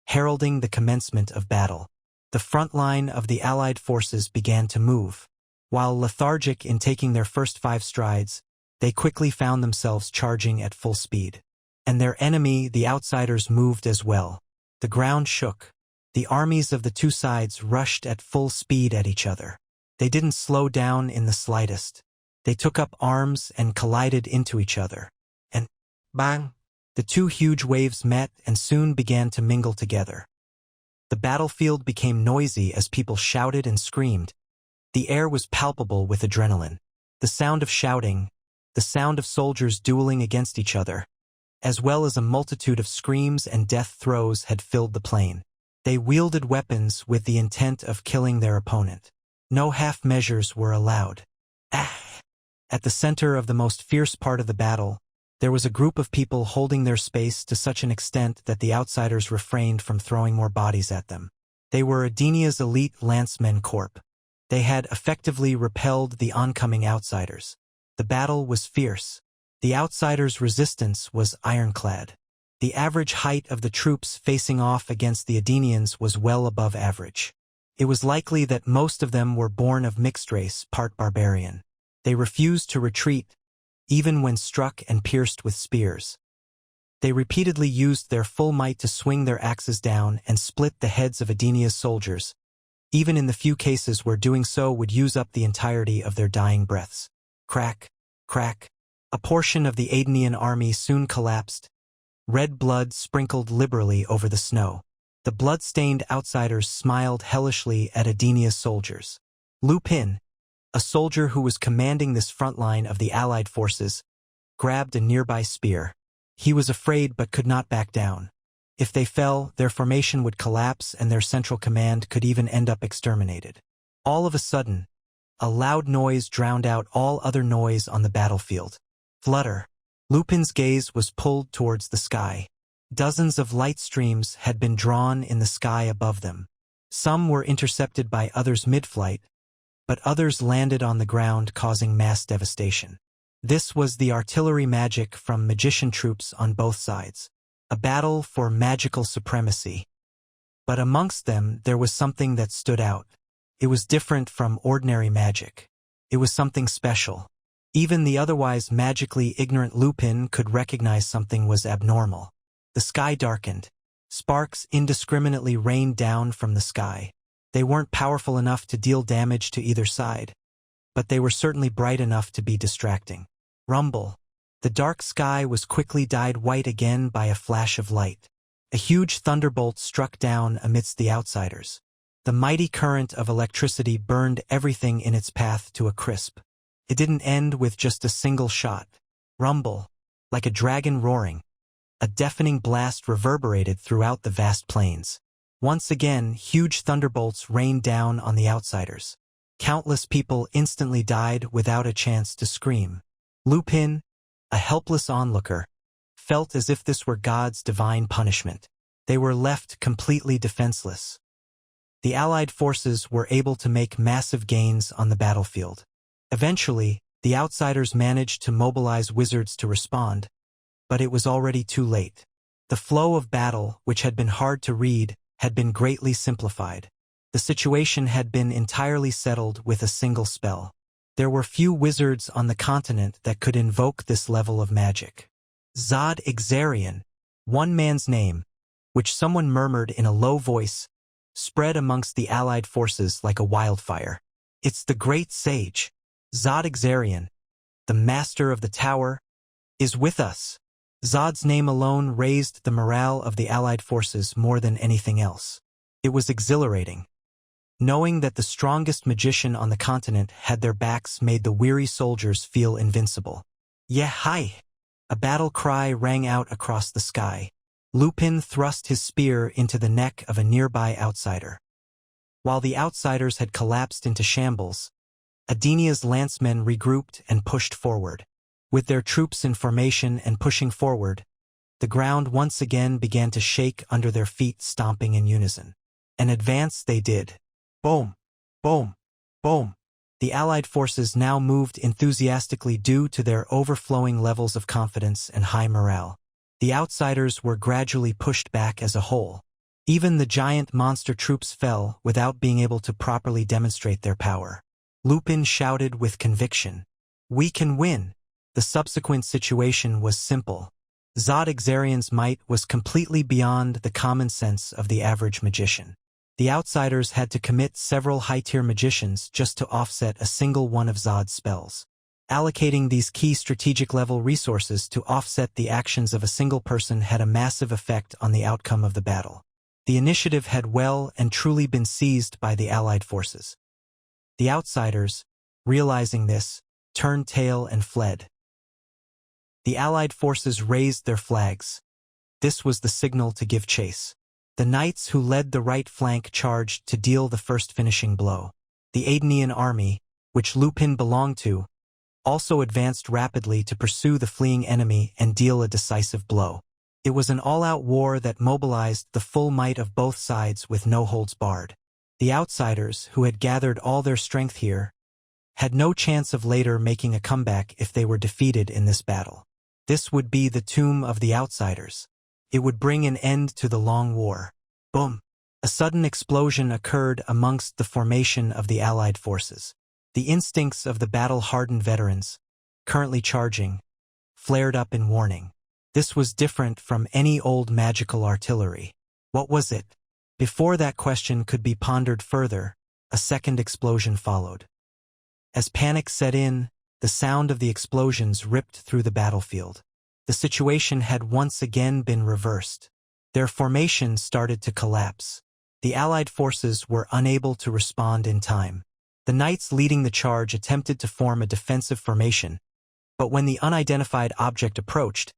heralding the commencement of battle. The front line of the Allied forces began to move. While lethargic in taking their first 5 strides, they quickly found themselves charging at full speed. And their enemy, the outsiders, moved as well. The ground shook. The armies of the 2 sides rushed at full speed at each other. They didn't slow down in the slightest. They took up arms and collided into each other. And bang! The 2 huge waves met and soon began to mingle together. The battlefield became noisy as people shouted and screamed. The air was palpable with adrenaline. The sound of shouting, the sound of soldiers dueling against each other, as well as a multitude of screams and death throes had filled the plain. They wielded weapons with the intent of killing their opponent. No half measures were allowed. At the center of the most fierce part of the battle, there was a group of people holding their space to such an extent that the outsiders refrained from throwing more bodies at them. They were Adenia's elite lancemen corps. They had effectively repelled the oncoming outsiders. The battle was fierce. The outsiders' resistance was ironclad. The average height of the troops facing off against the Adenians was well above average. It was likely that most of them were born of mixed race, part barbarian. They refused to retreat, even when struck and pierced with spears. They repeatedly used their full might to swing their axes down and split the heads of Adenia's soldiers, even in the few cases where doing so would use up the entirety of their dying breaths. Crack, crack. A portion of the Adenian army soon collapsed. Red blood sprinkled liberally over the snow. The blood-stained outsiders smiled hellishly at Adenia's soldiers. Lupin, a soldier who was commanding this front line of the Allied forces, grabbed a nearby spear. He was afraid but could not back down. If they fell, their formation would collapse and their central command could even end up exterminated. All of a sudden, a loud noise drowned out all other noise on the battlefield. Flutter. Lupin's gaze was pulled towards the sky. Dozens of light streams had been drawn in the sky above them. Some were intercepted by others mid-flight, but others landed on the ground, causing mass devastation. This was the artillery magic from magician troops on both sides. A battle for magical supremacy. But amongst them there was something that stood out. It was different from ordinary magic. It was something special. Even the otherwise magically ignorant Lupin could recognize something was abnormal. The sky darkened. Sparks indiscriminately rained down from the sky. They weren't powerful enough to deal damage to either side, but they were certainly bright enough to be distracting. Rumble. The dark sky was quickly dyed white again by a flash of light. A huge thunderbolt struck down amidst the outsiders. The mighty current of electricity burned everything in its path to a crisp. It didn't end with just a single shot. Rumble. Like a dragon roaring. A deafening blast reverberated throughout the vast plains. Once again, huge thunderbolts rained down on the outsiders. Countless people instantly died without a chance to scream. Lupin, a helpless onlooker, felt as if this were God's divine punishment. They were left completely defenseless. The Allied forces were able to make massive gains on the battlefield. Eventually, the outsiders managed to mobilize wizards to respond, but it was already too late. The flow of battle, which had been hard to read, had been greatly simplified. The situation had been entirely settled with a single spell. There were few wizards on the continent that could invoke this level of magic. Zod Ixarian, one man's name, which someone murmured in a low voice, spread amongst the Allied forces like a wildfire. It's the great sage. Zod Ixarian, the master of the tower, is with us. Zod's name alone raised the morale of the Allied forces more than anything else. It was exhilarating. Knowing that the strongest magician on the continent had their backs made the weary soldiers feel invincible. "Yeah, hi!" A battle cry rang out across the sky. Lupin thrust his spear into the neck of a nearby outsider. While the outsiders had collapsed into shambles, Adenia's lancemen regrouped and pushed forward. With their troops in formation and pushing forward, the ground once again began to shake under their feet, stomping in unison. And advance they did. Boom! Boom! Boom! The Allied forces now moved enthusiastically due to their overflowing levels of confidence and high morale. The outsiders were gradually pushed back as a whole. Even the giant monster troops fell without being able to properly demonstrate their power. Lupin shouted with conviction, "We can win!" The subsequent situation was simple. Zod Exarian's might was completely beyond the common sense of the average magician. The outsiders had to commit several high-tier magicians just to offset a single one of Zod's spells. Allocating these key strategic-level resources to offset the actions of a single person had a massive effect on the outcome of the battle. The initiative had well and truly been seized by the Allied forces. The outsiders, realizing this, turned tail and fled. The Allied forces raised their flags. This was the signal to give chase. The knights who led the right flank charged to deal the first finishing blow. The Adenian army, which Lupin belonged to, also advanced rapidly to pursue the fleeing enemy and deal a decisive blow. It was an all-out war that mobilized the full might of both sides with no holds barred. The outsiders, who had gathered all their strength here, had no chance of later making a comeback if they were defeated in this battle. This would be the tomb of the outsiders. It would bring an end to the long war. Boom! A sudden explosion occurred amongst the formation of the Allied forces. The instincts of the battle-hardened veterans, currently charging, flared up in warning. This was different from any old magical artillery. What was it? Before that question could be pondered further, a second explosion followed. As panic set in, the sound of the explosions ripped through the battlefield. The situation had once again been reversed. Their formation started to collapse. The Allied forces were unable to respond in time. The knights leading the charge attempted to form a defensive formation, but when the unidentified object approached,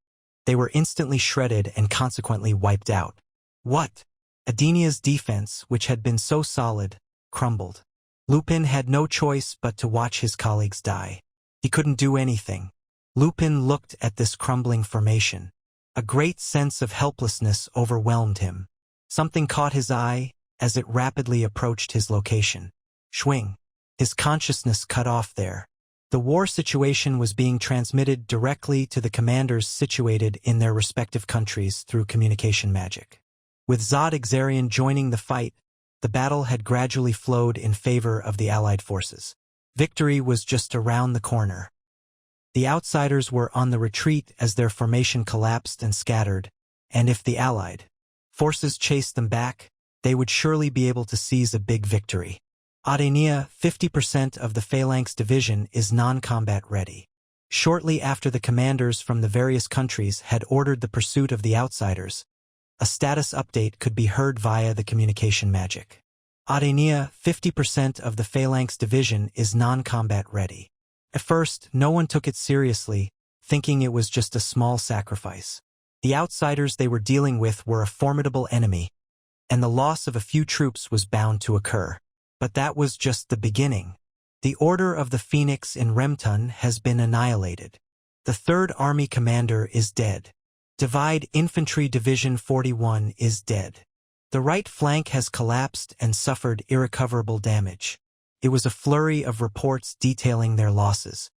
they were instantly shredded and consequently wiped out. What? Adenia's defense, which had been so solid, crumbled. Lupin had no choice but to watch his colleagues die. He couldn't do anything. Lupin looked at this crumbling formation. A great sense of helplessness overwhelmed him. Something caught his eye as it rapidly approached his location. Schwing. His consciousness cut off there. The war situation was being transmitted directly to the commanders situated in their respective countries through communication magic. With Zod Exarian joining the fight, the battle had gradually flowed in favor of the Allied forces. Victory was just around the corner. The outsiders were on the retreat as their formation collapsed and scattered, and if the Allied forces chased them back, they would surely be able to seize a big victory. Adenia, 50% of the Phalanx division, is non-combat ready. Shortly after the commanders from the various countries had ordered the pursuit of the outsiders, a status update could be heard via the communication magic. Adenia, 50% of the Phalanx division is non-combat ready. At first, no one took it seriously, thinking it was just a small sacrifice. The outsiders they were dealing with were a formidable enemy, and the loss of a few troops was bound to occur. But that was just the beginning. The Order of the Phoenix in Remtun has been annihilated. The 3rd Army commander is dead. Divide Infantry Division 41 is dead. The right flank has collapsed and suffered irrecoverable damage. It was a flurry of reports detailing their losses.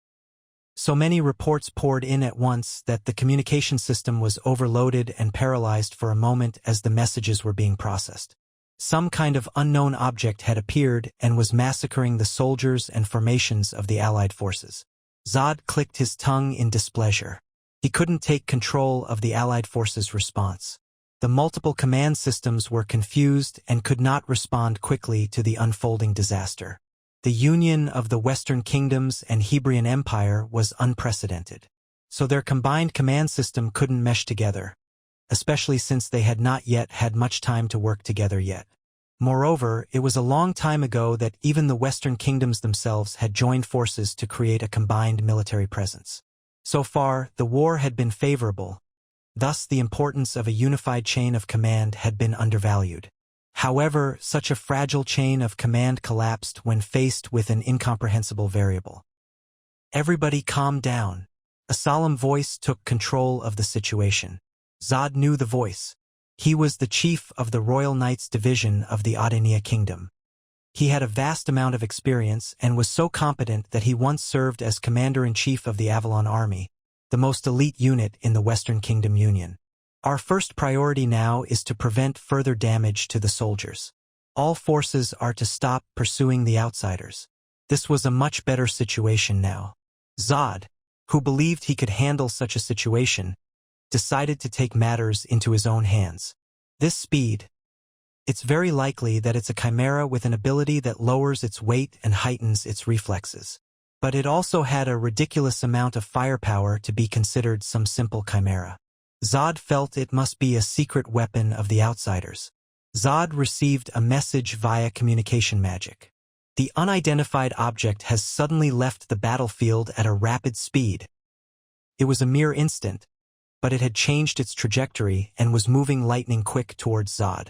So many reports poured in at once that the communication system was overloaded and paralyzed for a moment as the messages were being processed. Some kind of unknown object had appeared and was massacring the soldiers and formations of the Allied forces. Zod clicked his tongue in displeasure. He couldn't take control of the Allied forces' response. The multiple command systems were confused and could not respond quickly to the unfolding disaster. The union of the Western Kingdoms and Hebrion Empire was unprecedented. so their combined command system couldn't mesh together, especially since they had not yet had much time to work together yet. Moreover, it was a long time ago that even the Western kingdoms themselves had joined forces to create a combined military presence. So far, the war had been favorable. Thus, the importance of a unified chain of command had been undervalued. However, such a fragile chain of command collapsed when faced with an incomprehensible variable. Everybody calm down. A solemn voice took control of the situation. Zod knew the voice. He was the chief of the Royal Knights Division of the Audenia Kingdom. He had a vast amount of experience and was so competent that he once served as commander-in-chief of the Avalon Army, the most elite unit in the Western Kingdom Union. Our first priority now is to prevent further damage to the soldiers. All forces are to stop pursuing the outsiders. This was a much better situation now. Zod, who believed he could handle such a situation, decided to take matters into his own hands. This speed, it's very likely that it's a chimera with an ability that lowers its weight and heightens its reflexes. But it also had a ridiculous amount of firepower to be considered some simple chimera. Zod felt it must be a secret weapon of the outsiders. Zod received a message via communication magic. The unidentified object has suddenly left the battlefield at a rapid speed. It was a mere instant, but it had changed its trajectory and was moving lightning quick towards Zod.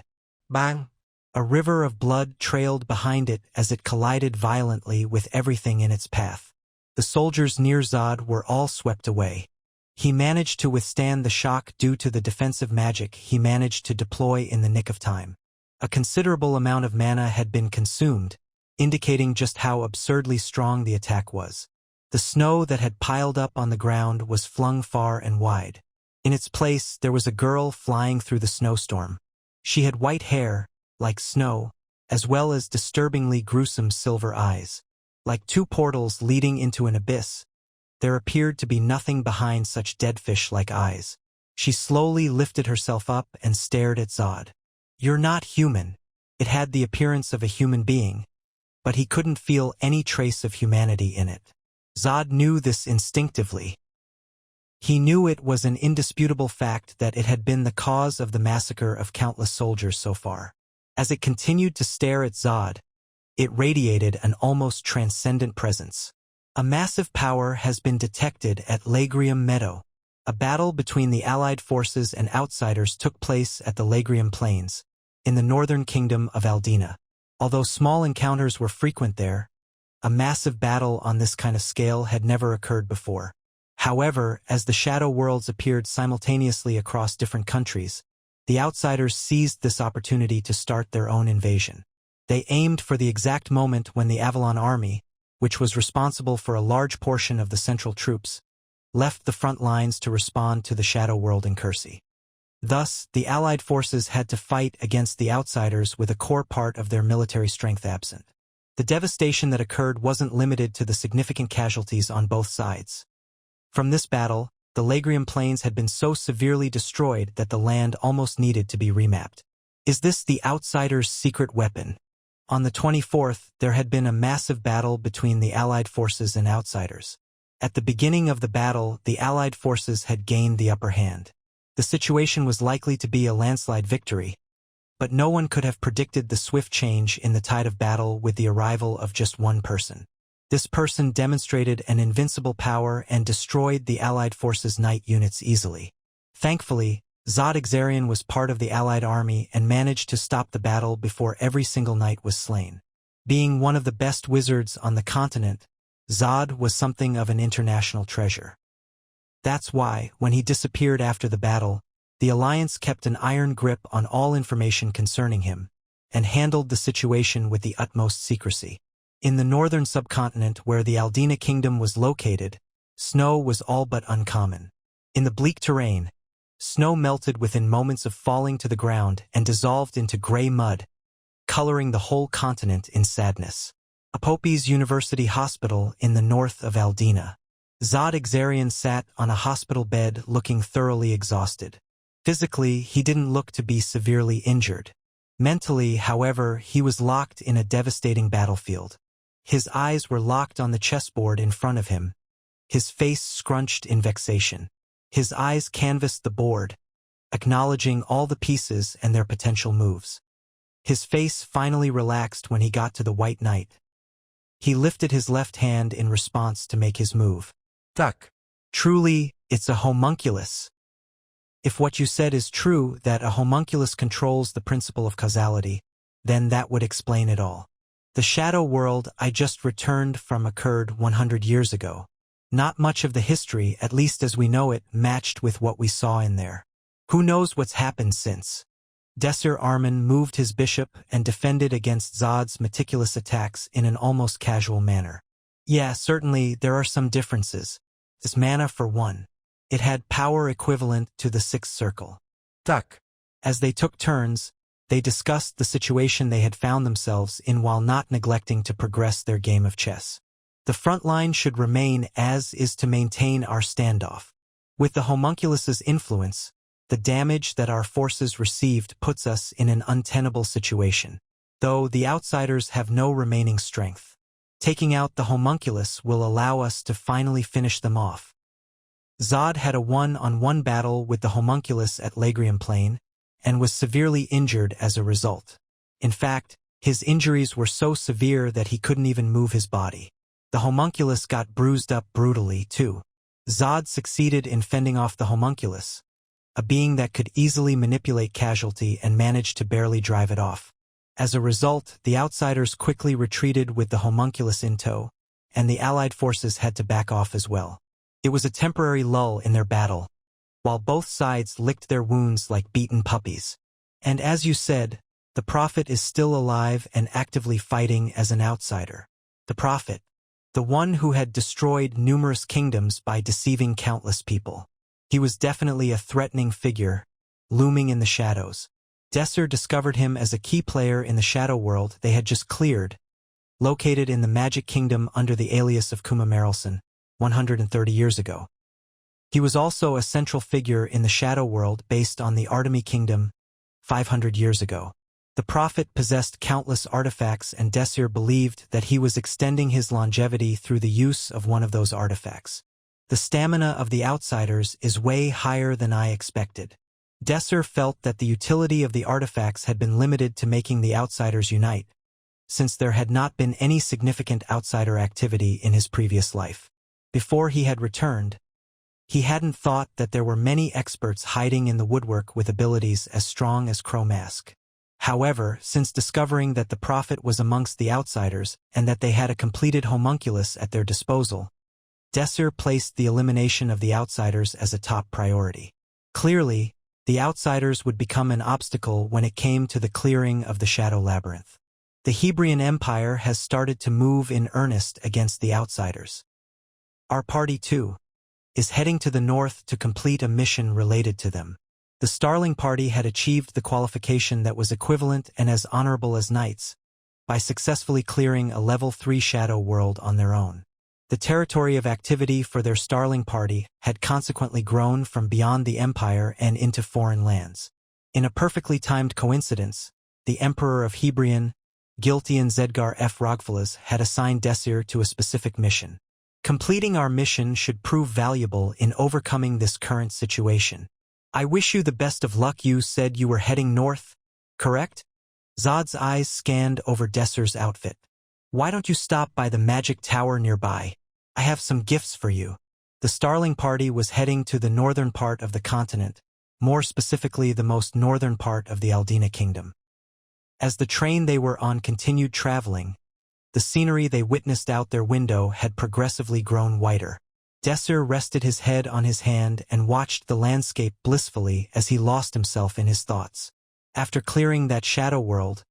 Bang!
A river of blood trailed behind it as it collided violently with everything in its path. The soldiers near Zod were all swept away. He managed to withstand the shock due to the defensive magic he managed to deploy in the nick of time. A considerable amount of mana had been consumed, indicating just how absurdly strong the attack was. The snow that had piled up on the ground was flung far and wide. In its place, there was a girl flying through the snowstorm. She had white hair, like snow, as well as disturbingly gruesome silver eyes. Like two portals leading into an abyss, there appeared to be nothing behind such dead fish-like eyes. She slowly lifted herself up and stared at Zod. "You're not human." It had the appearance of a human being, but he couldn't feel any trace of humanity in it. Zod knew this instinctively. He knew it was an indisputable fact that it had been the cause of the massacre of countless soldiers so far. As it continued to stare at Zod, it radiated an almost transcendent presence. A massive power has been detected at Lagrium Meadow. A battle between the Allied forces and outsiders took place at the Lagrium Plains, in the northern kingdom of Aldina. Although small encounters were frequent there, a massive battle on this kind of scale had never occurred before. However, as the Shadow Worlds appeared simultaneously across different countries, the outsiders seized this opportunity to start their own invasion. They aimed for the exact moment when the Avalon Army, which was responsible for a large portion of the central troops, left the front lines to respond to the Shadow World incursion. Thus, the Allied forces had to fight against the outsiders with a core part of their military strength absent. The devastation that occurred wasn't limited to the significant casualties on both sides. From this battle, the Lagrium Plains had been so severely destroyed that the land almost needed to be remapped. Is this the outsiders' secret weapon? On the 24th, there had been a massive battle between the Allied forces and outsiders. At the beginning of the battle, the Allied forces had gained the upper hand. The situation was likely to be a landslide victory, but no one could have predicted the swift change in the tide of battle with the arrival of just one person. This person demonstrated an invincible power and destroyed the Allied forces' knight units easily. Thankfully, Zod Exarian was part of the Allied army and managed to stop the battle before every single knight was slain. Being one of the best wizards on the continent, Zod was something of an international treasure. That's why, when he disappeared after the battle, the Alliance kept an iron grip on all information concerning him, and handled the situation with the utmost secrecy. In the northern subcontinent where the Aldina Kingdom was located, snow was all but uncommon. In the bleak terrain, snow melted within moments of falling to the ground and dissolved into gray mud, coloring the whole continent in sadness. Apopes University Hospital in the north of Aldina. Zod Exarian sat on a hospital bed looking thoroughly exhausted. Physically, he didn't look to be severely injured. Mentally, however, he was locked in a devastating battlefield. His eyes were locked on the chessboard in front of him, his face scrunched in vexation. His eyes canvassed the board, acknowledging all the pieces and their potential moves. His face finally relaxed when he got to the White Knight. He lifted his left hand in response to make his move.
Tak.
Truly, it's a homunculus. If what you said is true, that a homunculus controls the principle of causality, then that would explain it all. The shadow world I just returned from occurred 100 years ago. Not much of the history, at least as we know it, matched with what we saw in there. Who knows what's happened since? Desir Arman moved his bishop and defended against Zod's meticulous attacks in an almost casual manner. Yeah, certainly there are some differences. This mana, for one. It had power equivalent to the sixth circle.
Tak.
As they took turns, they discussed the situation they had found themselves in while not neglecting to progress their game of chess. The front line should remain as is to maintain our standoff. With the homunculus's influence, the damage that our forces received puts us in an untenable situation, though the outsiders have no remaining strength. Taking out the homunculus will allow us to finally finish them off. Zod had a one-on-one battle with the homunculus at Lagrium Plain, and was severely injured as a result. In fact, his injuries were so severe that he couldn't even move his body. The homunculus got bruised up brutally, too. Zod succeeded in fending off the homunculus, a being that could easily manipulate casualty and managed to barely drive it off. As a result, the outsiders quickly retreated with the homunculus in tow, and the allied forces had to back off as well. It was a temporary lull in their battle, while both sides licked their wounds like beaten puppies. And as you said, the Prophet is still alive and actively fighting as an outsider. The Prophet, the one who had destroyed numerous kingdoms by deceiving countless people. He was definitely a threatening figure, looming in the shadows. Desir discovered him as a key player in the shadow world they had just cleared, located in the Magic Kingdom under the alias of Kuma Marelson, 130 years ago. He was also a central figure in the shadow world based on the Artemi Kingdom, 500 years ago. The Prophet possessed countless artifacts, and Desir believed that he was extending his longevity through the use of one of those artifacts. The stamina of the outsiders is way higher than I expected. Desir felt that the utility of the artifacts had been limited to making the outsiders unite, since there had not been any significant outsider activity in his previous life. Before he had returned, he hadn't thought that there were many experts hiding in the woodwork with abilities as strong as Crow-Mask. However, since discovering that the Prophet was amongst the outsiders and that they had a completed homunculus at their disposal, Desir placed the elimination of the outsiders as a top priority. Clearly, the outsiders would become an obstacle when it came to the clearing of the Shadow Labyrinth. The Hebrion Empire has started to move in earnest against the outsiders. Our party, too, is heading to the north to complete a mission related to them. The Starling Party had achieved the qualification that was equivalent and as honorable as knights, by successfully clearing a level 3 shadow world on their own. The territory of activity for their Starling Party had consequently grown from beyond the Empire and into foreign lands. In a perfectly timed coincidence, the Emperor of Hebrion, Giltian Zedgar F. Rogfalas, had assigned Desir to a specific mission. Completing our mission should prove valuable in overcoming this current situation. I wish you the best of luck. You said you were heading north, correct? Zod's eyes scanned over Desir's outfit. Why don't you stop by the magic tower nearby? I have some gifts for you. The Starling Party was heading to the northern part of the continent, more specifically the most northern part of the Aldina Kingdom. As the train they were on continued traveling, the scenery they witnessed out their window had progressively grown whiter. Desir rested his head on his hand and watched the landscape blissfully as he lost himself in his thoughts. After clearing that shadow world,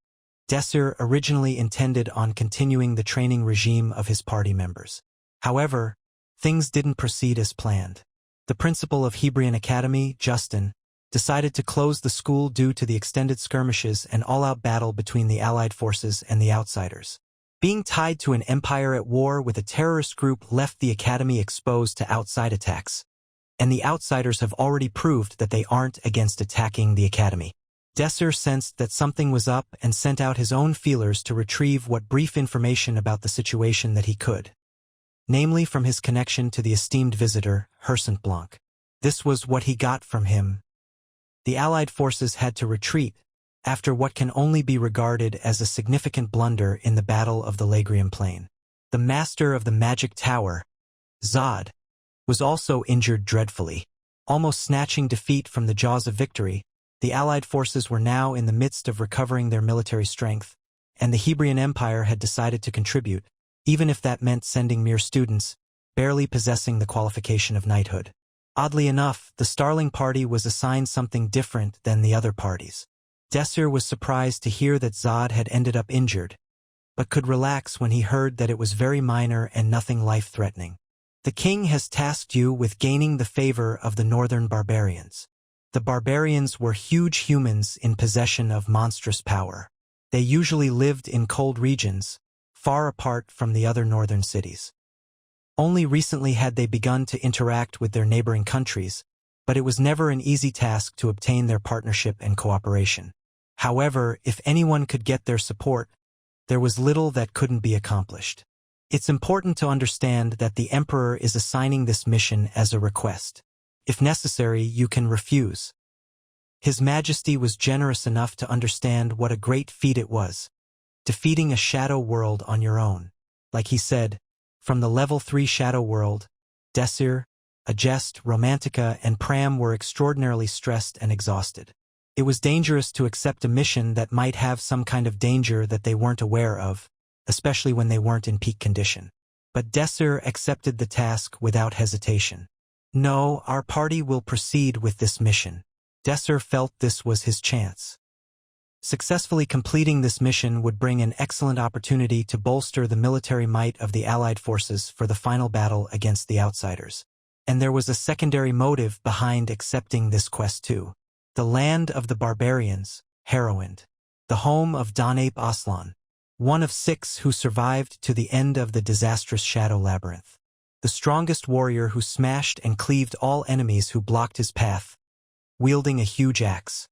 Desir originally intended on continuing the training regime of his party members. However, things didn't proceed as planned. The principal of Hebrion Academy, Justin, decided to close the school due to the extended skirmishes and all-out battle between the Allied forces and the outsiders. Being tied to an empire at war with a terrorist group left the academy exposed to outside attacks, and the outsiders have already proved that they aren't against attacking the academy. Desir sensed that something was up and sent out his own feelers to retrieve what brief information about the situation that he could. namely from his connection to the esteemed visitor, Hersant Blanc. This was what he got from him. The Allied forces had to retreat, after what can only be regarded as a significant blunder in the Battle of the Lagrium Plain. The master of the magic tower, Zod, was also injured dreadfully. Almost snatching defeat from the jaws of victory, the Allied forces were now in the midst of recovering their military strength, and the Hebrion Empire had decided to contribute, even if that meant sending mere students, barely possessing the qualification of knighthood. Oddly enough, the Starling party was assigned something different than the other parties. Desir was surprised to hear that Zod had ended up injured, but could relax when he heard that it was very minor and nothing life-threatening. The king has tasked you with gaining the favor of the northern barbarians. The barbarians were huge humans in possession of monstrous power. They usually lived in cold regions, far apart from the other northern cities. Only recently had they begun to interact with their neighboring countries, but it was never an easy task to obtain their partnership and cooperation. However, if anyone could get their support, there was little that couldn't be accomplished. It's important to understand that the Emperor is assigning this mission as a request. If necessary, you can refuse. His Majesty was generous enough to understand what a great feat it was, defeating a shadow world on your own. Like he said, from the level 3 shadow world, Desir, Agest, Romantica, and Pram were extraordinarily stressed and exhausted. It was dangerous to accept a mission that might have some kind of danger that they weren't aware of, especially when they weren't in peak condition. But Desir accepted the task without hesitation. No, our party will proceed with this mission. Desir felt this was his chance. Successfully completing this mission would bring an excellent opportunity to bolster the military might of the Allied forces for the final battle against the outsiders. And there was a secondary motive behind accepting this quest too. The land of the barbarians, Heroind, the home of Donape Aslan, one of 6 who survived to the end of the disastrous Shadow Labyrinth. The strongest warrior who smashed and cleaved all enemies who blocked his path, wielding a huge axe.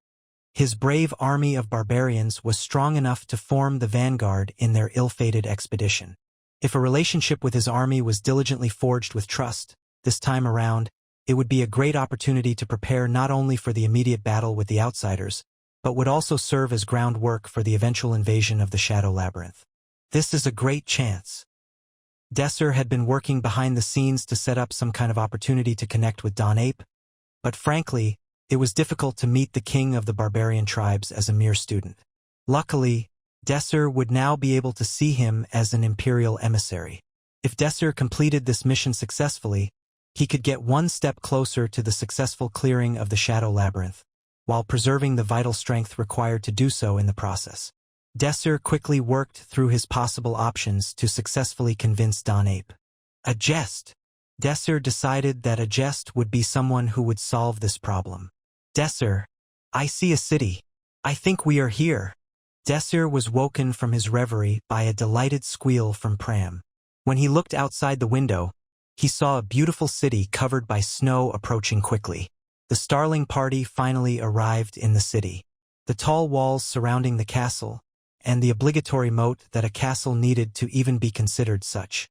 His brave army of barbarians was strong enough to form the vanguard in their ill-fated expedition. If a relationship with his army was diligently forged with trust, this time around, it would be a great opportunity to prepare not only for the immediate battle with the outsiders, but would also serve as groundwork for the eventual invasion of the Shadow Labyrinth. This is a great chance. Desir had been working behind the scenes to set up some kind of opportunity to connect with Donape, but frankly, it was difficult to meet the king of the barbarian tribes as a mere student. Luckily, Desir would now be able to see him as an imperial emissary. If Desir completed this mission successfully, he could get one step closer to the successful clearing of the Shadow Labyrinth, while preserving the vital strength required to do so in the process. Desir quickly worked through his possible options to successfully convince Donape. Agest. Desir decided that Agest would be someone who would solve this problem. Desir, I see a city. I think we are here. Desir was woken from his reverie by a delighted squeal from Pram. When he looked outside the window, he saw a beautiful city covered by snow approaching quickly. The Starling party finally arrived in the city. The tall walls surrounding the castle, and the obligatory moat that a castle needed to even be considered such,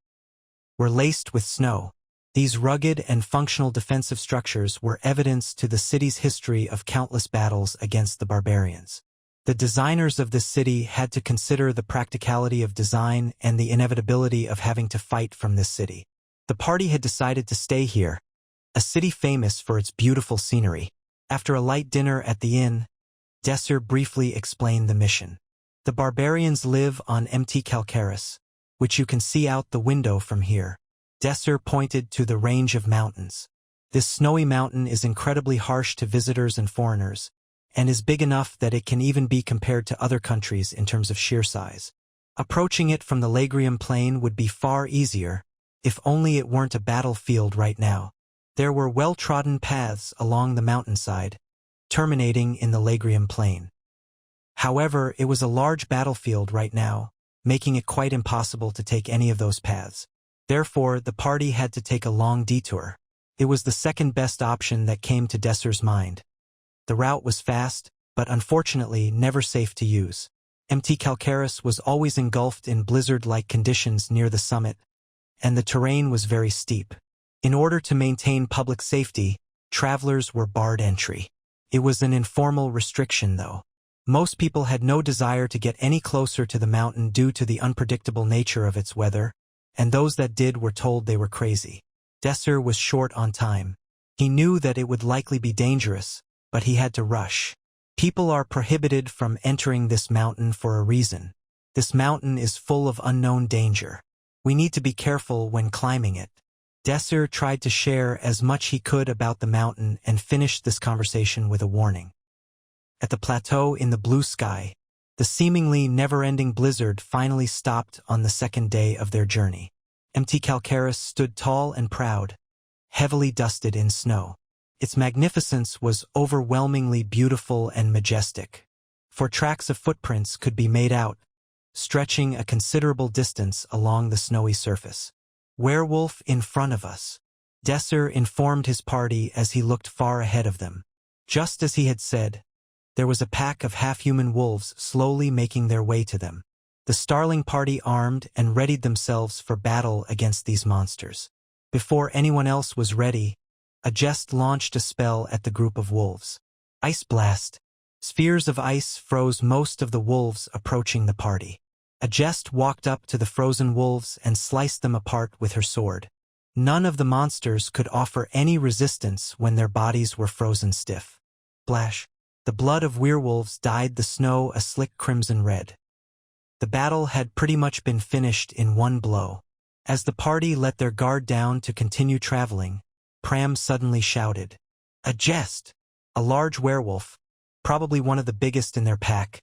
were laced with snow. These rugged and functional defensive structures were evidence to the city's history of countless battles against the barbarians. The designers of this city had to consider the practicality of design and the inevitability of having to fight from this city. The party had decided to stay here, a city famous for its beautiful scenery. After a light dinner at the inn, Desir briefly explained the mission. The barbarians live on empty Calcaris, which you can see out the window from here. Desir pointed to the range of mountains. This snowy mountain is incredibly harsh to visitors and foreigners, and is big enough that it can even be compared to other countries in terms of sheer size. Approaching it from the Lagrium Plain would be far easier, if only it weren't a battlefield right now. There were well-trodden paths along the mountainside, terminating in the Lagrium Plain. However, it was a large battlefield right now, making it quite impossible to take any of those paths. Therefore, the party had to take a long detour. It was the second best option that came to Desir's mind. The route was fast, but unfortunately never safe to use. Empty Calcaris was always engulfed in blizzard-like conditions near the summit, and the terrain was very steep. In order to maintain public safety, travelers were barred entry. It was an informal restriction, though. Most people had no desire to get any closer to the mountain due to the unpredictable nature of its weather, and those that did were told they were crazy. Desir was short on time. He knew that it would likely be dangerous, but he had to rush. People are prohibited from entering this mountain for a reason. This mountain is full of unknown danger. We need to be careful when climbing it. Desir tried to share as much he could about the mountain and finished this conversation with a warning. At the plateau in the blue sky, the seemingly never-ending blizzard finally stopped on the second day of their journey. Mt. Calcaris stood tall and proud, heavily dusted in snow. Its magnificence was overwhelmingly beautiful and majestic, for tracks of footprints could be made out, stretching a considerable distance along the snowy surface. "Werewolf in front of us," Desir informed his party as he looked far ahead of them. Just as he had said, there was a pack of half-human wolves slowly making their way to them. The Starling party armed and readied themselves for battle against these monsters. Before anyone else was ready, a jest launched a spell at the group of wolves. Ice Blast. Spheres of ice froze most of the wolves approaching the party. A jest walked up to the frozen wolves and sliced them apart with her sword. None of the monsters could offer any resistance when their bodies were frozen stiff. Splash. The blood of werewolves dyed the snow a slick crimson red. The battle had pretty much been finished in one blow. As the party let their guard down to continue traveling, Pram suddenly shouted, "A jest!" A large werewolf, probably one of the biggest in their pack,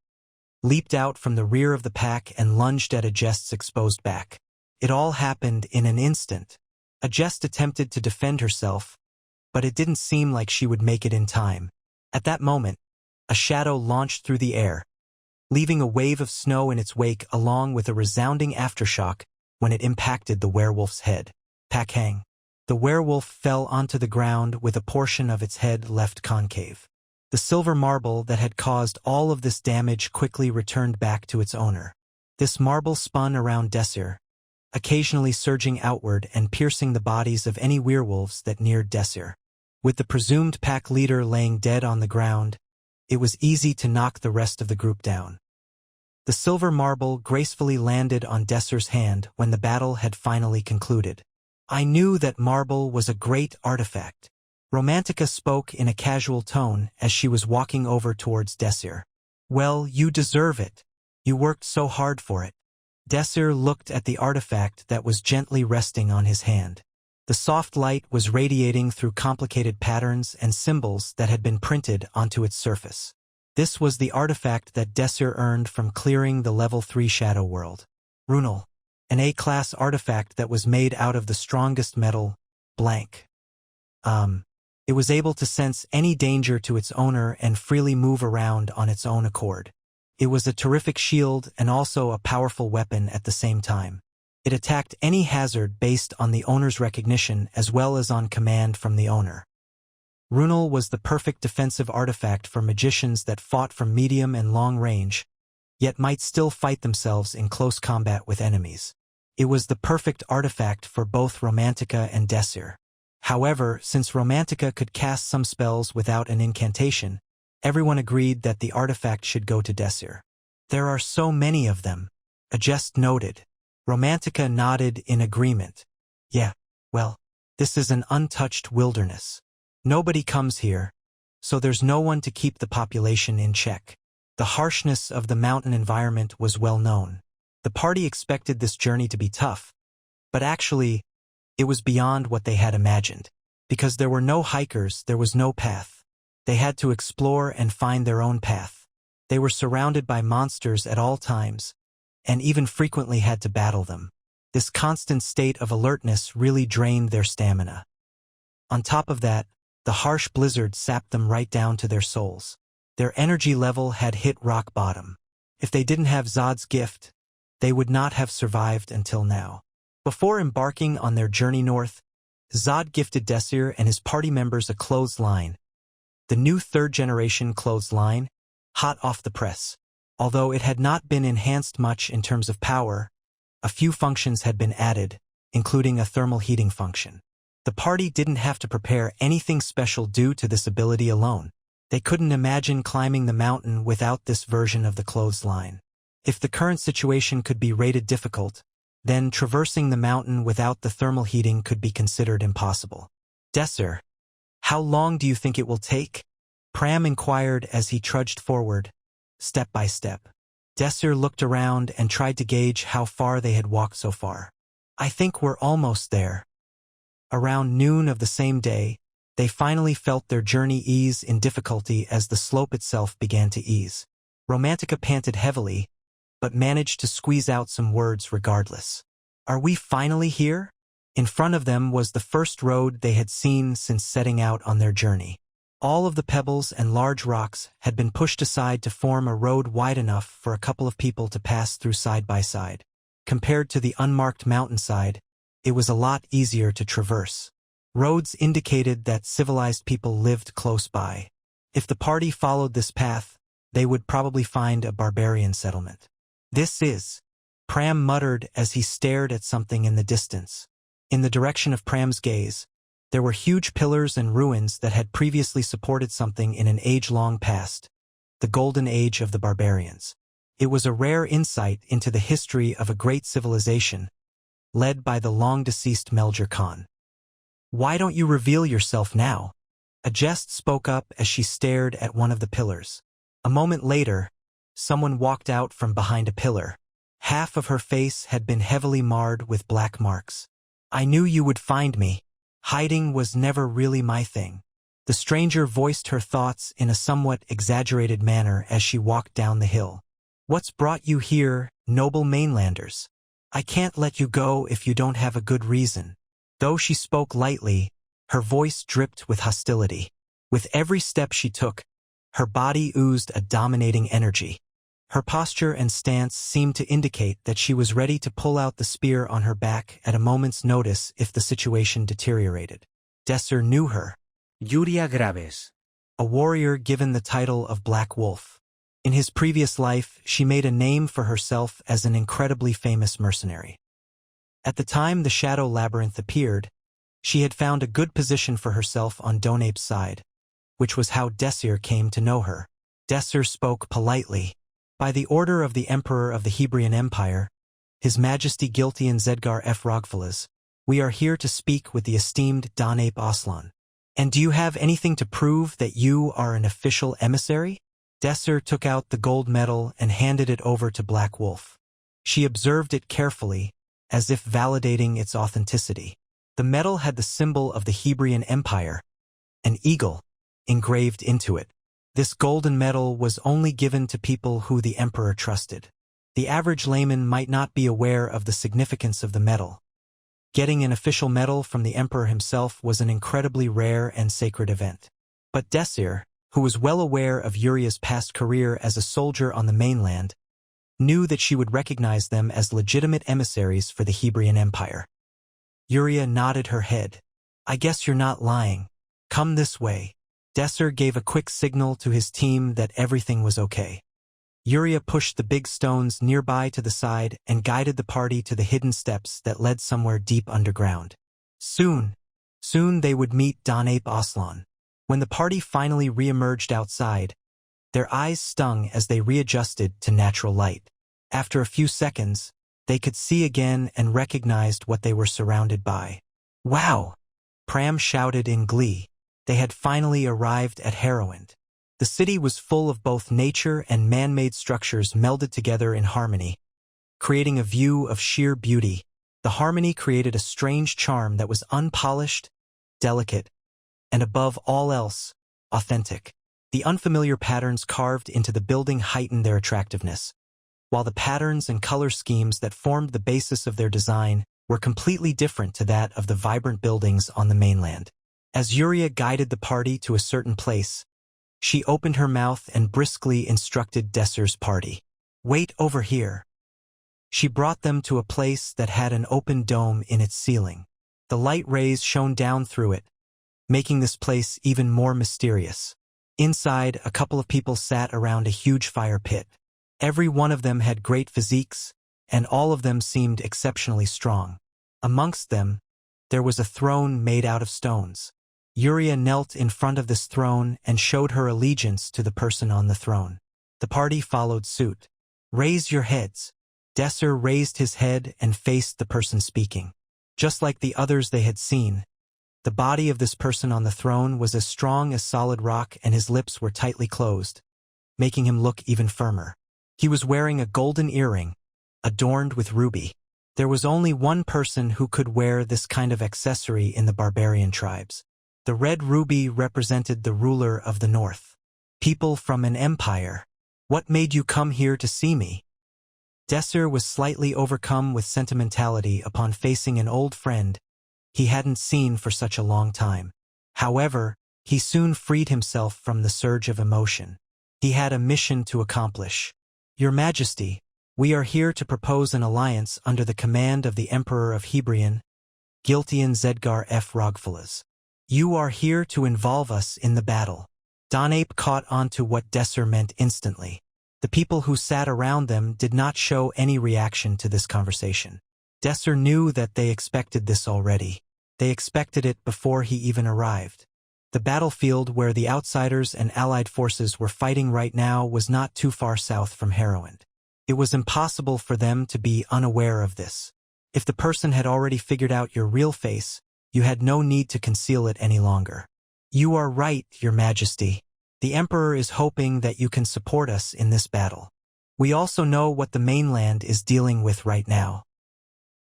leaped out from the rear of the pack and lunged at a jest's exposed back. It all happened in an instant. A jest attempted to defend herself, but it didn't seem like she would make it in time. At that moment, a shadow launched through the air, leaving a wave of snow in its wake along with a resounding aftershock when it impacted the werewolf's head. Pakhang. The werewolf fell onto the ground with a portion of its head left concave. The silver marble that had caused all of this damage quickly returned back to its owner. This marble spun around Desir, occasionally surging outward and piercing the bodies of any werewolves that neared Desir. With the presumed pack leader laying dead on the ground, it was easy to knock the rest of the group down. The silver marble gracefully landed on Desir's hand when the battle had finally concluded. "I knew that marble was a great artifact," Romantica spoke in a casual tone as she was walking over towards Desir. "Well, you deserve it. You worked so hard for it." Desir looked at the artifact that was gently resting on his hand. The soft light was radiating through complicated patterns and symbols that had been printed onto its surface. This was the artifact that Desir earned from clearing the Level 3 Shadow World. Runal, an A-class artifact that was made out of the strongest metal, blank. It was able to sense any danger to its owner and freely move around on its own accord. It was a terrific shield and also a powerful weapon at the same time. It attacked any hazard based on the owner's recognition as well as on command from the owner. Runal was the perfect defensive artifact for magicians that fought from medium and long range, yet might still fight themselves in close combat with enemies. It was the perfect artifact for both Romantica and Desir. However, since Romantica could cast some spells without an incantation, everyone agreed that the artifact should go to Desir. "There are so many of them," a jest noted. Romantica nodded in agreement. "Yeah, well, this is an untouched wilderness. Nobody comes here, so there's no one to keep the population in check." The harshness of the mountain environment was well known. The party expected this journey to be tough, but actually, it was beyond what they had imagined. Because there were no hikers, there was no path. They had to explore and find their own path. They were surrounded by monsters at all times, and even frequently had to battle them. This constant state of alertness really drained their stamina. On top of that, the harsh blizzard sapped them right down to their souls. Their energy level had hit rock bottom. If they didn't have Zod's gift, they would not have survived until now. Before embarking on their journey north, Zod gifted Desir and his party members a clothesline. The new third-generation clothesline, hot off the press. Although it had not been enhanced much in terms of power, a few functions had been added, including a thermal heating function. The party didn't have to prepare anything special due to this ability alone. They couldn't imagine climbing the mountain without this version of the clothesline. If the current situation could be rated difficult, then traversing the mountain without the thermal heating could be considered impossible. Desir, how long do you think it will take? Pram inquired as he trudged forward, step by step. Desir looked around and tried to gauge how far they had walked so far. I think we're almost there. Around noon of the same day, they finally felt their journey ease in difficulty as the slope itself began to ease. Romantica panted heavily, but managed to squeeze out some words regardless. Are we finally here? In front of them was the first road they had seen since setting out on their journey. All of the pebbles and large rocks had been pushed aside to form a road wide enough for a couple of people to pass through side by side. Compared to the unmarked mountainside, it was a lot easier to traverse. Roads indicated that civilized people lived close by. If the party followed this path, they would probably find a barbarian settlement. This is, Pram muttered as he stared at something in the distance. In the direction of Pram's gaze, there were huge pillars and ruins that had previously supported something in an age-long past, the golden age of the barbarians. It was a rare insight into the history of a great civilization, led by the long-deceased Melger Khan. Why don't you reveal yourself now? A jest spoke up as she stared at one of the pillars. A moment later, someone walked out from behind a pillar. Half of her face had been heavily marred with black marks. I knew you would find me. Hiding was never really my thing. The stranger voiced her thoughts in a somewhat exaggerated manner as she walked down the hill. What's brought you here, noble mainlanders? I can't let you go if you don't have a good reason. Though she spoke lightly, her voice dripped with hostility. With every step she took, her body oozed a dominating energy. Her posture and stance seemed to indicate that she was ready to pull out the spear on her back at a moment's notice if the situation deteriorated. Desir knew her.
Yuria Graves.
A warrior given the title of Black Wolf. In his previous life, she made a name for herself as an incredibly famous mercenary. At the time the Shadow Labyrinth appeared, she had found a good position for herself on Donape's side, which was how Desir came to know her. Desir spoke politely. By the order of the Emperor of the Hebrion Empire, His Majesty Giltian Zedgar F. Rogfalas, we are here to speak with the esteemed Donape Aslan. And do you have anything to prove that you are an official emissary? Desir took out the gold medal and handed it over to Black Wolf. She observed it carefully, as if validating its authenticity. The medal had the symbol of the Hebrion Empire, an eagle, engraved into it. This golden medal was only given to people who the emperor trusted. The average layman might not be aware of the significance of the medal. Getting an official medal from the emperor himself was an incredibly rare and sacred event. But Desir, who was well aware of Yuria's past career as a soldier on the mainland, knew that she would recognize them as legitimate emissaries for the Hebrion Empire. Yuria nodded her head. I guess you're not lying. Come this way. Desir gave a quick signal to his team that everything was okay. Yuria pushed the big stones nearby to the side and guided the party to the hidden steps that led somewhere deep underground. Soon they would meet Donape Aslan. When the party finally re-emerged outside, their eyes stung as they readjusted to natural light. After a few seconds, they could see again and recognized what they were surrounded by. Wow! Pram shouted in glee. They had finally arrived at Hebrion. The city was full of both nature and man-made structures melded together in harmony, creating a view of sheer beauty. The harmony created a strange charm that was unpolished, delicate, and above all else, authentic. The unfamiliar patterns carved into the building heightened their attractiveness, while the patterns and color schemes that formed the basis of their design were completely different to that of the vibrant buildings on the mainland. As Yuria guided the party to a certain place, she opened her mouth and briskly instructed Desir's party. Wait over here. She brought them to a place that had an open dome in its ceiling. The light rays shone down through it, making this place even more mysterious. Inside, a couple of people sat around a huge fire pit. Every one of them had great physiques, and all of them seemed exceptionally strong. Amongst them, there was a throne made out of stones. Yuria knelt in front of this throne and showed her allegiance to the person on the throne. The party followed suit. "Raise your heads." Desir raised his head and faced the person speaking. Just like the others they had seen, the body of this person on the throne was as strong as solid rock and his lips were tightly closed, making him look even firmer. He was wearing a golden earring, adorned with ruby. There was only one person who could wear this kind of accessory in the barbarian tribes. The red ruby represented the ruler of the north. "People from an empire. What made you come here to see me?" Desir was slightly overcome with sentimentality upon facing an old friend he hadn't seen for such a long time. However, he soon freed himself from the surge of emotion. He had a mission to accomplish. "Your Majesty, we are here to propose an alliance under the command of the Emperor of Hebrion, Giltian Zedgar F. Rogfalas. You are here to involve us in the battle." Donape caught on to what Desir meant instantly. The people who sat around them did not show any reaction to this conversation. Desir knew that they expected this already. They expected it before he even arrived. The battlefield where the outsiders and allied forces were fighting right now was not too far south from Hebrion. It was impossible for them to be unaware of this. If the person had already figured out your real face, you had no need to conceal it any longer. "You are right, Your Majesty. The Emperor is hoping that you can support us in this battle. We also know what the mainland is dealing with right now.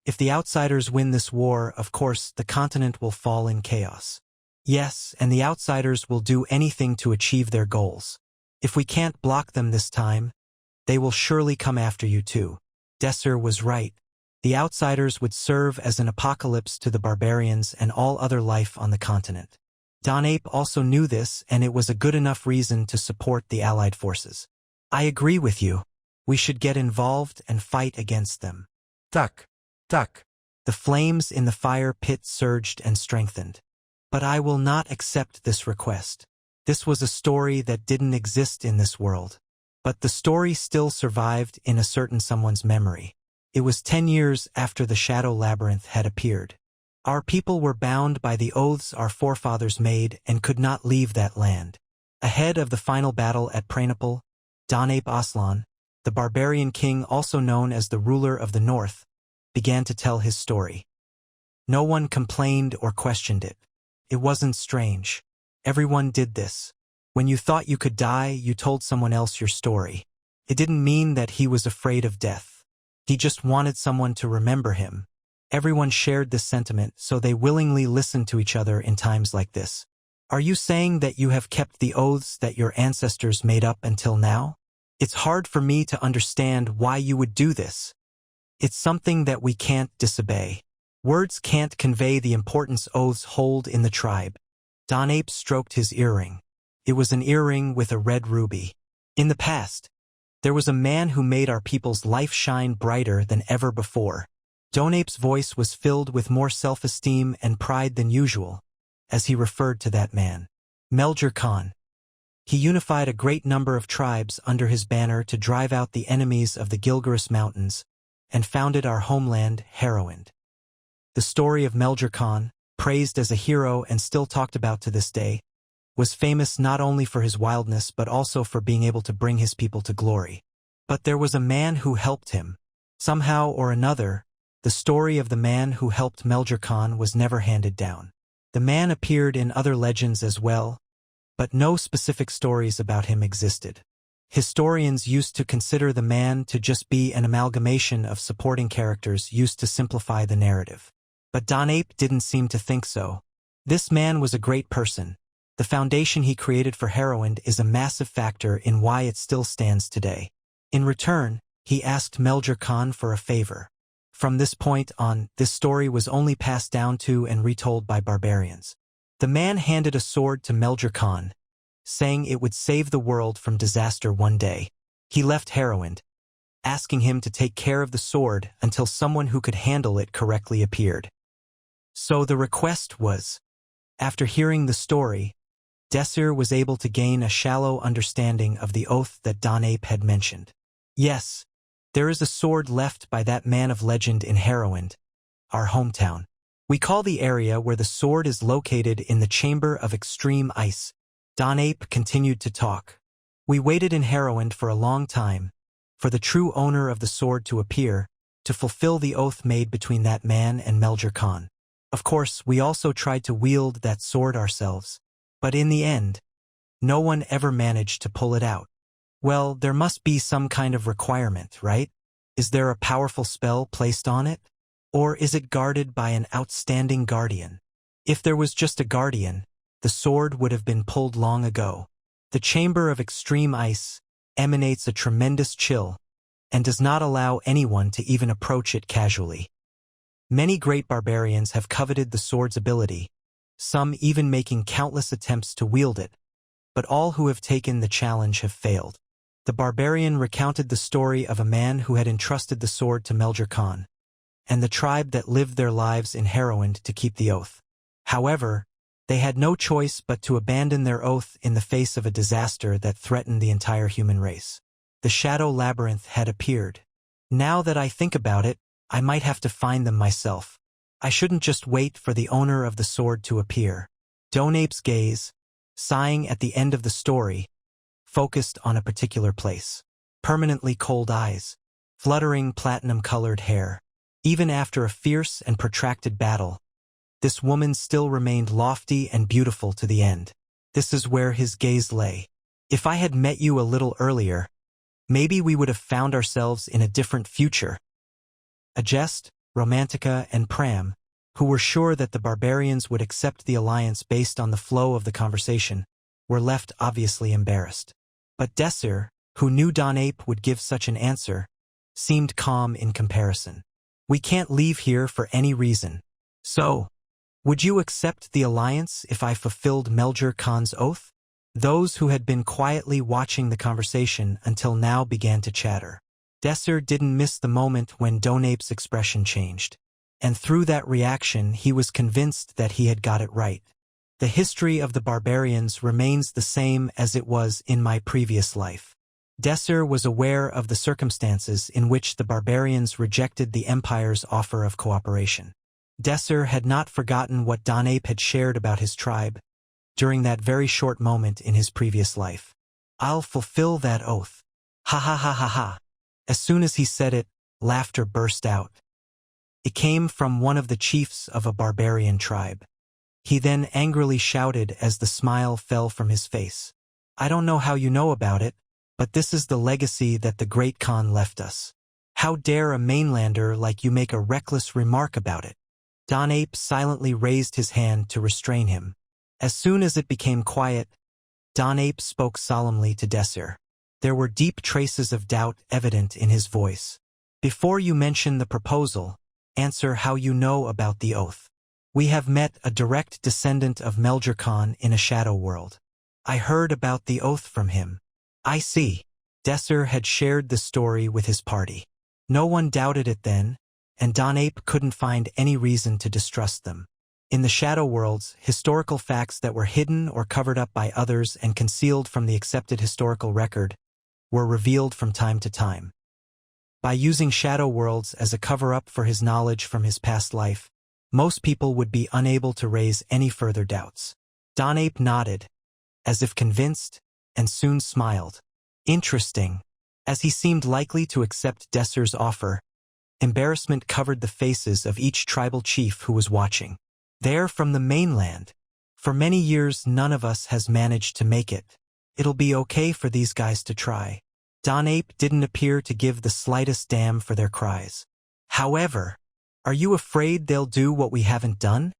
If the outsiders win this war, of course, the continent will fall in chaos. Yes, and the outsiders will do anything to achieve their goals. If we can't block them this time, they will surely come after you too." Desir was right. The outsiders would serve as an apocalypse to the barbarians and all other life on the continent. Donape also knew this, and it was a good enough reason to support the allied forces. "I agree with you. We should get involved and fight against them."
Tak. Tak.
The flames in the fire pit surged and strengthened. "But I will not accept this request. This was a story that didn't exist in this world. But the story still survived in a certain someone's memory. It was 10 years after the Shadow Labyrinth had appeared. Our people were bound by the oaths our forefathers made and could not leave that land. Ahead of the final battle at Pranopal, Donape Aslan, the barbarian king also known as the ruler of the north, began to tell his story. No one complained or questioned it. It wasn't strange. Everyone did this. When you thought you could die, you told someone else your story. It didn't mean that he was afraid of death. He just wanted someone to remember him. Everyone shared this sentiment, so they willingly listened to each other in times like this. "Are you saying that you have kept the oaths that your ancestors made up until now? It's hard for me to understand why you would do this. It's something that we can't disobey. Words can't convey the importance oaths hold in the tribe." Donape stroked his earring. It was an earring with a red ruby. "In the past, there was a man who made our people's life shine brighter than ever before." Donape's voice was filled with more self-esteem and pride than usual, as he referred to that man. Melger Khan. He unified a great number of tribes under his banner to drive out the enemies of the Gilgaris Mountains, and founded our homeland, Hebrion. The story of Melger Khan, praised as a hero and still talked about to this day, was famous not only for his wildness but also for being able to bring his people to glory. But there was a man who helped him. Somehow or another, the story of the man who helped Melger Khan was never handed down. The man appeared in other legends as well, but no specific stories about him existed. Historians used to consider the man to just be an amalgamation of supporting characters used to simplify the narrative. But Donape didn't seem to think so. This man was a great person. The foundation he created for Hebrion is a massive factor in why it still stands today. In return, he asked Melger Khan for a favor. From this point on, this story was only passed down to and retold by barbarians. The man handed a sword to Melger Khan, saying it would save the world from disaster one day. He left Hebrion, asking him to take care of the sword until someone who could handle it correctly appeared. So the request was, after hearing the story, Desir was able to gain a shallow understanding of the oath that Donape had mentioned. Yes, there is a sword left by that man of legend in Hebrion, our hometown. We call the area where the sword is located in the Chamber of Extreme Ice. Donape continued to talk. We waited in Hebrion for a long time, for the true owner of the sword to appear, to fulfill the oath made between that man and Melger Khan. Of course, we also tried to wield that sword ourselves, but in the end, no one ever managed to pull it out. Well, there must be some kind of requirement, right? Is there a powerful spell placed on it? Or is it guarded by an outstanding guardian? If there was just a guardian, the sword would have been pulled long ago. The Chamber of Extreme Ice emanates a tremendous chill and does not allow anyone to even approach it casually. Many great barbarians have coveted the sword's ability, some even making countless attempts to wield it, but all who have taken the challenge have failed. The barbarian recounted the story of a man who had entrusted the sword to Melger Khan, and the tribe that lived their lives in Hebrion to keep the oath. However, they had no choice but to abandon their oath in the face of a disaster that threatened the entire human race. The Shadow Labyrinth had appeared. Now that I think about it, I might have to find them myself. I shouldn't just wait for the owner of the sword to appear. Donape's gaze, sighing at the end of the story, focused on a particular place. Permanently cold eyes, fluttering platinum-colored hair. Even after a fierce and protracted battle, this woman still remained lofty and beautiful to the end. This is where his gaze lay. If I had met you a little earlier, maybe we would have found ourselves in a different future. Agest, Romantica, and Pram, who were sure that the barbarians would accept the alliance based on the flow of the conversation, were left obviously embarrassed. But Desir, who knew Donape would give such an answer, seemed calm in comparison. We can't leave here for any reason. So, would you accept the alliance if I fulfilled Melger Khan's oath? Those who had been quietly watching the conversation until now began to chatter. Desir didn't miss the moment when Donape's expression changed. And through that reaction, he was convinced that he had got it right. The history of the barbarians remains the same as it was in my previous life. Desir was aware of the circumstances in which the barbarians rejected the Empire's offer of cooperation. Desir had not forgotten what Donape had shared about his tribe during that very short moment in his previous life. I'll fulfill that oath. Ha ha ha ha ha. As soon as he said it, laughter burst out. It came from one of the chiefs of a barbarian tribe. He then angrily shouted as the smile fell from his face. I don't know how you know about it, but this is the legacy that the Great Khan left us. How dare a mainlander like you make a reckless remark about it? Donape silently raised his hand to restrain him. As soon as it became quiet, Donape spoke solemnly to Desir. There were deep traces of doubt evident in his voice. Before you mention the proposal, answer how you know about the oath. We have met a direct descendant of Melger Khan in a shadow world. I heard about the oath from him. I see. Desir had shared the story with his party. No one doubted it then, and Donape couldn't find any reason to distrust them. In the shadow worlds, historical facts that were hidden or covered up by others and concealed from the accepted historical record were revealed from time to time. By using shadow worlds as a cover-up for his knowledge from his past life, most people would be unable to raise any further doubts. Donape nodded, as if convinced, and soon smiled. Interesting. As he seemed likely to accept Desir's offer, embarrassment covered the faces of each tribal chief who was watching. They're from the mainland. For many years, none of us has managed to make it. It'll be okay for these guys to try. Donape didn't appear to give the slightest damn for their cries. However, are you afraid they'll do what we haven't done?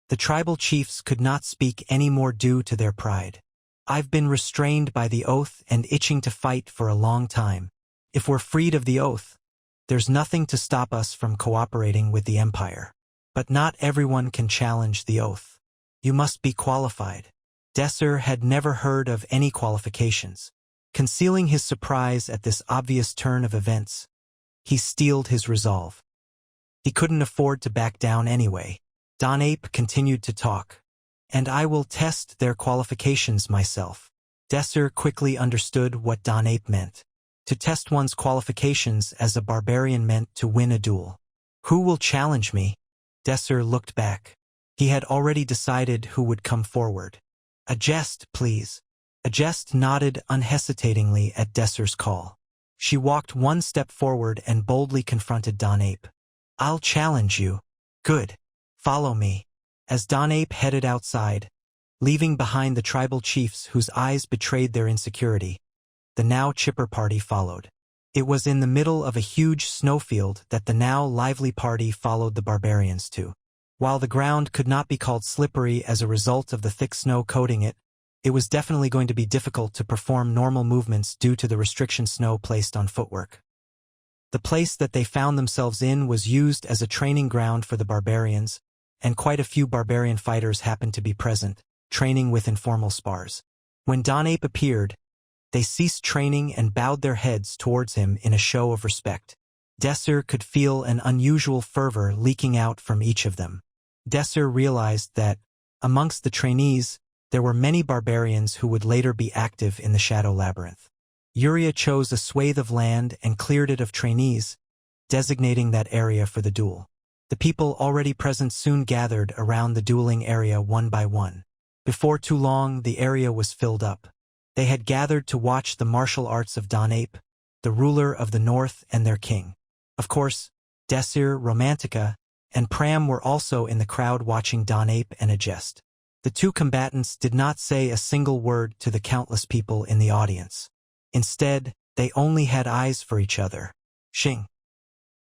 The tribal chiefs could not speak any more due to their pride. I've been restrained by the oath and itching to fight for a long time. If we're freed of the oath, there's nothing to stop us from cooperating with the Empire. But not everyone can challenge the oath. You must be qualified. Desir had never heard of any qualifications. Concealing his surprise at this obvious turn of events, he steeled his resolve. He couldn't afford to back down anyway. Donape continued to talk. And I will test their qualifications myself. Desir quickly understood what Donape meant. To test one's qualifications as a barbarian meant to win a duel. Who will challenge me? Desir looked back. He had already decided who would come forward. A jest, please. A jest nodded unhesitatingly at Desir's call. She walked one step forward and boldly confronted Donape. I'll challenge you. Good. Follow me. As Donape headed outside, leaving behind the tribal chiefs whose eyes betrayed their insecurity, the now chipper party followed. It was in the middle of a huge snowfield that the now lively party followed the barbarians to. While the ground could not be called slippery as a result of the thick snow coating it, it was definitely going to be difficult to perform normal movements due to the restriction snow placed on footwork. The place that they found themselves in was used as a training ground for the barbarians, and quite a few barbarian fighters happened to be present, training with informal spars. When Donape appeared, they ceased training and bowed their heads towards him in a show of respect. Desir could feel an unusual fervor leaking out from each of them. Desir realized that, amongst the trainees, there were many barbarians who would later be active in the Shadow Labyrinth. Yuria chose a swathe of land and cleared it of trainees, designating that area for the duel. The people already present soon gathered around the dueling area one by one. Before too long, the area was filled up. They had gathered to watch the martial arts of Donape, the ruler of the North and their king. Of course, Desir, Romantica, and Pram were also in the crowd watching Donape and a jest. The two combatants did not say a single word to the countless people in the audience. Instead, they only had eyes for each other. Shing.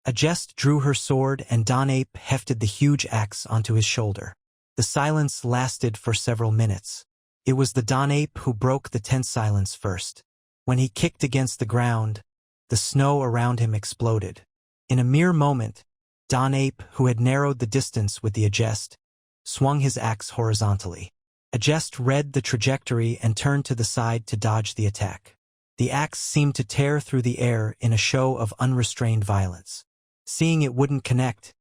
A jest drew her sword and Donape hefted the huge axe onto his shoulder. The silence lasted for several minutes. It was the Donape who broke the tense silence first. When he kicked against the ground, the snow around him exploded. In a mere moment, Donape, who had narrowed the distance with the Agest, swung his axe horizontally. Agest read the trajectory and turned to the side to dodge the attack. The axe seemed to tear through the air in a show of unrestrained violence. Seeing it wouldn't connect,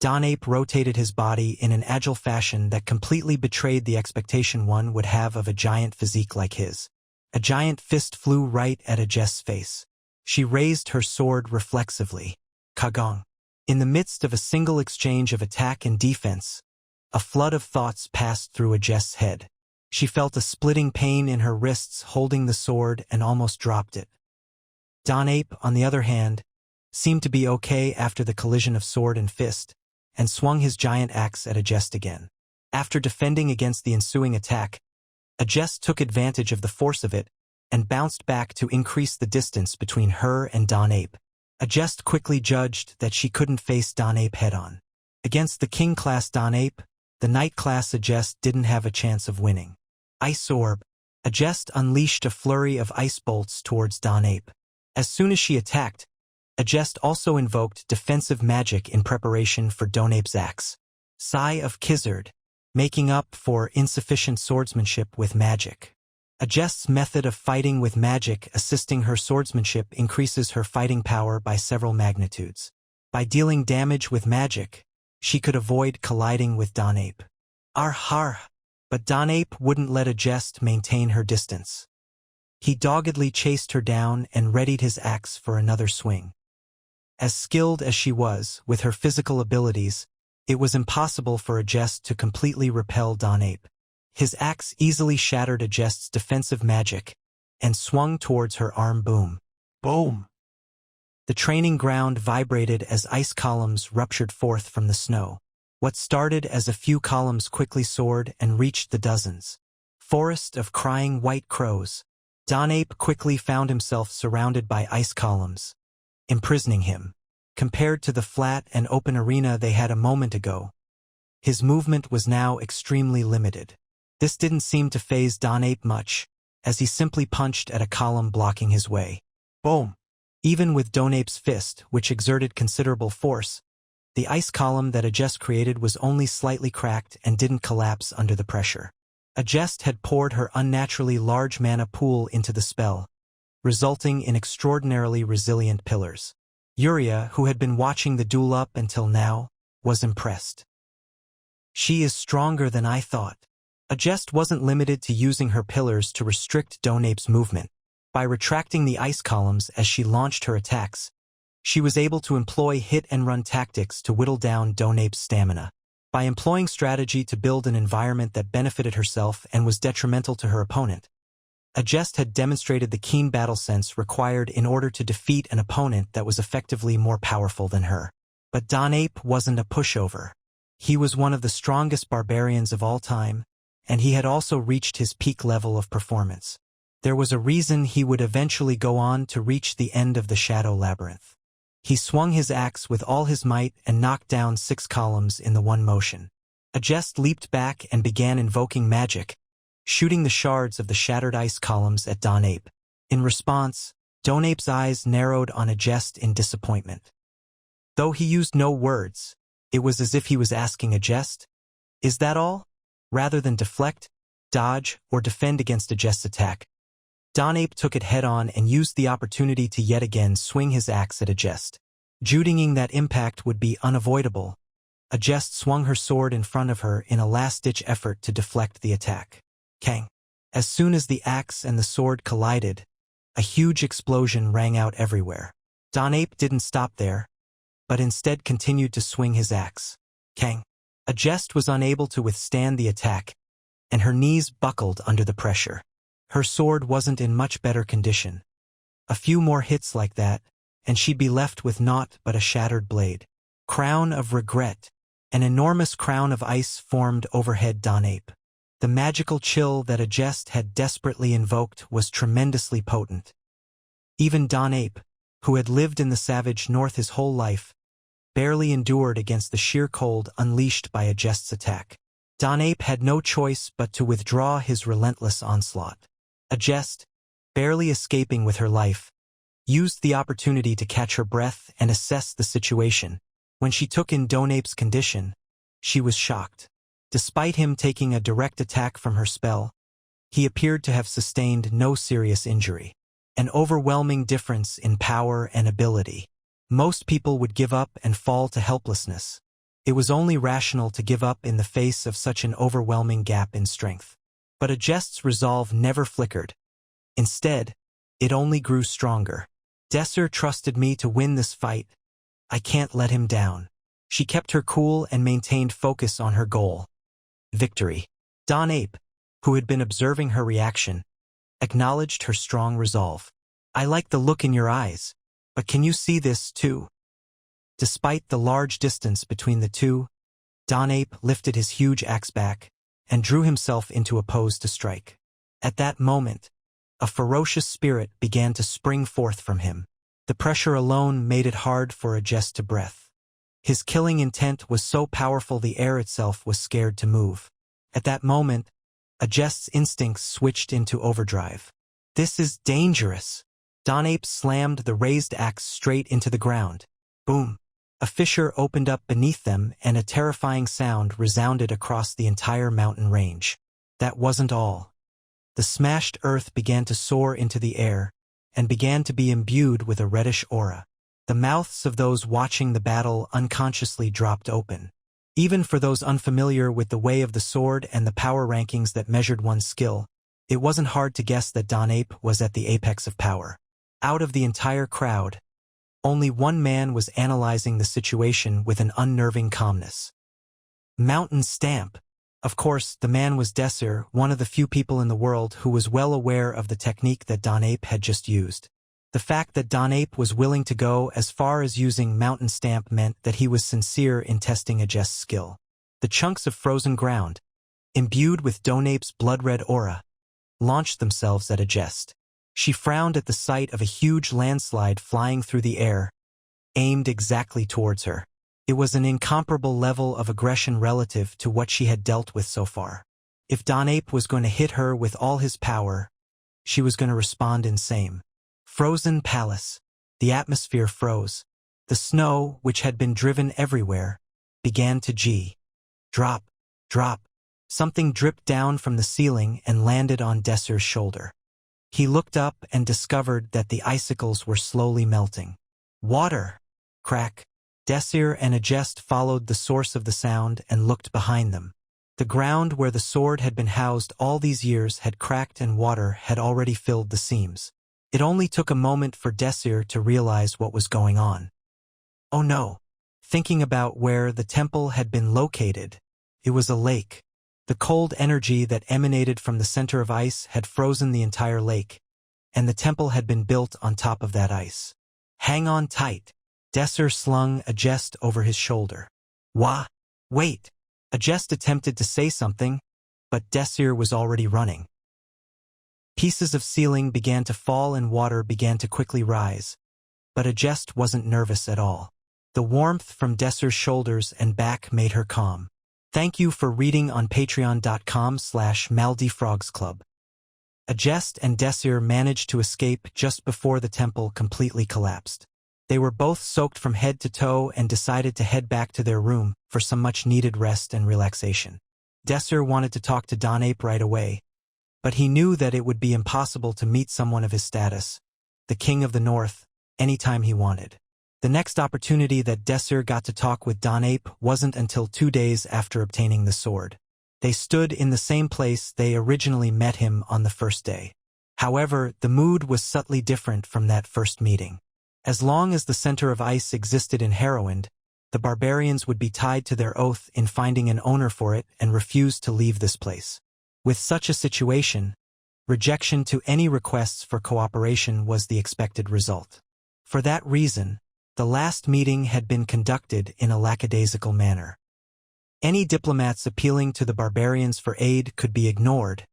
Donape rotated his body in an agile fashion that completely betrayed the expectation one would have of a giant physique like his. A giant fist flew right at Agest's face. She raised her sword reflexively. Kagong. In the midst of a single exchange of attack and defense, a flood of thoughts passed through Agest's head. She felt a splitting pain in her wrists holding the sword and almost dropped it. Donape, on the other hand, seemed to be okay after the collision of sword and fist, and swung his giant axe at Agest again. After defending against the ensuing attack, Agest took advantage of the force of it and bounced back to increase the distance between her and Donape. Agest quickly judged that she couldn't face Donape head-on. Against the king-class Donape, the knight-class Agest didn't have a chance of winning. Ice Orb. Agest unleashed a flurry of ice bolts towards Donape. As soon as she attacked, Agest also invoked defensive magic in preparation for Donape's axe. Sigh of Kizzard, making up for insufficient swordsmanship with magic. Agest's method of fighting with magic assisting her swordsmanship increases her fighting power by several magnitudes. By dealing damage with magic, she could avoid colliding with Donape. Har! But Donape wouldn't let Agest maintain her distance. He doggedly chased her down and readied his axe for another swing. As skilled as she was with her physical abilities, it was impossible for Agest to completely repel Donape. His axe easily shattered Agest's defensive magic and swung towards her arm. Boom. Boom. The training ground vibrated as ice columns ruptured forth from the snow. What started as a few columns quickly soared and reached the dozens. Forest of crying white crows. Donape quickly found himself surrounded by ice columns, imprisoning him. Compared to the flat and open arena they had a moment ago, his movement was now extremely limited. This didn't seem to faze Donape much, as he simply punched at a column blocking his way. Boom! Even with Donape's fist, which exerted considerable force, the ice column that Agest created was only slightly cracked and didn't collapse under the pressure. Agest had poured her unnaturally large mana pool into the spell, resulting in extraordinarily resilient pillars. Yuria, who had been watching the duel up until now, was impressed. She is stronger than I thought. Agest wasn't limited to using her pillars to restrict Donape's movement. By retracting the ice columns as she launched her attacks, She was able to employ hit-and-run tactics to whittle down Donape's stamina. By employing strategy to build an environment that benefited herself and was detrimental to her opponent, Agest had demonstrated the keen battle sense required in order to defeat an opponent that was effectively more powerful than her. But Donape wasn't a pushover. He was one of the strongest barbarians of all time, and he had also reached his peak level of performance. There was a reason he would eventually go on to reach the end of the Shadow Labyrinth. He swung his axe with all his might and knocked down 6 columns in the one motion. Agest leaped back and began invoking magic, shooting the shards of the shattered ice columns at Donape. In response, Donape's eyes narrowed on Agest in disappointment. Though he used no words, it was as if he was asking Agest, "Is that all?" Rather than deflect, dodge, or defend against Agest's attack, Donape took it head-on and used the opportunity to yet again swing his axe at Agest. Judging that impact would be unavoidable, Agest swung her sword in front of her in a last-ditch effort to deflect the attack. Kang! As soon as the axe and the sword collided, a huge explosion rang out everywhere. Donape didn't stop there, but instead continued to swing his axe. Kang! Agest was unable to withstand the attack, and her knees buckled under the pressure. Her sword wasn't in much better condition. A few more hits like that, and she'd be left with naught but a shattered blade. Crown of regret. An enormous crown of ice formed overhead Donape. The magical chill that Agest had desperately invoked was tremendously potent. Even Donape, who had lived in the savage north his whole life, barely endured against the sheer cold unleashed by Agest's attack. Donape had no choice but to withdraw his relentless onslaught. Agest, barely escaping with her life, used the opportunity to catch her breath and assess the situation. When she took in Donape's condition, she was shocked. Despite him taking a direct attack from her spell, he appeared to have sustained no serious injury. An overwhelming difference in power and ability. Most people would give up and fall to helplessness. It was only rational to give up in the face of such an overwhelming gap in strength. But Agest's resolve never flickered. Instead, it only grew stronger. Desir trusted me to win this fight. I can't let him down. She kept her cool and maintained focus on her goal. Victory. Donape, who had been observing her reaction, acknowledged her strong resolve. "I like the look in your eyes, but can you see this too?" Despite the large distance between the two, Donape lifted his huge axe back and drew himself into a pose to strike. At that moment, a ferocious spirit began to spring forth from him. The pressure alone made it hard for Agest to breathe. His killing intent was so powerful the air itself was scared to move. At that moment, Agest's instincts switched into overdrive. "This is dangerous." Donape slammed the raised axe straight into the ground. Boom! A fissure opened up beneath them and a terrifying sound resounded across the entire mountain range. That wasn't all. The smashed earth began to soar into the air and began to be imbued with a reddish aura. The mouths of those watching the battle unconsciously dropped open. Even for those unfamiliar with the way of the sword and the power rankings that measured one's skill, it wasn't hard to guess that Donape was at the apex of power. Out of the entire crowd, only one man was analyzing the situation with an unnerving calmness. Mountain Stamp. Of course, the man was Desir, one of the few people in the world who was well aware of the technique that Donape had just used. The fact that Donape was willing to go as far as using Mountain Stamp meant that he was sincere in testing Agest's skill. The chunks of frozen ground, imbued with Donape's blood-red aura, launched themselves at Agest. She frowned at the sight of a huge landslide flying through the air, aimed exactly towards her. It was an incomparable level of aggression relative to what she had dealt with so far. If Donape was going to hit her with all his power, she was going to respond in same. Frozen Palace. The atmosphere froze. The snow, which had been driven everywhere, began to drop, drop. Something dripped down from the ceiling and landed on Desir's shoulder. He looked up and discovered that the icicles were slowly melting. Water! Crack! Desir and Agest followed the source of the sound and looked behind them. The ground where the sword had been housed all these years had cracked and water had already filled the seams. It only took a moment for Desir to realize what was going on. Oh no! Thinking about where the temple had been located, it was a lake. The cold energy that emanated from the center of ice had frozen the entire lake, and the temple had been built on top of that ice. Hang on tight. Desir slung a jest over his shoulder. Wah! Wait! A jest attempted to say something, but Desir was already running. Pieces of ceiling began to fall and water began to quickly rise, but a jest wasn't nervous at all. The warmth from Desir's shoulders and back made her calm. Thank you for reading on patreon.com/maldifrogsclub. A jest and Desir managed to escape just before the temple completely collapsed. They were both soaked from head to toe and decided to head back to their room for some much-needed rest and relaxation. Desir wanted to talk to Donape right away, but he knew that it would be impossible to meet someone of his status, the King of the North, anytime he wanted. The next opportunity that Desir got to talk with Donape wasn't until 2 days after obtaining the sword. They stood in the same place they originally met him on the first day. However, the mood was subtly different from that first meeting. As long as the center of ice existed in Hebrion, the barbarians would be tied to their oath in finding an owner for it and refuse to leave this place. With such a situation, rejection to any requests for cooperation was the expected result. For that reason, the last meeting had been conducted in a lackadaisical manner. Any diplomats appealing to the barbarians for aid could be ignored,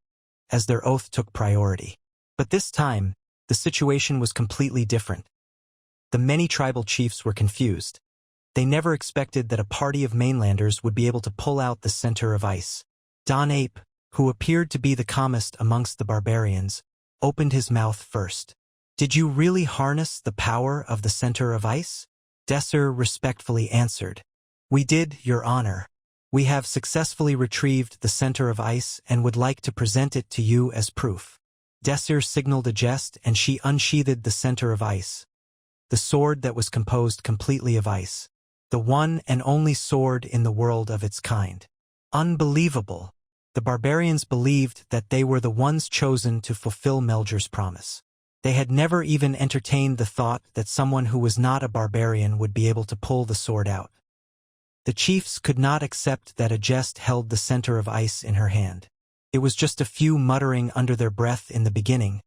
as their oath took priority. But this time, the situation was completely different. The many tribal chiefs were confused. They never expected that a party of mainlanders would be able to pull out the center of ice. Donape, who appeared to be the calmest amongst the barbarians, opened his mouth first. Did you really harness the power of the center of ice? Desir respectfully answered. We did, Your Honor. We have successfully retrieved the center of ice and would like to present it to you as proof. Desir signaled a jest and she unsheathed the center of ice, the sword that was composed completely of ice, the one and only sword in the world of its kind. Unbelievable! The barbarians believed that they were the ones chosen to fulfill Meljur's promise. They had never even entertained the thought that someone who was not a barbarian would be able to pull the sword out. The chiefs could not accept that a jest held the center of ice in her hand. It was just a few muttering under their breath in the beginning,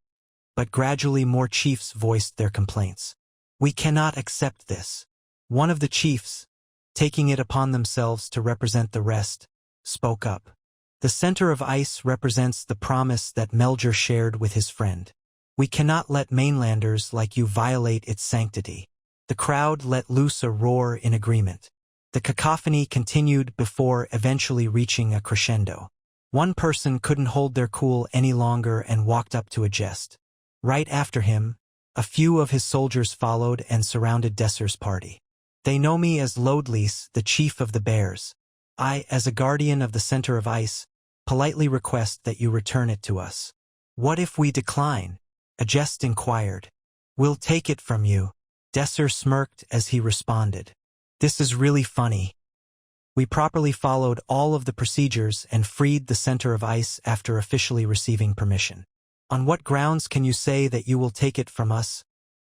but gradually more chiefs voiced their complaints. We cannot accept this. One of the chiefs, taking it upon themselves to represent the rest, spoke up. The center of ice represents the promise that Meljur shared with his friend. We cannot let mainlanders like you violate its sanctity. The crowd let loose a roar in agreement. The cacophony continued before eventually reaching a crescendo. One person couldn't hold their cool any longer and walked up to a jest. Right after him, a few of his soldiers followed and surrounded Desir's party. They know me as Lodlis, the chief of the bears. I, as a guardian of the center of ice, politely request that you return it to us. What if we decline? A jest inquired. We'll take it from you. Desir smirked as he responded. This is really funny. We properly followed all of the procedures and freed the center of ice after officially receiving permission. On what grounds can you say that you will take it from us,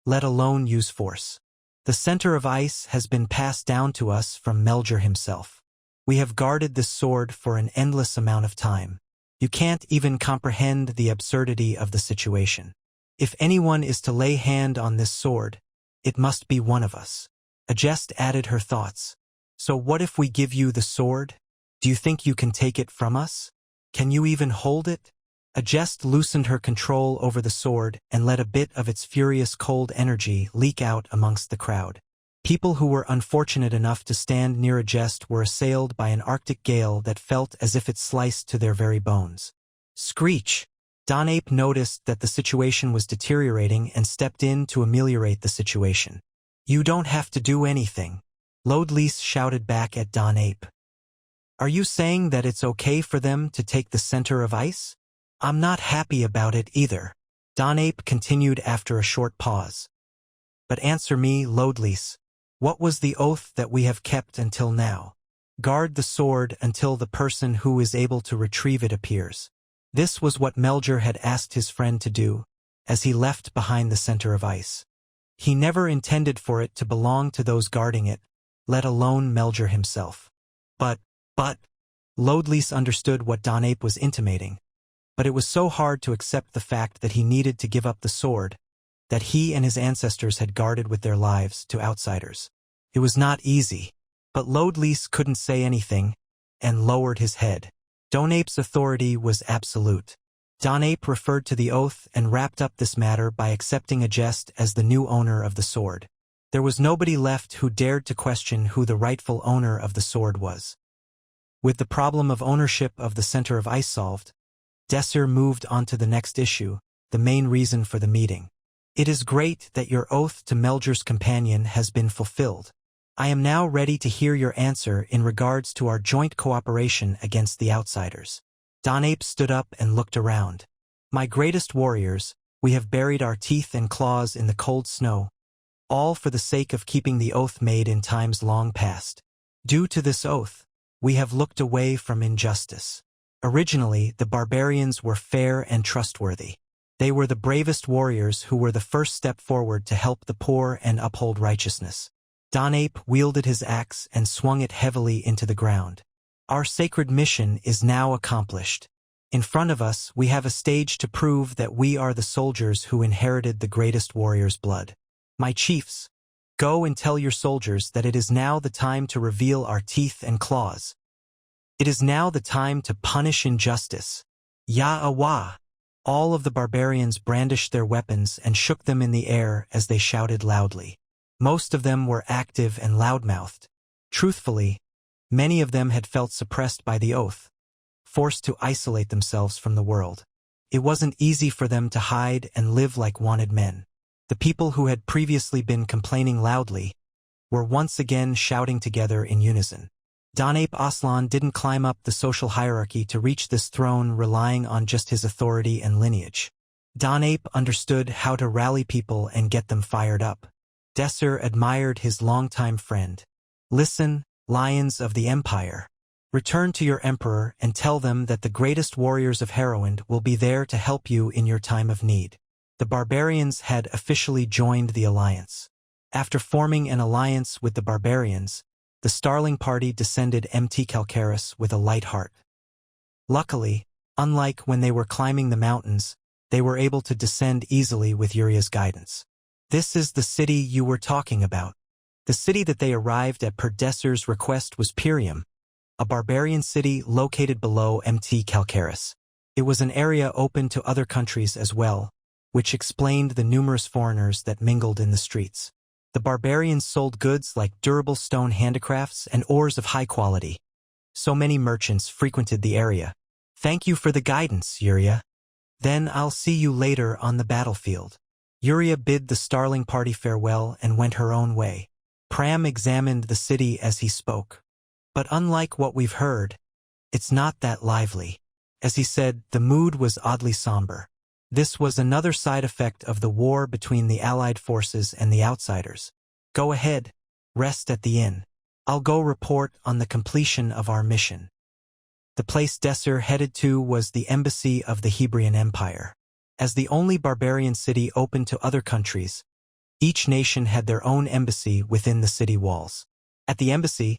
let alone use force? The center of ice has been passed down to us from Meljur himself. We have guarded this sword for an endless amount of time. You can't even comprehend the absurdity of the situation. If anyone is to lay hand on this sword, it must be one of us. A jest added her thoughts. So what if we give you the sword? Do you think you can take it from us? Can you even hold it? A jest loosened her control over the sword and let a bit of its furious cold energy leak out amongst the crowd. People who were unfortunate enough to stand near a jest were assailed by an arctic gale that felt as if it sliced to their very bones. Screech! Donape noticed that the situation was deteriorating and stepped in to ameliorate the situation. You don't have to do anything, Lodlis shouted back at Donape. Are you saying that it's okay for them to take the center of ice? I'm not happy about it either, Donape continued after a short pause. But answer me, Lodlis. What was the oath that we have kept until now? Guard the sword until the person who is able to retrieve it appears. This was what Meljur had asked his friend to do, as he left behind the center of ice. He never intended for it to belong to those guarding it, let alone Melger himself. But, Lodlis understood what Donape was intimating, but it was so hard to accept the fact that he needed to give up the sword that he and his ancestors had guarded with their lives to outsiders. It was not easy, but Lodlis couldn't say anything and lowered his head. Donape's authority was absolute. Donape referred to the oath and wrapped up this matter by accepting a jest as the new owner of the sword. There was nobody left who dared to question who the rightful owner of the sword was. With the problem of ownership of the center of ice solved, Desir moved on to the next issue, the main reason for the meeting. It is great that your oath to Melger's companion has been fulfilled. I am now ready to hear your answer in regards to our joint cooperation against the outsiders. Donape stood up and looked around. My greatest warriors, we have buried our teeth and claws in the cold snow, all for the sake of keeping the oath made in times long past. Due to this oath, we have looked away from injustice. Originally, the barbarians were fair and trustworthy. They were the bravest warriors who were the first step forward to help the poor and uphold righteousness. Donape wielded his axe and swung it heavily into the ground. Our sacred mission is now accomplished. In front of us, we have a stage to prove that we are the soldiers who inherited the greatest warrior's blood. My chiefs, go and tell your soldiers that it is now the time to reveal our teeth and claws. It is now the time to punish injustice. Yah-awah! All of the barbarians brandished their weapons and shook them in the air as they shouted loudly. Most of them were active and loudmouthed. Truthfully, many of them had felt suppressed by the oath, forced to isolate themselves from the world. It wasn't easy for them to hide and live like wanted men. The people who had previously been complaining loudly were once again shouting together in unison. Donape Aslan didn't climb up the social hierarchy to reach this throne relying on just his authority and lineage. Donape understood how to rally people and get them fired up. Desir admired his longtime friend. Listen, lions of the empire. Return to your emperor and tell them that the greatest warriors of Heroin will be there to help you in your time of need. The barbarians had officially joined the alliance. After forming an alliance with the barbarians, the Starling party descended Mt. Calcaris with a light heart. Luckily, unlike when they were climbing the mountains, they were able to descend easily with Uria's guidance. This is the city you were talking about. The city that they arrived at per Desir's request was Pirium, a barbarian city located below Mt. Calcaris. It was an area open to other countries as well, which explained the numerous foreigners that mingled in the streets. The barbarians sold goods like durable stone handicrafts and ores of high quality. So many merchants frequented the area. Thank you for the guidance, Uria. Then I'll see you later on the battlefield. Uria bid the Starling party farewell and went her own way. Pram examined the city as he spoke. But unlike what we've heard, it's not that lively. As he said, the mood was oddly somber. This was another side effect of the war between the Allied forces and the outsiders. Go ahead, rest at the inn. I'll go report on the completion of our mission. The place Desir headed to was the embassy of the Hebrion Empire. As the only barbarian city open to other countries, each nation had their own embassy within the city walls. At the embassy,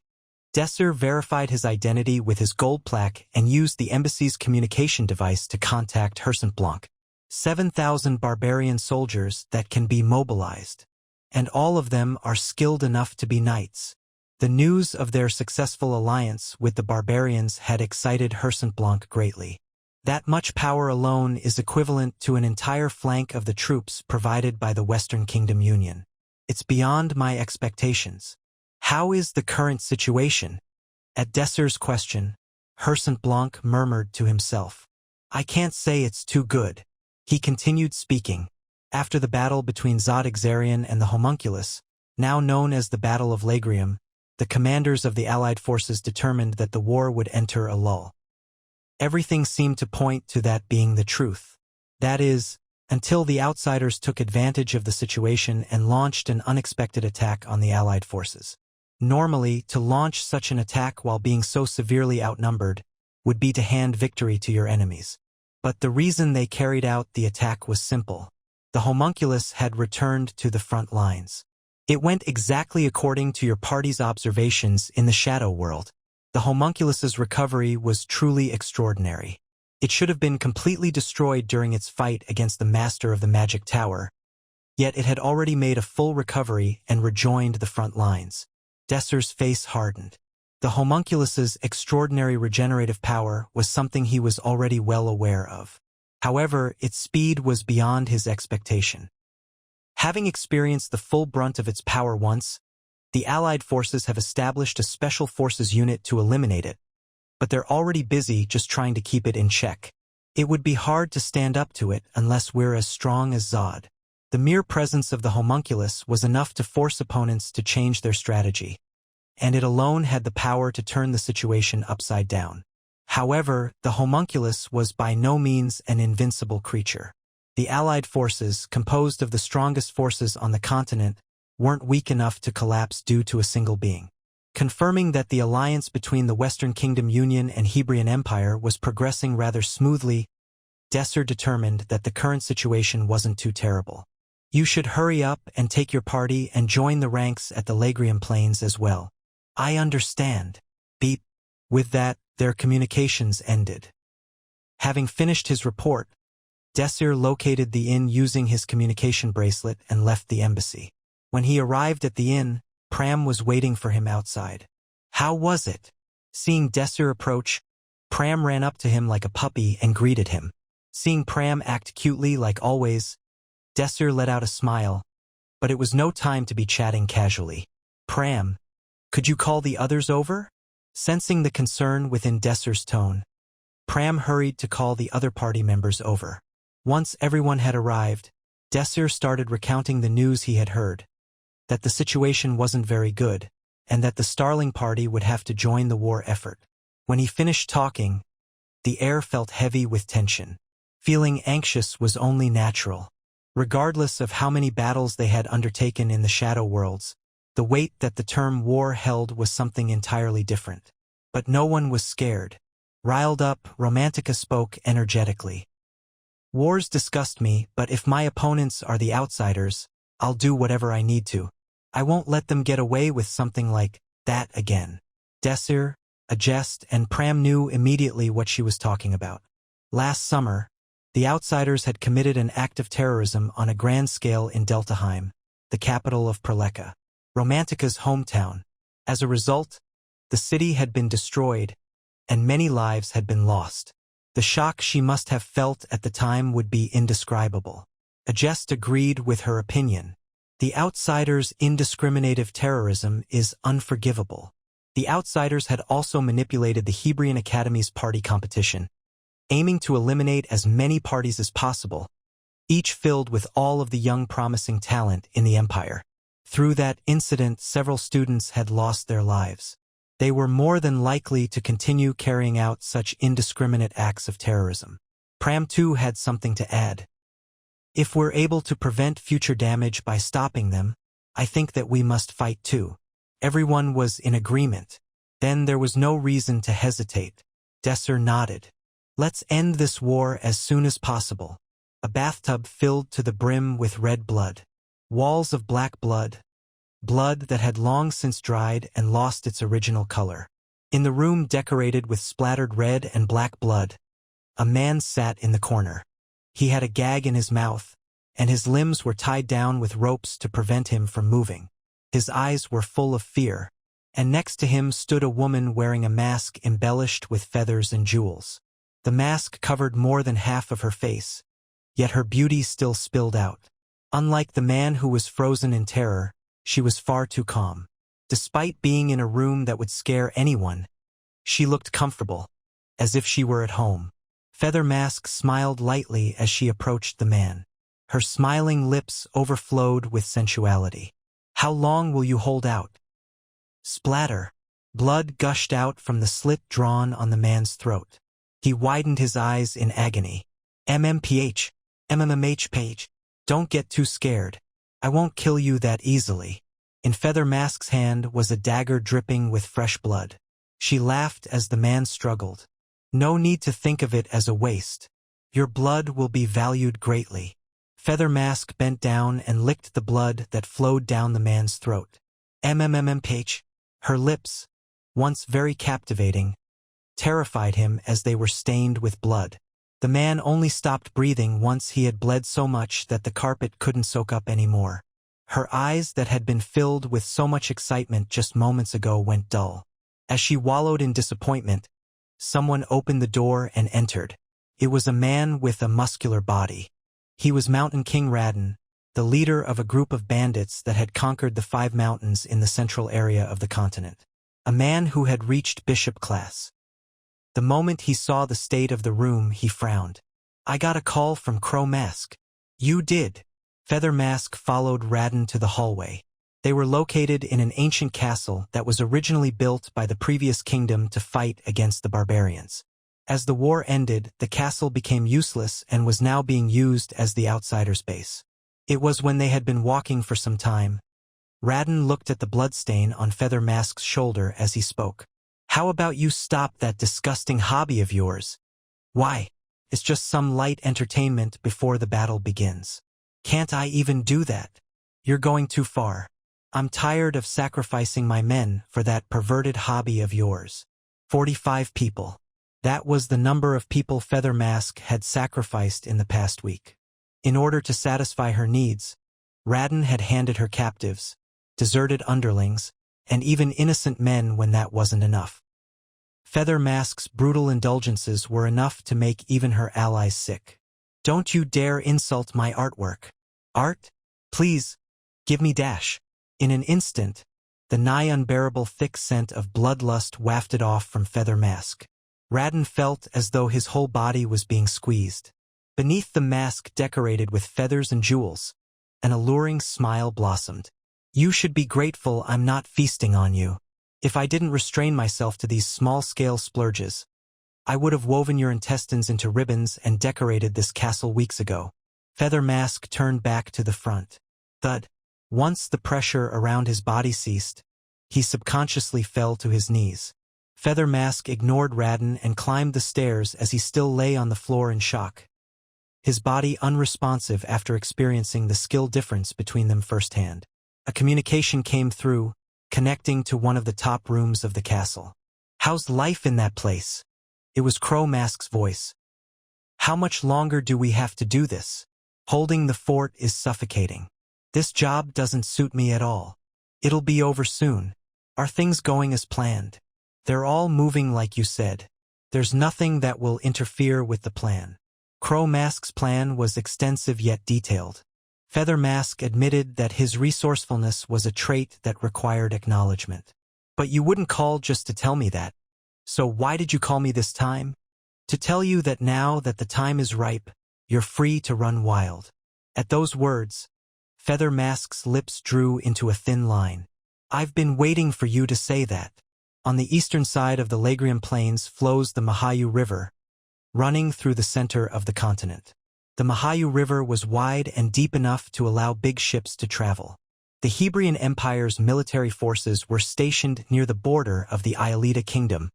Desir verified his identity with his gold plaque and used the embassy's communication device to contact Hersenblanc. 7,000 barbarian soldiers that can be mobilized, and all of them are skilled enough to be knights. The news of their successful alliance with the barbarians had excited Hersenblanc greatly. That much power alone is equivalent to an entire flank of the troops provided by the Western Kingdom Union. It's beyond my expectations. How is the current situation? At Desir's question, Hersenblanc murmured to himself. I can't say it's too good. He continued speaking. After the battle between Zod Exarian and the Homunculus, now known as the Battle of Lagrium, the commanders of the Allied forces determined that the war would enter a lull. Everything seemed to point to that being the truth. That is, until the outsiders took advantage of the situation and launched an unexpected attack on the Allied forces. Normally, to launch such an attack while being so severely outnumbered would be to hand victory to your enemies. But the reason they carried out the attack was simple. The homunculus had returned to the front lines. It went exactly according to your party's observations in the shadow world. The homunculus's recovery was truly extraordinary. It should have been completely destroyed during its fight against the master of the magic tower, yet it had already made a full recovery and rejoined the front lines. Desir's face hardened. The homunculus's extraordinary regenerative power was something he was already well aware of. However, its speed was beyond his expectation. Having experienced the full brunt of its power once, the Allied forces have established a special forces unit to eliminate it, but they're already busy just trying to keep it in check. It would be hard to stand up to it unless we're as strong as Zod. The mere presence of the homunculus was enough to force opponents to change their strategy, and it alone had the power to turn the situation upside down. However, the homunculus was by no means an invincible creature. The Allied forces, composed of the strongest forces on the continent, weren't weak enough to collapse due to a single being. Confirming that the alliance between the Western Kingdom Union and Hebrion Empire was progressing rather smoothly, Desir determined that the current situation wasn't too terrible. You should hurry up and take your party and join the ranks at the Lagrium Plains as well. I understand. Beep. With that, their communications ended. Having finished his report, Desir located the inn using his communication bracelet and left the embassy. When he arrived at the inn, Pram was waiting for him outside. How was it? Seeing Desir approach, Pram ran up to him like a puppy and greeted him. Seeing Pram act cutely like always, Desir let out a smile, but it was no time to be chatting casually. Pram, could you call the others over? Sensing the concern within Desir's tone, Pram hurried to call the other party members over. Once everyone had arrived, Desir started recounting the news he had heard, that the situation wasn't very good, and that the Starling party would have to join the war effort. When he finished talking, the air felt heavy with tension. Feeling anxious was only natural. Regardless of how many battles they had undertaken in the Shadow Worlds, the weight that the term war held was something entirely different. But no one was scared. Riled up, Romantica spoke energetically. Wars disgust me, but if my opponents are the outsiders, I'll do whatever I need to. I won't let them get away with something like that again. Desir, a jest, and Pram knew immediately what she was talking about. Last summer, the outsiders had committed an act of terrorism on a grand scale in Deltaheim, the capital of Perleca, Romantica's hometown. As a result, the city had been destroyed, and many lives had been lost. The shock she must have felt at the time would be indescribable. A jest agreed with her opinion. The outsiders' indiscriminative terrorism is unforgivable. The outsiders had also manipulated the Hebrion Academy's party competition, aiming to eliminate as many parties as possible, each filled with all of the young promising talent in the Empire. Through that incident, several students had lost their lives. They were more than likely to continue carrying out such indiscriminate acts of terrorism. Pram too had something to add. If we're able to prevent future damage by stopping them, I think that we must fight too. Everyone was in agreement. Then there was no reason to hesitate. Desir nodded. Let's end this war as soon as possible. A bathtub filled to the brim with red blood. Walls of black blood. Blood that had long since dried and lost its original color. In the room decorated with splattered red and black blood, a man sat in the corner. He had a gag in his mouth, and his limbs were tied down with ropes to prevent him from moving. His eyes were full of fear, and next to him stood a woman wearing a mask embellished with feathers and jewels. The mask covered more than half of her face, yet her beauty still spilled out. Unlike the man who was frozen in terror, she was far too calm. Despite being in a room that would scare anyone, she looked comfortable, as if she were at home. Feather Mask smiled lightly as she approached the man. Her smiling lips overflowed with sensuality. How long will you hold out? Splatter. Blood gushed out from the slit drawn on the man's throat. He widened his eyes in agony. MMPH. MMMH page. Don't get too scared. I won't kill you that easily. In Feather Mask's hand was a dagger dripping with fresh blood. She laughed as the man struggled. No need to think of it as a waste. Your blood will be valued greatly. Feather Mask bent down and licked the blood that flowed down the man's throat. Page. Her lips, once very captivating, terrified him as they were stained with blood. The man only stopped breathing once he had bled so much that the carpet couldn't soak up any more. Her eyes that had been filled with so much excitement just moments ago went dull. As she wallowed in disappointment, someone opened the door and entered. It was a man with a muscular body. He was Mountain King Radin, the leader of a group of bandits that had conquered the 5 mountains in the central area of the continent. A man who had reached bishop class. The moment he saw the state of the room, he frowned. "I got a call from Crow Mask." "You did." Feather Mask followed Radin to the hallway. They were located in an ancient castle that was originally built by the previous kingdom to fight against the barbarians. As the war ended, the castle became useless and was now being used as the outsiders' base. It was when they had been walking for some time. Radin looked at the bloodstain on Feather Mask's shoulder as he spoke. "How about you stop that disgusting hobby of yours?" "Why? It's just some light entertainment before the battle begins." "Can't I even do that?" "You're going too far. I'm tired of sacrificing my men for that perverted hobby of yours." 45 people. That was the number of people Feather Mask had sacrificed in the past week. In order to satisfy her needs, Radin had handed her captives, deserted underlings, and even innocent men when that wasn't enough. Feather Mask's brutal indulgences were enough to make even her allies sick. "Don't you dare insult my artwork." "Art? Please, give me dash." In an instant, the nigh unbearable thick scent of bloodlust wafted off from Feather Mask. Radin felt as though his whole body was being squeezed. Beneath the mask decorated with feathers and jewels, an alluring smile blossomed. "You should be grateful I'm not feasting on you. If I didn't restrain myself to these small-scale splurges, I would have woven your intestines into ribbons and decorated this castle weeks ago." Feather Mask turned back to the front. Thud. Once the pressure around his body ceased, he subconsciously fell to his knees. Feather Mask ignored Radin and climbed the stairs as he still lay on the floor in shock, his body unresponsive after experiencing the skill difference between them firsthand. A communication came through, connecting to one of the top rooms of the castle. "How's life in that place?" It was Crow Mask's voice. "How much longer do we have to do this? Holding the fort is suffocating. This job doesn't suit me at all. It'll be over soon. Are things going as planned?" "They're all moving like you said. There's nothing that will interfere with the plan." Crow Mask's plan was extensive yet detailed. Feather Mask admitted that his resourcefulness was a trait that required acknowledgement. "But you wouldn't call just to tell me that. So why did you call me this time?" "To tell you that now that the time is ripe, you're free to run wild." At those words, Feather Mask's lips drew into a thin line. "I've been waiting for you to say that." On the eastern side of the Lagrian Plains flows the Mahayu River, running through the center of the continent. The Mahayu River was wide and deep enough to allow big ships to travel. The Hebrion Empire's military forces were stationed near the border of the Iolita Kingdom,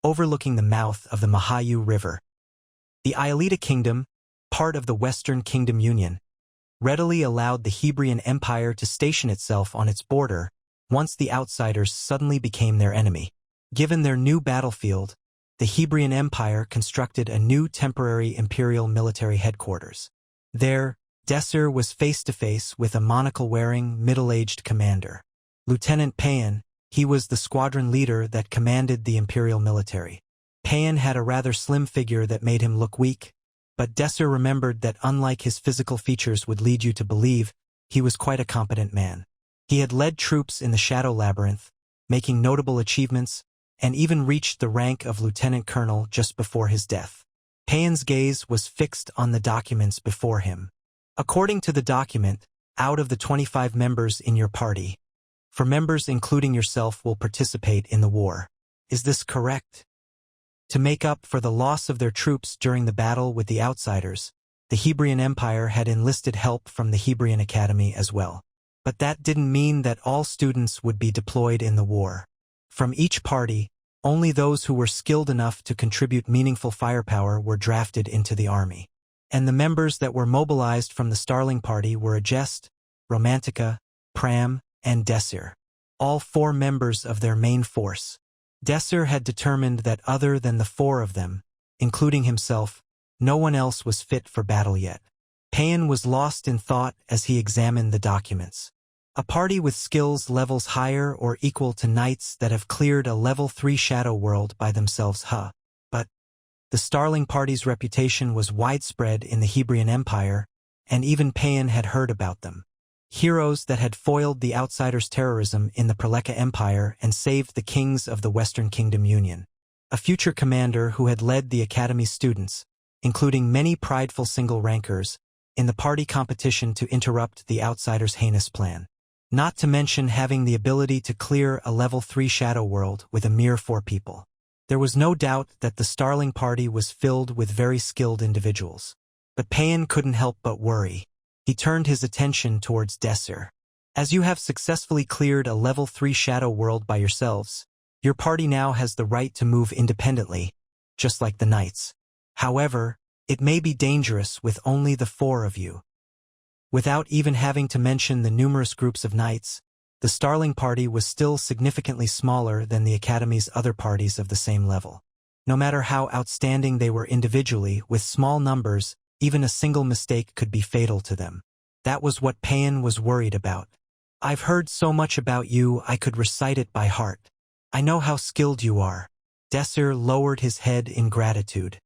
overlooking the mouth of the Mahayu River. The Iolita Kingdom, part of the Western Kingdom Union, readily allowed the Hebrion Empire to station itself on its border once the outsiders suddenly became their enemy. Given their new battlefield, the Hebrion Empire constructed a new temporary imperial military headquarters. There, Desir was face-to-face with a monocle-wearing, middle-aged commander. Lieutenant Payan, he was the squadron leader that commanded the imperial military. Payan had a rather slim figure that made him look weak, but Desir remembered that unlike his physical features would lead you to believe, he was quite a competent man. He had led troops in the Shadow Labyrinth, making notable achievements, and even reached the rank of lieutenant colonel just before his death. Payan's gaze was fixed on the documents before him. According to the document, out of the 25 members in your party, 4 members including yourself will participate in the war. Is this correct? To make up for the loss of their troops during the battle with the outsiders, the Hebrion Empire had enlisted help from the Hebrion Academy as well. But that didn't mean that all students would be deployed in the war. From each party, only those who were skilled enough to contribute meaningful firepower were drafted into the army. and the members that were mobilized from the Starling Party were Agest, Romantica, Pram, and Desir, all 4 members of their main force. Desir had determined that other than the 4 of them, including himself, no one else was fit for battle yet. Payan was lost in thought as he examined the documents. A party with skills levels higher or equal to knights that have cleared a level 3 shadow world by themselves, But the Starling Party's reputation was widespread in the Hebrion Empire, and even Payan had heard about them. Heroes that had foiled the outsiders' terrorism in the Preleka Empire and saved the kings of the Western Kingdom Union. A future commander who had led the Academy's students, including many prideful single rankers, in the party competition to interrupt the outsiders' heinous plan. Not to mention having the ability to clear a level 3 shadow world with a mere 4 people. There was no doubt that the Starling Party was filled with very skilled individuals. But Payan couldn't help but worry. He turned his attention towards Desir. As you have successfully cleared a level 3 shadow world by yourselves, your party now has the right to move independently, just like the knights. However, it may be dangerous with only the 4 of you. Without even having to mention the numerous groups of knights, the Starling Party was still significantly smaller than the Academy's other parties of the same level. No matter how outstanding they were individually, with small numbers, even a single mistake could be fatal to them. That was what Payan was worried about. I've heard so much about you I could recite it by heart. I know how skilled you are. Desir lowered his head in gratitude.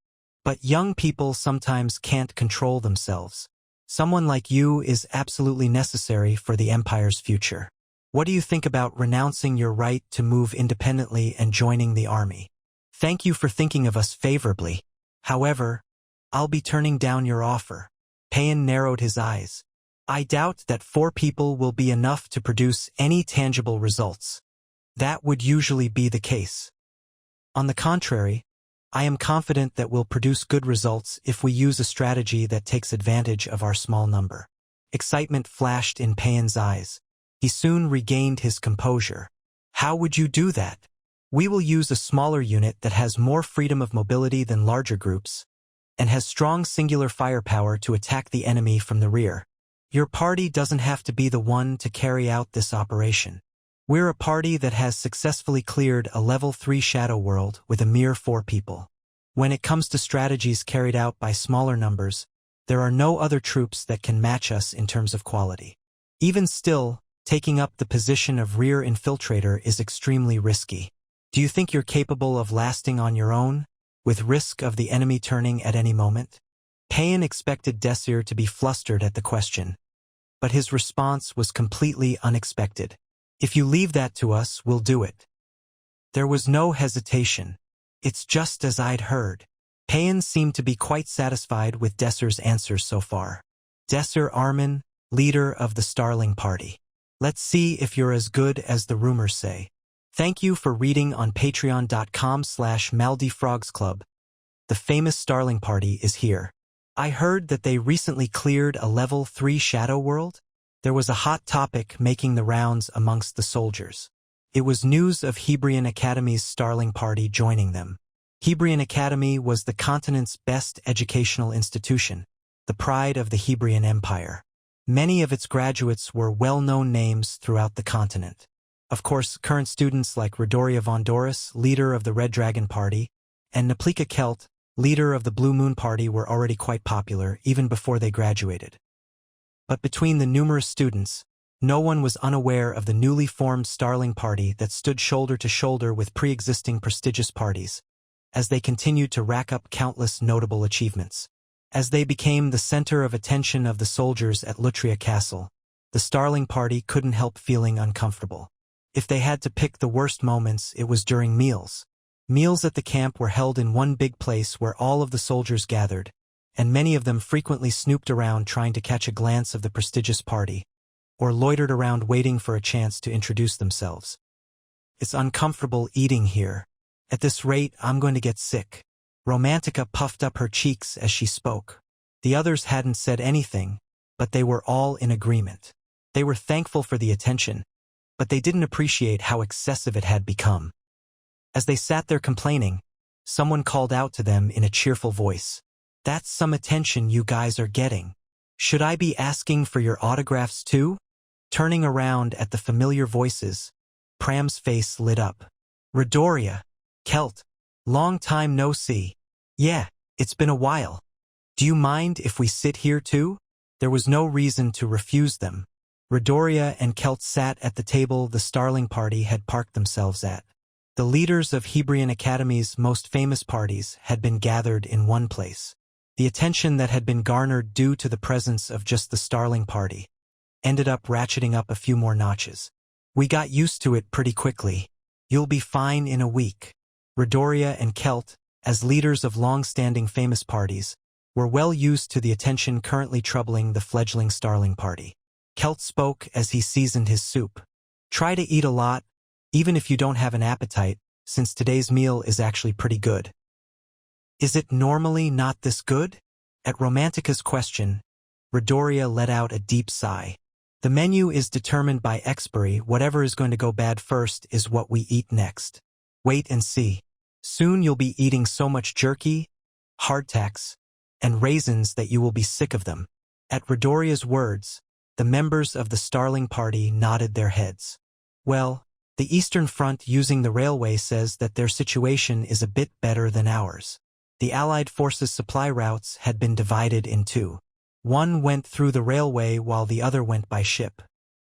But young people sometimes can't control themselves. Someone like you is absolutely necessary for the Empire's future. What do you think about renouncing your right to move independently and joining the army? Thank you for thinking of us favorably. However, I'll be turning down your offer. Payan narrowed his eyes. I doubt that 4 people will be enough to produce any tangible results. That would usually be the case. On the contrary, I am confident that we'll produce good results if we use a strategy that takes advantage of our small number. Excitement flashed in Payan's eyes. He soon regained his composure. How would you do that? We will use a smaller unit that has more freedom of mobility than larger groups, and has strong singular firepower to attack the enemy from the rear. Your party doesn't have to be the one to carry out this operation. We're a party that has successfully cleared a level 3 shadow world with a mere 4 people. When it comes to strategies carried out by smaller numbers, there are no other troops that can match us in terms of quality. Even still, taking up the position of rear infiltrator is extremely risky. Do you think you're capable of lasting on your own, with risk of the enemy turning at any moment? Payan expected Desir to be flustered at the question, but his response was completely unexpected. If you leave that to us, we'll do it. There was no hesitation. It's just as I'd heard. Payan seemed to be quite satisfied with Desir's answers so far. Desir Arman, leader of the Starling Party. Let's see if you're as good as the rumors say. Thank you for reading on patreon.com/MaldiFrogsClub. The famous Starling Party is here. I heard that they recently cleared a level 3 shadow world. There was a hot topic making the rounds amongst the soldiers. It was news of Hebrion Academy's Starling Party joining them. Hebrion Academy was the continent's best educational institution, the pride of the Hebrion Empire. Many of its graduates were well-known names throughout the continent. Of course, current students like Redoria von Doris, leader of the Red Dragon Party, and Naplika Kelt, leader of the Blue Moon Party, were already quite popular even before they graduated. But between the numerous students, no one was unaware of the newly formed Starling Party that stood shoulder to shoulder with pre-existing prestigious parties, as they continued to rack up countless notable achievements. As they became the center of attention of the soldiers at Lutria Castle, the Starling Party couldn't help feeling uncomfortable. If they had to pick the worst moments, it was during meals. Meals at the camp were held in one big place where all of the soldiers gathered, and many of them frequently snooped around trying to catch a glance of the prestigious party, or loitered around waiting for a chance to introduce themselves. It's uncomfortable eating here. At this rate, I'm going to get sick. Romantica puffed up her cheeks as she spoke. The others hadn't said anything, but they were all in agreement. They were thankful for the attention, but they didn't appreciate how excessive it had become. As they sat there complaining, someone called out to them in a cheerful voice. That's some attention you guys are getting. Should I be asking for your autographs too? Turning around at the familiar voices, Pram's face lit up. Redoria, Kelt, long time no see. Yeah, it's been a while. Do you mind if we sit here too? There was no reason to refuse them. Redoria and Kelt sat at the table the Starling party had parked themselves at. The leaders of Hebrion Academy's most famous parties had been gathered in one place. The attention that had been garnered due to the presence of just the Starling party ended up ratcheting up a few more notches. We got used to it pretty quickly. You'll be fine in a week. Redoria and Kelt, as leaders of long-standing famous parties, were well used to the attention currently troubling the fledgling Starling party. Kelt spoke as he seasoned his soup. Try to eat a lot, even if you don't have an appetite, since today's meal is actually pretty good. Is it normally not this good? At Romantica's question, Redoria let out a deep sigh. The menu is determined by expiry. Whatever is going to go bad first is what we eat next. Wait and see. Soon you'll be eating so much jerky, hardtacks, and raisins that you will be sick of them. At Redoria's words, the members of the Starling party nodded their heads. Well, the Eastern Front using the railway says that their situation is a bit better than ours. The Allied forces' supply routes had been divided in two. One went through the railway while the other went by ship.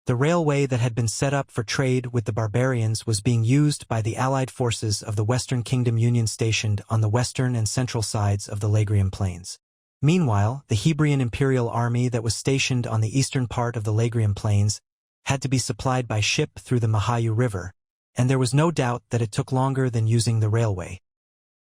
The railway that had been set up for trade with the barbarians was being used by the Allied forces of the Western Kingdom Union stationed on the western and central sides of the Lagrian Plains. Meanwhile, the Hebrion Imperial Army that was stationed on the eastern part of the Lagrian Plains had to be supplied by ship through the Mahayu River, and there was no doubt that it took longer than using the railway.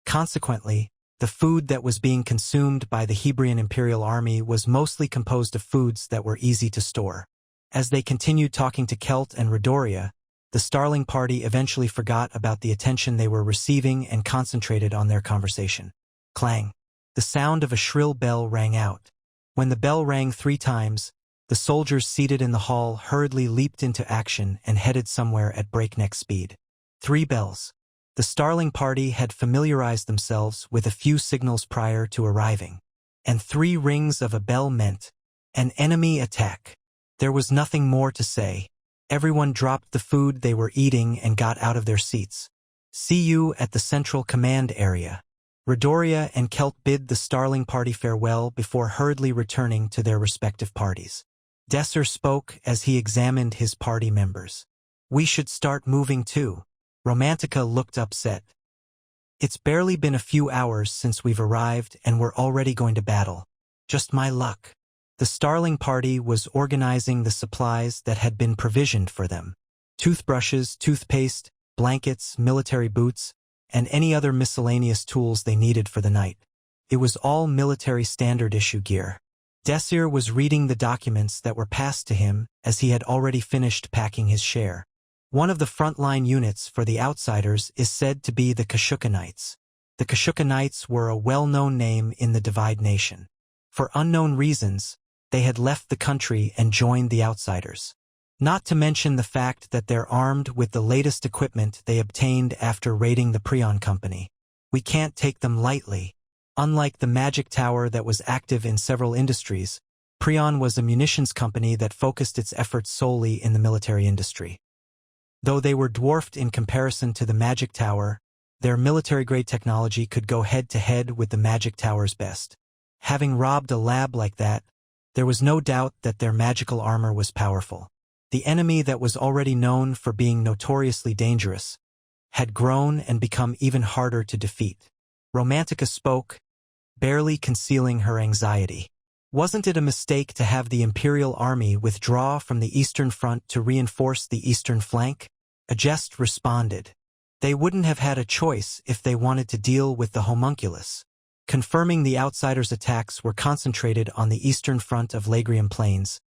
Consequently, the food that was being consumed by the Hebrion Imperial Army was mostly composed of foods that were easy to store. As they continued talking to Kelt and Redoria, the Starling party eventually forgot about the attention they were receiving and concentrated on their conversation. Clang! The sound of a shrill bell rang out. When the bell rang 3 times, the soldiers seated in the hall hurriedly leaped into action and headed somewhere at breakneck speed. 3 bells. The Starling party had familiarized themselves with a few signals prior to arriving, and 3 rings of a bell meant an enemy attack. There was nothing more to say. Everyone dropped the food they were eating and got out of their seats. See you at the central command area. Redoria and Kelt bid the Starling party farewell before hurriedly returning to their respective parties. Desir spoke as he examined his party members. We should start moving too. Romantica looked upset. It's barely been a few hours since we've arrived and we're already going to battle. Just my luck. The Starling party was organizing the supplies that had been provisioned for them. Toothbrushes, toothpaste, blankets, military boots, and any other miscellaneous tools they needed for the night. It was all military standard issue gear. Desir was reading the documents that were passed to him as he had already finished packing his share. One of the frontline units for the outsiders is said to be the Kashuka Knights. The Kashuka Knights were a well-known name in the Divide Nation. For unknown reasons, they had left the country and joined the outsiders. Not to mention the fact that they're armed with the latest equipment they obtained after raiding the Prion Company. We can't take them lightly. Unlike the magic tower that was active in several industries, Prion was a munitions company that focused its efforts solely in the military industry. Though they were dwarfed in comparison to the magic tower, their military-grade technology could go head-to-head with the magic tower's best. Having robbed a lab like that, there was no doubt that their magical armor was powerful. The enemy that was already known for being notoriously dangerous had grown and become even harder to defeat. Romantica spoke, barely concealing her anxiety. Wasn't it a mistake to have the Imperial Army withdraw from the Eastern Front to reinforce the eastern flank? Agest responded. They wouldn't have had a choice if they wanted to deal with the homunculus. Confirming the outsiders' attacks were concentrated on the eastern front of Lagrian Plains,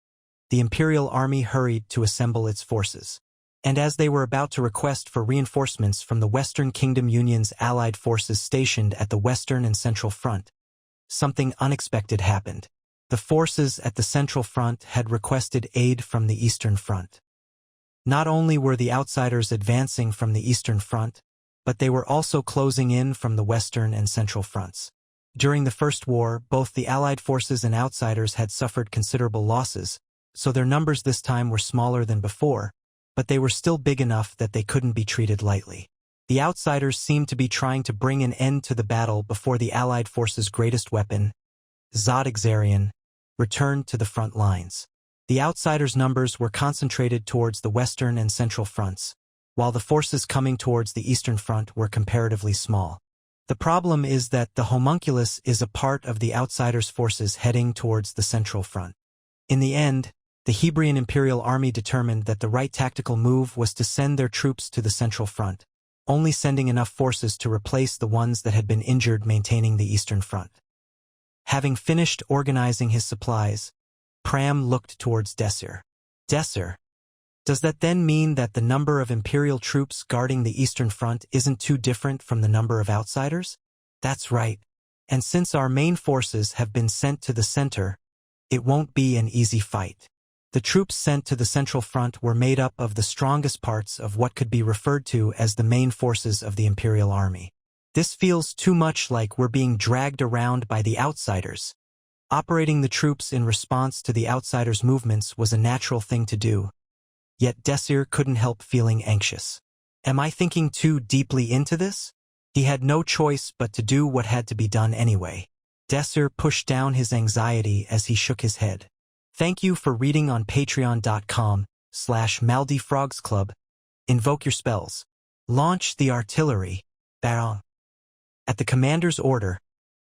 the Imperial Army hurried to assemble its forces. And as they were about to request for reinforcements from the Western Kingdom Union's allied forces stationed at the Western and Central Front, something unexpected happened. The forces at the Central Front had requested aid from the Eastern Front. Not only were the outsiders advancing from the Eastern Front, but they were also closing in from the Western and Central Fronts. During the First War, both the Allied forces and outsiders had suffered considerable losses, so their numbers this time were smaller than before, but they were still big enough that they couldn't be treated lightly. The outsiders seemed to be trying to bring an end to the battle before the Allied forces' greatest weapon, Zod returned to the front lines. The outsiders' numbers were concentrated towards the western and central fronts, while the forces coming towards the eastern front were comparatively small. The problem is that the homunculus is a part of the outsiders' forces heading towards the central front. In the end, the Hebrion Imperial Army determined that the right tactical move was to send their troops to the central front, only sending enough forces to replace the ones that had been injured maintaining the eastern front. Having finished organizing his supplies, Pram looked towards Desir. Desir, does that then mean that the number of Imperial troops guarding the eastern front isn't too different from the number of outsiders? That's right. And since our main forces have been sent to the center, it won't be an easy fight. The troops sent to the central front were made up of the strongest parts of what could be referred to as the main forces of the Imperial Army. This feels too much like we're being dragged around by the outsiders. Operating the troops in response to the outsiders' movements was a natural thing to do. Yet Desir couldn't help feeling anxious. Am I thinking too deeply into this? He had no choice but to do what had to be done anyway. Desir pushed down his anxiety as he shook his head. Thank you for reading on patreon.com/MaldiFrogsClub. Invoke your spells. Launch the artillery. Baron. At the commander's order,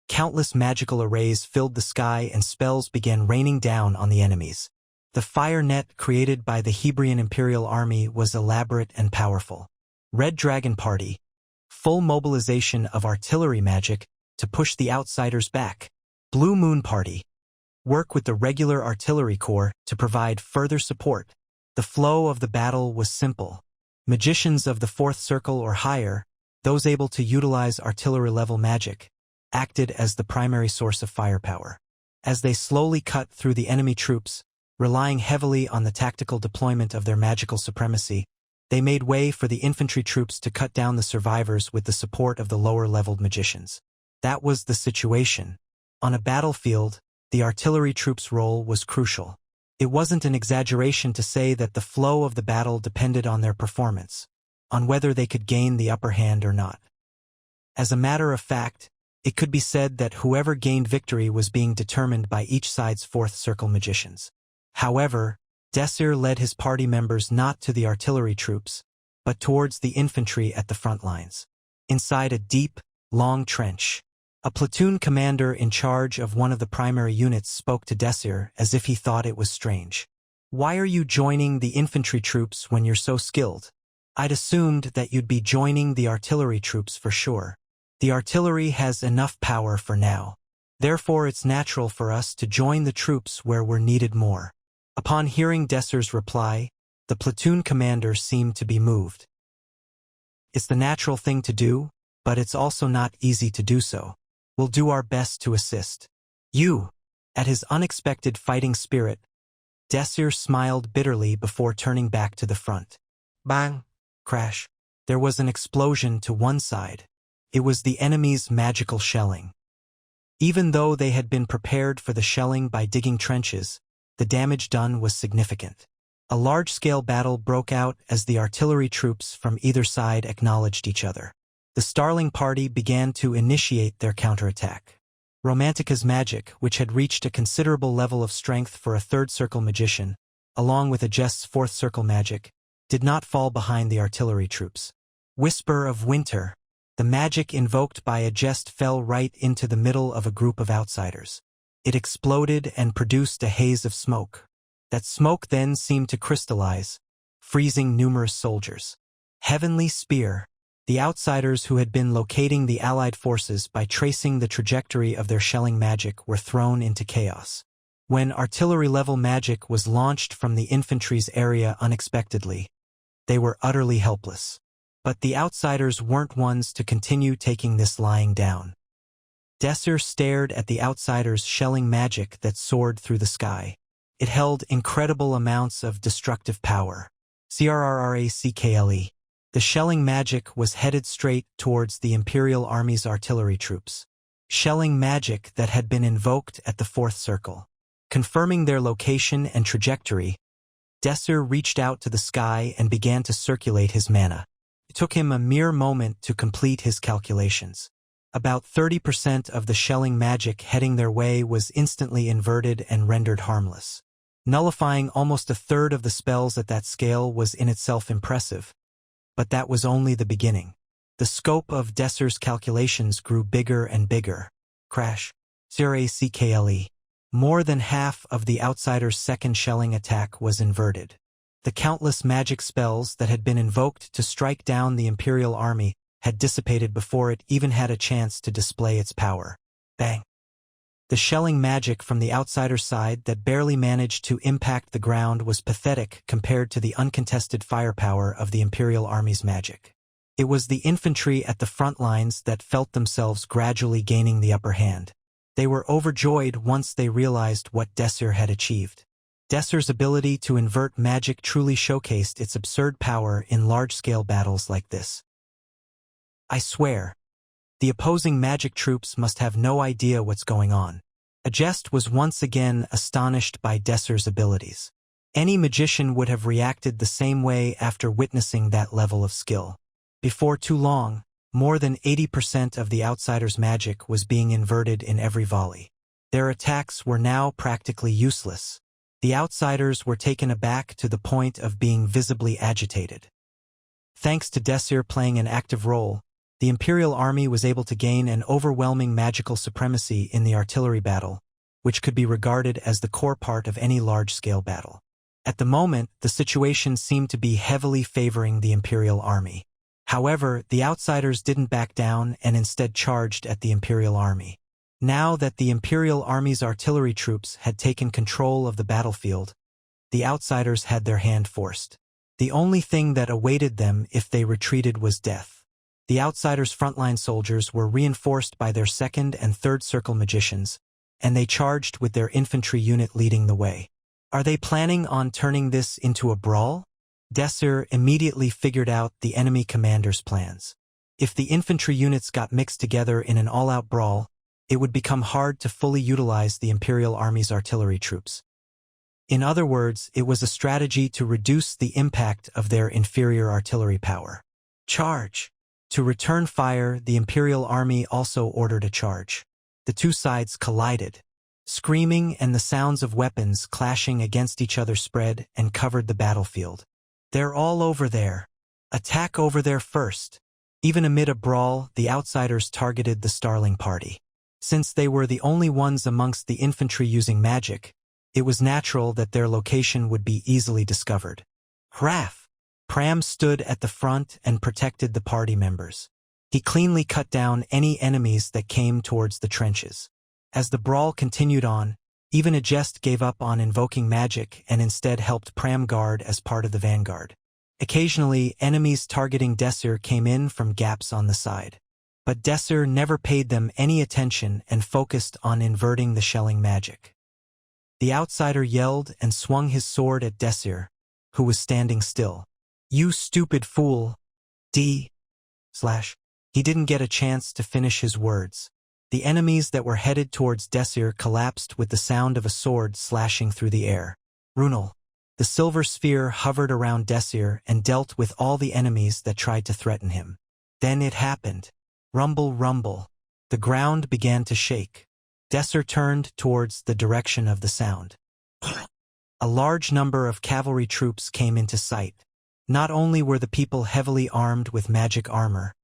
countless magical arrays filled the sky and spells began raining down on the enemies. The fire net created by the Hebrion Imperial Army was elaborate and powerful. Red Dragon Party. Full mobilization of artillery magic to push the outsiders back. Blue Moon Party. Work with the regular artillery corps to provide further support. The flow of the battle was simple. Magicians of the fourth circle or higher, those able to utilize artillery-level magic, acted as the primary source of firepower. As they slowly cut through the enemy troops, relying heavily on the tactical deployment of their magical supremacy, they made way for the infantry troops to cut down the survivors with the support of the lower-leveled magicians. That was the situation. On a battlefield, the artillery troops' role was crucial. It wasn't an exaggeration to say that the flow of the battle depended on their performance, on whether they could gain the upper hand or not. As a matter of fact, it could be said that whoever gained victory was being determined by each side's fourth circle magicians. However, Desir led his party members not to the artillery troops, but towards the infantry at the front lines. Inside a deep, long trench, a platoon commander in charge of one of the primary units spoke to Desir as if he thought it was strange. Why are you joining the infantry troops when you're so skilled? I'd assumed that you'd be joining the artillery troops for sure. The artillery has enough power for now. Therefore, it's natural for us to join the troops where we're needed more. Upon hearing Desir's reply, the platoon commander seemed to be moved. It's the natural thing to do, but it's also not easy to do so. We'll do our best to assist. You. At his unexpected fighting spirit, Desir smiled bitterly before turning back to the front. Bang! Crash. There was an explosion to one side. It was the enemy's magical shelling. Even though they had been prepared for the shelling by digging trenches, the damage done was significant. A large-scale battle broke out as the artillery troops from either side acknowledged each other. The Starling Party began to initiate their counterattack. Romantica's magic, which had reached a considerable level of strength for a third circle magician, along with Ajest's fourth circle magic, did not fall behind the artillery troops. Whisper of Winter. The magic invoked by Ajest fell right into the middle of a group of outsiders. It exploded and produced a haze of smoke. That smoke then seemed to crystallize, freezing numerous soldiers. Heavenly Spear. The outsiders who had been locating the Allied forces by tracing the trajectory of their shelling magic were thrown into chaos. When artillery-level magic was launched from the infantry's area unexpectedly, they were utterly helpless. But the outsiders weren't ones to continue taking this lying down. Desir stared at the outsiders' shelling magic that soared through the sky. It held incredible amounts of destructive power. CRRRACKLE. The shelling magic was headed straight towards the Imperial Army's artillery troops. shelling magic that had been invoked at the fourth circle. Confirming their location and trajectory, Desir reached out to the sky and began to circulate his mana. It took him a mere moment to complete his calculations. About 30% of the shelling magic heading their way was instantly inverted and rendered harmless. Nullifying almost a third of the spells at that scale was in itself impressive, but that was only the beginning. The scope of Desir's calculations grew bigger and bigger. Crash. 0 More than half of the outsider's second shelling attack was inverted. The countless magic spells that had been invoked to strike down the Imperial army had dissipated before it even had a chance to display its power. Bang! The shelling magic from the outsider's side that barely managed to impact the ground was pathetic compared to the uncontested firepower of the Imperial army's magic. It was the infantry at the front lines that felt themselves gradually gaining the upper hand. They were overjoyed once they realized what Desir had achieved. Desir's ability to invert magic truly showcased its absurd power in large-scale battles like this. I swear, the opposing magic troops must have no idea what's going on. Ajest was once again astonished by Desir's abilities. Any magician would have reacted the same way after witnessing that level of skill. Before too long, more than 80% of the outsider's magic was being inverted in every volley. Their attacks were now practically useless. The outsiders were taken aback to the point of being visibly agitated. Thanks to Desir playing an active role, the Imperial army was able to gain an overwhelming magical supremacy in the artillery battle, which could be regarded as the core part of any large-scale battle. At the moment, the situation seemed to be heavily favoring the Imperial army. However, the outsiders didn't back down and instead charged at the Imperial army. Now that the Imperial army's artillery troops had taken control of the battlefield, the outsiders had their hand forced. The only thing that awaited them if they retreated was death. The outsiders' frontline soldiers were reinforced by their second and third circle magicians, and they charged with their infantry unit leading the way. Are they planning on turning this into a brawl? Desir immediately figured out the enemy commander's plans. If the infantry units got mixed together in an all-out brawl, it would become hard to fully utilize the Imperial army's artillery troops. In other words, it was a strategy to reduce the impact of their inferior artillery power. Charge! To return fire, the Imperial army also ordered a charge. The two sides collided. Screaming and the sounds of weapons clashing against each other spread and covered the battlefield. They're all over there. Attack over there first. Even amid a brawl, the outsiders targeted the Starling party. Since they were the only ones amongst the infantry using magic, it was natural that their location would be easily discovered. Hraf! Pram stood at the front and protected the party members. He cleanly cut down any enemies that came towards the trenches. As the brawl continued on, even Ajest gave up on invoking magic and instead helped Pram guard as part of the vanguard. Occasionally, enemies targeting Desir came in from gaps on the side. But Desir never paid them any attention and focused on inverting the shelling magic. The outsider yelled and swung his sword at Desir, who was standing still. You stupid fool! He didn't get a chance to finish his words. The enemies that were headed towards Desir collapsed with the sound of a sword slashing through the air. Runel. The silver sphere hovered around Desir and dealt with all the enemies that tried to threaten him. Then it happened. Rumble, rumble. The ground began to shake. Desir turned towards the direction of the sound. A large number of cavalry troops came into sight. Not only were the people heavily armed with magic armor,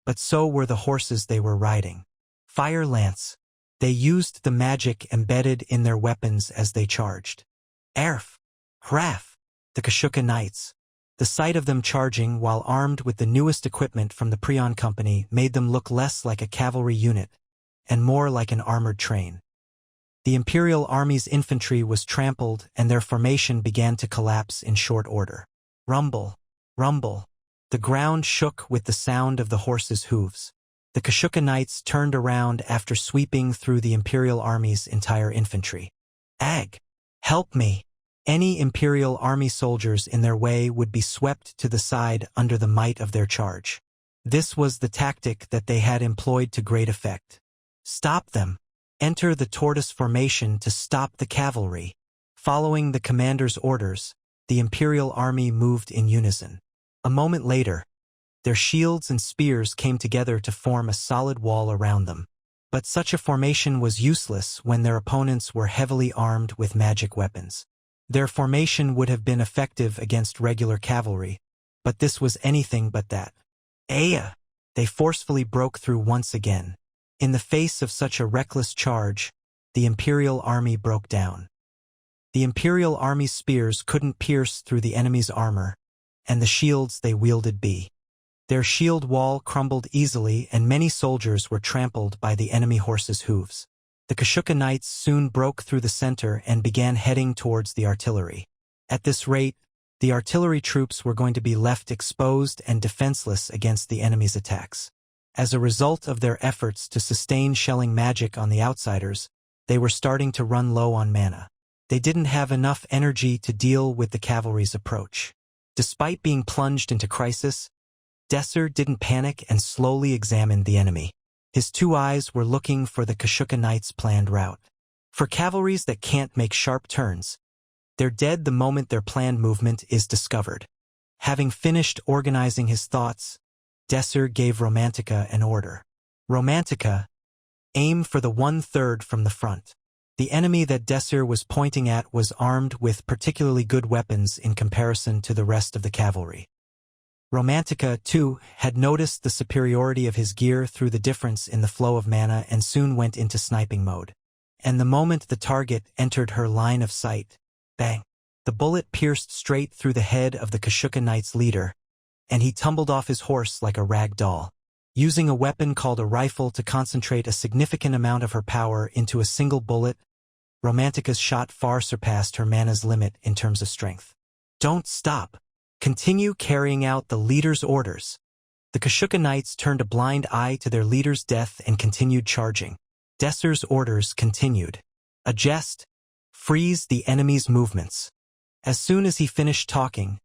but so were the horses they were riding. Fire lance. They used the magic embedded in their weapons as they charged. Erf! Hraf! The Kashuka Knights. The sight of them charging while armed with the newest equipment from the Prion Company made them look less like a cavalry unit and more like an armored train. The Imperial Army's infantry was trampled and their formation began to collapse in short order. Rumble, rumble. The ground shook with the sound of the horses' hooves. The Kashuka Knights turned around after sweeping through the Imperial Army's entire infantry. Ag! Help me! Any Imperial Army soldiers in their way would be swept to the side under the might of their charge. This was the tactic that they had employed to great effect. Stop them. Enter the tortoise formation to stop the cavalry. Following the commander's orders, the Imperial army moved in unison. A moment later, their shields and spears came together to form a solid wall around them. But such a formation was useless when their opponents were heavily armed with magic weapons. Their formation would have been effective against regular cavalry, but this was anything but that. Aya! They forcefully broke through once again. In the face of such a reckless charge, the Imperial army broke down. The Imperial army's spears couldn't pierce through the enemy's armor, and the shields they wielded be. Their shield wall crumbled easily, and many soldiers were trampled by the enemy horses' hooves. The Kashyyyk knights soon broke through the center and began heading towards the artillery. At this rate, the artillery troops were going to be left exposed and defenseless against the enemy's attacks. As a result of their efforts to sustain shelling magic on the outsiders, they were starting to run low on mana. They didn't have enough energy to deal with the cavalry's approach. Despite being plunged into crisis, Desir didn't panic and slowly examined the enemy. His two eyes were looking for the Kashyyyk knights' planned route. For cavalries that can't make sharp turns, they're dead the moment their planned movement is discovered. Having finished organizing his thoughts, Desir gave Romantica an order. Romantica, aim for the 1/3 from the front. The enemy that Desir was pointing at was armed with particularly good weapons in comparison to the rest of the cavalry. Romantica, too, had noticed the superiority of his gear through the difference in the flow of mana and soon went into sniping mode. And the moment the target entered her line of sight, bang! The bullet pierced straight through the head of the Kashyyyk knight's leader, and he tumbled off his horse like a rag doll. Using a weapon called a rifle to concentrate a significant amount of her power into a single bullet, Romantica's shot far surpassed her mana's limit in terms of strength. Don't stop! Continue carrying out the leader's orders. The Kashyyyk knights turned a blind eye to their leader's death and continued charging. Desir's orders continued. Adjust, freeze the enemy's movements. As soon as he finished talking,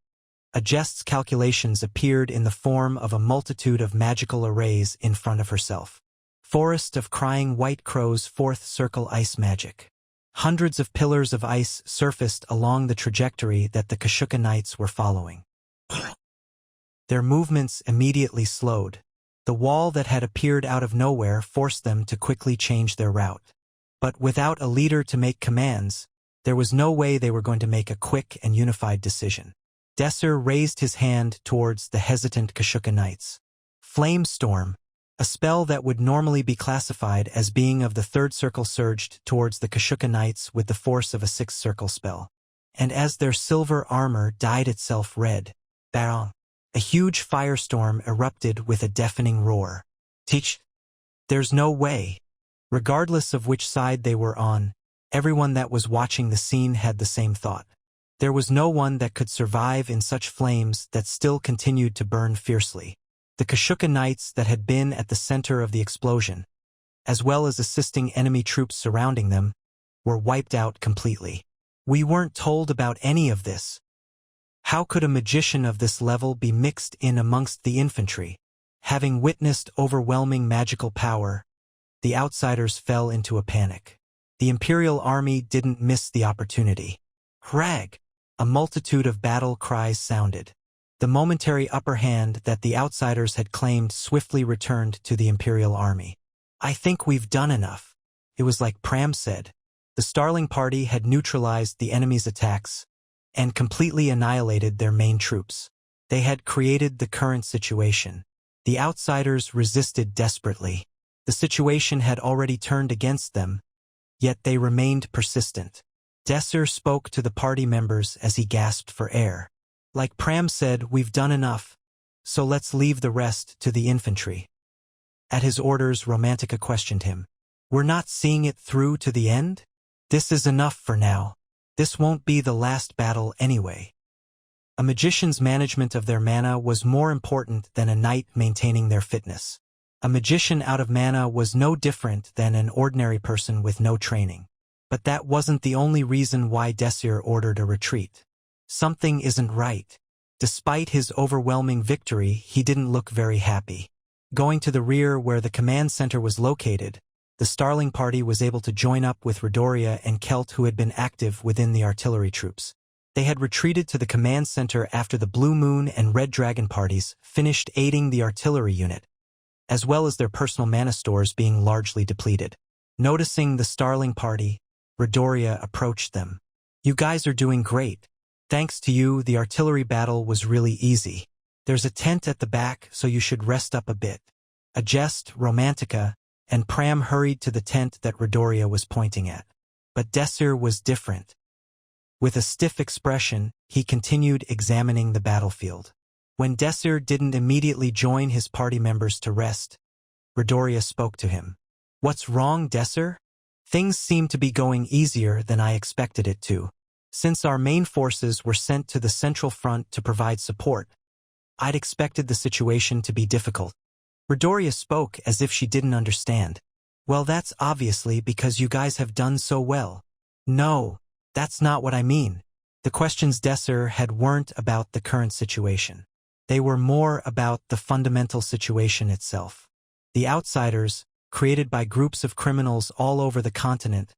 Adjust's calculations appeared in the form of a multitude of magical arrays in front of herself. Forest of crying white crows, fourth circle ice magic. Hundreds of pillars of ice surfaced along the trajectory that the Kashyyyk knights were following. Their movements immediately slowed. The wall that had appeared out of nowhere forced them to quickly change their route. But without a leader to make commands, there was no way they were going to make a quick and unified decision. Desir raised his hand towards the hesitant Kashyyyk knights. Flame Storm, a spell that would normally be classified as being of the third circle, surged towards the Kashyyyk knights with the force of a sixth circle spell. And as their silver armor dyed itself red, bang! A huge firestorm erupted with a deafening roar. Teach! There's no way. Regardless of which side they were on, everyone that was watching the scene had the same thought. There was no one that could survive in such flames that still continued to burn fiercely. The Kashyyyk knights that had been at the center of the explosion, as well as assisting enemy troops surrounding them, were wiped out completely. We weren't told about any of this. How could a magician of this level be mixed in amongst the infantry? Having witnessed overwhelming magical power, the outsiders fell into a panic. The Imperial army didn't miss the opportunity. Hrag! A multitude of battle cries sounded. The momentary upper hand that the outsiders had claimed swiftly returned to the Imperial army. I think we've done enough. It was like Pram said. The Starling Party had neutralized the enemy's attacks and completely annihilated their main troops. They had created the current situation. The outsiders resisted desperately. The situation had already turned against them, yet they remained persistent. Desir spoke to the party members as he gasped for air. Like Pram said, we've done enough, so let's leave the rest to the infantry. At his orders, Romantica questioned him. We're not seeing it through to the end? This is enough for now. This won't be the last battle anyway. A magician's management of their mana was more important than a knight maintaining their fitness. A magician out of mana was no different than an ordinary person with no training. But that wasn't the only reason why Desir ordered a retreat. Something isn't right. Despite his overwhelming victory, he didn't look very happy. Going to the rear where the command center was located, the Starling party was able to join up with Redoria and Kelt, who had been active within the artillery troops. They had retreated to the command center after the Blue Moon and Red Dragon parties finished aiding the artillery unit, as well as their personal mana stores being largely depleted. Noticing the Starling party, Redoria approached them. "You guys are doing great. Thanks to you, the artillery battle was really easy. There's a tent at the back, so you should rest up a bit." A jest, Romantica, and Pram hurried to the tent that Redoria was pointing at. But Desir was different. With a stiff expression, he continued examining the battlefield. When Desir didn't immediately join his party members to rest, Redoria spoke to him. "What's wrong, Desir? Things seem to be going easier than I expected it to. Since our main forces were sent to the central front to provide support, I'd expected the situation to be difficult." Redoria spoke as if she didn't understand. "Well, that's obviously because you guys have done so well." "No, that's not what I mean." The questions Desir had weren't about the current situation. They were more about the fundamental situation itself. The outsiders, created by groups of criminals all over the continent,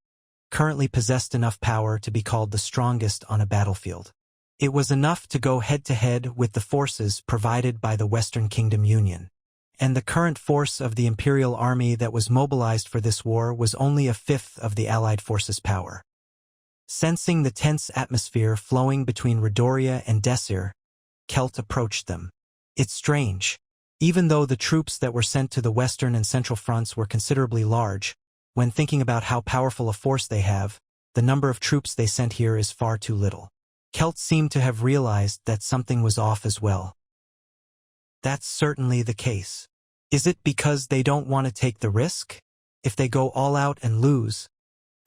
currently possessed enough power to be called the strongest on a battlefield. It was enough to go head-to-head with the forces provided by the Western Kingdom Union. And the current force of the Imperial Army that was mobilized for this war was only a fifth of the Allied forces' power. Sensing the tense atmosphere flowing between Redoria and Desir, Kelt approached them. "It's strange. Even though the troops that were sent to the Western and Central fronts were considerably large, when thinking about how powerful a force they have, the number of troops they sent here is far too little." Kelt seemed to have realized that something was off as well. "That's certainly the case. Is it because they don't want to take the risk? If they go all out and lose,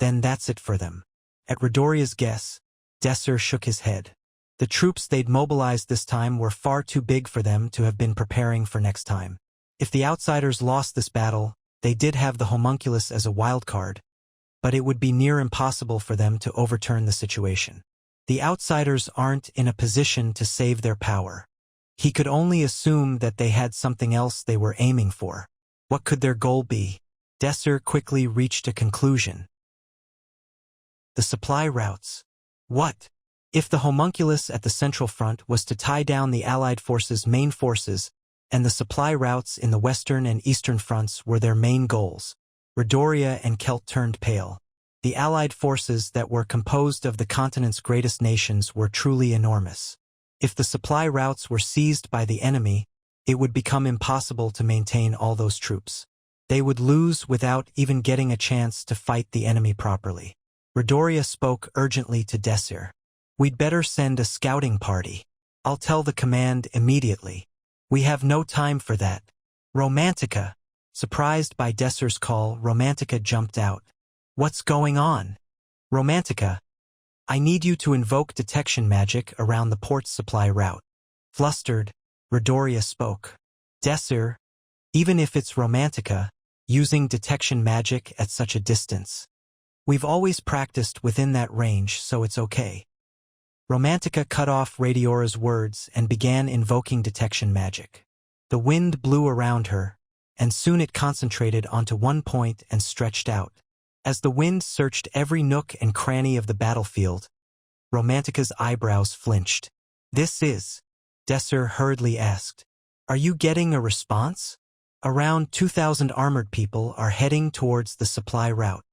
then that's it for them." At Redoria's guess, Desir shook his head. The troops they'd mobilized this time were far too big for them to have been preparing for next time. If the outsiders lost this battle, they did have the homunculus as a wild card, but it would be near impossible for them to overturn the situation. The outsiders aren't in a position to save their power. He could only assume that they had something else they were aiming for. What could their goal be? Desir quickly reached a conclusion. The supply routes. What? If the homunculus at the Central Front was to tie down the Allied forces' main forces, and the supply routes in the Western and Eastern fronts were their main goals, Redoria and Kelt turned pale. The Allied forces that were composed of the continent's greatest nations were truly enormous. If the supply routes were seized by the enemy, it would become impossible to maintain all those troops. They would lose without even getting a chance to fight the enemy properly. Redoria spoke urgently to Desir. "We'd better send a scouting party. I'll tell the command immediately. We have no time for that." "Romantica." Surprised by Desir's call, Romantica jumped out. "What's going on?" "Romantica, I need you to invoke detection magic around the port's supply route." Flustered, Redoria spoke. "Desir, even if it's Romantica, using detection magic at such a distance. We've always practiced within that range, so it's okay." Romantica cut off Radiora's words and began invoking detection magic. The wind blew around her, and soon it concentrated onto one point and stretched out. As the wind searched every nook and cranny of the battlefield, Romantica's eyebrows flinched. "This is?" Desir hurriedly asked. "Are you getting a response?" Around 2,000 armored people are heading towards the supply route.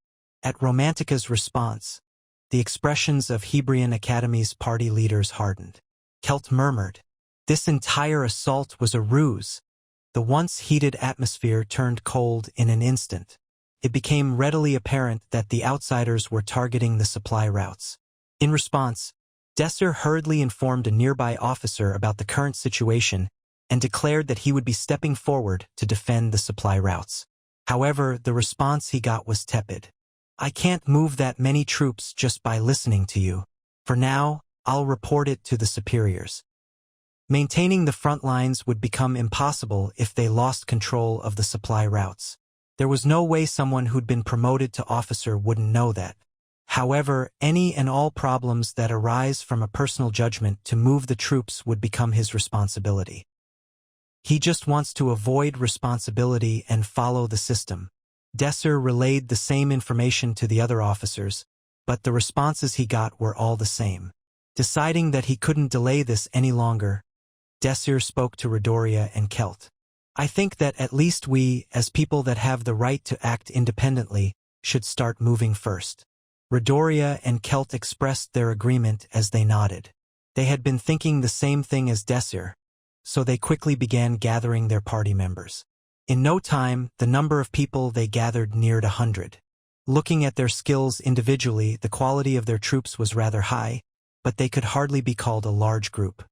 At Romantica's response, the expressions of Hebrion Academy's party leaders hardened. Kelt murmured. This entire assault was a ruse. The once heated atmosphere turned cold in an instant. It became readily apparent that the outsiders were targeting the supply routes. In response, Desir hurriedly informed a nearby officer about the current situation and declared that he would be stepping forward to defend the supply routes. However, the response he got was tepid. "I can't move that many troops just by listening to you. For now, I'll report it to the superiors." Maintaining the front lines would become impossible if they lost control of the supply routes. There was no way someone who'd been promoted to officer wouldn't know that. However, any and all problems that arise from a personal judgment to move the troops would become his responsibility. He just wants to avoid responsibility and follow the system. Desir relayed the same information to the other officers, but the responses he got were all the same. Deciding that he couldn't delay this any longer, Desir spoke to Redoria and Kelt. I think that at least we, as people that have the right to act independently, should start moving first. Redoria and Kelt expressed their agreement as they nodded. They had been thinking the same thing as Desir, so they quickly began gathering their party members. In no time, the number of people they gathered neared 100. Looking at their skills individually, the quality of their troops was rather high, but they could hardly be called a large group.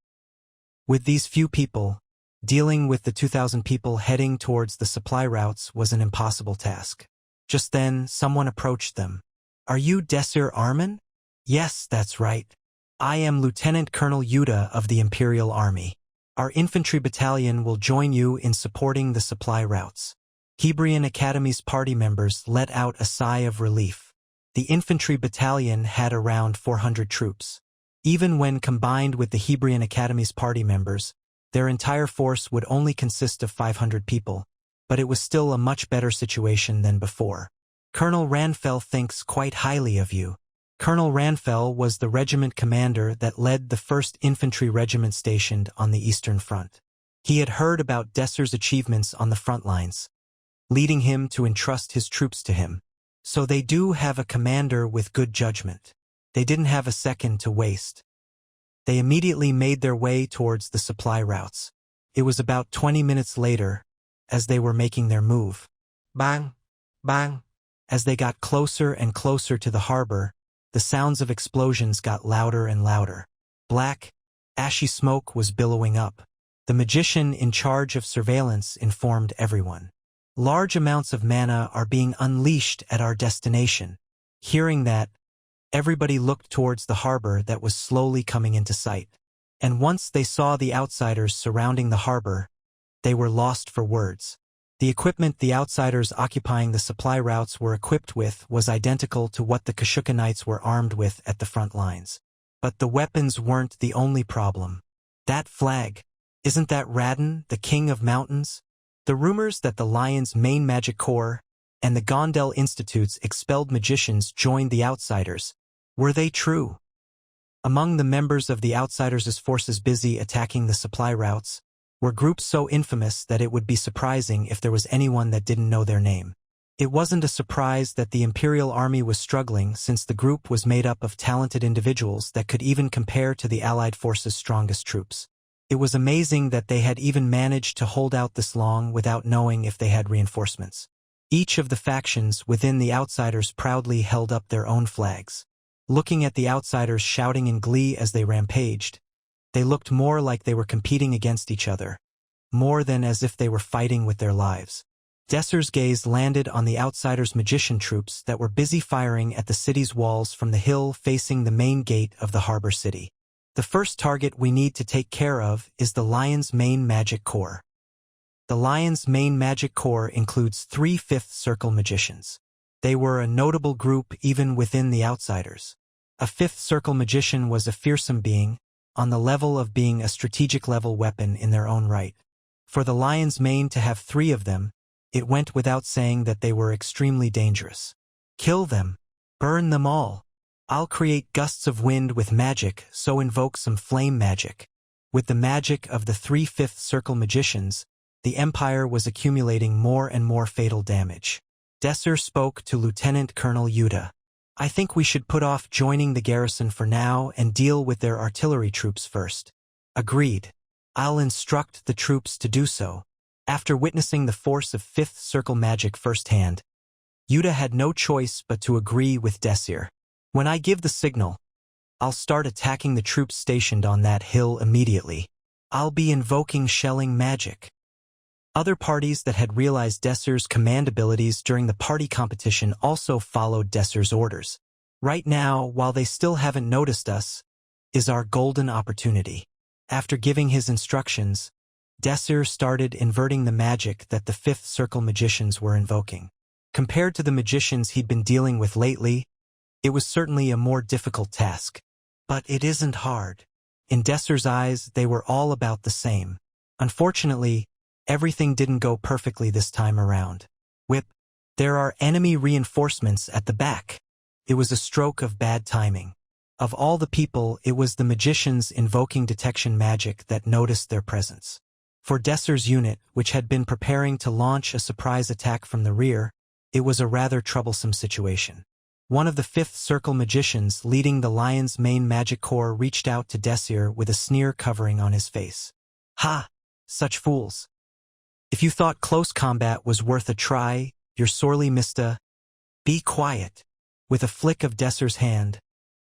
With these few people, dealing with the 2,000 people heading towards the supply routes was an impossible task. Just then, someone approached them. "Are you Desir Arman?" "Yes, that's right. I am Lieutenant Colonel Yuda of the Imperial Army. Our infantry battalion will join you in supporting the supply routes." Hebrion Academy's party members let out a sigh of relief. The infantry battalion had around 400 troops. Even when combined with the Hebrion Academy's party members, their entire force would only consist of 500 people, but it was still a much better situation than before. "Colonel Ranfell thinks quite highly of you." Colonel Ranfell was the regiment commander that led the 1st Infantry Regiment stationed on the Eastern Front. He had heard about Desir's achievements on the front lines, leading him to entrust his troops to him. So they do have a commander with good judgment. They didn't have a second to waste. They immediately made their way towards the supply routes. It was about 20 minutes later, as they were making their move. Bang! Bang! As they got closer and closer to the harbor, the sounds of explosions got louder and louder. Black, ashy smoke was billowing up. The magician in charge of surveillance informed everyone. "Large amounts of mana are being unleashed at our destination." Hearing that, everybody looked towards the harbor that was slowly coming into sight. And once they saw the outsiders surrounding the harbor, they were lost for words. The equipment the outsiders occupying the supply routes were equipped with was identical to what the Kashukanites were armed with at the front lines. But the weapons weren't the only problem. That flag, isn't that Radon, the king of mountains? The rumors that the Lion's main magic corps and the Gondel Institute's expelled magicians joined the outsiders, were they true? Among the members of the outsiders' forces busy attacking the supply routes, were groups so infamous that it would be surprising if there was anyone that didn't know their name. It wasn't a surprise that the Imperial Army was struggling, since the group was made up of talented individuals that could even compare to the Allied forces' strongest troops. It was amazing that they had even managed to hold out this long without knowing if they had reinforcements. Each of the factions within the outsiders proudly held up their own flags. Looking at the outsiders shouting in glee as they rampaged, they looked more like they were competing against each other, more than as if they were fighting with their lives. Desir's gaze landed on the outsiders' magician troops that were busy firing at the city's walls from the hill facing the main gate of the harbor city. "The first target we need to take care of is the Lion's main magic corps." The Lion's main magic corps includes 3 Fifth Circle magicians. They were a notable group even within the outsiders. A Fifth Circle magician was a fearsome being, on the level of being a strategic-level weapon in their own right. For the Lion's Mane to have 3 of them, it went without saying that they were extremely dangerous. "Kill them. Burn them all. I'll create gusts of wind with magic, so invoke some flame magic." With the magic of the 3 Fifth Circle magicians, the Empire was accumulating more and more fatal damage. Desir spoke to Lieutenant Colonel Yuda. "I think we should put off joining the garrison for now and deal with their artillery troops first." "Agreed. I'll instruct the troops to do so." After witnessing the force of Fifth Circle magic firsthand, Yuda had no choice but to agree with Desir. "When I give the signal, I'll start attacking the troops stationed on that hill immediately. I'll be invoking shelling magic." Other parties that had realized Desir's command abilities during the party competition also followed Desir's orders. "Right now, while they still haven't noticed us, is our golden opportunity." After giving his instructions, Desir started inverting the magic that the Fifth Circle magicians were invoking. Compared to the magicians he'd been dealing with lately, it was certainly a more difficult task. But it isn't hard. In Desir's eyes, they were all about the same. Unfortunately, everything didn't go perfectly this time around. Whip! There are enemy reinforcements at the back. It was a stroke of bad timing. Of all the people, it was the magicians invoking detection magic that noticed their presence. For Desir's unit, which had been preparing to launch a surprise attack from the rear, it was a rather troublesome situation. One of the Fifth Circle magicians leading the Lion's main magic corps reached out to Desir with a sneer covering on his face. "Ha! Such fools! If you thought close combat was worth a try, you're sorely missed a—" "Be quiet." With a flick of Desir's hand,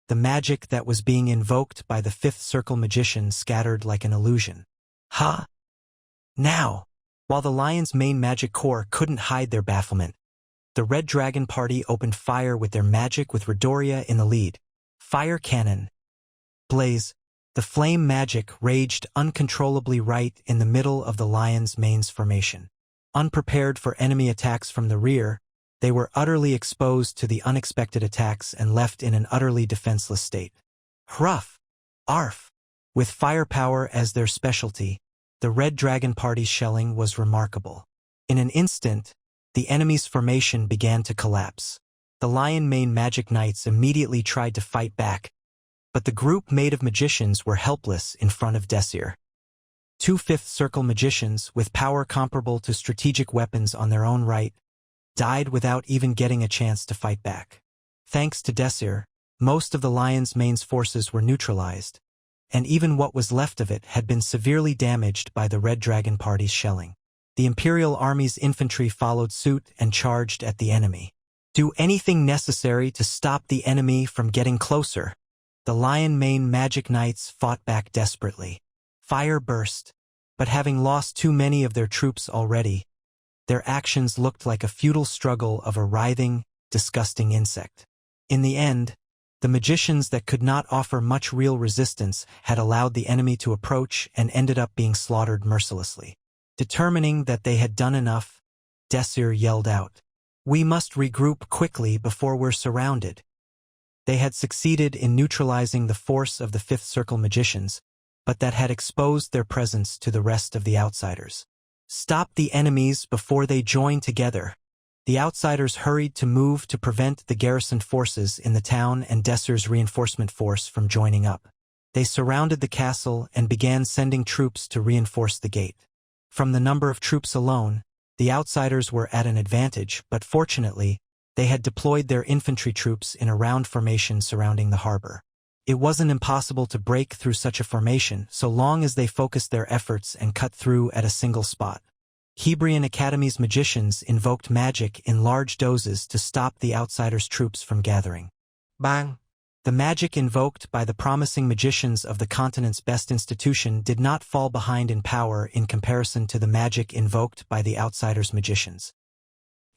the magic that was being invoked by the Fifth Circle magician scattered like an illusion. "Ha! Now!" While the Lion's main magic corps couldn't hide their bafflement, the Red Dragon Party opened fire with their magic with Redoria in the lead. Fire cannon. Blaze. The flame magic raged uncontrollably right in the middle of the Lion's main's formation. Unprepared for enemy attacks from the rear, they were utterly exposed to the unexpected attacks and left in an utterly defenseless state. Hruff! Arf! With firepower as their specialty, the Red Dragon Party's shelling was remarkable. In an instant, the enemy's formation began to collapse. The Lion main magic knights immediately tried to fight back, but the group made of magicians were helpless in front of Desir. Two Fifth Circle magicians, with power comparable to strategic weapons on their own right, died without even getting a chance to fight back. Thanks to Desir, most of the Lion's main's forces were neutralized, and even what was left of it had been severely damaged by the Red Dragon Party's shelling. The Imperial Army's infantry followed suit and charged at the enemy. Do anything necessary to stop the enemy from getting closer. The Lion main magic knights fought back desperately. Fire burst, but having lost too many of their troops already, their actions looked like a futile struggle of a writhing, disgusting insect. In the end, the magicians that could not offer much real resistance had allowed the enemy to approach and ended up being slaughtered mercilessly. Determining that they had done enough, Desir yelled out, "We must regroup quickly before we're surrounded." They had succeeded in neutralizing the force of the Fifth Circle magicians, but that had exposed their presence to the rest of the outsiders. Stop the enemies before they join together. The outsiders hurried to move to prevent the garrisoned forces in the town and Desir's reinforcement force from joining up. They surrounded the castle and began sending troops to reinforce the gate. From the number of troops alone, the outsiders were at an advantage, but fortunately, they had deployed their infantry troops in a round formation surrounding the harbor. It wasn't impossible to break through such a formation so long as they focused their efforts and cut through at a single spot. Hebrion Academy's magicians invoked magic in large doses to stop the outsiders' troops from gathering. Bang! The magic invoked by the promising magicians of the continent's best institution did not fall behind in power in comparison to the magic invoked by the outsiders' magicians.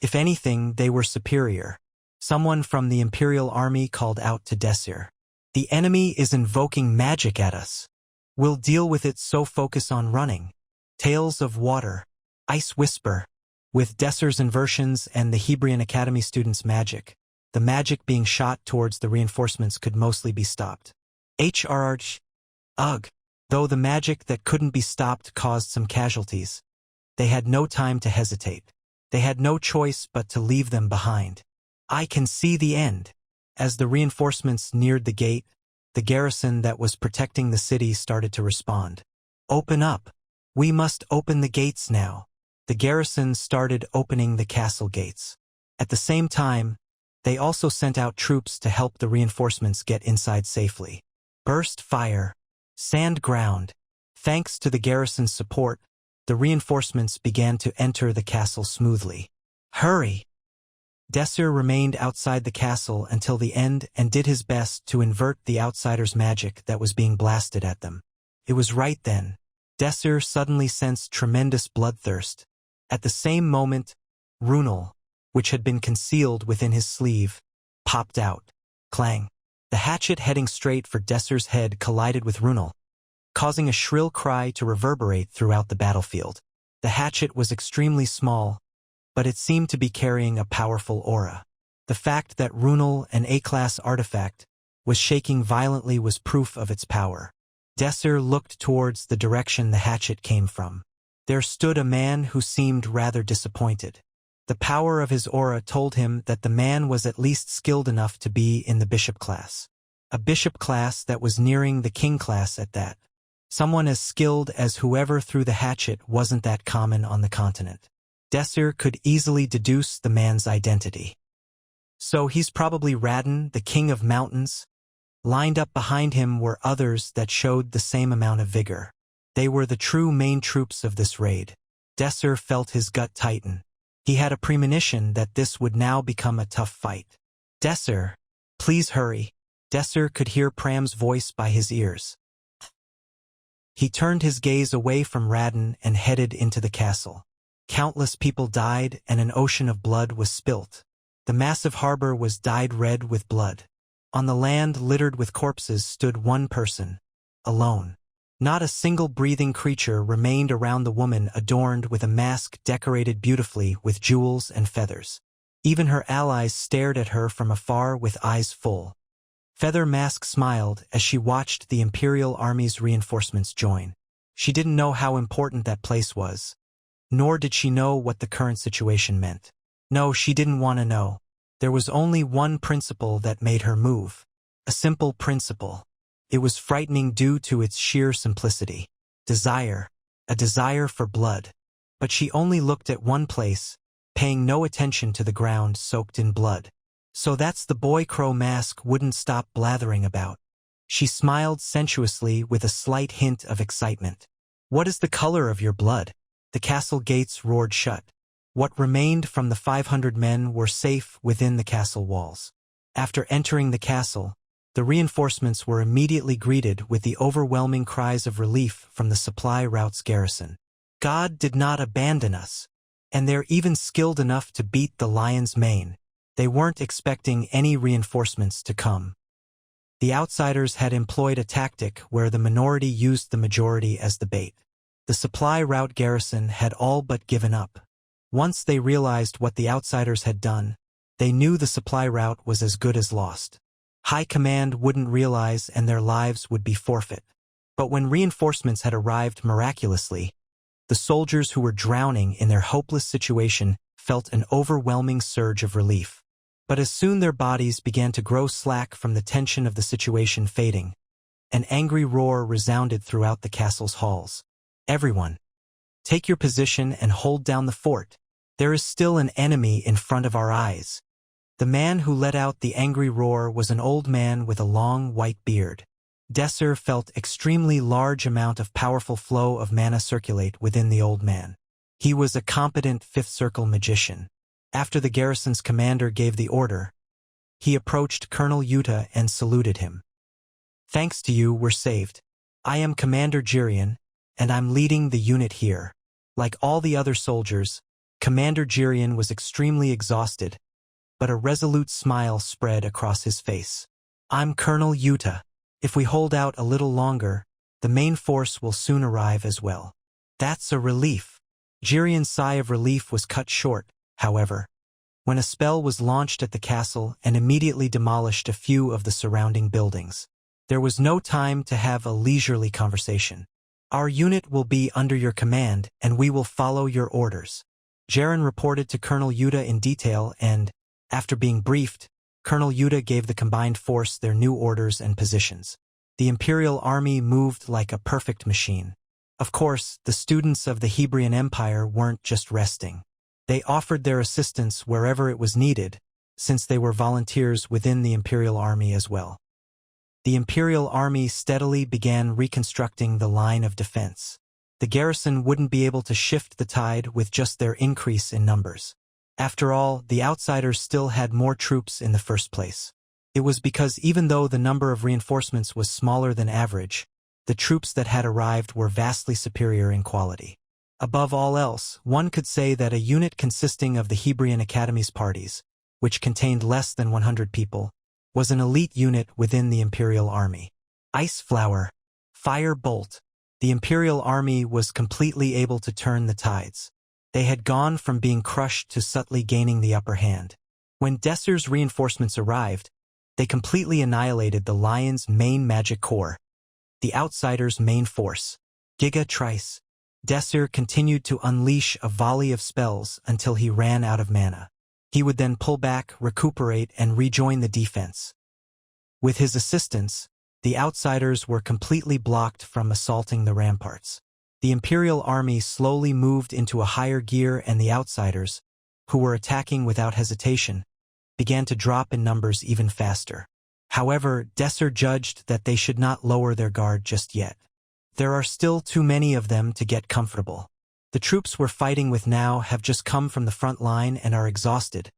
If anything, they were superior. Someone from the Imperial Army called out to Desir. "The enemy is invoking magic at us. We'll deal with it, so focus on running." Tales of water. Ice whisper. With Desir's inversions and the Hebrion Academy students' magic, the magic being shot towards the reinforcements could mostly be stopped. Ugh. Though the magic that couldn't be stopped caused some casualties, they had no time to hesitate. They had no choice but to leave them behind. I can see the end. As the reinforcements neared the gate, the garrison that was protecting the city started to respond. "Open up. We must open the gates now." The garrison started opening the castle gates. At the same time, they also sent out troops to help the reinforcements get inside safely. Burst fire. Sand ground. Thanks to the garrison's support, the reinforcements began to enter the castle smoothly. Hurry! Desir remained outside the castle until the end and did his best to invert the outsiders' magic that was being blasted at them. It was right then. Desir suddenly sensed tremendous bloodthirst. At the same moment, Runel, which had been concealed within his sleeve, popped out. Clang! The hatchet heading straight for Desir's head collided with Runel, causing a shrill cry to reverberate throughout the battlefield. The hatchet was extremely small, but it seemed to be carrying a powerful aura. The fact that Runel, an A-class artifact, was shaking violently was proof of its power. Desir looked towards the direction the hatchet came from. There stood a man who seemed rather disappointed. The power of his aura told him that the man was at least skilled enough to be in the bishop class. A bishop class that was nearing the king class at that. Someone as skilled as whoever threw the hatchet wasn't that common on the continent. Desir could easily deduce the man's identity. So he's probably Radin, the king of mountains. Lined up behind him were others that showed the same amount of vigor. They were the true main troops of this raid. Desir felt his gut tighten. He had a premonition that this would now become a tough fight. Desir, please hurry. Desir could hear Pram's voice by his ears. He turned his gaze away from Radin and headed into the castle. Countless people died and an ocean of blood was spilt. The massive harbor was dyed red with blood. On the land littered with corpses stood one person, alone. Not a single breathing creature remained around the woman adorned with a mask decorated beautifully with jewels and feathers. Even her allies stared at her from afar with eyes full. Feather Mask smiled as she watched the Imperial Army's reinforcements join. She didn't know how important that place was. Nor did she know what the current situation meant. No, she didn't want to know. There was only one principle that made her move. A simple principle. It was frightening due to its sheer simplicity. Desire. A desire for blood. But she only looked at one place, paying no attention to the ground soaked in blood. So that's the boy Crow Mask wouldn't stop blathering about. She smiled sensuously with a slight hint of excitement. What is the color of your blood? The castle gates roared shut. What remained from the 500 men were safe within the castle walls. After entering the castle, the reinforcements were immediately greeted with the overwhelming cries of relief from the supply route's garrison. God did not abandon us. And they're even skilled enough to beat the lion's mane. They weren't expecting any reinforcements to come. The outsiders had employed a tactic where the minority used the majority as the bait. The supply route garrison had all but given up. Once they realized what the outsiders had done, they knew the supply route was as good as lost. High command wouldn't realize and their lives would be forfeit. But when reinforcements had arrived miraculously, the soldiers who were drowning in their hopeless situation felt an overwhelming surge of relief. But as soon their bodies began to grow slack from the tension of the situation fading, an angry roar resounded throughout the castle's halls. Everyone, take your position and hold down the fort. There is still an enemy in front of our eyes. The man who let out the angry roar was an old man with a long white beard. Desir felt extremely large amount of powerful flow of mana circulate within the old man. He was a competent fifth circle magician. After the garrison's commander gave the order, he approached Colonel Yuta and saluted him. Thanks to you, we're saved. I am Commander Jirian, and I'm leading the unit here. Like all the other soldiers, Commander Jirian was extremely exhausted, but a resolute smile spread across his face. I'm Colonel Yuta. If we hold out a little longer, the main force will soon arrive as well. That's a relief. Jirian's sigh of relief was cut short, however, when a spell was launched at the castle and immediately demolished a few of the surrounding buildings. There was no time to have a leisurely conversation. Our unit will be under your command, and we will follow your orders. Jaren reported to Colonel Yuta in detail and, after being briefed, Colonel Yuta gave the combined force their new orders and positions. The Imperial Army moved like a perfect machine. Of course, the students of the Hebrion Empire weren't just resting. They offered their assistance wherever it was needed, since they were volunteers within the Imperial Army as well. The Imperial Army steadily began reconstructing the line of defense. The garrison wouldn't be able to shift the tide with just their increase in numbers. After all, the outsiders still had more troops in the first place. It was because even though the number of reinforcements was smaller than average, the troops that had arrived were vastly superior in quality. Above all else, one could say that a unit consisting of the Hebrion Academy's parties, which contained less than 100 people, was an elite unit within the Imperial Army. Ice Flower, Fire Bolt. The Imperial Army was completely able to turn the tides. They had gone from being crushed to subtly gaining the upper hand. When Desir's reinforcements arrived, they completely annihilated the Lion's main magic core, the Outsiders' main force, Giga Trice. Desir continued to unleash a volley of spells until he ran out of mana. He would then pull back, recuperate, and rejoin the defense. With his assistance, the outsiders were completely blocked from assaulting the ramparts. The Imperial army slowly moved into a higher gear, and the outsiders, who were attacking without hesitation, began to drop in numbers even faster. However, Desir judged that they should not lower their guard just yet. There are still too many of them to get comfortable. The troops we're fighting with now have just come from the front line and are exhausted.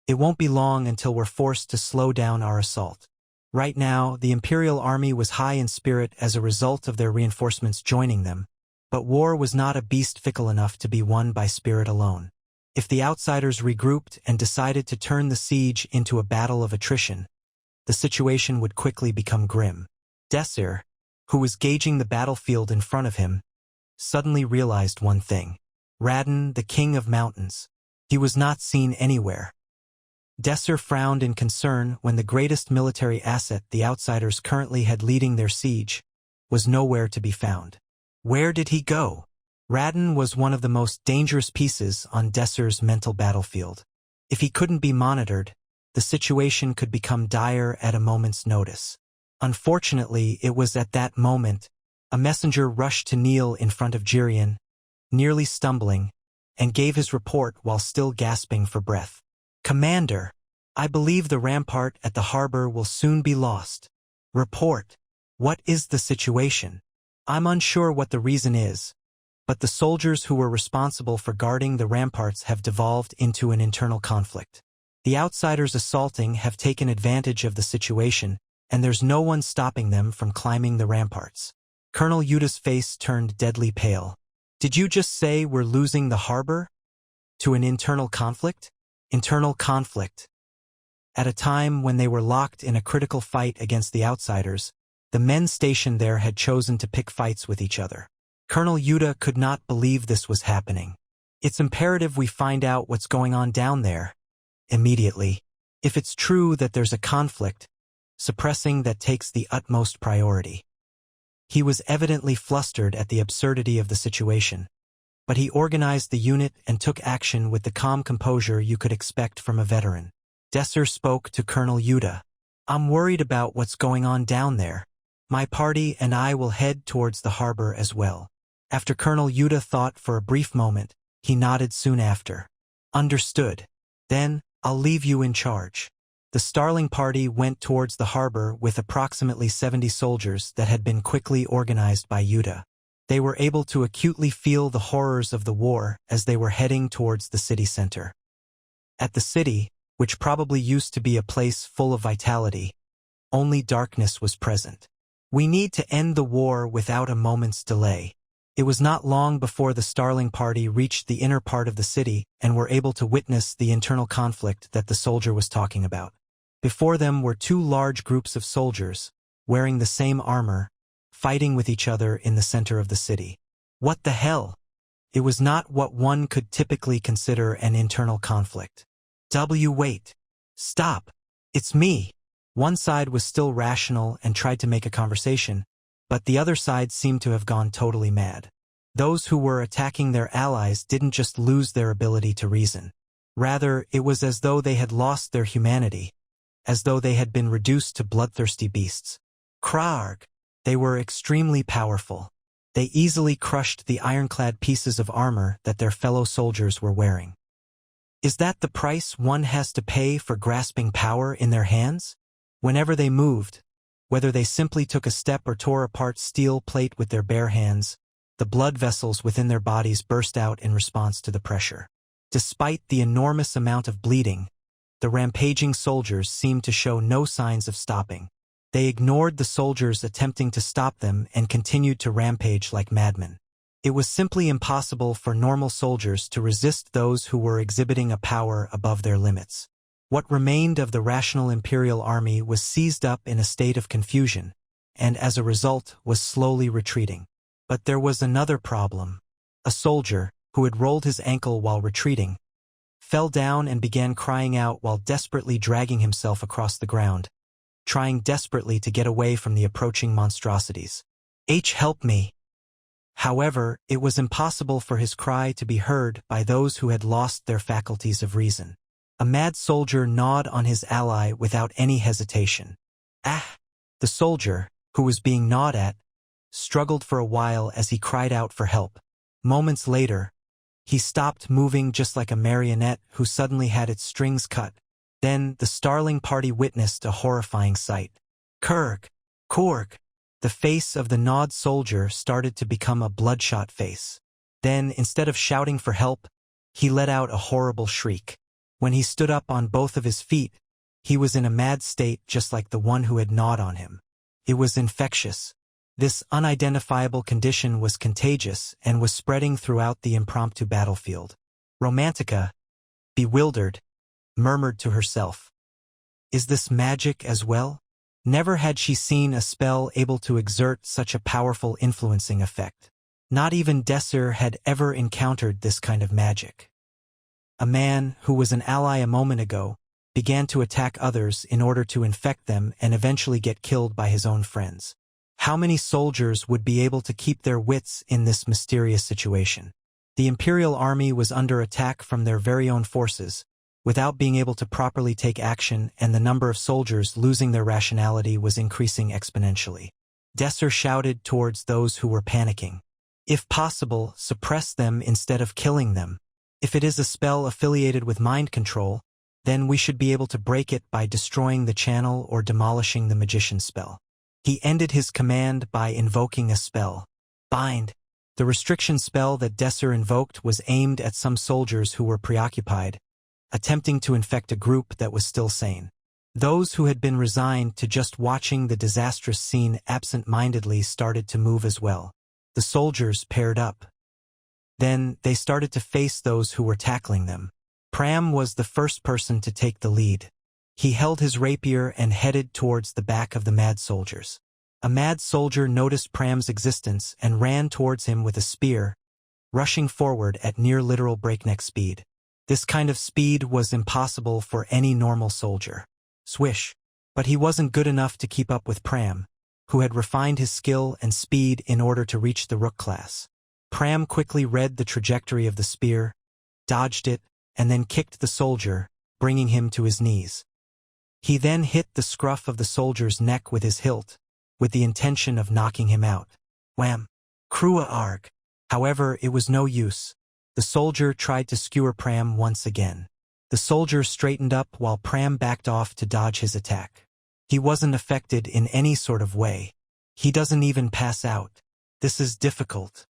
It won't be long until we're forced to slow down our assault. Right now, the Imperial army was high in spirit as a result of their reinforcements joining them, but war was not a beast fickle enough to be won by spirit alone. If the outsiders regrouped and decided to turn the siege into a battle of attrition, the situation would quickly become grim. Desir, who was gauging the battlefield in front of him, suddenly realized one thing. Radin, the king of mountains. He was not seen anywhere. Desir frowned in concern when the greatest military asset the outsiders currently had leading their siege was nowhere to be found. Where did he go? Radin was one of the most dangerous pieces on Desir's mental battlefield. If he couldn't be monitored, the situation could become dire at a moment's notice. Unfortunately, it was at that moment a messenger rushed to kneel in front of Hebrion, nearly stumbling, and gave his report while still gasping for breath. "Commander, I believe the rampart at the harbor will soon be lost. Report. What is the situation? I'm unsure what the reason is, but the soldiers who were responsible for guarding the ramparts have devolved into an internal conflict. The outsiders assaulting have taken advantage of the situation, and there's no one stopping them from climbing the ramparts." Colonel Yuta's face turned deadly pale. "Did you just say we're losing the harbor? To an internal conflict?" Internal conflict. At a time when they were locked in a critical fight against the outsiders, the men stationed there had chosen to pick fights with each other. Colonel Yuta could not believe this was happening. "It's imperative we find out what's going on down there immediately. If it's true that there's a conflict, suppressing that takes the utmost priority." He was evidently flustered at the absurdity of the situation, but he organized the unit and took action with the calm composure you could expect from a veteran. Desir spoke to Colonel Yuta. "I'm worried about what's going on down there. My party and I will head towards the harbor as well." After Colonel Yuta thought for a brief moment, he nodded soon after. "Understood. Then, I'll leave you in charge." The Starling party went towards the harbor with approximately 70 soldiers that had been quickly organized by Yuta. They were able to acutely feel the horrors of the war as they were heading towards the city center. At the city, which probably used to be a place full of vitality, only darkness was present. "We need to end the war without a moment's delay." It was not long before the Starling party reached the inner part of the city and were able to witness the internal conflict that the soldier was talking about. Before them were two large groups of soldiers, wearing the same armor, fighting with each other in the center of the city. What the hell? It was not what one could typically consider an internal conflict. Wait. Stop. It's me." One side was still rational and tried to make a conversation, but the other side seemed to have gone totally mad. Those who were attacking their allies didn't just lose their ability to reason. Rather, it was as though they had lost their humanity, as though they had been reduced to bloodthirsty beasts. Krarg. They were extremely powerful. They easily crushed the ironclad pieces of armor that their fellow soldiers were wearing. Is that the price one has to pay for grasping power in their hands? Whenever they moved, whether they simply took a step or tore apart steel plate with their bare hands, the blood vessels within their bodies burst out in response to the pressure. Despite the enormous amount of bleeding, the rampaging soldiers seemed to show no signs of stopping. They ignored the soldiers attempting to stop them and continued to rampage like madmen. It was simply impossible for normal soldiers to resist those who were exhibiting a power above their limits. What remained of the rational Imperial army was seized up in a state of confusion, and as a result was slowly retreating. But there was another problem. A soldier, who had rolled his ankle while retreating, fell down and began crying out while desperately dragging himself across the ground, trying desperately to get away from the approaching monstrosities. "Help me. However, it was impossible for his cry to be heard by those who had lost their faculties of reason. A mad soldier gnawed on his ally without any hesitation. Ah! The soldier, who was being gnawed at, struggled for a while as he cried out for help. Moments later, he stopped moving just like a marionette who suddenly had its strings cut. Then the starling party witnessed a horrifying sight. Korg! The face of the gnawed soldier started to become a bloodshot face. Then, instead of shouting for help, he let out a horrible shriek. When he stood up on both of his feet, he was in a mad state just like the one who had gnawed on him. It was infectious. This unidentifiable condition was contagious and was spreading throughout the impromptu battlefield. Romantica, bewildered, murmured to herself, "Is this magic as well?" Never had she seen a spell able to exert such a powerful influencing effect. Not even Desir had ever encountered this kind of magic. A man, who was an ally a moment ago, began to attack others in order to infect them and eventually get killed by his own friends. How many soldiers would be able to keep their wits in this mysterious situation? The Imperial Army was under attack from their very own forces, without being able to properly take action, and the number of soldiers losing their rationality was increasing exponentially. Desir shouted towards those who were panicking. If possible, suppress them instead of killing them. If it is a spell affiliated with mind control, then we should be able to break it by destroying the channel or demolishing the magician's spell. He ended his command by invoking a spell. Bind. The restriction spell that Desir invoked was aimed at some soldiers who were preoccupied, attempting to infect a group that was still sane. Those who had been resigned to just watching the disastrous scene absent-mindedly started to move as well. The soldiers paired up. Then they started to face those who were tackling them. Pram was the first person to take the lead. He held his rapier and headed towards the back of the mad soldiers. A mad soldier noticed Pram's existence and ran towards him with a spear, rushing forward at near-literal breakneck speed. This kind of speed was impossible for any normal soldier. Swish! But he wasn't good enough to keep up with Pram, who had refined his skill and speed in order to reach the Rook class. Pram quickly read the trajectory of the spear, dodged it, and then kicked the soldier, bringing him to his knees. He then hit the scruff of the soldier's neck with his hilt, with the intention of knocking him out. Wham! Crua arg! However, it was no use. The soldier tried to skewer Pram once again. The soldier straightened up while Pram backed off to dodge his attack. He wasn't affected in any sort of way. He doesn't even pass out. This is difficult.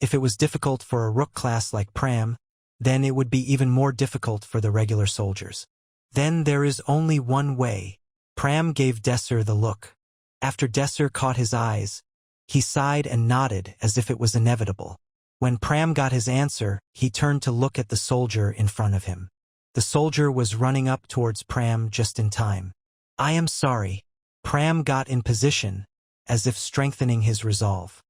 If it was difficult for a Rook class like Pram, then it would be even more difficult for the regular soldiers. Then there is only one way. Pram gave Desir the look. After Desir caught his eyes, he sighed and nodded as if it was inevitable. When Pram got his answer, he turned to look at the soldier in front of him. The soldier was running up towards Pram just in time. "I am sorry." Pram got in position, as if strengthening his resolve.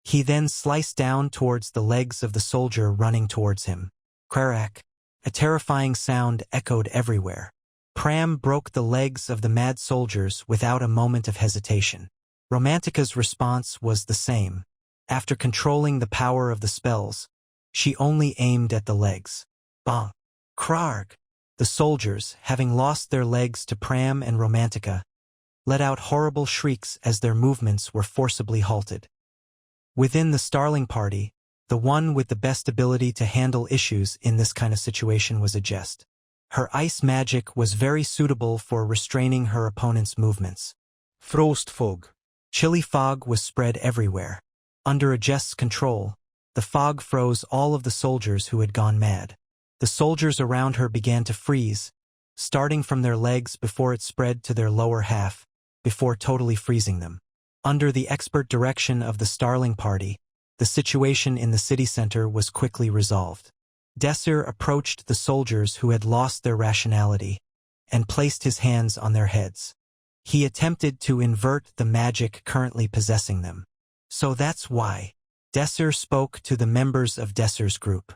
He then sliced down towards the legs of the soldier running towards him. Crack! A terrifying sound echoed everywhere. Pram broke the legs of the mad soldiers without a moment of hesitation. Romantica's response was the same. After controlling the power of the spells, she only aimed at the legs. Bonk! Krarg! The soldiers, having lost their legs to Pram and Romantica, let out horrible shrieks as their movements were forcibly halted. Within the Starling party, the one with the best ability to handle issues in this kind of situation was a jest. Her ice magic was very suitable for restraining her opponent's movements.
Frost fog.
Chilly fog was spread everywhere. Under a jest's control, the fog froze all of the soldiers who had gone mad. The soldiers around her began to freeze, starting from their legs before it spread to their lower half, before totally freezing them. Under the expert direction of the Starling party, the situation in the city center was quickly resolved. Desir approached the soldiers who had lost their rationality and placed his hands on their heads. He attempted to invert the magic currently possessing them. So that's why. Desir spoke to the members of Desir's group.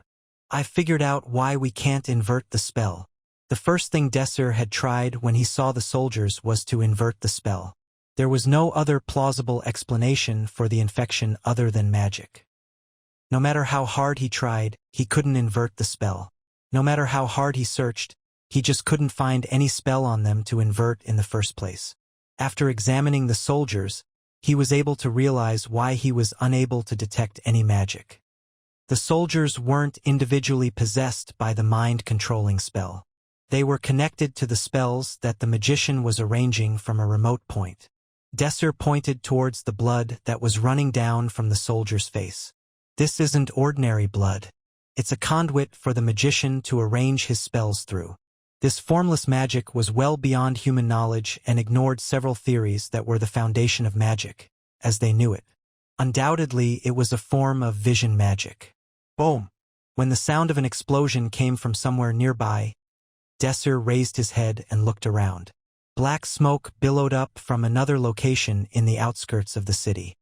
"I figured out why we can't invert the spell." The first thing Desir had tried when he saw the soldiers was to invert the spell. There was no other plausible explanation for the infection other than magic. No matter how hard he tried, he couldn't invert the spell. No matter how hard he searched, he just couldn't find any spell on them to invert in the first place. After examining the soldiers, he was able to realize why he was unable to detect any magic. The soldiers weren't individually possessed by the mind-controlling spell. They were connected to the spells that the magician was arranging from a remote point. Desir pointed towards the blood that was running down from the soldier's face. This isn't ordinary blood. It's a conduit for the magician to arrange his spells through. This formless magic was well beyond human knowledge and ignored several theories that were the foundation of magic, as they knew it. Undoubtedly, it was a form of vision magic. Boom! When the sound of an explosion came from somewhere nearby, Desir raised his head and looked around. Black smoke billowed up from another location in the outskirts of the city.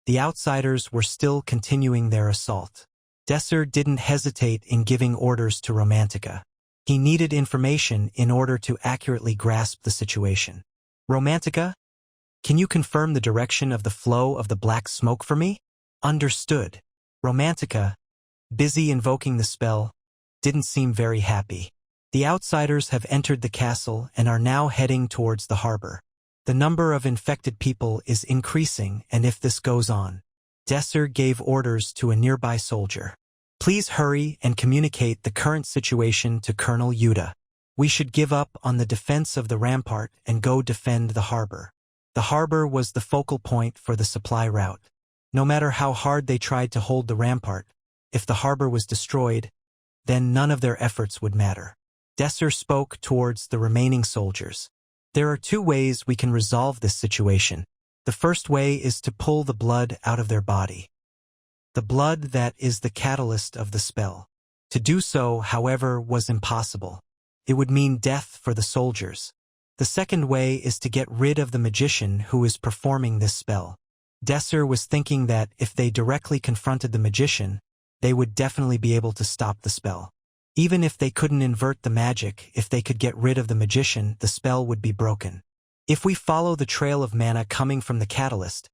The outsiders were still continuing their assault. Desir didn't hesitate in giving orders to Romantica. He needed information in order to accurately grasp the situation. Romantica, can you confirm the direction of the flow of the black smoke for me? Understood. Romantica, busy invoking the spell, didn't seem very happy. The outsiders have entered the castle and are now heading towards the harbor. The number of infected people is increasing, and if this goes on, Desir gave orders to a nearby soldier. Please hurry and communicate the current situation to Colonel Yuda. We should give up on the defense of the rampart and go defend the harbor. The harbor was the focal point for the supply route. No matter how hard they tried to hold the rampart, if the harbor was destroyed, then none of their efforts would matter. Desir spoke towards the remaining soldiers. There are two ways we can resolve this situation. The first way is to pull the blood out of their body. The blood that is the catalyst of the spell. To do so, however, was impossible. It would mean death for the soldiers. The second way is to get rid of the magician who is performing this spell. Desir was thinking that if they directly confronted the magician, they would definitely be able to stop the spell. Even if they couldn't invert the magic, if they could get rid of the magician, the spell would be broken. If we follow the trail of mana coming from the catalyst,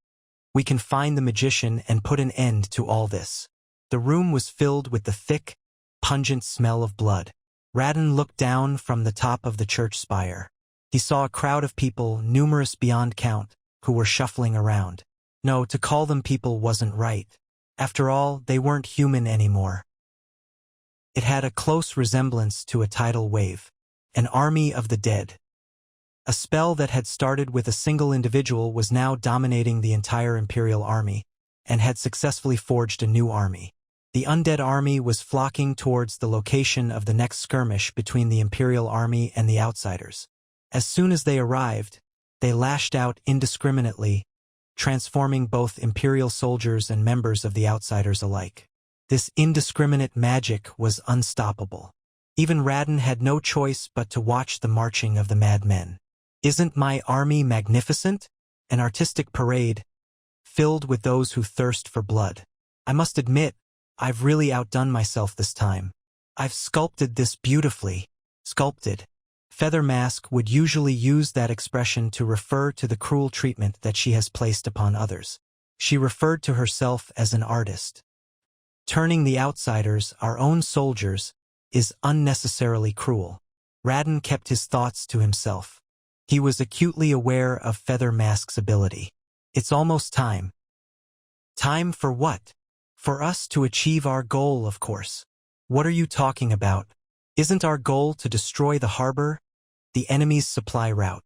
we can find the magician and put an end to all this. The room was filled with the thick, pungent smell of blood. Radin looked down from the top of the church spire. He saw a crowd of people, numerous beyond count, who were shuffling around. No, to call them people wasn't right. After all, they weren't human anymore. It had a close resemblance to a tidal wave, an army of the dead. A spell that had started with a single individual was now dominating the entire Imperial army, and had successfully forged a new army. The undead army was flocking towards the location of the next skirmish between the Imperial army and the outsiders. As soon as they arrived, they lashed out indiscriminately, transforming both Imperial soldiers and members of the outsiders alike. This indiscriminate magic was unstoppable. Even Radin had no choice but to watch the marching of the madmen. Isn't my army magnificent? An artistic parade, filled with those who thirst for blood. I must admit, I've really outdone myself this time. I've sculpted this beautifully. Sculpted. Feather Mask would usually use that expression to refer to the cruel treatment that she has placed upon others. She referred to herself as an artist. Turning the outsiders, our own soldiers, is unnecessarily cruel. Radin kept his thoughts to himself. He was acutely aware of Feather Mask's ability. It's almost time. Time for what? For us to achieve our goal, of course. What are you talking about? Isn't our goal to destroy the harbor, the enemy's supply route?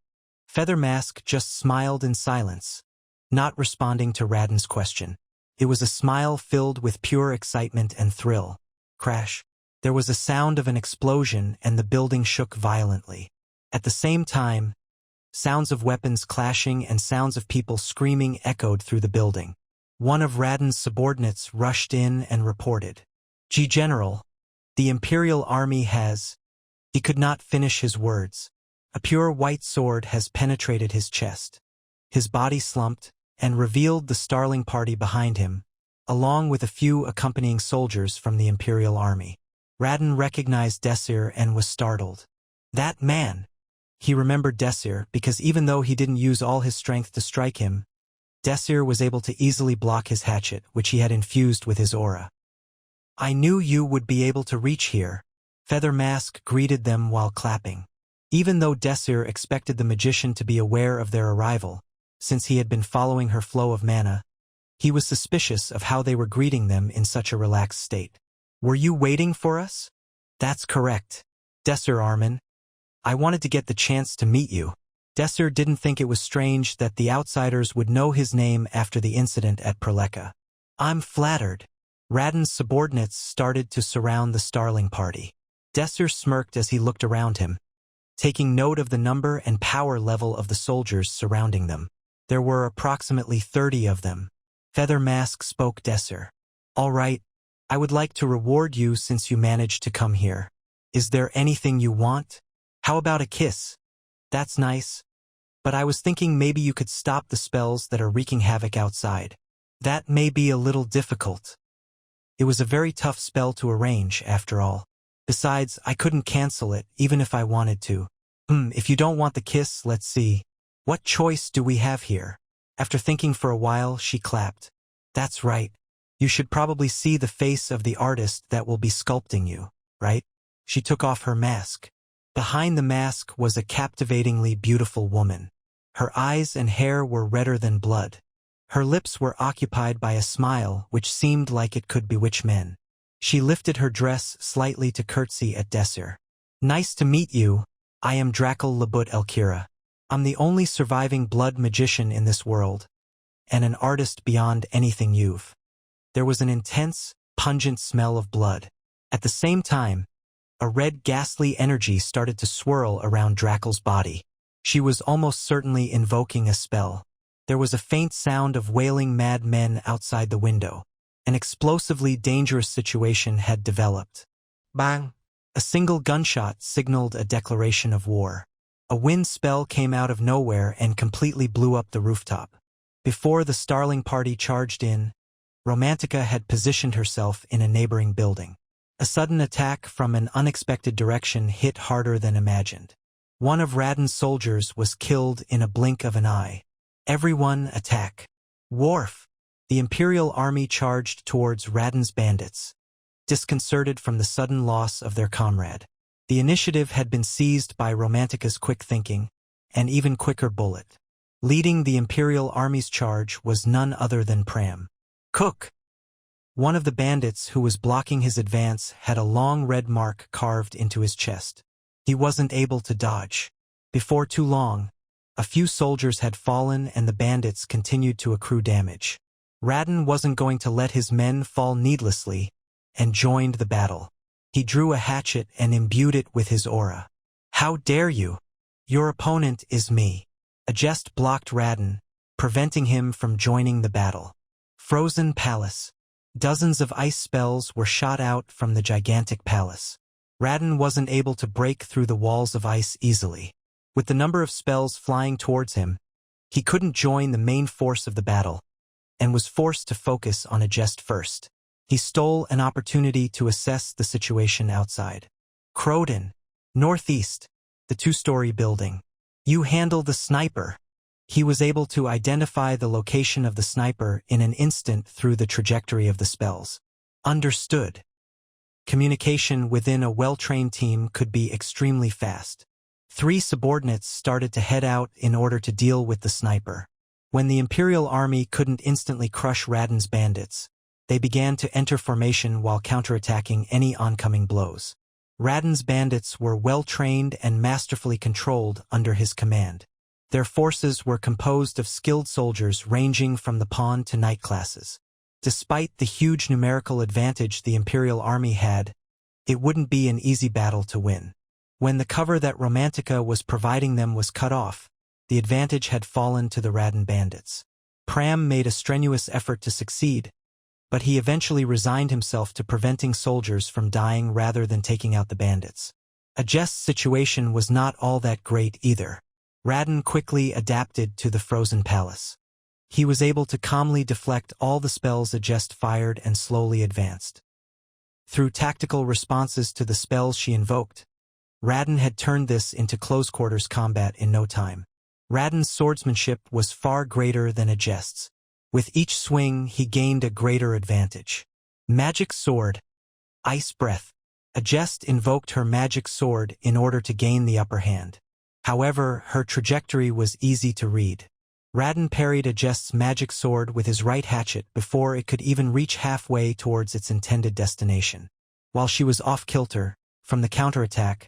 Feather Mask just smiled in silence, not responding to Radin's question. It was a smile filled with pure excitement and thrill. Crash. There was a sound of an explosion and the building shook violently. At the same time, sounds of weapons clashing and sounds of people screaming echoed through the building. One of Radin's subordinates rushed in and reported. General, the Imperial army has... He could not finish his words. A pure white sword has penetrated his chest. His body slumped and revealed the Starling party behind him, along with a few accompanying soldiers from the Imperial army. Radin recognized Desir and was startled. That man! He remembered Desir because even though he didn't use all his strength to strike him, Desir was able to easily block his hatchet, which he had infused with his aura. I knew you would be able to reach here. Feather Mask greeted them while clapping. Even though Desir expected the magician to be aware of their arrival, since he had been following her flow of mana, he was suspicious of how they were greeting them in such a relaxed state. Were you waiting for us? That's correct. Desir Arman. I wanted to get the chance to meet you. Desir didn't think it was strange that the outsiders would know his name after the incident at Preleka. I'm flattered. Radin's subordinates started to surround the Starling party. Desir smirked as he looked around him, taking note of the number and power level of the soldiers surrounding them. There were approximately 30 of them. Feather Mask spoke Desir. All right, I would like to reward you since you managed to come here. Is there anything you want? How about a kiss? That's nice. But I was thinking maybe you could stop the spells that are wreaking havoc outside. That may be a little difficult. It was a very tough spell to arrange, after all. Besides, I couldn't cancel it, even if I wanted to. If you don't want the kiss, let's see. What choice do we have here? After thinking for a while, she clapped. That's right. You should probably see the face of the artist that will be sculpting you, right? She took off her mask. Behind the mask was a captivatingly beautiful woman. Her eyes and hair were redder than blood. Her lips were occupied by a smile which seemed like it could bewitch men. She lifted her dress slightly to curtsy at Desir. Nice to meet you. I am Drakul Labut Elkira. I'm the only surviving blood magician in this world, and an artist beyond anything you've. There was an intense, pungent smell of blood. At the same time, a red ghastly energy started to swirl around Drakul's body. She was almost certainly invoking a spell. There was a faint sound of wailing mad men outside the window. An explosively dangerous situation had developed. Bang! A single gunshot signaled a declaration of war. A wind spell came out of nowhere and completely blew up the rooftop. Before the Starling party charged in, Romantica had positioned herself in a neighboring building. A sudden attack from an unexpected direction hit harder than imagined. One of Radin's soldiers was killed in a blink of an eye. Everyone attack. Worf! The Imperial army charged towards Radin's bandits, disconcerted from the sudden loss of their comrade. The initiative had been seized by Romantica's quick thinking, and even quicker bullet. Leading the Imperial army's charge was none other than Pram. Cook! One of the bandits who was blocking his advance had a long red mark carved into his chest. He wasn't able to dodge. Before too long, a few soldiers had fallen and the bandits continued to accrue damage. Radin wasn't going to let his men fall needlessly, and joined the battle. He drew a hatchet and imbued it with his aura. How dare you? Your opponent is me. A jest blocked Radin, preventing him from joining the battle. Frozen Palace. Dozens of ice spells were shot out from the gigantic palace. Radin wasn't able to break through the walls of ice easily. With the number of spells flying towards him, he couldn't join the main force of the battle, and was forced to focus on a jest first. He stole an opportunity to assess the situation outside. Croden, northeast, the two-story building. You handle the sniper. He was able to identify the location of the sniper in an instant through the trajectory of the spells. Understood. Communication within a well-trained team could be extremely fast. 3 subordinates started to head out in order to deal with the sniper. When the Imperial army couldn't instantly crush Radin's bandits, they began to enter formation while counterattacking any oncoming blows. Radin's bandits were well-trained and masterfully controlled under his command. Their forces were composed of skilled soldiers ranging from the pawn to knight classes. Despite the huge numerical advantage the Imperial army had, it wouldn't be an easy battle to win. When the cover that Romantica was providing them was cut off, the advantage had fallen to the Radin bandits. Pram made a strenuous effort to succeed, but he eventually resigned himself to preventing soldiers from dying rather than taking out the bandits. A jest situation was not all that great either. Radin quickly adapted to the frozen palace. He was able to calmly deflect all the spells a jest fired and slowly advanced. Through tactical responses to the spells she invoked, Radin had turned this into close-quarters combat in no time. Radin's swordsmanship was far greater than Ajest's. With each swing, he gained a greater advantage. Magic Sword. Ice Breath. Ajest invoked her magic sword in order to gain the upper hand. However, her trajectory was easy to read. Radin parried Ajest's magic sword with his right hatchet before it could even reach halfway towards its intended destination. While she was off-kilter, from the counterattack,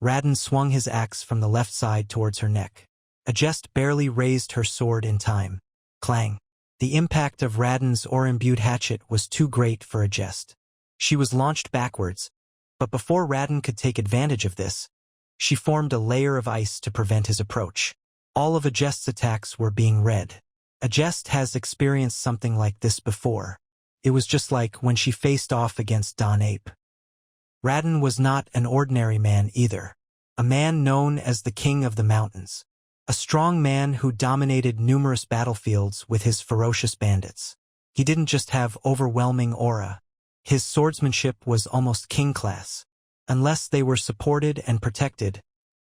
Radin swung his axe from the left side towards her neck. Ajest barely raised her sword in time. Clang. The impact of Radin's aura-imbued hatchet was too great for Ajest. She was launched backwards, but before Radin could take advantage of this, she formed a layer of ice to prevent his approach. All of Ajest's attacks were being read. Ajest has experienced something like this before. It was just like when she faced off against Don Ape. Radin was not an ordinary man either. A man known as the King of the Mountains. A strong man who dominated numerous battlefields with his ferocious bandits. He didn't just have overwhelming aura. His swordsmanship was almost king-class. Unless they were supported and protected,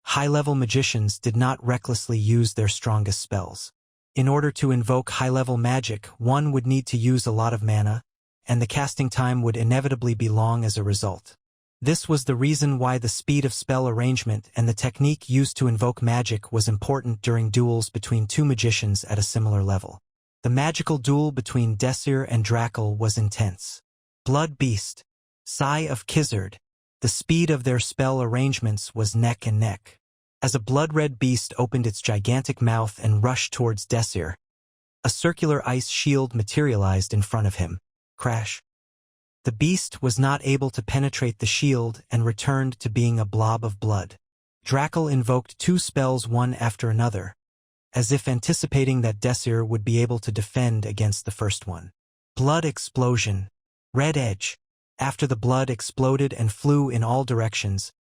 high-level magicians did not recklessly use their strongest spells. In order to invoke high-level magic, one would need to use a lot of mana, and the casting time would inevitably be long as a result. This was the reason why the speed of spell arrangement and the technique used to invoke magic was important during duels between two magicians at a similar level. The magical duel between Desir and Drakel was intense. Blood Beast. Sigh of Kizard. The speed of their spell arrangements was neck and neck. As a blood-red beast opened its gigantic mouth and rushed towards Desir, a circular ice shield materialized in front of him. Crash. The beast was not able to penetrate the shield and returned to being a blob of blood. Drakel invoked two spells one after another, as if anticipating that Desir would be able to defend against the first one. Blood Explosion. Red Edge. After the blood exploded and flew in all directions,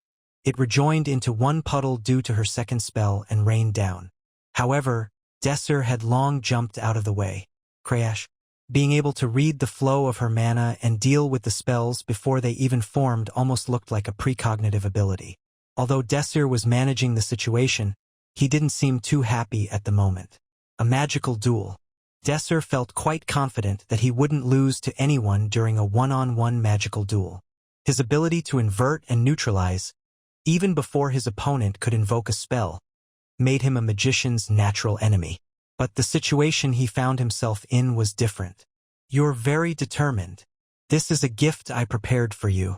it rejoined into one puddle due to her second spell and rained down. However, Desir had long jumped out of the way. Crash. Being able to read the flow of her mana and deal with the spells before they even formed almost looked like a precognitive ability. Although Desir was managing the situation, he didn't seem too happy at the moment. A magical duel. Desir felt quite confident that he wouldn't lose to anyone during a one-on-one magical duel. His ability to invert and neutralize, even before his opponent could invoke a spell, made him a magician's natural enemy. But the situation he found himself in was different. You're very determined. This is a gift I prepared for you.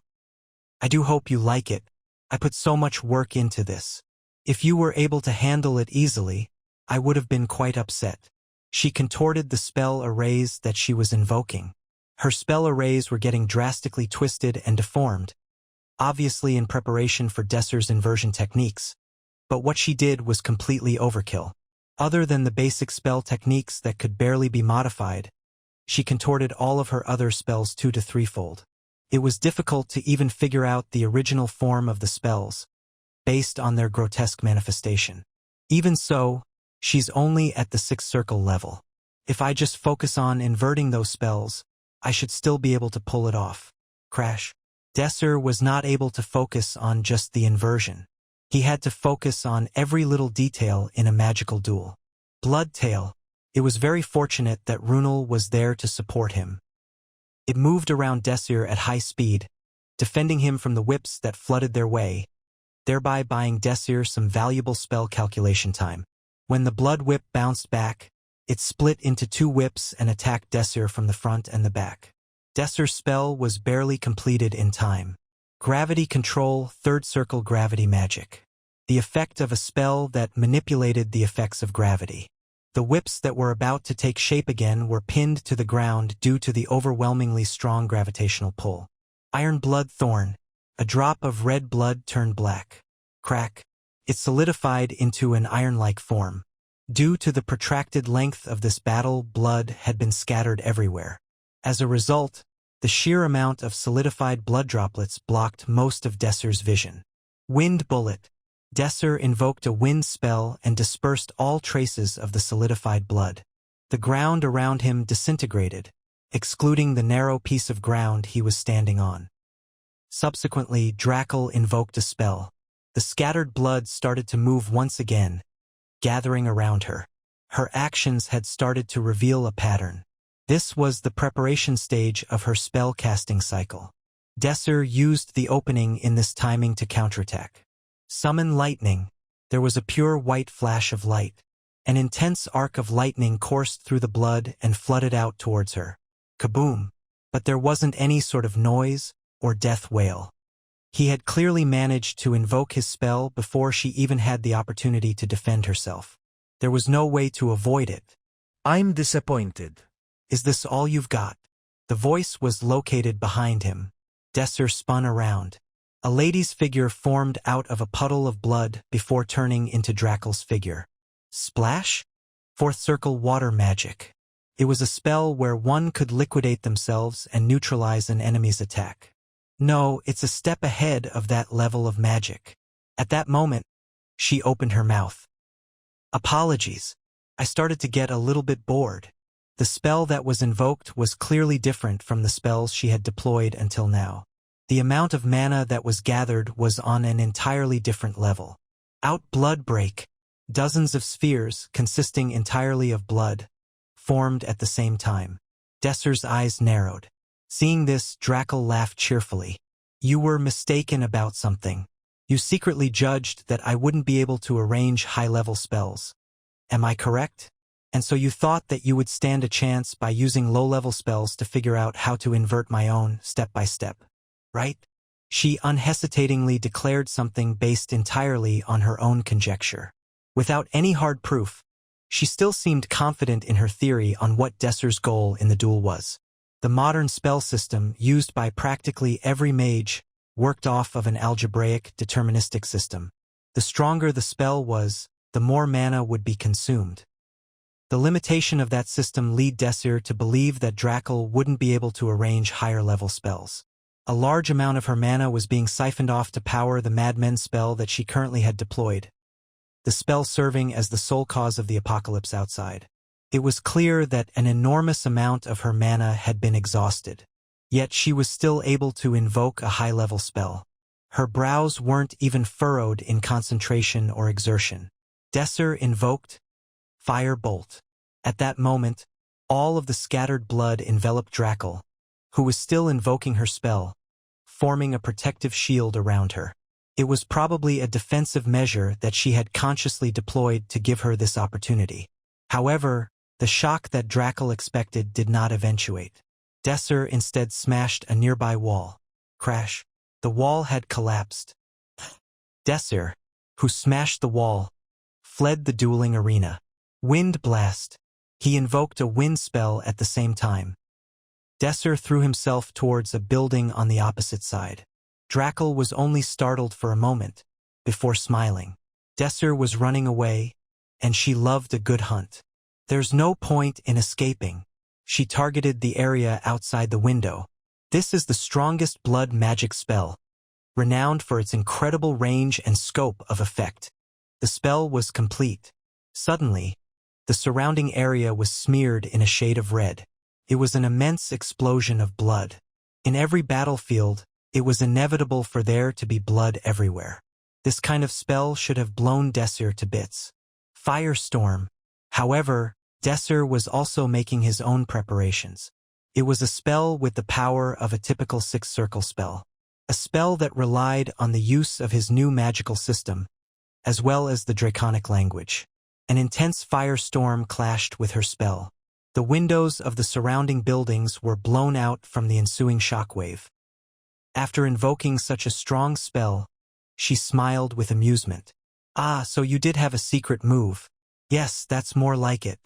I do hope you like it. I put so much work into this. If you were able to handle it easily, I would have been quite upset. She contorted the spell arrays that she was invoking. Her spell arrays were getting drastically twisted and deformed, obviously in preparation for Desir's inversion techniques. But what she did was completely overkill. Other than the basic spell techniques that could barely be modified, she contorted all of her other spells 2 to 3-fold. It was difficult to even figure out the original form of the spells, based on their grotesque manifestation. Even so, she's only at the 6th circle level. If I just focus on inverting those spells, I should still be able to pull it off. Crash. Desir was not able to focus on just the inversion. He had to focus on every little detail in a magical duel. Bloodtail. It was very fortunate that Runel was there to support him. It moved around Desir at high speed, defending him from the whips that flooded their way, thereby buying Desir some valuable spell calculation time. When the blood whip bounced back, it split into 2 whips and attacked Desir from the front and the back. Desir's spell was barely completed in time. Gravity Control 3rd Circle Gravity Magic. The effect of a spell that manipulated the effects of gravity. The whips that were about to take shape again were pinned to the ground due to the overwhelmingly strong gravitational pull. Iron Blood Thorn. A drop of red blood turned black. Crack. It solidified into an iron-like form. Due to the protracted length of this battle, blood had been scattered everywhere. As a result, the sheer amount of solidified blood droplets blocked most of Desir's vision. Wind Bullet. Desir invoked a wind spell and dispersed all traces of the solidified blood. The ground around him disintegrated, excluding the narrow piece of ground he was standing on. Subsequently, Drakel invoked a spell. The scattered blood started to move once again, gathering around her. Her actions had started to reveal a pattern. This was the preparation stage of her spell-casting cycle. Desir used the opening in this timing to counterattack. Summon lightning. There was a pure white flash of light. An intense arc of lightning coursed through the blood and flooded out towards her. Kaboom! But there wasn't any sort of noise or death wail. He had clearly managed to invoke his spell before she even had the opportunity to defend herself. There was no way to avoid it.
I'm disappointed.
Is this all you've got? The voice was located behind him. Desir spun around. A lady's figure formed out of a puddle of blood before turning into Drakel's figure. Splash? Fourth circle water magic. It was a spell where one could liquidate themselves and neutralize an enemy's attack. No, it's a step ahead of that level of magic. At that moment, she opened her mouth. Apologies. I started to get a little bit bored. The spell that was invoked was clearly different from the spells she had deployed until now. The amount of mana that was gathered was on an entirely different level. Out blood break. Dozens of spheres, consisting entirely of blood, formed at the same time. Desir's eyes narrowed. Seeing this, Drakel laughed cheerfully. You were mistaken about something. You secretly judged that I wouldn't be able to arrange high-level spells. Am I correct? And so you thought that you would stand a chance by using low-level spells to figure out how to invert my own step by step, right? She unhesitatingly declared something based entirely on her own conjecture. Without any hard proof, she still seemed confident in her theory on what Desir's goal in the duel was. The modern spell system, used by practically every mage, worked off of an algebraic, deterministic system. The stronger the spell was, the more mana would be consumed. The limitation of that system led Desir to believe that Drakel wouldn't be able to arrange higher-level spells. A large amount of her mana was being siphoned off to power the Madmen spell that she currently had deployed, the spell serving as the sole cause of the apocalypse outside. It was clear that an enormous amount of her mana had been exhausted. Yet she was still able to invoke a high-level spell. Her brows weren't even furrowed in concentration or exertion. Desir invoked Fire Bolt. At that moment, all of the scattered blood enveloped Drakel, who was still invoking her spell, forming a protective shield around her. It was probably a defensive measure that she had consciously deployed to give her this opportunity. However, the shock that Drakel expected did not eventuate. Desir instead smashed a nearby wall. Crash. The wall had collapsed. Desir, who smashed the wall, fled the dueling arena. Wind Blast. He invoked a wind spell at the same time. Desir threw himself towards a building on the opposite side. Drakel was only startled for a moment, before smiling. Desir was running away, and she loved a good hunt. There's no point in escaping. She targeted the area outside the window. This is the strongest blood magic spell, renowned for its incredible range and scope of effect. The spell was complete. Suddenly, the surrounding area was smeared in a shade of red. It was an immense explosion of blood. In every battlefield, it was inevitable for there to be blood everywhere. This kind of spell should have blown Desir to bits. Firestorm. However, Desir was also making his own preparations. It was a spell with the power of a typical six-circle spell. A spell that relied on the use of his new magical system, as well as the draconic language. An intense firestorm clashed with her spell. The windows of the surrounding buildings were blown out from the ensuing shockwave. After invoking such a strong spell, she smiled with amusement. Ah, so you did have a secret move. Yes, that's more like it.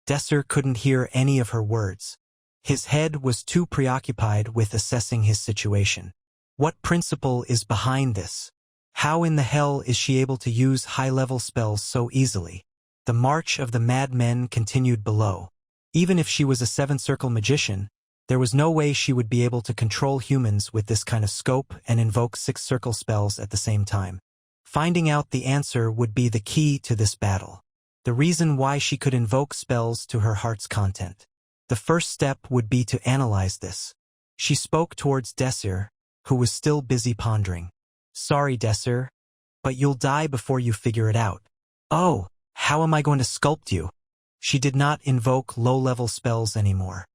Desir couldn't hear any of her words. His head was too preoccupied with assessing his situation. What principle is behind this? How in the hell is she able to use high-level spells so easily? The march of the madmen continued below. Even if she was a seven-circle magician, there was no way she would be able to control humans with this kind of scope and invoke six-circle spells at the same time. Finding out the answer would be the key to this battle. The reason why she could invoke spells to her heart's content. The first step would be to analyze this. She spoke towards Desir, who was still busy pondering. Sorry, Desir. but you'll die before you figure it out. Oh, how am I going to sculpt you? She did not invoke low-level spells anymore.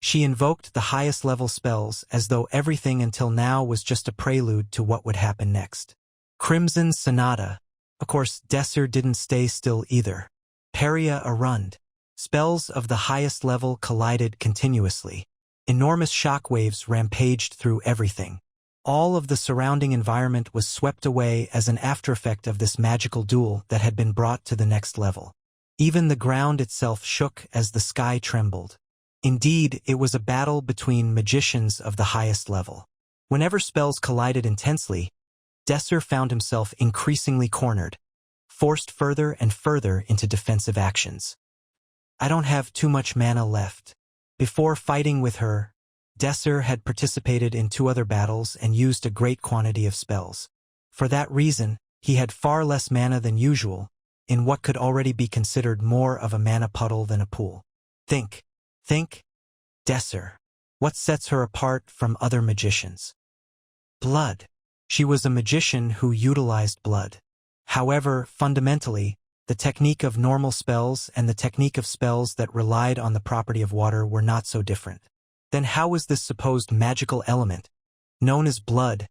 She invoked the highest-level spells as though everything until now was just a prelude to what would happen next. Crimson Sonata. Of course, Desir didn't stay still either. Peria Arund. Spells of the highest level collided continuously. Enormous shockwaves rampaged through everything. All of the surrounding environment was swept away as an aftereffect of this magical duel that had been brought to the next level. Even the ground itself shook as the sky trembled. Indeed, it was a battle between magicians of the highest level. Whenever spells collided intensely, Desir found himself increasingly cornered, forced further and further into defensive actions. I don't have too much mana left. Before fighting with her, Desir had participated in 2 other battles and used a great quantity of spells. For that reason, he had far less mana than usual, in what could already be considered more of a mana puddle than a pool. Think. Desir. What sets her apart from other magicians? Blood. She was a magician who utilized blood. However, fundamentally, the technique of normal spells and the technique of spells that relied on the property of water were not so different. Then how was this supposed magical element, known as blood,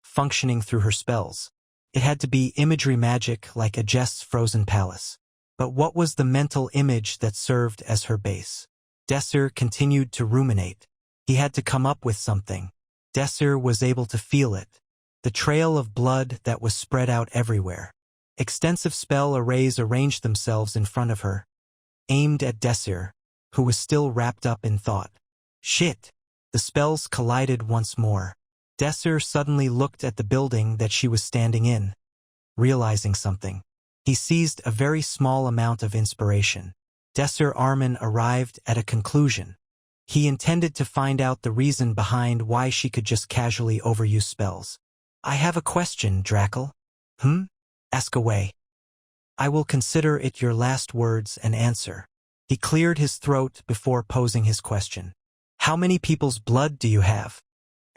functioning through her spells? It had to be imagery magic like a jest's frozen palace. But what was the mental image that served as her base? Desir continued to ruminate. He had to come up with something. Desir was able to feel it. The trail of blood that was spread out everywhere. Extensive spell arrays arranged themselves in front of her, aimed at Desir, who was still wrapped up in thought. Shit! The spells collided once more. Desir suddenly looked at the building that she was standing in, realizing something. He seized a very small amount of inspiration. Desir Arman arrived at a conclusion. He intended to find out the reason behind why she could just casually overuse spells. I have a question, Drakel. Ask away. I will consider it your last words and answer. He cleared his throat before posing his question. How many people's blood do you have?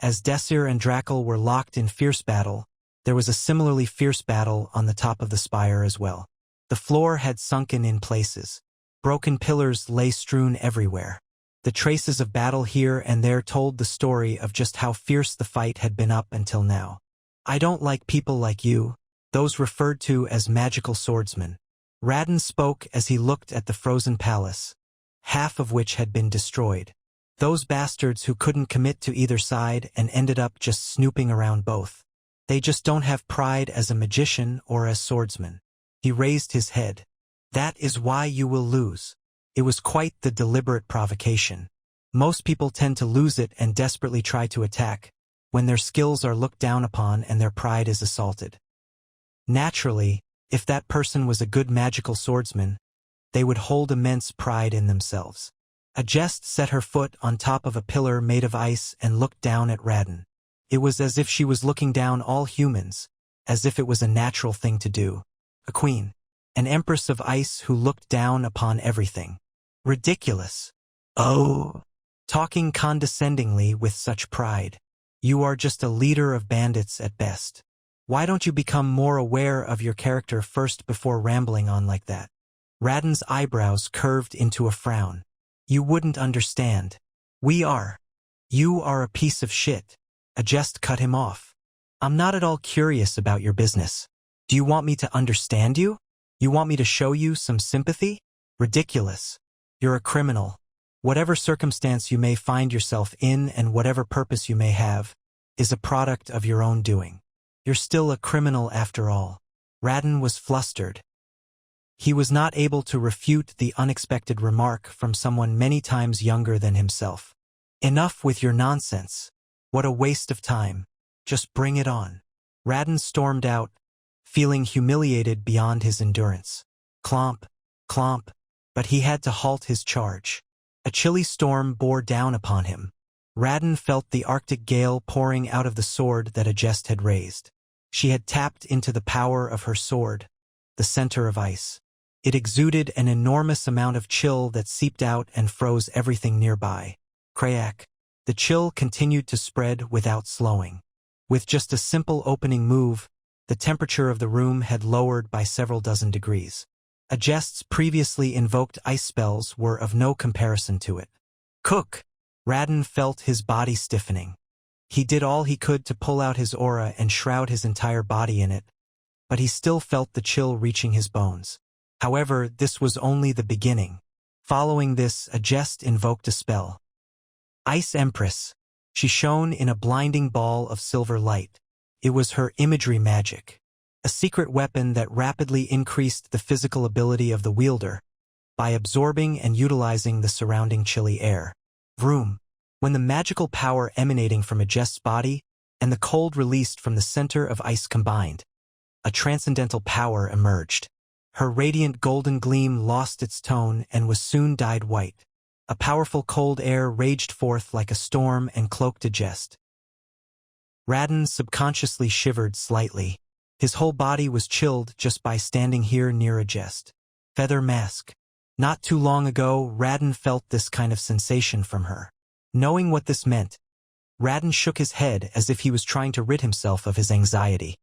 As Desir and Drakel were locked in fierce battle, there was a similarly fierce battle on the top of the spire as well. The floor had sunken in places. Broken pillars lay strewn everywhere. The traces of battle here and there told the story of just how fierce the fight had been up until now. I don't like people like you, those referred to as magical swordsmen. Radin spoke as he looked at the frozen palace, half of which had been destroyed. Those bastards who couldn't commit to either side and ended up just snooping around both. They just don't have pride as a magician or as swordsman. He raised his head. That is why you will lose. It was quite the deliberate provocation. Most people tend to lose it and desperately try to attack, when their skills are looked down upon and their pride is assaulted. Naturally, if that person was a good magical swordsman, they would hold immense pride in themselves. A jest set her foot on top of a pillar made of ice and looked down at Radin. It was as if she was looking down all humans, as if it was a natural thing to do. A queen, an empress of ice who looked down upon everything. Ridiculous. Oh. Talking condescendingly with such pride. You are just a leader of bandits at best. Why don't you become more aware of your character first before rambling on like that? Radin's eyebrows curved into a frown. You wouldn't understand. You are a piece of shit. A jest cut him off. I'm not at all curious about your business. Do you want me to understand you? You want me to show you some sympathy? Ridiculous. You're a criminal. Whatever circumstance you may find yourself in and whatever purpose you may have, is a product of your own doing. You're still a criminal after all. Radin was flustered. He was not able to refute the unexpected remark from someone many times younger than himself. Enough with your nonsense. What a waste of time. Just bring it on. Radin stormed out, feeling humiliated beyond his endurance. Clomp, clomp, but he had to halt his charge. A chilly storm bore down upon him. Radin felt the Arctic gale pouring out of the sword that a jest had raised. She had tapped into the power of her sword, the center of ice. It exuded an enormous amount of chill that seeped out and froze everything nearby. Crack. The chill continued to spread without slowing. With just a simple opening move, The temperature of the room had lowered by several dozen degrees. Adjest's previously invoked ice spells were of no comparison to it. Cook! Radin felt his body stiffening. He did all he could to pull out his aura and shroud his entire body in it, but he still felt the chill reaching his bones. However, this was only the beginning. Following this, Adjest invoked a spell. Ice Empress. She shone in a blinding ball of silver light. It was her imagery magic, a secret weapon that rapidly increased the physical ability of the wielder by absorbing and utilizing the surrounding chilly air. Vroom! When the magical power emanating from Adjest's body and the cold released from the center of ice combined, a transcendental power emerged. Her radiant golden gleam lost its tone and was soon dyed white. A powerful cold air raged forth like a storm and cloaked Adjest. Radin subconsciously shivered slightly. His whole body was chilled just by standing here near Adjest. Feather mask. Not too long ago, Radin felt this kind of sensation from her. Knowing what this meant, Radin shook his head as if he was trying to rid himself of his anxiety.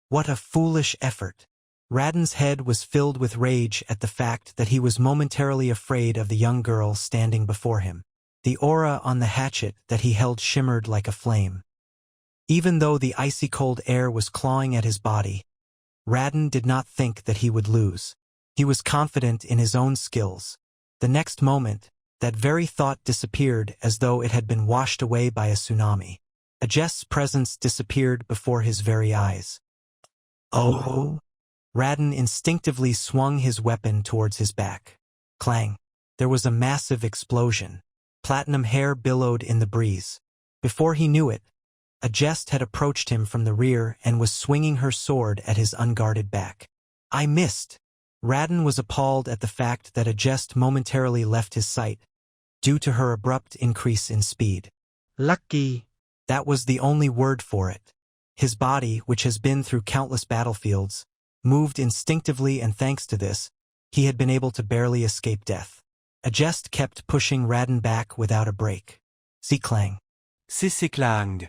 What a foolish effort. Radin's head was filled with rage at the fact that he was momentarily afraid of the young girl standing before him. The aura on the hatchet that he held shimmered like a flame. Even though the icy cold air was clawing at his body, Radin did not think that he would lose. He was confident in his own skills. The next moment, that very thought disappeared as though it had been washed away by a tsunami. Adjest's presence disappeared before his very eyes. Oh! Radin instinctively swung his weapon towards his back. Clang! There was a massive explosion. Platinum hair billowed in the breeze. Before he knew it, Adjest had approached him from the rear and was swinging her sword at his unguarded back. I missed! Radin was appalled at the fact that Adjest momentarily left his sight, due to her abrupt increase in speed.
Lucky.
That was the only word for it. His body, which has been through countless battlefields, moved instinctively, and thanks to this, he had been able to barely escape death. Adjest kept pushing Radin back without a break. Clang.
Clang.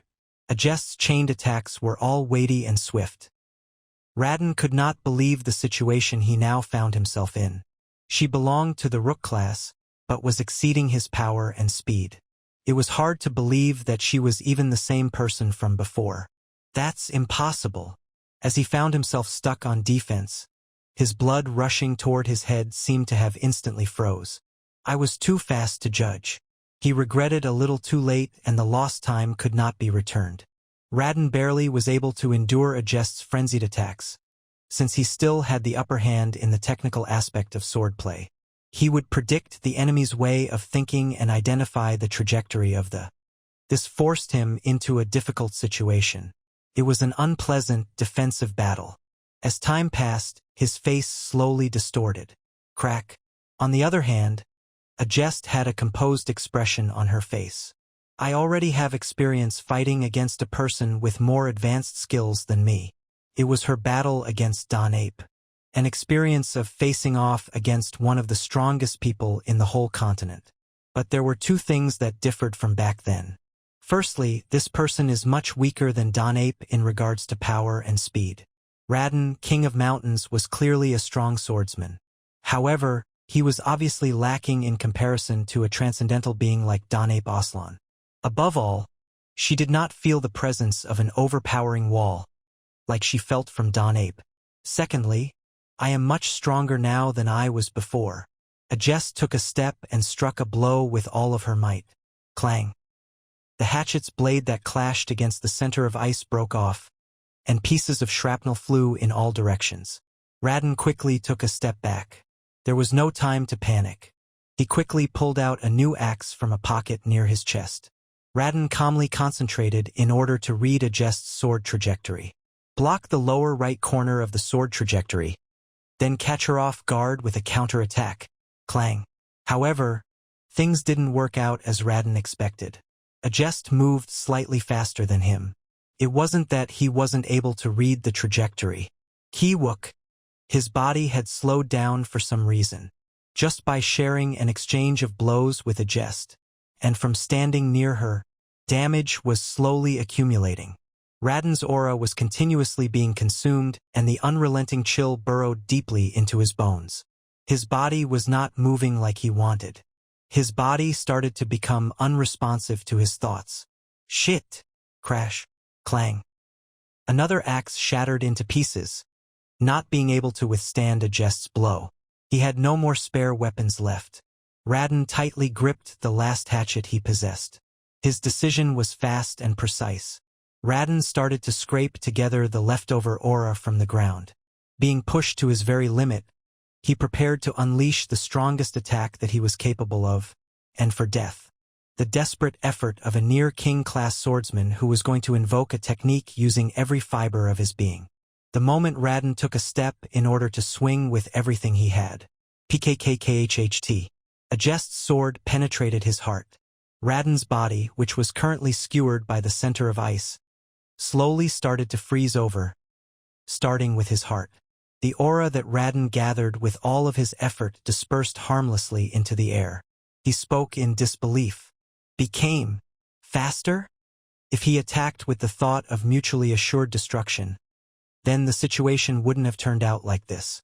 Adjest's chained attacks were all weighty and swift. Radin could not believe the situation he now found himself in. She belonged to the Rook class, but was exceeding his power and speed. It was hard to believe that she was even the same person from before. That's impossible. As he found himself stuck on defense, his blood rushing toward his head seemed to have instantly froze. I was too fast to judge. He regretted a little too late, and the lost time could not be returned. Radin barely was able to endure Adjest's frenzied attacks, since he still had the upper hand in the technical aspect of swordplay. He would predict the enemy's way of thinking and identify the trajectory of the. This forced him into a difficult situation. It was an unpleasant, defensive battle. As time passed, his face slowly distorted. Crack. On the other hand, Adjest had a composed expression on her face. I already have experience fighting against a person with more advanced skills than me. It was her battle against Don Ape. An experience of facing off against one of the strongest people in the whole continent. But there were two things that differed from back then. Firstly, this person is much weaker than Don Ape in regards to power and speed. Radin, King of Mountains, was clearly a strong swordsman. However, he was obviously lacking in comparison to a transcendental being like Don Ape Aslan. Above all, she did not feel the presence of an overpowering wall, like she felt from Don Ape. Secondly, I am much stronger now than I was before. Adjest took a step and struck a blow with all of her might. Clang. The hatchet's blade that clashed against the center of ice broke off, and pieces of shrapnel flew in all directions. Radin quickly took a step back. There was no time to panic. He quickly pulled out a new axe from a pocket near his chest. Radin calmly concentrated in order to read Adjest's sword trajectory. Block the lower right corner of the sword trajectory, then catch her off guard with a counterattack. Clang. However, things didn't work out as Radin expected. Adjest moved slightly faster than him. It wasn't that he wasn't able to read the trajectory. Kiwook. His body had slowed down for some reason. Just by sharing an exchange of blows with Adjest, and from standing near her, damage was slowly accumulating. Radin's aura was continuously being consumed, and the unrelenting chill burrowed deeply into his bones. His body was not moving like he wanted. His body started to become unresponsive to his thoughts. Shit! Crash. Clang. Another axe shattered into pieces, not being able to withstand a jest's blow. He had no more spare weapons left. Radin tightly gripped the last hatchet he possessed. His decision was fast and precise. Radin started to scrape together the leftover aura from the ground. Being pushed to his very limit, he prepared to unleash the strongest attack that he was capable of, and for death. The desperate effort of a near-king-class swordsman who was going to invoke a technique using every fiber of his being. The moment Radin took a step in order to swing with everything he had. PKKKHHT. A jest's sword penetrated his heart. Radin's body, which was currently skewered by the center of ice, slowly started to freeze over, starting with his heart. The aura that Radin gathered with all of his effort dispersed harmlessly into the air. He spoke in disbelief. Became faster? If he attacked with the thought of mutually assured destruction, then the situation wouldn't have turned out like this.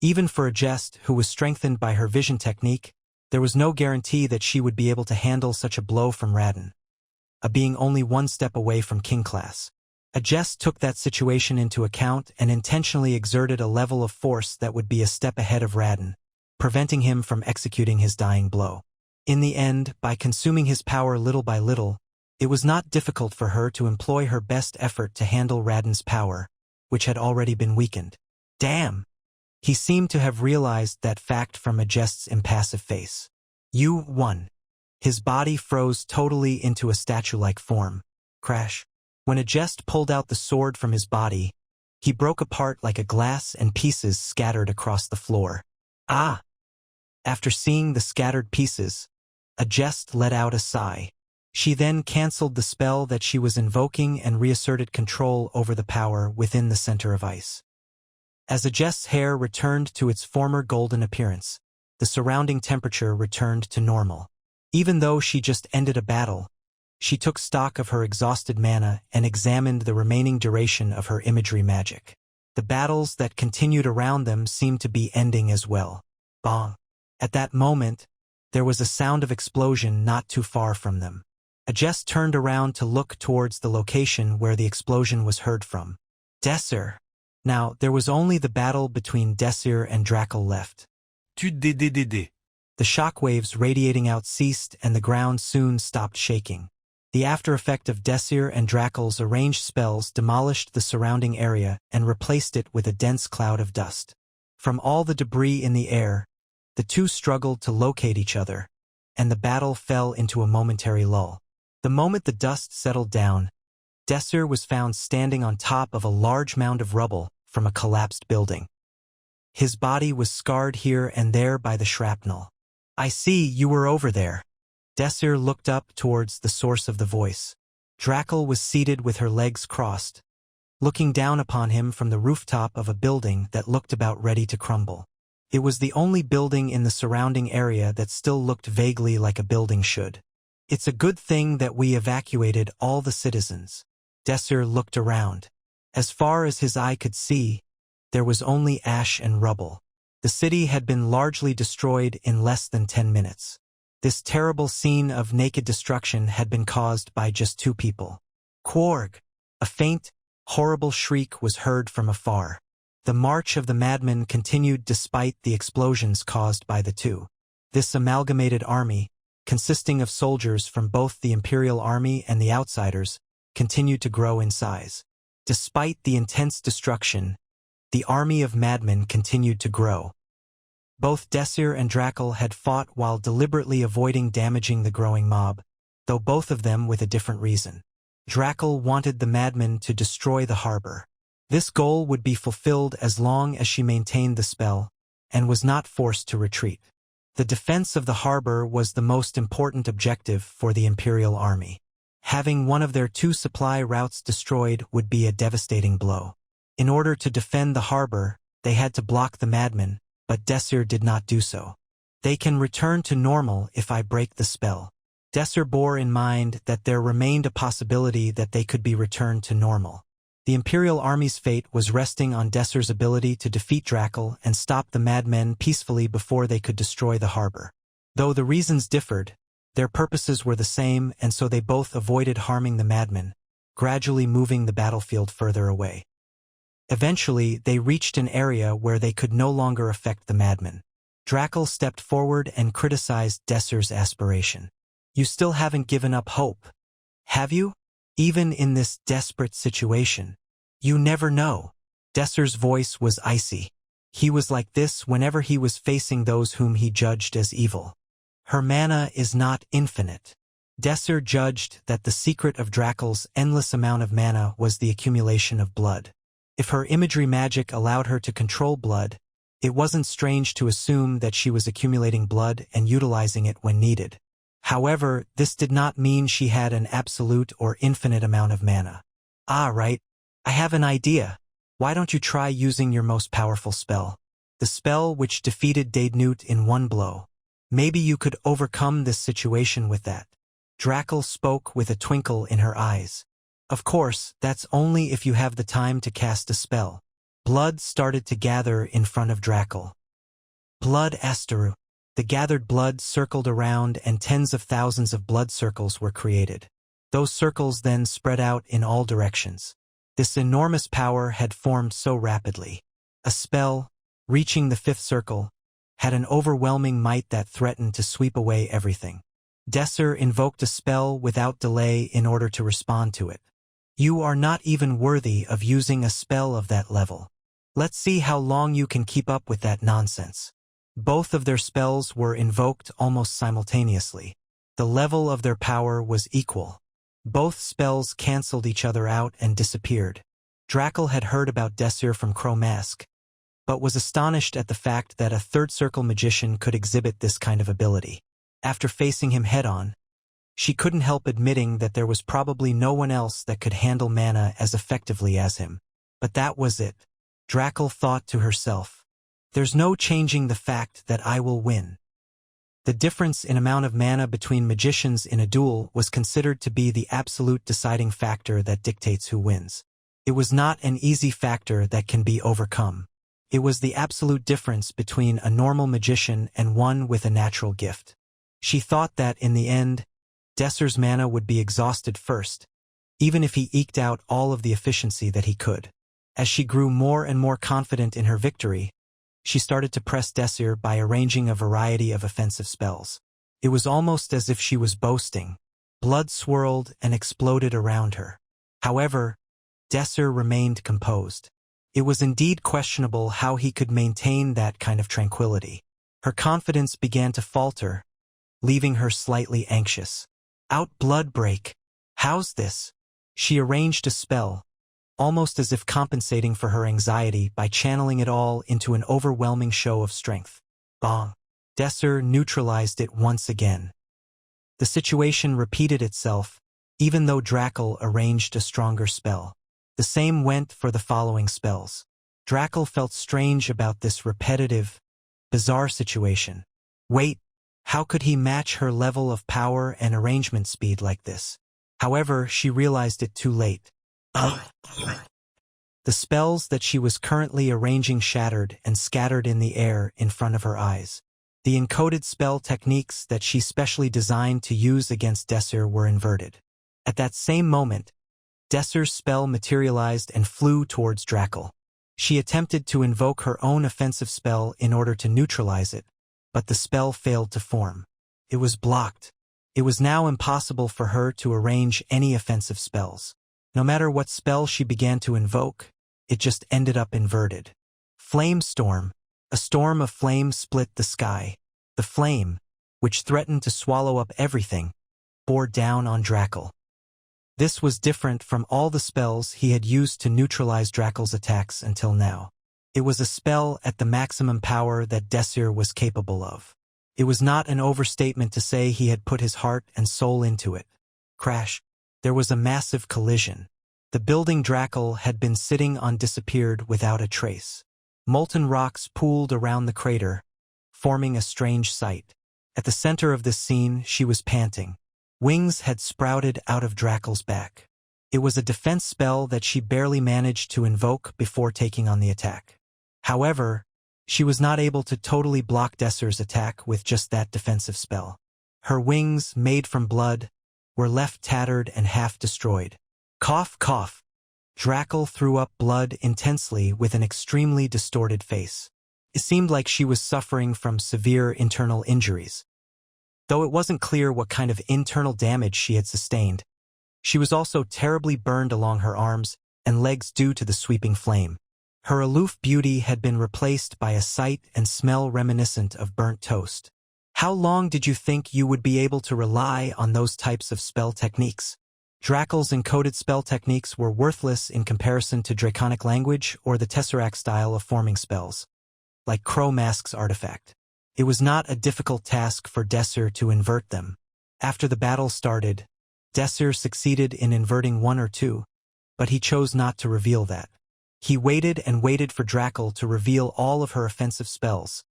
Even for a jest who was strengthened by her vision technique, there was no guarantee that she would be able to handle such a blow from Radin, a being only one step away from king class. A jest took that situation into account and intentionally exerted a level of force that would be a step ahead of Radin, preventing him from executing his dying blow. In the end, by consuming his power little by little, it was not difficult for her to employ her best effort to handle Radin's power, which had already been weakened. Damn! He seemed to have realized that fact from a jest's impassive face. You won. His body froze totally into a statue-like form. Crash. When a jest pulled out the sword from his body, he broke apart like a glass and pieces scattered across the floor. Ah! After seeing the scattered pieces, a jest let out a sigh. She then cancelled the spell that she was invoking and reasserted control over the power within the center of ice. As a jest's hair returned to its former golden appearance, the surrounding temperature returned to normal. Even though she just ended a battle, she took stock of her exhausted mana and examined the remaining duration of her imagery magic. The battles that continued around them seemed to be ending as well. Bong. At that moment, there was a sound of explosion not too far from them. A jest turned around to look towards the location where the explosion was heard from. Desir. Now, there was only the battle between Desir and Drakel left.
TUDDDD.
The shockwaves radiating out ceased and the ground soon stopped shaking. The after effect of Desir and Drakel's arranged spells demolished the surrounding area and replaced it with a dense cloud of dust. From all the debris in the air, the two struggled to locate each other, and the battle fell into a momentary lull. The moment the dust settled down, Desir was found standing on top of a large mound of rubble from a collapsed building. His body was scarred here and there by the shrapnel. I see you were over there. Desir looked up towards the source of the voice. Drakel was seated with her legs crossed, looking down upon him from the rooftop of a building that looked about ready to crumble. It was the only building in the surrounding area that still looked vaguely like a building should. It's a good thing that we evacuated all the citizens. Desir looked around. As far as his eye could see, there was only ash and rubble. The city had been largely destroyed in less than 10 minutes. This terrible scene of naked destruction had been caused by just two people. Quarg! A faint, horrible shriek was heard from afar. The march of the madmen continued despite the explosions caused by the two. This amalgamated army, consisting of soldiers from both the Imperial Army and the outsiders, continued to grow in size. Despite the intense destruction, the army of madmen continued to grow. Both Desir and Drakel had fought while deliberately avoiding damaging the growing mob, though both of them with a different reason. Drakel wanted the madmen to destroy the harbor. This goal would be fulfilled as long as she maintained the spell, and was not forced to retreat. The defense of the harbor was the most important objective for the Imperial Army. Having one of their two supply routes destroyed would be a devastating blow. In order to defend the harbor, they had to block the madmen, but Desir did not do so. They can return to normal if I break the spell. Desir bore in mind that there remained a possibility that they could be returned to normal. The Imperial Army's fate was resting on Desir's ability to defeat Drackle and stop the madmen peacefully before they could destroy the harbor. Though the reasons differed, their purposes were the same, and so they both avoided harming the madmen, gradually moving the battlefield further away. Eventually, they reached an area where they could no longer affect the madmen. Drackle stepped forward and criticized Desir's aspiration. "You still haven't given up hope, have you? Even in this desperate situation? You never know." Desir's voice was icy. He was like this whenever he was facing those whom he judged as evil. "Her mana is not infinite." Desir judged that the secret of Drackle's endless amount of mana was the accumulation of blood. If her imagery magic allowed her to control blood, it wasn't strange to assume that she was accumulating blood and utilizing it when needed. However, this did not mean she had an absolute or infinite amount of mana. "Ah, right. I have an idea. Why don't you try using your most powerful spell? The spell which defeated Daednut in one blow. Maybe you could overcome this situation with that." Drackle spoke with a twinkle in her eyes. "Of course, that's only if you have the time to cast a spell." Blood started to gather in front of Drackle. Blood Asteru. The gathered blood circled around, and tens of thousands of blood circles were created. Those circles then spread out in all directions. This enormous power had formed so rapidly. A spell, reaching the fifth circle, had an overwhelming might that threatened to sweep away everything. Desir invoked a spell without delay in order to respond to it. "You are not even worthy of using a spell of that level. Let's see how long you can keep up with that nonsense." Both of their spells were invoked almost simultaneously. The level of their power was equal. Both spells cancelled each other out and disappeared. Drackle had heard about Desir from Crow Mask, but was astonished at the fact that a third-circle magician could exhibit this kind of ability. After facing him head-on, she couldn't help admitting that there was probably no one else that could handle mana as effectively as him. But that was it. Drackle thought to herself, "There's no changing the fact that I will win." The difference in amount of mana between magicians in a duel was considered to be the absolute deciding factor that dictates who wins. It was not an easy factor that can be overcome. It was the absolute difference between a normal magician and one with a natural gift. She thought that, in the end, Desir's mana would be exhausted first, even if he eked out all of the efficiency that he could. As she grew more and more confident in her victory, she started to press Desir by arranging a variety of offensive spells. It was almost as if she was boasting. Blood swirled and exploded around her. However, Desir remained composed. It was indeed questionable how he could maintain that kind of tranquility. Her confidence began to falter, leaving her slightly anxious. "Out blood break. How's this?" She arranged a spell, almost as if compensating for her anxiety by channeling it all into an overwhelming show of strength. Bong! Desir neutralized it once again. The situation repeated itself, even though Drackle arranged a stronger spell. The same went for the following spells. Drackle felt strange about this repetitive, bizarre situation. Wait, how could he match her level of power and arrangement speed like this? However, she realized it too late. The spells that she was currently arranging shattered and scattered in the air in front of her eyes. The encoded spell techniques that she specially designed to use against Desir were inverted. At that same moment, Desir's spell materialized and flew towards Drackle. She attempted to invoke her own offensive spell in order to neutralize it, but the spell failed to form. It was blocked. It was now impossible for her to arrange any offensive spells. No matter what spell she began to invoke, it just ended up inverted. Flame storm. A storm of flame split the sky. The flame, which threatened to swallow up everything, bore down on Drackle. This was different from all the spells he had used to neutralize Drackle's attacks until now. It was a spell at the maximum power that Desir was capable of. It was not an overstatement to say he had put his heart and soul into it. Crash. There was a massive collision. The building Drackle had been sitting on disappeared without a trace. Molten rocks pooled around the crater, forming a strange sight. At the center of this scene, she was panting. Wings had sprouted out of Drakel's back. It was a defense spell that she barely managed to invoke before taking on the attack. However, she was not able to totally block Desir's attack with just that defensive spell. Her wings, made from blood, were left tattered and half destroyed. Cough, cough. Drakel threw up blood intensely with an extremely distorted face. It seemed like she was suffering from severe internal injuries. Though it wasn't clear what kind of internal damage she had sustained, she was also terribly burned along her arms and legs due to the sweeping flame. Her aloof beauty had been replaced by a sight and smell reminiscent of burnt toast. How long did you think you would be able to rely on those types of spell techniques? Drakel's encoded spell techniques were worthless in comparison to Draconic language or the Tesseract style of forming spells, like Crow Mask's artifact. It was not a difficult task for Desir to invert them. After the battle started, Desir succeeded in inverting one or two, but he chose not to reveal that. He waited and waited for Drakel to reveal all of her offensive spells,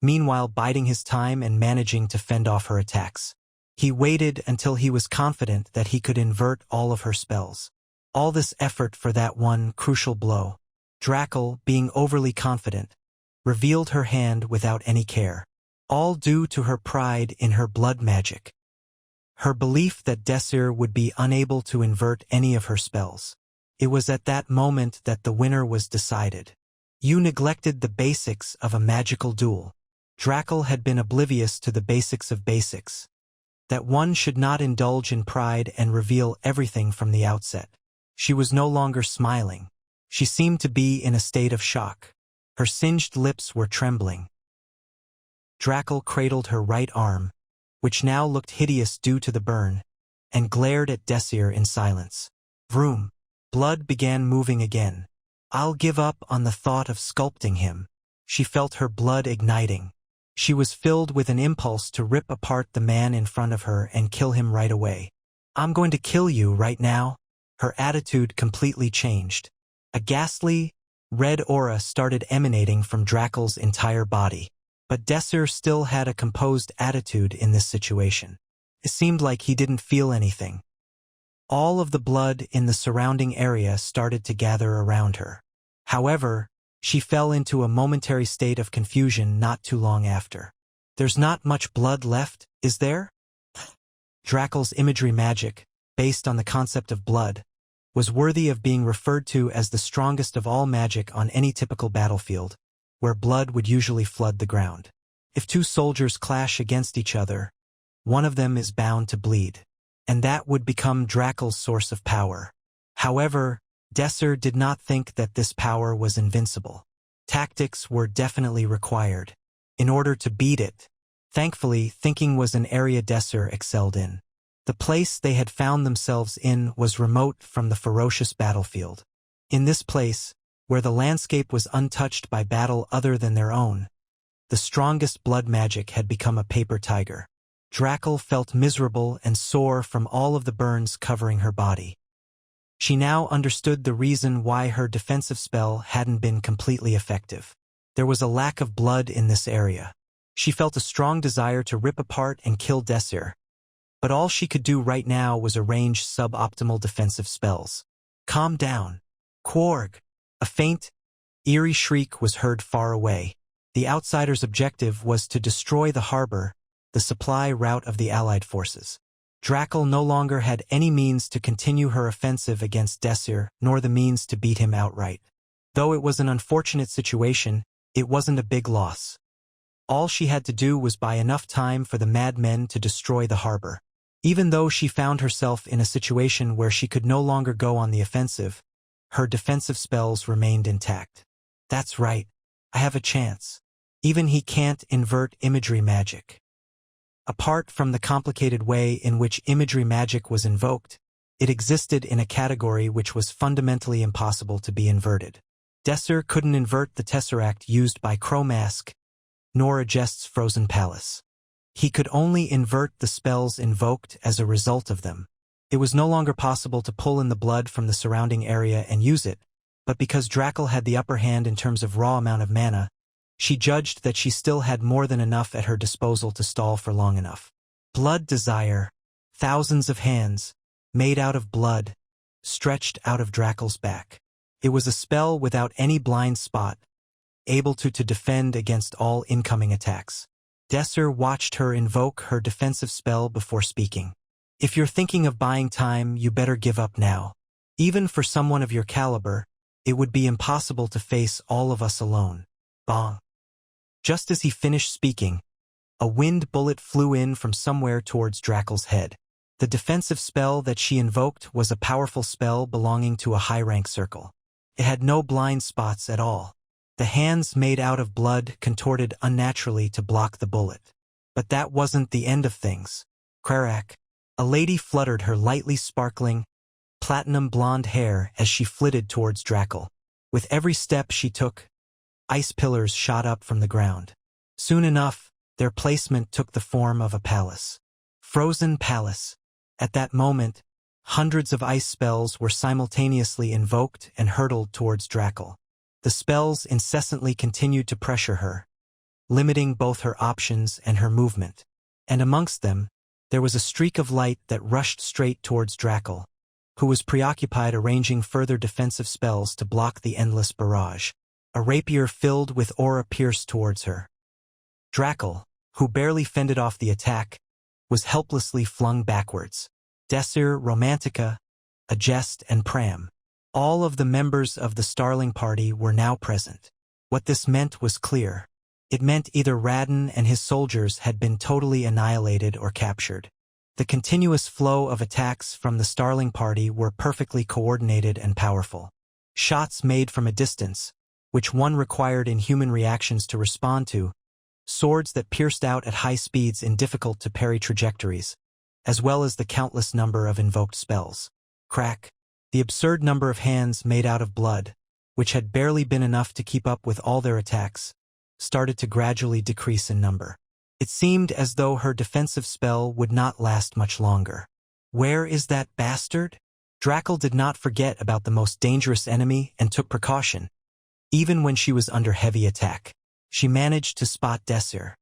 meanwhile biding his time and managing to fend off her attacks. He waited until he was confident that he could invert all of her spells. All this effort for that one crucial blow. Drakel, being overly confident, revealed her hand without any care, all due to her pride in her blood magic. Her belief that Desir would be unable to invert any of her spells. It was at that moment that the winner was decided. You neglected the basics of a magical duel. Drakel had been oblivious to the basics of basics. That one should not indulge in pride and reveal everything from the outset. She was no longer smiling. She seemed to be in a state of shock. Her singed lips were trembling. Drakel cradled her right arm, which now looked hideous due to the burn, and glared at Desir in silence. Vroom. Blood began moving again. I'll give up on the thought of sculpting him. She felt her blood igniting. She was filled with an impulse to rip apart the man in front of her and kill him right away. I'm going to kill you right now. Her attitude completely changed. A ghastly, red aura started emanating from Drakel's entire body. But Desir still had a composed attitude in this situation. It seemed like he didn't feel anything. All of the blood in the surrounding area started to gather around her. However, she fell into a momentary state of confusion not too long after. There's not much blood left, is there? Drakel's imagery magic, based on the concept of blood, was worthy of being referred to as the strongest of all magic on any typical battlefield, where blood would usually flood the ground. If two soldiers clash against each other, one of them is bound to bleed, and that would become Drakel's source of power. However, Desir did not think that this power was invincible. Tactics were definitely required in order to beat it. Thankfully, thinking was an area Desir excelled in. The place they had found themselves in was remote from the ferocious battlefield. In this place, where the landscape was untouched by battle other than their own, the strongest blood magic had become a paper tiger. Drakel felt miserable and sore from all of the burns covering her body. She now understood the reason why her defensive spell hadn't been completely effective. There was a lack of blood in this area. She felt a strong desire to rip apart and kill Desir, but all she could do right now was arrange suboptimal defensive spells. Calm down. Quarg. A faint, eerie shriek was heard far away. The outsider's objective was to destroy the harbor, the supply route of the Allied forces. Drakel no longer had any means to continue her offensive against Desir, nor the means to beat him outright. Though it was an unfortunate situation, it wasn't a big loss. All she had to do was buy enough time for the madmen to destroy the harbor. Even though she found herself in a situation where she could no longer go on the offensive, her defensive spells remained intact. That's right. I have a chance. Even he can't invert imagery magic. Apart from the complicated way in which imagery magic was invoked, it existed in a category which was fundamentally impossible to be inverted. Desir couldn't invert the tesseract used by Crowmask, nor a Jest's frozen palace. He could only invert the spells invoked as a result of them. It was no longer possible to pull in the blood from the surrounding area and use it, but because Drakel had the upper hand in terms of raw amount of mana, she judged that she still had more than enough at her disposal to stall for long enough. Blood desire. Thousands of hands, made out of blood, stretched out of Dracul's back. It was a spell without any blind spot, able to defend against all incoming attacks. Desir watched her invoke her defensive spell before speaking. If you're thinking of buying time, you better give up now. Even for someone of your caliber, it would be impossible to face all of us alone. Bong. Just as he finished speaking, a wind bullet flew in from somewhere towards Dracul's head. The defensive spell that she invoked was a powerful spell belonging to a high-rank circle. It had no blind spots at all. The hands made out of blood contorted unnaturally to block the bullet. But that wasn't the end of things. Crack. A lady fluttered her lightly sparkling, platinum blonde hair as she flitted towards Dracul. With every step she took, ice pillars shot up from the ground. Soon enough, their placement took the form of a palace. Frozen palace. At that moment, hundreds of ice spells were simultaneously invoked and hurtled towards Dracul. The spells incessantly continued to pressure her, limiting both her options and her movement. And amongst them, there was a streak of light that rushed straight towards Dracul, who was preoccupied arranging further defensive spells to block the endless barrage. A rapier filled with aura pierced towards her. Dracul, who barely fended off the attack, was helplessly flung backwards. Desir, Romantica, Agest, and Pram. All of the members of the Starling Party were now present. What this meant was clear. It meant either Radin and his soldiers had been totally annihilated or captured. The continuous flow of attacks from the Starling Party were perfectly coordinated and powerful. Shots made from a distance, which one required inhuman reactions to respond to, swords that pierced out at high speeds in difficult-to-parry trajectories, as well as the countless number of invoked spells. Crack. The absurd number of hands made out of blood, which had barely been enough to keep up with all their attacks, started to gradually decrease in number. It seemed as though her defensive spell would not last much longer. Where is that bastard? Dracul did not forget about the most dangerous enemy and took precaution. Even when she was under heavy attack, she managed to spot Desir.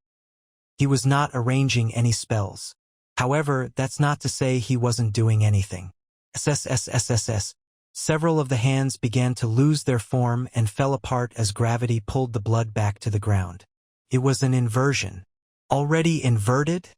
He was not arranging any spells. However, that's not to say he wasn't doing anything. SSSSSS. Several of the hands began to lose their form and fell apart as gravity pulled the blood back to the ground. It was an inversion. Already inverted?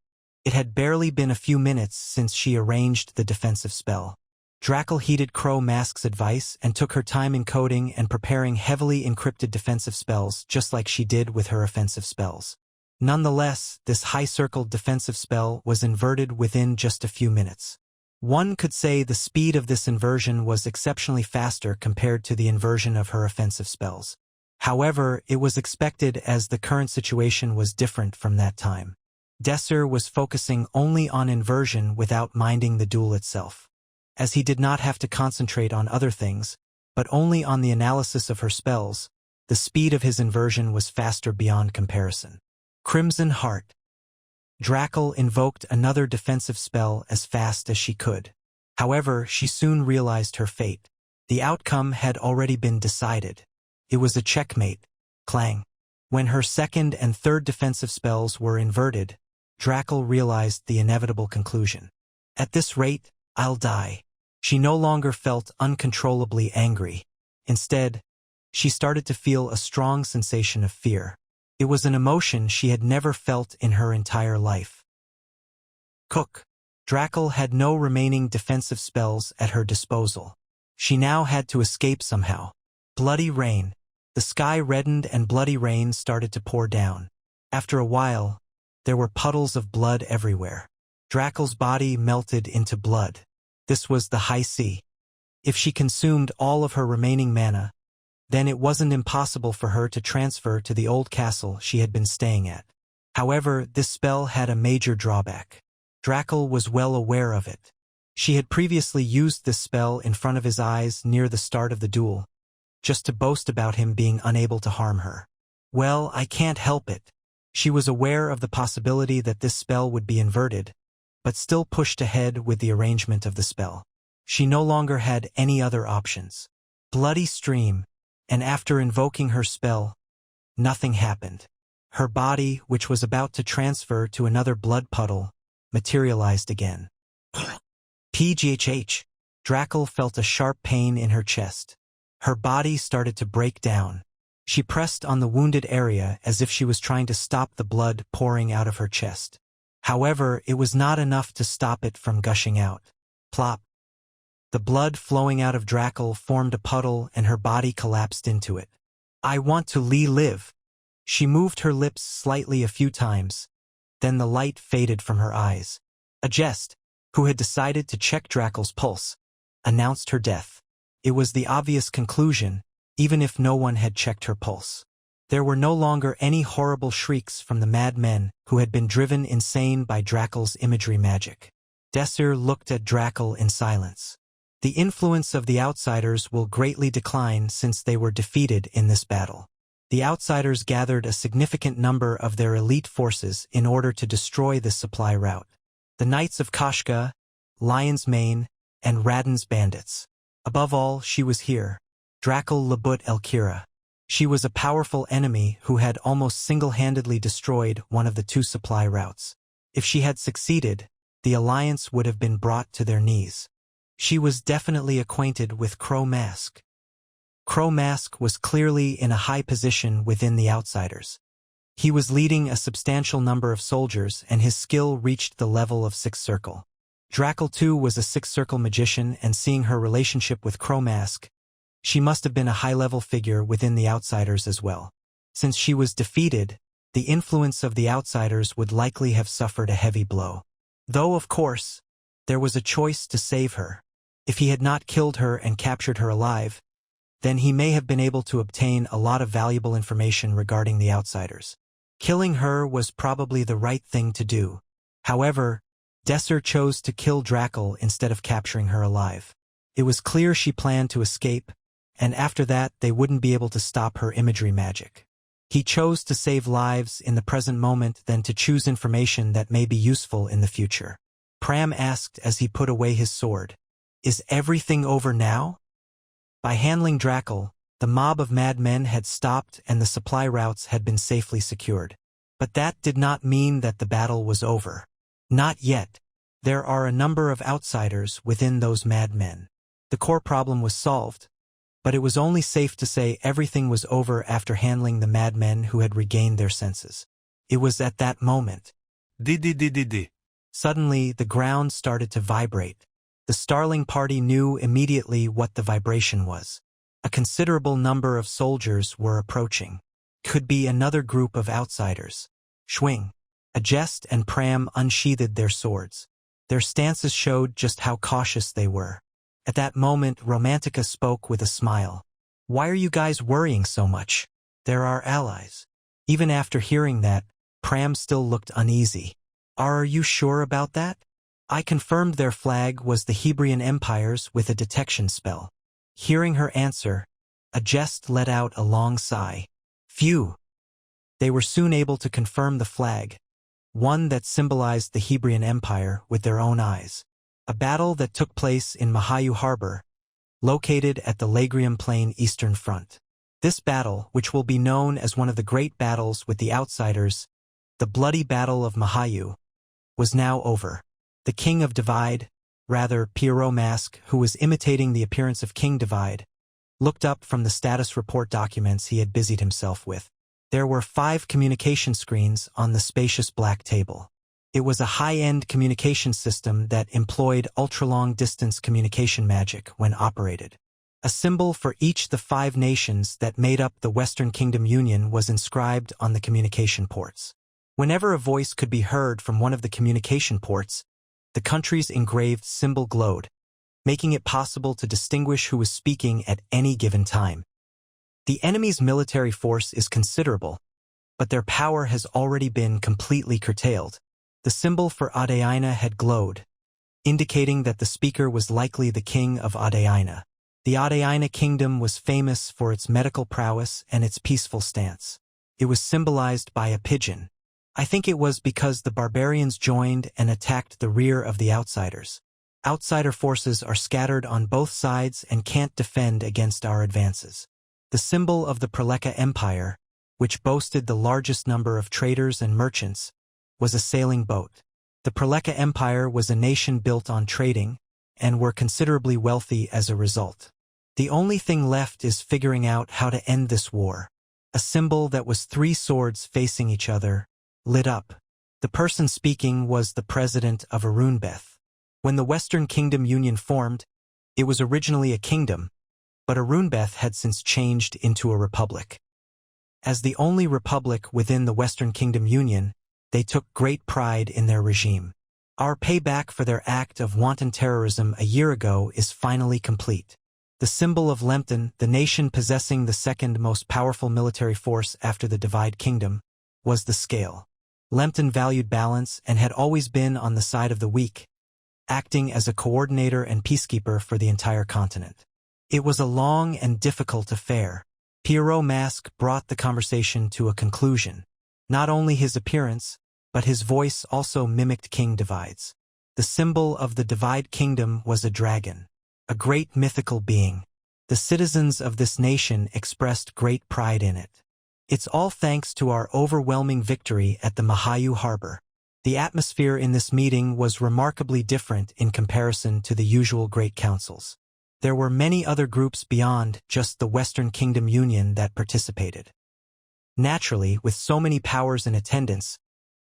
It had barely been a few minutes since she arranged the defensive spell. Dracul heeded Crow Mask's advice and took her time encoding and preparing heavily encrypted defensive spells just like she did with her offensive spells. Nonetheless, this high-circled defensive spell was inverted within just a few minutes. One could say the speed of this inversion was exceptionally faster compared to the inversion of her offensive spells. However, it was expected as the current situation was different from that time. Desir was focusing only on inversion without minding the duel itself. As he did not have to concentrate on other things, but only on the analysis of her spells, the speed of his inversion was faster beyond comparison. Crimson Heart. Dracul invoked another defensive spell as fast as she could. However, she soon realized her fate. The outcome had already been decided. It was a checkmate. Clang. When her second and third defensive spells were inverted, Dracul realized the inevitable conclusion. At this rate, I'll die. She no longer felt uncontrollably angry. Instead, she started to feel a strong sensation of fear. It was an emotion she had never felt in her entire life. Cook. Dracul had no remaining defensive spells at her disposal. She now had to escape somehow. Bloody rain. The sky reddened and bloody rain started to pour down. After a while, there were puddles of blood everywhere. Dracul's body melted into blood. This was the high sea. If she consumed all of her remaining mana, then it wasn't impossible for her to transfer to the old castle she had been staying at. However, this spell had a major drawback. Dracul was well aware of it. She had previously used this spell in front of his eyes near the start of the duel, just to boast about him being unable to harm her. Well, I can't help it. She was aware of the possibility that this spell would be inverted, but still pushed ahead with the arrangement of the spell. She no longer had any other options. Bloody stream. And after invoking her spell, nothing happened. Her body, which was about to transfer to another blood puddle, materialized again. Pghh. Drackle felt a sharp pain in her chest. Her body started to break down. She pressed on the wounded area as if she was trying to stop the blood pouring out of her chest. However, it was not enough to stop it from gushing out. Plop. The blood flowing out of Drackle formed a puddle and her body collapsed into it. I want to live. She moved her lips slightly a few times. Then the light faded from her eyes. A jest, who had decided to check Drackle's pulse, announced her death. It was the obvious conclusion, even if no one had checked her pulse. There were no longer any horrible shrieks from the mad men who had been driven insane by Drackle's imagery magic. Desir looked at Drackle in silence. The influence of the outsiders will greatly decline since they were defeated in this battle. The outsiders gathered a significant number of their elite forces in order to destroy the supply route. The Knights of Kashka, Lion's Mane, and Radin's bandits. Above all, she was here, Drackle Labut El-Kira. She was a powerful enemy who had almost single-handedly destroyed one of the two supply routes. If she had succeeded, the Alliance would have been brought to their knees. She was definitely acquainted with Crow Mask. Crow Mask was clearly in a high position within the outsiders. He was leading a substantial number of soldiers and his skill reached the level of Sixth Circle. Drackle too was a Sixth Circle magician, and seeing her relationship with Crow Mask, she must have been a high-level figure within the outsiders as well. Since she was defeated, the influence of the outsiders would likely have suffered a heavy blow. Though, of course, there was a choice to save her. If he had not killed her and captured her alive, then he may have been able to obtain a lot of valuable information regarding the outsiders. Killing her was probably the right thing to do. However, Desir chose to kill Drackle instead of capturing her alive. It was clear she planned to escape, and after that they wouldn't be able to stop her imagery magic. He chose to save lives in the present moment than to choose information that may be useful in the future. Pram asked as he put away his sword. Is everything over now? By handling Drackle, the mob of mad men had stopped and the supply routes had been safely secured. But that did not mean that the battle was over. Not yet. There are a number of outsiders within those mad men. The core problem was solved, but it was only safe to say everything was over after handling the madmen who had regained their senses. It was at that moment. Suddenly, the ground started to vibrate. The Starling party knew immediately what the vibration was. A considerable number of soldiers were approaching. Could be another group of outsiders. Schwing. Ajest and Pram unsheathed their swords. Their stances showed just how cautious they were. At that moment, Romantica spoke with a smile. Why are you guys worrying so much? They're our allies. Even after hearing that, Pram still looked uneasy. Are you sure about that? I confirmed their flag was the Hebrion Empire's with a detection spell. Hearing her answer, Ajest let out a long sigh. Phew. They were soon able to confirm the flag, one that symbolized the Hebrion Empire, with their own eyes. A battle that took place in Mahayu Harbor, located at the Lagrium Plain Eastern Front. This battle, which will be known as one of the great battles with the outsiders, the Bloody Battle of Mahayu, was now over. The King of Divide, rather Pierrot Mask, who was imitating the appearance of King Divide, looked up from the status report documents he had busied himself with. There were 5 communication screens on the spacious black table. It was a high-end communication system that employed ultra-long-distance communication magic when operated. A symbol for each of the 5 nations that made up the Western Kingdom Union was inscribed on the communication ports. Whenever a voice could be heard from one of the communication ports, the country's engraved symbol glowed, making it possible to distinguish who was speaking at any given time. The enemy's military force is considerable, but their power has already been completely curtailed. The symbol for Adeina had glowed, indicating that the speaker was likely the king of Adeina. The Adeina kingdom was famous for its medical prowess and its peaceful stance. It was symbolized by a pigeon. I think it was because the barbarians joined and attacked the rear of the outsiders. Outsider forces are scattered on both sides and can't defend against our advances. The symbol of the Preleka Empire, which boasted the largest number of traders and merchants, was a sailing boat. The Praleka Empire was a nation built on trading, and were considerably wealthy as a result. The only thing left is figuring out how to end this war. A symbol that was 3 swords facing each other, lit up. The person speaking was the president of Arunbeth. When the Western Kingdom Union formed, it was originally a kingdom, but Arunbeth had since changed into a republic. As the only republic within the Western Kingdom Union, they took great pride in their regime. Our payback for their act of wanton terrorism a year ago is finally complete. The symbol of Lempton, the nation possessing the second most powerful military force after the Divide Kingdom, was the scale. Lempton valued balance and had always been on the side of the weak, acting as a coordinator and peacekeeper for the entire continent. It was a long and difficult affair. Pierrot Masque brought the conversation to a conclusion. Not only his appearance, but his voice also mimicked King Divide's. The symbol of the Divide Kingdom was a dragon, a great mythical being. The citizens of this nation expressed great pride in it. It's all thanks to our overwhelming victory at the Mahayu Harbor. The atmosphere in this meeting was remarkably different in comparison to the usual great councils. There were many other groups beyond just the Western Kingdom Union that participated. Naturally, with so many powers in attendance,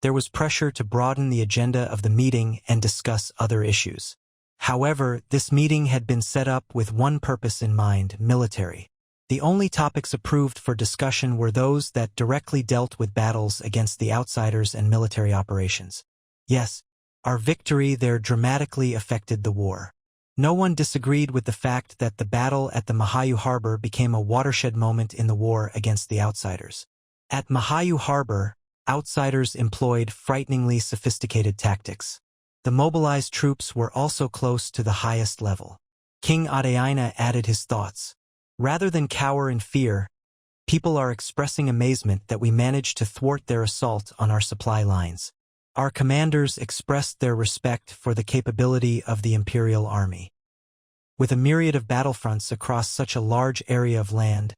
there was pressure to broaden the agenda of the meeting and discuss other issues. However, this meeting had been set up with one purpose in mind: military. The only topics approved for discussion were those that directly dealt with battles against the outsiders and military operations. Yes, our victory there dramatically affected the war. No one disagreed with the fact that the battle at the Mahayu Harbor became a watershed moment in the war against the outsiders. At Mahayu Harbor, outsiders employed frighteningly sophisticated tactics. The mobilized troops were also close to the highest level. King Adeina added his thoughts. Rather than cower in fear, people are expressing amazement that we managed to thwart their assault on our supply lines. Our commanders expressed their respect for the capability of the Imperial Army. With a myriad of battlefronts across such a large area of land,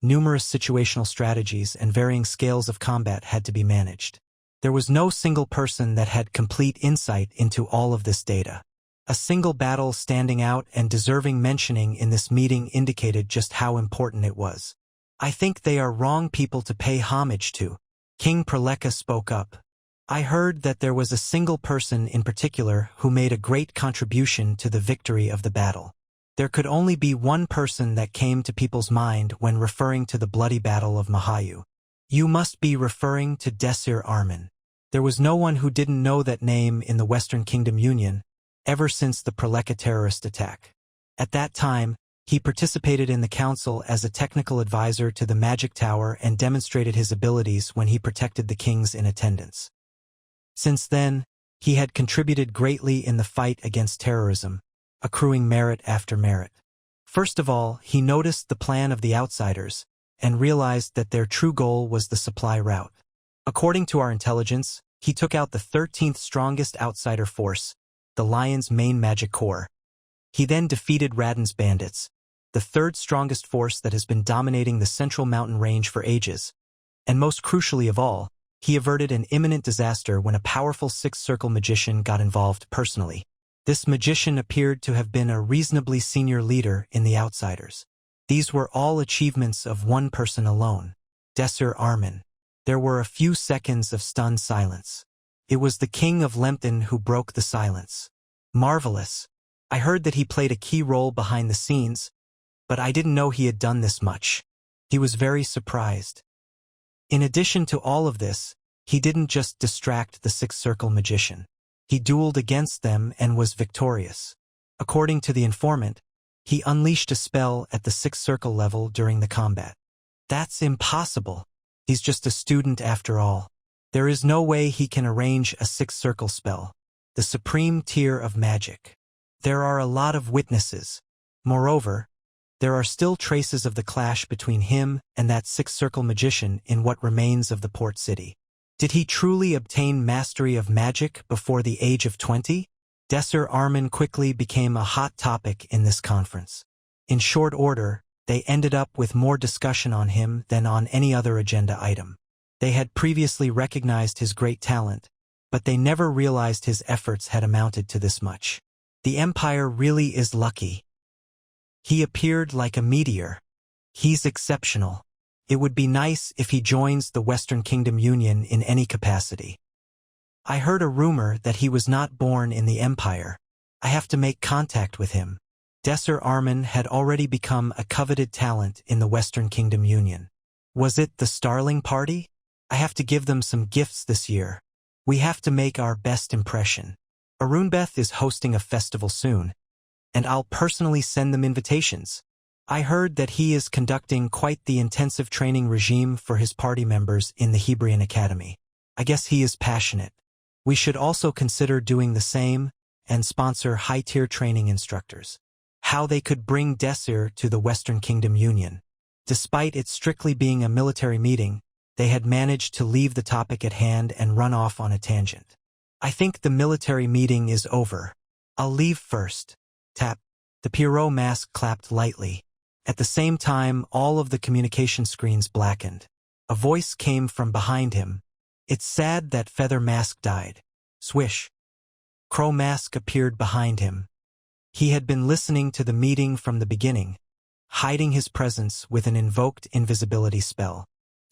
numerous situational strategies and varying scales of combat had to be managed. There was no single person that had complete insight into all of this data. A single battle standing out and deserving mentioning in this meeting indicated just how important it was. I think they are wrong people to pay homage to. King Praleka spoke up. I heard that there was a single person in particular who made a great contribution to the victory of the battle. There could only be one person that came to people's mind when referring to the bloody battle of Mahayu. You must be referring to Desir Arman. There was no one who didn't know that name in the Western Kingdom Union, ever since the Praleka terrorist attack. At that time, he participated in the council as a technical advisor to the Magic Tower and demonstrated his abilities when he protected the kings in attendance. Since then, he had contributed greatly in the fight against terrorism, accruing merit after merit. First of all, he noticed the plan of the outsiders and realized that their true goal was the supply route. According to our intelligence, he took out the 13th strongest outsider force, the Lion's main magic corps. He then defeated Radin's bandits, the 3rd strongest force that has been dominating the central mountain range for ages. And most crucially of all, he averted an imminent disaster when a powerful 6th circle magician got involved personally. This magician appeared to have been a reasonably senior leader in the outsiders. These were all achievements of one person alone, Desir Arman. There were a few seconds of stunned silence. It was the king of Lempton who broke the silence. Marvelous. I heard that he played a key role behind the scenes, but I didn't know he had done this much. He was very surprised. In addition to all of this, he didn't just distract the 6th circle magician. He dueled against them and was victorious. According to the informant, he unleashed a spell at the 6th circle level during the combat. That's impossible. He's just a student after all. There is no way he can arrange a 6th circle spell, the supreme tier of magic. There are a lot of witnesses. Moreover, there are still traces of the clash between him and that 6th circle magician in what remains of the port city. Did he truly obtain mastery of magic before the age of 20? Desir Arman quickly became a hot topic in this conference. In short order, they ended up with more discussion on him than on any other agenda item. They had previously recognized his great talent, but they never realized his efforts had amounted to this much. The Empire really is lucky. He appeared like a meteor. He's exceptional. It would be nice if he joins the Western Kingdom Union in any capacity. I heard a rumor that he was not born in the Empire. I have to make contact with him. Desir Arman had already become a coveted talent in the Western Kingdom Union. Was it the Starling Party? I have to give them some gifts this year. We have to make our best impression. Arunbeth is hosting a festival soon, and I'll personally send them invitations. I heard that he is conducting quite the intensive training regime for his party members in the Hebrion Academy. I guess he is passionate. We should also consider doing the same and sponsor high-tier training instructors. How they could bring Desir to the Western Kingdom Union. Despite it strictly being a military meeting, they had managed to leave the topic at hand and run off on a tangent. I think the military meeting is over. I'll leave first. Tap. The Pierrot mask clapped lightly. At the same time, all of the communication screens blackened. A voice came from behind him. It's sad that Feather Mask died. Swish. Crow Mask appeared behind him. He had been listening to the meeting from the beginning, hiding his presence with an invoked invisibility spell.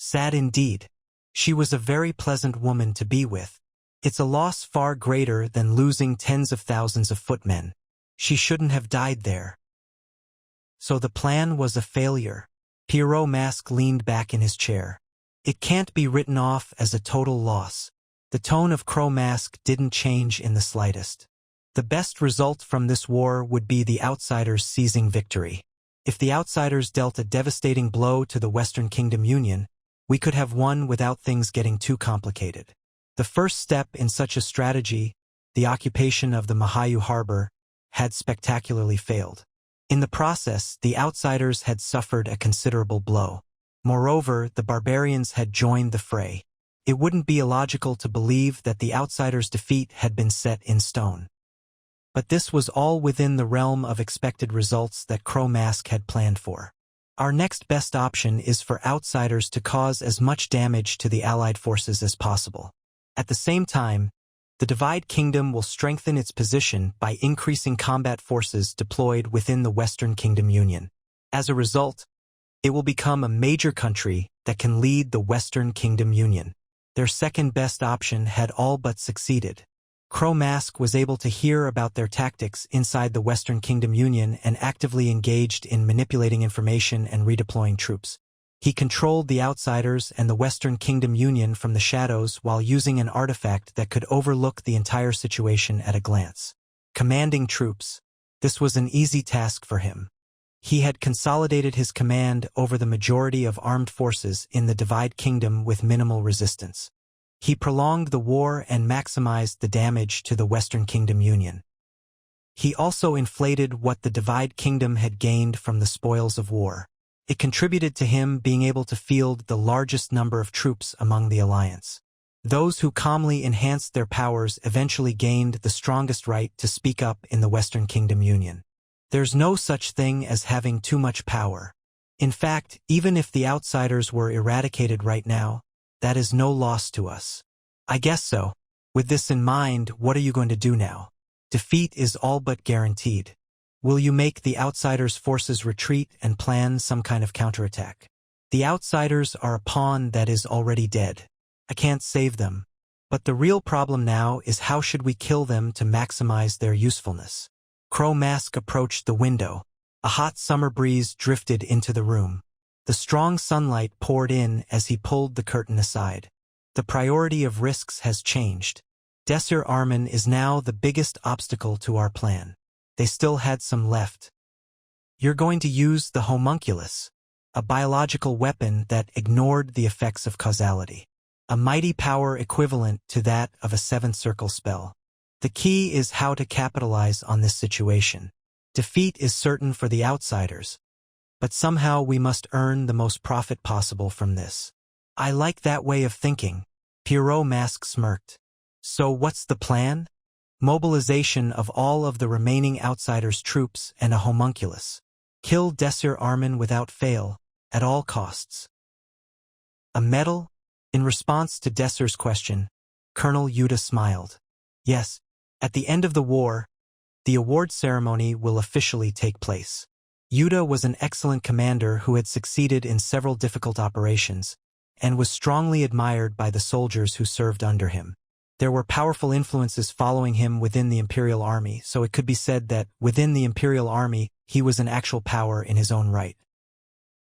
Sad indeed. She was a very pleasant woman to be with. It's a loss far greater than losing tens of thousands of footmen. She shouldn't have died there. So the plan was a failure. Pierrot Mask leaned back in his chair. It can't be written off as a total loss. The tone of Crow Mask didn't change in the slightest. The best result from this war would be the outsiders seizing victory. If the outsiders dealt a devastating blow to the Western Kingdom Union, we could have won without things getting too complicated. The first step in such a strategy, the occupation of the Mahayu harbor, had spectacularly failed. In the process, the outsiders had suffered a considerable blow. Moreover, the barbarians had joined the fray. It wouldn't be illogical to believe that the outsiders' defeat had been set in stone. But this was all within the realm of expected results that Crow Mask had planned for. Our next best option is for outsiders to cause as much damage to the allied forces as possible. At the same time, the Divide Kingdom will strengthen its position by increasing combat forces deployed within the Western Kingdom Union. As a result, it will become a major country that can lead the Western Kingdom Union. Their second best option had all but succeeded. Crow Mask was able to hear about their tactics inside the Western Kingdom Union and actively engaged in manipulating information and redeploying troops. He controlled the outsiders and the Western Kingdom Union from the shadows while using an artifact that could overlook the entire situation at a glance. Commanding troops. This was an easy task for him. He had consolidated his command over the majority of armed forces in the Divide Kingdom with minimal resistance. He prolonged the war and maximized the damage to the Western Kingdom Union. He also inflated what the Divide Kingdom had gained from the spoils of war. It contributed to him being able to field the largest number of troops among the alliance. Those who calmly enhanced their powers eventually gained the strongest right to speak up in the Western Kingdom Union. There's no such thing as having too much power. In fact, even if the outsiders were eradicated right now, that is no loss to us. I guess so. With this in mind, what are you going to do now? Defeat is all but guaranteed. Will you make the outsiders' forces retreat and plan some kind of counterattack? The outsiders are a pawn that is already dead. I can't save them. But the real problem now is how should we kill them to maximize their usefulness? Crow Mask approached the window. A hot summer breeze drifted into the room. The strong sunlight poured in as he pulled the curtain aside. The priority of risks has changed. Desir Arman is now the biggest obstacle to our plan. They still had some left. You're going to use the homunculus, a biological weapon that ignored the effects of causality. A mighty power equivalent to that of a seventh circle spell. The key is how to capitalize on this situation. Defeat is certain for the outsiders, but somehow we must earn the most profit possible from this. I like that way of thinking. Pierrot Mask smirked. So what's the plan? Mobilization of all of the remaining outsiders' troops and a homunculus. Kill Desir Arman without fail, at all costs. A medal? In response to Desir's question, Colonel Yuta smiled. Yes, at the end of the war, the award ceremony will officially take place. Yuta was an excellent commander who had succeeded in several difficult operations, and was strongly admired by the soldiers who served under him. There were powerful influences following him within the Imperial Army, so it could be said that, within the Imperial Army, he was an actual power in his own right.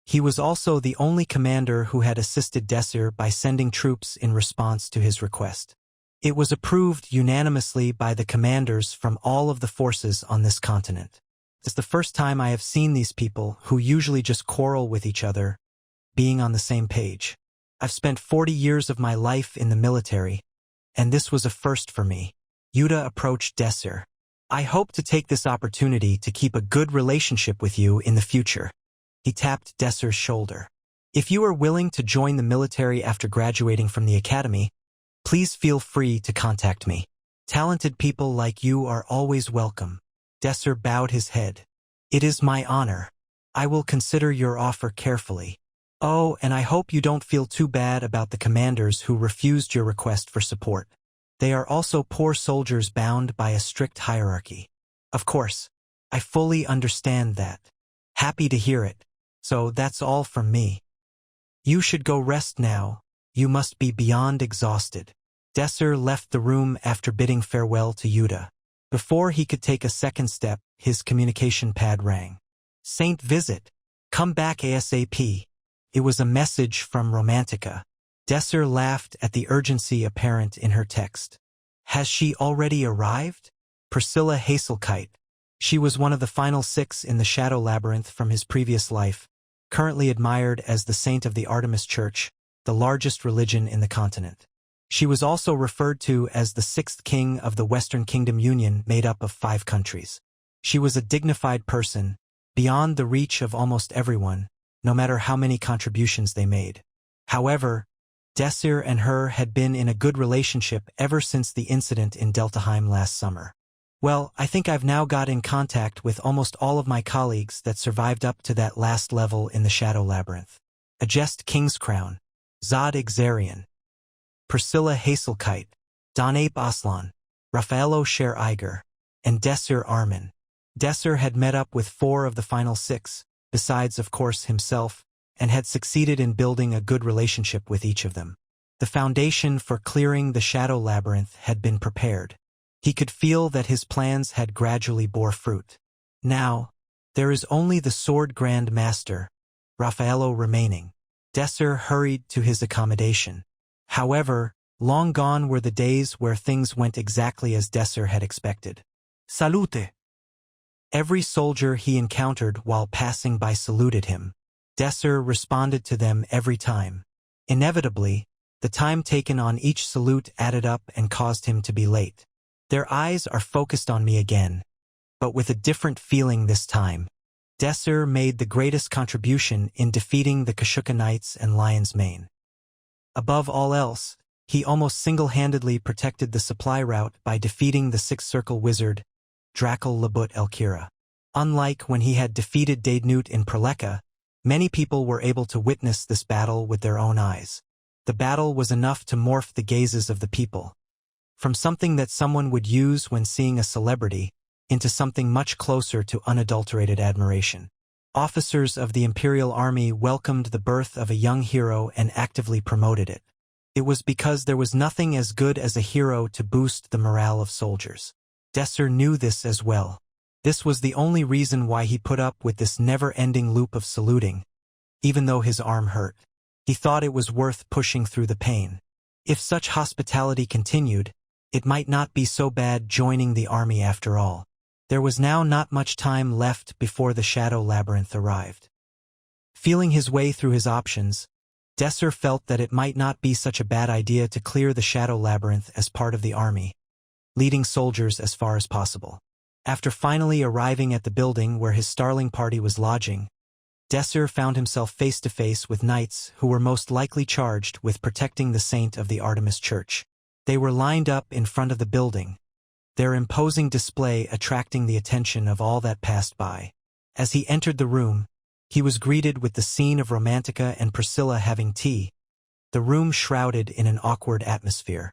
He was also the only commander who had assisted Desir by sending troops in response to his request. It was approved unanimously by the commanders from all of the forces on this continent. It's the first time I have seen these people, who usually just quarrel with each other, being on the same page. I've spent 40 years of my life in the military, and this was a first for me. Yuta approached Desir. I hope to take this opportunity to keep a good relationship with you in the future. He tapped Desir's shoulder. If you are willing to join the military after graduating from the academy, please feel free to contact me. Talented people like you are always welcome. Desir bowed his head. It is my honor. I will consider your offer carefully. Oh, and I hope you don't feel too bad about the commanders who refused your request for support. They are also poor soldiers bound by a strict hierarchy. Of course, I fully understand that. Happy to hear it. So that's all from me. You should go rest now. You must be beyond exhausted. Desir left the room after bidding farewell to Yuta. Before he could take a second step, his communication pad rang. Saint Visit. Come back ASAP. It was a message from Romantica. Desir laughed at the urgency apparent in her text. Has she already arrived? Priscilla Hazelkite. She was one of the final 6 in the Shadow Labyrinth from his previous life, currently admired as the saint of the Artemis Church, the largest religion in the continent. She was also referred to as the 6th king of the Western Kingdom Union, made up of 5 countries. She was a dignified person, beyond the reach of almost everyone, no matter how many contributions they made. However, Desir and her had been in a good relationship ever since the incident in Deltaheim last summer. Well, I think I've now got in contact with almost all of my colleagues that survived up to that last level in the Shadow Labyrinth. Agest Kingscrown, Zod Ixarian, Priscilla Hazelkite, Donape Aslan, Raffaello Sher Iger, and Desir Arman. Desir had met up with 4 of the final 6, besides of course himself, and had succeeded in building a good relationship with each of them. The foundation for clearing the Shadow Labyrinth had been prepared. He could feel that his plans had gradually bore fruit. Now, there is only the Sword Grand Master, Raffaello, remaining. Desir hurried to his accommodation. However, long gone were the days where things went exactly as Desir had expected. Salute! Every soldier he encountered while passing by saluted him. Desir responded to them every time. Inevitably, the time taken on each salute added up and caused him to be late. Their eyes are focused on me again, but with a different feeling this time. Desir made the greatest contribution in defeating the Kashuka Knights and Lion's Mane. Above all else, he almost single-handedly protected the supply route by defeating the Six-Circle Wizard, Drakul Labut Elkira. Unlike when he had defeated Daednut in Preleka, many people were able to witness this battle with their own eyes. The battle was enough to morph the gazes of the people, from something that someone would use when seeing a celebrity, into something much closer to unadulterated admiration. Officers of the Imperial Army welcomed the birth of a young hero and actively promoted it. It was because there was nothing as good as a hero to boost the morale of soldiers. Desir knew this as well. This was the only reason why he put up with this never-ending loop of saluting, even though his arm hurt. He thought it was worth pushing through the pain. If such hospitality continued, it might not be so bad joining the army after all. There was now not much time left before the Shadow Labyrinth arrived. Feeling his way through his options, Desir felt that it might not be such a bad idea to clear the Shadow Labyrinth as part of the army, leading soldiers as far as possible. After finally arriving at the building where his starling party was lodging, Desir found himself face-to-face with knights who were most likely charged with protecting the saint of the Artemis Church. They were lined up in front of the building, their imposing display attracting the attention of all that passed by. As he entered the room, he was greeted with the scene of Romantica and Priscilla having tea, the room shrouded in an awkward atmosphere.